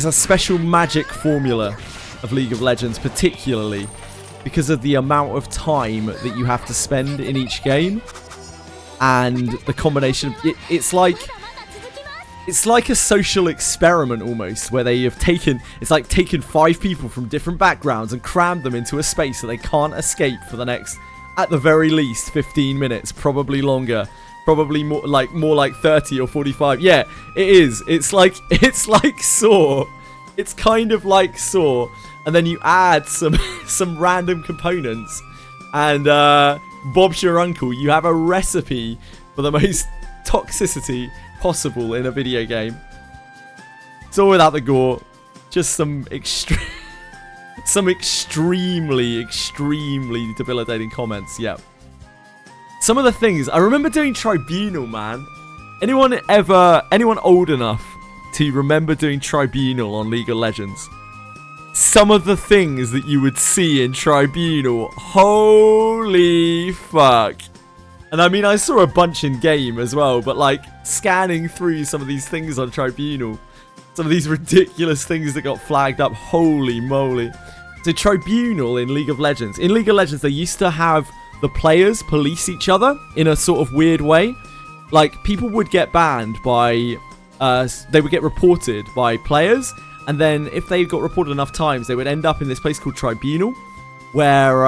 a special magic formula of League of Legends, particularly because of the amount of time that you have to spend in each game, and the combination of it's like a social experiment almost, where they have taken 5 people from different backgrounds and crammed them into a space that they can't escape for the next, at the very least, 15 minutes, probably longer. Probably more like 30 or 45. Yeah, it is. It's like Saw. It's kind of like Saw, and then you add some random components, and Bob's your uncle. You have a recipe for the most toxicity possible in a video game. It's all without the gore, just some extremely debilitating comments. Yep. Some of the things I remember doing Tribunal, man. Anyone old enough to remember doing Tribunal on League of Legends? Some of the things that you would see in Tribunal, holy fuck. And I mean, I saw a bunch in game as well, but like scanning through some of these things on Tribunal, some of these ridiculous things that got flagged up, holy moly. So Tribunal in League of Legends. In League of Legends, they used to have the players police each other in a sort of weird way. Like, people would get banned by, they would get reported by players, and then if they got reported enough times, they would end up in this place called Tribunal, where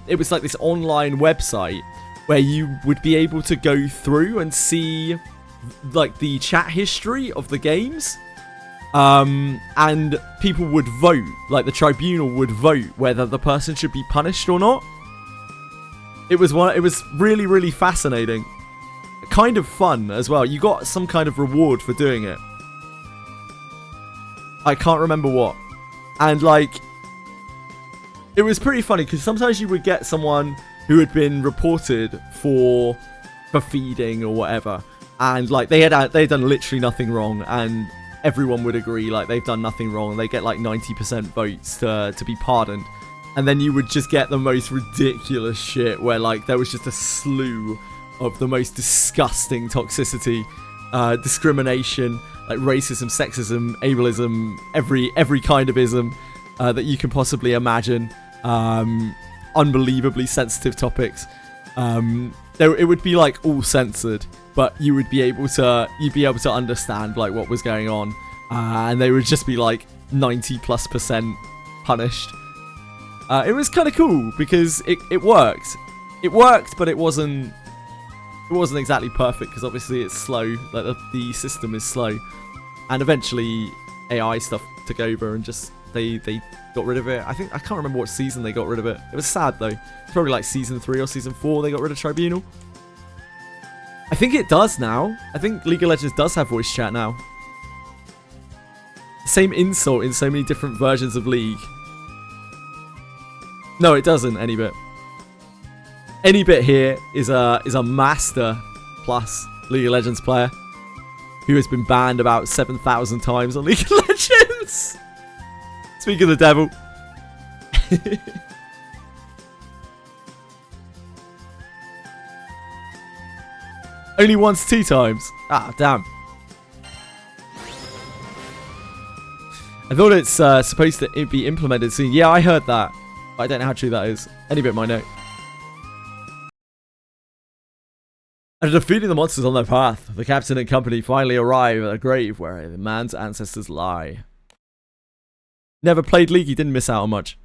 it was like this online website where you would be able to go through and see like the chat history of the games, and people would vote, like the Tribunal would vote whether the person should be punished or not. It was really fascinating. Kind of fun as well. You got some kind of reward for doing it. I can't remember what. And like, it was pretty funny because sometimes you would get someone who had been reported for feeding or whatever, and like they'd done literally nothing wrong, and everyone would agree like they've done nothing wrong. They get like 90% votes to be pardoned. And then you would just get the most ridiculous shit where like there was just a slew of the most disgusting toxicity, discrimination, like racism, sexism, ableism, every kind of ism that you can possibly imagine. Unbelievably sensitive topics. It would be like all censored, but you'd be able to understand like what was going on, and they would just be like 90+% punished. It was kind of cool because it worked. It worked, but it wasn't exactly perfect because obviously it's slow. Like the system is slow, and eventually AI stuff took over and just they got rid of it. I can't remember what season they got rid of it. It was sad though. It's probably like season 3 or season 4 they got rid of Tribunal. I think it does now. I think League of Legends does have voice chat now. Same insult in so many different versions of League. No, it doesn't. Any bit. Any bit here is a master plus League of Legends player who has been banned about 7,000 times on League of Legends. Speak of the devil. Only once 2 times. Ah, damn. I thought it's supposed to be implemented soon. Yeah, I heard that. But I don't know how true that is. Any bit might know. After defeating the monsters on their path, the captain and company finally arrive at a grave where the man's ancestors lie. Never played League, you didn't miss out on much.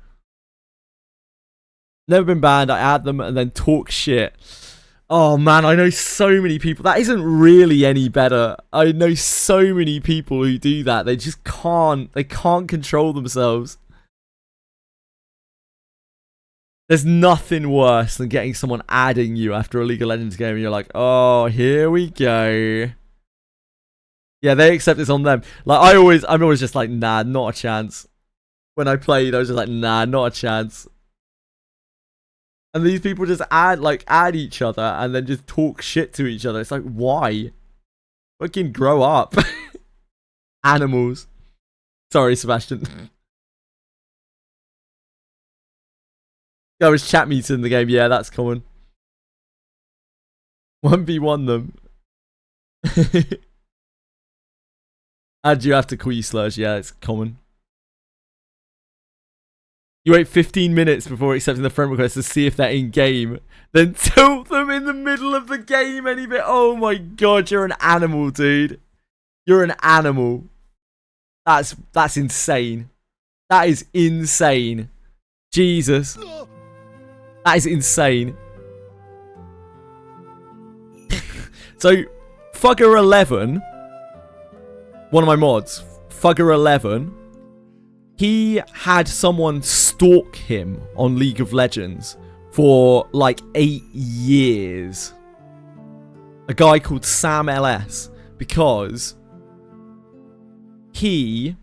Never been banned, I add them and then talk shit. Oh man, I know so many people. That isn't really any better. I know so many people who do that. They just can't. They can't control themselves. There's nothing worse than getting someone adding you after a League of Legends game and you're like, oh, here we go. Yeah, they accept it's on them. Like, I'm always just like, nah, not a chance. When I played, I was just like, nah, not a chance. And these people just add each other and then just talk shit to each other. It's like, why? Fucking grow up. Animals. Sorry, Sebastian. I was chat meter in the game. Yeah, that's common. 1v1 them. And you have to call you slurs. Yeah, it's common. You wait 15 minutes before accepting the friend request to see if they're in game. Then tilt them in the middle of the game any bit. Oh my god, you're an animal, dude. You're an animal. That's insane. That is insane. Jesus. That is insane. So, Fugger11, one of my mods, Fugger11, he had someone stalk him on League of Legends for like 8 years. A guy called Sam LS, because Sam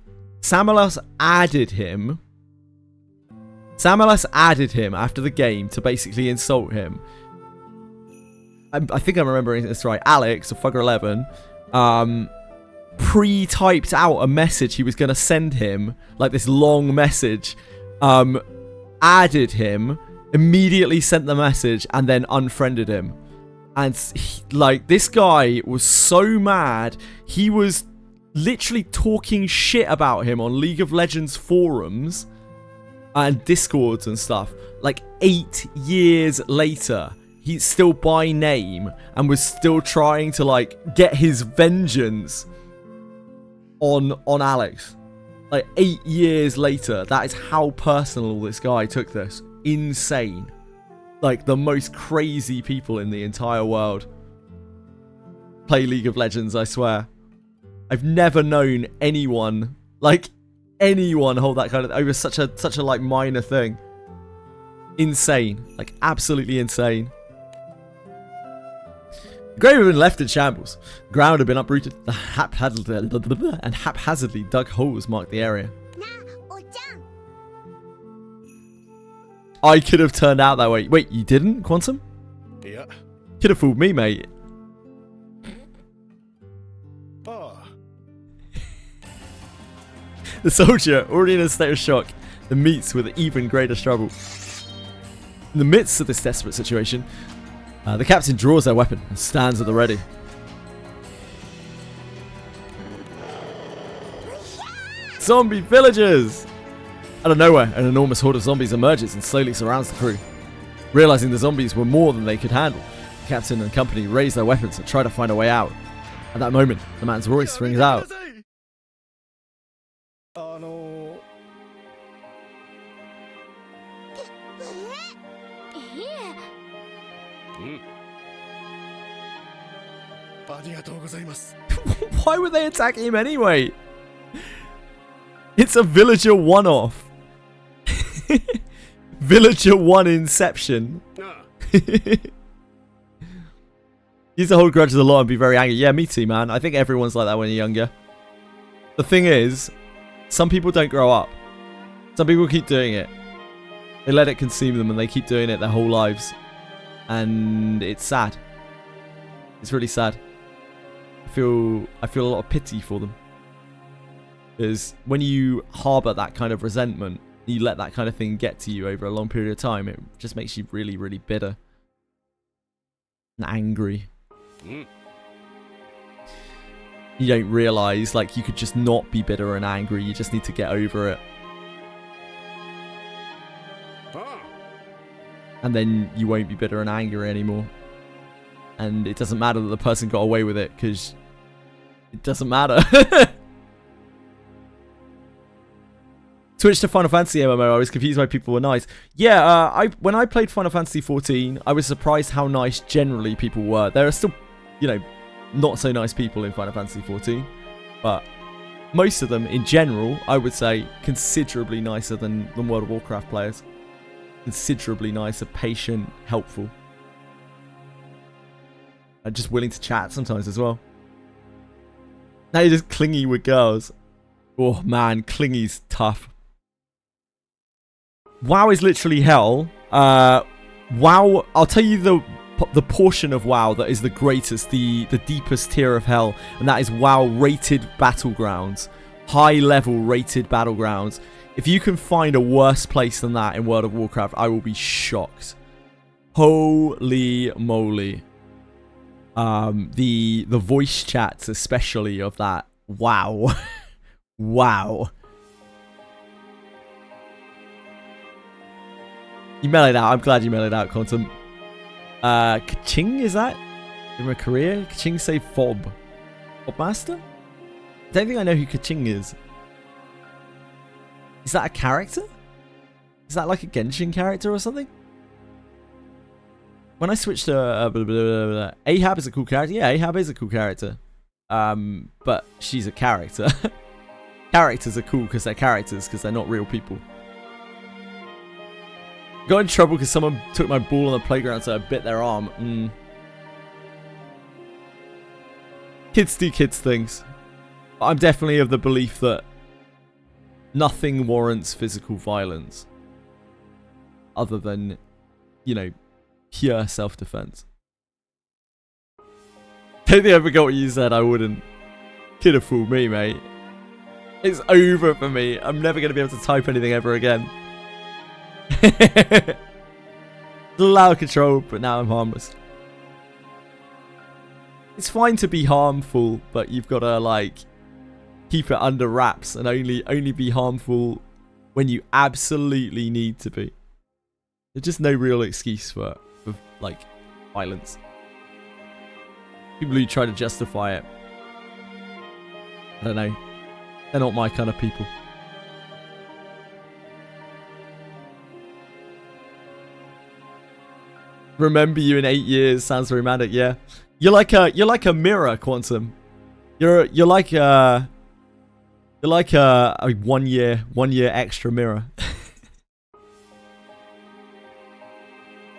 LS added him. Sam LS added him after the game to basically insult him. I think I'm remembering this right. Alex, of Fugger11, pre-typed out a message he was going to send him, like this long message, added him, immediately sent the message, and then unfriended him. And like, this guy was so mad, he was literally talking shit about him on League of Legends forums and Discords and stuff. Like 8 years later, he's still by name and was still trying to like get his vengeance on Alex. Like 8 years later, that is how personal this guy took this. Insane. Like the most crazy people in the entire world play League of Legends, I swear. I've never known anyone hold that kind of over such a like minor thing. Insane. Like absolutely insane. The grave had been left in shambles. The ground had been uprooted and haphazardly dug holes marked the area. I could have turned out that way. Wait, you didn't, Quantum? Yeah. Could have fooled me, mate. The soldier, already in a state of shock, then meets with even greater trouble. In the midst of this desperate situation, the captain draws their weapon and stands at the ready. Zombie villagers! Out of nowhere, an enormous horde of zombies emerges and slowly surrounds the crew. Realizing the zombies were more than they could handle, the captain and company raise their weapons and try to find a way out. At that moment, the man's voice rings out. Why would they attack him anyway? It's a villager one-off. Villager one Inception. Used to hold grudges a lot and be very angry. Yeah, me too, man. I think everyone's like that when you're younger. The thing is, some people don't grow up. Some people keep doing it. They let it consume them and they keep doing it their whole lives. And it's sad. It's really sad. I feel a lot of pity for them. Because when you harbour that kind of resentment, you let that kind of thing get to you over a long period of time, it just makes you really, really bitter. And angry. You don't realise, like, you could just not be bitter and angry. You just need to get over it. And then you won't be bitter and angry anymore. And it doesn't matter that the person got away with it, because it doesn't matter. Switched to Final Fantasy MMO, I was confused why people were nice. Yeah, when I played Final Fantasy 14, I was surprised how nice generally people were. There are still, you know, not so nice people in Final Fantasy 14. But most of them, in general, I would say, considerably nicer than World of Warcraft players. considerably nicer, patient, helpful. And just willing to chat sometimes as well. Now you're just clingy with girls. Oh man, clingy's tough. WoW is literally hell. WoW, I'll tell you the portion of WoW that is the greatest, the deepest tier of hell, and that is WoW rated battlegrounds. High level rated battlegrounds. If you can find a worse place than that in World of Warcraft, I will be shocked. Holy moly. The voice chats especially of that. Wow. Wow. You mellowed out. I'm glad you mellowed out, Quantum. Kaching, is that? In my career? Kaching say Fob. Fobmaster? I don't think I know who Kaching is. Is that a character? Is that like a Genshin character or something? When I switched to Ahab is a cool character. Yeah, Ahab is a cool character. But she's a character. Characters are cool because they're characters, because they're not real people. Got in trouble because someone took my ball on the playground, so I bit their arm. Kids do kids things. I'm definitely of the belief that nothing warrants physical violence other than, you know, pure self-defense. Don't think I forgot what you said. I wouldn't. Could have fooled me, mate. It's over for me. I'm never going to be able to type anything ever again. Little out of control, but now I'm harmless. It's fine to be harmful, but you've got to, like, keep it under wraps and only be harmful when you absolutely need to be. There's just no real excuse for like, violence. People who try to justify it, I don't know. They're not my kind of people. Remember you in 8 years sounds romantic, yeah. You're like a mirror, Quantum. You're like a 1 year extra mirror.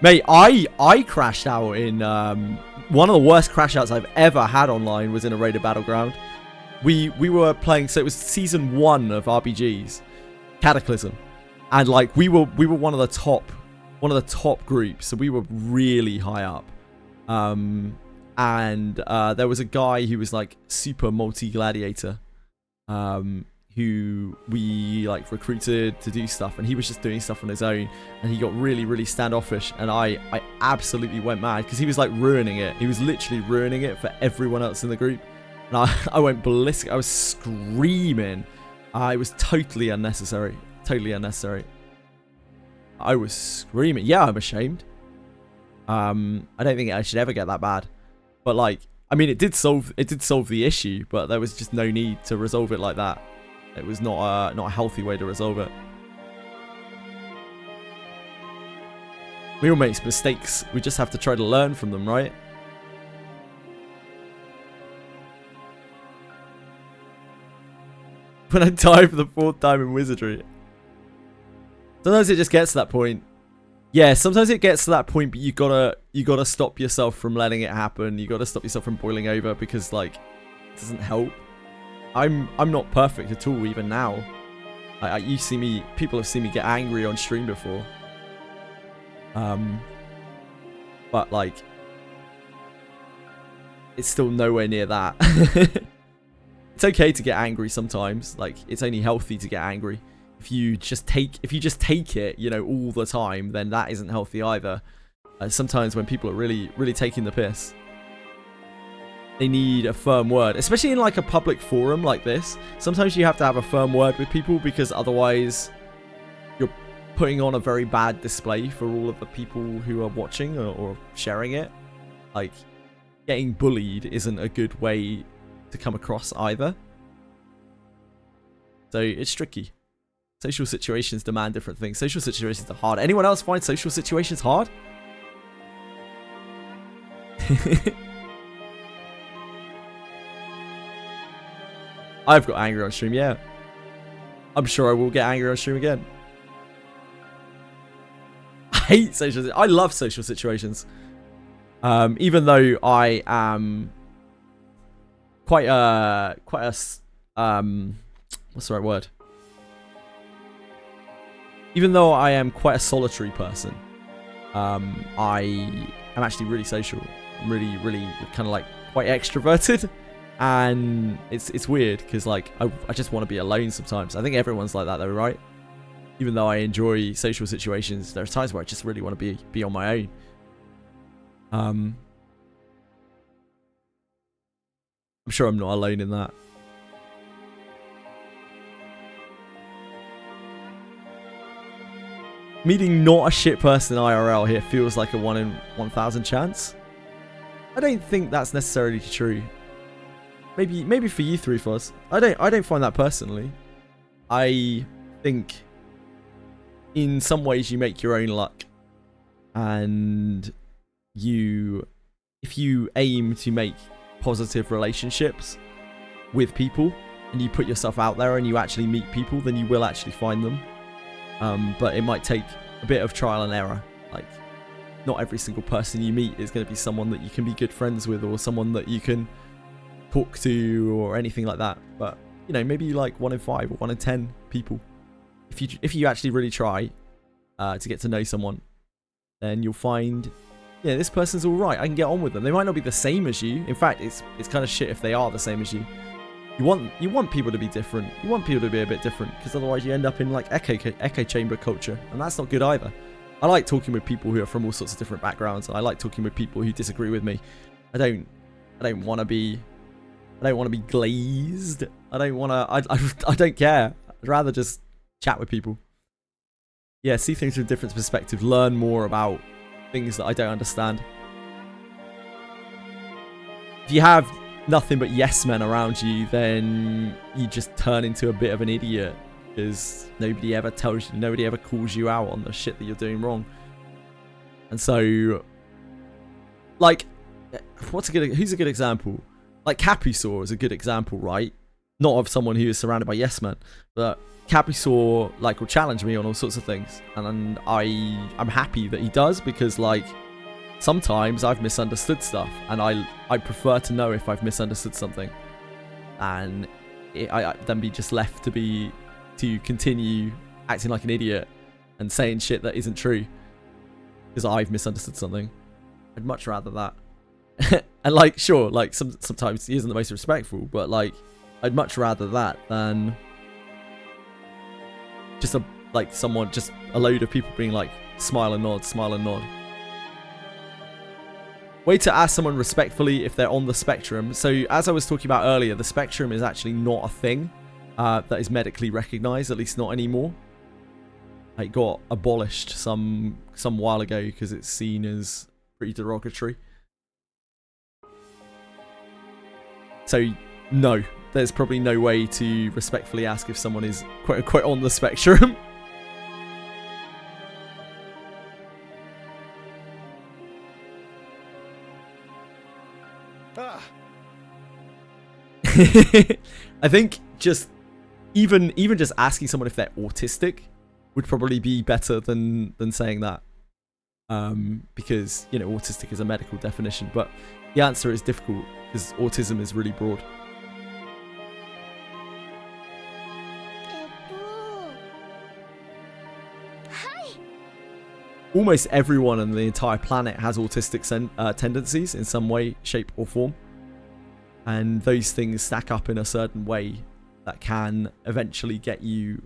Mate, I crashed out in one of the worst crash outs I've ever had online was in a raided battleground. We were playing, so it was season 1 of RBGs, Cataclysm, and like we were one of the top groups, so we were really high up. And there was a guy who was like super multi-gladiator, who we like recruited to do stuff, and he was just doing stuff on his own, and he got really standoffish, and I absolutely went mad because he was like ruining it. He was literally ruining it for everyone else in the group, and I went ballistic. I was screaming. It was totally unnecessary. I was screaming. Yeah, I'm ashamed. I don't think I should ever get that bad, but like, I mean, it did solve the issue, but there was just no need to resolve it like that. It was not a healthy way to resolve it. We all make mistakes. We just have to try to learn from them, right? When I die for the 4th time in Wizardry. Sometimes it just gets to that point. Yeah, sometimes it gets to that point, but you gotta stop yourself from letting it happen. You gotta stop yourself from boiling over, because like, it doesn't help. I'm not perfect at all, even now. People have seen me get angry on stream before. But like, it's still nowhere near that. It's okay to get angry sometimes. Like, it's only healthy to get angry. If you just take it, you know, all the time, then that isn't healthy either. Sometimes when people are really taking the piss, they need a firm word, especially in like a public forum like this. Sometimes you have to have a firm word with people, because otherwise you're putting on a very bad display for all of the people who are watching or sharing it. Like, getting bullied isn't a good way to come across either. So it's tricky. Social situations demand different things. Social situations are hard. Anyone else find social situations hard? I've got angry on stream, yeah. I'm sure I will get angry on stream again. hate social. I love social situations. Even though I am quite a what's the right word? Even though I am quite a solitary person, I am actually really social. I'm really kind of like quite extroverted, and it's weird because like I just want to be alone sometimes. I think everyone's like that though, right? Even though I enjoy social situations, there are times where I just really want to be on my own. I'm sure I'm not alone in that. Meeting not a shit person IRL here feels like a 1 in 1,000 chance. I don't think that's necessarily true. Maybe for you three, Fuzz. I don't find that personally. I think in some ways you make your own luck, and if you aim to make positive relationships with people and you put yourself out there and you actually meet people, then you will actually find them. But it might take a bit of trial and error. Like, not every single person you meet is going to be someone that you can be good friends with or someone that you can talk to or anything like that. But, you know, maybe like 1 in 5 or 1 in 10 people. If you actually really try to get to know someone, then you'll find, yeah, this person's all right. I can get on with them. They might not be the same as you. In fact, it's kind of shit if they are the same as you. You want people to be different. You want people to be a bit different, because otherwise you end up in like echo chamber culture, and that's not good either. I like talking with people who are from all sorts of different backgrounds, and I like talking with people who disagree with me. I don't want to be glazed. I don't care. I'd rather just chat with people. Yeah, see things from a different perspective. Learn more about things that I don't understand. If you have nothing but yes men around you, then you just turn into a bit of an idiot, because nobody ever calls you out on the shit that you're doing wrong. And so, like, who's a good example? Like, Capusaur is a good example, right? Not of someone who is surrounded by yes men, but Capusaur, like, will challenge me on all sorts of things, and I'm happy that he does, because, like, sometimes I've misunderstood stuff, and I prefer to know if I've misunderstood something, and I then be just left to continue acting like an idiot and saying shit that isn't true because I've misunderstood something. I'd much rather that. And like, sure, like sometimes he isn't the most respectful, but like, I'd much rather that than just a load of people being like, smile and nod, smile and nod. Way to ask someone respectfully if they're on the spectrum. So as I was talking about earlier, the spectrum is actually not a thing that is medically recognized, at least not anymore. It got abolished some while ago because it's seen as pretty derogatory. So no, there's probably no way to respectfully ask if someone is quote unquote on the spectrum. I think just even just asking someone if they're autistic would probably be better than saying that, because, you know, autistic is a medical definition, but the answer is difficult because autism is really broad. Almost everyone on the entire planet has autistic tendencies in some way, shape or form. And those things stack up in a certain way that can eventually get you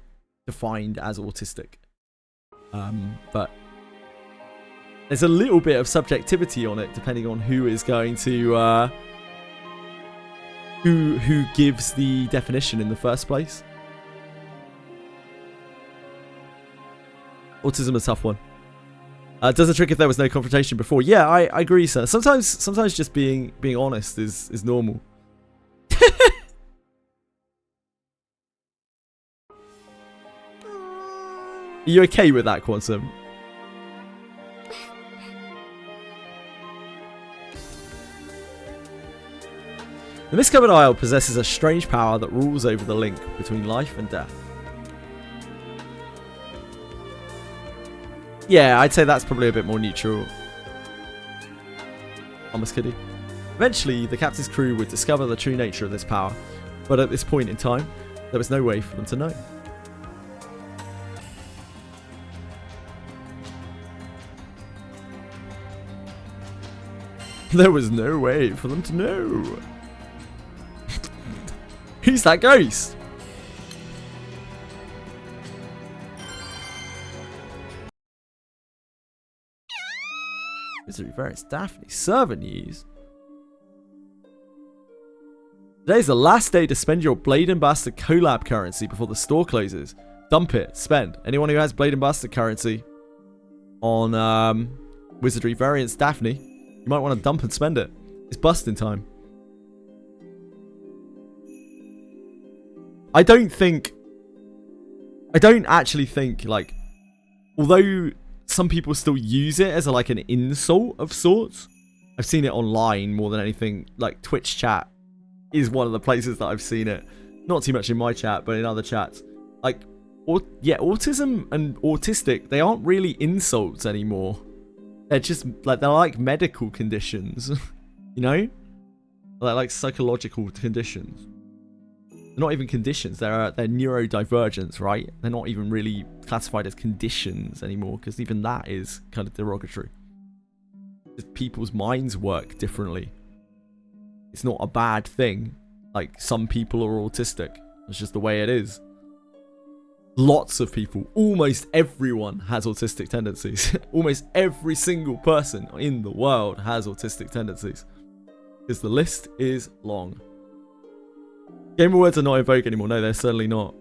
defined as autistic. But there's a little bit of subjectivity on it, depending on who is going to who gives the definition in the first place. Autism is a tough one. Does it trick if there was no confrontation before? Yeah, I agree, sir. Sometimes just being honest is normal. Are you okay with that, Quantum? The Miscovered Isle possesses a strange power that rules over the link between life and death. Yeah, I'd say that's probably a bit more neutral. Almost kidding. Eventually, the captain's crew would discover the true nature of this power, but at this point in time, there was no way for them to know. There was no way for them to know. Who's that ghost? Wizardry Variants Daphne. Server news. Today's the last day to spend your Blade and Bastard collab currency before the store closes. Dump it. Spend. Anyone who has Blade and Bastard currency on Wizardry Variants Daphne, you might want to dump and spend it. It's busting time. I don't actually think, like, although some people still use it as like an insult of sorts, I've seen it online more than anything. Like Twitch chat is one of the places that I've seen it. Not too much in my chat, but in other chats. Like, yeah, autism and autistic, they aren't really insults anymore. They're just like, they're like medical conditions, you know? They're like psychological conditions. They're not even conditions, they're neurodivergence, right? They're not even really classified as conditions anymore, because even that is kind of derogatory. Just people's minds work differently. It's not a bad thing. Like, some people are autistic. It's just the way it is. Lots of people, almost everyone has autistic tendencies. Almost every single person in the world has autistic tendencies. Because the list is long. Gamer words are not in vogue anymore. No, they're certainly not.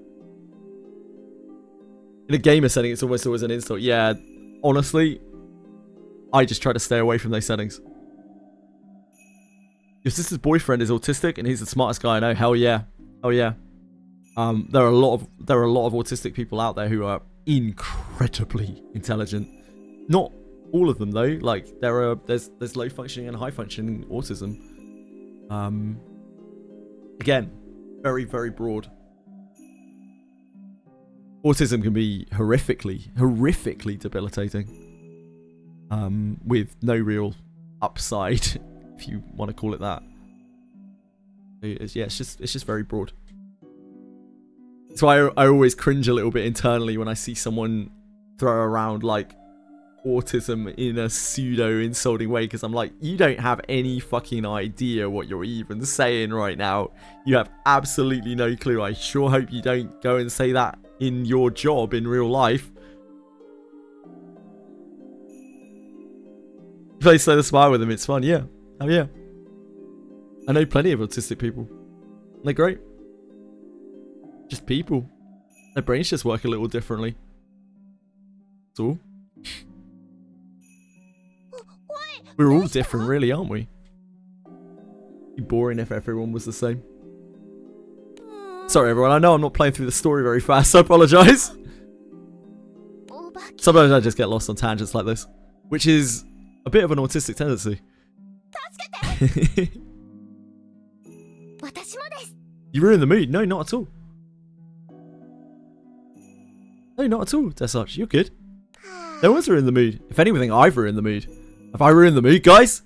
In a gamer setting, it's almost always an insult. Yeah, honestly, I just try to stay away from those settings. Your sister's boyfriend is autistic, and he's the smartest guy I know. Hell yeah, hell yeah. There are a lot of autistic people out there who are incredibly intelligent. Not all of them though. Like there's low functioning and high functioning autism. Again, very, very broad. Autism can be horrifically debilitating. With no real upside, if you want to call it that. Yeah, it's just very broad. That's why I always cringe a little bit internally when I see someone throw around like autism in a pseudo insulting way, because I'm like, you don't have any fucking idea what you're even saying right now. You have absolutely no clue. I sure hope you don't go and say that in your job in real life. Play Slay the Spire with them, it's fun, yeah. Oh yeah. I know plenty of autistic people. They're great. Just people. Their brains just work a little differently. That's all. We're all different, really, aren't we? It'd be boring if everyone was the same. Sorry, everyone. I know I'm not playing through the story very fast, so I apologise. Sometimes I just get lost on tangents like this, which is a bit of an autistic tendency. You ruined the mood. No, not at all. No, not at all, Desarch. You're good. No one's ruined the mood. If anything, I've ruined the mood. Have I ruined the mood, guys?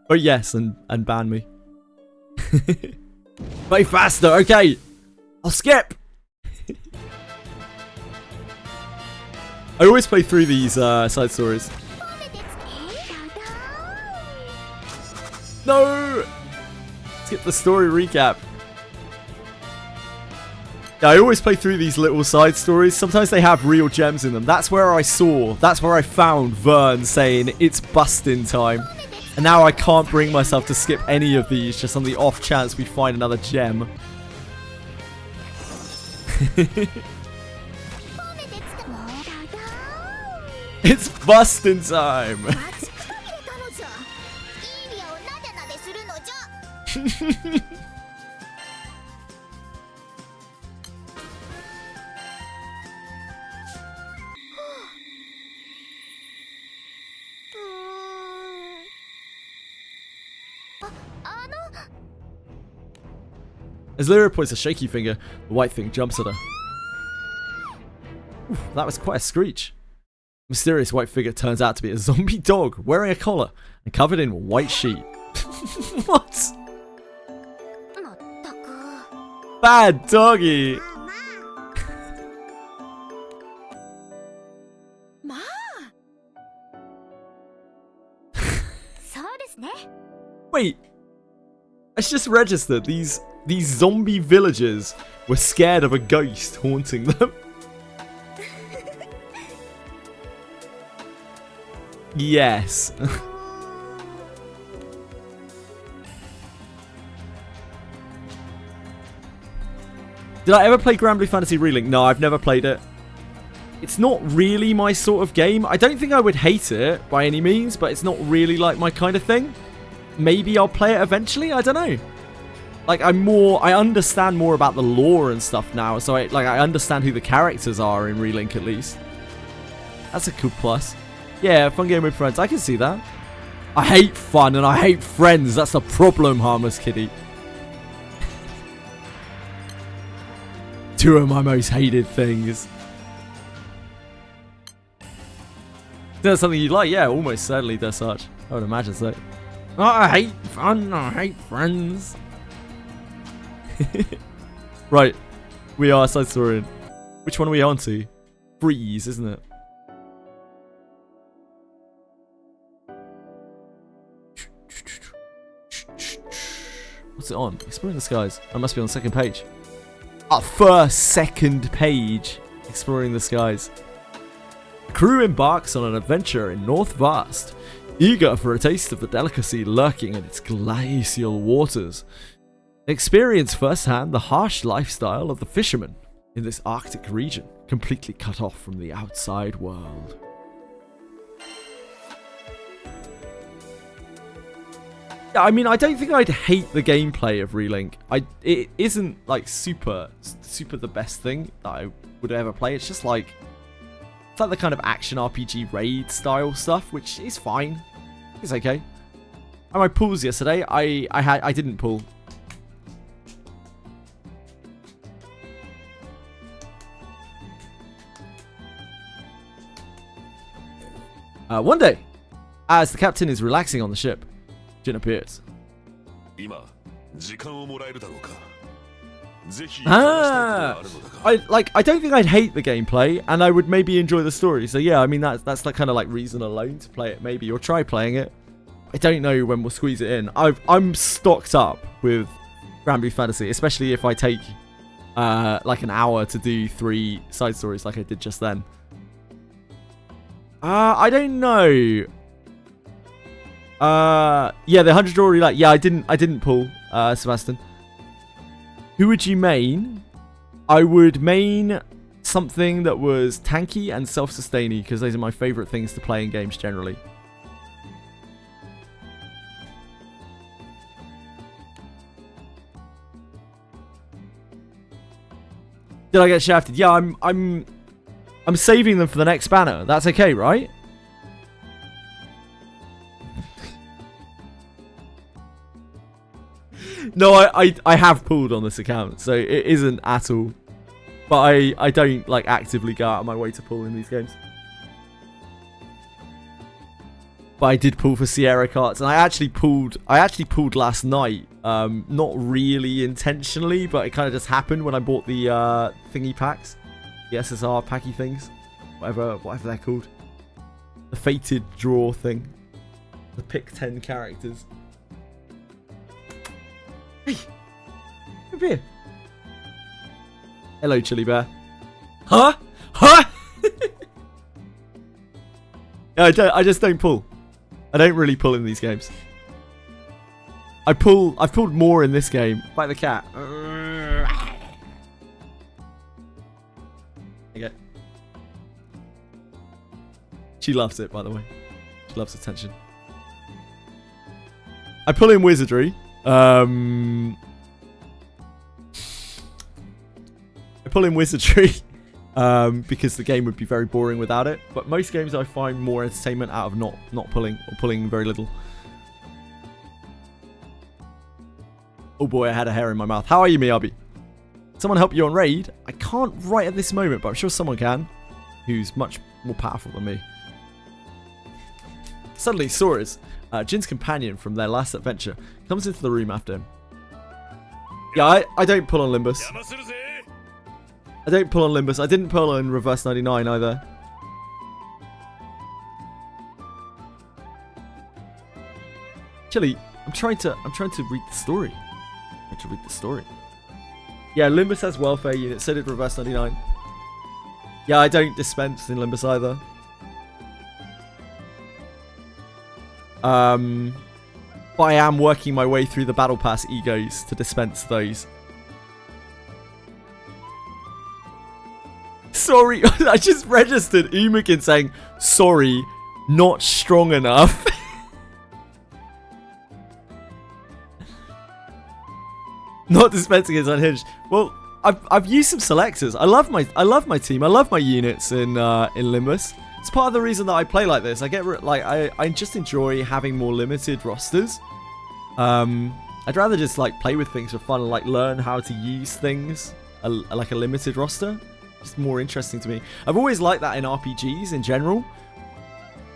Oh, yes, and ban me. Play faster, okay. I'll skip. I always play through these side stories. No! Skip the story recap. Yeah, I always play through these little side stories. Sometimes they have real gems in them. That's where I found Vern saying it's busting time. And now I can't bring myself to skip any of these just on the off chance we find another gem. It's busting time. As Lyra points a shaky finger, the white thing jumps at her. That was quite a screech. Mysterious white figure turns out to be a zombie dog wearing a collar and covered in white sheet. What? まったく Bad doggy. まあまあそうですね Wait. It's just registered. These zombie villagers were scared of a ghost haunting them. Yes. Did I ever play Granblue Fantasy Relink? No, I've never played it. It's not really my sort of game. I don't think I would hate it by any means, but it's not really like my kind of thing. Maybe I'll play it eventually. I don't know. Like I understand more about the lore and stuff now, so I understand who the characters are in Relink at least. That's a cool plus. Yeah, fun game with friends. I can see that. I hate fun and I hate friends. That's the problem, Harmless Kitty. Two of my most hated things. That's something you'd like? Yeah, almost certainly does such. I would imagine so. Oh, I hate fun. I hate friends. Right. We are side storying. Which one are we on to? Freeze, isn't it? What's it on? Exploring the skies. I must be on the second page. Second page. Exploring the skies. The crew embarks on an adventure in North Vast, eager for a taste of the delicacy lurking in its glacial waters. Experience firsthand the harsh lifestyle of the fishermen in this Arctic region, completely cut off from the outside world. Yeah, I mean, I don't think I'd hate the gameplay of Relink. It isn't like super the best thing that I would ever play. It's just like the kind of action RPG raid style stuff, which is fine. It's okay. And my pulls yesterday, I didn't pull. One day, as the captain is relaxing on the ship, Jin appears. I don't think I'd hate the gameplay, and I would maybe enjoy the story. So yeah, I mean that's the kind of like reason alone to play it maybe, or try playing it. I don't know when we'll squeeze it in. I'm stocked up with Granblue Fantasy, especially if I take like an hour to do 3 side stories like I did just then. I don't know. Yeah, the 100 already like. Yeah, I didn't pull, Sebastian. Who would you main? I would main something that was tanky and self-sustaining, because those are my favourite things to play in games generally. Did I get shafted? Yeah, I'm saving them for the next banner. That's okay, right? No, I have pulled on this account, so it isn't at all. But I don't like actively go out of my way to pull in these games. But I did pull for Sierra carts, and I actually pulled last night. Not really intentionally, but it kind of just happened when I bought the thingy packs, the SSR packy things, whatever they're called, the fated draw thing, the pick 10 characters. Hey, come here. Hello, Chili Bear. Huh? Huh? Yeah, I just don't pull. I don't really pull in these games. I've pulled more in this game. Bite the cat. Okay. She loves it, by the way. She loves attention. I pull in Wizardry. I pull in Wizardry because the game would be very boring without it. But most games I find more entertainment out of not pulling, or pulling very little. Oh boy, I had a hair in my mouth. How are you, Miyabi? Someone help you on raid? I can't right at this moment, but I'm sure someone can. who's much more powerful than me. Suddenly, Sora's, Jin's companion from their last adventure, comes into the room after him. Yeah, I don't pull on Limbus. I don't pull on Limbus. I didn't pull on Reverse 99 either. Actually, I'm trying to read the story. Yeah, Limbus has welfare units. So did Reverse 99. Yeah, I don't dispense in Limbus either. But I am working my way through the Battle Pass egos to dispense those. Sorry, I just registered Umakin saying, sorry, not strong enough. Not dispensing is unhinged. Well, I've used some selectors. I love my team. I love my units in Limbus. It's part of the reason that I play like this. I get I just enjoy having more limited rosters. I'd rather just like play with things for fun and like learn how to use things like a limited roster. It's more interesting to me. I've always liked that in RPGs in general.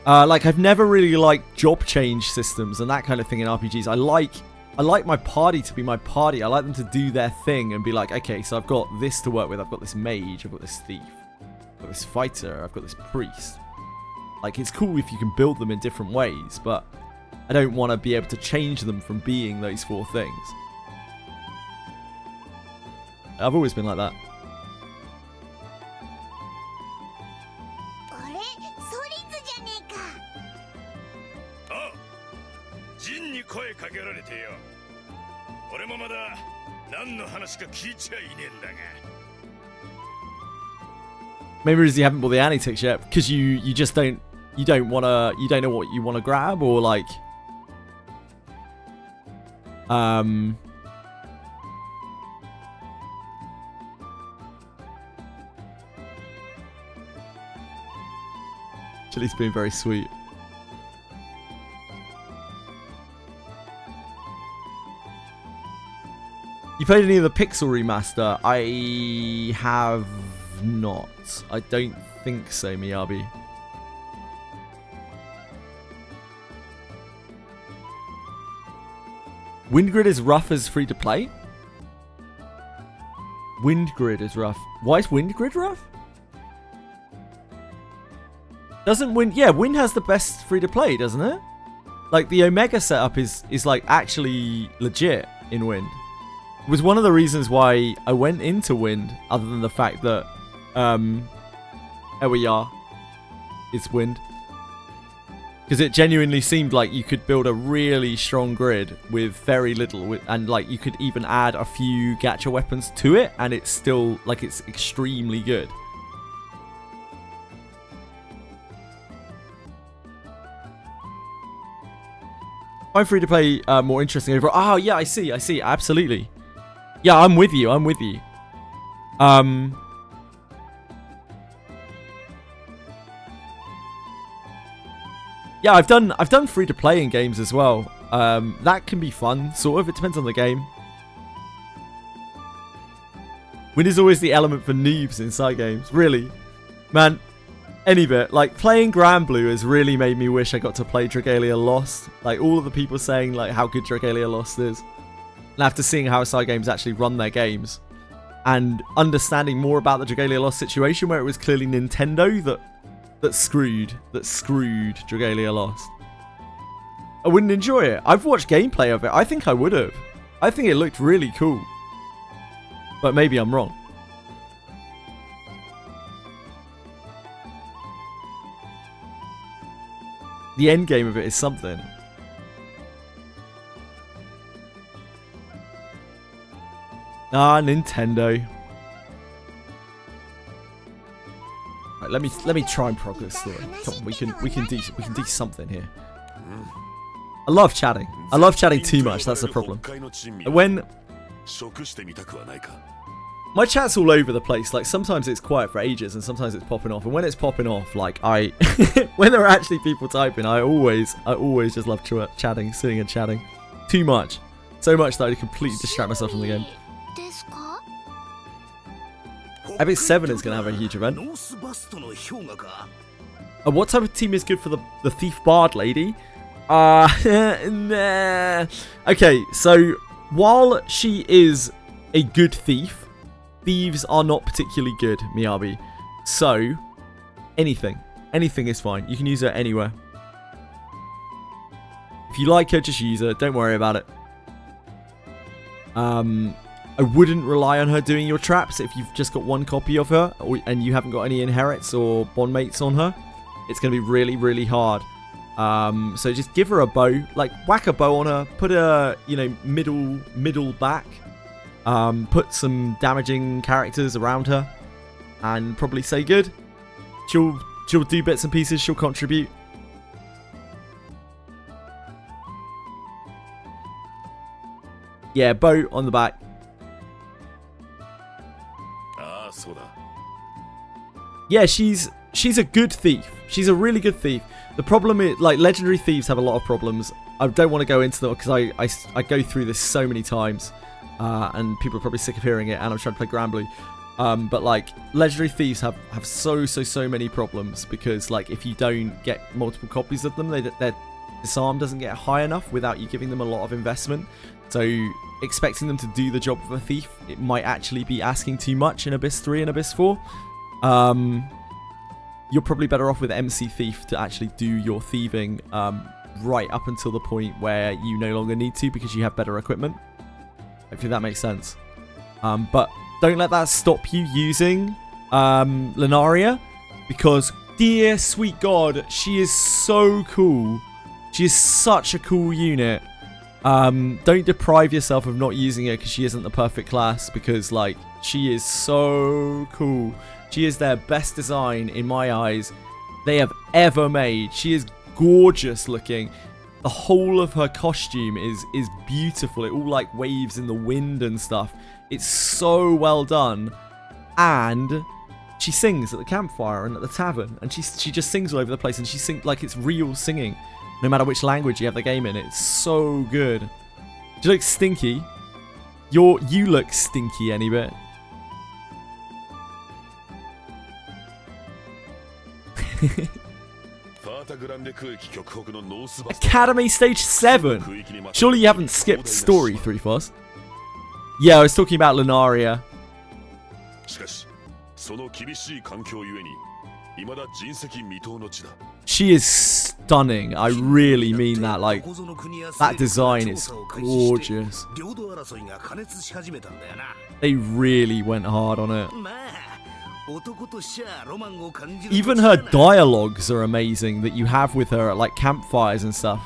Like I've never really liked job change systems and that kind of thing in RPGs. I like my party to be my party. I like them to do their thing and be like, okay, so I've got this to work with. I've got this mage. I've got this thief. I've got this fighter. I've got this priest. Like, it's cool if you can build them in different ways, but I don't want to be able to change them from being those 4 things. I've always been like that. Maybe because you haven't bought the anti-ticks yet, because you just don't know what you want to grab, or like Chili's been very sweet. You played any of the Pixel remaster? I have not. I don't think so, Miyabi. Windgrid is rough as free to play? Windgrid is rough. Why is Windgrid rough? Doesn't Wind... Yeah, Wind has the best free to play, doesn't it? Like, the Omega setup is like, actually legit in Wind. It was one of the reasons why I went into Wind, other than the fact that, Ewaya is Wind. Because it genuinely seemed like you could build a really strong grid with very little, and like you could even add a few gacha weapons to it, and it's still, like, it's extremely good. I'm free to play more interesting overall. Oh, yeah, I see, absolutely. Yeah, I'm with you. Yeah, I've done free to play in games as well. That can be fun, sort of. It depends on the game. Win is always the element for noobs inside games. Really, man. Any bit. Like, playing Granblue has really made me wish I got to play Dragalia Lost. Like, all of the people saying like how good Dragalia Lost is. And after seeing how side games actually run their games, and understanding more about the Dragalia Lost situation, where it was clearly Nintendo that screwed Dragalia Lost, I wouldn't enjoy it. I've watched gameplay of it. I think I would have. I think it looked really cool. But maybe I'm wrong. The end game of it is something. Ah, Nintendo. Right, let me try and progress this story. Come on, we can do something here. I love chatting. I love chatting too much. That's the problem. When my chat's all over the place. Like, sometimes it's quiet for ages, and sometimes it's popping off. And when it's popping off, like when there are actually people typing, I always just love chatting, sitting and chatting. Too much, so much that I completely distract myself from the game. Epic 7 is going to have a huge event. What type of team is good for the Thief Bard lady? Nah. Okay, so while she is a good thief, thieves are not particularly good, Miyabi. So, anything is fine. You can use her anywhere. If you like her, just use her. Don't worry about it. I wouldn't rely on her doing your traps if you've just got one copy of her and you haven't got any inherits or bond mates on her. It's going to be really, really hard. So just give her a bow. Like, whack a bow on her. Put her, you know, middle back. Put some damaging characters around her. And probably say good. She'll do bits and pieces. She'll contribute. Yeah, bow on the back. Yeah, she's a good thief. She's a really good thief. The problem is, like, legendary thieves have a lot of problems. I don't want to go into them because I go through this so many times, and people are probably sick of hearing it. And I'm trying to play Granblue, but like, legendary thieves have so many problems because, like, if you don't get multiple copies of them, their disarm doesn't get high enough without you giving them a lot of investment. So expecting them to do the job of a thief, it might actually be asking too much in Abyss 3 and Abyss 4. You're probably better off with MC Thief to actually do your thieving right up until the point where you no longer need to because you have better equipment. Hopefully that makes sense. But don't let that stop you using Lunaria, because, dear sweet God, she is so cool. She is such a cool unit. Don't deprive yourself of not using her because she isn't the perfect class, because, like, she is so cool. She is their best design, in my eyes, they have ever made. She is gorgeous looking. The whole of her costume is beautiful. It all, like, waves in the wind and stuff. It's so well done. And she sings at the campfire and at the tavern. And she just sings all over the place. And she sings like it's real singing. No matter which language you have the game in. It's so good. She looks stinky. You look stinky any bit. Academy Stage 7. Surely you haven't skipped story 3 Foss. Yeah, I was talking about Lunaria. She is stunning. I really mean that. Like, that design is gorgeous. They really went hard on it. Even her dialogues are amazing that you have with her at, like, campfires and stuff.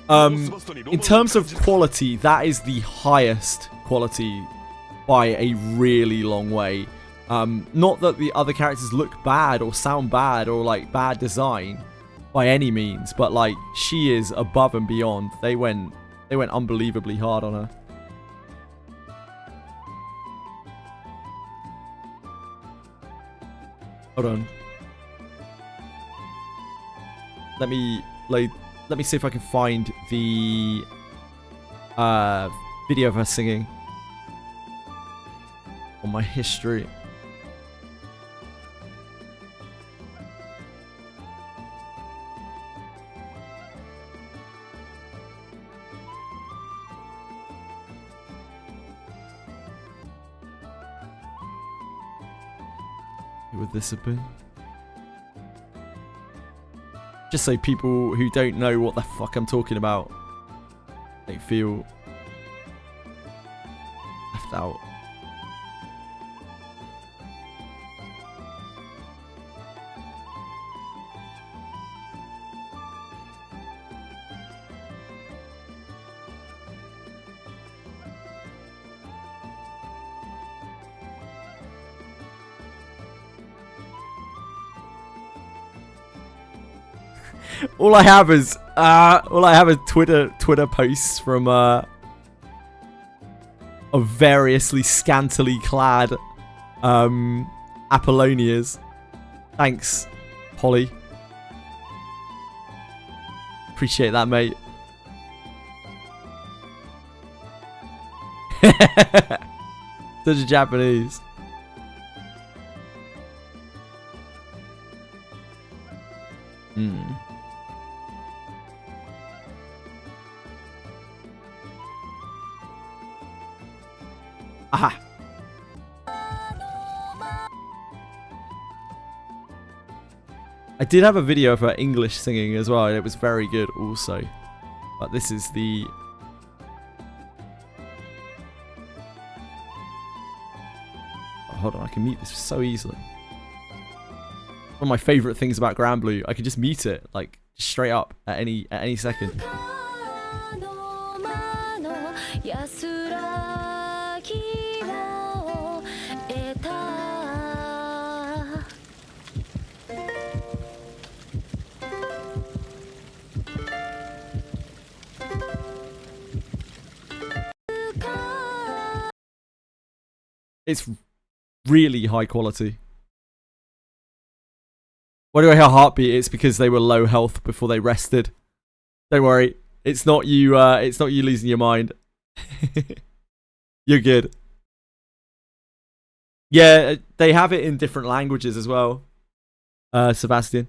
In terms of quality, that is the highest quality by a really long way. Not that the other characters look bad or sound bad or, like, bad design by any means, but, like, she is above and beyond. They went unbelievably hard on her. Hold on. Let me see if I can find the video of her singing on my history. Who would this have been? Just so people who don't know what the fuck I'm talking about, they feel left out. All I have is Twitter posts from of variously scantily clad Apollonias. Thanks, Polly. Appreciate that, mate. Such a Japanese. Aha. I did have a video of her English singing as well, and it was very good also. But this is the... Oh, hold on, I can mute this so easily. One of my favourite things about Granblue, I can just mute it, like, straight up at any second. It's really high quality. Why do I hear heartbeat? It's because they were low health before they rested. Don't worry, it's not you. It's not you losing your mind. You're good. Yeah, they have it in different languages as well. Sebastian,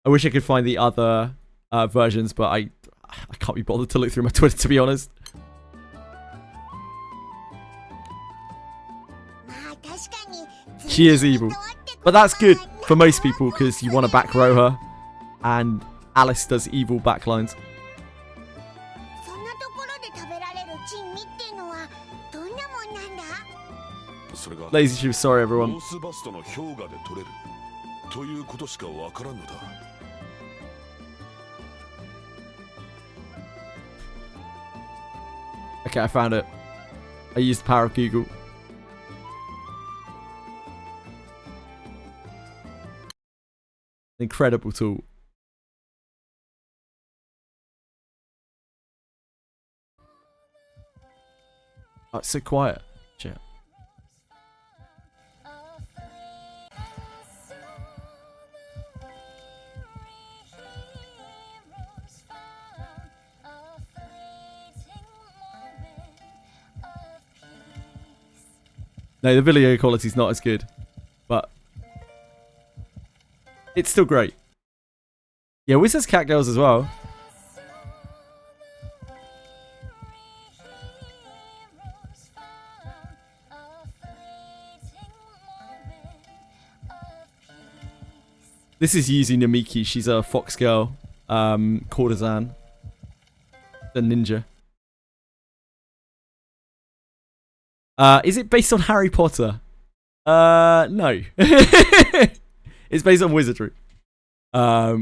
I wish I could find the other versions, but I can't be bothered to look through my Twitter, to be honest. She is evil. But that's good for most people because you want to back row her. And Alice does evil backlines. Lazy Shoe, sorry everyone. Okay, I found it. I used the power of Google. Incredible tool. Oh, it's so quiet. Chat. No, the video quality is not as good, but it's still great. Yeah, Wizards Cat Girls as well. This is Yuzu Namiki. She's a fox girl, courtesan, a ninja. Is it based on Harry Potter? No. It's based on Wizardry,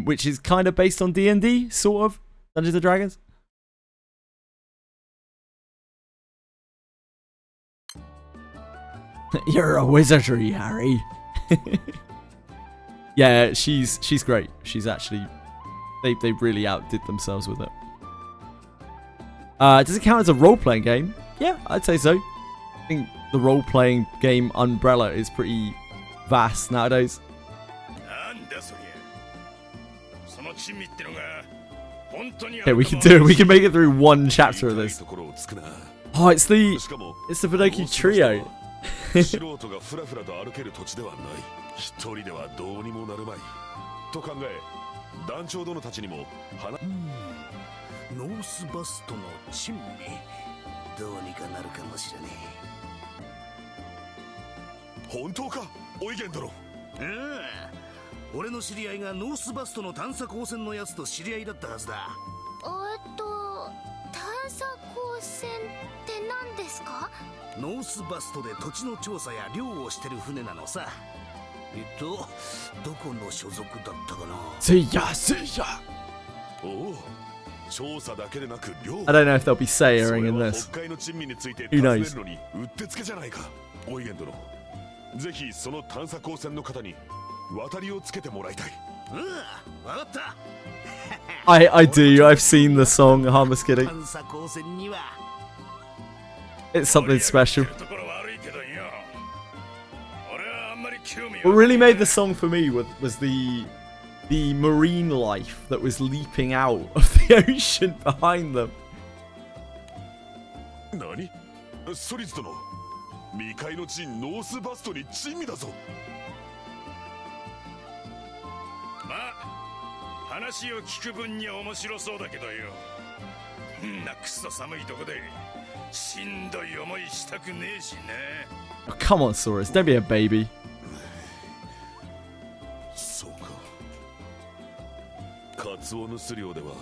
which is kind of based on D&D, sort of. Dungeons and Dragons. You're a Wizardry, Harry. Yeah, she's great. She's actually, they really outdid themselves with it. Does it count as a role-playing game? Yeah, I'd say so. I think the role-playing game umbrella is pretty vast nowadays. Okay, we can do it. We can make it through one chapter of this. Oh, it's the Fudoki Trio. I don't know if they'll be saying in this. Who knows? I do. I've seen the song. Harmless kidding. It's something special. What really made the song for me was the marine life that was leaping out of the ocean behind them. ソリズ殿、未開の地ノースバストに珍味だぞ。まあ話を聞く分には面白そうだけどよ。んなクソ寒いとこでしんどい思いしたくねえしね。Oh, come on, Saurus, don't be a baby. そうか。カツオ盗漁では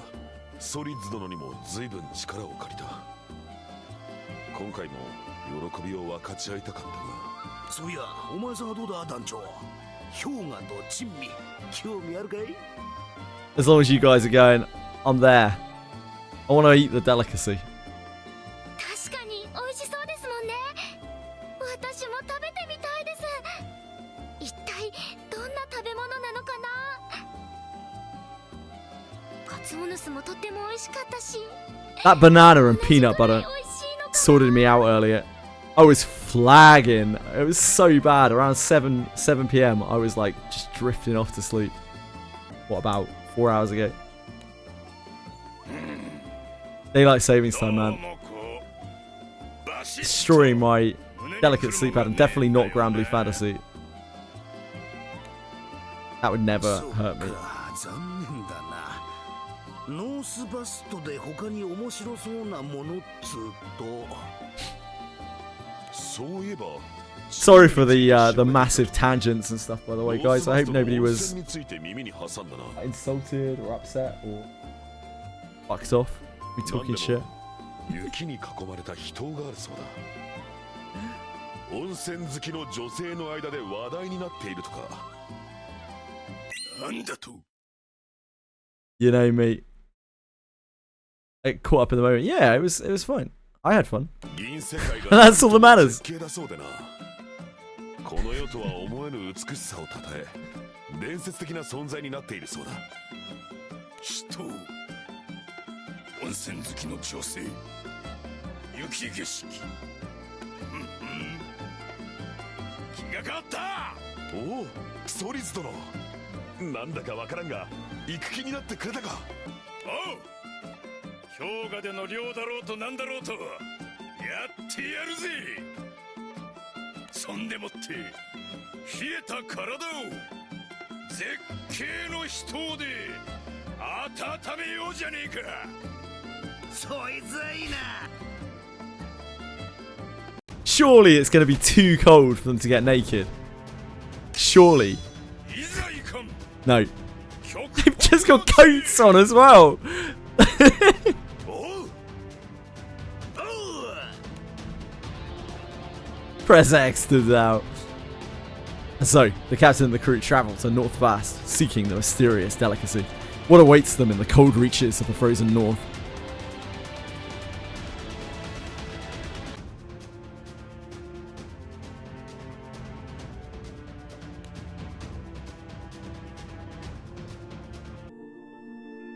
ソリッズ殿にも随分力を借りた。今回も喜びを分かち合いたかったが。そういや、お前さんはどうだ団長。氷河と珍味興味あるかい？ As long as you guys are going, I'm there. I want to eat the delicacy. 確かに美味しそうですもんね。私も食べてみたいです。一体どんな食べ物なのかな。カツオヌスもとっても美味しかったし。 That banana and peanut butter sorted me out earlier. I was flagging. It was so bad. Around 7 p.m. I was like just drifting off to sleep. What, about 4 hours ago? Daylight savings time, man. Destroying my delicate sleep pattern. Definitely not Granblue Fantasy. That would never hurt me. ノースバストで他に面白そうなものっつうと。そういえば。Sorry for the massive tangents and stuff, by the way, guys. I hope nobody was insulted or upset or fucked off. We talking shit. 雪に囲まれた秘湯があるそうだ。温泉好きの女性の間で話題になっているとか。なんだと。You know me. It caught up in the moment. Yeah, it was fine. I had fun. And that's all that matters. この世とは思えぬ美しさをたたえ、伝説的な存在になっているそうだ。人、温泉好きの女性、雪景色。気が変わった。おお、ソリズ殿。なんだかわからんが、行く気になってくれたか。おう。氷河での漁だろうとなんだろうと、やってやるぜ。そんでもって冷えた体を絶景の秘湯で温めようじゃねえか。そいつはいいな。 Surely it's going to be too cold for them to get naked. Surely. No. They've just got coats on as well. Press X to out. So, the captain and the crew travel to North Vast, seeking the mysterious delicacy. What awaits them in the cold reaches of the frozen north?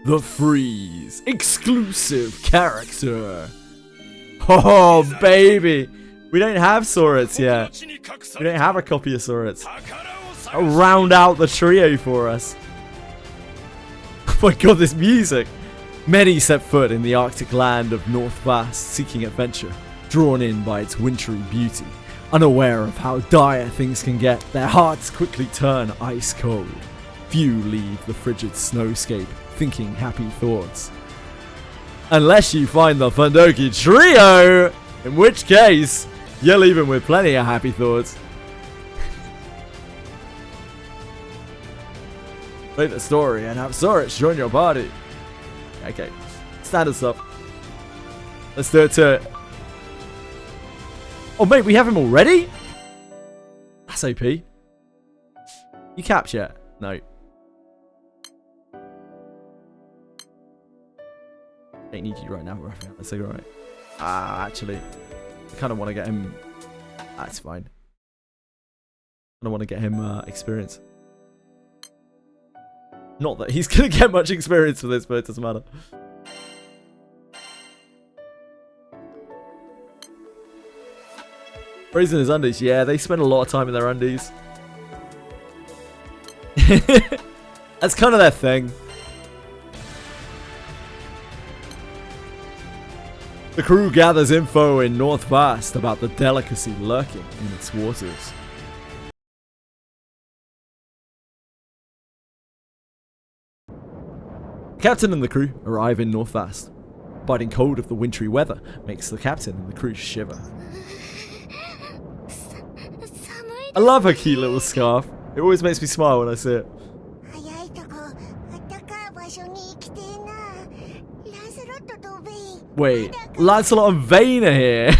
The Freeze, exclusive character. Oh, baby. We don't have Saurus yet. We don't have a copy of Saurus. I'll round out the trio for us. Oh my god, this music. Many set foot in the Arctic land of North Vast, seeking adventure, drawn in by its wintry beauty. Unaware of how dire things can get, their hearts quickly turn ice cold. Few leave the frigid snowscape, thinking happy thoughts. Unless you find the Fundoki Trio, in which case, you're leaving with plenty of happy thoughts. Play the story and have Saurus join your party. Okay, standard stuff. Let's do it to it. Oh mate, we have him already? That's OP. You capped yet? No. I don't need you right now, Raphael. That's alright. Actually, I kind of want to get him. That's fine. I don't want to get him experience. Not that he's going to get much experience for this, but it doesn't matter. Raising his undies. Yeah, they spend a lot of time in their undies. That's kind of their thing. The crew gathers info in North Vast about the delicacy lurking in its waters. The captain and the crew arrive in North Vast. Biting cold of the wintry weather makes the captain and the crew shiver. I love her cute little scarf. It always makes me smile when I see it. Wait, Lancelot and Vane are here.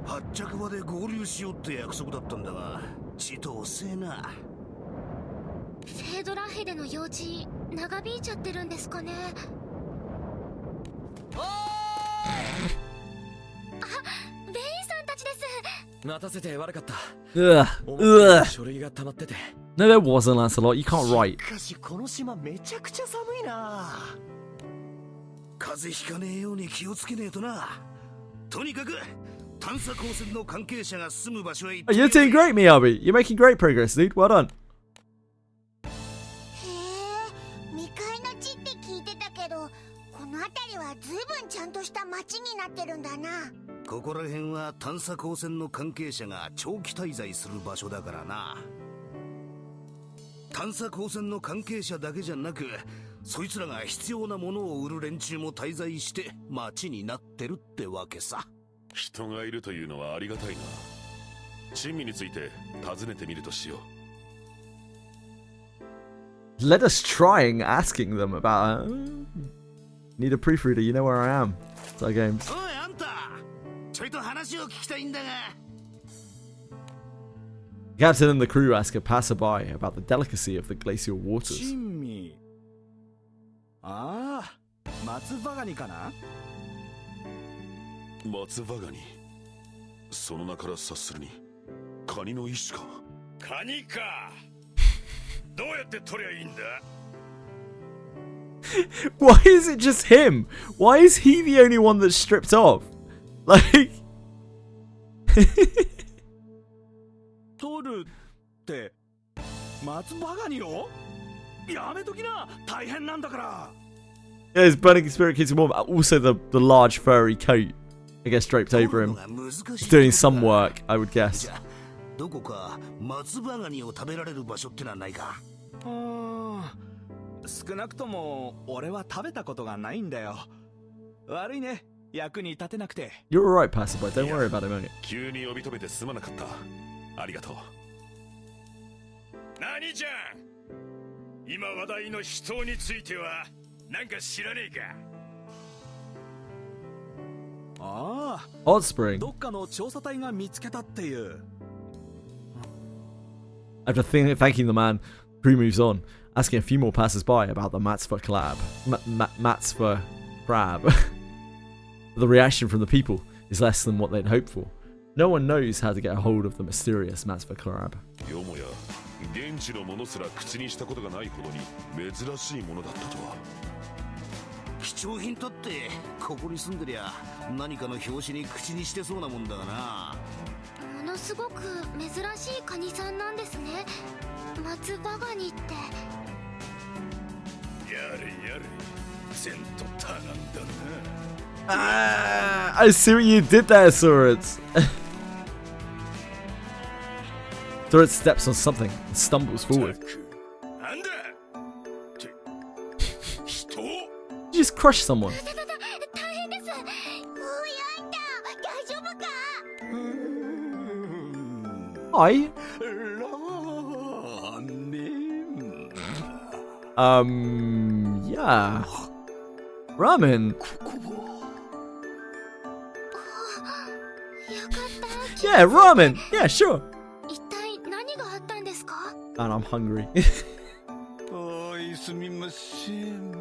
発着場で合流しようって約束だったんだが、ちと遅えな。フェードラヘでの用事長引いちゃってるんですかね。おーい。あ、ベインさんたちです。待たせて悪かった。書類が溜まってて。No, there wasn't, Lancelot. You can't write. しかしこの島めちゃくちゃ寒いな。風邪ひかねえように気をつけねえとな。とにかく探査光線の関係者が住む場所へ行って。You're doing great, Miyabi. You're making great progress, dude. Well done. へえ、未開の地って聞いてたけど、この辺りはずいぶんちゃんとした町になってるんだな。ここら辺は探査光線の関係者が長期滞在する場所だからな。探査光線の関係者だけじゃなく、そいつらが必要なものを売る連中も滞在して町になってるってわけさ。人がいるというのはありがたいな。珍味について尋ねてみるとしよう。 Let us trying asking them about. Need a proofreader. You know where I am. It's our games. おいあんた、ちょいと話を聞きたいんだが。The captain and the crew ask a passerby about the delicacy of the glacial waters. 珍味。ああ、松葉ガニかな。松葉ガニ。その名から察するにカニの一種か。カニか。どうやって取りゃいいんだ。Why is it just him? Why is he the only one that's stripped off? Like. 取るって松葉ガニをやめときな、大変なんだから。 Yeah, his burning spirit keeps him warm. Also, the large furry coat, I guess, draped over him. He's doing some work, I would guess. どこか松葉ガニを食べられる場所ってのはないか。少なくとも俺は食べたことがないんだよ。悪いね、役に立てなくて。 You're alright, passerby. Don't worry about him, okay? 急に呼び止めてすまなかった。ありがとう。何じゃん。今話題の人についてはなんか知らねえか。ああ、 Hotspring. どっかの調査隊が見つけたっていう。 After thanking the man, crew moves on, asking a few more passers-by about the Matzva collab. Matzva crab. The reaction from the people is less than what they'd hoped for. No one knows how to get a hold of the mysterious Matzva crab. よもや現地のものすら口にしたことがないほどに珍しいものだったとは。貴重品だってここに住んでりゃ何かの表紙に口にしてそうなもんだがな。ものすごく珍しいカニさんなんですね。松葉ガニって。やれやれ、前途多難だな。Ah, I see what you did there, Swords. Swords steps on something and stumbles forward. なんだって人。 You just crushed someone. 大変です。おいあんた、大丈夫か。Hi. ラーメン。Yeah. Ramen. よかった。 Yeah, ramen. Yeah, sure. 一体何があったんですか。 And I'm hungry. おい、すみません。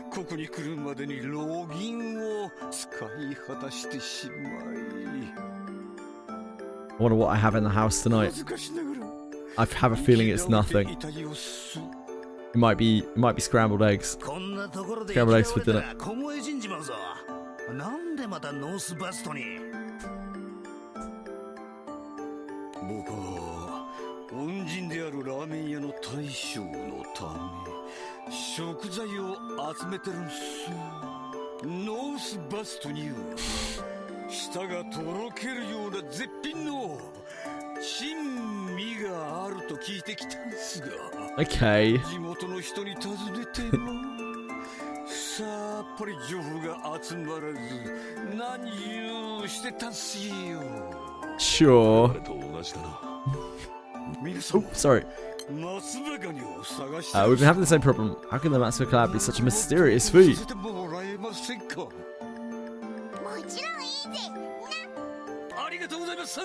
ここに来るまでにロギンを使い果たしてしまい。 I wonder what I have in the house tonight. 恥ずかしながら。I have a feeling it's nothing. It might be scrambled eggs. こんなところで Scrambled eggs for dinner. 凍え死んじまうぞ。なんでまたノースバストに。僕は恩人であるラーメン屋の大将のため食材を集めてるんす。ノースバストには舌がとろけるような絶品の珍味があると聞いてきたんですが、Okay. 地元の人に尋ねてもさっぱり情報が集まらず何をしてたんすよ。 Sure. 皆さん Oh, sorry. 松葉ガニを探して We've been having the same problem. How can the Matsuo collab be such a mysterious food? 教えてもらえませんか。もちろんいいぜありがとうございます。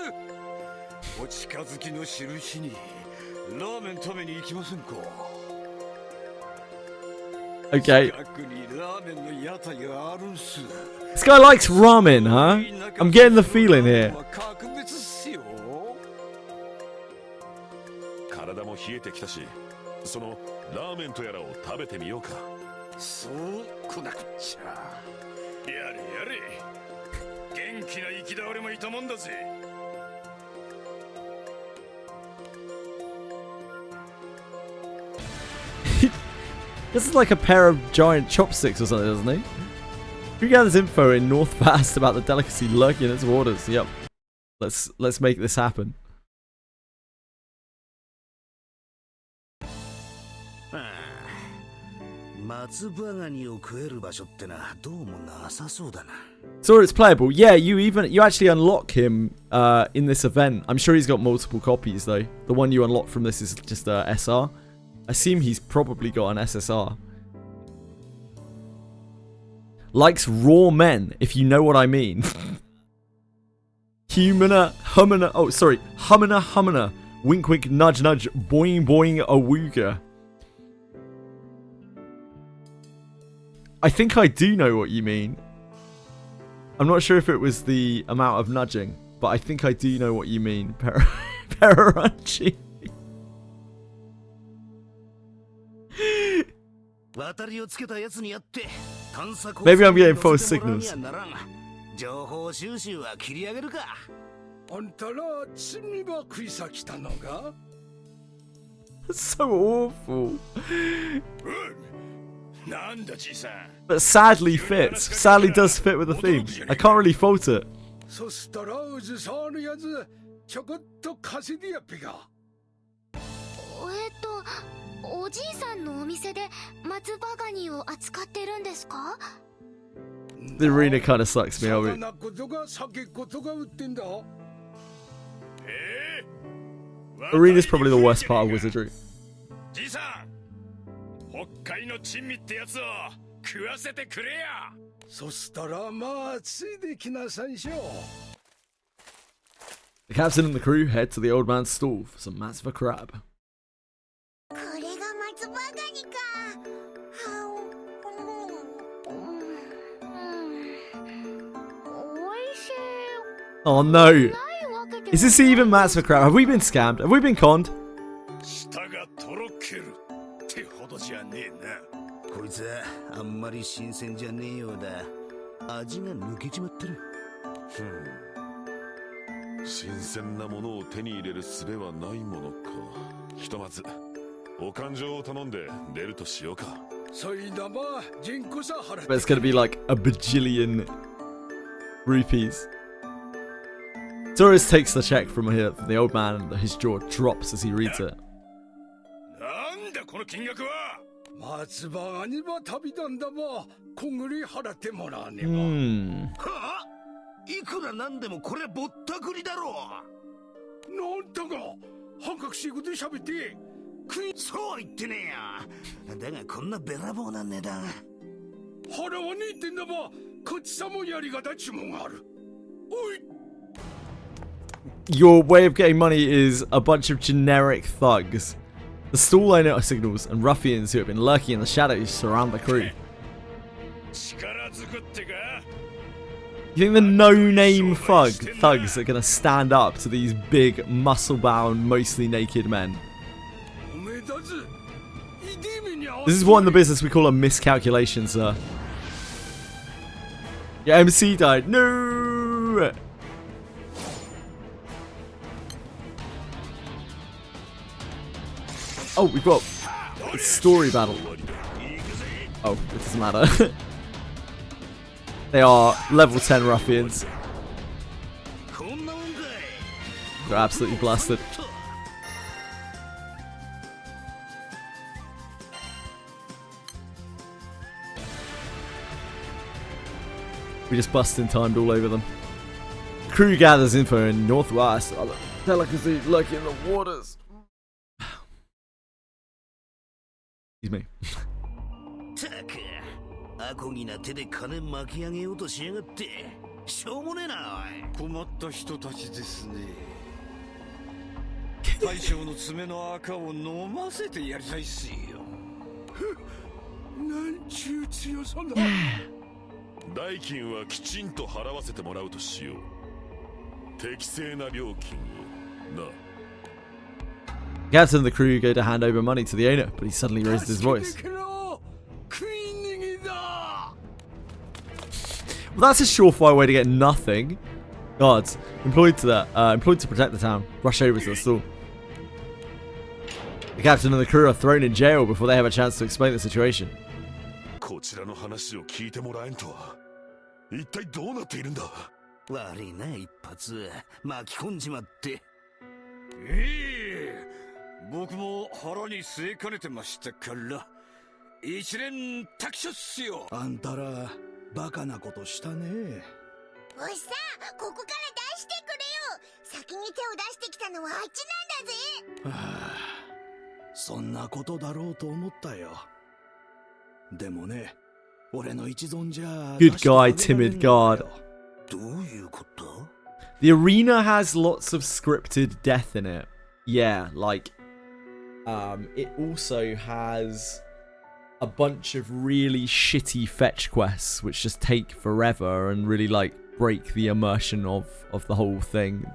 お近づきの印にラーメン食べに行きませんか。 Okay. 近くにラーメンの屋台があるんす。 This guy likes ramen, huh? I'm getting the feeling here. 格別っすよ。体も冷えてきたし、そのラーメンとやらを食べてみようか。そうこなくっちゃ。やれやれ、元気な生き倒れもいたもんだぜ。 This is like a pair of giant chopsticks or something, doesn't he? Who gathers info in North Vast about the delicacy lurking in its waters? Yep. Let's make this happen. 松葉ガニを食える場所ってな、どうもなさそうだな。 So it's playable. Yeah, you actually unlock him in this event. I'm sure he's got multiple copies though. The one you unlock from this is just a SR. I assume he's probably got an SSR. Likes raw men, if you know what I mean. Humana, humana, oh sorry, humana, humana. Wink wink, nudge nudge, boing boing, awooga. I think I do know what you mean. I'm not sure if it was the amount of nudging, but I think I do know what you mean. Pararanchi. Maybe I'm getting false signals. 情報収集は切り上げるか。あんたら罪ば食いさきたのが。 That's so awful. なんだじいさん。 But sadly fits. Sadly does fit with the theme. I can't really fault it. そしたらうずさのやつちょこっと稼いでやっぺか。おじいさんのお店で松葉ガニを扱ってるんですか？ The arena kind of sucks me over. 魚ことが酒ことが売ってんだ。Arena's probably the worst part of Wizardry. じいさん、北海の珍味ってやつを食わせてくれや。そしたらまあついできなさいしょ。 The captain and the crew head to the old man's stall for some Matsuva crab. これが松葉ガニか。おいしい。 Oh no! Is this even Matsuva crab? Have we been scammed? Have we been conned? 舌がとろけるってほどじゃねえな。こいつはあんまり新鮮じゃねえようだ。味が抜けちまってる。新鮮なものを手に入れる術はないものか。ひとまずお勘定を頼んで出るとしようか。 But it's gonna be like a bajillion rupees. Doris takes the check from the old man and his jaw drops as he reads it. なんだこの金額は。松葉ガニば旅なんだば、こんぐり払ってもらわねば。はあ？いくらなんでもこれぼったくりだろう。なんだが半角しいこと喋って。 そう言ってねえや。だがこんなべらぼうな値段。払わねえってんだば、こっちさもやり方注文がある。おい。 Your way of getting money is a bunch of generic thugs. The stall owner signals and ruffians who have been lurking in the shadows surround the crew. You think the no-name thugs are gonna stand up to these big, muscle-bound, mostly naked men? This is what in the business we call a miscalculation, sir. Your MC died. No! Oh, we've got a story battle. Oh, it doesn't matter. They are level 10 ruffians. They're absolutely blasted. We just busted and timed all over them. Crew gathers info in Northwest. Delicacy lurking in the waters. Excuse me. アコギな手で金巻き上げようとしやがってしょうもねえなおい。困った人たちですね。大将の爪の赤を飲ませてやりたいっすよ。なんちゅう強さだ。代金はきちんと払わせてもらうとしよう。適正な料金をな。 Captain and the crew go to hand over money to the owner, but he suddenly raised his voice. Well, that's a surefire way to get nothing. Guards, employed to protect the town, rush over to the store. The captain and the crew are thrown in jail before they have a chance to explain the situation. こちらの話を聞いてもらえんとは。一体どうなっているんだ。悪いな一発巻き込んじまって。僕も腹に据えかねてましたから一連卓書っすよ。あんたらバカなことしたね。おいさ、ここから出してくれよ。先に手を出してきたのはあっちなんだぜ。はあ、そんなことだろうと思ったよ。でもね、俺の一存じゃ Good guy, timid guard. どういうこと？ The arena has lots of scripted death in it. Yeah, like it also has a bunch of really shitty fetch quests which just take forever and really like break the immersion of the whole thing.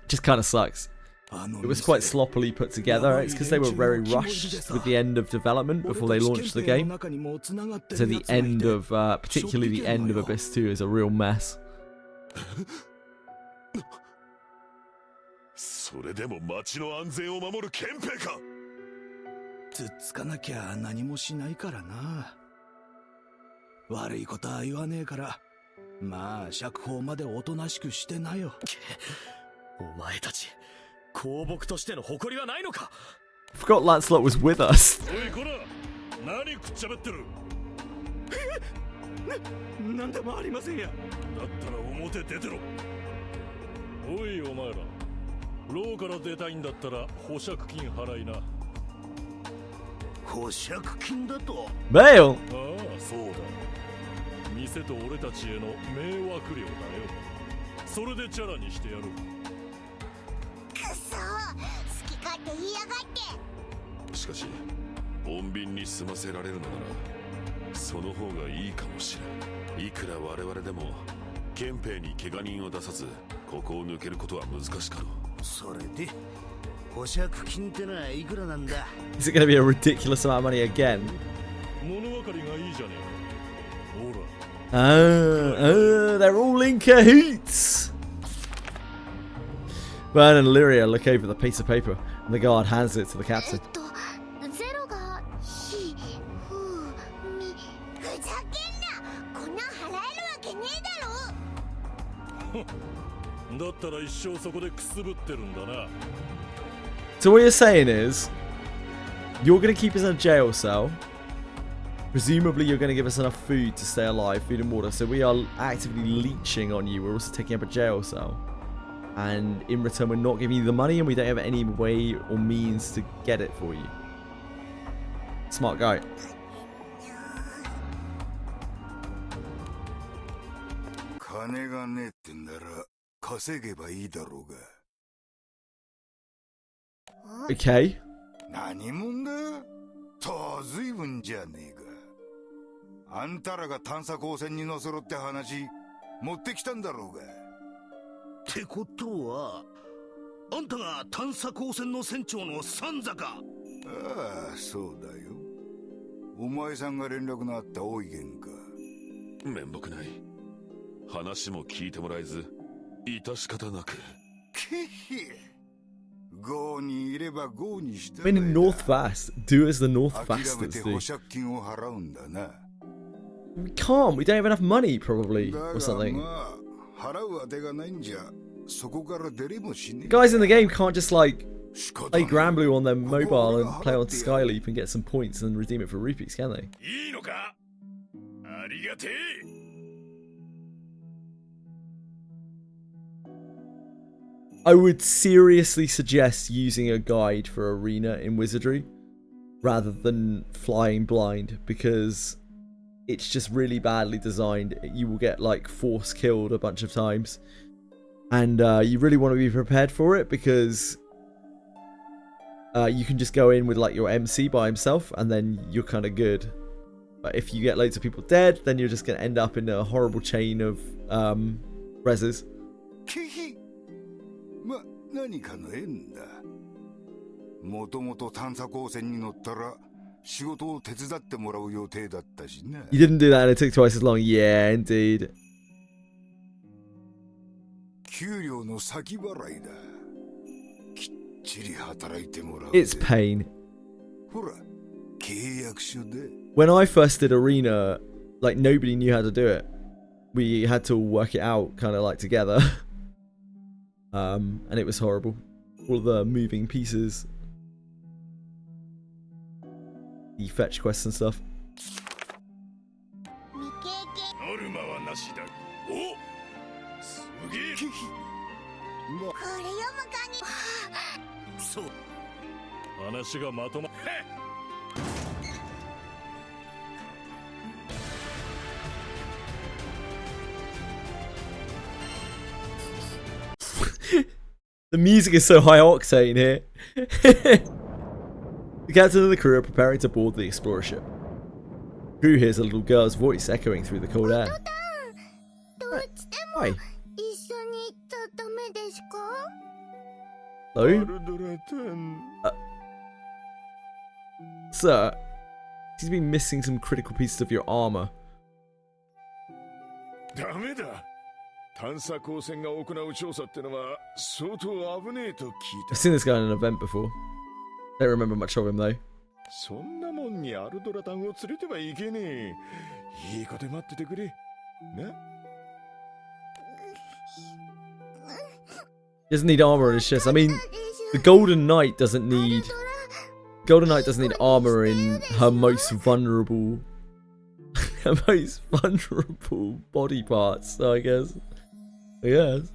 It just kind of sucks. It was quite sloppily put together. It's because they were very rushed with the end of development before they launched the game. So the end of, particularly the end of Abyss 2 is a real mess. それでも町の安全を守る憲兵か。つっつかなきゃ何もしないからな。悪いことは言わねえから、まあ釈放までおとなしくしてなよ。お前たち公僕としての誇りはないのか。 Forgot Lancelot was with us. おいこら、何くっちゃべってる。なんでもありませんや。だったら表出てろ。おいお前ら、牢から出たいんだったら保釈金払いな。保釈金だと。Bail? ああ、そうだ。店と俺たちへの迷惑料だよ。それでチャラにしてやろう。くそ、好き勝手言いやがって。しかし穏便に済ませられるのならその方がいいかもしれん。いくら我々でも憲兵に怪我人を出さずここを抜けることは難しかろう。それで保釈金ってのはいくらなんだ。 Is it going to be a ridiculous amount of money again? 物分かりがいいじゃねえか。ほら。They're all in cahoots. Bern and Lyria look over the piece of paper, and the guard hands it to the captain. ゼロがひふみ。ふざけんな。こんなん払えるわけねえだろ。だったら一生そこでくすぶってるんだな。 So what you're saying is, you're going to keep us in a jail cell. Presumably you're going to give us enough food to stay alive, food and water. So we are actively leeching on you. We're also taking up a jail cell. And in return, we're not giving you the money, and we don't have any way or means to get it for you. Smart guy. 金がねえってんだら稼げばいいだろうが。Okay. 何者だ。と随分じゃねえか。あんたらが探査光線に乗せろって話持ってきたんだろうが。ってことはあんたが探査光線の船長のサンザか。ああ、そうだよ。お前さんが連絡のあった大井源か。面目ない。話も聞いてもらえず致し方なく。けへ。郷にいれば郷にしたら。I mean, in North Fast, do as the North Fasters 諦めて保釈金を払うんだな。We can't. We don't have enough money, probably, or something. Guys in the game can't just like play Granblue on their mobile and play on Skyleap and get some points and redeem it for rupees, can they? I would seriously suggest using a guide for Arena in Wizardry rather than flying blind, because it's just really badly designed. You will get like force killed a bunch of times, and you really want to be prepared for it, because you can just go in with like your MC by himself and then you're kind of good. But if you get loads of people dead, then you're just going to end up in a horrible chain of reses. 何かの縁だ。もともと探査光線に乗ったら仕事を手伝ってもらう予定だったしな。You didn't do that and it took twice as long. Yeah, indeed. 給料の先払いだ。きっちり働いてもらう。It's pain. ほら、契約書で。When I first did Arena, like nobody knew how to do it. We had to work it out kind of like together. And it was horrible. All the moving pieces. The fetch quests and stuff. The music is so high octane here. The captain and the crew are preparing to board the explorer ship. Crew hears a little girl's voice echoing through the cold air. Hi. Hello? Sir, seems to be missing some critical pieces of your armor. I've seen this guy in an event before. Don't remember much of him though. He doesn't need armor on his chest. I mean, the Golden Knight doesn't need armor in her most vulnerable body parts, so I guess. Yes.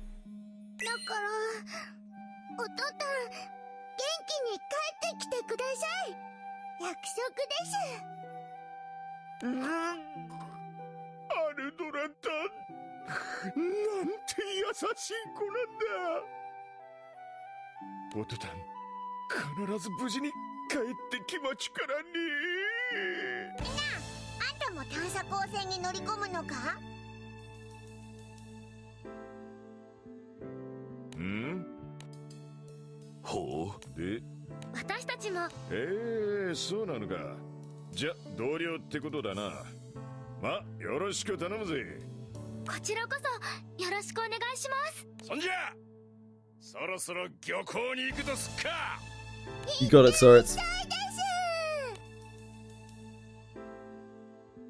You got it, Sorets.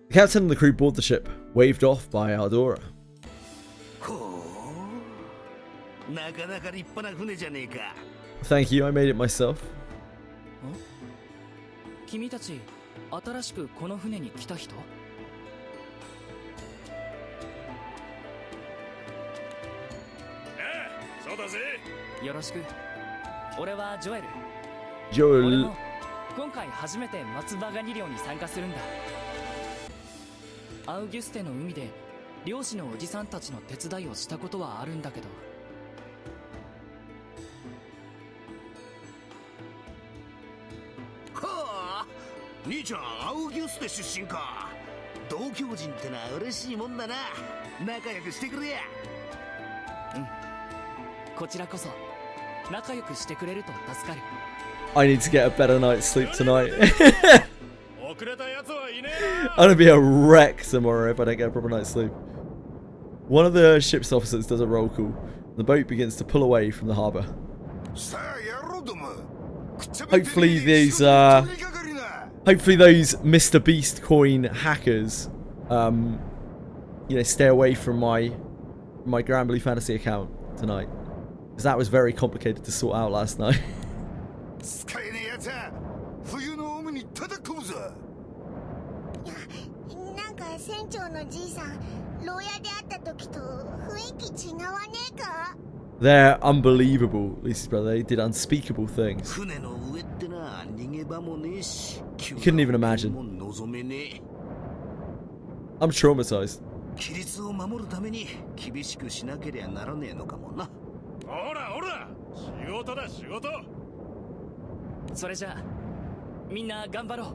The captain and the crew board the ship, waved off by Ardora. Thank you, I made it myself. 君たち、新しくこの船に来た人？そうだぜ。よろしく。俺はジョエル。ジョエル。俺も今回初めて松葉ガニ漁に参加するんだ。アウギュステの海で漁師のおじさんたちの手伝いをしたことはあるんだけど。兄ちゃん、アウギュステ出身か。同郷人ってのは嬉しいもんだな。仲良くしてくれや。うん。こちらこそ仲良くしてくれると助かる。I need to get a better night's sleep tonight. I'm gonna be a wreck tomorrow if I don't get a proper night's sleep. One of the ship's officers does a roll call. The boat begins to pull away from the harbour. Hopefully those Mr. Beast coin hackers you know, stay away from my Granblue Fantasy account tonight, because that was very complicated to sort out last night. 使えねえやつは冬の海に叩くぞ。なんか船長のじいさん牢屋で会った時と雰囲気違わねえか？ They're unbelievable, Lucy's brother. They did unspeakable things. 船の上ってな逃げ場もねえし。 You couldn't even imagine. も望めねえ。 I'm traumatized. 規律を守るために厳しくしなければならねえのかもな。ほらほら、仕事だ仕事。それじゃあみんな頑張ろう。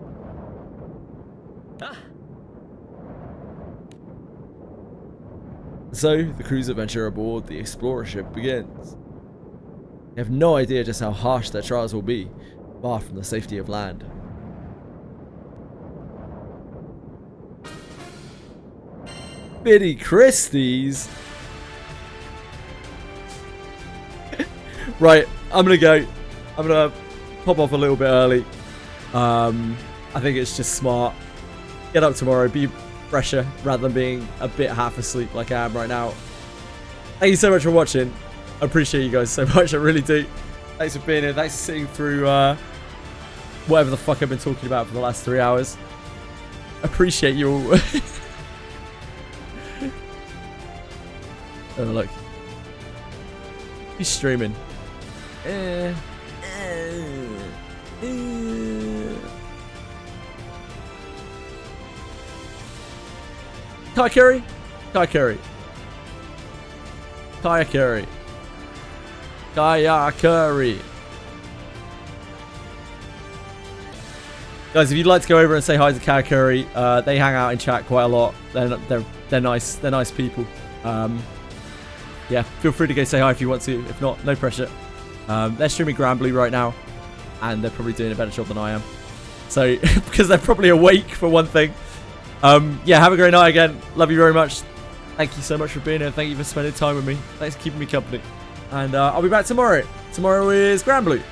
あ。 So, the crew's adventure aboard the explorer ship begins. They have no idea just how harsh their trials will be, far from the safety of land. Biddy Christie's! Right, I'm gonna go. I'm gonna pop off a little bit early. I think it's just smart. Get up tomorrow, be fresher rather than being a bit half asleep like I am right now. Thank you so much for watching. I appreciate you guys so much, I really do. Thanks for being here. Thanks for sitting through whatever the fuck I've been talking about for the last 3 hours. Appreciate you all. Oh look, he's streaming. Kai Curry? Kai Curry. Kaya Curry. Kaya Curry. Guys, if you'd like to go over and say hi to Kaya Curry, they hang out in chat quite a lot. They're nice. They're nice people. Yeah, feel free to go say hi if you want to. If not, no pressure. They're streaming Granblue right now, and they're probably doing a better job than I am. So, because they're probably awake for one thing. Yeah, have a great night again. Love you very much. Thank you so much for being here. Thank you for spending time with me. Thanks for keeping me company. And I'll be back tomorrow. Tomorrow is Granblue.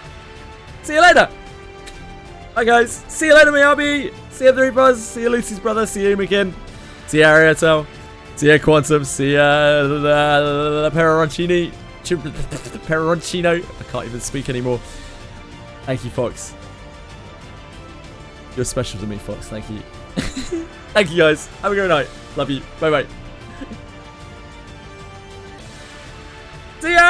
See you later. Bye, guys. See you later, Miyabi. See you, Three Buzz. See you, Lucy's brother. See you, McKin. See you, Ariatel. See you, Quantum. See you, Peroncino. Peroncino. I can't even speak anymore. Thank you, Fox. You're special to me, Fox. Thank you. Thank you, guys. Have a great night. Love you. Bye-bye. See ya!